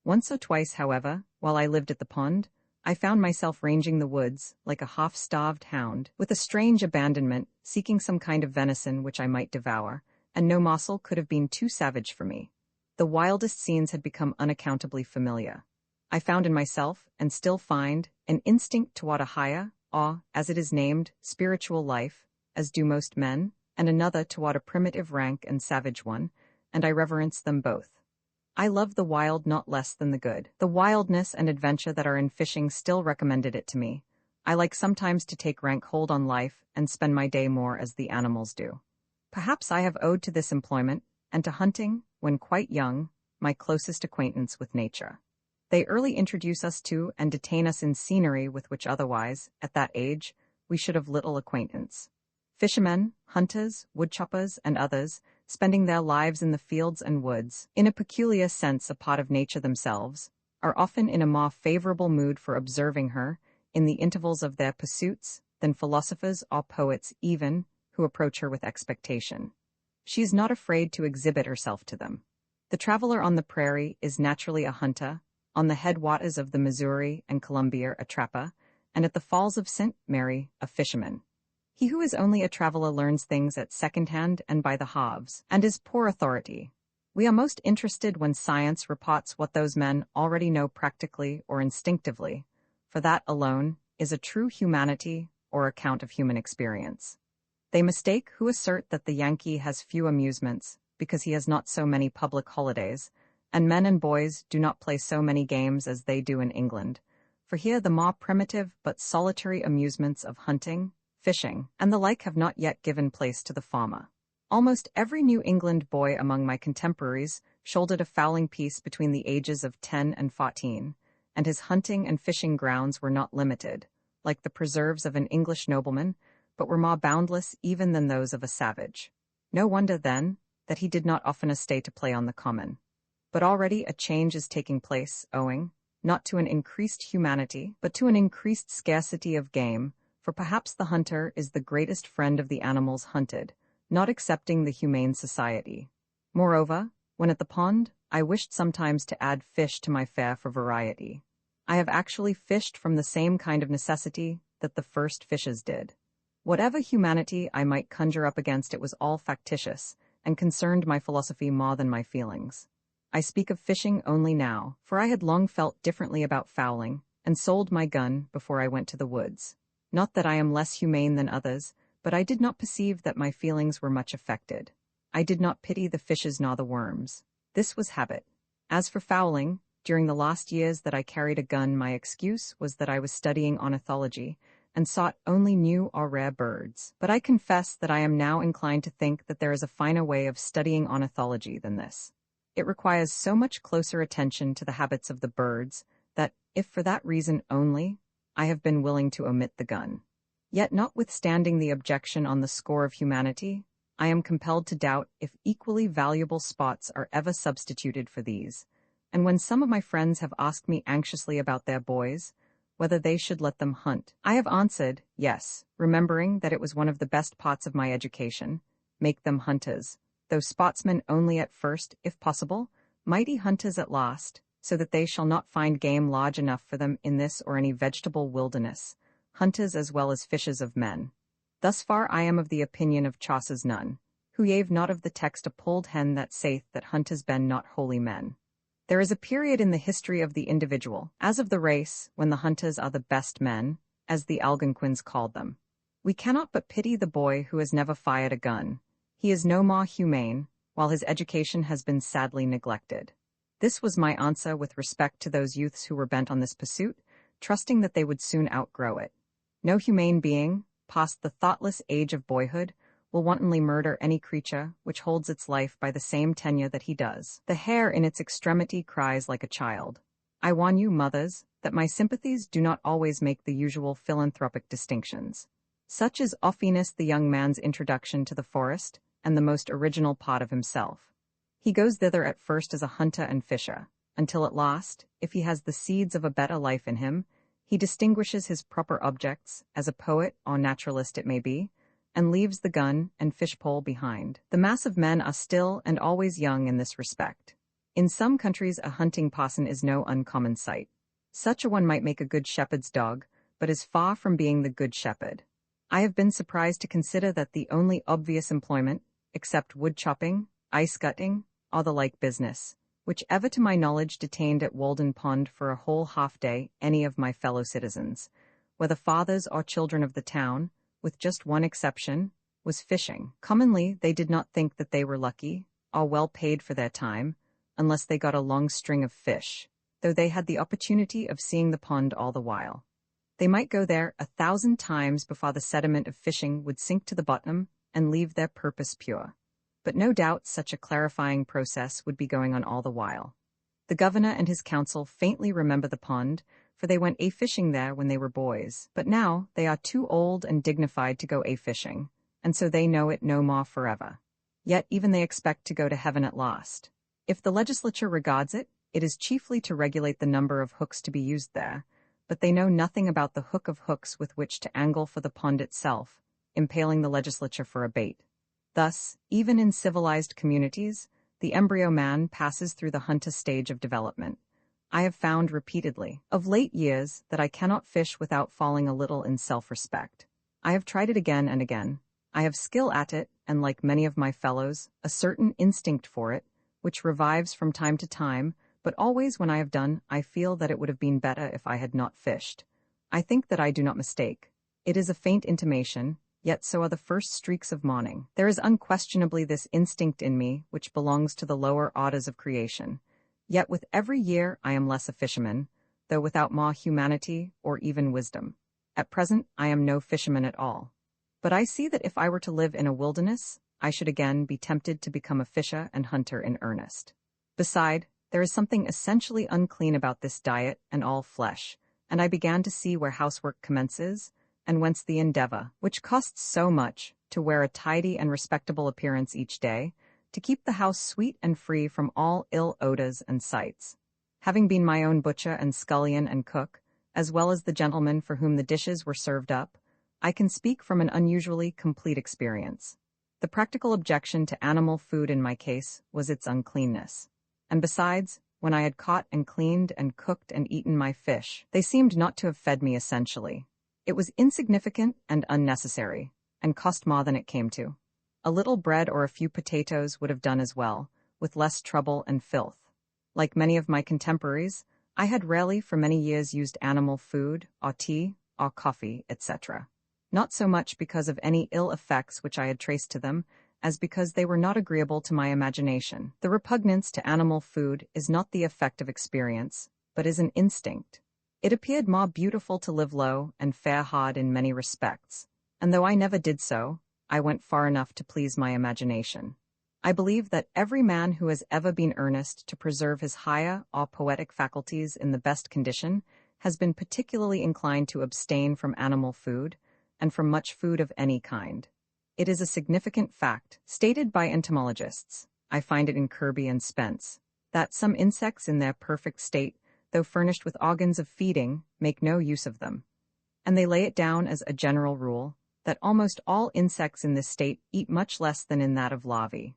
Once or twice, however, while I lived at the pond, I found myself ranging the woods, like a half-starved hound, with a strange abandonment, seeking some kind of venison which I might devour, and no morsel could have been too savage for me. The wildest scenes had become unaccountably familiar. I found in myself, and still find, an instinct toward a higher, or, as it is named, spiritual life, as do most men, and another toward a primitive rank and savage one, and I reverence them both. I love the wild not less than the good. The wildness and adventure that are in fishing still recommended it to me. I like sometimes to take rank hold on life and spend my day more as the animals do. Perhaps I have owed to this employment, and to hunting, when quite young, my closest acquaintance with nature. They early introduce us to and detain us in scenery with which otherwise, at that age, we should have little acquaintance. Fishermen, hunters, woodchoppers, and others, spending their lives in the fields and woods, in a peculiar sense a part of nature themselves, are often in a more favorable mood for observing her, in the intervals of their pursuits, than philosophers or poets even, who approach her with expectation. She is not afraid to exhibit herself to them. The traveler on the prairie is naturally a hunter, on the headwaters of the Missouri and Columbia a trapper, and at the Falls of St. Mary a fisherman. He who is only a traveler learns things at second-hand and by the halves, and is poor authority. We are most interested when science reports what those men already know practically or instinctively, for that alone is a true humanity or account of human experience. They mistake who assert that the Yankee has few amusements because he has not so many public holidays, and men and boys do not play so many games as they do in England, for here the more primitive but solitary amusements of hunting, fishing, and the like have not yet given place to the farmer. Almost every New England boy among my contemporaries shouldered a fowling piece between the ages of 10 and 14, and his hunting and fishing grounds were not limited, like the preserves of an English nobleman, but were more boundless even than those of a savage. No wonder, then, that he did not often stay to play on the common. But already a change is taking place, owing, not to an increased humanity, but to an increased scarcity of game, for perhaps the hunter is the greatest friend of the animals hunted, not accepting the humane society. Moreover, when at the pond, I wished sometimes to add fish to my fare for variety. I have actually fished from the same kind of necessity that the first fishes did. Whatever humanity I might conjure up against it was all factitious, and concerned my philosophy more than my feelings. I speak of fishing only now, for I had long felt differently about fowling, and sold my gun before I went to the woods. Not that I am less humane than others, but I did not perceive that my feelings were much affected. I did not pity the fishes nor the worms. This was habit. As for fowling, during the last years that I carried a gun, my excuse was that I was studying ornithology, and sought only new or rare birds. But I confess that I am now inclined to think that there is a finer way of studying ornithology than this. It requires so much closer attention to the habits of the birds that, if for that reason only, I have been willing to omit the gun. Yet notwithstanding the objection on the score of humanity, I am compelled to doubt if equally valuable spots are ever substituted for these, and when some of my friends have asked me anxiously about their boys, whether they should let them hunt, I have answered, yes, remembering that it was one of the best parts of my education, make them hunters, though sportsmen only at first, if possible, mighty hunters at last, so that they shall not find game large enough for them in this or any vegetable wilderness, hunters as well as fishers of men. Thus far I am of the opinion of Chaucer's nun, who gave not of the text a polled hen that saith that hunters ben not holy men. There is a period in the history of the individual, as of the race, when the hunters are the best men, as the Algonquins called them. We cannot but pity the boy who has never fired a gun. He is no more humane, while his education has been sadly neglected. This was my answer with respect to those youths who were bent on this pursuit, trusting that they would soon outgrow it. No humane being, past the thoughtless age of boyhood, will wantonly murder any creature which holds its life by the same tenure that he does. The hare in its extremity cries like a child. I warn you, mothers, that my sympathies do not always make the usual philanthropic distinctions. Such is oftenest the young man's introduction to the forest, and the most original part of himself. He goes thither at first as a hunter and fisher, until at last, if he has the seeds of a better life in him, he distinguishes his proper objects, as a poet or naturalist it may be, and leaves the gun and fish-pole behind. The mass of men are still and always young in this respect. In some countries a hunting parson is no uncommon sight. Such a one might make a good shepherd's dog, but is far from being the good shepherd. I have been surprised to consider that the only obvious employment, except wood-chopping, ice-gutting, or the like business, which ever to my knowledge detained at Walden Pond for a whole half-day any of my fellow citizens, whether fathers or children of the town, with just one exception, was fishing. Commonly, they did not think that they were lucky, or well paid for their time, unless they got a long string of fish, though they had the opportunity of seeing the pond all the while. They might go there 1,000 times before the sediment of fishing would sink to the bottom and leave their purpose pure. But no doubt such a clarifying process would be going on all the while. The governor and his council faintly remember the pond, for they went a-fishing there when they were boys, but now they are too old and dignified to go a-fishing, and so they know it no more forever. Yet even they expect to go to heaven at last. If the legislature regards it, it is chiefly to regulate the number of hooks to be used there, but they know nothing about the hook of hooks with which to angle for the pond itself, impaling the legislature for a bait. Thus, even in civilized communities, the embryo man passes through the hunter stage of development. I have found repeatedly, of late years, that I cannot fish without falling a little in self-respect. I have tried it again and again. I have skill at it, and like many of my fellows, a certain instinct for it, which revives from time to time, but always when I have done, I feel that it would have been better if I had not fished. I think that I do not mistake. It is a faint intimation, yet so are the first streaks of morning. There is unquestionably this instinct in me which belongs to the lower orders of creation. Yet with every year I am less a fisherman, though without more humanity or even wisdom. At present I am no fisherman at all. But I see that if I were to live in a wilderness, I should again be tempted to become a fisher and hunter in earnest. Beside, there is something essentially unclean about this diet and all flesh, and I began to see where housework commences, and whence the endeavor, which costs so much, to wear a tidy and respectable appearance each day, to keep the house sweet and free from all ill odors and sights. Having been my own butcher and scullion and cook, as well as the gentleman for whom the dishes were served up, I can speak from an unusually complete experience. The practical objection to animal food in my case was its uncleanness. And besides, when I had caught and cleaned and cooked and eaten my fish, they seemed not to have fed me essentially. It was insignificant and unnecessary, and cost more than it came to. A little bread or a few potatoes would have done as well, with less trouble and filth. Like many of my contemporaries, I had rarely for many years used animal food, or tea, or coffee, etc. Not so much because of any ill effects which I had traced to them, as because they were not agreeable to my imagination. The repugnance to animal food is not the effect of experience, but is an instinct. It appeared more beautiful to live low and fare hard in many respects, and though I never did so, I went far enough to please my imagination. I believe that every man who has ever been earnest to preserve his higher or poetic faculties in the best condition has been particularly inclined to abstain from animal food, and from much food of any kind. It is a significant fact, stated by entomologists, I find it in Kirby and Spence, that some insects in their perfect state, though furnished with organs of feeding, make no use of them. And they lay it down as a general rule, that almost all insects in this state eat much less than in that of larvae.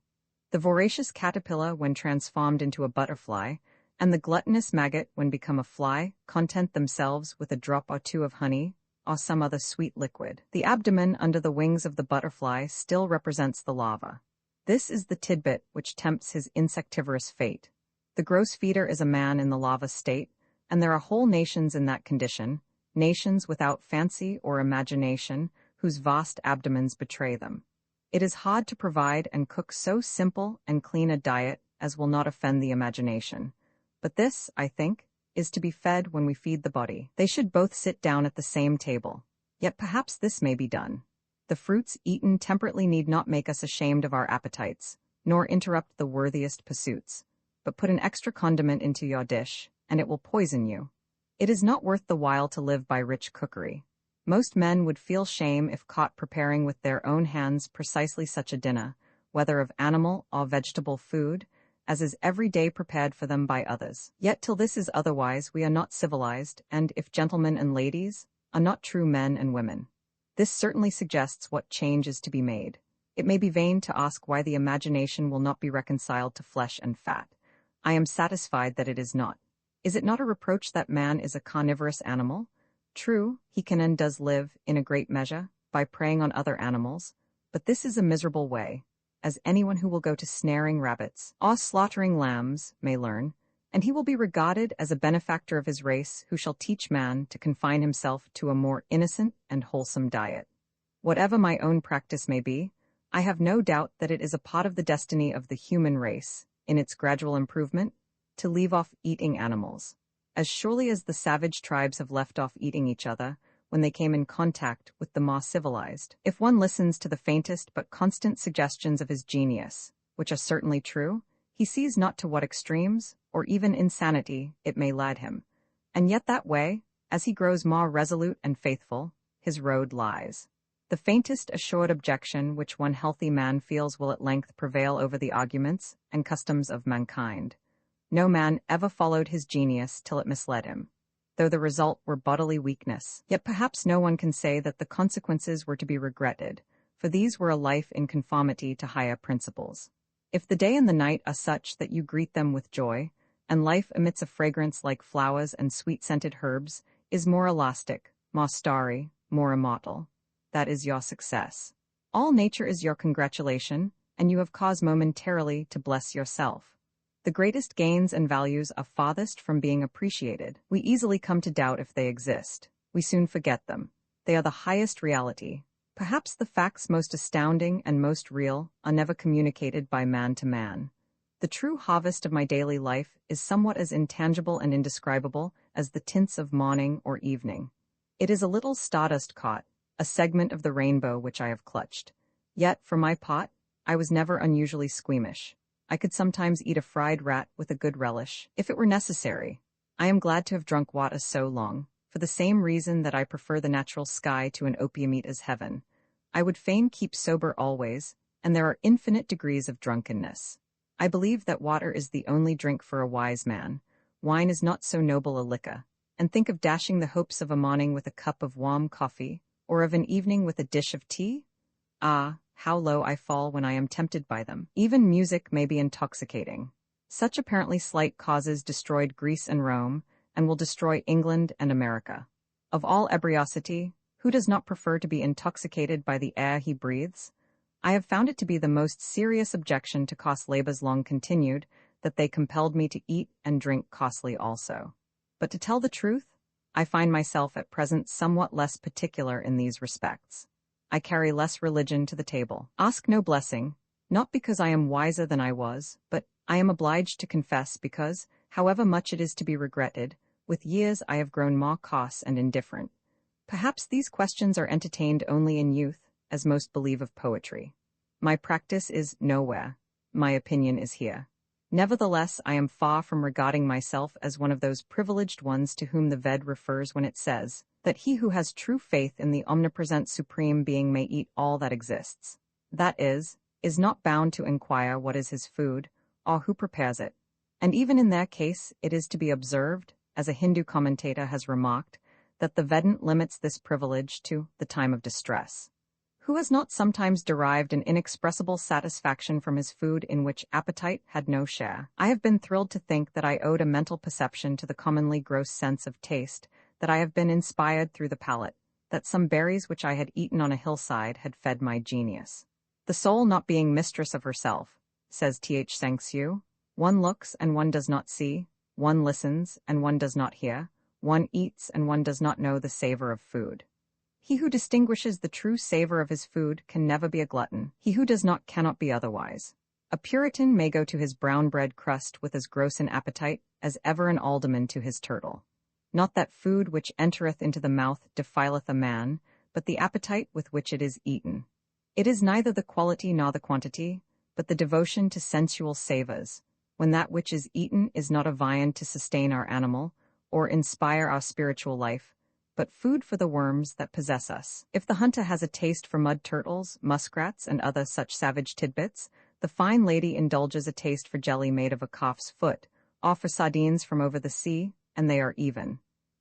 The voracious caterpillar when transformed into a butterfly, and the gluttonous maggot when become a fly, content themselves with a drop or two of honey, or some other sweet liquid. The abdomen under the wings of the butterfly still represents the larva. This is the tidbit which tempts his insectivorous fate. The gross feeder is a man in the larva state, and there are whole nations in that condition, nations without fancy or imagination, whose vast abdomens betray them. It is hard to provide and cook so simple and clean a diet as will not offend the imagination. But this, I think, is to be fed when we feed the body. They should both sit down at the same table. Yet perhaps this may be done. The fruits eaten temperately need not make us ashamed of our appetites, nor interrupt the worthiest pursuits. But put an extra condiment into your dish, and it will poison you. It is not worth the while to live by rich cookery. Most men would feel shame if caught preparing with their own hands precisely such a dinner, whether of animal or vegetable food, as is every day prepared for them by others. Yet till this is otherwise we are not civilized, and, if gentlemen and ladies, are not true men and women. This certainly suggests what change is to be made. It may be vain to ask why the imagination will not be reconciled to flesh and fat. I am satisfied that it is not. Is it not a reproach that man is a carnivorous animal? True, he can and does live, in a great measure, by preying on other animals, but this is a miserable way, as anyone who will go to snaring rabbits, or slaughtering lambs, may learn, and he will be regarded as a benefactor of his race who shall teach man to confine himself to a more innocent and wholesome diet. Whatever my own practice may be, I have no doubt that it is a part of the destiny of the human race, in its gradual improvement, to leave off eating animals. As surely as the savage tribes have left off eating each other when they came in contact with the more civilized. If one listens to the faintest but constant suggestions of his genius, which are certainly true, he sees not to what extremes, or even insanity, it may lead him. And yet that way, as he grows more resolute and faithful, his road lies. The faintest assured objection which one healthy man feels will at length prevail over the arguments and customs of mankind. No man ever followed his genius till it misled him, though the result were bodily weakness. Yet perhaps no one can say that the consequences were to be regretted, for these were a life in conformity to higher principles. If the day and the night are such that you greet them with joy, and life emits a fragrance like flowers and sweet-scented herbs, is more elastic, more starry, more immortal, that is your success. All nature is your congratulation, and you have cause momentarily to bless yourself. The greatest gains and values are farthest from being appreciated. We easily come to doubt if they exist. We soon forget them. They are the highest reality. Perhaps the facts most astounding and most real are never communicated by man to man. The true harvest of my daily life is somewhat as intangible and indescribable as the tints of morning or evening. It is a little stardust caught, a segment of the rainbow which I have clutched. Yet, for my part, I was never unusually squeamish. I could sometimes eat a fried rat with a good relish, if it were necessary. I am glad to have drunk water so long, for the same reason that I prefer the natural sky to an opium eat as heaven. I would fain keep sober always, and there are infinite degrees of drunkenness. I believe that water is the only drink for a wise man, wine is not so noble a liquor, and think of dashing the hopes of a morning with a cup of warm coffee, or of an evening with a dish of tea? Ah, how low I fall when I am tempted by them. Even music may be intoxicating. Such apparently slight causes destroyed Greece and Rome, and will destroy England and America. Of all ebriosity, who does not prefer to be intoxicated by the air he breathes? I have found it to be the most serious objection to cost labors long continued, that they compelled me to eat and drink costly also. But to tell the truth, I find myself at present somewhat less particular in these respects. I carry less religion to the table. Ask no blessing, not because I am wiser than I was, but I am obliged to confess because, however much it is to be regretted, with years I have grown more coarse and indifferent. Perhaps these questions are entertained only in youth, as most believe of poetry. My practice is nowhere. My opinion is here. Nevertheless, I am far from regarding myself as one of those privileged ones to whom the Ved refers when it says that he who has true faith in the omnipresent Supreme Being may eat all that exists. That is not bound to inquire what is his food, or who prepares it. And even in their case, it is to be observed, as a Hindu commentator has remarked, that the Vedant limits this privilege to the time of distress. Who has not sometimes derived an inexpressible satisfaction from his food in which appetite had no share? I have been thrilled to think that I owed a mental perception to the commonly gross sense of taste, that I have been inspired through the palate, that some berries which I had eaten on a hillside had fed my genius. The soul not being mistress of herself, says Th. Sang-Sue, one looks and one does not see, one listens and one does not hear, one eats and one does not know the savor of food. He who distinguishes the true savor of his food can never be a glutton. He who does not cannot be otherwise. A Puritan may go to his brown bread crust with as gross an appetite as ever an alderman to his turtle. Not that food which entereth into the mouth defileth a man, but the appetite with which it is eaten. It is neither the quality nor the quantity, but the devotion to sensual savors, when that which is eaten is not a viand to sustain our animal, or inspire our spiritual life, but food for the worms that possess us. If the hunter has a taste for mud turtles, muskrats, and other such savage tidbits, the fine lady indulges a taste for jelly made of a calf's foot, or for sardines from over the sea, and they are even.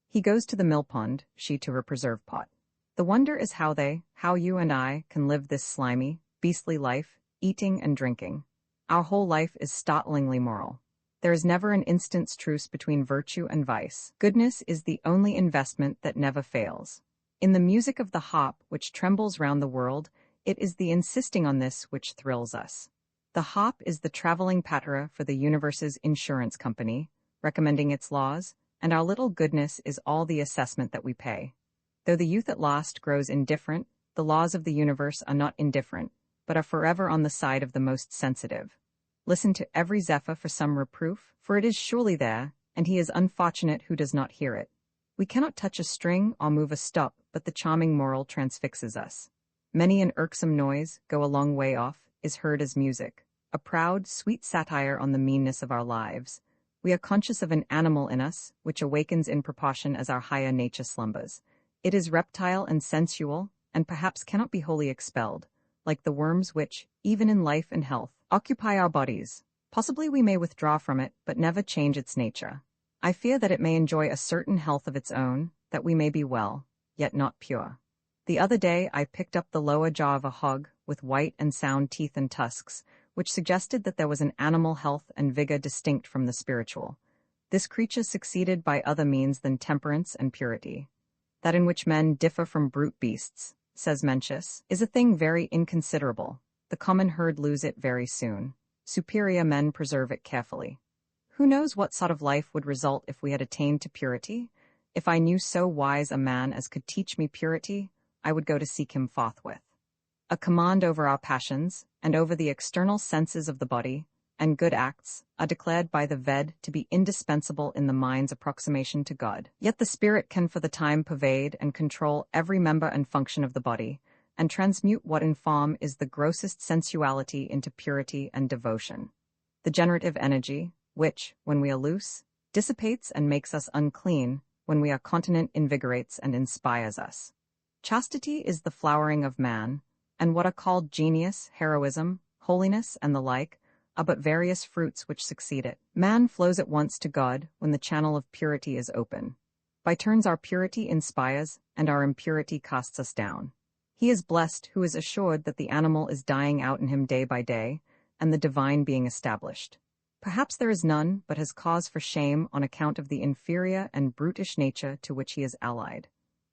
He goes to the mill pond, she to her preserve pot. The wonder is how you and I, can live this slimy, beastly life, eating and drinking. Our whole life is startlingly moral. There is never an instant's truce between virtue and vice. Goodness is the only investment that never fails. In the music of the harp which trembles round the world, it is the insisting on this which thrills us. The harp is the traveling patterer for the universe's insurance company, recommending its laws, and our little goodness is all the assessment that we pay. Though the youth at last grows indifferent, the laws of the universe are not indifferent, but are forever on the side of the most sensitive. Listen to every zephyr for some reproof, for it is surely there, and he is unfortunate who does not hear it. We cannot touch a string or move a stop, but the charming moral transfixes us. Many an irksome noise, go a long way off, is heard as music, a proud, sweet satire on the meanness of our lives. We are conscious of an animal in us, which awakens in proportion as our higher nature slumbers. It is reptile and sensual, and perhaps cannot be wholly expelled, like the worms which, even in life and health, occupy our bodies. Possibly we may withdraw from it, but never change its nature. I fear that it may enjoy a certain health of its own, that we may be well, yet not pure. The other day I picked up the lower jaw of a hog, with white and sound teeth and tusks, which suggested that there was an animal health and vigor distinct from the spiritual. This creature succeeded by other means than temperance and purity. That in which men differ from brute beasts, says Mencius, is a thing very inconsiderable. The common herd lose it very soon. Superior men preserve it carefully. Who knows what sort of life would result if we had attained to purity? If I knew so wise a man as could teach me purity, I would go to seek him forthwith. A command over our passions, and over the external senses of the body, and good acts, are declared by the Ved to be indispensable in the mind's approximation to God. Yet the spirit can for the time pervade and control every member and function of the body, and transmute what in form is the grossest sensuality into purity and devotion. The generative energy, which, when we are loose, dissipates and makes us unclean, when we are continent invigorates and inspires us. Chastity is the flowering of man, and what are called genius, heroism, holiness, and the like, are but various fruits which succeed it. Man flows at once to God when the channel of purity is open. By turns our purity inspires, and our impurity casts us down. He is blessed who is assured that the animal is dying out in him day by day, and the divine being established. Perhaps there is none but has cause for shame on account of the inferior and brutish nature to which he is allied.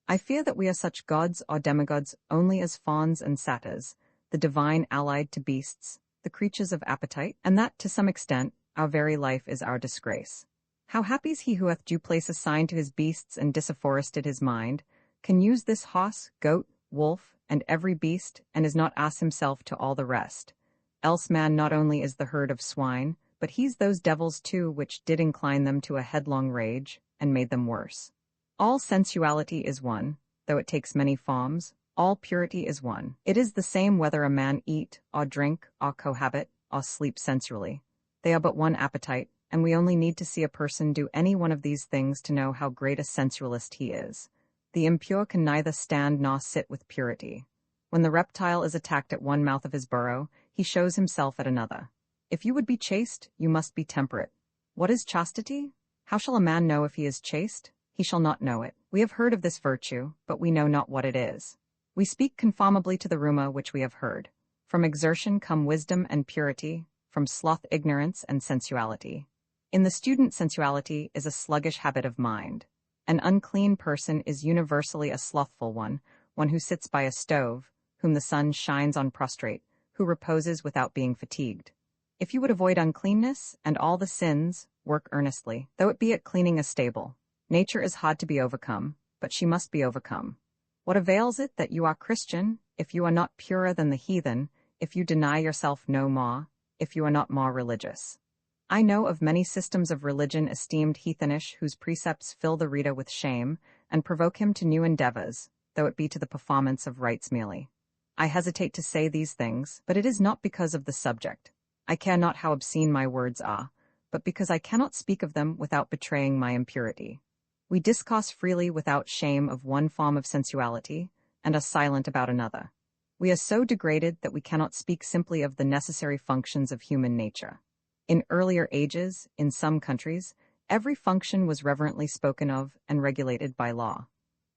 I fear that we are such gods or demigods only as fawns and satyrs, the divine allied to beasts, the creatures of appetite, and that, to some extent, our very life is our disgrace. How happy is he who hath due place assigned to his beasts and disafforested his mind, can use this horse, goat, wolf, and every beast, and is not ass himself to all the rest. Else man not only is the herd of swine, but he's those devils too which did incline them to a headlong rage, and made them worse. All sensuality is one, though it takes many forms, all purity is one. It is the same whether a man eat, or drink, or cohabit, or sleep sensually. They are but one appetite, and we only need to see a person do any one of these things to know how great a sensualist he is. The impure can neither stand nor sit with purity. When the reptile is attacked at one mouth of his burrow, he shows himself at another. If you would be chaste, you must be temperate. What is chastity? How shall a man know if he is chaste? He shall not know it. We have heard of this virtue, but we know not what it is. We speak conformably to the rumor which we have heard. From exertion come wisdom and purity, from sloth ignorance and sensuality. In the student sensuality is a sluggish habit of mind. An unclean person is universally a slothful one who sits by a stove, whom the sun shines on prostrate, who reposes without being fatigued. If you would avoid uncleanness and all the sins, work earnestly, though it be at cleaning a stable. Nature is hard to be overcome, but she must be overcome. What avails it that you are Christian, if you are not purer than the heathen, if you deny yourself no more, if you are not more religious? I know of many systems of religion esteemed heathenish whose precepts fill the reader with shame, and provoke him to new endeavors, though it be to the performance of rites merely. I hesitate to say these things, but it is not because of the subject. I care not how obscene my words are, but because I cannot speak of them without betraying my impurity. We discourse freely without shame of one form of sensuality, and are silent about another. We are so degraded that we cannot speak simply of the necessary functions of human nature. In earlier ages, in some countries, every function was reverently spoken of and regulated by law.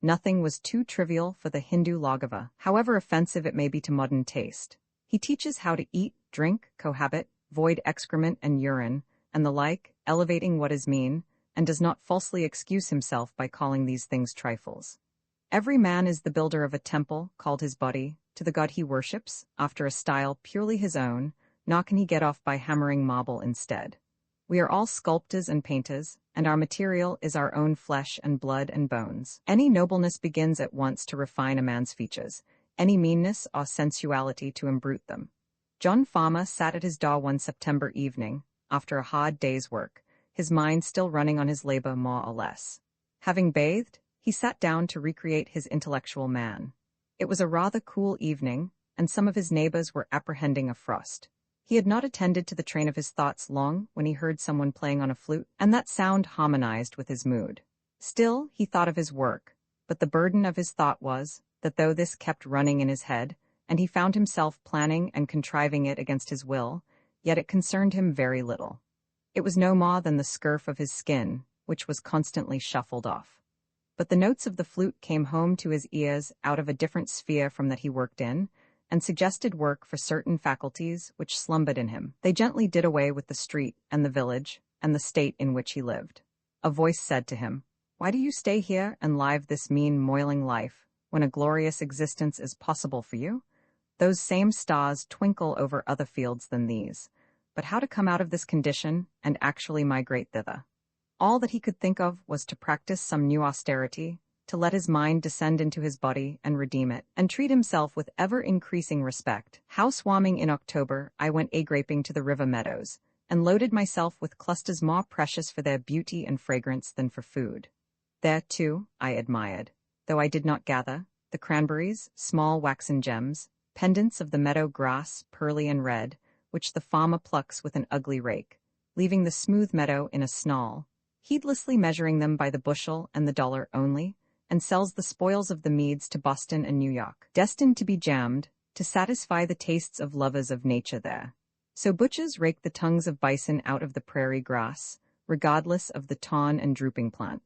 Nothing was too trivial for the Hindu Lagava, however offensive it may be to modern taste. He teaches how to eat, drink, cohabit, void excrement and urine, and the like, elevating what is mean, and does not falsely excuse himself by calling these things trifles. Every man is the builder of a temple, called his body, to the god he worships, after a style purely his own, nor can he get off by hammering marble instead. We are all sculptors and painters, and our material is our own flesh and blood and bones. Any nobleness begins at once to refine a man's features, any meanness or sensuality to imbrute them. John Farmer sat at his door one September evening, after a hard day's work, his mind still running on his labor more or less. Having bathed, he sat down to recreate his intellectual man. It was a rather cool evening, and some of his neighbors were apprehending a frost. He had not attended to the train of his thoughts long when he heard someone playing on a flute, and that sound harmonized with his mood. Still, he thought of his work, but the burden of his thought was that though this kept running in his head, and he found himself planning and contriving it against his will, yet it concerned him very little. It was no more than the scurf of his skin, which was constantly shuffled off. But the notes of the flute came home to his ears out of a different sphere from that he worked in, and suggested work for certain faculties which slumbered in him. They gently did away with the street and the village and the state in which he lived. A voice said to him, "Why do you stay here and live this mean, moiling life, when a glorious existence is possible for you? Those same stars twinkle over other fields than these. But how to come out of this condition and actually migrate thither?" All that he could think of was to practice some new austerity, to let his mind descend into his body and redeem it, and treat himself with ever-increasing respect. Housewarming in October, I went a-graping to the river meadows, and loaded myself with clusters more precious for their beauty and fragrance than for food. There, too, I admired, though I did not gather, the cranberries, small waxen gems, pendants of the meadow grass, pearly and red, which the farmer plucks with an ugly rake, leaving the smooth meadow in a snarl, heedlessly measuring them by the bushel and the dollar only, and sells the spoils of the meads to Boston and New York, destined to be jammed, to satisfy the tastes of lovers of nature there. So butchers raked the tongues of bison out of the prairie grass, regardless of the thorn and drooping plant.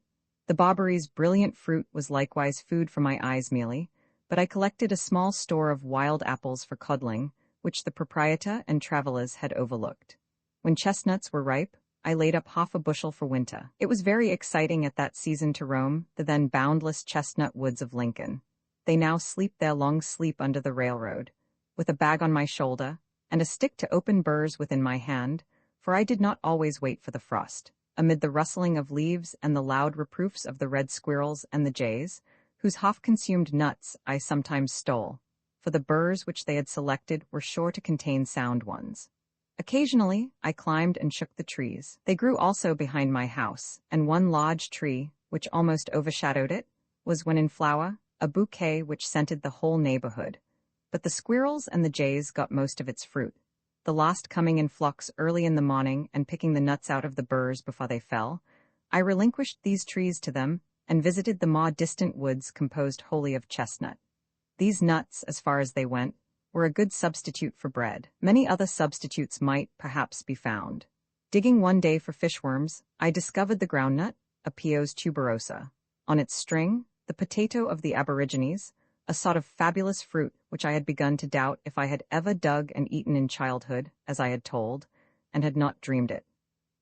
The barberry's brilliant fruit was likewise food for my eyes merely, but I collected a small store of wild apples for coddling, which the proprietor and travelers had overlooked. When chestnuts were ripe, I laid up half a bushel for winter. It was very exciting at that season to roam the then boundless chestnut woods of Lincoln. They now sleep their long sleep under the railroad, with a bag on my shoulder, and a stick to open burrs within my hand, for I did not always wait for the frost. Amid the rustling of leaves and the loud reproofs of the red squirrels and the jays, whose half-consumed nuts I sometimes stole, for the burrs which they had selected were sure to contain sound ones. Occasionally, I climbed and shook the trees. They grew also behind my house, and one large tree, which almost overshadowed it, was, when in flower, a bouquet which scented the whole neighborhood. But the squirrels and the jays got most of its fruit, the last coming in flocks early in the morning and picking the nuts out of the burrs before they fell. I relinquished these trees to them and visited the more distant woods composed wholly of chestnut. These nuts, as far as they went, were a good substitute for bread. Many other substitutes might, perhaps, be found. Digging one day for fishworms, I discovered the groundnut, Apios tuberosa. On its string, the potato of the aborigines, a sort of fabulous fruit which I had begun to doubt if I had ever dug and eaten in childhood, as I had told, and had not dreamed it.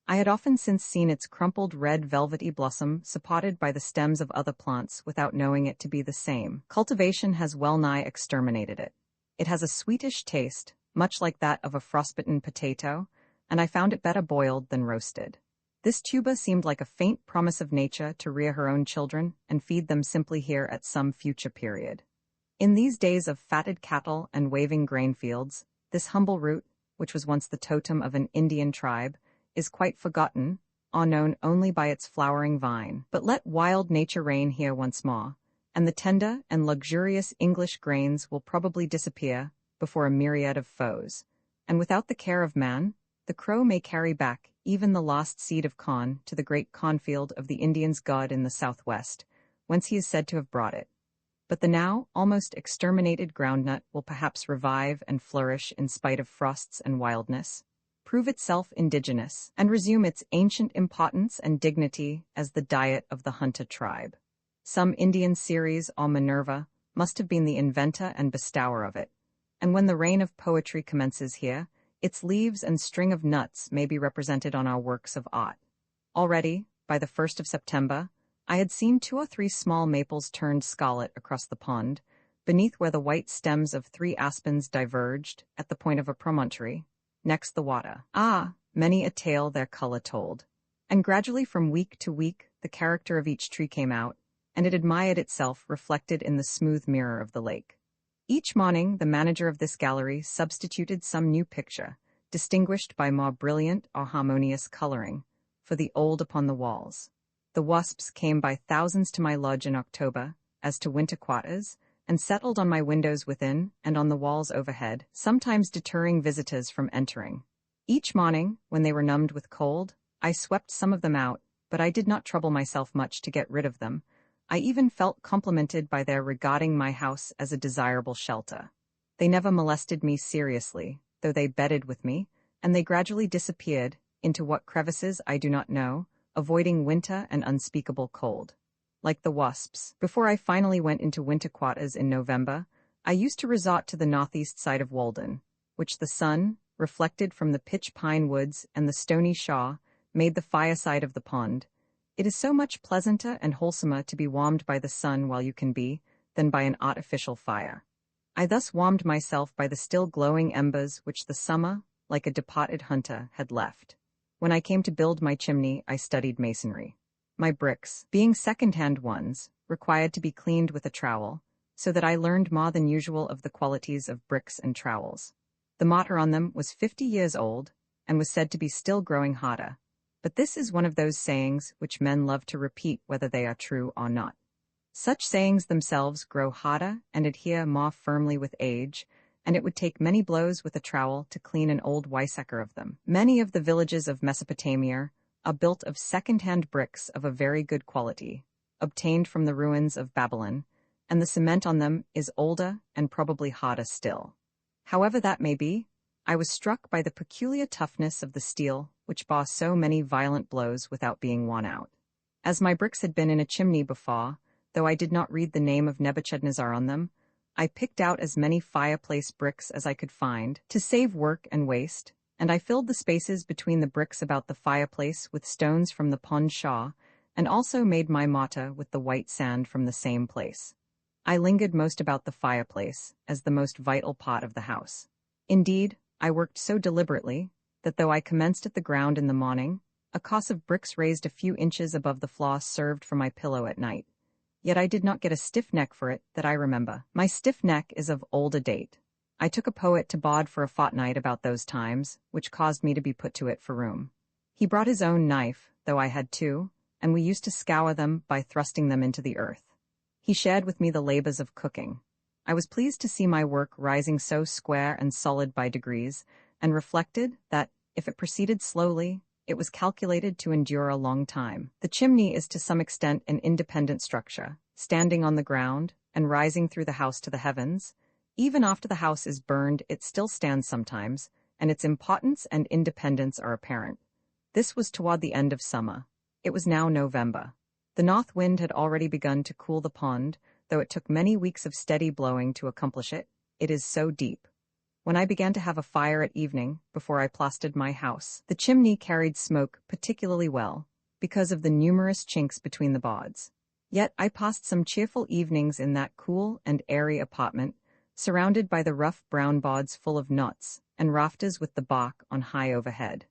I had often since seen its crumpled red velvety blossom supported by the stems of other plants without knowing it to be the same. Cultivation has well-nigh exterminated it. It has a sweetish taste, much like that of a frostbitten potato, and I found it better boiled than roasted. This tuber seemed like a faint promise of nature to rear her own children and feed them simply here at some future period. In these days of fatted cattle and waving grain fields, this humble root, which was once the totem of an Indian tribe, is quite forgotten, or known only by its flowering vine. But let wild nature reign here once more, and the tender and luxurious English grains will probably disappear before a myriad of foes. And without the care of man, the crow may carry back even the lost seed of corn to the great cornfield of the Indian's god in the southwest, whence he is said to have brought it. But the now almost exterminated groundnut will perhaps revive and flourish in spite of frosts and wildness, prove itself indigenous, and resume its ancient importance and dignity as the diet of the Hunter tribe. Some Indian Ceres or Minerva must have been the inventor and bestower of it, and when the reign of poetry commences here, its leaves and string of nuts may be represented on our works of art. Already, by the 1st of September, I had seen 2 or 3 small maples turned scarlet across the pond, beneath where the white stems of 3 aspens diverged at the point of a promontory, next the water. Ah, many a tale their color told. And gradually from week to week the character of each tree came out, and it admired itself reflected in the smooth mirror of the lake. Each morning the manager of this gallery substituted some new picture, distinguished by more brilliant or harmonious coloring, for the old upon the walls. The wasps came by thousands to my lodge in October, as to winter quarters, and settled on my windows within and on the walls overhead, sometimes deterring visitors from entering. Each morning, when they were numbed with cold, I swept some of them out, but I did not trouble myself much to get rid of them. I even felt complimented by their regarding my house as a desirable shelter. They never molested me seriously, though they bedded with me, and they gradually disappeared, into what crevices I do not know, avoiding winter and unspeakable cold. Like the wasps, before I finally went into winter quarters in November, I used to resort to the northeast side of Walden, which the sun, reflected from the pitch pine woods and the stony shore, made the fireside of the pond. It is so much pleasanter and wholesomer to be warmed by the sun while you can be, than by an artificial fire. I thus warmed myself by the still glowing embers which the summer, like a departed hunter, had left. When I came to build my chimney, I studied masonry. My bricks, being second-hand ones, required to be cleaned with a trowel, so that I learned more than usual of the qualities of bricks and trowels. The mortar on them was 50 years old, and was said to be still growing harder. But this is one of those sayings which men love to repeat whether they are true or not. Such sayings themselves grow harder and adhere more firmly with age, and it would take many blows with a trowel to clean an old Weissacker of them. Many of the villages of Mesopotamia are built of second-hand bricks of a very good quality, obtained from the ruins of Babylon, and the cement on them is older and probably harder still. However that may be, I was struck by the peculiar toughness of the steel, which bore so many violent blows without being worn out. As my bricks had been in a chimney before, though I did not read the name of Nebuchadnezzar on them, I picked out as many fireplace bricks as I could find, to save work and waste, and I filled the spaces between the bricks about the fireplace with stones from the pond shore, and also made my mortar with the white sand from the same place. I lingered most about the fireplace, as the most vital part of the house. Indeed, I worked so deliberately, that though I commenced at the ground in the morning, a course of bricks raised a few inches above the floor served for my pillow at night. Yet I did not get a stiff neck for it, that I remember. My stiff neck is of older date. I took a poet to board for a fortnight about those times, which caused me to be put to it for room. He brought his own knife, though I had two, and we used to scour them by thrusting them into the earth. He shared with me the labors of cooking. I was pleased to see my work rising so square and solid by degrees, and reflected that, if it proceeded slowly, it was calculated to endure a long time. The chimney is to some extent an independent structure, standing on the ground and rising through the house to the heavens. Even after the house is burned, it still stands sometimes, and its importance and independence are apparent. This was toward the end of summer. It was now November. The north wind had already begun to cool the pond, though it took many weeks of steady blowing to accomplish it. It is so deep. When I began to have a fire at evening, before I plastered my house, the chimney carried smoke particularly well, because of the numerous chinks between the boards. Yet I passed some cheerful evenings in that cool and airy apartment, surrounded by the rough brown boards full of knots, and rafters with the bark on high overhead.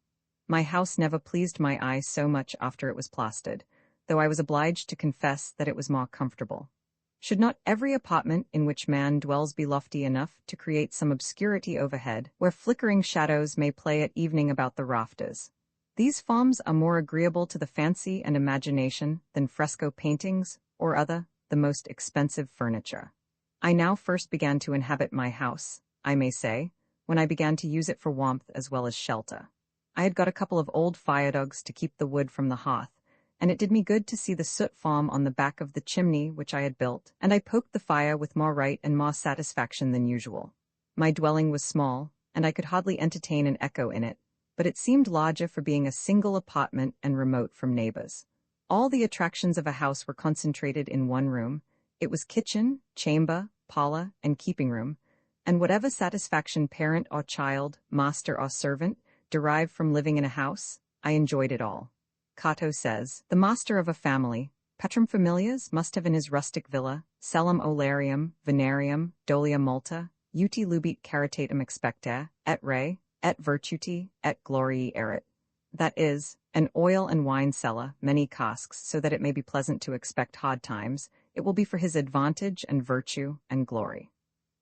My house never pleased my eye so much after it was plastered, though I was obliged to confess that it was more comfortable. Should not every apartment in which man dwells be lofty enough to create some obscurity overhead, where flickering shadows may play at evening about the rafters? These forms are more agreeable to the fancy and imagination than fresco paintings, or other, the most expensive furniture. I now first began to inhabit my house, I may say, when I began to use it for warmth as well as shelter. I had got a couple of old firedogs to keep the wood from the hearth, and it did me good to see the soot form on the back of the chimney which I had built, and I poked the fire with more right and more satisfaction than usual. My dwelling was small, and I could hardly entertain an echo in it, but it seemed larger for being a single apartment and remote from neighbors. All the attractions of a house were concentrated in one room. It was kitchen, chamber, parlor, and keeping room, and whatever satisfaction parent or child, master or servant, derived from living in a house, I enjoyed it all. Cato says, the master of a family, Petrum familias, must have in his rustic villa, celum olarium, venarium, dolia multa, uti lubit caritatum expecta, et re, et virtuti, et glorii erit. That is, an oil and wine cellar, many casks, so that it may be pleasant to expect hard times. It will be for his advantage and virtue and glory.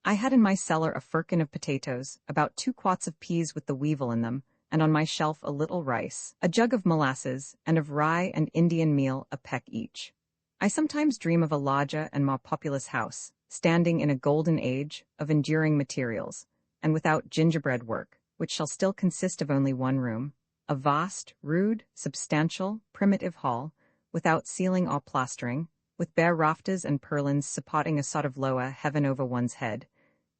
I had in my cellar a firkin of potatoes, about 2 quarts of peas with the weevil in them, and on my shelf a little rice, a jug of molasses, and of rye and Indian meal a peck each. I sometimes dream of a larger and more populous house, standing in a golden age, of enduring materials, and without gingerbread work, which shall still consist of only one room, a vast, rude, substantial, primitive hall, without ceiling or plastering, with bare rafters and purlins supporting a sort of lower heaven over one's head,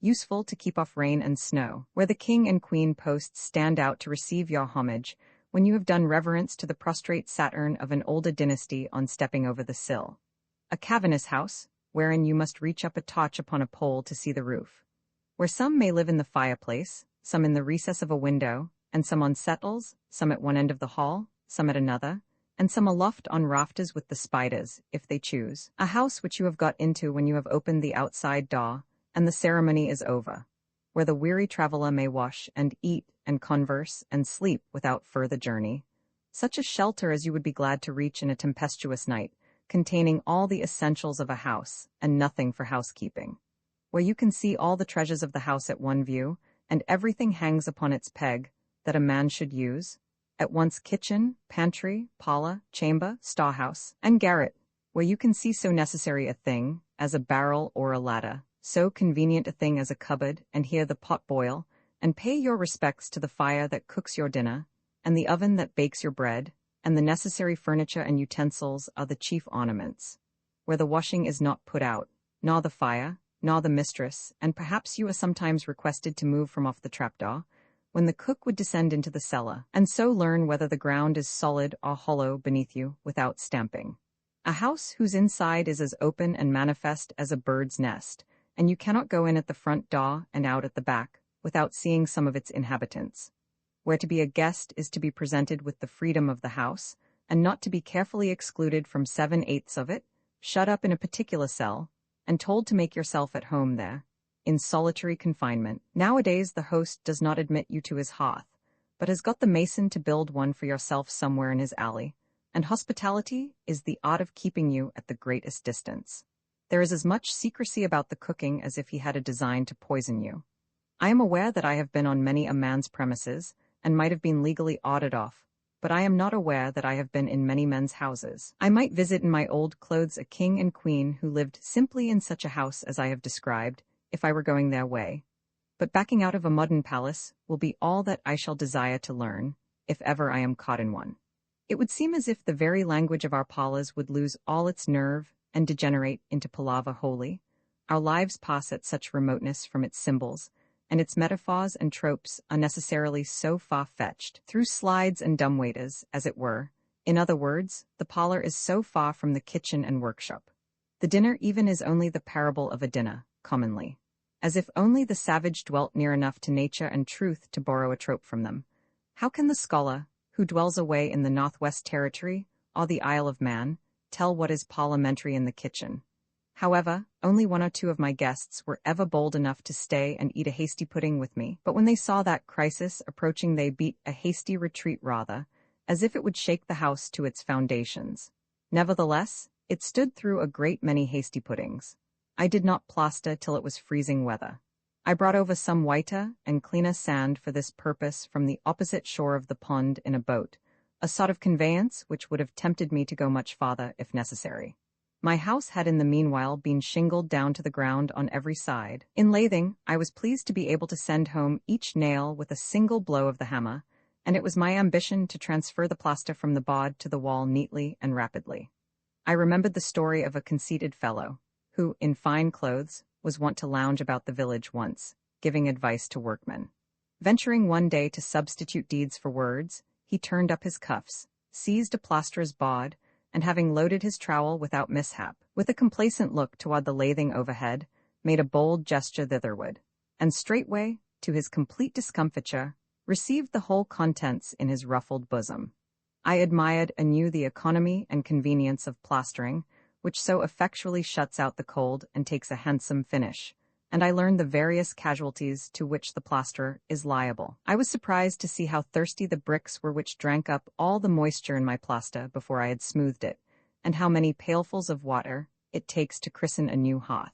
useful to keep off rain and snow, where the king and queen posts stand out to receive your homage, when you have done reverence to the prostrate Saturn of an older dynasty on stepping over the sill. A cavernous house, wherein you must reach up a torch upon a pole to see the roof, where some may live in the fireplace, some in the recess of a window, and some on settles, some at one end of the hall, some at another, and some aloft on rafters with the spiders, if they choose. A house which you have got into when you have opened the outside door, and the ceremony is over, where the weary traveller may wash and eat and converse and sleep without further journey. Such a shelter as you would be glad to reach in a tempestuous night, containing all the essentials of a house and nothing for housekeeping, where you can see all the treasures of the house at one view, and everything hangs upon its peg that a man should use, at once kitchen, pantry, parlor, chamber, storehouse, and garret, where you can see so necessary a thing as a barrel or a ladder, so convenient a thing as a cupboard, and hear the pot boil, and pay your respects to the fire that cooks your dinner, and the oven that bakes your bread, and the necessary furniture and utensils are the chief ornaments, where the washing is not put out, nor the fire, nor the mistress, and perhaps you are sometimes requested to move from off the trapdoor, when the cook would descend into the cellar, and so learn whether the ground is solid or hollow beneath you without stamping. A house whose inside is as open and manifest as a bird's nest, and you cannot go in at the front door and out at the back without seeing some of its inhabitants. Where to be a guest is to be presented with the freedom of the house, and not to be carefully excluded from 7/8 of it, shut up in a particular cell, and told to make yourself at home there, in solitary confinement. Nowadays the host does not admit you to his hearth, but has got the mason to build one for yourself somewhere in his alley, and hospitality is the art of keeping you at the greatest distance. There is as much secrecy about the cooking as if he had a design to poison you. I am aware that I have been on many a man's premises, and might have been legally ordered off, but I am not aware that I have been in many men's houses. I might visit in my old clothes a king and queen who lived simply in such a house as I have described, if I were going their way. But backing out of a modern palace will be all that I shall desire to learn, if ever I am caught in one. It would seem as if the very language of our parlors would lose all its nerve and degenerate into palaver wholly. Our lives pass at such remoteness from its symbols, and its metaphors and tropes are necessarily so far-fetched, through slides and dumbwaiters, as it were. In other words, the parlor is so far from the kitchen and workshop. The dinner even is only the parable of a dinner, commonly. As if only the savage dwelt near enough to nature and truth to borrow a trope from them. How can the scholar, who dwells away in the Northwest Territory, or the Isle of Man, tell what is parliamentary in the kitchen? However, only 1 or 2 of my guests were ever bold enough to stay and eat a hasty pudding with me, but when they saw that crisis approaching they beat a hasty retreat rather, as if it would shake the house to its foundations. Nevertheless, it stood through a great many hasty puddings. I did not plaster till it was freezing weather. I brought over some whiter and cleaner sand for this purpose from the opposite shore of the pond in a boat, a sort of conveyance which would have tempted me to go much farther if necessary. My house had in the meanwhile been shingled down to the ground on every side. In lathing, I was pleased to be able to send home each nail with a single blow of the hammer, and it was my ambition to transfer the plaster from the board to the wall neatly and rapidly. I remembered the story of a conceited fellow, who, in fine clothes, was wont to lounge about the village once, giving advice to workmen. Venturing one day to substitute deeds for words, he turned up his cuffs, seized a plasterer's board, and having loaded his trowel without mishap, with a complacent look toward the lathing overhead, made a bold gesture thitherward, and straightway, to his complete discomfiture, received the whole contents in his ruffled bosom. I admired anew the economy and convenience of plastering, which so effectually shuts out the cold and takes a handsome finish, and I learned the various casualties to which the plasterer is liable. I was surprised to see how thirsty the bricks were which drank up all the moisture in my plaster before I had smoothed it, and how many pailfuls of water it takes to christen a new hearth.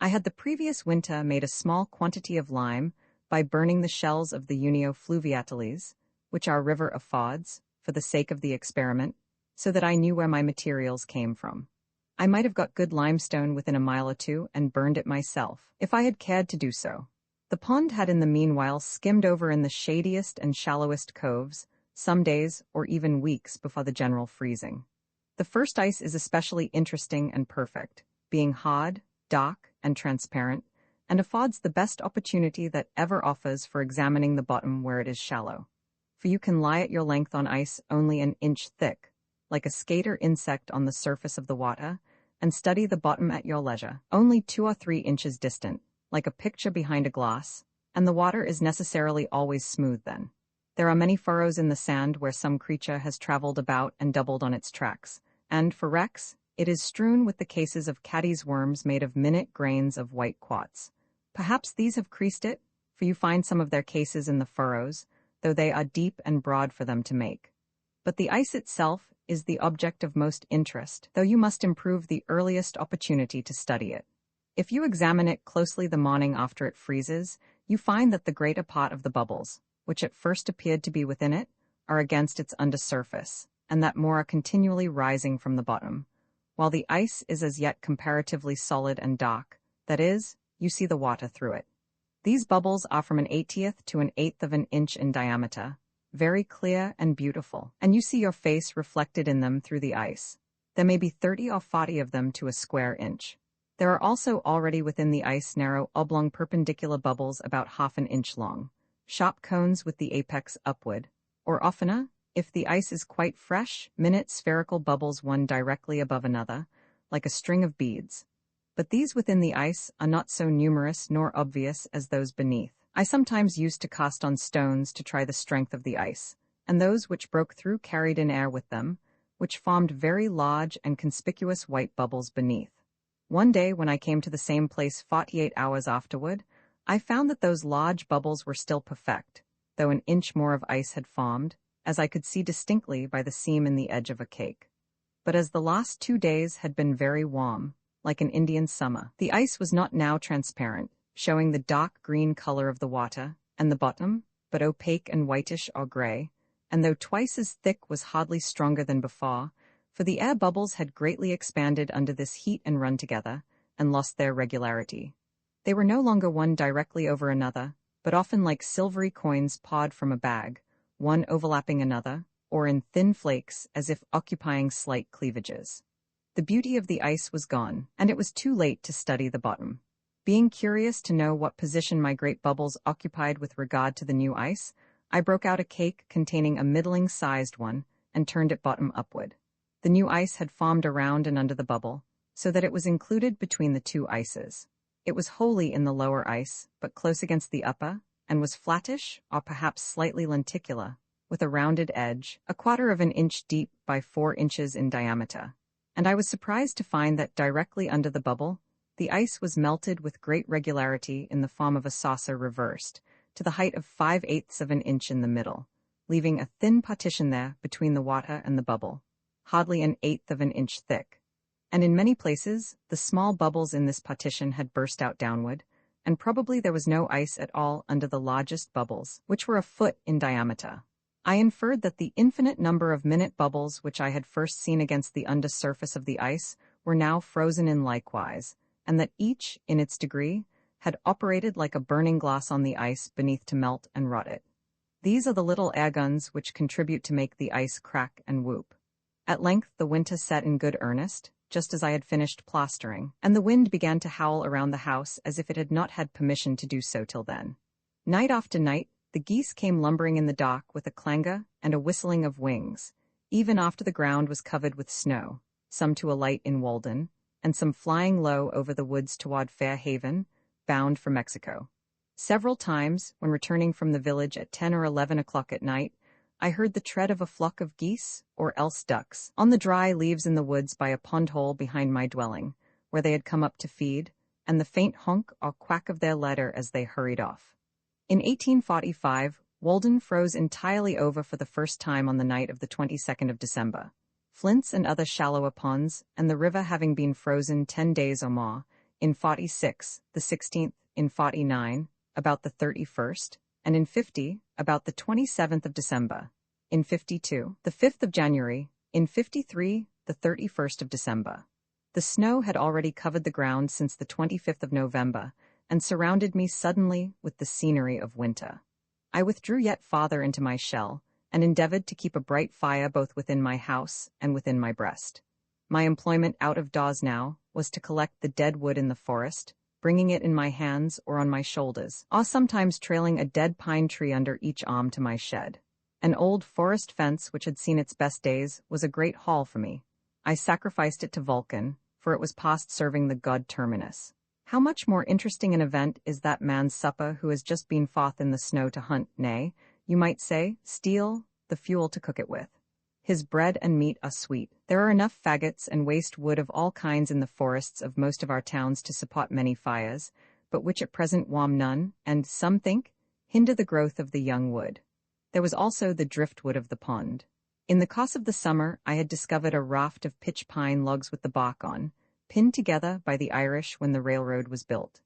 I had the previous winter made a small quantity of lime by burning the shells of the Unio fluviatiles, which are river affords, for the sake of the experiment, so that I knew where my materials came from. I might have got good limestone within a mile or 2 and burned it myself, if I had cared to do so. The pond had in the meanwhile skimmed over in the shadiest and shallowest coves, some days or even weeks before the general freezing. The first ice is especially interesting and perfect, being hard, dark, and transparent, and affords the best opportunity that ever offers for examining the bottom where it is shallow. For you can lie at your length on ice only an inch thick, like a skater insect on the surface of the water, and study the bottom at your leisure, only 2 or 3 inches distant, like a picture behind a glass, and the water is necessarily always smooth then. There are many furrows in the sand where some creature has traveled about and doubled on its tracks, and for wrecks, it is strewn with the cases of caddies' worms made of minute grains of white quartz. Perhaps these have creased it, for you find some of their cases in the furrows, though they are deep and broad for them to make. But the ice itself is the object of most interest, though you must improve the earliest opportunity to study it. If you examine it closely the morning after it freezes, you find that the greater part of the bubbles, which at first appeared to be within it, are against its under surface, and that more are continually rising from the bottom, while the ice is as yet comparatively solid and dark, that is, you see the water through it. These bubbles are from 1/80th to 1/8 of an inch in diameter, very clear and beautiful, and you see your face reflected in them through the ice. There may be 30 or 40 of them to a square inch. There are also already within the ice narrow oblong perpendicular bubbles about 1/2 an inch long, shop cones with the apex upward, or oftener, if the ice is quite fresh, minute spherical bubbles one directly above another, like a string of beads. But these within the ice are not so numerous nor obvious as those beneath. I sometimes used to cast on stones to try the strength of the ice, and those which broke through carried in air with them, which formed very large and conspicuous white bubbles beneath. One day when I came to the same place 48 hours afterward, I found that those large bubbles were still perfect, though an inch more of ice had formed, as I could see distinctly by the seam in the edge of a cake. But as the last 2 days had been very warm, like an Indian summer, the ice was not now transparent, showing the dark green color of the water, and the bottom, but opaque and whitish or gray, and though twice as thick was hardly stronger than before, for the air bubbles had greatly expanded under this heat and run together, and lost their regularity. They were no longer one directly over another, but often like silvery coins pawed from a bag, one overlapping another, or in thin flakes as if occupying slight cleavages. The beauty of the ice was gone, and it was too late to study the bottom. Being curious to know what position my great bubbles occupied with regard to the new ice, I broke out a cake containing a middling-sized one and turned it bottom upward. The new ice had formed around and under the bubble, so that it was included between the two ices. It was wholly in the lower ice, but close against the upper, and was flattish, or perhaps slightly lenticular, with a rounded edge, 1/4 of an inch deep by 4 inches in diameter. And I was surprised to find that directly under the bubble, the ice was melted with great regularity in the form of a saucer reversed, to the height of 5/8 of an inch in the middle, leaving a thin partition there between the water and the bubble, hardly 1/8 of an inch thick. And in many places, the small bubbles in this partition had burst out downward, and probably there was no ice at all under the largest bubbles, which were 1 foot in diameter. I inferred that the infinite number of minute bubbles which I had first seen against the under surface of the ice were now frozen in likewise, and that each, in its degree, had operated like a burning glass on the ice beneath to melt and rot it. These are the little air guns which contribute to make the ice crack and whoop. At length the winter set in good earnest, just as I had finished plastering, and the wind began to howl around the house as if it had not had permission to do so till then. Night after night, the geese came lumbering in the dock with a clangor and a whistling of wings, even after the ground was covered with snow, some to alight in Walden, and some flying low over the woods toward Fair Haven, bound for Mexico. Several times, when returning from the village at 10 or 11 o'clock at night, I heard the tread of a flock of geese, or else ducks, on the dry leaves in the woods by a pond hole behind my dwelling, where they had come up to feed, and the faint honk or quack of their letter as they hurried off. In 1845, Walden froze entirely over for the first time on the night of the 22nd of December. Flints and other shallower ponds, and the river having been frozen 10 days or more, in 46, the 16th, in 49, about the 31st, and in 50, about the 27th of December, in 52, the 5th of January, in 53, the 31st of December. The snow had already covered the ground since the 25th of November, and surrounded me suddenly with the scenery of winter. I withdrew yet farther into my shell, and endeavored to keep a bright fire both within my house and within my breast. My employment out of doors now was to collect the dead wood in the forest, bringing it in my hands or on my shoulders, or sometimes trailing a dead pine tree under each arm to my shed. An old forest fence which had seen its best days was a great haul for me. I sacrificed it to Vulcan, for it was past serving the god Terminus. How much more interesting an event is that man's supper who has just been forth in the snow to hunt, nay, you might say, steal the fuel to cook it with. His bread and meat are sweet. There are enough faggots and waste wood of all kinds in the forests of most of our towns to support many fires, but which at present warm none, and, some think, hinder the growth of the young wood. There was also the driftwood of the pond. In the course of the summer I had discovered a raft of pitch pine logs with the bark on, pinned together by the Irish when the railroad was built.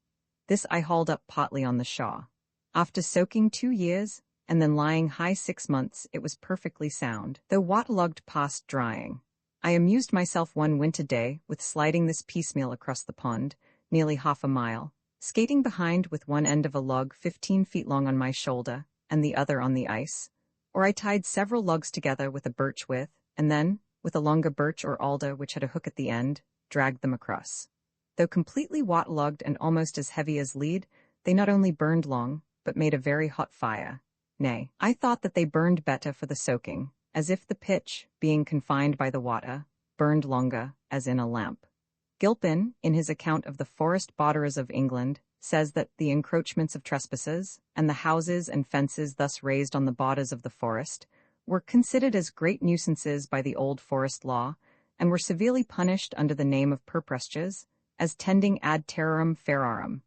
This I hauled up partly on the Shaw. After soaking 2 years, and then lying high 6 months, it was perfectly sound, though waterlogged past drying. I amused myself one winter day with sliding this piecemeal across the pond, nearly half a mile, skating behind with one end of a log 15 feet long on my shoulder, and the other on the ice, or I tied several logs together with a birch withe, and then, with a longer birch or alder which had a hook at the end, dragged them across. Though completely waterlogged and almost as heavy as lead, they not only burned long, but made a very hot fire. Nay, I thought that they burned better for the soaking, as if the pitch, being confined by the water, burned longer, as in a lamp. Gilpin, in his account of the forest borderers of England, says that the encroachments of trespassers, and the houses and fences thus raised on the borders of the forest, were considered as great nuisances by the old forest law, and were severely punished under the name of purprestures, as tending ad terrorem ferarum,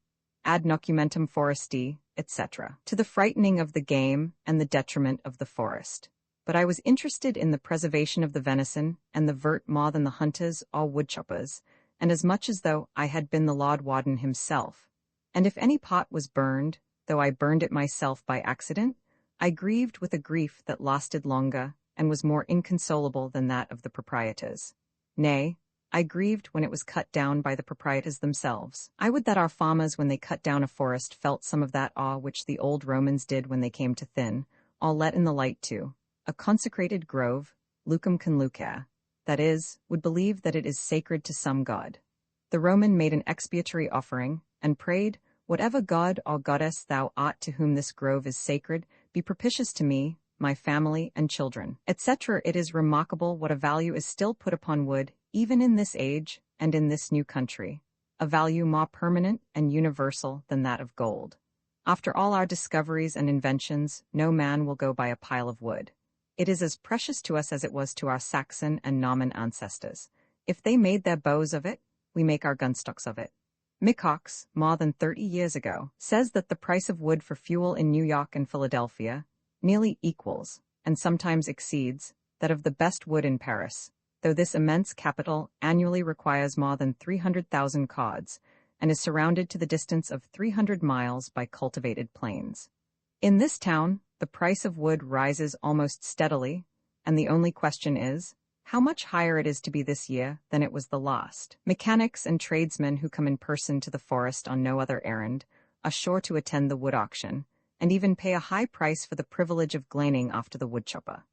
ad nocumentum foresti, etc., to the frightening of the game and the detriment of the forest. But I was interested in the preservation of the venison and the vert more than the hunters or woodchoppers, and as much as though I had been the Lord Warden himself. And if any pot was burned, though I burned it myself by accident, I grieved with a grief that lasted longer and was more inconsolable than that of the proprietors. Nay, I grieved when it was cut down by the proprietors themselves. I would that our farmers, when they cut down a forest, felt some of that awe which the old Romans did when they came to thin, all let in the light too, a consecrated grove, lucum conlucere, that is, would believe that it is sacred to some god. The Roman made an expiatory offering, and prayed, whatever god or goddess thou art to whom this grove is sacred, be propitious to me, my family and children, etc. It is remarkable what a value is still put upon wood, even in this age and in this new country, a value more permanent and universal than that of gold. After all our discoveries and inventions, no man will go by a pile of wood. It is as precious to us as it was to our Saxon and Norman ancestors. If they made their bows of it, we make our gunstocks of it. Micox, more than 30 years ago, says that the price of wood for fuel in New York and Philadelphia nearly equals, and sometimes exceeds, that of the best wood in Paris, though this immense capital annually requires more than 300,000 cods, and is surrounded to the distance of 300 miles by cultivated plains. In this town, the price of wood rises almost steadily, and the only question is, how much higher it is to be this year than it was the last. Mechanics and tradesmen who come in person to the forest on no other errand are sure to attend the wood auction, and even pay a high price for the privilege of glaning after the woodchopper.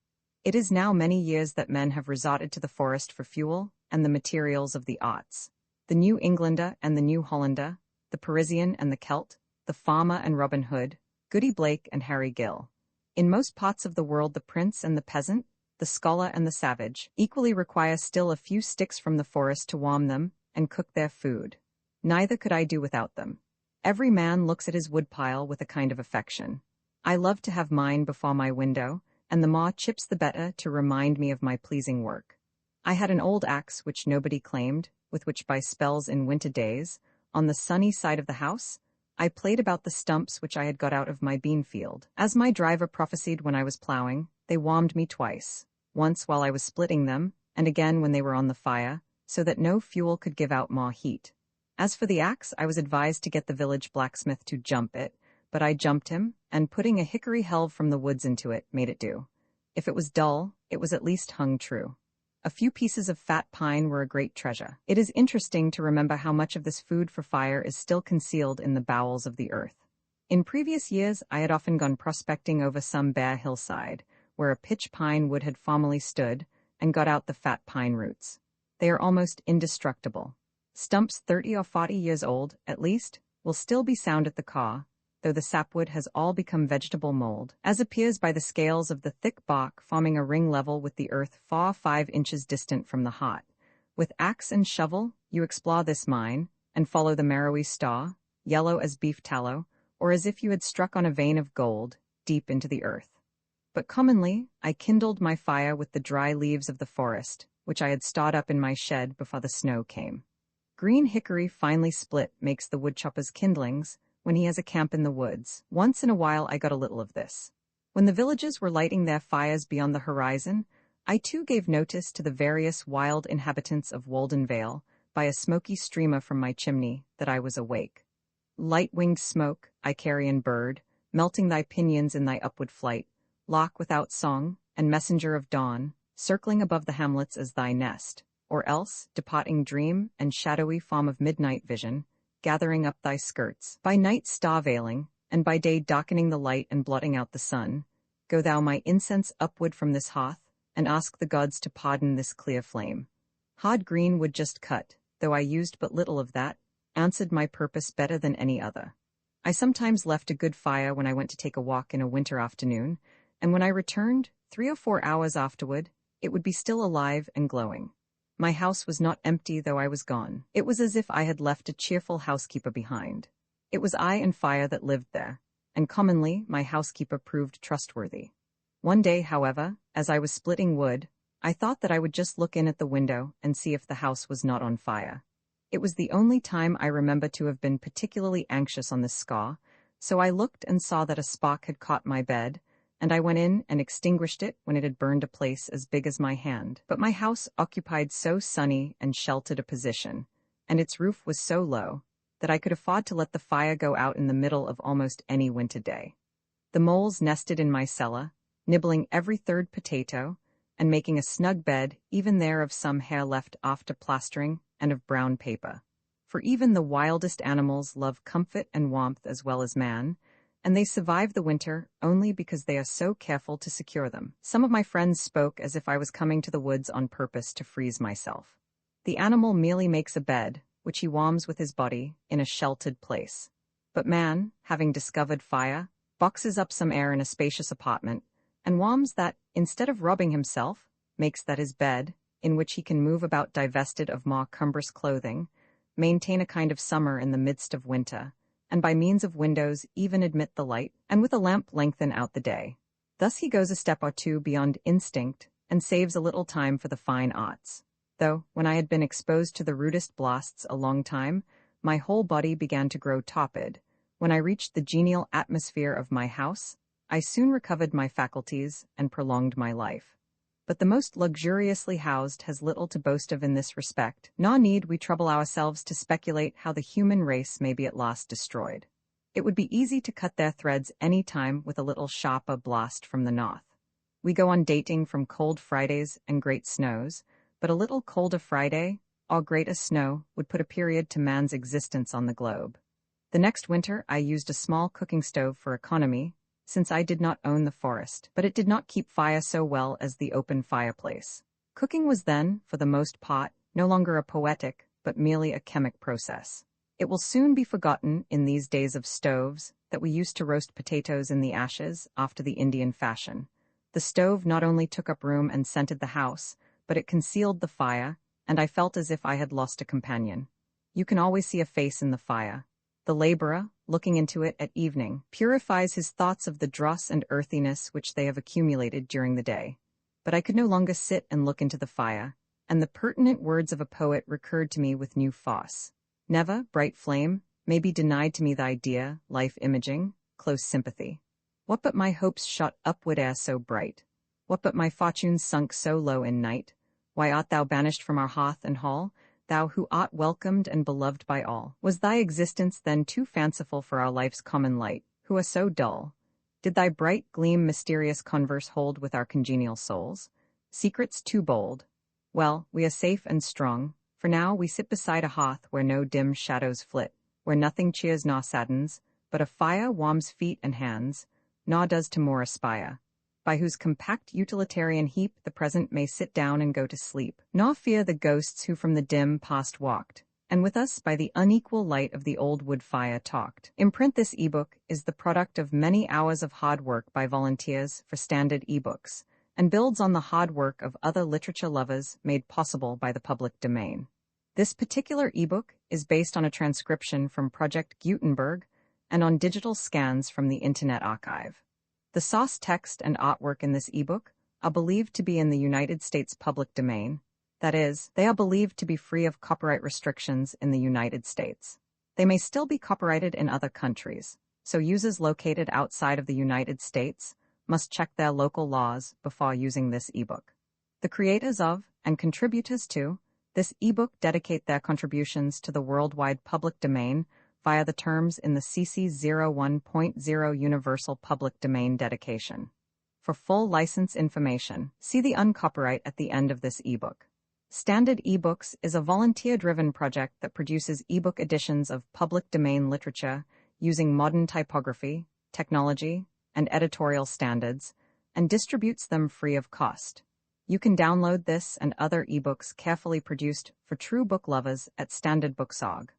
It is now many years that men have resorted to the forest for fuel and the materials of the arts. The New Englander and the New Hollander, the Parisian and the Celt, the farmer and Robin Hood, Goody Blake and Harry Gill. In most parts of the world the prince and the peasant, the scholar and the savage, equally require still a few sticks from the forest to warm them and cook their food. Neither could I do without them. Every man looks at his woodpile with a kind of affection. I love to have mine before my window, and the more chips the better to remind me of my pleasing work. I had an old axe which nobody claimed, with which by spells in winter days, on the sunny side of the house, I played about the stumps which I had got out of my bean field. As my driver prophesied when I was plowing, they warmed me twice, once while I was splitting them, and again when they were on the fire, so that no fuel could give out more heat. As for the axe, I was advised to get the village blacksmith to jump it, but I jumped him, and putting a hickory helve from the woods into it, made it do. If it was dull, it was at least hung true. A few pieces of fat pine were a great treasure. It is interesting to remember how much of this food for fire is still concealed in the bowels of the earth. In previous years, I had often gone prospecting over some bare hillside, where a pitch pine wood had formerly stood, and got out the fat pine roots. They are almost indestructible. Stumps 30 or 40 years old, at least, will still be sound at the caw, though the sapwood has all become vegetable mold, as appears by the scales of the thick bark forming a ring level with the earth 4-5 inches distant from the heart. With axe and shovel, you explore this mine, and follow the marrowy stalk, yellow as beef tallow, or as if you had struck on a vein of gold, deep into the earth. But commonly, I kindled my fire with the dry leaves of the forest, which I had stored up in my shed before the snow came. Green hickory finely split makes the woodchopper's kindlings, when he has a camp in the woods. Once in a while I got a little of this. When the villages were lighting their fires beyond the horizon, I too gave notice to the various wild inhabitants of Walden Vale, by a smoky streamer from my chimney, that I was awake. Light-winged smoke, Icarian bird, melting thy pinions in thy upward flight, lark without song, and messenger of dawn, circling above the hamlets as thy nest, or else, departing dream and shadowy form of midnight vision, gathering up thy skirts, by night star-veiling, and by day darkening the light and blotting out the sun, go thou my incense upward from this hearth, and ask the gods to pardon this clear flame. Hard green wood just cut, though I used but little of that, answered my purpose better than any other. I sometimes left a good fire when I went to take a walk in a winter afternoon, and when I returned, 3 or 4 hours afterward, it would be still alive and glowing. My house was not empty though I was gone. It was as if I had left a cheerful housekeeper behind. It was I and fire that lived there, and commonly my housekeeper proved trustworthy. One day, however, as I was splitting wood, I thought that I would just look in at the window and see if the house was not on fire. It was the only time I remember to have been particularly anxious on this score, so I looked and saw that a spark had caught my bed, and I went in and extinguished it when it had burned a place as big as my hand. But my house occupied so sunny and sheltered a position, and its roof was so low, that I could afford to let the fire go out in the middle of almost any winter day. The moles nested in my cellar, nibbling every third potato, and making a snug bed even there of some hair left after plastering and of brown paper. For even the wildest animals love comfort and warmth as well as man, and they survive the winter only because they are so careful to secure them. Some of my friends spoke as if I was coming to the woods on purpose to freeze myself. The animal merely makes a bed, which he warms with his body, in a sheltered place. But man, having discovered fire, boxes up some air in a spacious apartment, and warms that, instead of rubbing himself, makes that his bed, in which he can move about divested of more cumbrous clothing, maintain a kind of summer in the midst of winter, and by means of windows even admit the light, and with a lamp lengthen out the day. Thus he goes a step or two beyond instinct, and saves a little time for the fine arts. Though, when I had been exposed to the rudest blasts a long time, my whole body began to grow torpid. When I reached the genial atmosphere of my house, I soon recovered my faculties and prolonged my life. But the most luxuriously housed has little to boast of in this respect, nor need we trouble ourselves to speculate how the human race may be at last destroyed. It would be easy to cut their threads any time with a little sharper blast from the north. We go on dating from cold Fridays and great snows, but a little colder Friday, or greater snow, would put a period to man's existence on the globe. The next winter I used a small cooking stove for economy, since I did not own the forest, but it did not keep fire so well as the open fireplace. Cooking was then, for the most part, no longer a poetic, but merely a chemic process. It will soon be forgotten, in these days of stoves, that we used to roast potatoes in the ashes, after the Indian fashion. The stove not only took up room and scented the house, but it concealed the fire, and I felt as if I had lost a companion. You can always see a face in the fire. The laborer, looking into it at evening, purifies his thoughts of the dross and earthiness which they have accumulated during the day. But I could no longer sit and look into the fire, and the pertinent words of a poet recurred to me with new force. Never, bright flame, may be denied to me thy dear, life-imaging, close sympathy. What but my hopes shot upward ere so bright? What but my fortunes sunk so low in night? Why art thou banished from our hearth and hall, thou who art welcomed and beloved by all? Was thy existence then too fanciful for our life's common light, who are so dull? Did thy bright gleam mysterious converse hold with our congenial souls? Secrets too bold? Well, we are safe and strong, for now we sit beside a hearth where no dim shadows flit, where nothing cheers nor saddens, but a fire warms feet and hands, nor does to more aspire, by whose compact utilitarian heap the present may sit down and go to sleep, nor fear the ghosts who from the dim past walked, and with us by the unequal light of the old wood fire talked. Imprint this ebook is the product of many hours of hard work by volunteers for Standard ebooks, and builds on the hard work of other literature lovers made possible by the public domain. This particular ebook is based on a transcription from Project Gutenberg and on digital scans from the Internet Archive. The source text and artwork in this ebook are believed to be in the United States public domain. That is, they are believed to be free of copyright restrictions in the United States. They may still be copyrighted in other countries, so users located outside of the United States must check their local laws before using this ebook. The creators of, and contributors to, this ebook dedicate their contributions to the worldwide public domain via the terms in the CC 01.0 Universal Public Domain Dedication. For full license information, see the uncopyright at the end of this ebook. Standard eBooks is a volunteer-driven project that produces ebook editions of public domain literature using modern typography, technology, and editorial standards, and distributes them free of cost. You can download this and other ebooks carefully produced for true book lovers at standardbooks.org.